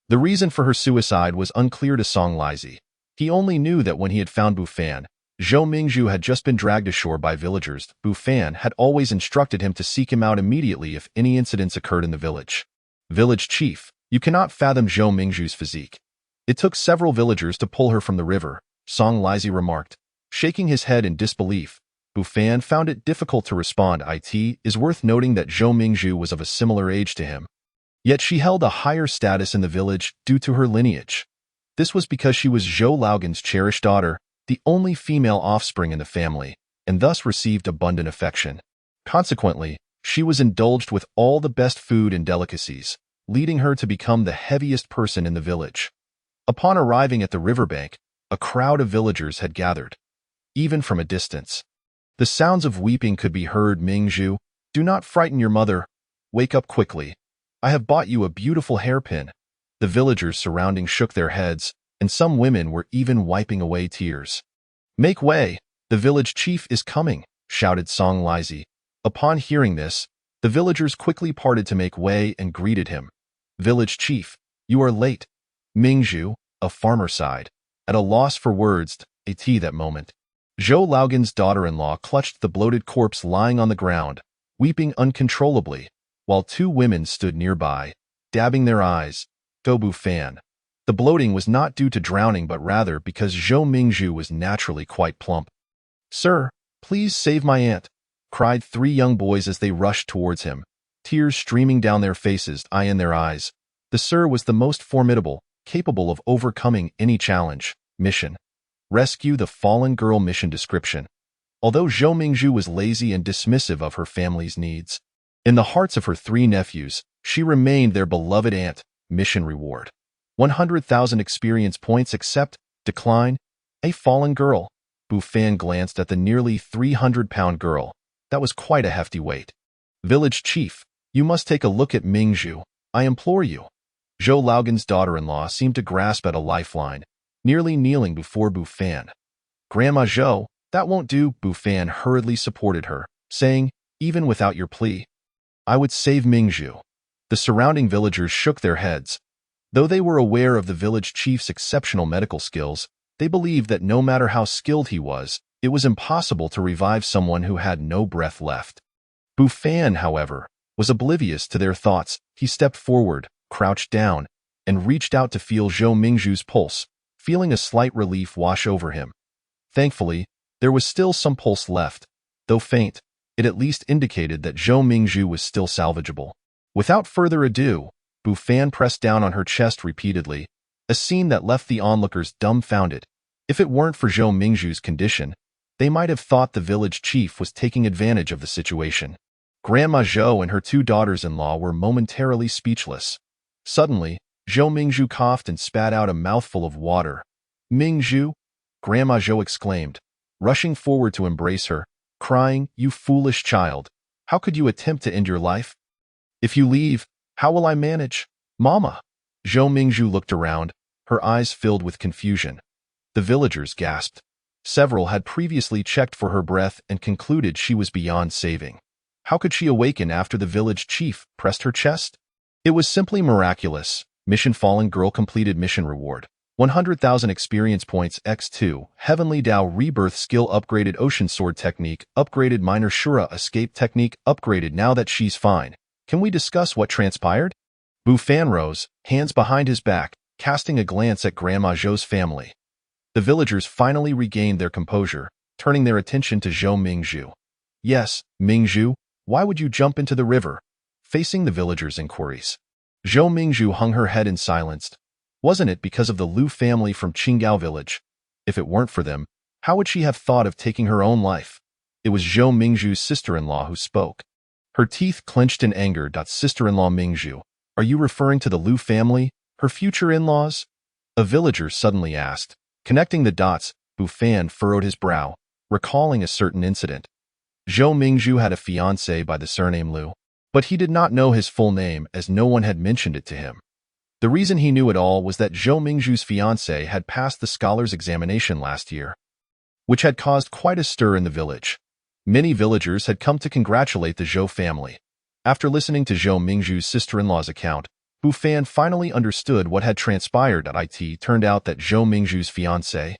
The reason for her suicide was unclear to Song Lizi. He only knew that when he had found Bufan, Zhou Mingzhu had just been dragged ashore by villagers. Bufan had always instructed him to seek him out immediately if any incidents occurred in the village. Village chief, you cannot fathom Zhou Mingzhu's physique. It took several villagers to pull her from the river, Song Lizi remarked. Shaking his head in disbelief, Bufan found it difficult to respond. It is worth noting that Zhou Mingzhu was of a similar age to him. Yet she held a higher status in the village due to her lineage. This was because she was Zhou Laogan's cherished daughter, the only female offspring in the family, and thus received abundant affection. Consequently, she was indulged with all the best food and delicacies, leading her to become the heaviest person in the village. Upon arriving at the riverbank, a crowd of villagers had gathered. Even from a distance, the sounds of weeping could be heard. Mingzhu, do not frighten your mother. Wake up quickly. I have bought you a beautiful hairpin. The villagers surrounding shook their heads, and some women were even wiping away tears. Make way, the village chief is coming, shouted Song Lizi. Upon hearing this, the villagers quickly parted to make way and greeted him. Village chief, you are late. Mingzhu, a farmer, sighed, at a loss for words. That moment, Zhou Laogan's daughter-in-law clutched the bloated corpse lying on the ground, weeping uncontrollably, while two women stood nearby, dabbing their eyes. Go Bufan. The bloating was not due to drowning but rather because Zhou Mingzhu was naturally quite plump. Sir, please save my aunt, cried three young boys as they rushed towards him, tears streaming down their faces, eye in their eyes. The sir was the most formidable, capable of overcoming any challenge. Mission: rescue the fallen girl. Mission description: although Zhou Mingzhu was lazy and dismissive of her family's needs, in the hearts of her three nephews, she remained their beloved aunt. Mission reward: 100,000 experience points. Accept, decline. A fallen girl. Bufan glanced at the nearly 300-pound girl. That was quite a hefty weight. Village chief, you must take a look at Mingzhu. I implore you. Zhou Laogan's daughter-in-law seemed to grasp at a lifeline, nearly kneeling before Bufan. Grandma Zhou, that won't do. Bufan hurriedly supported her, saying, even without your plea, I would save Mingzhu. The surrounding villagers shook their heads. Though they were aware of the village chief's exceptional medical skills, they believed that no matter how skilled he was, it was impossible to revive someone who had no breath left. Bufan, however, was oblivious to their thoughts. He stepped forward, crouched down, and reached out to feel Zhou Mingzhu's pulse, feeling a slight relief wash over him. Thankfully, there was still some pulse left. Though faint, it at least indicated that Zhou Mingzhu was still salvageable. Without further ado, Bufan pressed down on her chest repeatedly, a scene that left the onlookers dumbfounded. If it weren't for Zhou Mingzhu's condition, they might have thought the village chief was taking advantage of the situation. Grandma Zhou and her two daughters-in-law were momentarily speechless. Suddenly, Zhou Mingzhu coughed and spat out a mouthful of water. Mingzhu, Grandma Zhou exclaimed, rushing forward to embrace her, crying, you foolish child, how could you attempt to end your life? If you leave, how will I manage? Mama! Zhou Mingzhu looked around, her eyes filled with confusion. The villagers gasped. Several had previously checked for her breath and concluded she was beyond saving. How could she awaken after the village chief pressed her chest? It was simply miraculous. Mission: fallen girl completed. Mission reward: 100,000 experience points. X2 Heavenly Dao rebirth skill upgraded. Ocean sword technique upgraded. Minor Shura escape technique upgraded. Now that she's fine, can we discuss what transpired? Bufan rose, hands behind his back, casting a glance at Grandma Zhou's family. The villagers finally regained their composure, turning their attention to Zhou Mingzhu. Yes, Mingzhu, why would you jump into the river? facing the villagers' inquiries. Zhou Mingzhu hung her head in silence. Wasn't it because of the Lu family from Qinggao village? If it weren't for them, how would she have thought of taking her own life? It was Zhou Mingzhu's sister-in-law who spoke. Her teeth clenched in anger. Sister-in-law Mingzhu, are you referring to the Lu family, her future in-laws? A villager suddenly asked. Connecting the dots, Bu Fan furrowed his brow, recalling a certain incident. Zhou Mingzhu had a fiancé by the surname Lu, but he did not know his full name as no one had mentioned it to him. The reason he knew it all was that Zhou Mingzhu's fiancé had passed the scholar's examination last year, which had caused quite a stir in the village. Many villagers had come to congratulate the Zhou family. After listening to Zhou Mingzhu's sister-in-law's account, Bu Fan finally understood what had transpired. It turned out that Zhou Mingzhu's fiancé,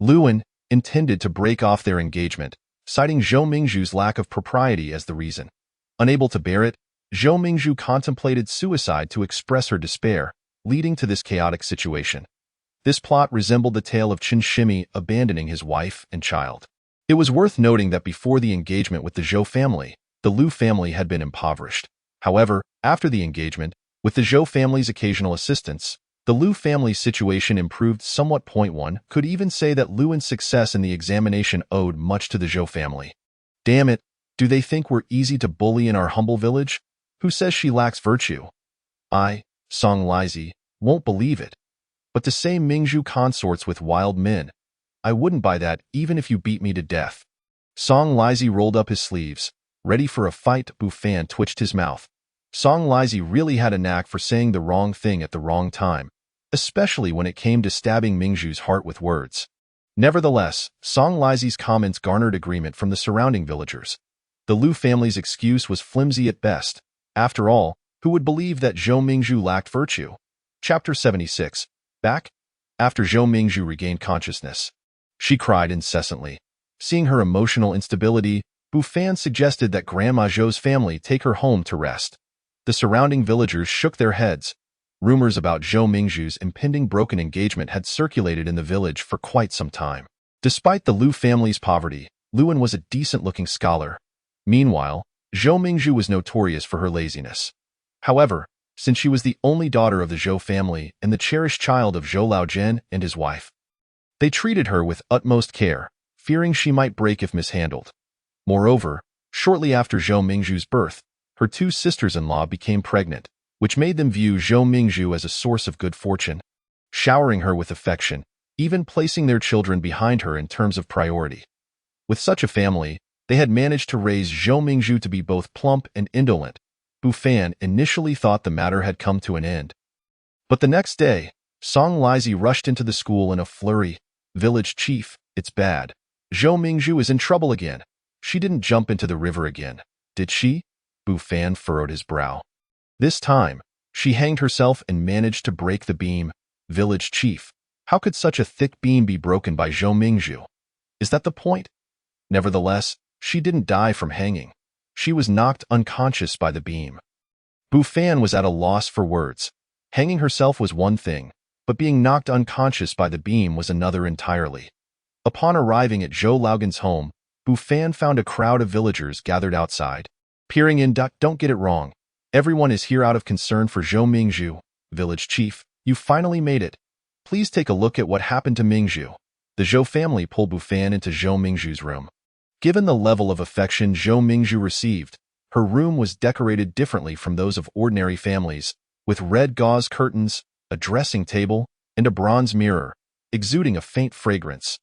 Luan, intended to break off their engagement, citing Zhou Mingzhu's lack of propriety as the reason. Unable to bear it, Zhou Mingzhu contemplated suicide to express her despair, leading to this chaotic situation. This plot resembled the tale of Chen Shimi abandoning his wife and child. It was worth noting that before the engagement with the Zhou family, the Lu family had been impoverished. However, after the engagement, with the Zhou family's occasional assistance, the Lu family's situation improved somewhat. One could even say that Luan's success in the examination owed much to the Zhou family. Damn it, do they think we're easy to bully in our humble village? Who says she lacks virtue? I, Song Lizi, won't believe it. But to say Mingzhu consorts with wild men, I wouldn't buy that even if you beat me to death. Song Lizi rolled up his sleeves, ready for a fight. Bu Fan twitched his mouth. Song Lizi really had a knack for saying the wrong thing at the wrong time, especially when it came to stabbing Mingzhu's heart with words. Nevertheless, Song Lizi's comments garnered agreement from the surrounding villagers. The Lu family's excuse was flimsy at best. After all, who would believe that Zhou Mingzhu lacked virtue? Chapter 76. Back? After Zhou Mingzhu regained consciousness, she cried incessantly. Seeing her emotional instability, Bu Fan suggested that Grandma Zhou's family take her home to rest. The surrounding villagers shook their heads. Rumors about Zhou Mingzhu's impending broken engagement had circulated in the village for quite some time. Despite the Lu family's poverty, Luan was a decent-looking scholar. Meanwhile, Zhou Mingzhu was notorious for her laziness. However, since she was the only daughter of the Zhou family and the cherished child of Zhou Laojian and his wife, they treated her with utmost care, fearing she might break if mishandled. Moreover, shortly after Zhou Mingzhu's birth, her two sisters-in-law became pregnant, which made them view Zhou Mingzhu as a source of good fortune, showering her with affection, even placing their children behind her in terms of priority. With such a family, they had managed to raise Zhou Mingzhu to be both plump and indolent. Bu Fan initially thought the matter had come to an end. But the next day, Song Lizi rushed into the school in a flurry. Village chief, it's bad. Zhou Mingzhu is in trouble again. She didn't jump into the river again, did she? Bu Fan furrowed his brow. This time, she hanged herself and managed to break the beam. Village chief, how could such a thick beam be broken by Zhou Mingzhu? Is that the point? Nevertheless, she didn't die from hanging. She was knocked unconscious by the beam. Bu Fan was at a loss for words. Hanging herself was one thing, but being knocked unconscious by the beam was another entirely. Upon arriving at Zhou Laogan's home, Bu Fan found a crowd of villagers gathered outside. Peering in, don't get it wrong. Everyone is here out of concern for Zhou Mingzhu. Village chief, you finally made it. Please take a look at what happened to Mingzhu. The Zhou family pulled Bu Fan into Zhou Mingzhu's room. Given the level of affection Zhou Mingzhu received, her room was decorated differently from those of ordinary families, with red gauze curtains, a dressing table, and a bronze mirror, exuding a faint fragrance.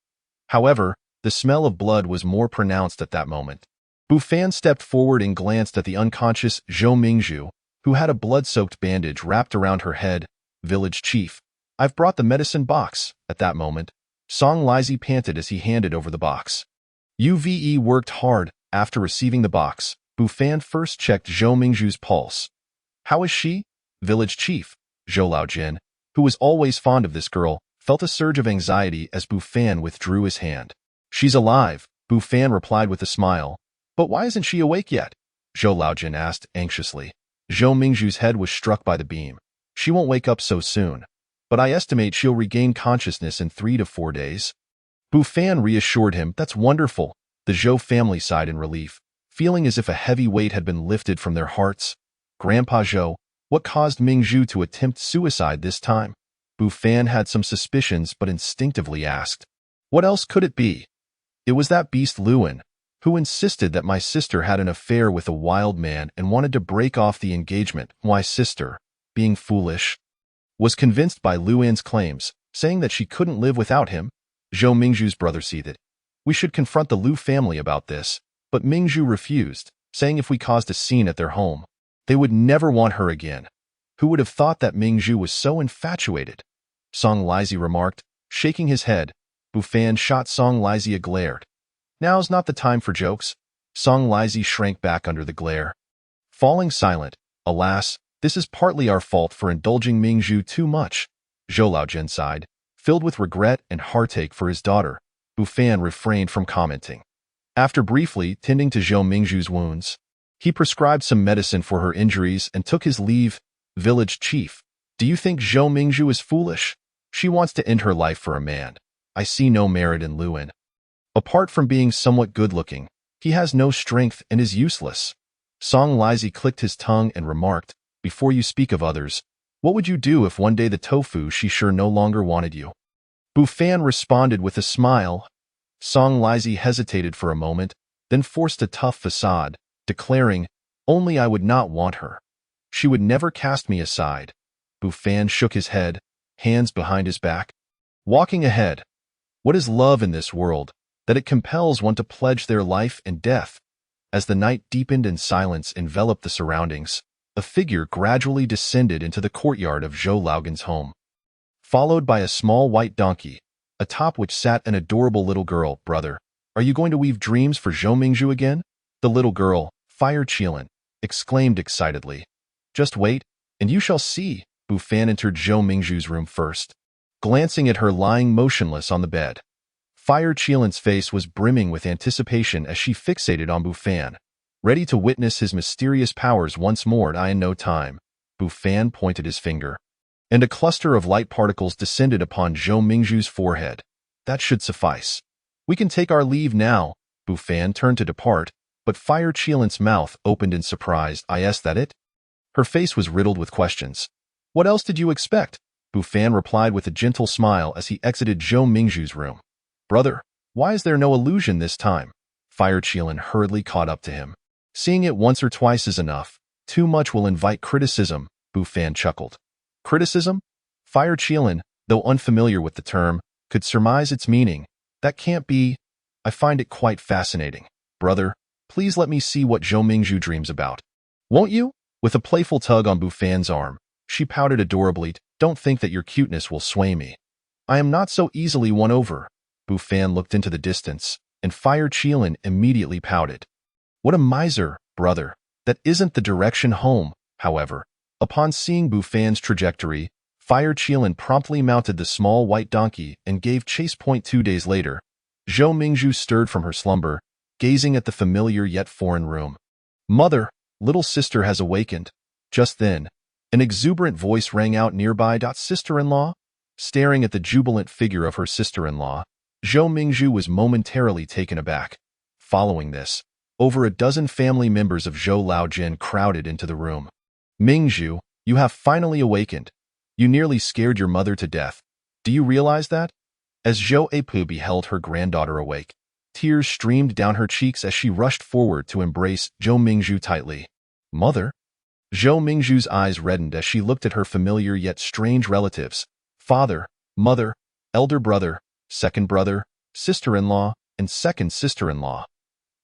However, the smell of blood was more pronounced at that moment. Bu Fan stepped forward and glanced at the unconscious Zhou Mingzhu, who had a blood-soaked bandage wrapped around her head. Village chief, I've brought the medicine box. At that moment, Song Lizi panted as he handed over the box. UVE worked hard. After receiving the box, Bu Fan first checked Zhou Mingzhu's pulse. How is she? Village chief, Zhou Laojian, who was always fond of this girl, felt a surge of anxiety as Bu Fan withdrew his hand. She's alive, Bu Fan replied with a smile. But why isn't she awake yet? Zhou Laojian asked anxiously. Zhou Mingzhu's head was struck by the beam. She won't wake up so soon, but I estimate she'll regain consciousness in 3 to 4 days. Bu Fan reassured him. That's wonderful. The Zhou family sighed in relief, feeling as if a heavy weight had been lifted from their hearts. Grandpa Zhou, what caused Mingzhu to attempt suicide this time? Bu Fan had some suspicions but instinctively asked. What else could it be? It was that beast Luan, who insisted that my sister had an affair with a wild man and wanted to break off the engagement. My sister, being foolish, was convinced by Luan's claims, saying that she couldn't live without him. Zhou Mingzhu's brother seethed. We should confront the Lu family about this, but Mingzhu refused, saying if we caused a scene at their home, they would never want her again. Who would have thought that Mingzhu was so infatuated? Song Lizi remarked, shaking his head. Bu Fan shot Song Lizi a glare. Now's not the time for jokes. Song Lizi shrank back under the glare. Falling silent, alas, this is partly our fault for indulging Mingzhu too much. Zhou Laojian sighed, filled with regret and heartache for his daughter. Bu Fan refrained from commenting. After briefly tending to Zhou Mingzhu's wounds, he prescribed some medicine for her injuries and took his leave. Village chief, do you think Zhou Mingzhu is foolish? She wants to end her life for a man. I see no merit in Luan. Apart from being somewhat good-looking, he has no strength and is useless. Song Lizi clicked his tongue and remarked, before you speak of others, what would you do if one day the tofu she sure no longer wanted you? Bu Fan responded with a smile. Song Lizi hesitated for a moment, then forced a tough facade, declaring, only I would not want her. She would never cast me aside. Bu Fan shook his head, hands behind his back. Walking ahead. What is love in this world, that it compels one to pledge their life and death? As the night deepened and silence enveloped the surroundings, a figure gradually descended into the courtyard of Zhou Laogan's home, followed by a small white donkey, atop which sat an adorable little girl. Brother, are you going to weave dreams for Zhou Mingzhu again? The little girl, Fire Qilin, exclaimed excitedly. Just wait, and you shall see. Bu Fan entered Zhou Mingzhu's room first, glancing at her lying motionless on the bed. Fire Qilin's face was brimming with anticipation as she fixated on Bu Fan, ready to witness his mysterious powers once more. In no time, Bu Fan pointed his finger, and a cluster of light particles descended upon Zhou Mingzhu's forehead. That should suffice. We can take our leave now. Bu Fan turned to depart, but Fire Qilin's mouth opened in surprise. Is that it? Her face was riddled with questions. What else did you expect? Bu Fan replied with a gentle smile as he exited Zhou Mingzhu's room. Brother, why is there no illusion this time? Fire Qilin hurriedly caught up to him. Seeing it once or twice is enough. Too much will invite criticism, Bu Fan chuckled. Criticism? Fire Qilin, though unfamiliar with the term, could surmise its meaning. That can't be. I find it quite fascinating. Brother, please let me see what Zhou Mingzhu dreams about. Won't you? With a playful tug on Bu Fan's arm, she pouted adorably. Don't think that your cuteness will sway me. I am not so easily won over. Bu Fan looked into the distance, and Fire Qilin immediately pouted. What a miser, brother. That isn't the direction home, however. Upon seeing Bu Fan's trajectory, Fire Qilin promptly mounted the small white donkey and gave chase. 2 days later, Zhou Mingzhu stirred from her slumber, gazing at the familiar yet foreign room. Mother, little sister has awakened. Just then, an exuberant voice rang out nearby. Sister-in-law? Staring at the jubilant figure of her sister-in-law, Zhou Mingzhu was momentarily taken aback. Following this, over a dozen family members of Zhou Laojin crowded into the room. Mingzhu, you have finally awakened. You nearly scared your mother to death. Do you realize that? As Zhou Eipu beheld her granddaughter awake, tears streamed down her cheeks as she rushed forward to embrace Zhou Mingzhu tightly. Mother? Zhou Mingzhu's eyes reddened as she looked at her familiar yet strange relatives. Father, mother, elder brother, second brother, sister-in-law, and second sister-in-law.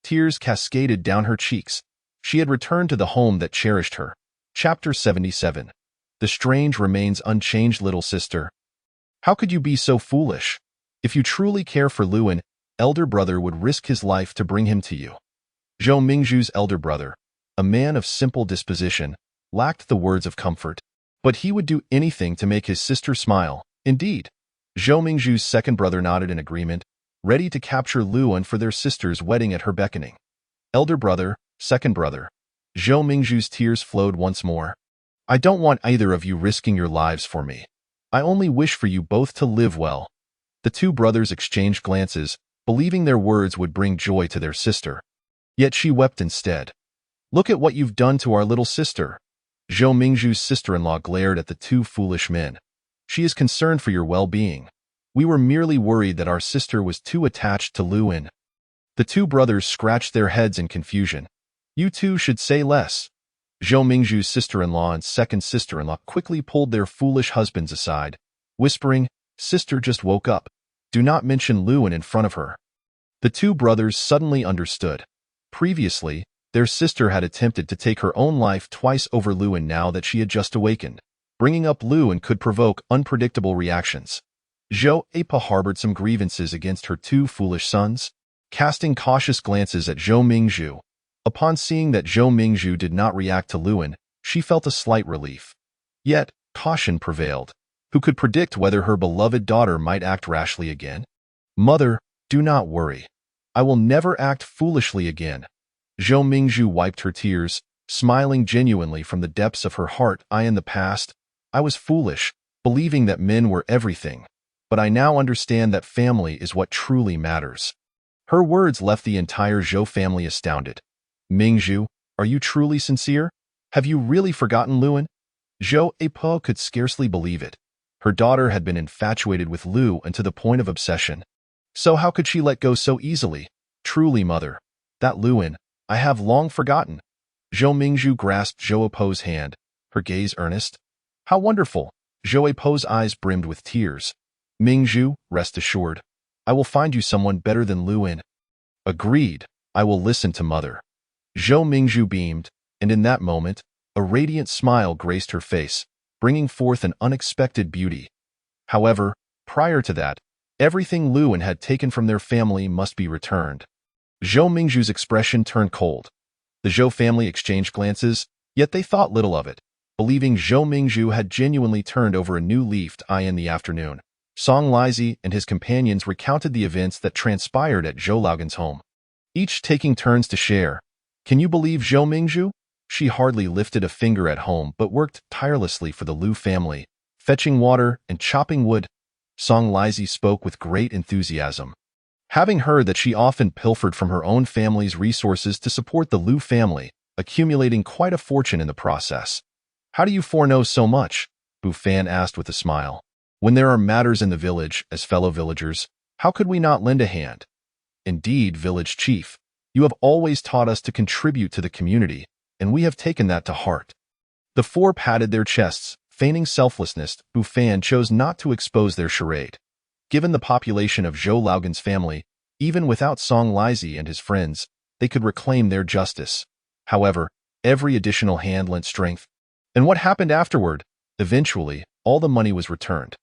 Tears cascaded down her cheeks. She had returned to the home that cherished her. Chapter 77. The strange remains unchanged. Little sister, how could you be so foolish? If you truly care for Luan, elder brother would risk his life to bring him to you. Zhou Mingzhu's elder brother, a man of simple disposition, lacked the words of comfort, but he would do anything to make his sister smile. Indeed, Zhou Mingzhu's second brother nodded in agreement, ready to capture Luan for their sister's wedding at her beckoning. Elder brother, second brother. Zhou Mingzhu's tears flowed once more. I don't want either of you risking your lives for me. I only wish for you both to live well. The two brothers exchanged glances, believing their words would bring joy to their sister. Yet she wept instead. Look at what you've done to our little sister. Zhou Mingzhu's sister-in-law glared at the two foolish men. She is concerned for your well-being. We were merely worried that our sister was too attached to Luin. The two brothers scratched their heads in confusion. You two should say less. Zhou Mingzhu's sister-in-law and second sister-in-law quickly pulled their foolish husbands aside, whispering, Sister just woke up. Do not mention Luin in front of her. The two brothers suddenly understood. Previously, their sister had attempted to take her own life twice over Luin now that she had just awakened. Bringing up Luin could provoke unpredictable reactions. Zhou Apa harbored some grievances against her two foolish sons, casting cautious glances at Zhou Mingzhu. Upon seeing that Zhou Mingzhu did not react to Luin, she felt a slight relief. Yet, caution prevailed. Who could predict whether her beloved daughter might act rashly again? Mother, do not worry. I will never act foolishly again. Zhou Mingzhu wiped her tears, smiling genuinely from the depths of her heart. In the past, I was foolish, believing that men were everything. But I now understand that family is what truly matters. Her words left the entire Zhou family astounded. Mingzhu, are you truly sincere? Have you really forgotten Luin? Zhou Apa could scarcely believe it. Her daughter had been infatuated with Lu and to the point of obsession. So how could she let go so easily? Truly, mother, that Luin, I have long forgotten. Zhou Mingzhu grasped Zhou Apo's hand, her gaze earnest. How wonderful! Zhou Apo's eyes brimmed with tears. Mingzhu, rest assured, I will find you someone better than Luin. Agreed, I will listen to mother. Zhou Mingzhu beamed, and in that moment, a radiant smile graced her face, bringing forth an unexpected beauty. However, prior to that, everything Luin had taken from their family must be returned. Zhou Mingzhu's expression turned cold. The Zhou family exchanged glances, yet they thought little of it, believing Zhou Mingzhu had genuinely turned over a new leaf. In the afternoon, Song Lizi and his companions recounted the events that transpired at Zhou Laogan's home, each taking turns to share. Can you believe Zhou Mingzhu? She hardly lifted a finger at home but worked tirelessly for the Lu family, fetching water and chopping wood. Song Lizi spoke with great enthusiasm. Having heard that she often pilfered from her own family's resources to support the Lu family, accumulating quite a fortune in the process. How do you foreknow so much? Bu Fan asked with a smile. When there are matters in the village, as fellow villagers, how could we not lend a hand? Indeed, village chief, you have always taught us to contribute to the community, and we have taken that to heart. The four patted their chests, feigning selflessness. Bu Fan chose not to expose their charade. Given the population of Zhou Laogan's family, even without Song Lizi and his friends, they could reclaim their justice. However, every additional hand lent strength. And what happened afterward? Eventually, all the money was returned.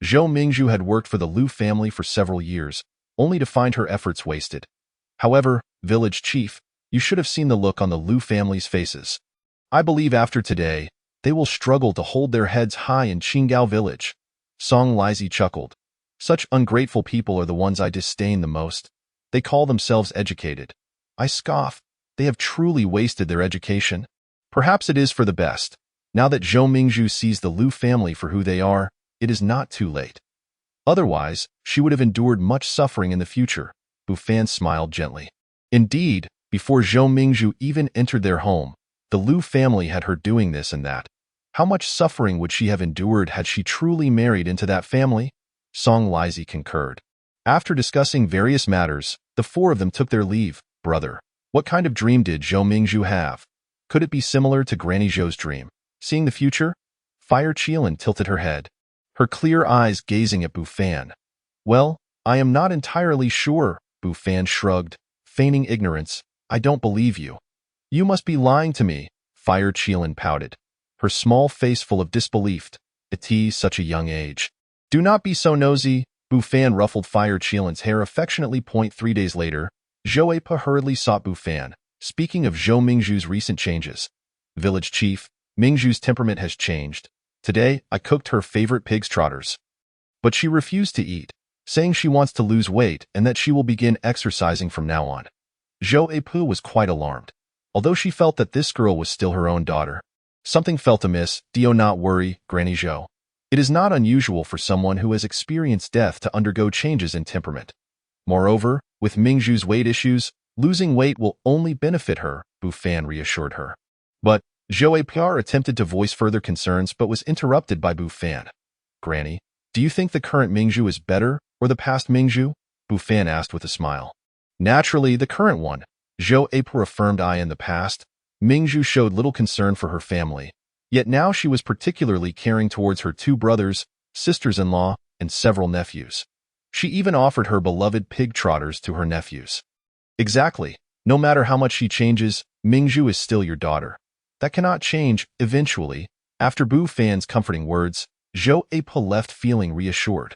Zhou Mingzhu had worked for the Lu family for several years, only to find her efforts wasted. However, village chief, you should have seen the look on the Lu family's faces. I believe after today, they will struggle to hold their heads high in Qinggao village. Song Lizi chuckled. Such ungrateful people are the ones I disdain the most. They call themselves educated. I scoff. They have truly wasted their education. Perhaps it is for the best. Now that Zhou Mingzhu sees the Lu family for who they are, it is not too late. Otherwise, she would have endured much suffering in the future. Bu Fan smiled gently. Indeed, before Zhou Mingzhu even entered their home, the Lu family had her doing this and that. How much suffering would she have endured had she truly married into that family? Song Lizi concurred. After discussing various matters, the four of them took their leave. Brother, what kind of dream did Zhou Mingzhu have? Could it be similar to Granny Zhou's dream? Seeing the future? Fire Qilin tilted her head, her clear eyes gazing at Bu Fan. Well, I am not entirely sure, Bu Fan shrugged, feigning ignorance. I don't believe you. You must be lying to me, Fire Qilin pouted, her small face full of disbelief. At such a young age. Do not be so nosy, Bu Fan ruffled Fire Qilin's hair affectionately. 3 days later, Zhou Apa hurriedly sought Bu Fan, speaking of Zhou Mingzhu's recent changes. Village chief, Mingzhu's temperament has changed. Today, I cooked her favorite pig's trotters. But she refused to eat, saying she wants to lose weight and that she will begin exercising from now on. Zhou Apa was quite alarmed, although she felt that this girl was still her own daughter. Something felt amiss. Do not worry, Granny Zhou. It is not unusual for someone who has experienced death to undergo changes in temperament. Moreover, with Mingzhu's weight issues, losing weight will only benefit her, Bu Fan reassured her. But, Zhou Apr attempted to voice further concerns but was interrupted by Bu Fan. Granny, do you think the current Mingzhu is better or the past Mingzhu? Bu Fan asked with a smile. Naturally, the current one. Zhou Apr affirmed. In the past, Mingzhu showed little concern for her family, yet now she was particularly caring towards her 2 brothers, sisters-in-law, and several nephews. She even offered her beloved pig trotters to her nephews. Exactly. No matter how much she changes, Mingzhu is still your daughter. That cannot change, eventually. After Bu Fan's comforting words, Zhou Apr left feeling reassured.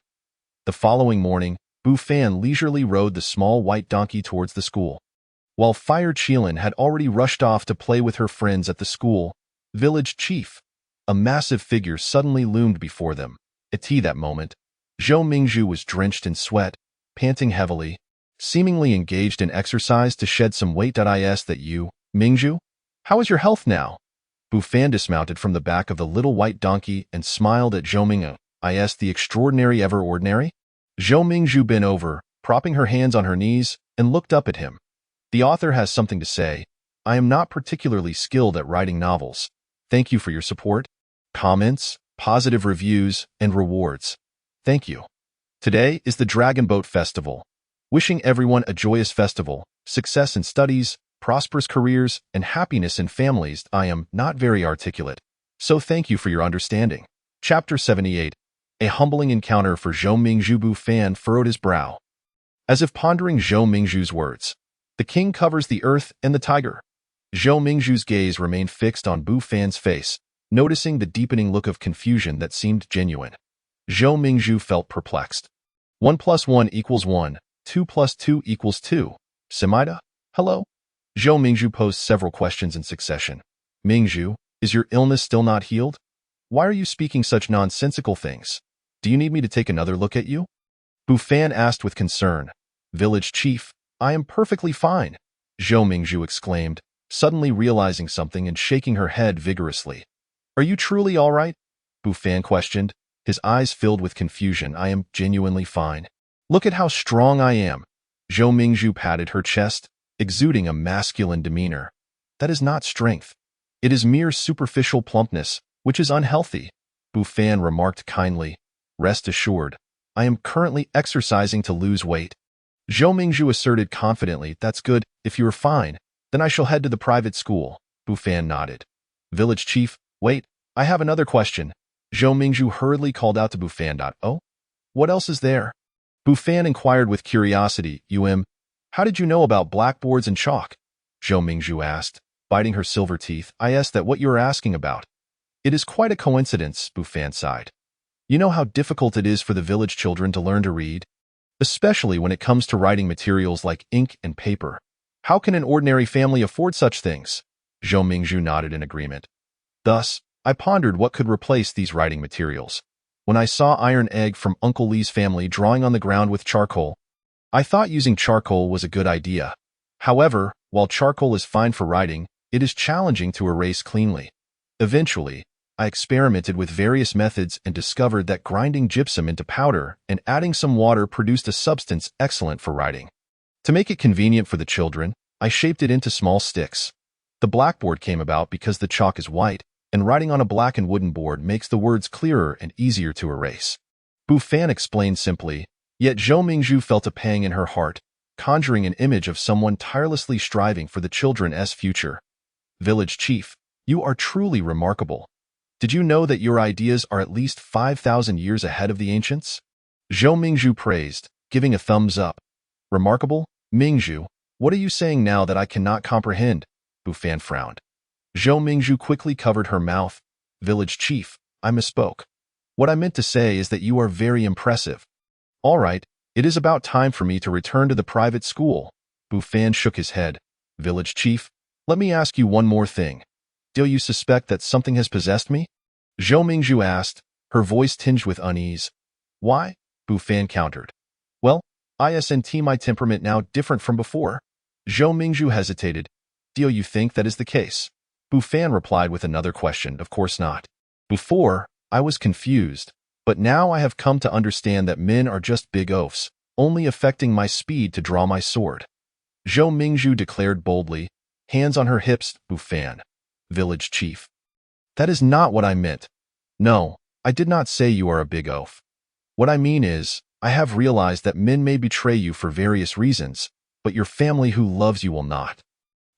The following morning, Bu Fan leisurely rode the small white donkey towards the school. While Fire Qilin had already rushed off to play with her friends at the school, village chief, a massive figure suddenly loomed before them. At that moment, Zhou Mingzhu was drenched in sweat, panting heavily, seemingly engaged in exercise to shed some weight. Is that you, Mingzhu? How is your health now? Bu Fan dismounted from the back of the little white donkey and smiled at Zhou Mingzhu. Is the extraordinary ever ordinary? Zhou Mingzhu bent over, propping her hands on her knees, and looked up at him. The author has something to say. I am not particularly skilled at writing novels. Thank you for your support, comments, positive reviews, and rewards. Thank you. Today is the Dragon Boat Festival. Wishing everyone a joyous festival, success in studies, prosperous careers, and happiness in families. I am not very articulate, so thank you for your understanding. Chapter 78. A humbling encounter for Zhou Mingzhu. Bu Fan furrowed his brow, as if pondering Zhou Mingzhu's words. The king covers the earth and the tiger. Zhou Mingzhu's gaze remained fixed on Bu Fan's face, noticing the deepening look of confusion that seemed genuine. Zhou Mingzhu felt perplexed. 1 + 1 = 1, 2 + 2 = 2. Semida? Hello? Zhou Mingzhu posed several questions in succession. Mingzhu, is your illness still not healed? Why are you speaking such nonsensical things? Do you need me to take another look at you? Bu Fan asked with concern. Village chief, I am perfectly fine, Zhou Mingzhu exclaimed, suddenly realizing something and shaking her head vigorously. Are you truly all right? Bu Fan questioned, his eyes filled with confusion. I am genuinely fine. Look at how strong I am. Zhou Mingzhu patted her chest, exuding a masculine demeanor. That is not strength. It is mere superficial plumpness, which is unhealthy. Bu Fan remarked kindly. Rest assured, I am currently exercising to lose weight. Zhou Mingzhu asserted confidently. That's good. If you are fine, then I shall head to the private school. Bu Fan nodded. Village chief, wait, I have another question. Zhou Mingzhu hurriedly called out to Bu Fan. Oh? What else is there? Bu Fan inquired with curiosity. How did you know about blackboards and chalk? Zhou Mingzhu asked, biting her silver teeth. Is that what you are asking about? It is quite a coincidence, Bu Fan sighed. You know how difficult it is for the village children to learn to read? Especially when it comes to writing materials like ink and paper. How can an ordinary family afford such things? Zhou Mingzhu nodded in agreement. Thus, I pondered what could replace these writing materials. When I saw Iron Egg from Uncle Lee's family drawing on the ground with charcoal, I thought using charcoal was a good idea. However, while charcoal is fine for writing, it is challenging to erase cleanly. Eventually, I experimented with various methods and discovered that grinding gypsum into powder and adding some water produced a substance excellent for writing. To make it convenient for the children, I shaped it into small sticks. The blackboard came about because the chalk is white, and writing on a black and wooden board makes the words clearer and easier to erase. Bu Fan explained simply, yet Zhou Mingzhu felt a pang in her heart, conjuring an image of someone tirelessly striving for the children's future. Village chief, you are truly remarkable. Did you know that your ideas are at least 5,000 years ahead of the ancients? Zhou Mingzhu praised, giving a thumbs up. Remarkable? Mingzhu, what are you saying now that I cannot comprehend? Bu Fan frowned. Zhou Mingzhu quickly covered her mouth. Village chief, I misspoke. What I meant to say is that you are very impressive. All right, it is about time for me to return to the private school. Bu Fan shook his head. Village chief, let me ask you one more thing. Do you suspect that something has possessed me? Zhou Mingzhu asked, her voice tinged with unease. Why? Bu Fan countered. Well, isn't my temperament now different from before? Zhou Mingzhu hesitated. Do you think that is the case? Bu Fan replied with another question. Of course not. Before, I was confused, but now I have come to understand that men are just big oafs, only affecting my speed to draw my sword. Zhou Mingzhu declared boldly, hands on her hips. Bu Fan, village chief. That is not what I meant. No, I did not say you are a big oaf. What I mean is, I have realized that men may betray you for various reasons, but your family who loves you will not.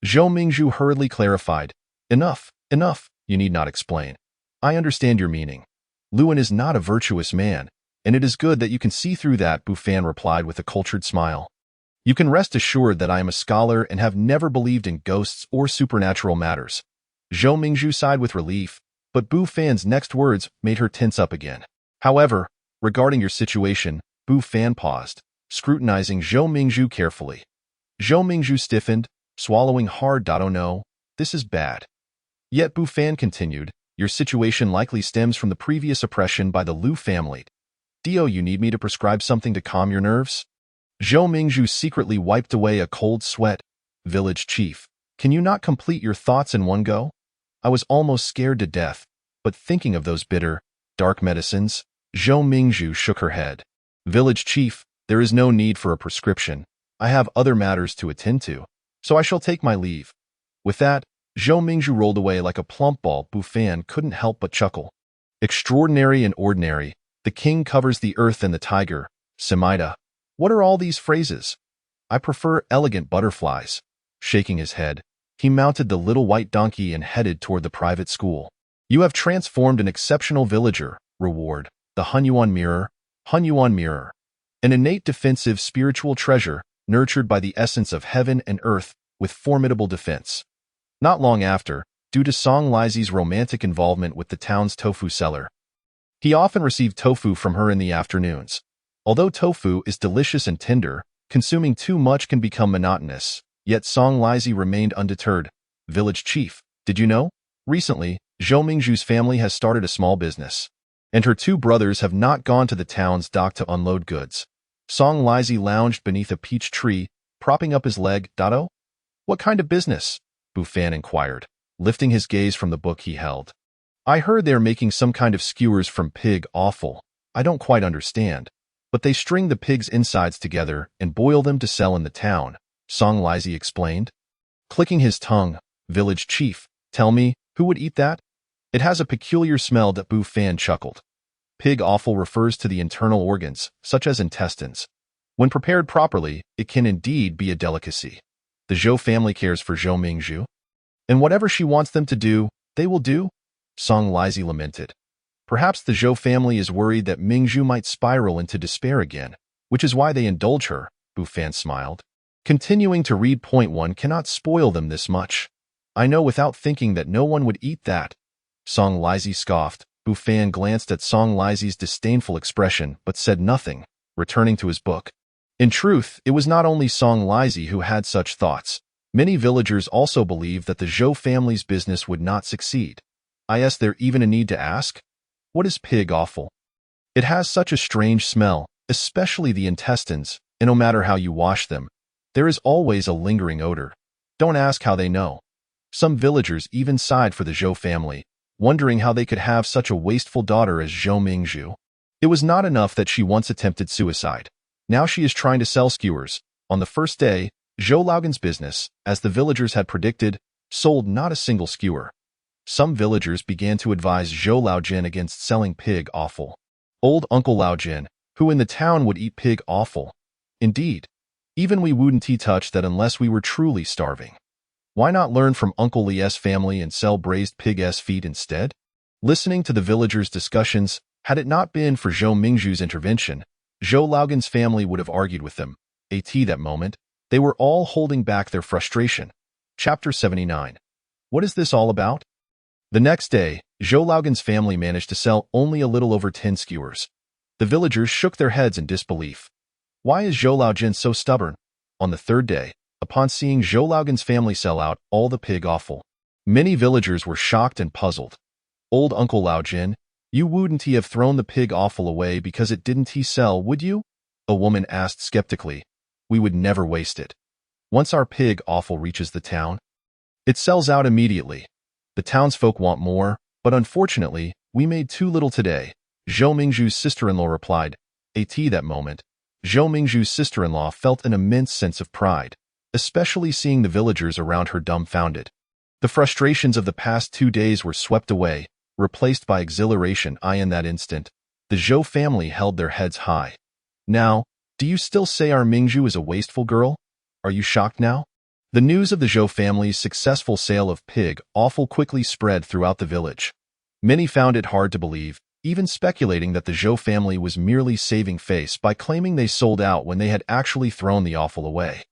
Zhou Mingzhu hurriedly clarified. Enough, enough, you need not explain. I understand your meaning. Luan is not a virtuous man, and it is good that you can see through that, Bufan replied with a cultured smile. You can rest assured that I am a scholar and have never believed in ghosts or supernatural matters. Zhou Mingzhu sighed with relief, but Bufan's next words made her tense up again. However, regarding your situation, Bufan paused, scrutinizing Zhou Mingzhu carefully. Zhou Mingzhu stiffened, swallowing hard. Oh no, this is bad. Yet Bufan continued, your situation likely stems from the previous oppression by the Lu family. Dio, you need me to prescribe something to calm your nerves? Zhou Mingzhu secretly wiped away a cold sweat. Village chief, can you not complete your thoughts in one go? I was almost scared to death, but thinking of those bitter, dark medicines, Zhou Mingzhu shook her head. Village chief, there is no need for a prescription. I have other matters to attend to, so I shall take my leave. With that, Zhou Mingzhu rolled away like a plump ball. Bufan couldn't help but chuckle. Extraordinary and ordinary, the king covers the earth and the tiger, Semida. What are all these phrases? I prefer elegant butterflies. Shaking his head, he mounted the little white donkey and headed toward the private school. You have transformed an exceptional villager. Reward, the Hunyuan mirror. Hunyuan mirror. An innate defensive spiritual treasure, nurtured by the essence of heaven and earth, with formidable defense. Not long after, due to Song Lizi's romantic involvement with the town's tofu seller, he often received tofu from her in the afternoons. Although tofu is delicious and tender, consuming too much can become monotonous, yet Song Lizi remained undeterred. Village chief, did you know? Recently, Zhou Mingzhu's family has started a small business, and her two brothers have not gone to the town's dock to unload goods. Song Lizi lounged beneath a peach tree, propping up his leg. Oh? What kind of business? Bufan inquired, lifting his gaze from the book he held. I heard they're making some kind of skewers from pig offal. I don't quite understand. But they string the pig's insides together and boil them to sell in the town, Song Lizi explained. Clicking his tongue, village chief, tell me, who would eat that? It has a peculiar smell. Bufan chuckled. Pig offal refers to the internal organs, such as intestines. When prepared properly, it can indeed be a delicacy. The Zhou family cares for Zhou Mingzhu, and whatever she wants them to do, they will do, Song Lizi lamented. Perhaps the Zhou family is worried that Mingzhu might spiral into despair again, which is why they indulge her, Bufan smiled. Continuing to read. One cannot spoil them this much. I know without thinking that no one would eat that. Song Lizi scoffed. Bufan glanced at Song Lizi's disdainful expression but said nothing, returning to his book. In truth, it was not only Song Lizi who had such thoughts. Many villagers also believed that the Zhou family's business would not succeed. Is there even a need to ask? What is pig offal? It has such a strange smell, especially the intestines, and no matter how you wash them, there is always a lingering odor. Don't ask how they know. Some villagers even sighed for the Zhou family, wondering how they could have such a wasteful daughter as Zhou Mingzhu. It was not enough that she once attempted suicide. Now she is trying to sell skewers. On the first day, Zhou Laogan's business, as the villagers had predicted, sold not a single skewer. Some villagers began to advise Zhou Laojin against selling pig offal. Old Uncle Laojin, who in the town would eat pig offal? Indeed, even we wouldn't touch that unless we were truly starving. Why not learn from Uncle Li's family and sell braised pig's feet instead? Listening to the villagers' discussions, had it not been for Zhou Mingzhu's intervention, Zhou Laogan's family would have argued with them. That moment, they were all holding back their frustration. Chapter 79. What is this all about? The next day, Zhou Laogan's family managed to sell only a little over 10 skewers. The villagers shook their heads in disbelief. Why is Zhou Laojin so stubborn? On the third day, upon seeing Zhou Laogan's family sell out all the pig offal, many villagers were shocked and puzzled. Old Uncle Laojin, you wouldn't have thrown the pig offal away because it didn't sell, would you? A woman asked skeptically. We would never waste it. Once our pig offal reaches the town, it sells out immediately. The townsfolk want more, but unfortunately, we made too little today, Zhou Mingzhu's sister-in-law replied. That moment, Zhou Mingzhu's sister-in-law felt an immense sense of pride, especially seeing the villagers around her dumbfounded. The frustrations of the past 2 days were swept away, replaced by exhilaration. In that instant, the Zhou family held their heads high. Now, do you still say our Mingzhu is a wasteful girl? Are you shocked now? The news of the Zhou family's successful sale of pig offal quickly spread throughout the village. Many found it hard to believe, even speculating that the Zhou family was merely saving face by claiming they sold out when they had actually thrown the offal away.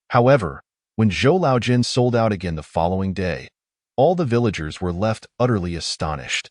However, when Zhou Laojin sold out again the following day, all the villagers were left utterly astonished.